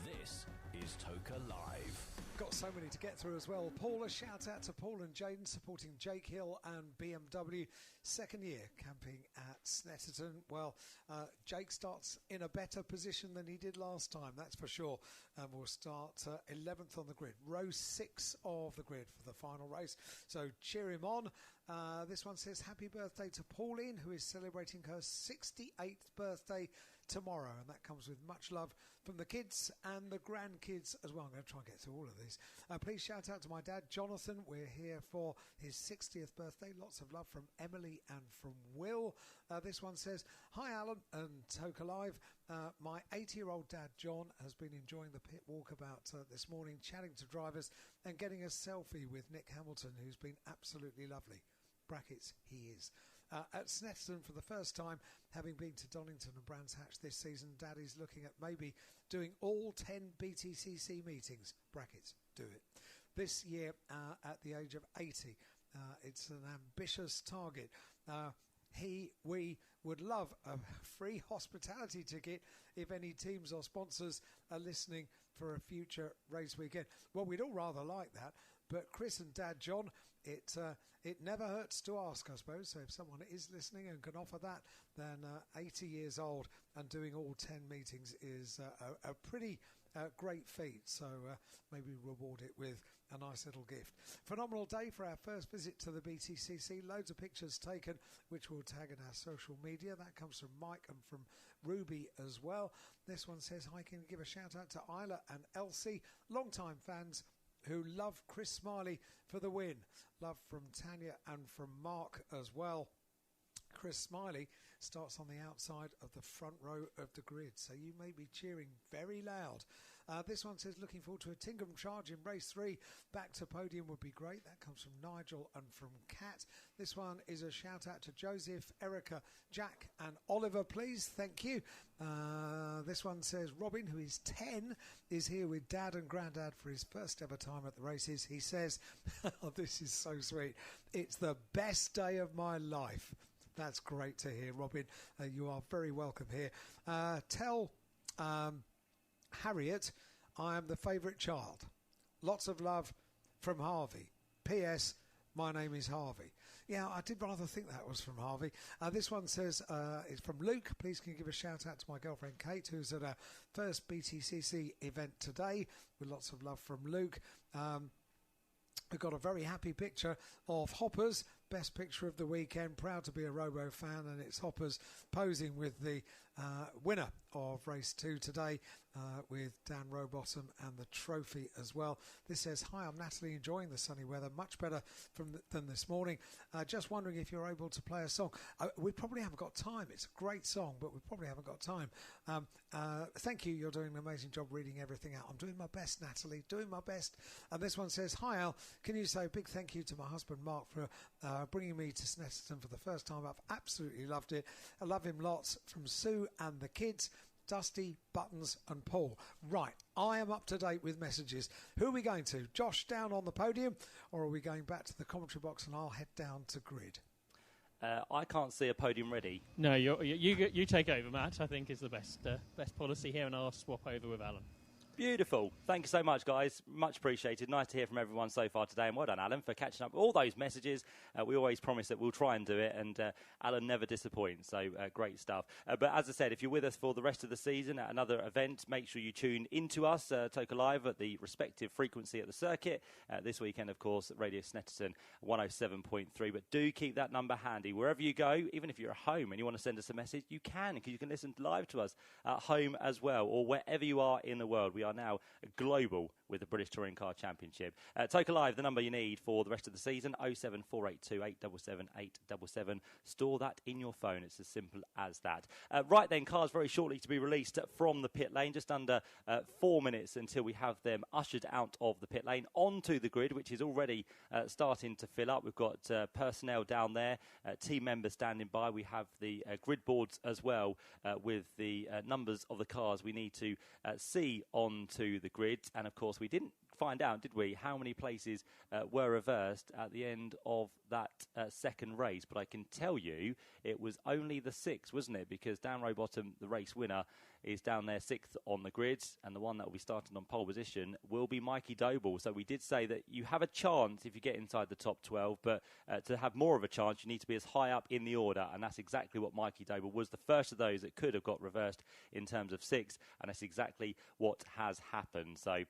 This is Toka Live. Got so many to get through as well. Paul, a shout out to Paul and Jaden supporting Jake Hill and BMW. Second year camping at Snetterton. Well, Jake starts in a better position than he did last time, that's for sure. And we'll start 11th on the grid. Row 6 of the grid for the final race. So cheer him on. This one says, happy birthday to Pauline, who is celebrating her 68th birthday tomorrow, and that comes with much love from the kids and the grandkids as well. I'm going to try and get through all of these. Please shout out to my dad, Jonathan. We're here for his 60th birthday. Lots of love from Emily and from Will. This one says, hi Alan and Toka Live. My 80-year-old dad, John, has been enjoying the pit walkabout this morning, chatting to drivers and getting a selfie with Nick Hamilton, who's been absolutely lovely. Brackets, he is. At Snetterton for the first time, having been to Donington and Brands Hatch this season, Daddy's looking at maybe doing all 10 BTCC meetings. Brackets, do it. This year, at the age of 80, it's an ambitious target. We would love a free hospitality ticket if any teams or sponsors are listening for a future race weekend. Well, we'd all rather like that, but Chris and Dad John, it never hurts to ask, I suppose. So if someone is listening and can offer that, then 80 years old and doing all 10 meetings is a pretty great feat. So maybe reward it with a nice little gift. Phenomenal day for our first visit to the BTCC. Loads of pictures taken, which we'll tag in our social media. That comes from Mike and from Ruby as well. This one says, hi, can you give a shout out to Isla and Elsie, long-time fans who love Chris Smiley for the win. Love from Tanya and from Mark as well. Chris Smiley starts on the outside of the front row of the grid, so you may be cheering very loud. This one says, looking forward to a Tingham charge in race 3. Back to podium would be great. That comes from Nigel and from Kat. This one is a shout out to Joseph, Erica, Jack and Oliver, please. Thank you. This one says, Robin, who is 10, is here with Dad and Grandad for his first ever time at the races. He says, oh, this is so sweet. It's the best day of my life. That's great to hear, Robin. You are very welcome here. Tell Harriet I am the favourite child. Lots of love from Harvey. P.S. My name is Harvey. Yeah, I did rather think that was from Harvey. This one says, it's from Luke. Please can you give a shout out to my girlfriend Kate, who's at our first BTCC event today, with lots of love from Luke. We've got a very happy picture of Hoppers, best picture of the weekend. Proud to be a Robo fan, and it's Hoppers posing with the winner of race 2 today, with Dan Rowbottom and the trophy as well. This says, hi, I'm Natalie, enjoying the sunny weather, much better than this morning. Just wondering if you're able to play a song. We probably haven't got time. It's a great song, but we probably haven't got time. Thank you. You're doing an amazing job reading everything out. I'm doing my best, Natalie, doing my best. And this one says, hi, Al, can you say a big thank you to my husband, Mark, for bringing me to Snetterton for the first time. I've absolutely loved it. I love him lots. From Sue and the kids, Dusty, Buttons and Paul. Right, I am up to date with messages. Who are we going to? Josh down on the podium, or are we going back to the commentary box and I'll head down to grid? I can't see a podium ready. No, you take over, Matt, I think is the best policy here, and I'll swap over with Alan. Beautiful. Thank you so much, guys. Much appreciated. Nice to hear from everyone so far today. And well done, Alan, for catching up all those messages. We always promise that we'll try and do it, and Alan never disappoints. So great stuff. But as I said, if you're with us for the rest of the season at another event, make sure you tune into us, Toka Live, at the respective frequency at the circuit. This weekend, of course, at Radio Snetterton 107.3. But do keep that number handy. Wherever you go, even if you're at home and you want to send us a message, you can, because you can listen live to us at home as well, or wherever you are in the world. We are now global with the British Touring Car Championship. Toka Live, the number you need for the rest of the season, 07482 877 877. Store that in your phone. It's as simple as that. Right then, cars very shortly to be released from the pit lane. Just under 4 minutes until we have them ushered out of the pit lane onto the grid, which is already starting to fill up. We've got personnel down there, team members standing by. We have the grid boards as well, with the numbers of the cars we need to see onto the grid. And of course, we didn't find out, did we, how many places were reversed at the end of that second race. But I can tell you it was only the 6th, wasn't it? Because Dan Rowbottom, the race winner, is down there 6th on the grid, and the one that will be starting on pole position will be Mikey Doble. So we did say that you have a chance if you get inside the top 12, but to have more of a chance, you need to be as high up in the order, and that's exactly what Mikey Doble was, the first of those that could have got reversed in terms of 6, and that's exactly what has happened. So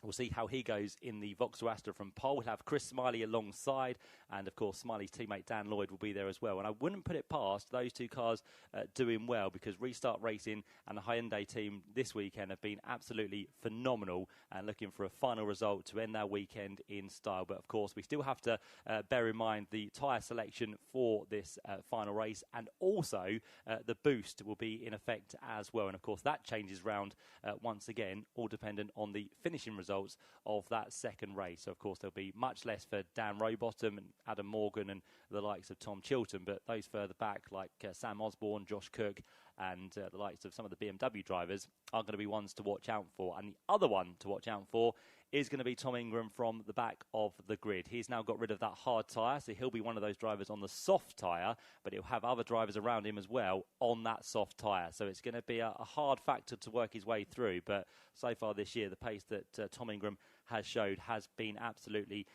we'll see how he goes in the Vauxhall Astra from pole. We'll have Chris Smiley alongside, and of course Smiley's teammate Dan Lloyd will be there as well. And I wouldn't put it past those two cars doing well, because Restart Racing and the Hyundai team this weekend have been absolutely phenomenal, and looking for a final result to end their weekend in style. But of course we still have to bear in mind the tyre selection for this final race, and also the boost will be in effect as well. And of course that changes round once again, all dependent on the finishing results of that second race. So of course there'll be much less for Dan Rowbottom and Adam Morgan and the likes of Tom Chilton, but those further back like Sam Osborne, Josh Cook and the likes of some of the BMW drivers are going to be ones to watch out for. And the other one to watch out for is going to be Tom Ingram from the back of the grid. He's now got rid of that hard tyre, so he'll be one of those drivers on the soft tyre, but he'll have other drivers around him as well on that soft tyre. So it's going to be a hard factor to work his way through, but so far this year, the pace that Tom Ingram has showed has been absolutely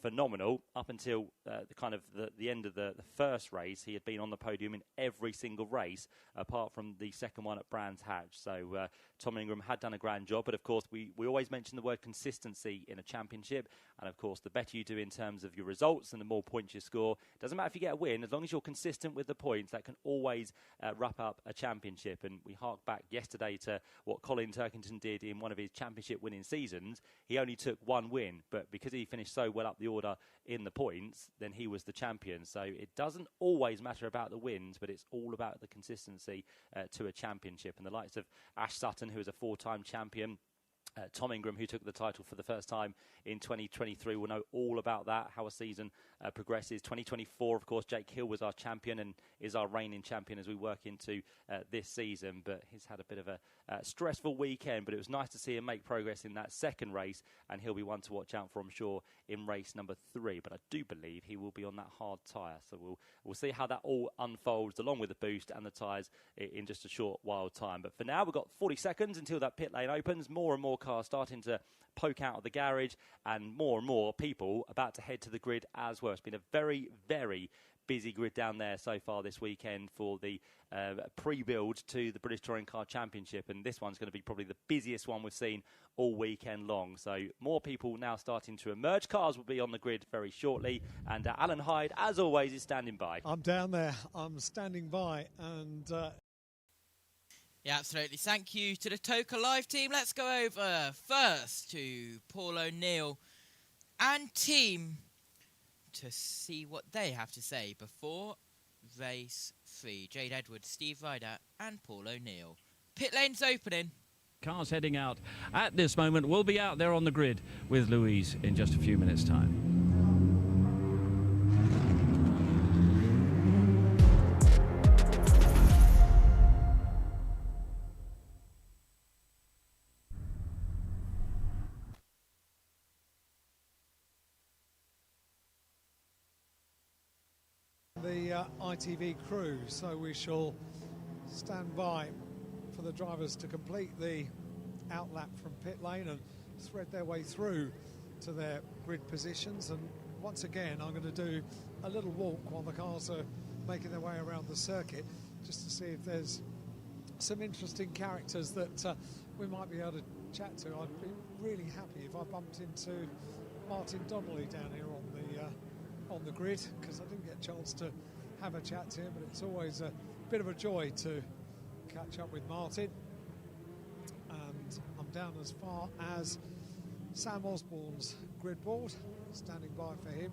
phenomenal. Up until the end of the first race, he had been on the podium in every single race, apart from the second one at Brands Hatch. So Tom Ingram had done a grand job, but of course we always mention the word consistency in a championship, and of course the better you do in terms of your results and the more points you score, it doesn't matter if you get a win, as long as you're consistent with the points, that can always wrap up a championship. And we hark back yesterday to what Colin Turkington did in one of his championship winning seasons. He only took one win, but because he finished so well up the order in the points, then he was the champion. So it doesn't always matter about the wins, but it's all about the consistency to a championship. And the likes of Ash Sutton, who is a 4-time champion, Tom Ingram, who took the title for the first time in 2023, will know all about that, how a season progresses. 2024, of course, Jake Hill was our champion and is our reigning champion as we work into this season. But he's had a bit of a stressful weekend, but it was nice to see him make progress in that second race, and he'll be one to watch out for, I'm sure, in race number 3. But I do believe he will be on that hard tyre. So we'll see how that all unfolds, along with the boost and the tyres, in just a short while time. But for now, we've got 40 seconds until that pit lane opens. More and more cars starting to poke out of the garage, and more people about to head to the grid as well. It's been a very, very busy grid down there so far this weekend for the pre-build to the British Touring Car Championship, and this one's going to be probably the busiest one we've seen all weekend long. So more people now starting to emerge. Cars will be on the grid very shortly, and Alan Hyde, as always, is standing by. I'm down there. I'm standing by, and yeah, absolutely. Thank you to the Toka Live team. Let's go over first to Paul O'Neill and team to see what they have to say before race 3. Jade Edwards, Steve Ryder and Paul O'Neill. Pit lane's opening. Cars heading out at this moment. We'll be out there on the grid with Louise in just a few minutes' time. the ITV crew, so we shall stand by for the drivers to complete the outlap from pit lane and thread their way through to their grid positions. And once again, I'm going to do a little walk while the cars are making their way around the circuit, just to see if there's some interesting characters that we might be able to chat to. I'd be really happy if I bumped into Martin Donnelly down here on the grid, because I didn't get a chance to have a chat to him, but it's always a bit of a joy to catch up with Martin. And I'm down as far as Sam Osborne's grid board, standing by for him.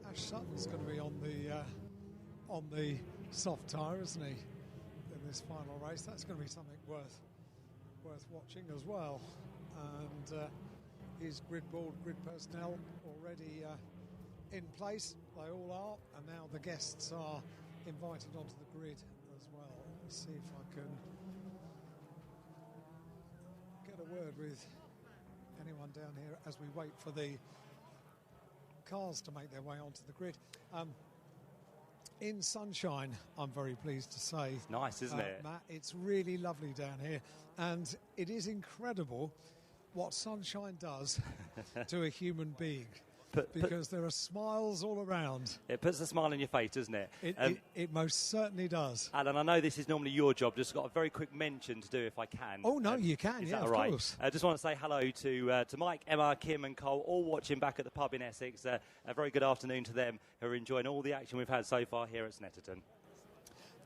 Ash Sutton's going to be on the soft tyre, isn't he, in this final race? That's going to be something worth watching as well. And his grid board, grid personnel already in place. They all are, and now the guests are invited onto the grid as well. Let's see if I can get a word with anyone down here as we wait for the cars to make their way onto the grid. In sunshine, I'm very pleased to say. It's nice, isn't it? Matt, it's really lovely down here, and it is incredible what sunshine does to a human being. Because there are smiles all around. It puts a smile on your face, doesn't it? It most certainly does. Alan, I know this is normally your job. Just got a very quick mention to do if I can. Oh, no, you can, is yeah, that of right? course. I just want to say hello to Mike, Emma, Kim and Cole, all watching back at the pub in Essex. A very good afternoon to them, who are enjoying all the action we've had so far here at Snetterton.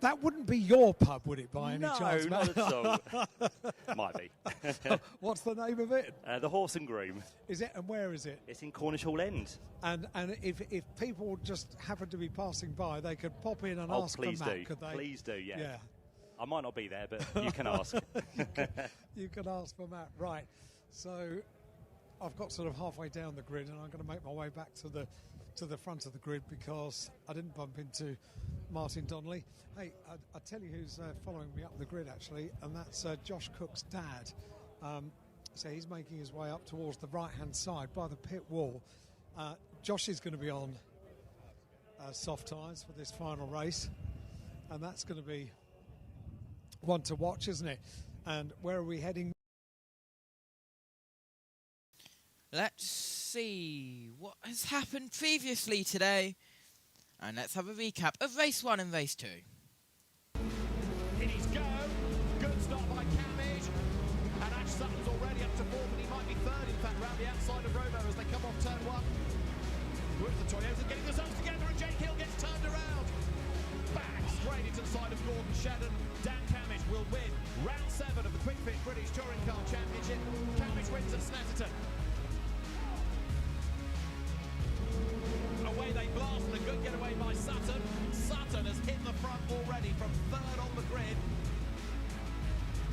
That wouldn't be your pub, would it, by any chance? No, not at all. Might be. What's the name of it? The Horse and Groom. Is it, and where is it? It's in Cornish Hall End. And if people just happen to be passing by, they could pop in and ask for Matt, could they? Please do, yeah. Yeah. I might not be there, but you can ask. you can ask for Matt, right. So I've got sort of halfway down the grid, and I'm going to make my way back to the front of the grid because I didn't bump into Martin Donnelly. Hey, I'll tell you who's following me up the grid, actually, and that's Josh Cook's dad. So he's making his way up towards the right-hand side by the pit wall. Josh is going to be on soft tyres for this final race, and that's going to be one to watch, isn't it? And where are we heading? Let's see what has happened previously today, and let's have a recap of race 1 and race 2. In his go, good start by Camage, and Ash Sutton's already up to 4th, and he might be 3rd, in fact, round the outside of Romo as they come off turn 1. Where's the Toyotas getting themselves together, and Jake Hill gets turned around. Back straight into the side of Gordon Shedden. Dan Camage will win round 7 of the Quick Fit British Touring Car Championship. Camage wins at Snetterton. Away they blast, and a good getaway by Sutton. Sutton has hit the front already from 3rd on the grid.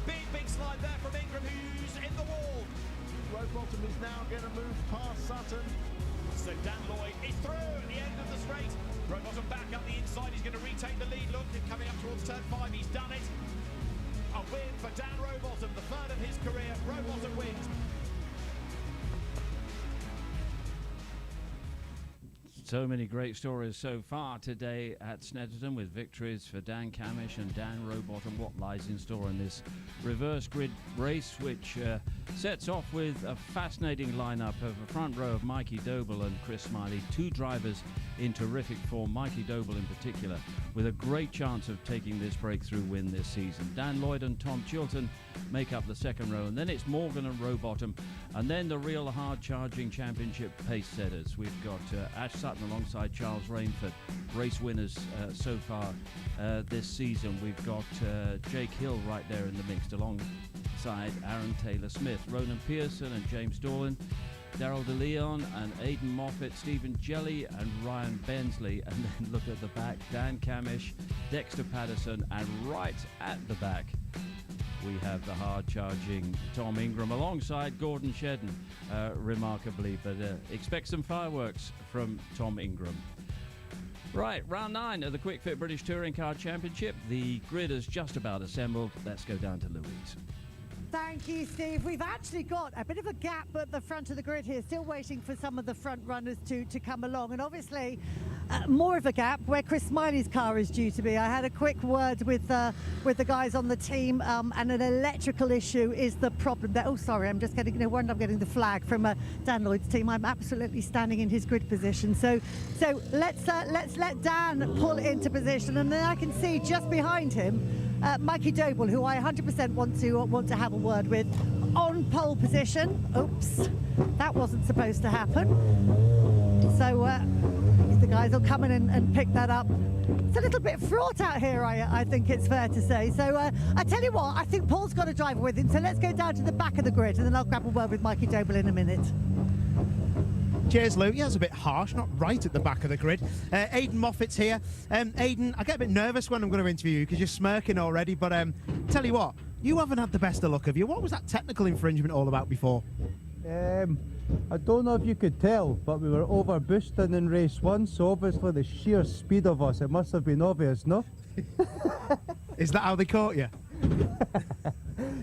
Big slide there from Ingram, who's in the wall. Rowbottom is now going to move past Sutton. So Dan Lloyd is through at the end of the straight. Rowbottom back up the inside. He's going to retake the lead. Look, coming up towards turn 5. He's done it. A win for Dan Rowbottom, the 3rd of his career. Rowbottom wins. So many great stories so far today at Snetterton, with victories for Dan Camish and Dan Rowbottom. What lies in store in this reverse grid race, which sets off with a fascinating lineup of a front row of Mikey Doble and Chris Smiley, 2 drivers in terrific form. Mikey Doble in particular, with a great chance of taking this breakthrough win this season. Dan Lloyd and Tom Chilton make up the second row, and then it's Morgan and Rowbottom, and then the real hard-charging championship pace setters. We've got Ash Sutton alongside Charles Rainford, race winners so far this season. We've got Jake Hill right there in the mix alongside Aaron Taylor-Smith, Ronan Pearson and James Dorlin, Daryl DeLeon and Aidan Moffat, Stephen Jelly and Ryan Bensley. And then look at the back, Dan Camish, Dexter Patterson, and right at the back we have the hard-charging Tom Ingram alongside Gordon Shedden, remarkably, but expect some fireworks from Tom Ingram. Right, round 9 of the Quick Fit British Touring Car Championship. The grid is just about assembled. Let's go down to Louise. Thank you, Steve. We've actually got a bit of a gap at the front of the grid here, still waiting for some of the front runners to come along, and obviously more of a gap where Chris Smiley's car is due to be. I had a quick word with the guys on the team, and an electrical issue is the problem there. Oh, sorry, I'm just getting, I'm getting the flag from Dan Lloyd's team. I'm absolutely standing in his grid position. So let's let Dan pull into position, and then I can see just behind him Mikey Doble, who I 100% want to have a word with, on pole position. Oops, that wasn't supposed to happen. So the guys will come in and pick that up. It's a little bit fraught out here, I think it's fair to say. So I tell you what, I think Paul's got a driver with him. So let's go down to the back of the grid, and then I'll grab a word with Mikey Doble in a minute. Cheers, Lou. Yeah, it's a bit harsh, not right at the back of the grid. Aidan Moffat's here. Aidan, I get a bit nervous when I'm going to interview you because you're smirking already, but tell you what, you haven't had the best of luck, have you? What was that technical infringement all about before? I don't know if you could tell, but we were over boosting in race 1, so obviously the sheer speed of us, it must have been obvious, no? Is that how they caught you?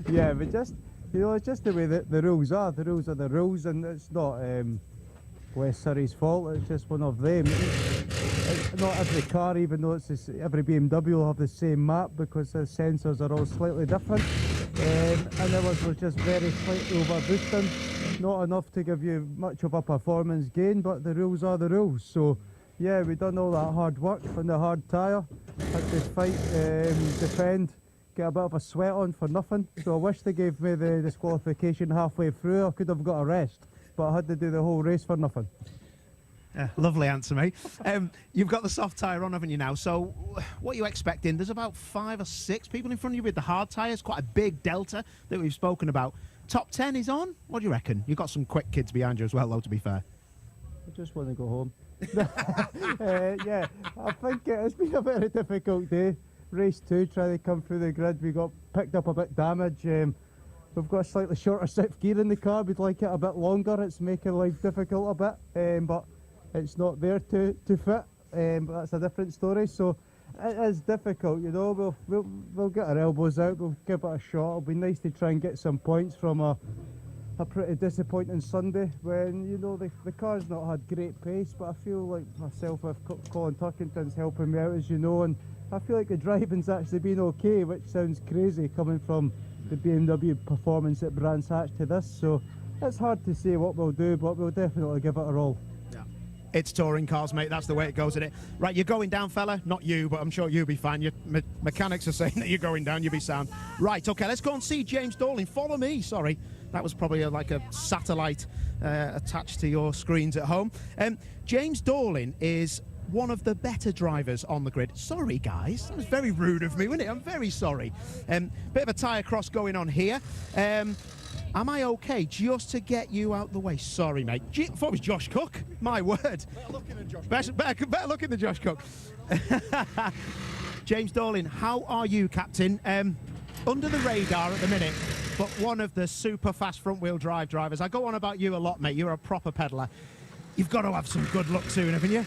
Yeah, but just, it's just the way that the rules are. The rules are the rules, and it's not West Surrey's fault, it's just one of them. It's not every car, even though it's every BMW will have the same map, because the sensors are all slightly different, and ours was just very slightly over boosting, not enough to give you much of a performance gain, but the rules are the rules. So yeah, we done all that hard work on the hard tyre, had to fight, defend, get a bit of a sweat on for nothing. So I wish they gave me the disqualification halfway through. I could have got a rest, but I had to do the whole race for nothing. Lovely answer, mate. You've got the soft tyre on, haven't you, now? So what are you expecting? There's about 5 or 6 people in front of you with the hard tyres, quite a big delta that we've spoken about. Top 10 is on? What do you reckon? You've got some quick kids behind you as well, though, to be fair. I just want to go home. Yeah, I think it's been a very difficult day. Race 2, trying to come through the grid, we got picked up a bit damage. We've got a slightly shorter set of gear in the car, we'd like it a bit longer, it's making life difficult a bit, but it's not there to fit, but that's a different story. So it is difficult, we'll get our elbows out, we'll give it a shot. It'll be nice to try and get some points from a a pretty disappointing Sunday when, you know, the car's not had great pace, but I feel like myself with Colin Tuckington's helping me out, as you know, and I feel like the driving's actually been okay, which sounds crazy coming from the BMW performance at Brands Hatch to this, so it's hard to say what we'll do, but we'll definitely give it a roll. It's touring cars, mate. That's the way it goes, isn't it? Right, you're going down, fella. Not you, but I'm sure you'll be fine. Your mechanics are saying that you're going down. You'll be sound. Right, okay, let's go and see James Dorling. Follow me. Sorry, that was probably like a satellite attached to your screens at home. James Dorling is one of the better drivers on the grid. Sorry, guys. That was very rude of me, wasn't it? I'm very sorry. Bit of a tyre cross going on here. Am I okay just to get you out the way? Sorry, mate. I thought it was Josh Cook. My word. Better looking than Josh Cook. Better looking than Josh Cook. James Dorling, how are you, Captain? Under the radar at the minute, but one of the super fast front-wheel drive drivers. I go on about you a lot, mate. You're a proper peddler. You've got to have some good luck soon, haven't you?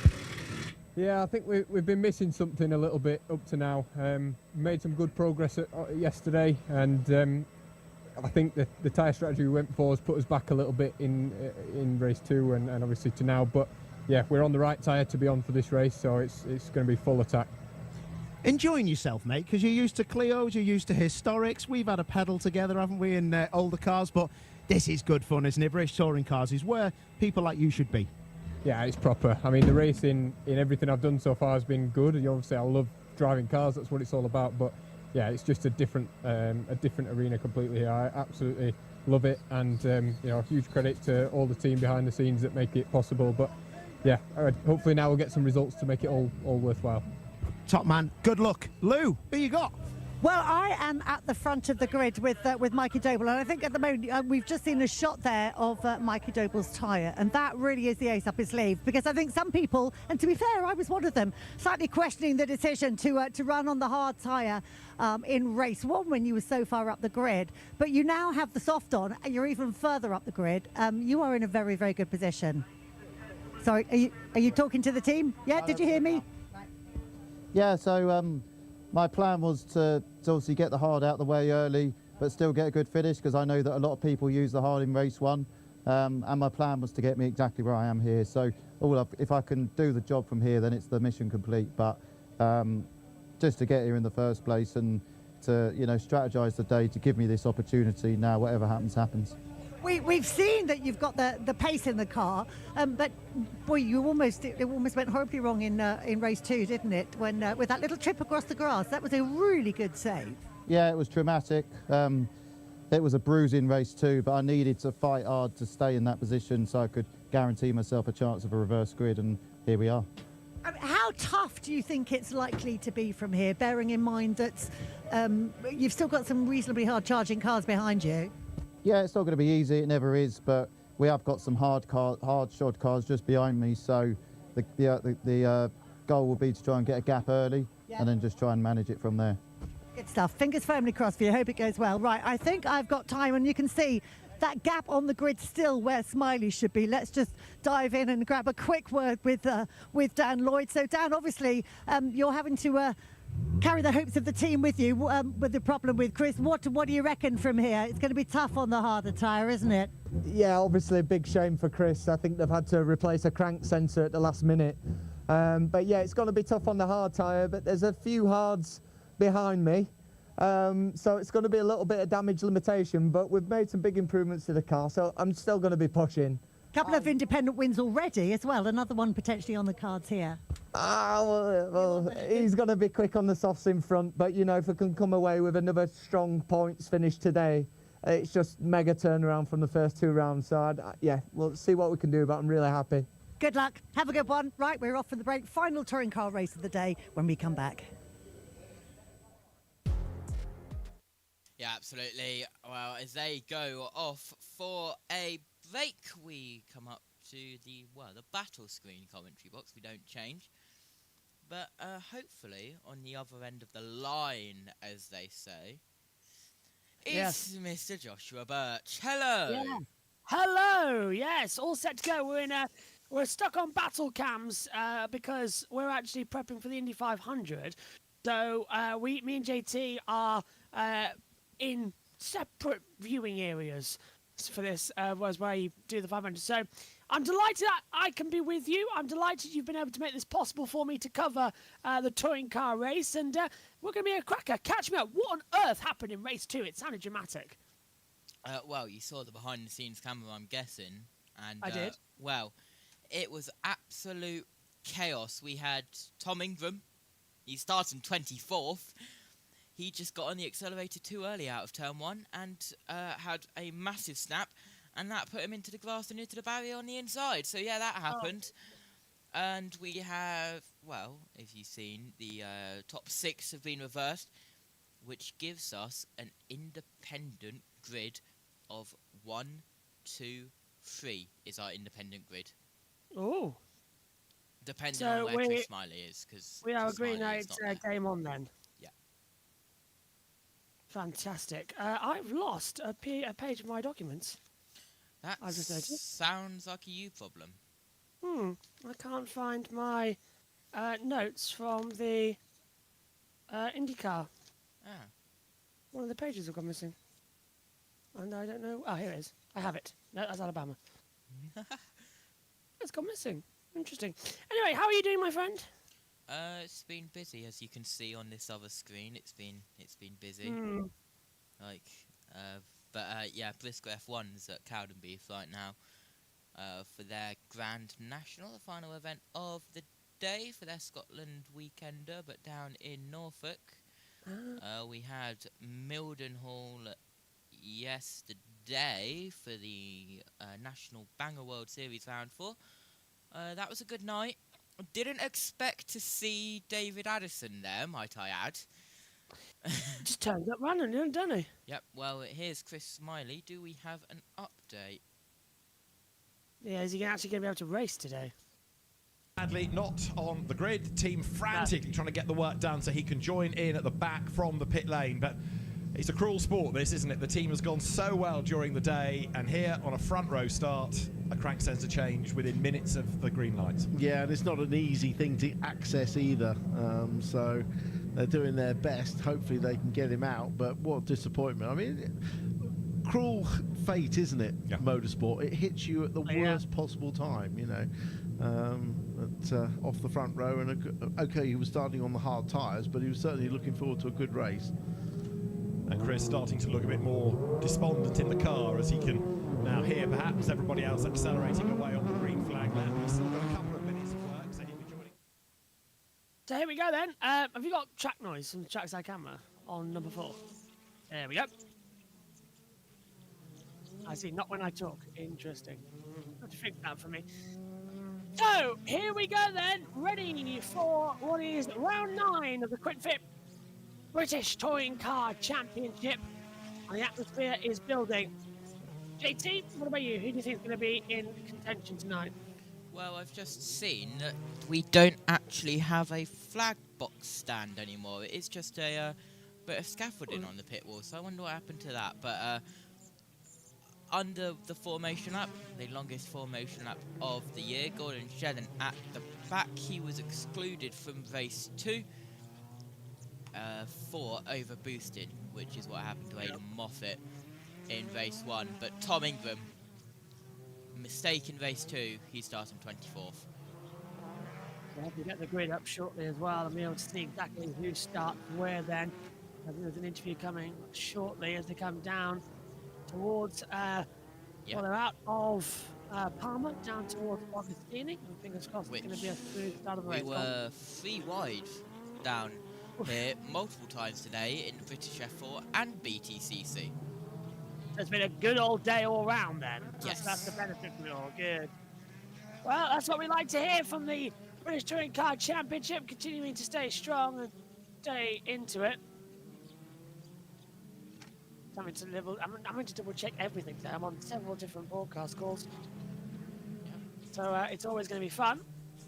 Yeah, I think we've been missing something a little bit up to now. Made some good progress yesterday, and I think the tyre strategy we went for has put us back a little bit in race 2 and obviously to now. But yeah, we're on the right tyre to be on for this race, so it's going to be full attack. Enjoying yourself, mate, because you're used to Clios, you're used to historics. We've had a pedal together, haven't we, in older cars, but this is good fun, isn't it? British touring cars is where people like you should be. Yeah, it's proper. I mean, the racing in everything I've done so far has been good. Obviously, I love driving cars, that's what it's all about, but yeah, it's just a different arena completely here. I absolutely love it, and you know, huge credit to all the team behind the scenes that make it possible. But yeah, hopefully now we'll get some results to make it all worthwhile. Top man, good luck. Lou, who you got? Well, I am at the front of the grid with Mikey Doble, and I think at the moment we've just seen a shot there of Mikey Doble's tyre, and that really is the ace up his sleeve, because I think some people, and to be fair, I was one of them, slightly questioning the decision to run on the hard tyre in race 1 when you were so far up the grid, but you now have the soft on, and you're even further up the grid. You are in a very, very good position. Sorry, are you talking to the team? Yeah, did you hear me? Yeah, so my plan was to obviously get the hard out the way early, but still get a good finish, because I know that a lot of people use the hard in race 1, and my plan was to get me exactly where I am here. So if I can do the job from here, then it's the mission complete. But just to get here in the first place and to, you know, strategise the day to give me this opportunity now, whatever happens, happens. We've seen that you've got the pace in the car, but boy, it almost went horribly wrong in race 2, didn't it? When with that little trip across the grass, that was a really good save. Yeah, it was traumatic. It was a bruise in race 2, but I needed to fight hard to stay in that position so I could guarantee myself a chance of a reverse grid, and here we are. How tough do you think it's likely to be from here, bearing in mind that you've still got some reasonably hard charging cars behind you? Yeah, it's not going to be easy, it never is, but we have got some hard shod cars just behind me, so the goal will be to try and get a gap early, and then just try and manage it from there. Good stuff. Fingers firmly crossed for you. Hope it goes well. Right, I think I've got time, and you can see that gap on the grid still where Smiley should be. Let's just dive in and grab a quick word with Dan Lloyd. So, Dan, obviously, you're having to carry the hopes of the team with you with the problem with Chris. What do you reckon from here? It's going to be tough on the harder tyre, isn't it? Yeah, obviously a big shame for Chris. I think they've had to replace a crank sensor at the last minute. But yeah, it's going to be tough on the hard tyre, but there's a few hards behind me. So it's going to be a little bit of damage limitation, but we've made some big improvements to the car, so I'm still going to be pushing. Couple of independent wins already as well, another one potentially on the cards here. Well, he's going to be quick on the softs in front, but you know, if we can come away with another strong points finish today, it's just mega turnaround from the first 2 rounds. So yeah, we'll see what we can do, but I'm really happy. Good luck, have a good one. Right, we're off for the break. Final touring car race of the day when we come back. Yeah, absolutely. Well, as they go off for a break, we come up to the battle screen commentary box. We don't change. But hopefully, on the other end of the line, as they say, is Mr. Joshua Birch. Hello! Yeah. Hello! Yes, all set to go. We're stuck on battle cams because we're actually prepping for the Indy 500. So me and JT are in separate viewing areas. for this was where you do the 500. So I'm delighted that I can be with you. I'm delighted you've been able to make this possible for me to cover the touring car race, and we're going to be a cracker. Catch me up. What on earth happened in race 2? It sounded dramatic. Well, you saw the behind-the-scenes camera, I'm guessing. And, I did. Well, it was absolute chaos. We had Tom Ingram. He started 24th. He just got on the accelerator too early out of turn 1 and had a massive snap, and that put him into the grass and into the barrier on the inside. So, yeah, that happened. Oh. And we have, well, if you've seen, the top 6 have been reversed, which gives us an independent grid of 1, 2, 3 is our independent grid. Oh. Depending on where Chris Smiley is. Cause we are agreeing that it's game on then. Yeah. Fantastic. I've lost a page of my documents. That I've just noticed. Sounds like a you problem. I can't find my notes from the IndyCar. Ah. One of the pages have gone missing. And I don't know. Oh, here it is. I have it. No, that's Alabama. It's gone missing. Interesting. Anyway, how are you doing, my friend? It's been busy, as you can see on this other screen. It's been busy. Yeah, Briscoe F1's at Cowdenbeath right now for their Grand National, the final event of the day for their Scotland weekender, but down in Norfolk. We had Mildenhall yesterday for the National Banger World Series Round 4. That was a good night. Didn't expect to see David Addison there, might I add. Just turned up randomly, didn't he? Yep, well, here's Chris Smiley. Do we have an update? Yeah, is he actually going to be able to race today? Sadly, not on the grid. Team frantically trying to get the work done so he can join in at the back from the pit lane. But it's a cruel sport, this, isn't it? The team has gone so well during the day, and here on a front row start, a crank sensor change within minutes of the green light. Yeah, and it's not an easy thing to access either. So they're doing their best. Hopefully they can get him out, but what a disappointment. I mean, cruel fate, isn't it, yeah. Motorsport? It hits you at the worst possible time, you know. Off the front row, and okay, he was starting on the hard tyres, but he was certainly looking forward to a good race. And Chris starting to look a bit more despondent in the car as he can now hear perhaps everybody else accelerating away on the green flag lap. He's still got a couple of minutes of work, so he'll be joining. So here we go then. Have you got track noise from the trackside camera on number 4? There we go. I see, not when I talk. Interesting. Have to fix that for me. So, here we go then, ready for what is round 9 of the Quick Fit British Touring Car Championship. And the atmosphere is building. JT, what about you? Who do you think is going to be in contention tonight? Well, I've just seen that we don't actually have a flag box stand anymore. It is just a bit of scaffolding on the pit wall, so I wonder what happened to that. But under the formation lap, the longest formation lap of the year, Gordon Shedden at the back. He was excluded from race 2 for overboosted, which is what happened to Aidan Moffat in race 1. But Tom Ingram, mistake in race 2, he's starting 24th. Yeah, we'll get the grid up shortly as well, and be able to see exactly who starts where then. I think there's an interview coming shortly as they come down towards, well, they're out of Palmer, down towards Augustini. Fingers crossed it's going to be a smooth start of the race. We were 3 wide down here multiple times today in British F4 and BTCC. It's been a good old day all round then. Yes. That's the benefit of it all. Good. Well, that's what we like to hear from the British Touring Car Championship, continuing to stay strong and stay into it. I'm having to double check everything today. I'm on several different broadcast calls. So it's always going to be fun.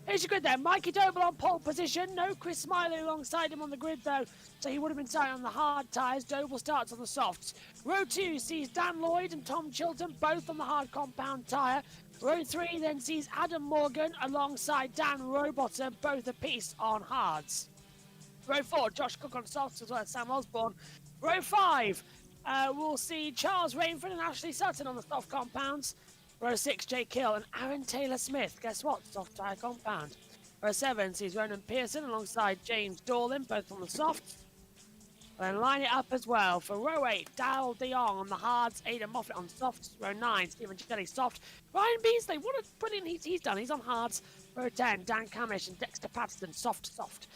Here's your grid there. Mikey Doble on pole position. No Chris Smiley alongside him on the grid, though. So he would have been starting on the hard tyres. Doble starts on the softs. Row 2 sees Dan Lloyd and Tom Chilton, both on the hard compound tyre. Row 3 then sees Adam Morgan alongside Dan Rowbottom, both a piece on hards. Row 4, Josh Cook on softs as well as Sam Osborne. Row 5, we'll see Charles Rainford and Ashley Sutton on the soft compounds. Row 6, Jake Hill and Aaron Taylor-Smith. Guess what? Soft tyre compound. Row 7 sees Ronan Pearson alongside James Dorlin, both on the softs. And line it up as well for row 8, Dal de Jong on the hards, Aidan Moffat on softs. Row 9, Stephen Jelly soft. Ryan Beasley, what a brilliant he's done. He's on hards. Row 10, Dan Camish and Dexter Patterson, soft.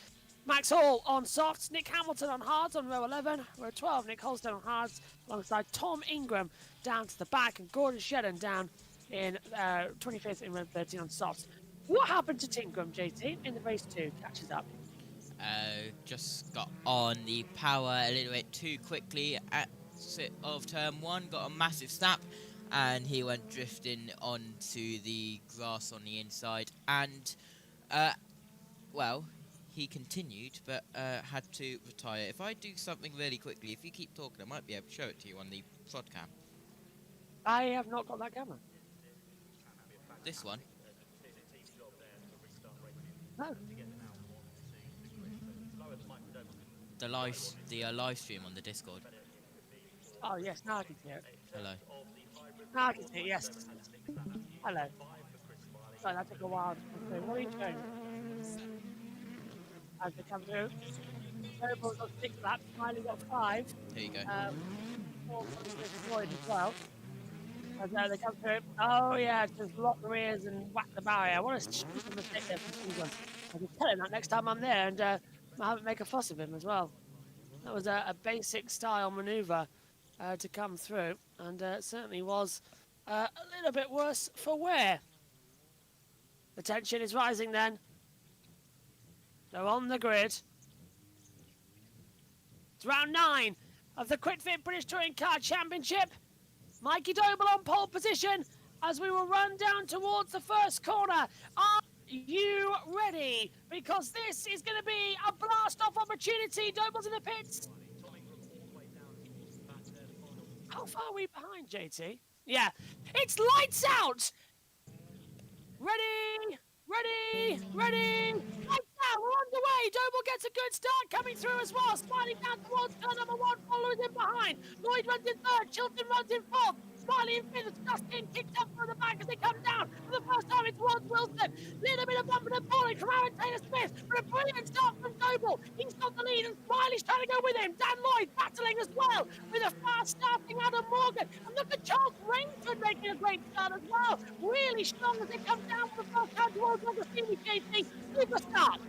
Max Hall on softs, Nick Hamilton on hards on row 11. Row 12, Nick Holstone on hards alongside Tom Ingram down to the back and Gordon Shedden down in 25th in row 13 on softs. What happened to Tingram, JT, in the race 2? Catches up. Just got on the power a little bit too quickly at of turn 1, got a massive snap, and he went drifting onto the grass on the inside. And, well, he continued, but had to retire. If I do something really quickly, if you keep talking, I might be able to show it to you on the prod cam. I have not got that camera. This one. No. The live stream on the Discord. Oh, yes, now I can hear it. Hello. Now I can hear it, yes. Hello. Sorry, that took a while. What are you doing? As they come through. Noble got 6 laps, Smiley got 5. Here you go. 4 destroyed as well. As they come through. Oh, yeah, just lock the rears and whack the barrier. What a stupid mistake there from England. I can tell him that next time I'm there, and I make a fuss of him as well. That was a basic style manoeuvre to come through, and it certainly was a little bit worse for wear. The tension is rising then. So on the grid. It's round 9 of the QuickFit British Touring Car Championship. Mikey Doble on pole position as we will run down towards the first corner. Are you ready? Because this is going to be a blast-off opportunity. Doble's in the pits. How far are we behind, JT? Yeah. It's lights out! Ready? Ready? Ready? Lights out! We're underway! Doble gets a good start coming through as well. Smiley down towards turn number 1, follows in behind. Lloyd runs in 3rd, Chilton runs in 4th. Smiley in 5th, Justin kicks up from the back as they come down. For the first time, it's towards Wilson. Little bit of bumping and falling from Aaron Taylor-Smith. But a brilliant start from Doble. He's got the lead and Smiley's trying to go with him. Dan Lloyd battling as well with a fast starting Adam Morgan. And look at Charles Rainford making a great start as well. Really strong as they come down for the first time towards Augustini JC. Super start.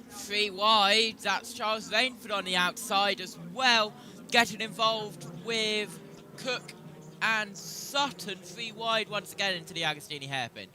3 wide, that's Charles Rainford on the outside as well, getting involved with Cook and Sutton. 3 wide once again into the Agostini hairpin.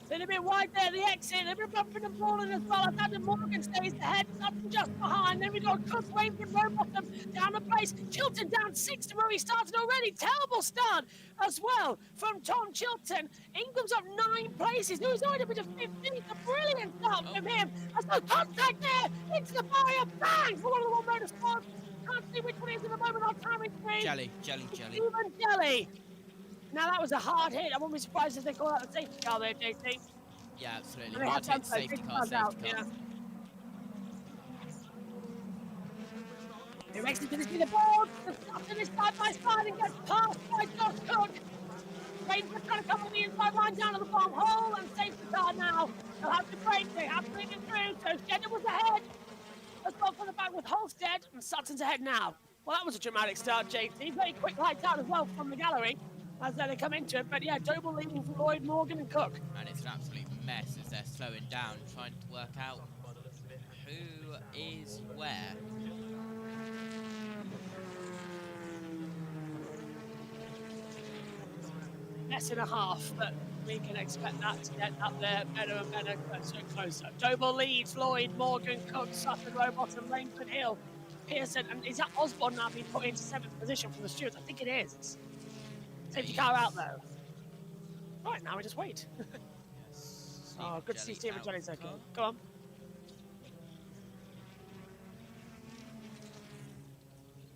Been a bit wide there at the exit. A bit bumping and falling as well as Adam Morgan stays ahead. Sutton just behind. Then we got Cook, Rainford, Rowbottom down the place. Chilton down 6 to where he started already. Terrible start as well from Tom Chilton. Ingram's up 9 places. He was already up to 15th. A brilliant start from him. There's no contact there. Into the barrier. Bang! For one of the One Motorsports. Can't see which one it is at the moment on timing screen. Jelly. Stephen Jelly. Now that was a hard hit. I wouldn't be surprised if they call that a safety car there, JT. Yeah, absolutely. Hard hit, safety car. Yeah. He races to the board. Sutton is side by side and gets passed by Josh Cook. Rainford trying to come on the inside line down to the bottom hole and safety car now. They'll have to break. They have to bring it through. So Shedder was ahead. Let's go for the back with Holstead and Sutton's ahead now. Well, that was a dramatic start, JT. Very quick lights out as well from the gallery as they come into it. But yeah, Doble leading for Lloyd, Morgan and Cook. And it's an absolute mess as they're slowing down, trying to work out who is where. Mess and a half, but we can expect that to get up there better and better, closer and closer. Doble leads, Lloyd, Morgan, Cook, Sutton, Rowbottom, Rainford, Hill, Pearson, and is that Osborne now being put into 7th position from the stewards? I think it is. Safety car out though. Right, now we just wait. Oh, good to see Stephen Jelly's okay. Go on.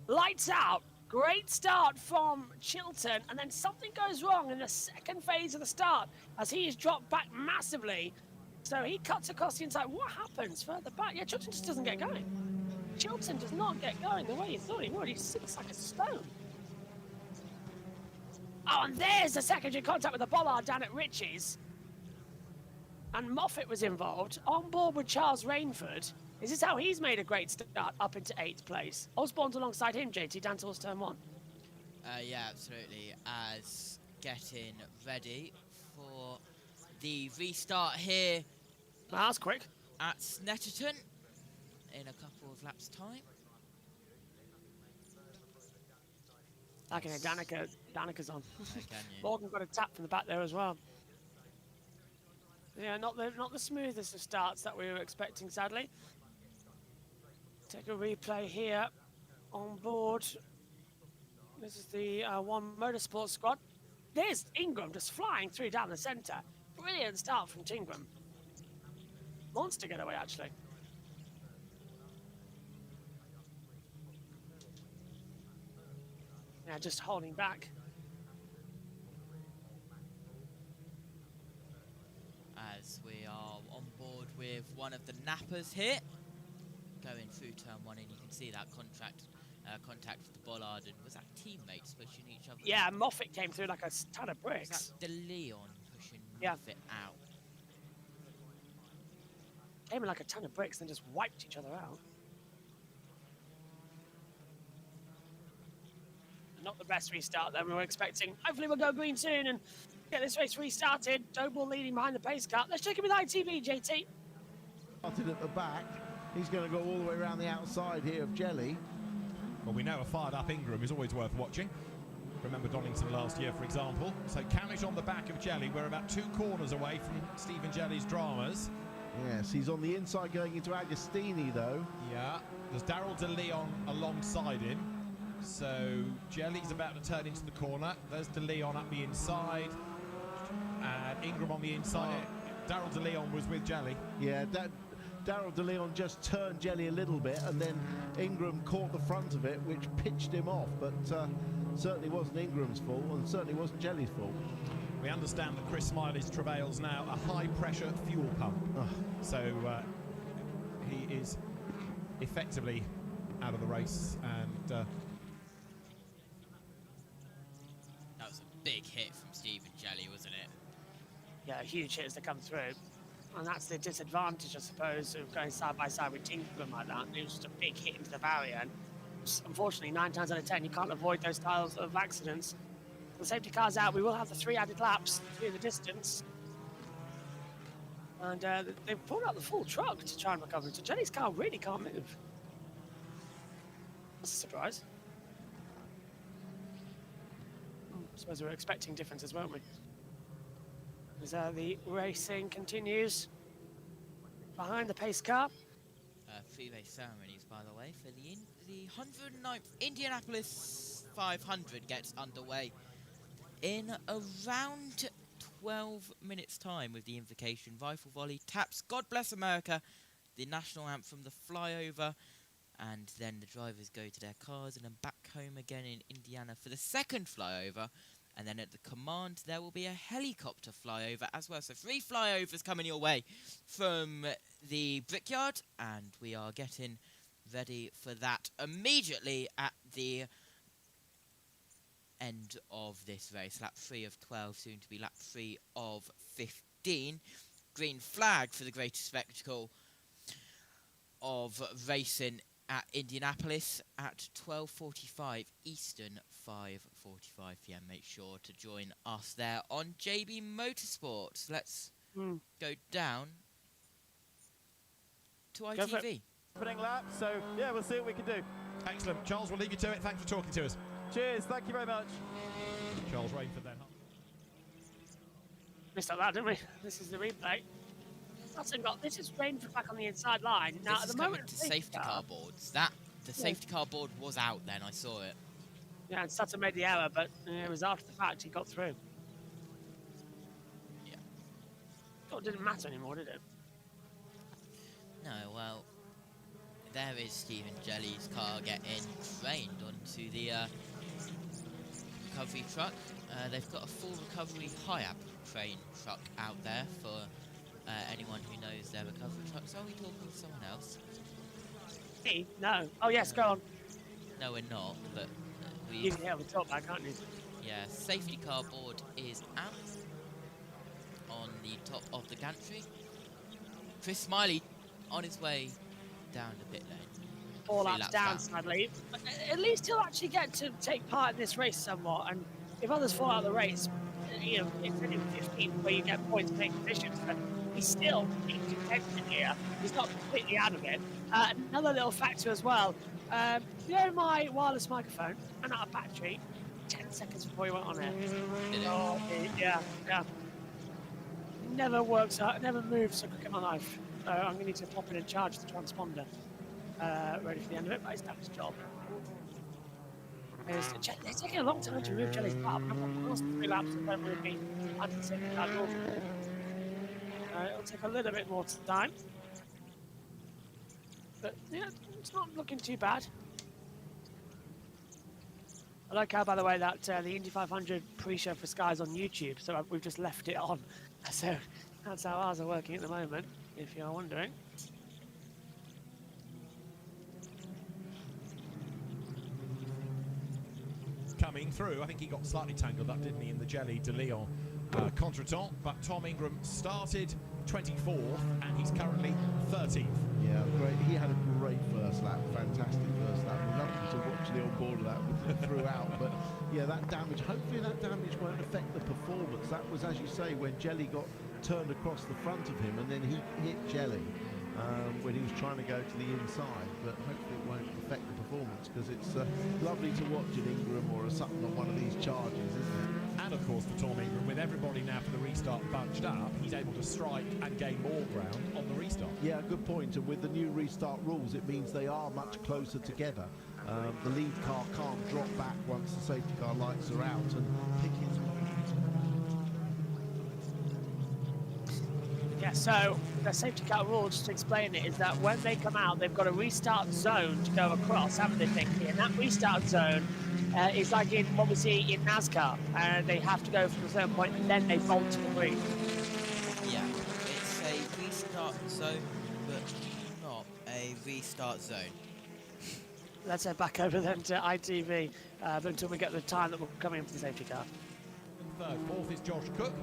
Lights out. Great start from Chilton, and then something goes wrong in the second phase of the start as he is dropped back massively. So he cuts across the inside. What happens further back? Yeah, Chilton just doesn't get going. Chilton does not get going the way he thought he would. He sits like a stone. Oh, and there's the secondary contact with the bollard down at Ritchie's. And Moffat was involved, on board with Charles Rainford. Is this how he's made a great start up into 8th place? Osborne's alongside him, JT, down towards turn 1. Yeah, absolutely. As getting ready for the restart here. That's quick. At Snetterton in a couple of laps' time. I can hear Danica's on. Can you? Morgan got a tap from the back there as well. Yeah, not the smoothest of starts that we were expecting, sadly. Take a replay here on board. This is the One Motorsports squad. There's Ingram just flying through down the centre. Brilliant start from Tingram. Monster getaway, actually. Yeah, just holding back. As we are on board with one of the nappers here. Going through turn 1, and you can see that contact with the bollard, and was that teammates pushing each other? Yeah, Moffat came through like a ton of bricks. Was that De Leon pushing Yeah. Moffat out? Came in like a ton of bricks, then just wiped each other out. Not the best restart that we were expecting. Hopefully we'll go green soon and get this race restarted. Doble leading behind the pace car. Let's check in with ITV, JT. Started at the back. He's going to go all the way around the outside here of Jelly. Well, we know a fired-up Ingram is always worth watching. Remember Donington last year, for example. So Camish on the back of Jelly. We're about 2 corners away from Stephen Jelly's dramas. Yes, he's on the inside going into Agostini, though. Yeah, there's Daryl De Leon alongside him. So Jelly's about to turn into the corner. There's De Leon up the inside. And Ingram on the inside. Daryl De Leon was with Jelly. Yeah, Daryl De Leon just turned Jelly a little bit, and then Ingram caught the front of it, which pitched him off. But certainly wasn't Ingram's fault, and certainly wasn't Jelly's fault. We understand that Chris Smiley's travails now a high-pressure fuel pump. So he is effectively out of the race, and that was a big hit from Stephen Jelly, wasn't it? Yeah, huge hits that come through. And that's the disadvantage, I suppose, of going side by side with Tinkerman like that. It was just a big hit into the barrier. And unfortunately, 9 times out of 10, you can't avoid those styles of accidents. The safety car's out. We will have the 3 added laps through the distance. And they've pulled out the full truck to try and recover. So Jelly's car really can't move. That's a surprise. I suppose we were expecting differences, weren't we? As the racing continues behind the pace car. 3 race ceremonies, by the way, for the 109th Indianapolis 500 gets underway in around 12 minutes' time with the invocation, rifle volley, taps, God Bless America, the national anthem, the flyover, and then the drivers go to their cars and then back home again in Indiana for the second flyover. And then at the command, there will be a helicopter flyover as well. So 3 flyovers coming your way from the Brickyard. And we are getting ready for that immediately at the end of this race. Lap 3 of 12, soon to be lap 3 of 15. Green flag for the greatest spectacle of racing at Indianapolis at 12:45 Eastern, 5:45 PM. Make sure to join us there on JB Motorsports. Let's go down to ITV. Opening lap, so yeah, we'll see what we can do. excellent. Charles, we'll leave you to it. Thanks for talking to us. Cheers, thank you very much. Charles Rainford then. Missed out that, didn't we? This is the replay. This is Rainford back on the inside line. Now, This at is the coming moment, to safety car boards. The safety car board was out then, I saw it. Yeah, and Sutton made the error, but it was after the fact he got through. Yeah. It didn't matter anymore, did it? No, well, there is Stephen Jelly's car getting trained onto the recovery truck. They've got a full recovery HIAB train truck out there for anyone who knows their recovery trucks. Are we talking to someone else? Me? No. Oh, yes, go on. No, we're not, but You can hear the talk back, can't you? Yeah, safety car board is out on the top of the gantry. Chris Smiley on his way down the pit lane. 4 laps down, sadly. But at least he'll actually get to take part in this race somewhat. And if others fall out of the race, you know, it's only 15 where you get points to make positions, but he's still in contention here. He's not completely out of it. Another little factor as well. You know, my wireless microphone ran out of battery 10 seconds before you went on air. Oh, yeah. Never works out, never moves so quick in my life. So I'm going to need to pop in and charge the transponder. Ready for the end of it, but he's done his job. It's taking a long time to remove Jelly's part. I've lost 3 laps and don't really be under the safety car rules. It'll take a little bit more time. But yeah, it's not looking too bad. I like how, by the way, that the Indy 500 pre-show for Sky is on YouTube, so we've just left it on. So that's how ours are working at the moment, if you're wondering. Coming through, I think he got slightly tangled up, didn't he, in the Jelly de Leon contretemps, but Tom Ingram started 24th and he's currently 13th. Yeah, great. He had a great first lap, fantastic first lap. Lovely to watch the on-board of that throughout, but yeah, that damage, hopefully that damage won't affect the performance. That was, as you say, when Jelly got turned across the front of him and then he hit Jelly when he was trying to go to the inside, but hopefully it won't affect the performance because it's lovely to watch an Ingram or a Sutton on one of these charges, isn't it? And of course for Tom Ingram, with everybody now for the restart bunched up, he's able to strike and gain more ground on the restart. Yeah, good point. And with the new restart rules, it means they are much closer together. The lead car can't drop back once the safety car lights are out and pick his way. Yeah, so the safety car rule, just to explain it, is that when they come out, they've got a restart zone to go across, haven't they, Pinky? And that restart zone is like in what we see in NASCAR. They have to go from a certain point and then they bolt to the green. Yeah, it's a restart zone, but not a restart zone. Let's head back over then to ITV until we get the time that will come in for the safety car. Third, fourth is Josh Cook.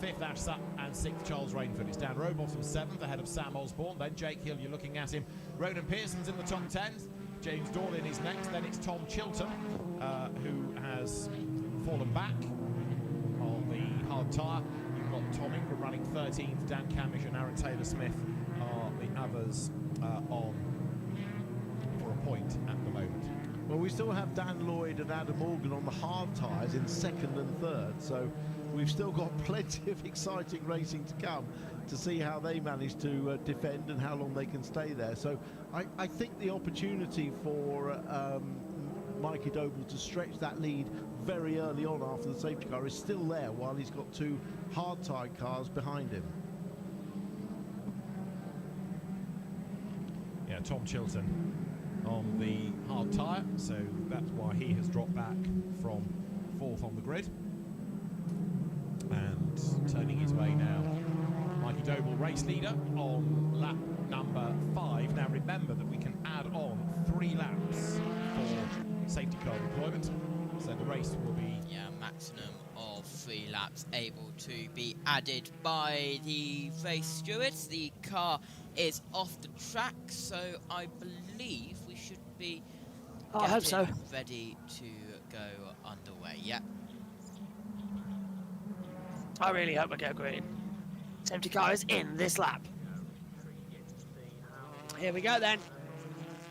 Fifth, Ash Sutton, and sixth, Charles Rainford. It's Dan Rowbottom seventh, ahead of Sam Osborne. Then Jake Hill, you're looking at him. Ronan Pearson's in the top 10. James Dorlin is next. Then it's Tom Chilton, who has fallen back on the hard tyre. You've got Tom Ingram running 13th. Dan Camish and Aaron Taylor-Smith are the others on for a point at the moment. Well, we still have Dan Lloyd and Adam Morgan on the hard tyres in second and third, so we've still got plenty of exciting racing to come to see how they manage to defend and how long they can stay there. So I think the opportunity for Mikey Doble to stretch that lead very early on after the safety car is still there while he's got 2 hard-tied cars behind him. Yeah, Tom Chilton on the hard tyre, so that's why he has dropped back from 4th on the grid. And turning his way now, Mikey Doble, race leader on lap number 5. Now remember that we can add on 3 laps for safety car deployment, so the race will be... Yeah, maximum of 3 laps able to be added by the race stewards. The car is off the track, so I believe we should be I hope so. Ready to go underway. Yeah. I really hope we go green. Safety car is in this lap. Here we go then.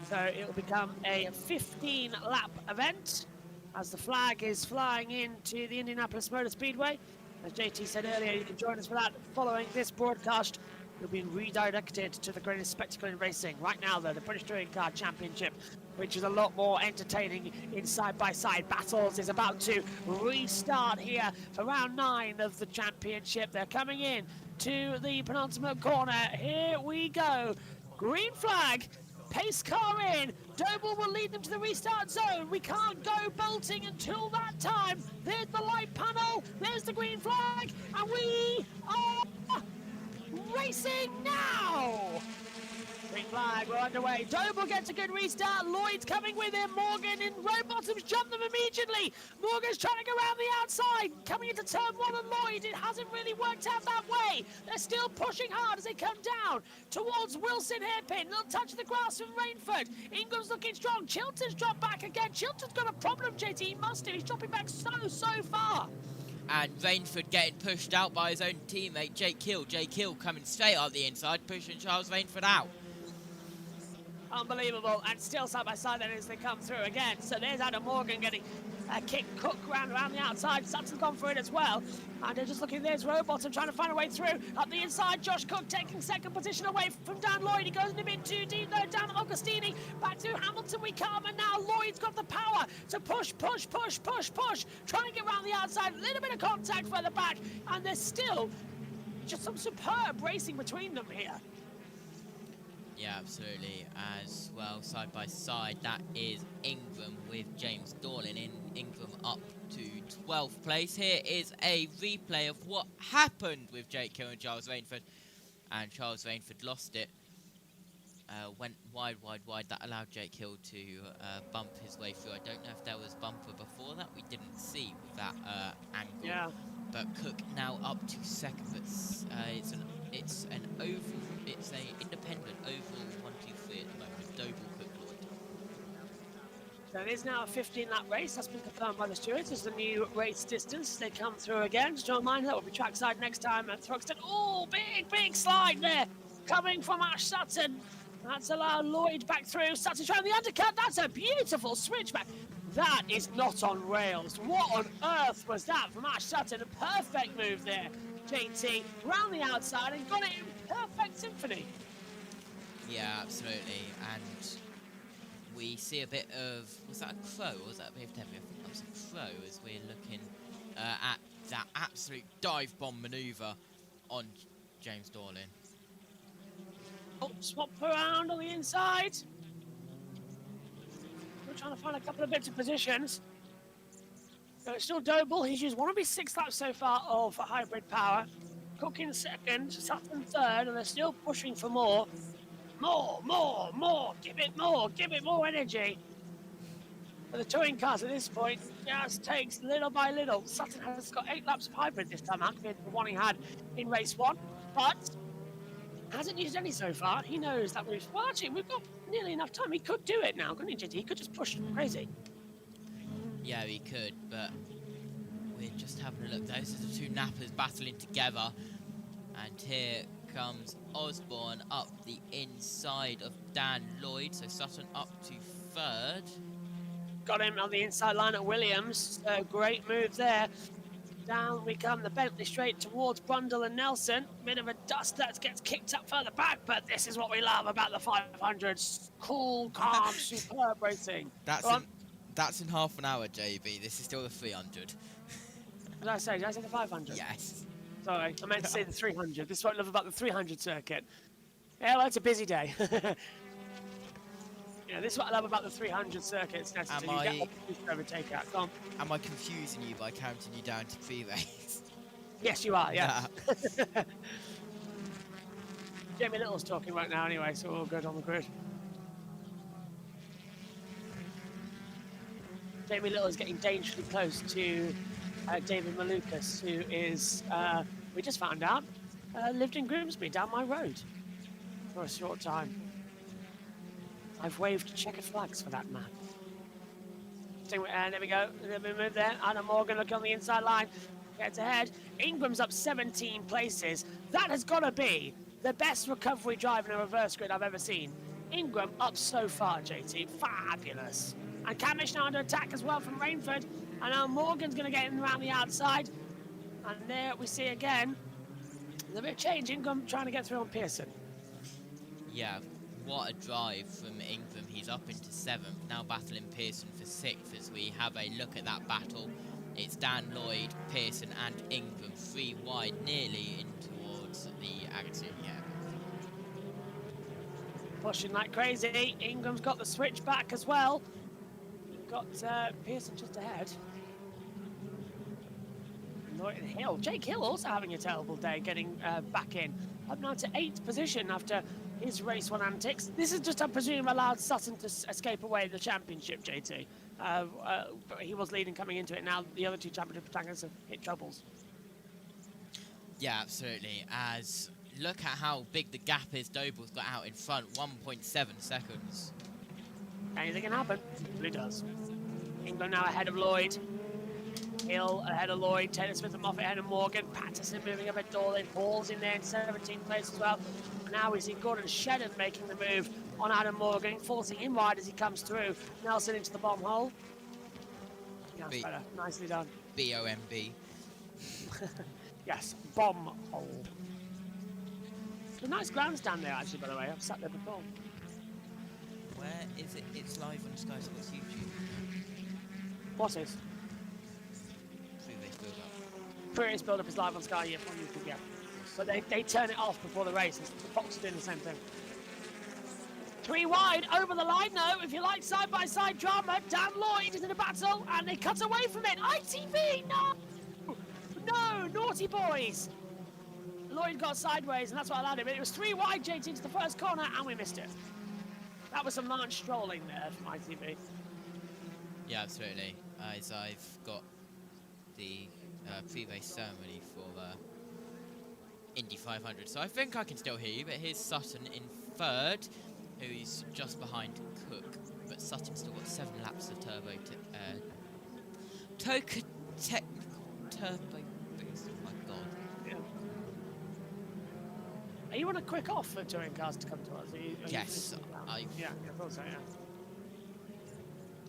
So it will become a 15-lap event as the flag is flying into the Indianapolis Motor Speedway. As JT said earlier, you can join us for that following this broadcast. You'll be redirected to the greatest spectacle in racing. Right now, though, the British Touring Car Championship, which is a lot more entertaining in side-by-side battles, is about to restart here for round 9 of the championship. They're coming in to the penultimate corner. Here we go. Green flag. Pace car in. Doble will lead them to the restart zone. We can't go bolting until that time. There's the light panel. There's the green flag. And we are racing now. Green flag. We're underway. Doble gets a good restart. Lloyd's coming with him. Morgan in row bottoms jump them immediately. Morgan's trying to go around the outside. Coming into turn 1 on Lloyd. It hasn't really worked out that way. They're still pushing hard as they come down towards Wilson hairpin. Little touch of the grass from Rainford. Ingram's looking strong. Chilton's dropped back again. Chilton's got a problem, JT. He must do. He's dropping back so far. And Rainford getting pushed out by his own teammate, Jake Hill. Jake Hill coming straight up the inside, pushing Charles Rainford out. Unbelievable, and still side by side then as they come through again. So there's Adam Morgan getting a kick. Cook around the outside. Sutton's gone for it as well. And they're just looking, there's Rowbottom trying to find a way through. Up the inside, Josh Cook taking second position away from Dan Lloyd. He goes in a bit too deep though, down Augustini. Back to Hamilton we come, and now Lloyd's got the power to push. Trying to get around the outside, a little bit of contact further back. And there's still just some superb racing between them here. Yeah, absolutely. As well, side by side, that is Ingram with James Dorlin in. Ingram up to 12th place. Here is a replay of what happened with Jake Hill and Charles Rainford. And Charles Rainford lost it. Went wide. That allowed Jake Hill to bump his way through. I don't know if there was bumper before that. We didn't see with that angle. Yeah. But Cook now up to second. But it's an oval. It's a independent oval 1, 2, 3 at the moment. Doble, Cook, Lloyd. So it is now a 15-lap race. That's been confirmed by the stewards as the new race distance. They come through again. Just a reminder, that will be trackside next time at Thruxton. Oh, big slide there coming from Ash Sutton. That's allowed Lloyd back through. Sutton trying the undercut. That's a beautiful switchback. That is not on rails. What on earth was that from Ash Sutton? A perfect move there. JT round the outside and got it in perfect symphony. Yeah, absolutely. And we see a bit of, was that a crow or was that a bit of Debbie? I think that was a crow as we're looking at that absolute dive bomb manoeuvre on James Dorlin. Oh, swap around on the inside. We're trying to find a couple of bits of positions. So it's still Doble. He's used one of his 6 laps so far of hybrid power. Cook in second, Sutton third, and they're still pushing for more. More. Give it more energy. But the touring cars at this point just takes little by little. Sutton has got 8 laps of hybrid this time out compared to the one he had in race 1. But hasn't used any so far. He knows that we've... Well, actually, we've got nearly enough time. He could do it now, couldn't he, JT? He could just push crazy. Yeah, he could, but we're just having a look. Those are the two nappers battling together. And here comes Osborne up the inside of Dan Lloyd. So Sutton up to third. Got him on the inside line at Williams. Great move there. Down we come, the Bentley straight towards Brundle and Nelson. Bit of a dust that gets kicked up further back, but this is what we love about the 500s. Cool, calm, superb racing. That's in half an hour, JB. This is still the 300. What did I say? Did I say the 500? Yes. Sorry, I meant to say the 300. This is what I love about the 300 circuit. Yeah, well, it's a busy day. Yeah, this is what I love about the 300 circuits. Am I confusing you by counting you down to pre-race? Yes, you are, yeah. Jamie Little's talking right now anyway, so we're all good on the grid. Jamie Little is getting dangerously close to David Malukas, who is, we just found out, lived in Grimsby down my road for a short time. I've waved checkered flags for that man. And there we go. Then we move there. Adam Morgan looking on the inside line. Gets ahead. Ingram's up 17 places. That has got to be the best recovery drive in a reverse grid I've ever seen. Ingram up so far, JT. Fabulous. And Camish now under attack as well from Rainford. And now Morgan's going to get in around the outside. And there we see again the bit of change. Ingram trying to get through on Pearson. Yeah. What a drive from Ingram. He's up into 7th, now battling Pearson for 6th as we have a look at that battle. It's Dan Lloyd, Pearson and Ingram 3 wide, nearly in towards the Agassiz. Yeah. Pushing like crazy. Ingram's got the switch back as well. Got Pearson just ahead. Hill. Jake Hill also having a terrible day getting back in. Up now to 8th position after his race 1 antics. This is just, I presume, allowed Sutton to escape away the championship, JT. But he was leading coming into it. Now the other 2 championship protagonists have hit troubles. Yeah, absolutely. As look at how big the gap is. Doble's got out in front, 1.7 seconds. Anything can happen. Blue does. England now ahead of Lloyd. Hill ahead of Lloyd. Taylor Smith and Moffat ahead of Morgan. Patterson moving up at Dorlin. Hall's in there in 17th place as well. And now we see Gordon Shedden making the move on Adam Morgan, forcing him wide as he comes through. Nelson into the bomb hole. Yeah, better. Nicely done. B-O-M-B. Yes, bomb hole. It's a nice grandstand there, actually, by the way. I've sat there before. Where is it? It's live on Sky Sports YouTube. What is? Pre-race build-up. Pre-race build-up is live on Sky, yeah, on YouTube, yeah. But they turn it off before the race. The Fox are doing the same thing. 3 wide, over the line though. If you like side-by-side drama, Dan Lloyd is in a battle, and they cut away from it. ITV, no! No, naughty boys! Lloyd got sideways, and that's what allowed him. It was 3 wide, JT, into the first corner, and we missed it. That was some Lance strolling there from ITV. Yeah, absolutely. As I've got the pre-race ceremony for Indy 500, so I think I can still hear you, but here's Sutton in 3rd, who's just behind Cook, but Sutton's still got 7 laps of turbo boost. Oh my god. Yeah. Are you on a quick off for touring cars to come to us? Yes. Yeah, I thought so, yeah.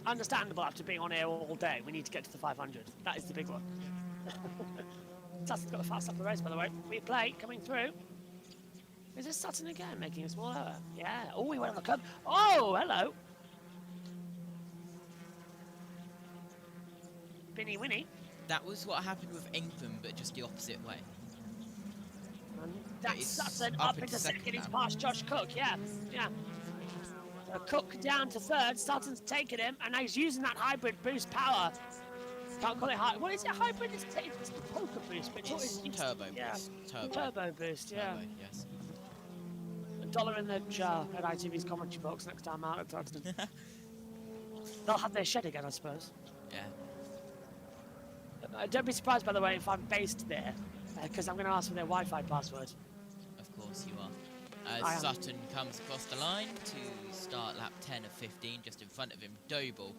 Understandable after being on air all day. We need to get to the 500. That is the big one. Sutton's got the fast up the race, by the way. Replay coming through. Is this Sutton again making a small error? Yeah. Oh, he went on the curb. Oh, hello. Binny Winnie. That was what happened with England, but just the opposite way. And that's Sutton up into second. He's past Josh Cook. Yeah. Cook down to 3rd. Sutton's taken him, and now he's using that hybrid boost power. Can't call it hybrid. What is it? Hybrid? It's the poker boost, but it's turbo yeah. boost. Turbo boost. Yeah. Turbo, yes. $1 in the jar at ITV's commentary box next time out at Sutton. They'll have their shed again, I suppose. Yeah. Don't be surprised, by the way, if I'm based there, because I'm going to ask for their Wi-Fi password. Of course you are. As Sutton comes across the line to start lap 10 of 15, just in front of him, Doble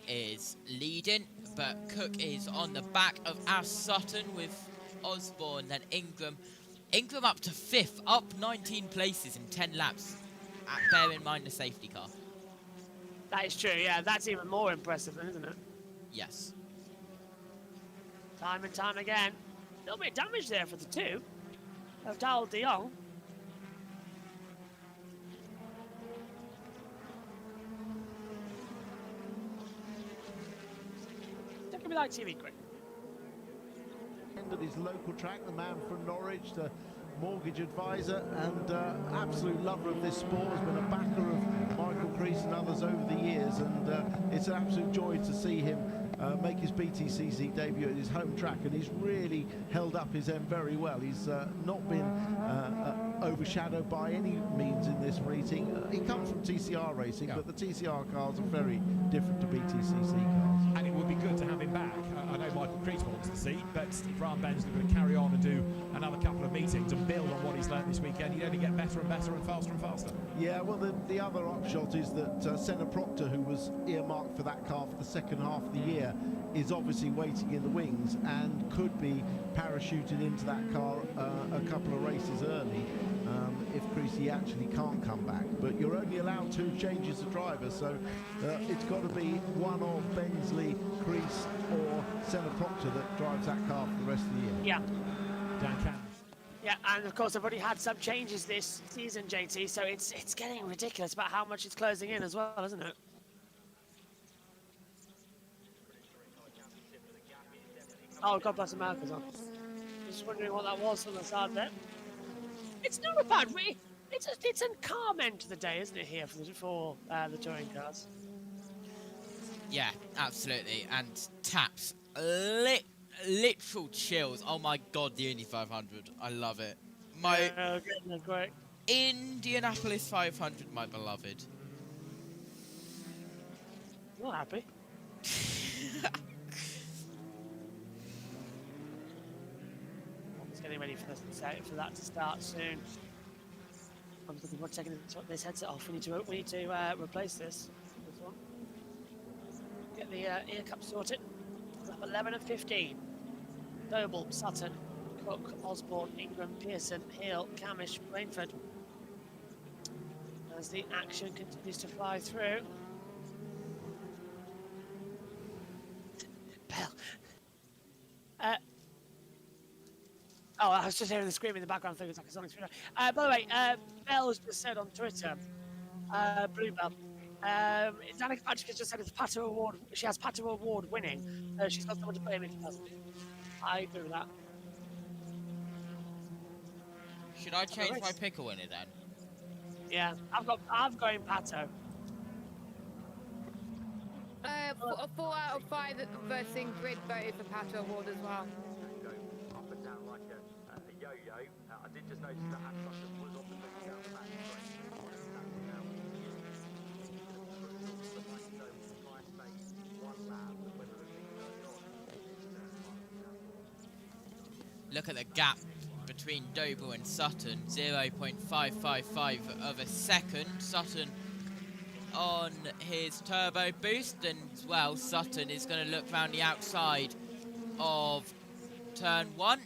is leading, but Cook is on the back of Ash Sutton with Osborne, then Ingram. Ingram up to 5th, up 19 places in 10 laps. Bear in mind the safety car. That is true, yeah. That's even more impressive, then, isn't it? Yes. Time and time again. A little bit of damage there for the 2 of Dowell de Jong. Don't give me that TV quick. End of his local track, the man from Norwich, the mortgage advisor and absolute lover of this sport, has been a backer of Michael Crease and others over the years, and it's an absolute joy to see him make his BTCC debut at his home track, and he's really held up his end very well. He's not been overshadowed by any means in this meeting. He comes from TCR racing, but the TCR cars are very different to BTCC cars. And it would be good to have him back. I know Michael Crease wants to see, but if Ram Ben's going to carry on and do another couple of meetings and build on what he's learned this weekend, he'd only get better and better and faster and faster. Yeah, well, the other upshot is that Senna Proctor, who was earmarked for that car for the second half of the year, is obviously waiting in the wings and could be parachuted into that car a couple of races early if Creasy actually can't come back. But you're only allowed 2 changes of drivers, so it's got to be one of Bensley, Crease or Senna Proctor that drives that car for the rest of the year. Yeah. Dan Cannon. Yeah, and of course, I've already had some changes this season, JT, so it's getting ridiculous about how much it's closing in as well, isn't it? Oh, God bless America's on. Just wondering what that was on the side there. It's not a bad way. It's a calm end to the day, isn't it, here for the touring cars? Yeah, absolutely. And Taps lit literal chills. Oh my god, the Indy 500. I love it. Great. Indianapolis 500, my beloved. Not happy. It's getting ready for that to start soon. I'm looking forward to taking this headset off. We need to replace this one. Get the ear cup sorted. Lap 11 and 15. Noble, Sutton, Cook, Osborne, Ingram, Pearson, Hill, Camish, Rainford. As the action continues to fly through. Bell. I was just hearing the scream in the background. I think it's like a sonic screamer. By the way, Bell has just said on Twitter, Bluebell, Danica Patrick has just said it's Pato Award. She has Pato Award winning. She's got someone to blame if she doesn't. I agree with that. Should I change my pick a winner then? Yeah, I'm going Pato. 4 out of 5 versing grid voted for Pato Award as well. Up and down like a yo-yo. I did just notice that Sutton was on the move down the back. Look at the gap between Doble and Sutton, 0.555 of a second. Sutton on his turbo boost, and well, Sutton is going to look round the outside of turn 1.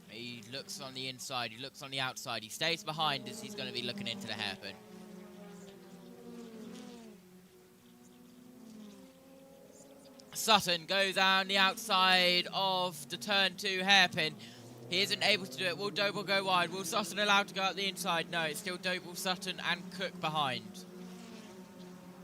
He looks on the inside, he looks on the outside, he stays behind as he's going to be looking into the hairpin. Sutton goes down the outside of the turn 2 hairpin. He isn't able to do it. Will Doble go wide? Will Sutton allowed to go up the inside? No, it's still Doble, Sutton and Cook behind.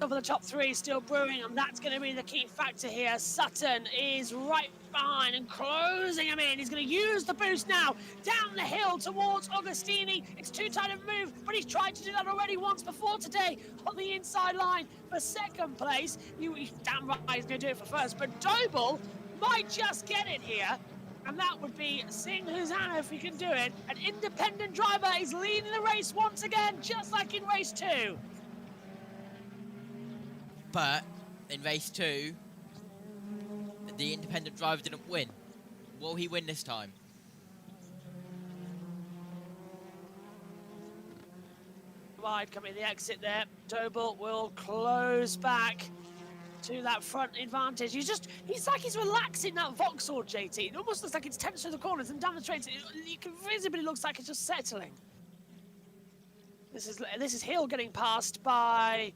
Over the top 3 still brewing, and that's going to be the key factor here. Sutton is right behind and closing him in. He's going to use the boost now down the hill towards Augustini. It's too tight of a move, but he's tried to do that already once before today on the inside line for second place. Damn right he's going to do it for first, but Doble might just get it here. And that would be Singh Hosanna if he can do it. An independent driver is leading the race once again, just like in race 2. But in race 2, the independent driver didn't win. Will he win this time? Wide coming the exit there. Doble will close back to that front advantage. He's like he's relaxing that Vauxhall, JT. It almost looks like it's tense through the corners and down the straight. It visibly looks like it's just settling. This is Hill getting passed by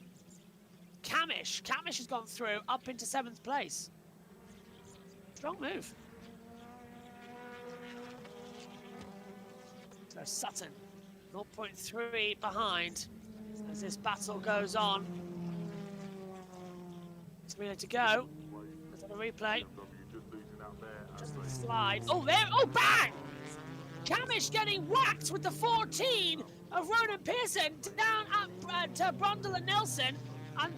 Camish. Camish has gone through up into 7th place. Strong move. So Sutton, 0.3 behind as this battle goes on. It's ready to go. Let's have a replay. Just a slide. Oh, there! Oh, bang! Camish getting whacked with the 14 of Ronan Pearson down at Brundle and Nelson, and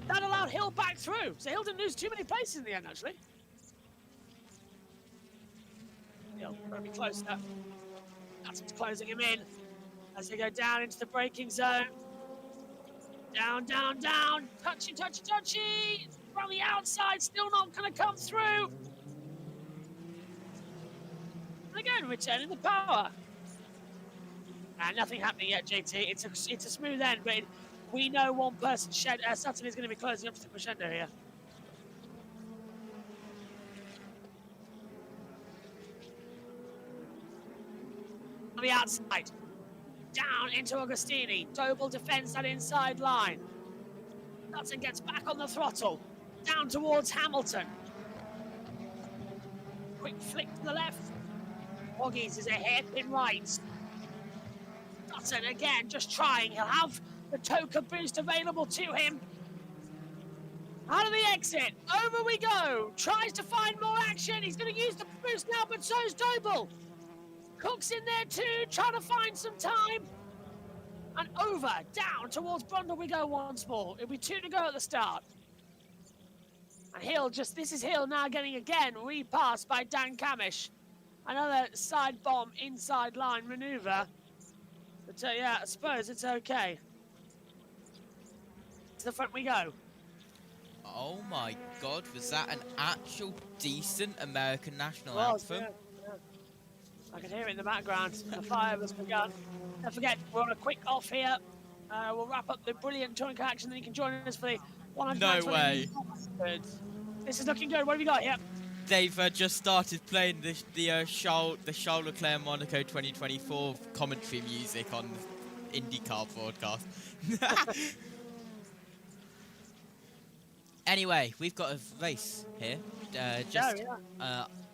that allowed Hill back through. So Hill didn't lose too many places in the end, actually. Hill very close now. That's what's closing him in as they go down into the braking zone. Down, down, down. Touchy, touchy, touchy. From the outside, still not going to come through. And again, returning the power. And nothing happening yet, JT. It's a smooth end, but we know one person, Sutton, is going to be closing up to the crescendo here. On the outside. Down into Augustini. Doble defends that inside line. Sutton gets back on the throttle. Down towards Hamilton. Quick flick to the left. Hoggies is a hairpin right. Sutton again just trying. He'll have the Toka boost available to him. Out of the exit. Over we go. Tries to find more action. He's going to use the boost now, but so's Doble. Cook's in there too, trying to find some time. And over, down towards Brundle we go once more. It'll be 2 to go at the start. And Hill this is Hill now getting again repassed by Dan Camish. Another side bomb inside line maneuver. But yeah, I suppose it's okay. To the front we go. Oh my God, was that an actual decent American national anthem? Yeah. I can hear it in the background. The fire has begun. Don't forget, we're on a quick off here. We'll wrap up the brilliant touring car action, then you can join us for the 120. No way. This is looking good. What have we got? Yep. They've just started playing the Charles Leclerc Monaco 2024 commentary music on the IndyCar broadcast. Anyway, we've got a race here.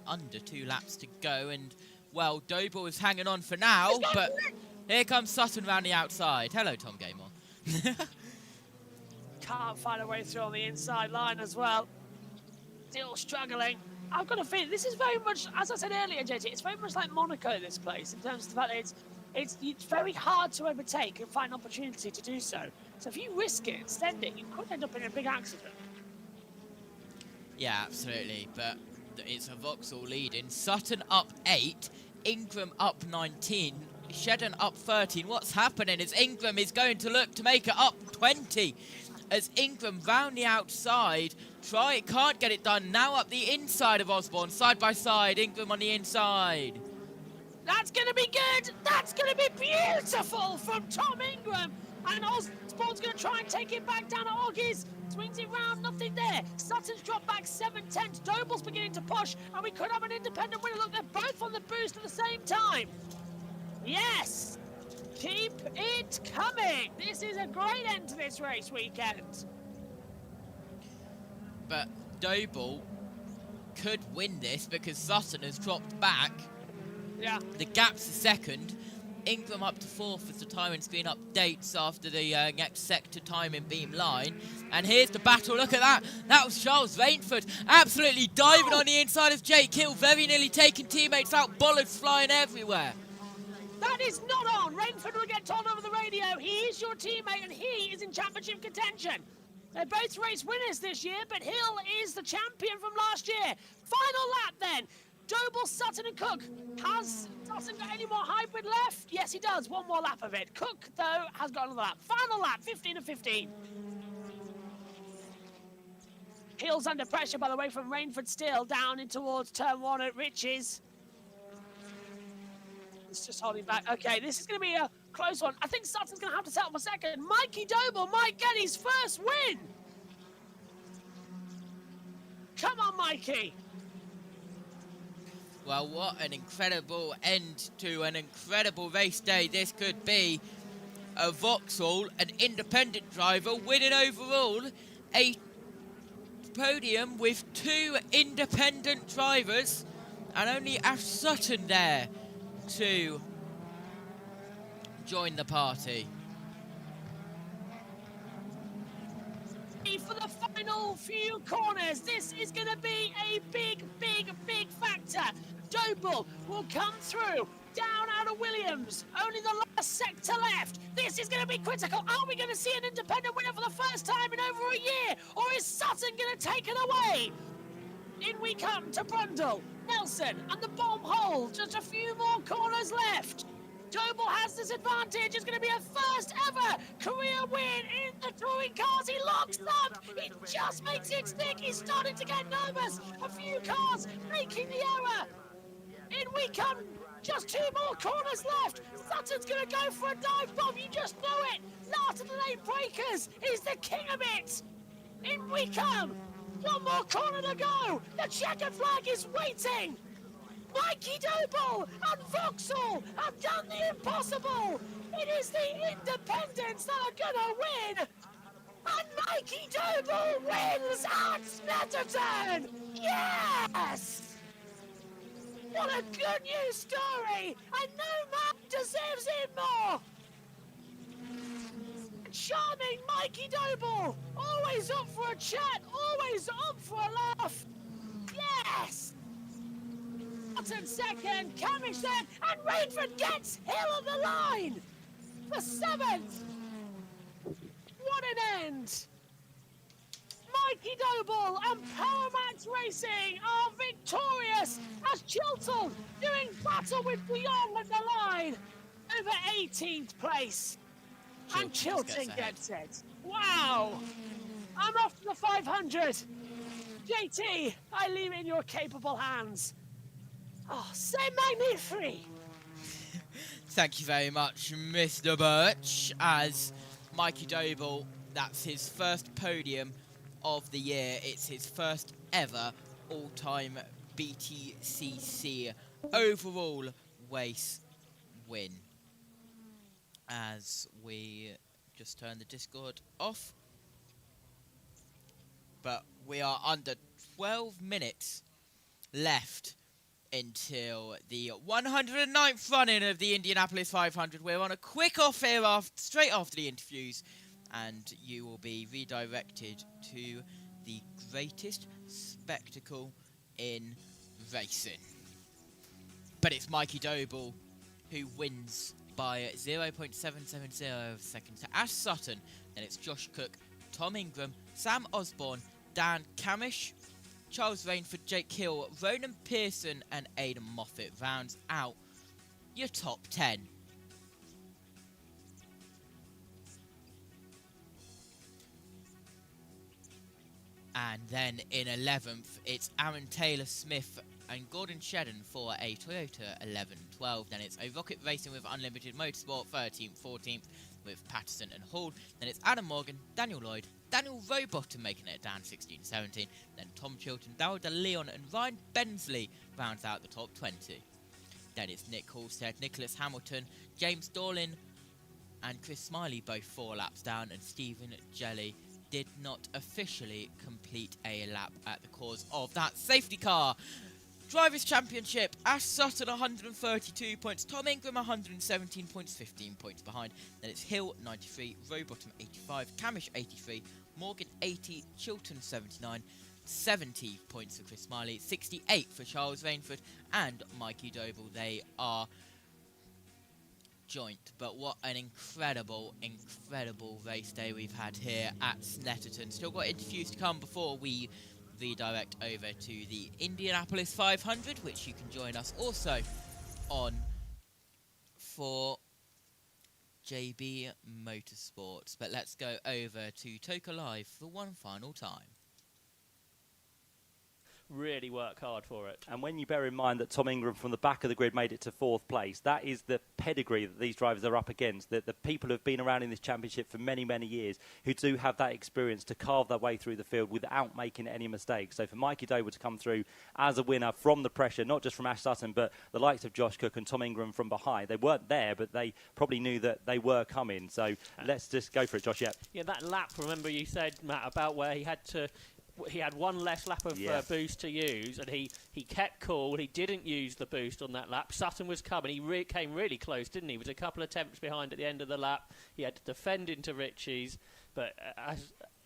Under 2 laps to go, and well, Doble is hanging on for now, but here comes Sutton round the outside. Hello, Tom Gamer. Can't find a way through on the inside line as well. Still struggling. I've got a feeling this is very much, as I said earlier, JT, it's very much like Monaco, this place, in terms of the fact that it's very hard to overtake and find an opportunity to do so. So if you risk it and send it, you could end up in a big accident. Yeah, absolutely, but it's a Vauxhall leading. Sutton up 8, Ingram up 19, Shedden up 13. What's happening is Ingram is going to look to make it up 20. As Ingram round the outside, can't get it done. Now up the inside of Osborne, side by side, Ingram on the inside. That's going to be good. That's going to be beautiful from Tom Ingram. And Osborne's going to try and take it back down at Oggies. Swings it round, nothing there. Sutton's dropped back 7/10. Doble's beginning to push, and we could have an independent winner. Look, they're both on the boost at the same time. Yes! Keep it coming. This is a great end to this race weekend. But Doble could win this because Sutton has dropped back. Yeah. The gap's a second. Ingram up to 4th as the timing screen updates after the next sector timing beam line. And here's the battle. Look at that. That was Charles Rainford absolutely diving on the inside of Jake Hill, very nearly taking teammates out. Bullets flying everywhere. That is not on. Rainford will get told over the radio. He is your teammate and he is in championship contention. They're both race winners this year, but Hill is the champion from last year. Final lap then. Doble, Sutton and Cook. Has Sutton got any more hybrid left? Yes, he does. One more lap of it. Cook, though, has got another lap. Final lap, 15 of 15. Hill's under pressure, by the way, from Rainford still, down in towards turn 1 at Riches. It's just holding back. Okay, this is going to be a close one. I think Sutton's going to have to settle for second. Mikey Doble might get his first win. Come on, Mikey. Well, what an incredible end to an incredible race day this could be. A Vauxhall, an independent driver, winning overall a podium with 2 independent drivers and only Ash Sutton there to join the party. For the final few corners, this is going to be a big factor. Doble will come through, down out of Williams, only the last sector left. This is going to be critical. Are we going to see an independent winner for the first time in over a year, or is Sutton going to take it away? In we come to Brundle, Nelson, and the bomb hole. Just a few more corners left. Doble has this advantage. It's going to be a first ever career win in the touring cars. He locks up. He just makes it stick. He's starting to get nervous. A few cars making the error. In we come. Just 2 more corners left. Sutton's going to go for a dive bomb. You just know it. Last of the late breakers. He's the king of it. In we come. 1 more corner to go. The checkered flag is waiting. Mikey Doble and Vauxhall have done the impossible. It is the independents that are going to win. And Mikey Doble wins at Snetterton. Yes! What a good news story. And no man deserves it more. Charming Mikey Doble. Always up for a chat. Always up for a laugh. Yes! Sutton second, Camish then, and Rainford gets Hill on the line for 7th. What an end! Mikey Noble and Powermax Racing are victorious as Chilton doing battle with Beyond at the line over 18th place. And Chilton gets it. Wow! I'm off to the 500. JT, I leave it in your capable hands. Oh, c'est magnifique! Thank you very much, Mr. Birch, as Mikey Doble, that's his first podium of the year. It's his first ever all-time BTCC overall race win. As we just turn the Discord off. But we are under 12 minutes left until the 109th run-in of the Indianapolis 500. We're on a quick off here straight after the interviews, and you will be redirected to the greatest spectacle in racing. But it's Mikey Doble who wins by 0.770 seconds to Ash Sutton. Then it's Josh Cook, Tom Ingram, Sam Osborne, Dan Camish, Charles Rainford, Jake Hill, Ronan Pearson and Aidan Moffat rounds out your top 10. And then in 11th, it's Aaron Taylor-Smith and Gordon Shedden for a Toyota 1112. Then it's a Rocket Racing with Unlimited Motorsport, 13th, 14th with Patterson and Hall. Then it's Adam Morgan, Daniel Lloyd, Daniel Rowbottom making it down 16, 17. Then Tom Chilton, Darryl DeLeon and Ryan Bensley rounds out the top 20. Then it's Nick Halstead, Nicholas Hamilton, James Dorlin and Chris Smiley both 4 laps down, and Stephen Jelly did not officially complete a lap at the cause of that safety car. Drivers' Championship, Ash Sutton 132 points, Tom Ingram 117 points, 15 points behind. Then it's Hill 93, Rowbottom 85, Camish 83, Morgan 80, Chilton 79, 70 points for Chris Smiley, 68 for Charles Rainford and Mikey Doble. They are joint, but what an incredible race day we've had here at Snetterton. Still got interviews to come before we redirect over to the Indianapolis 500, which you can join us also on for JB Motorsports. But let's go over to Toka Live for one final time. Really work hard for it. And when you bear in mind that Tom Ingram from the back of the grid made it to 4th place, that is the pedigree that these drivers are up against, that the people who have been around in this championship for many, many years, who do have that experience to carve their way through the field without making any mistakes. So for Mikey Doble to come through as a winner from the pressure, not just from Ash Sutton, but the likes of Josh Cook and Tom Ingram from behind, they weren't there, but they probably knew that they were coming. So let's just go for it, Josh. Yeah, that lap, remember you said, Matt, about where he had one less lap of boost to use, and he kept cool. He didn't use the boost on that lap. Sutton was coming. He came really close, didn't he? He was a couple of attempts behind at the end of the lap. He had to defend into Ritchie's, but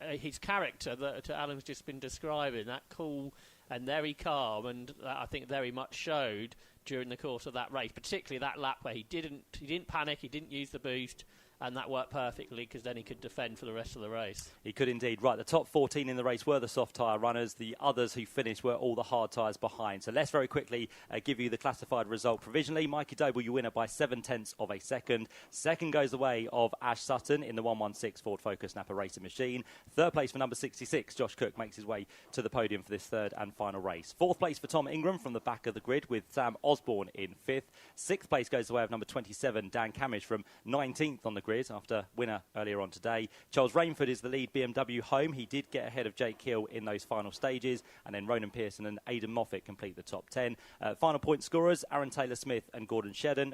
his character that Alan's just been describing, that cool and very calm, and that I think very much showed during the course of that race, particularly that lap where he didn't panic, he didn't use the boost. And that worked perfectly because then he could defend for the rest of the race. He could indeed. Right, the top 14 in the race were the soft tyre runners. The others who finished were all the hard tyres behind. So let's very quickly give you the classified result provisionally. Mikey Doble, your winner by 0.7 of a second. Second goes the way of Ash Sutton in the 116 Ford Focus Napa Racing Machine. Third place for number 66, Josh Cook, makes his way to the podium for this third and final race. Fourth place for Tom Ingram from the back of the grid with Sam Osborne in 5th. Sixth place goes the way of number 27, Dan Camish from 19th on the grid after winner earlier on today. Charles Rainford is the lead BMW home. He did get ahead of Jake Hill in those final stages, and then Ronan Pearson and Aidan Moffat complete the top 10. Final point scorers, Aaron Taylor-Smith and Gordon Shedden,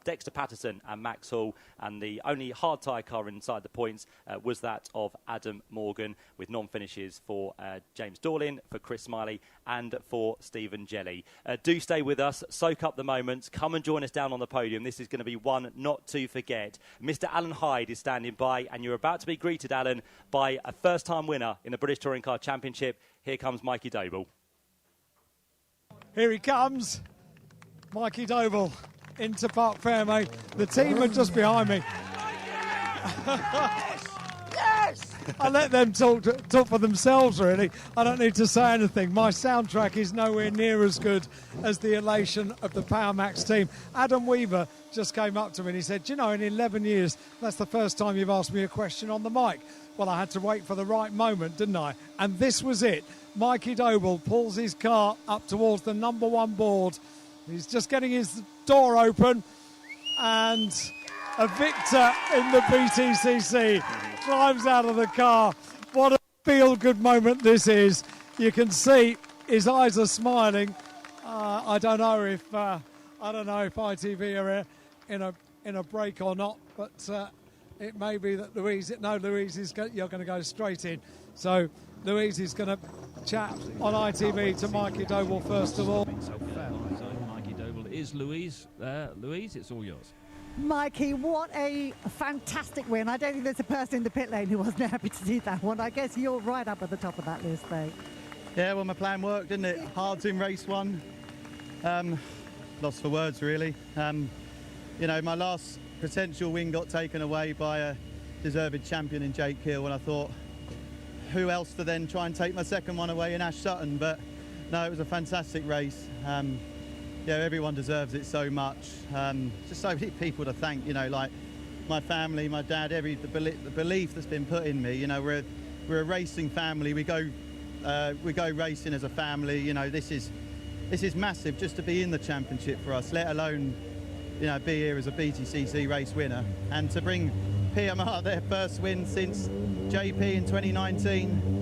Dexter Patterson and Max Hall, and the only hard tyre car inside the points was that of Adam Morgan, with non-finishes for James Dorlin, for Chris Smiley and for Stephen Jelly. Do stay with us, soak up the moments, come and join us down on the podium. This is going to be one not to forget. Mr. Alan Hyde is standing by, and you're about to be greeted, Alan, by a first-time winner in the British Touring Car Championship. Here comes Mikey Doble. Here he comes, Mikey Doble into Park Fairmay. The team are just behind me. Yes! I let them talk for themselves, really. I don't need to say anything. My soundtrack is nowhere near as good as the elation of the Power Max team. Adam Weaver just came up to me and he said, "Do you know, in 11 years, that's the first time you've asked me a question on the mic." Well, I had to wait for the right moment, didn't I? And this was it. Mikey Doble pulls his car up towards the number one board. He's just getting his door open, and a victor in the BTCC climbs out of the car. What a feel-good moment this is. You can see his eyes are smiling. I don't know if ITV are in a break or not, but it may be that Louise. No, Louise you're going to go straight in. So Louise is going to chat on ITV to Mikey Doble first of all. So Mikey Doble is Louise. Louise, it's all yours. Mikey, what a fantastic win. I don't think there's a person in the pit lane who wasn't happy to see that one. I guess you're right up at the top of that list, though. Yeah, well, my plan worked, didn't it? Hard in race one. Lost for words, really. You know, my last potential win got taken away by a deserved champion in Jake Hill, and I thought, who else to then try and take my second one away in Ash Sutton? But no, it was a fantastic race. Yeah, everyone deserves it so much. Just so many people to thank, you know, like my family, my dad, the belief that's been put in me. You know, we're a racing family. We go racing as a family. You know, this is massive just to be in the championship for us, let alone, you know, be here as a BTCC race winner, and to bring PMR their first win since JP in 2019.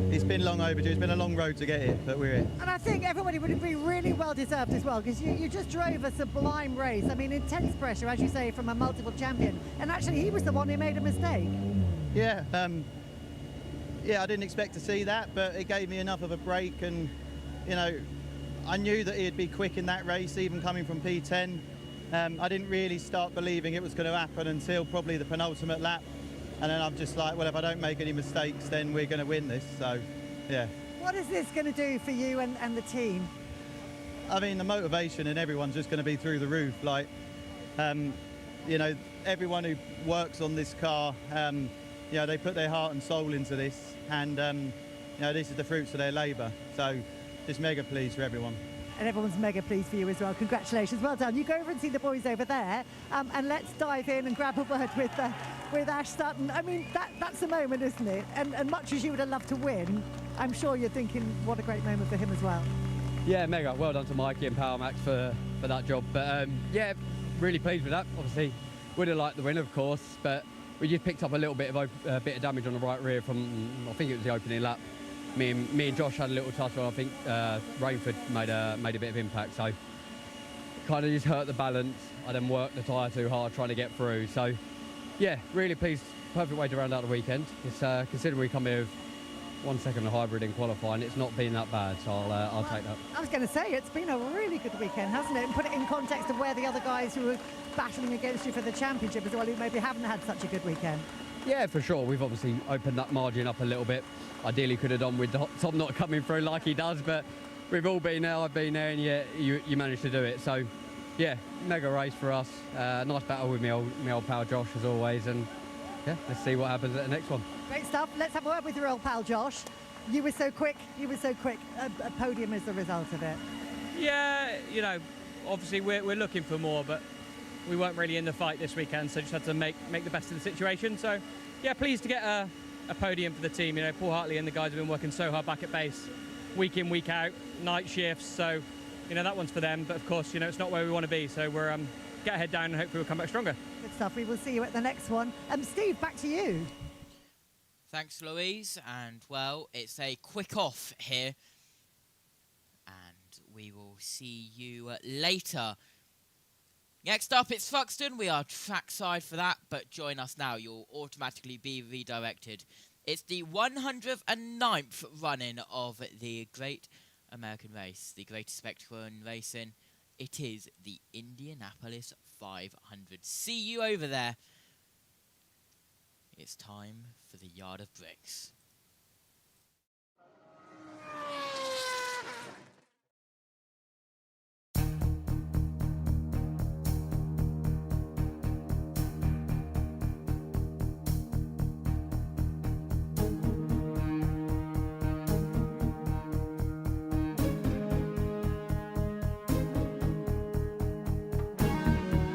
It's been long overdue. It's been a long road to get here, but we're here. And I think everybody would be really well deserved as well, because you just drove a sublime race. I mean, intense pressure, as you say, from a multiple champion. And actually, he was the one who made a mistake. Yeah, yeah, I didn't expect to see that, but it gave me enough of a break. And, you know, I knew that he'd be quick in that race, even coming from P10. I didn't really start believing it was going to happen until probably the penultimate lap. And then I'm just like, well, if I don't make any mistakes, then we're going to win this. So, yeah. What is this going to do for you and the team? I mean, the motivation and everyone's just going to be through the roof. Like, you know, everyone who works on this car, you know, they put their heart and soul into this. And, you know, this is the fruits of their labour. So, just mega pleased for everyone. And everyone's mega pleased for you as well. Congratulations, well done. You go over and see the boys over there, and let's dive in and grab a word with Ash Sutton. I mean, that's a moment, isn't it? And much as you would have loved to win, I'm sure you're thinking what a great moment for him as well. Yeah, mega. Well done to Mikey and Power Max for that job. But yeah, really pleased with that. Obviously, would have liked the win, of course, but we just picked up a little bit of damage on the right rear from, I think it was the opening lap. Me and Josh had a little tussle. I think Rainford made a bit of impact, so kind of just hurt the balance. I then worked the tyre too hard trying to get through. So yeah, really pleased. Perfect way to round out the weekend. It's considering we come here with 1 second of hybrid in qualifying, it's not been that bad, so I'll take that. I was going to say, it's been a really good weekend, hasn't it? And put it in context of where the other guys who were battling against you for the championship as well, who maybe haven't had such a good weekend. Yeah, for sure. We've obviously opened that margin up a little bit. Ideally could have done with Tom not coming through like he does, but we've all been there, I've been there, and yeah, you managed to do it. So, yeah, mega race for us. Nice battle with my old pal Josh, as always, and yeah, let's see what happens at the next one. Great stuff. Let's have a word with your old pal Josh. You were so quick. A podium is the result of it. Yeah, you know, obviously we're looking for more, but we weren't really in the fight this weekend, so just had to make the best of the situation. So, yeah, pleased to get a podium for the team. You know, Paul Hartley and the guys have been working so hard back at base, week in, week out, night shifts. So, you know, that one's for them. But of course, you know, it's not where we want to be. So we're get our head down and hopefully we'll come back stronger. Good stuff. We will see you at the next one. Steve, back to you. Thanks, Louise. And well, it's a quick off here, and we will see you later. Next up, it's Fuxton. We are trackside for that, but join us now. You'll automatically be redirected. It's the 109th run-in of the Great American Race, the greatest spectacle in racing. It is the Indianapolis 500. See you over there. It's time for the Yard of Bricks.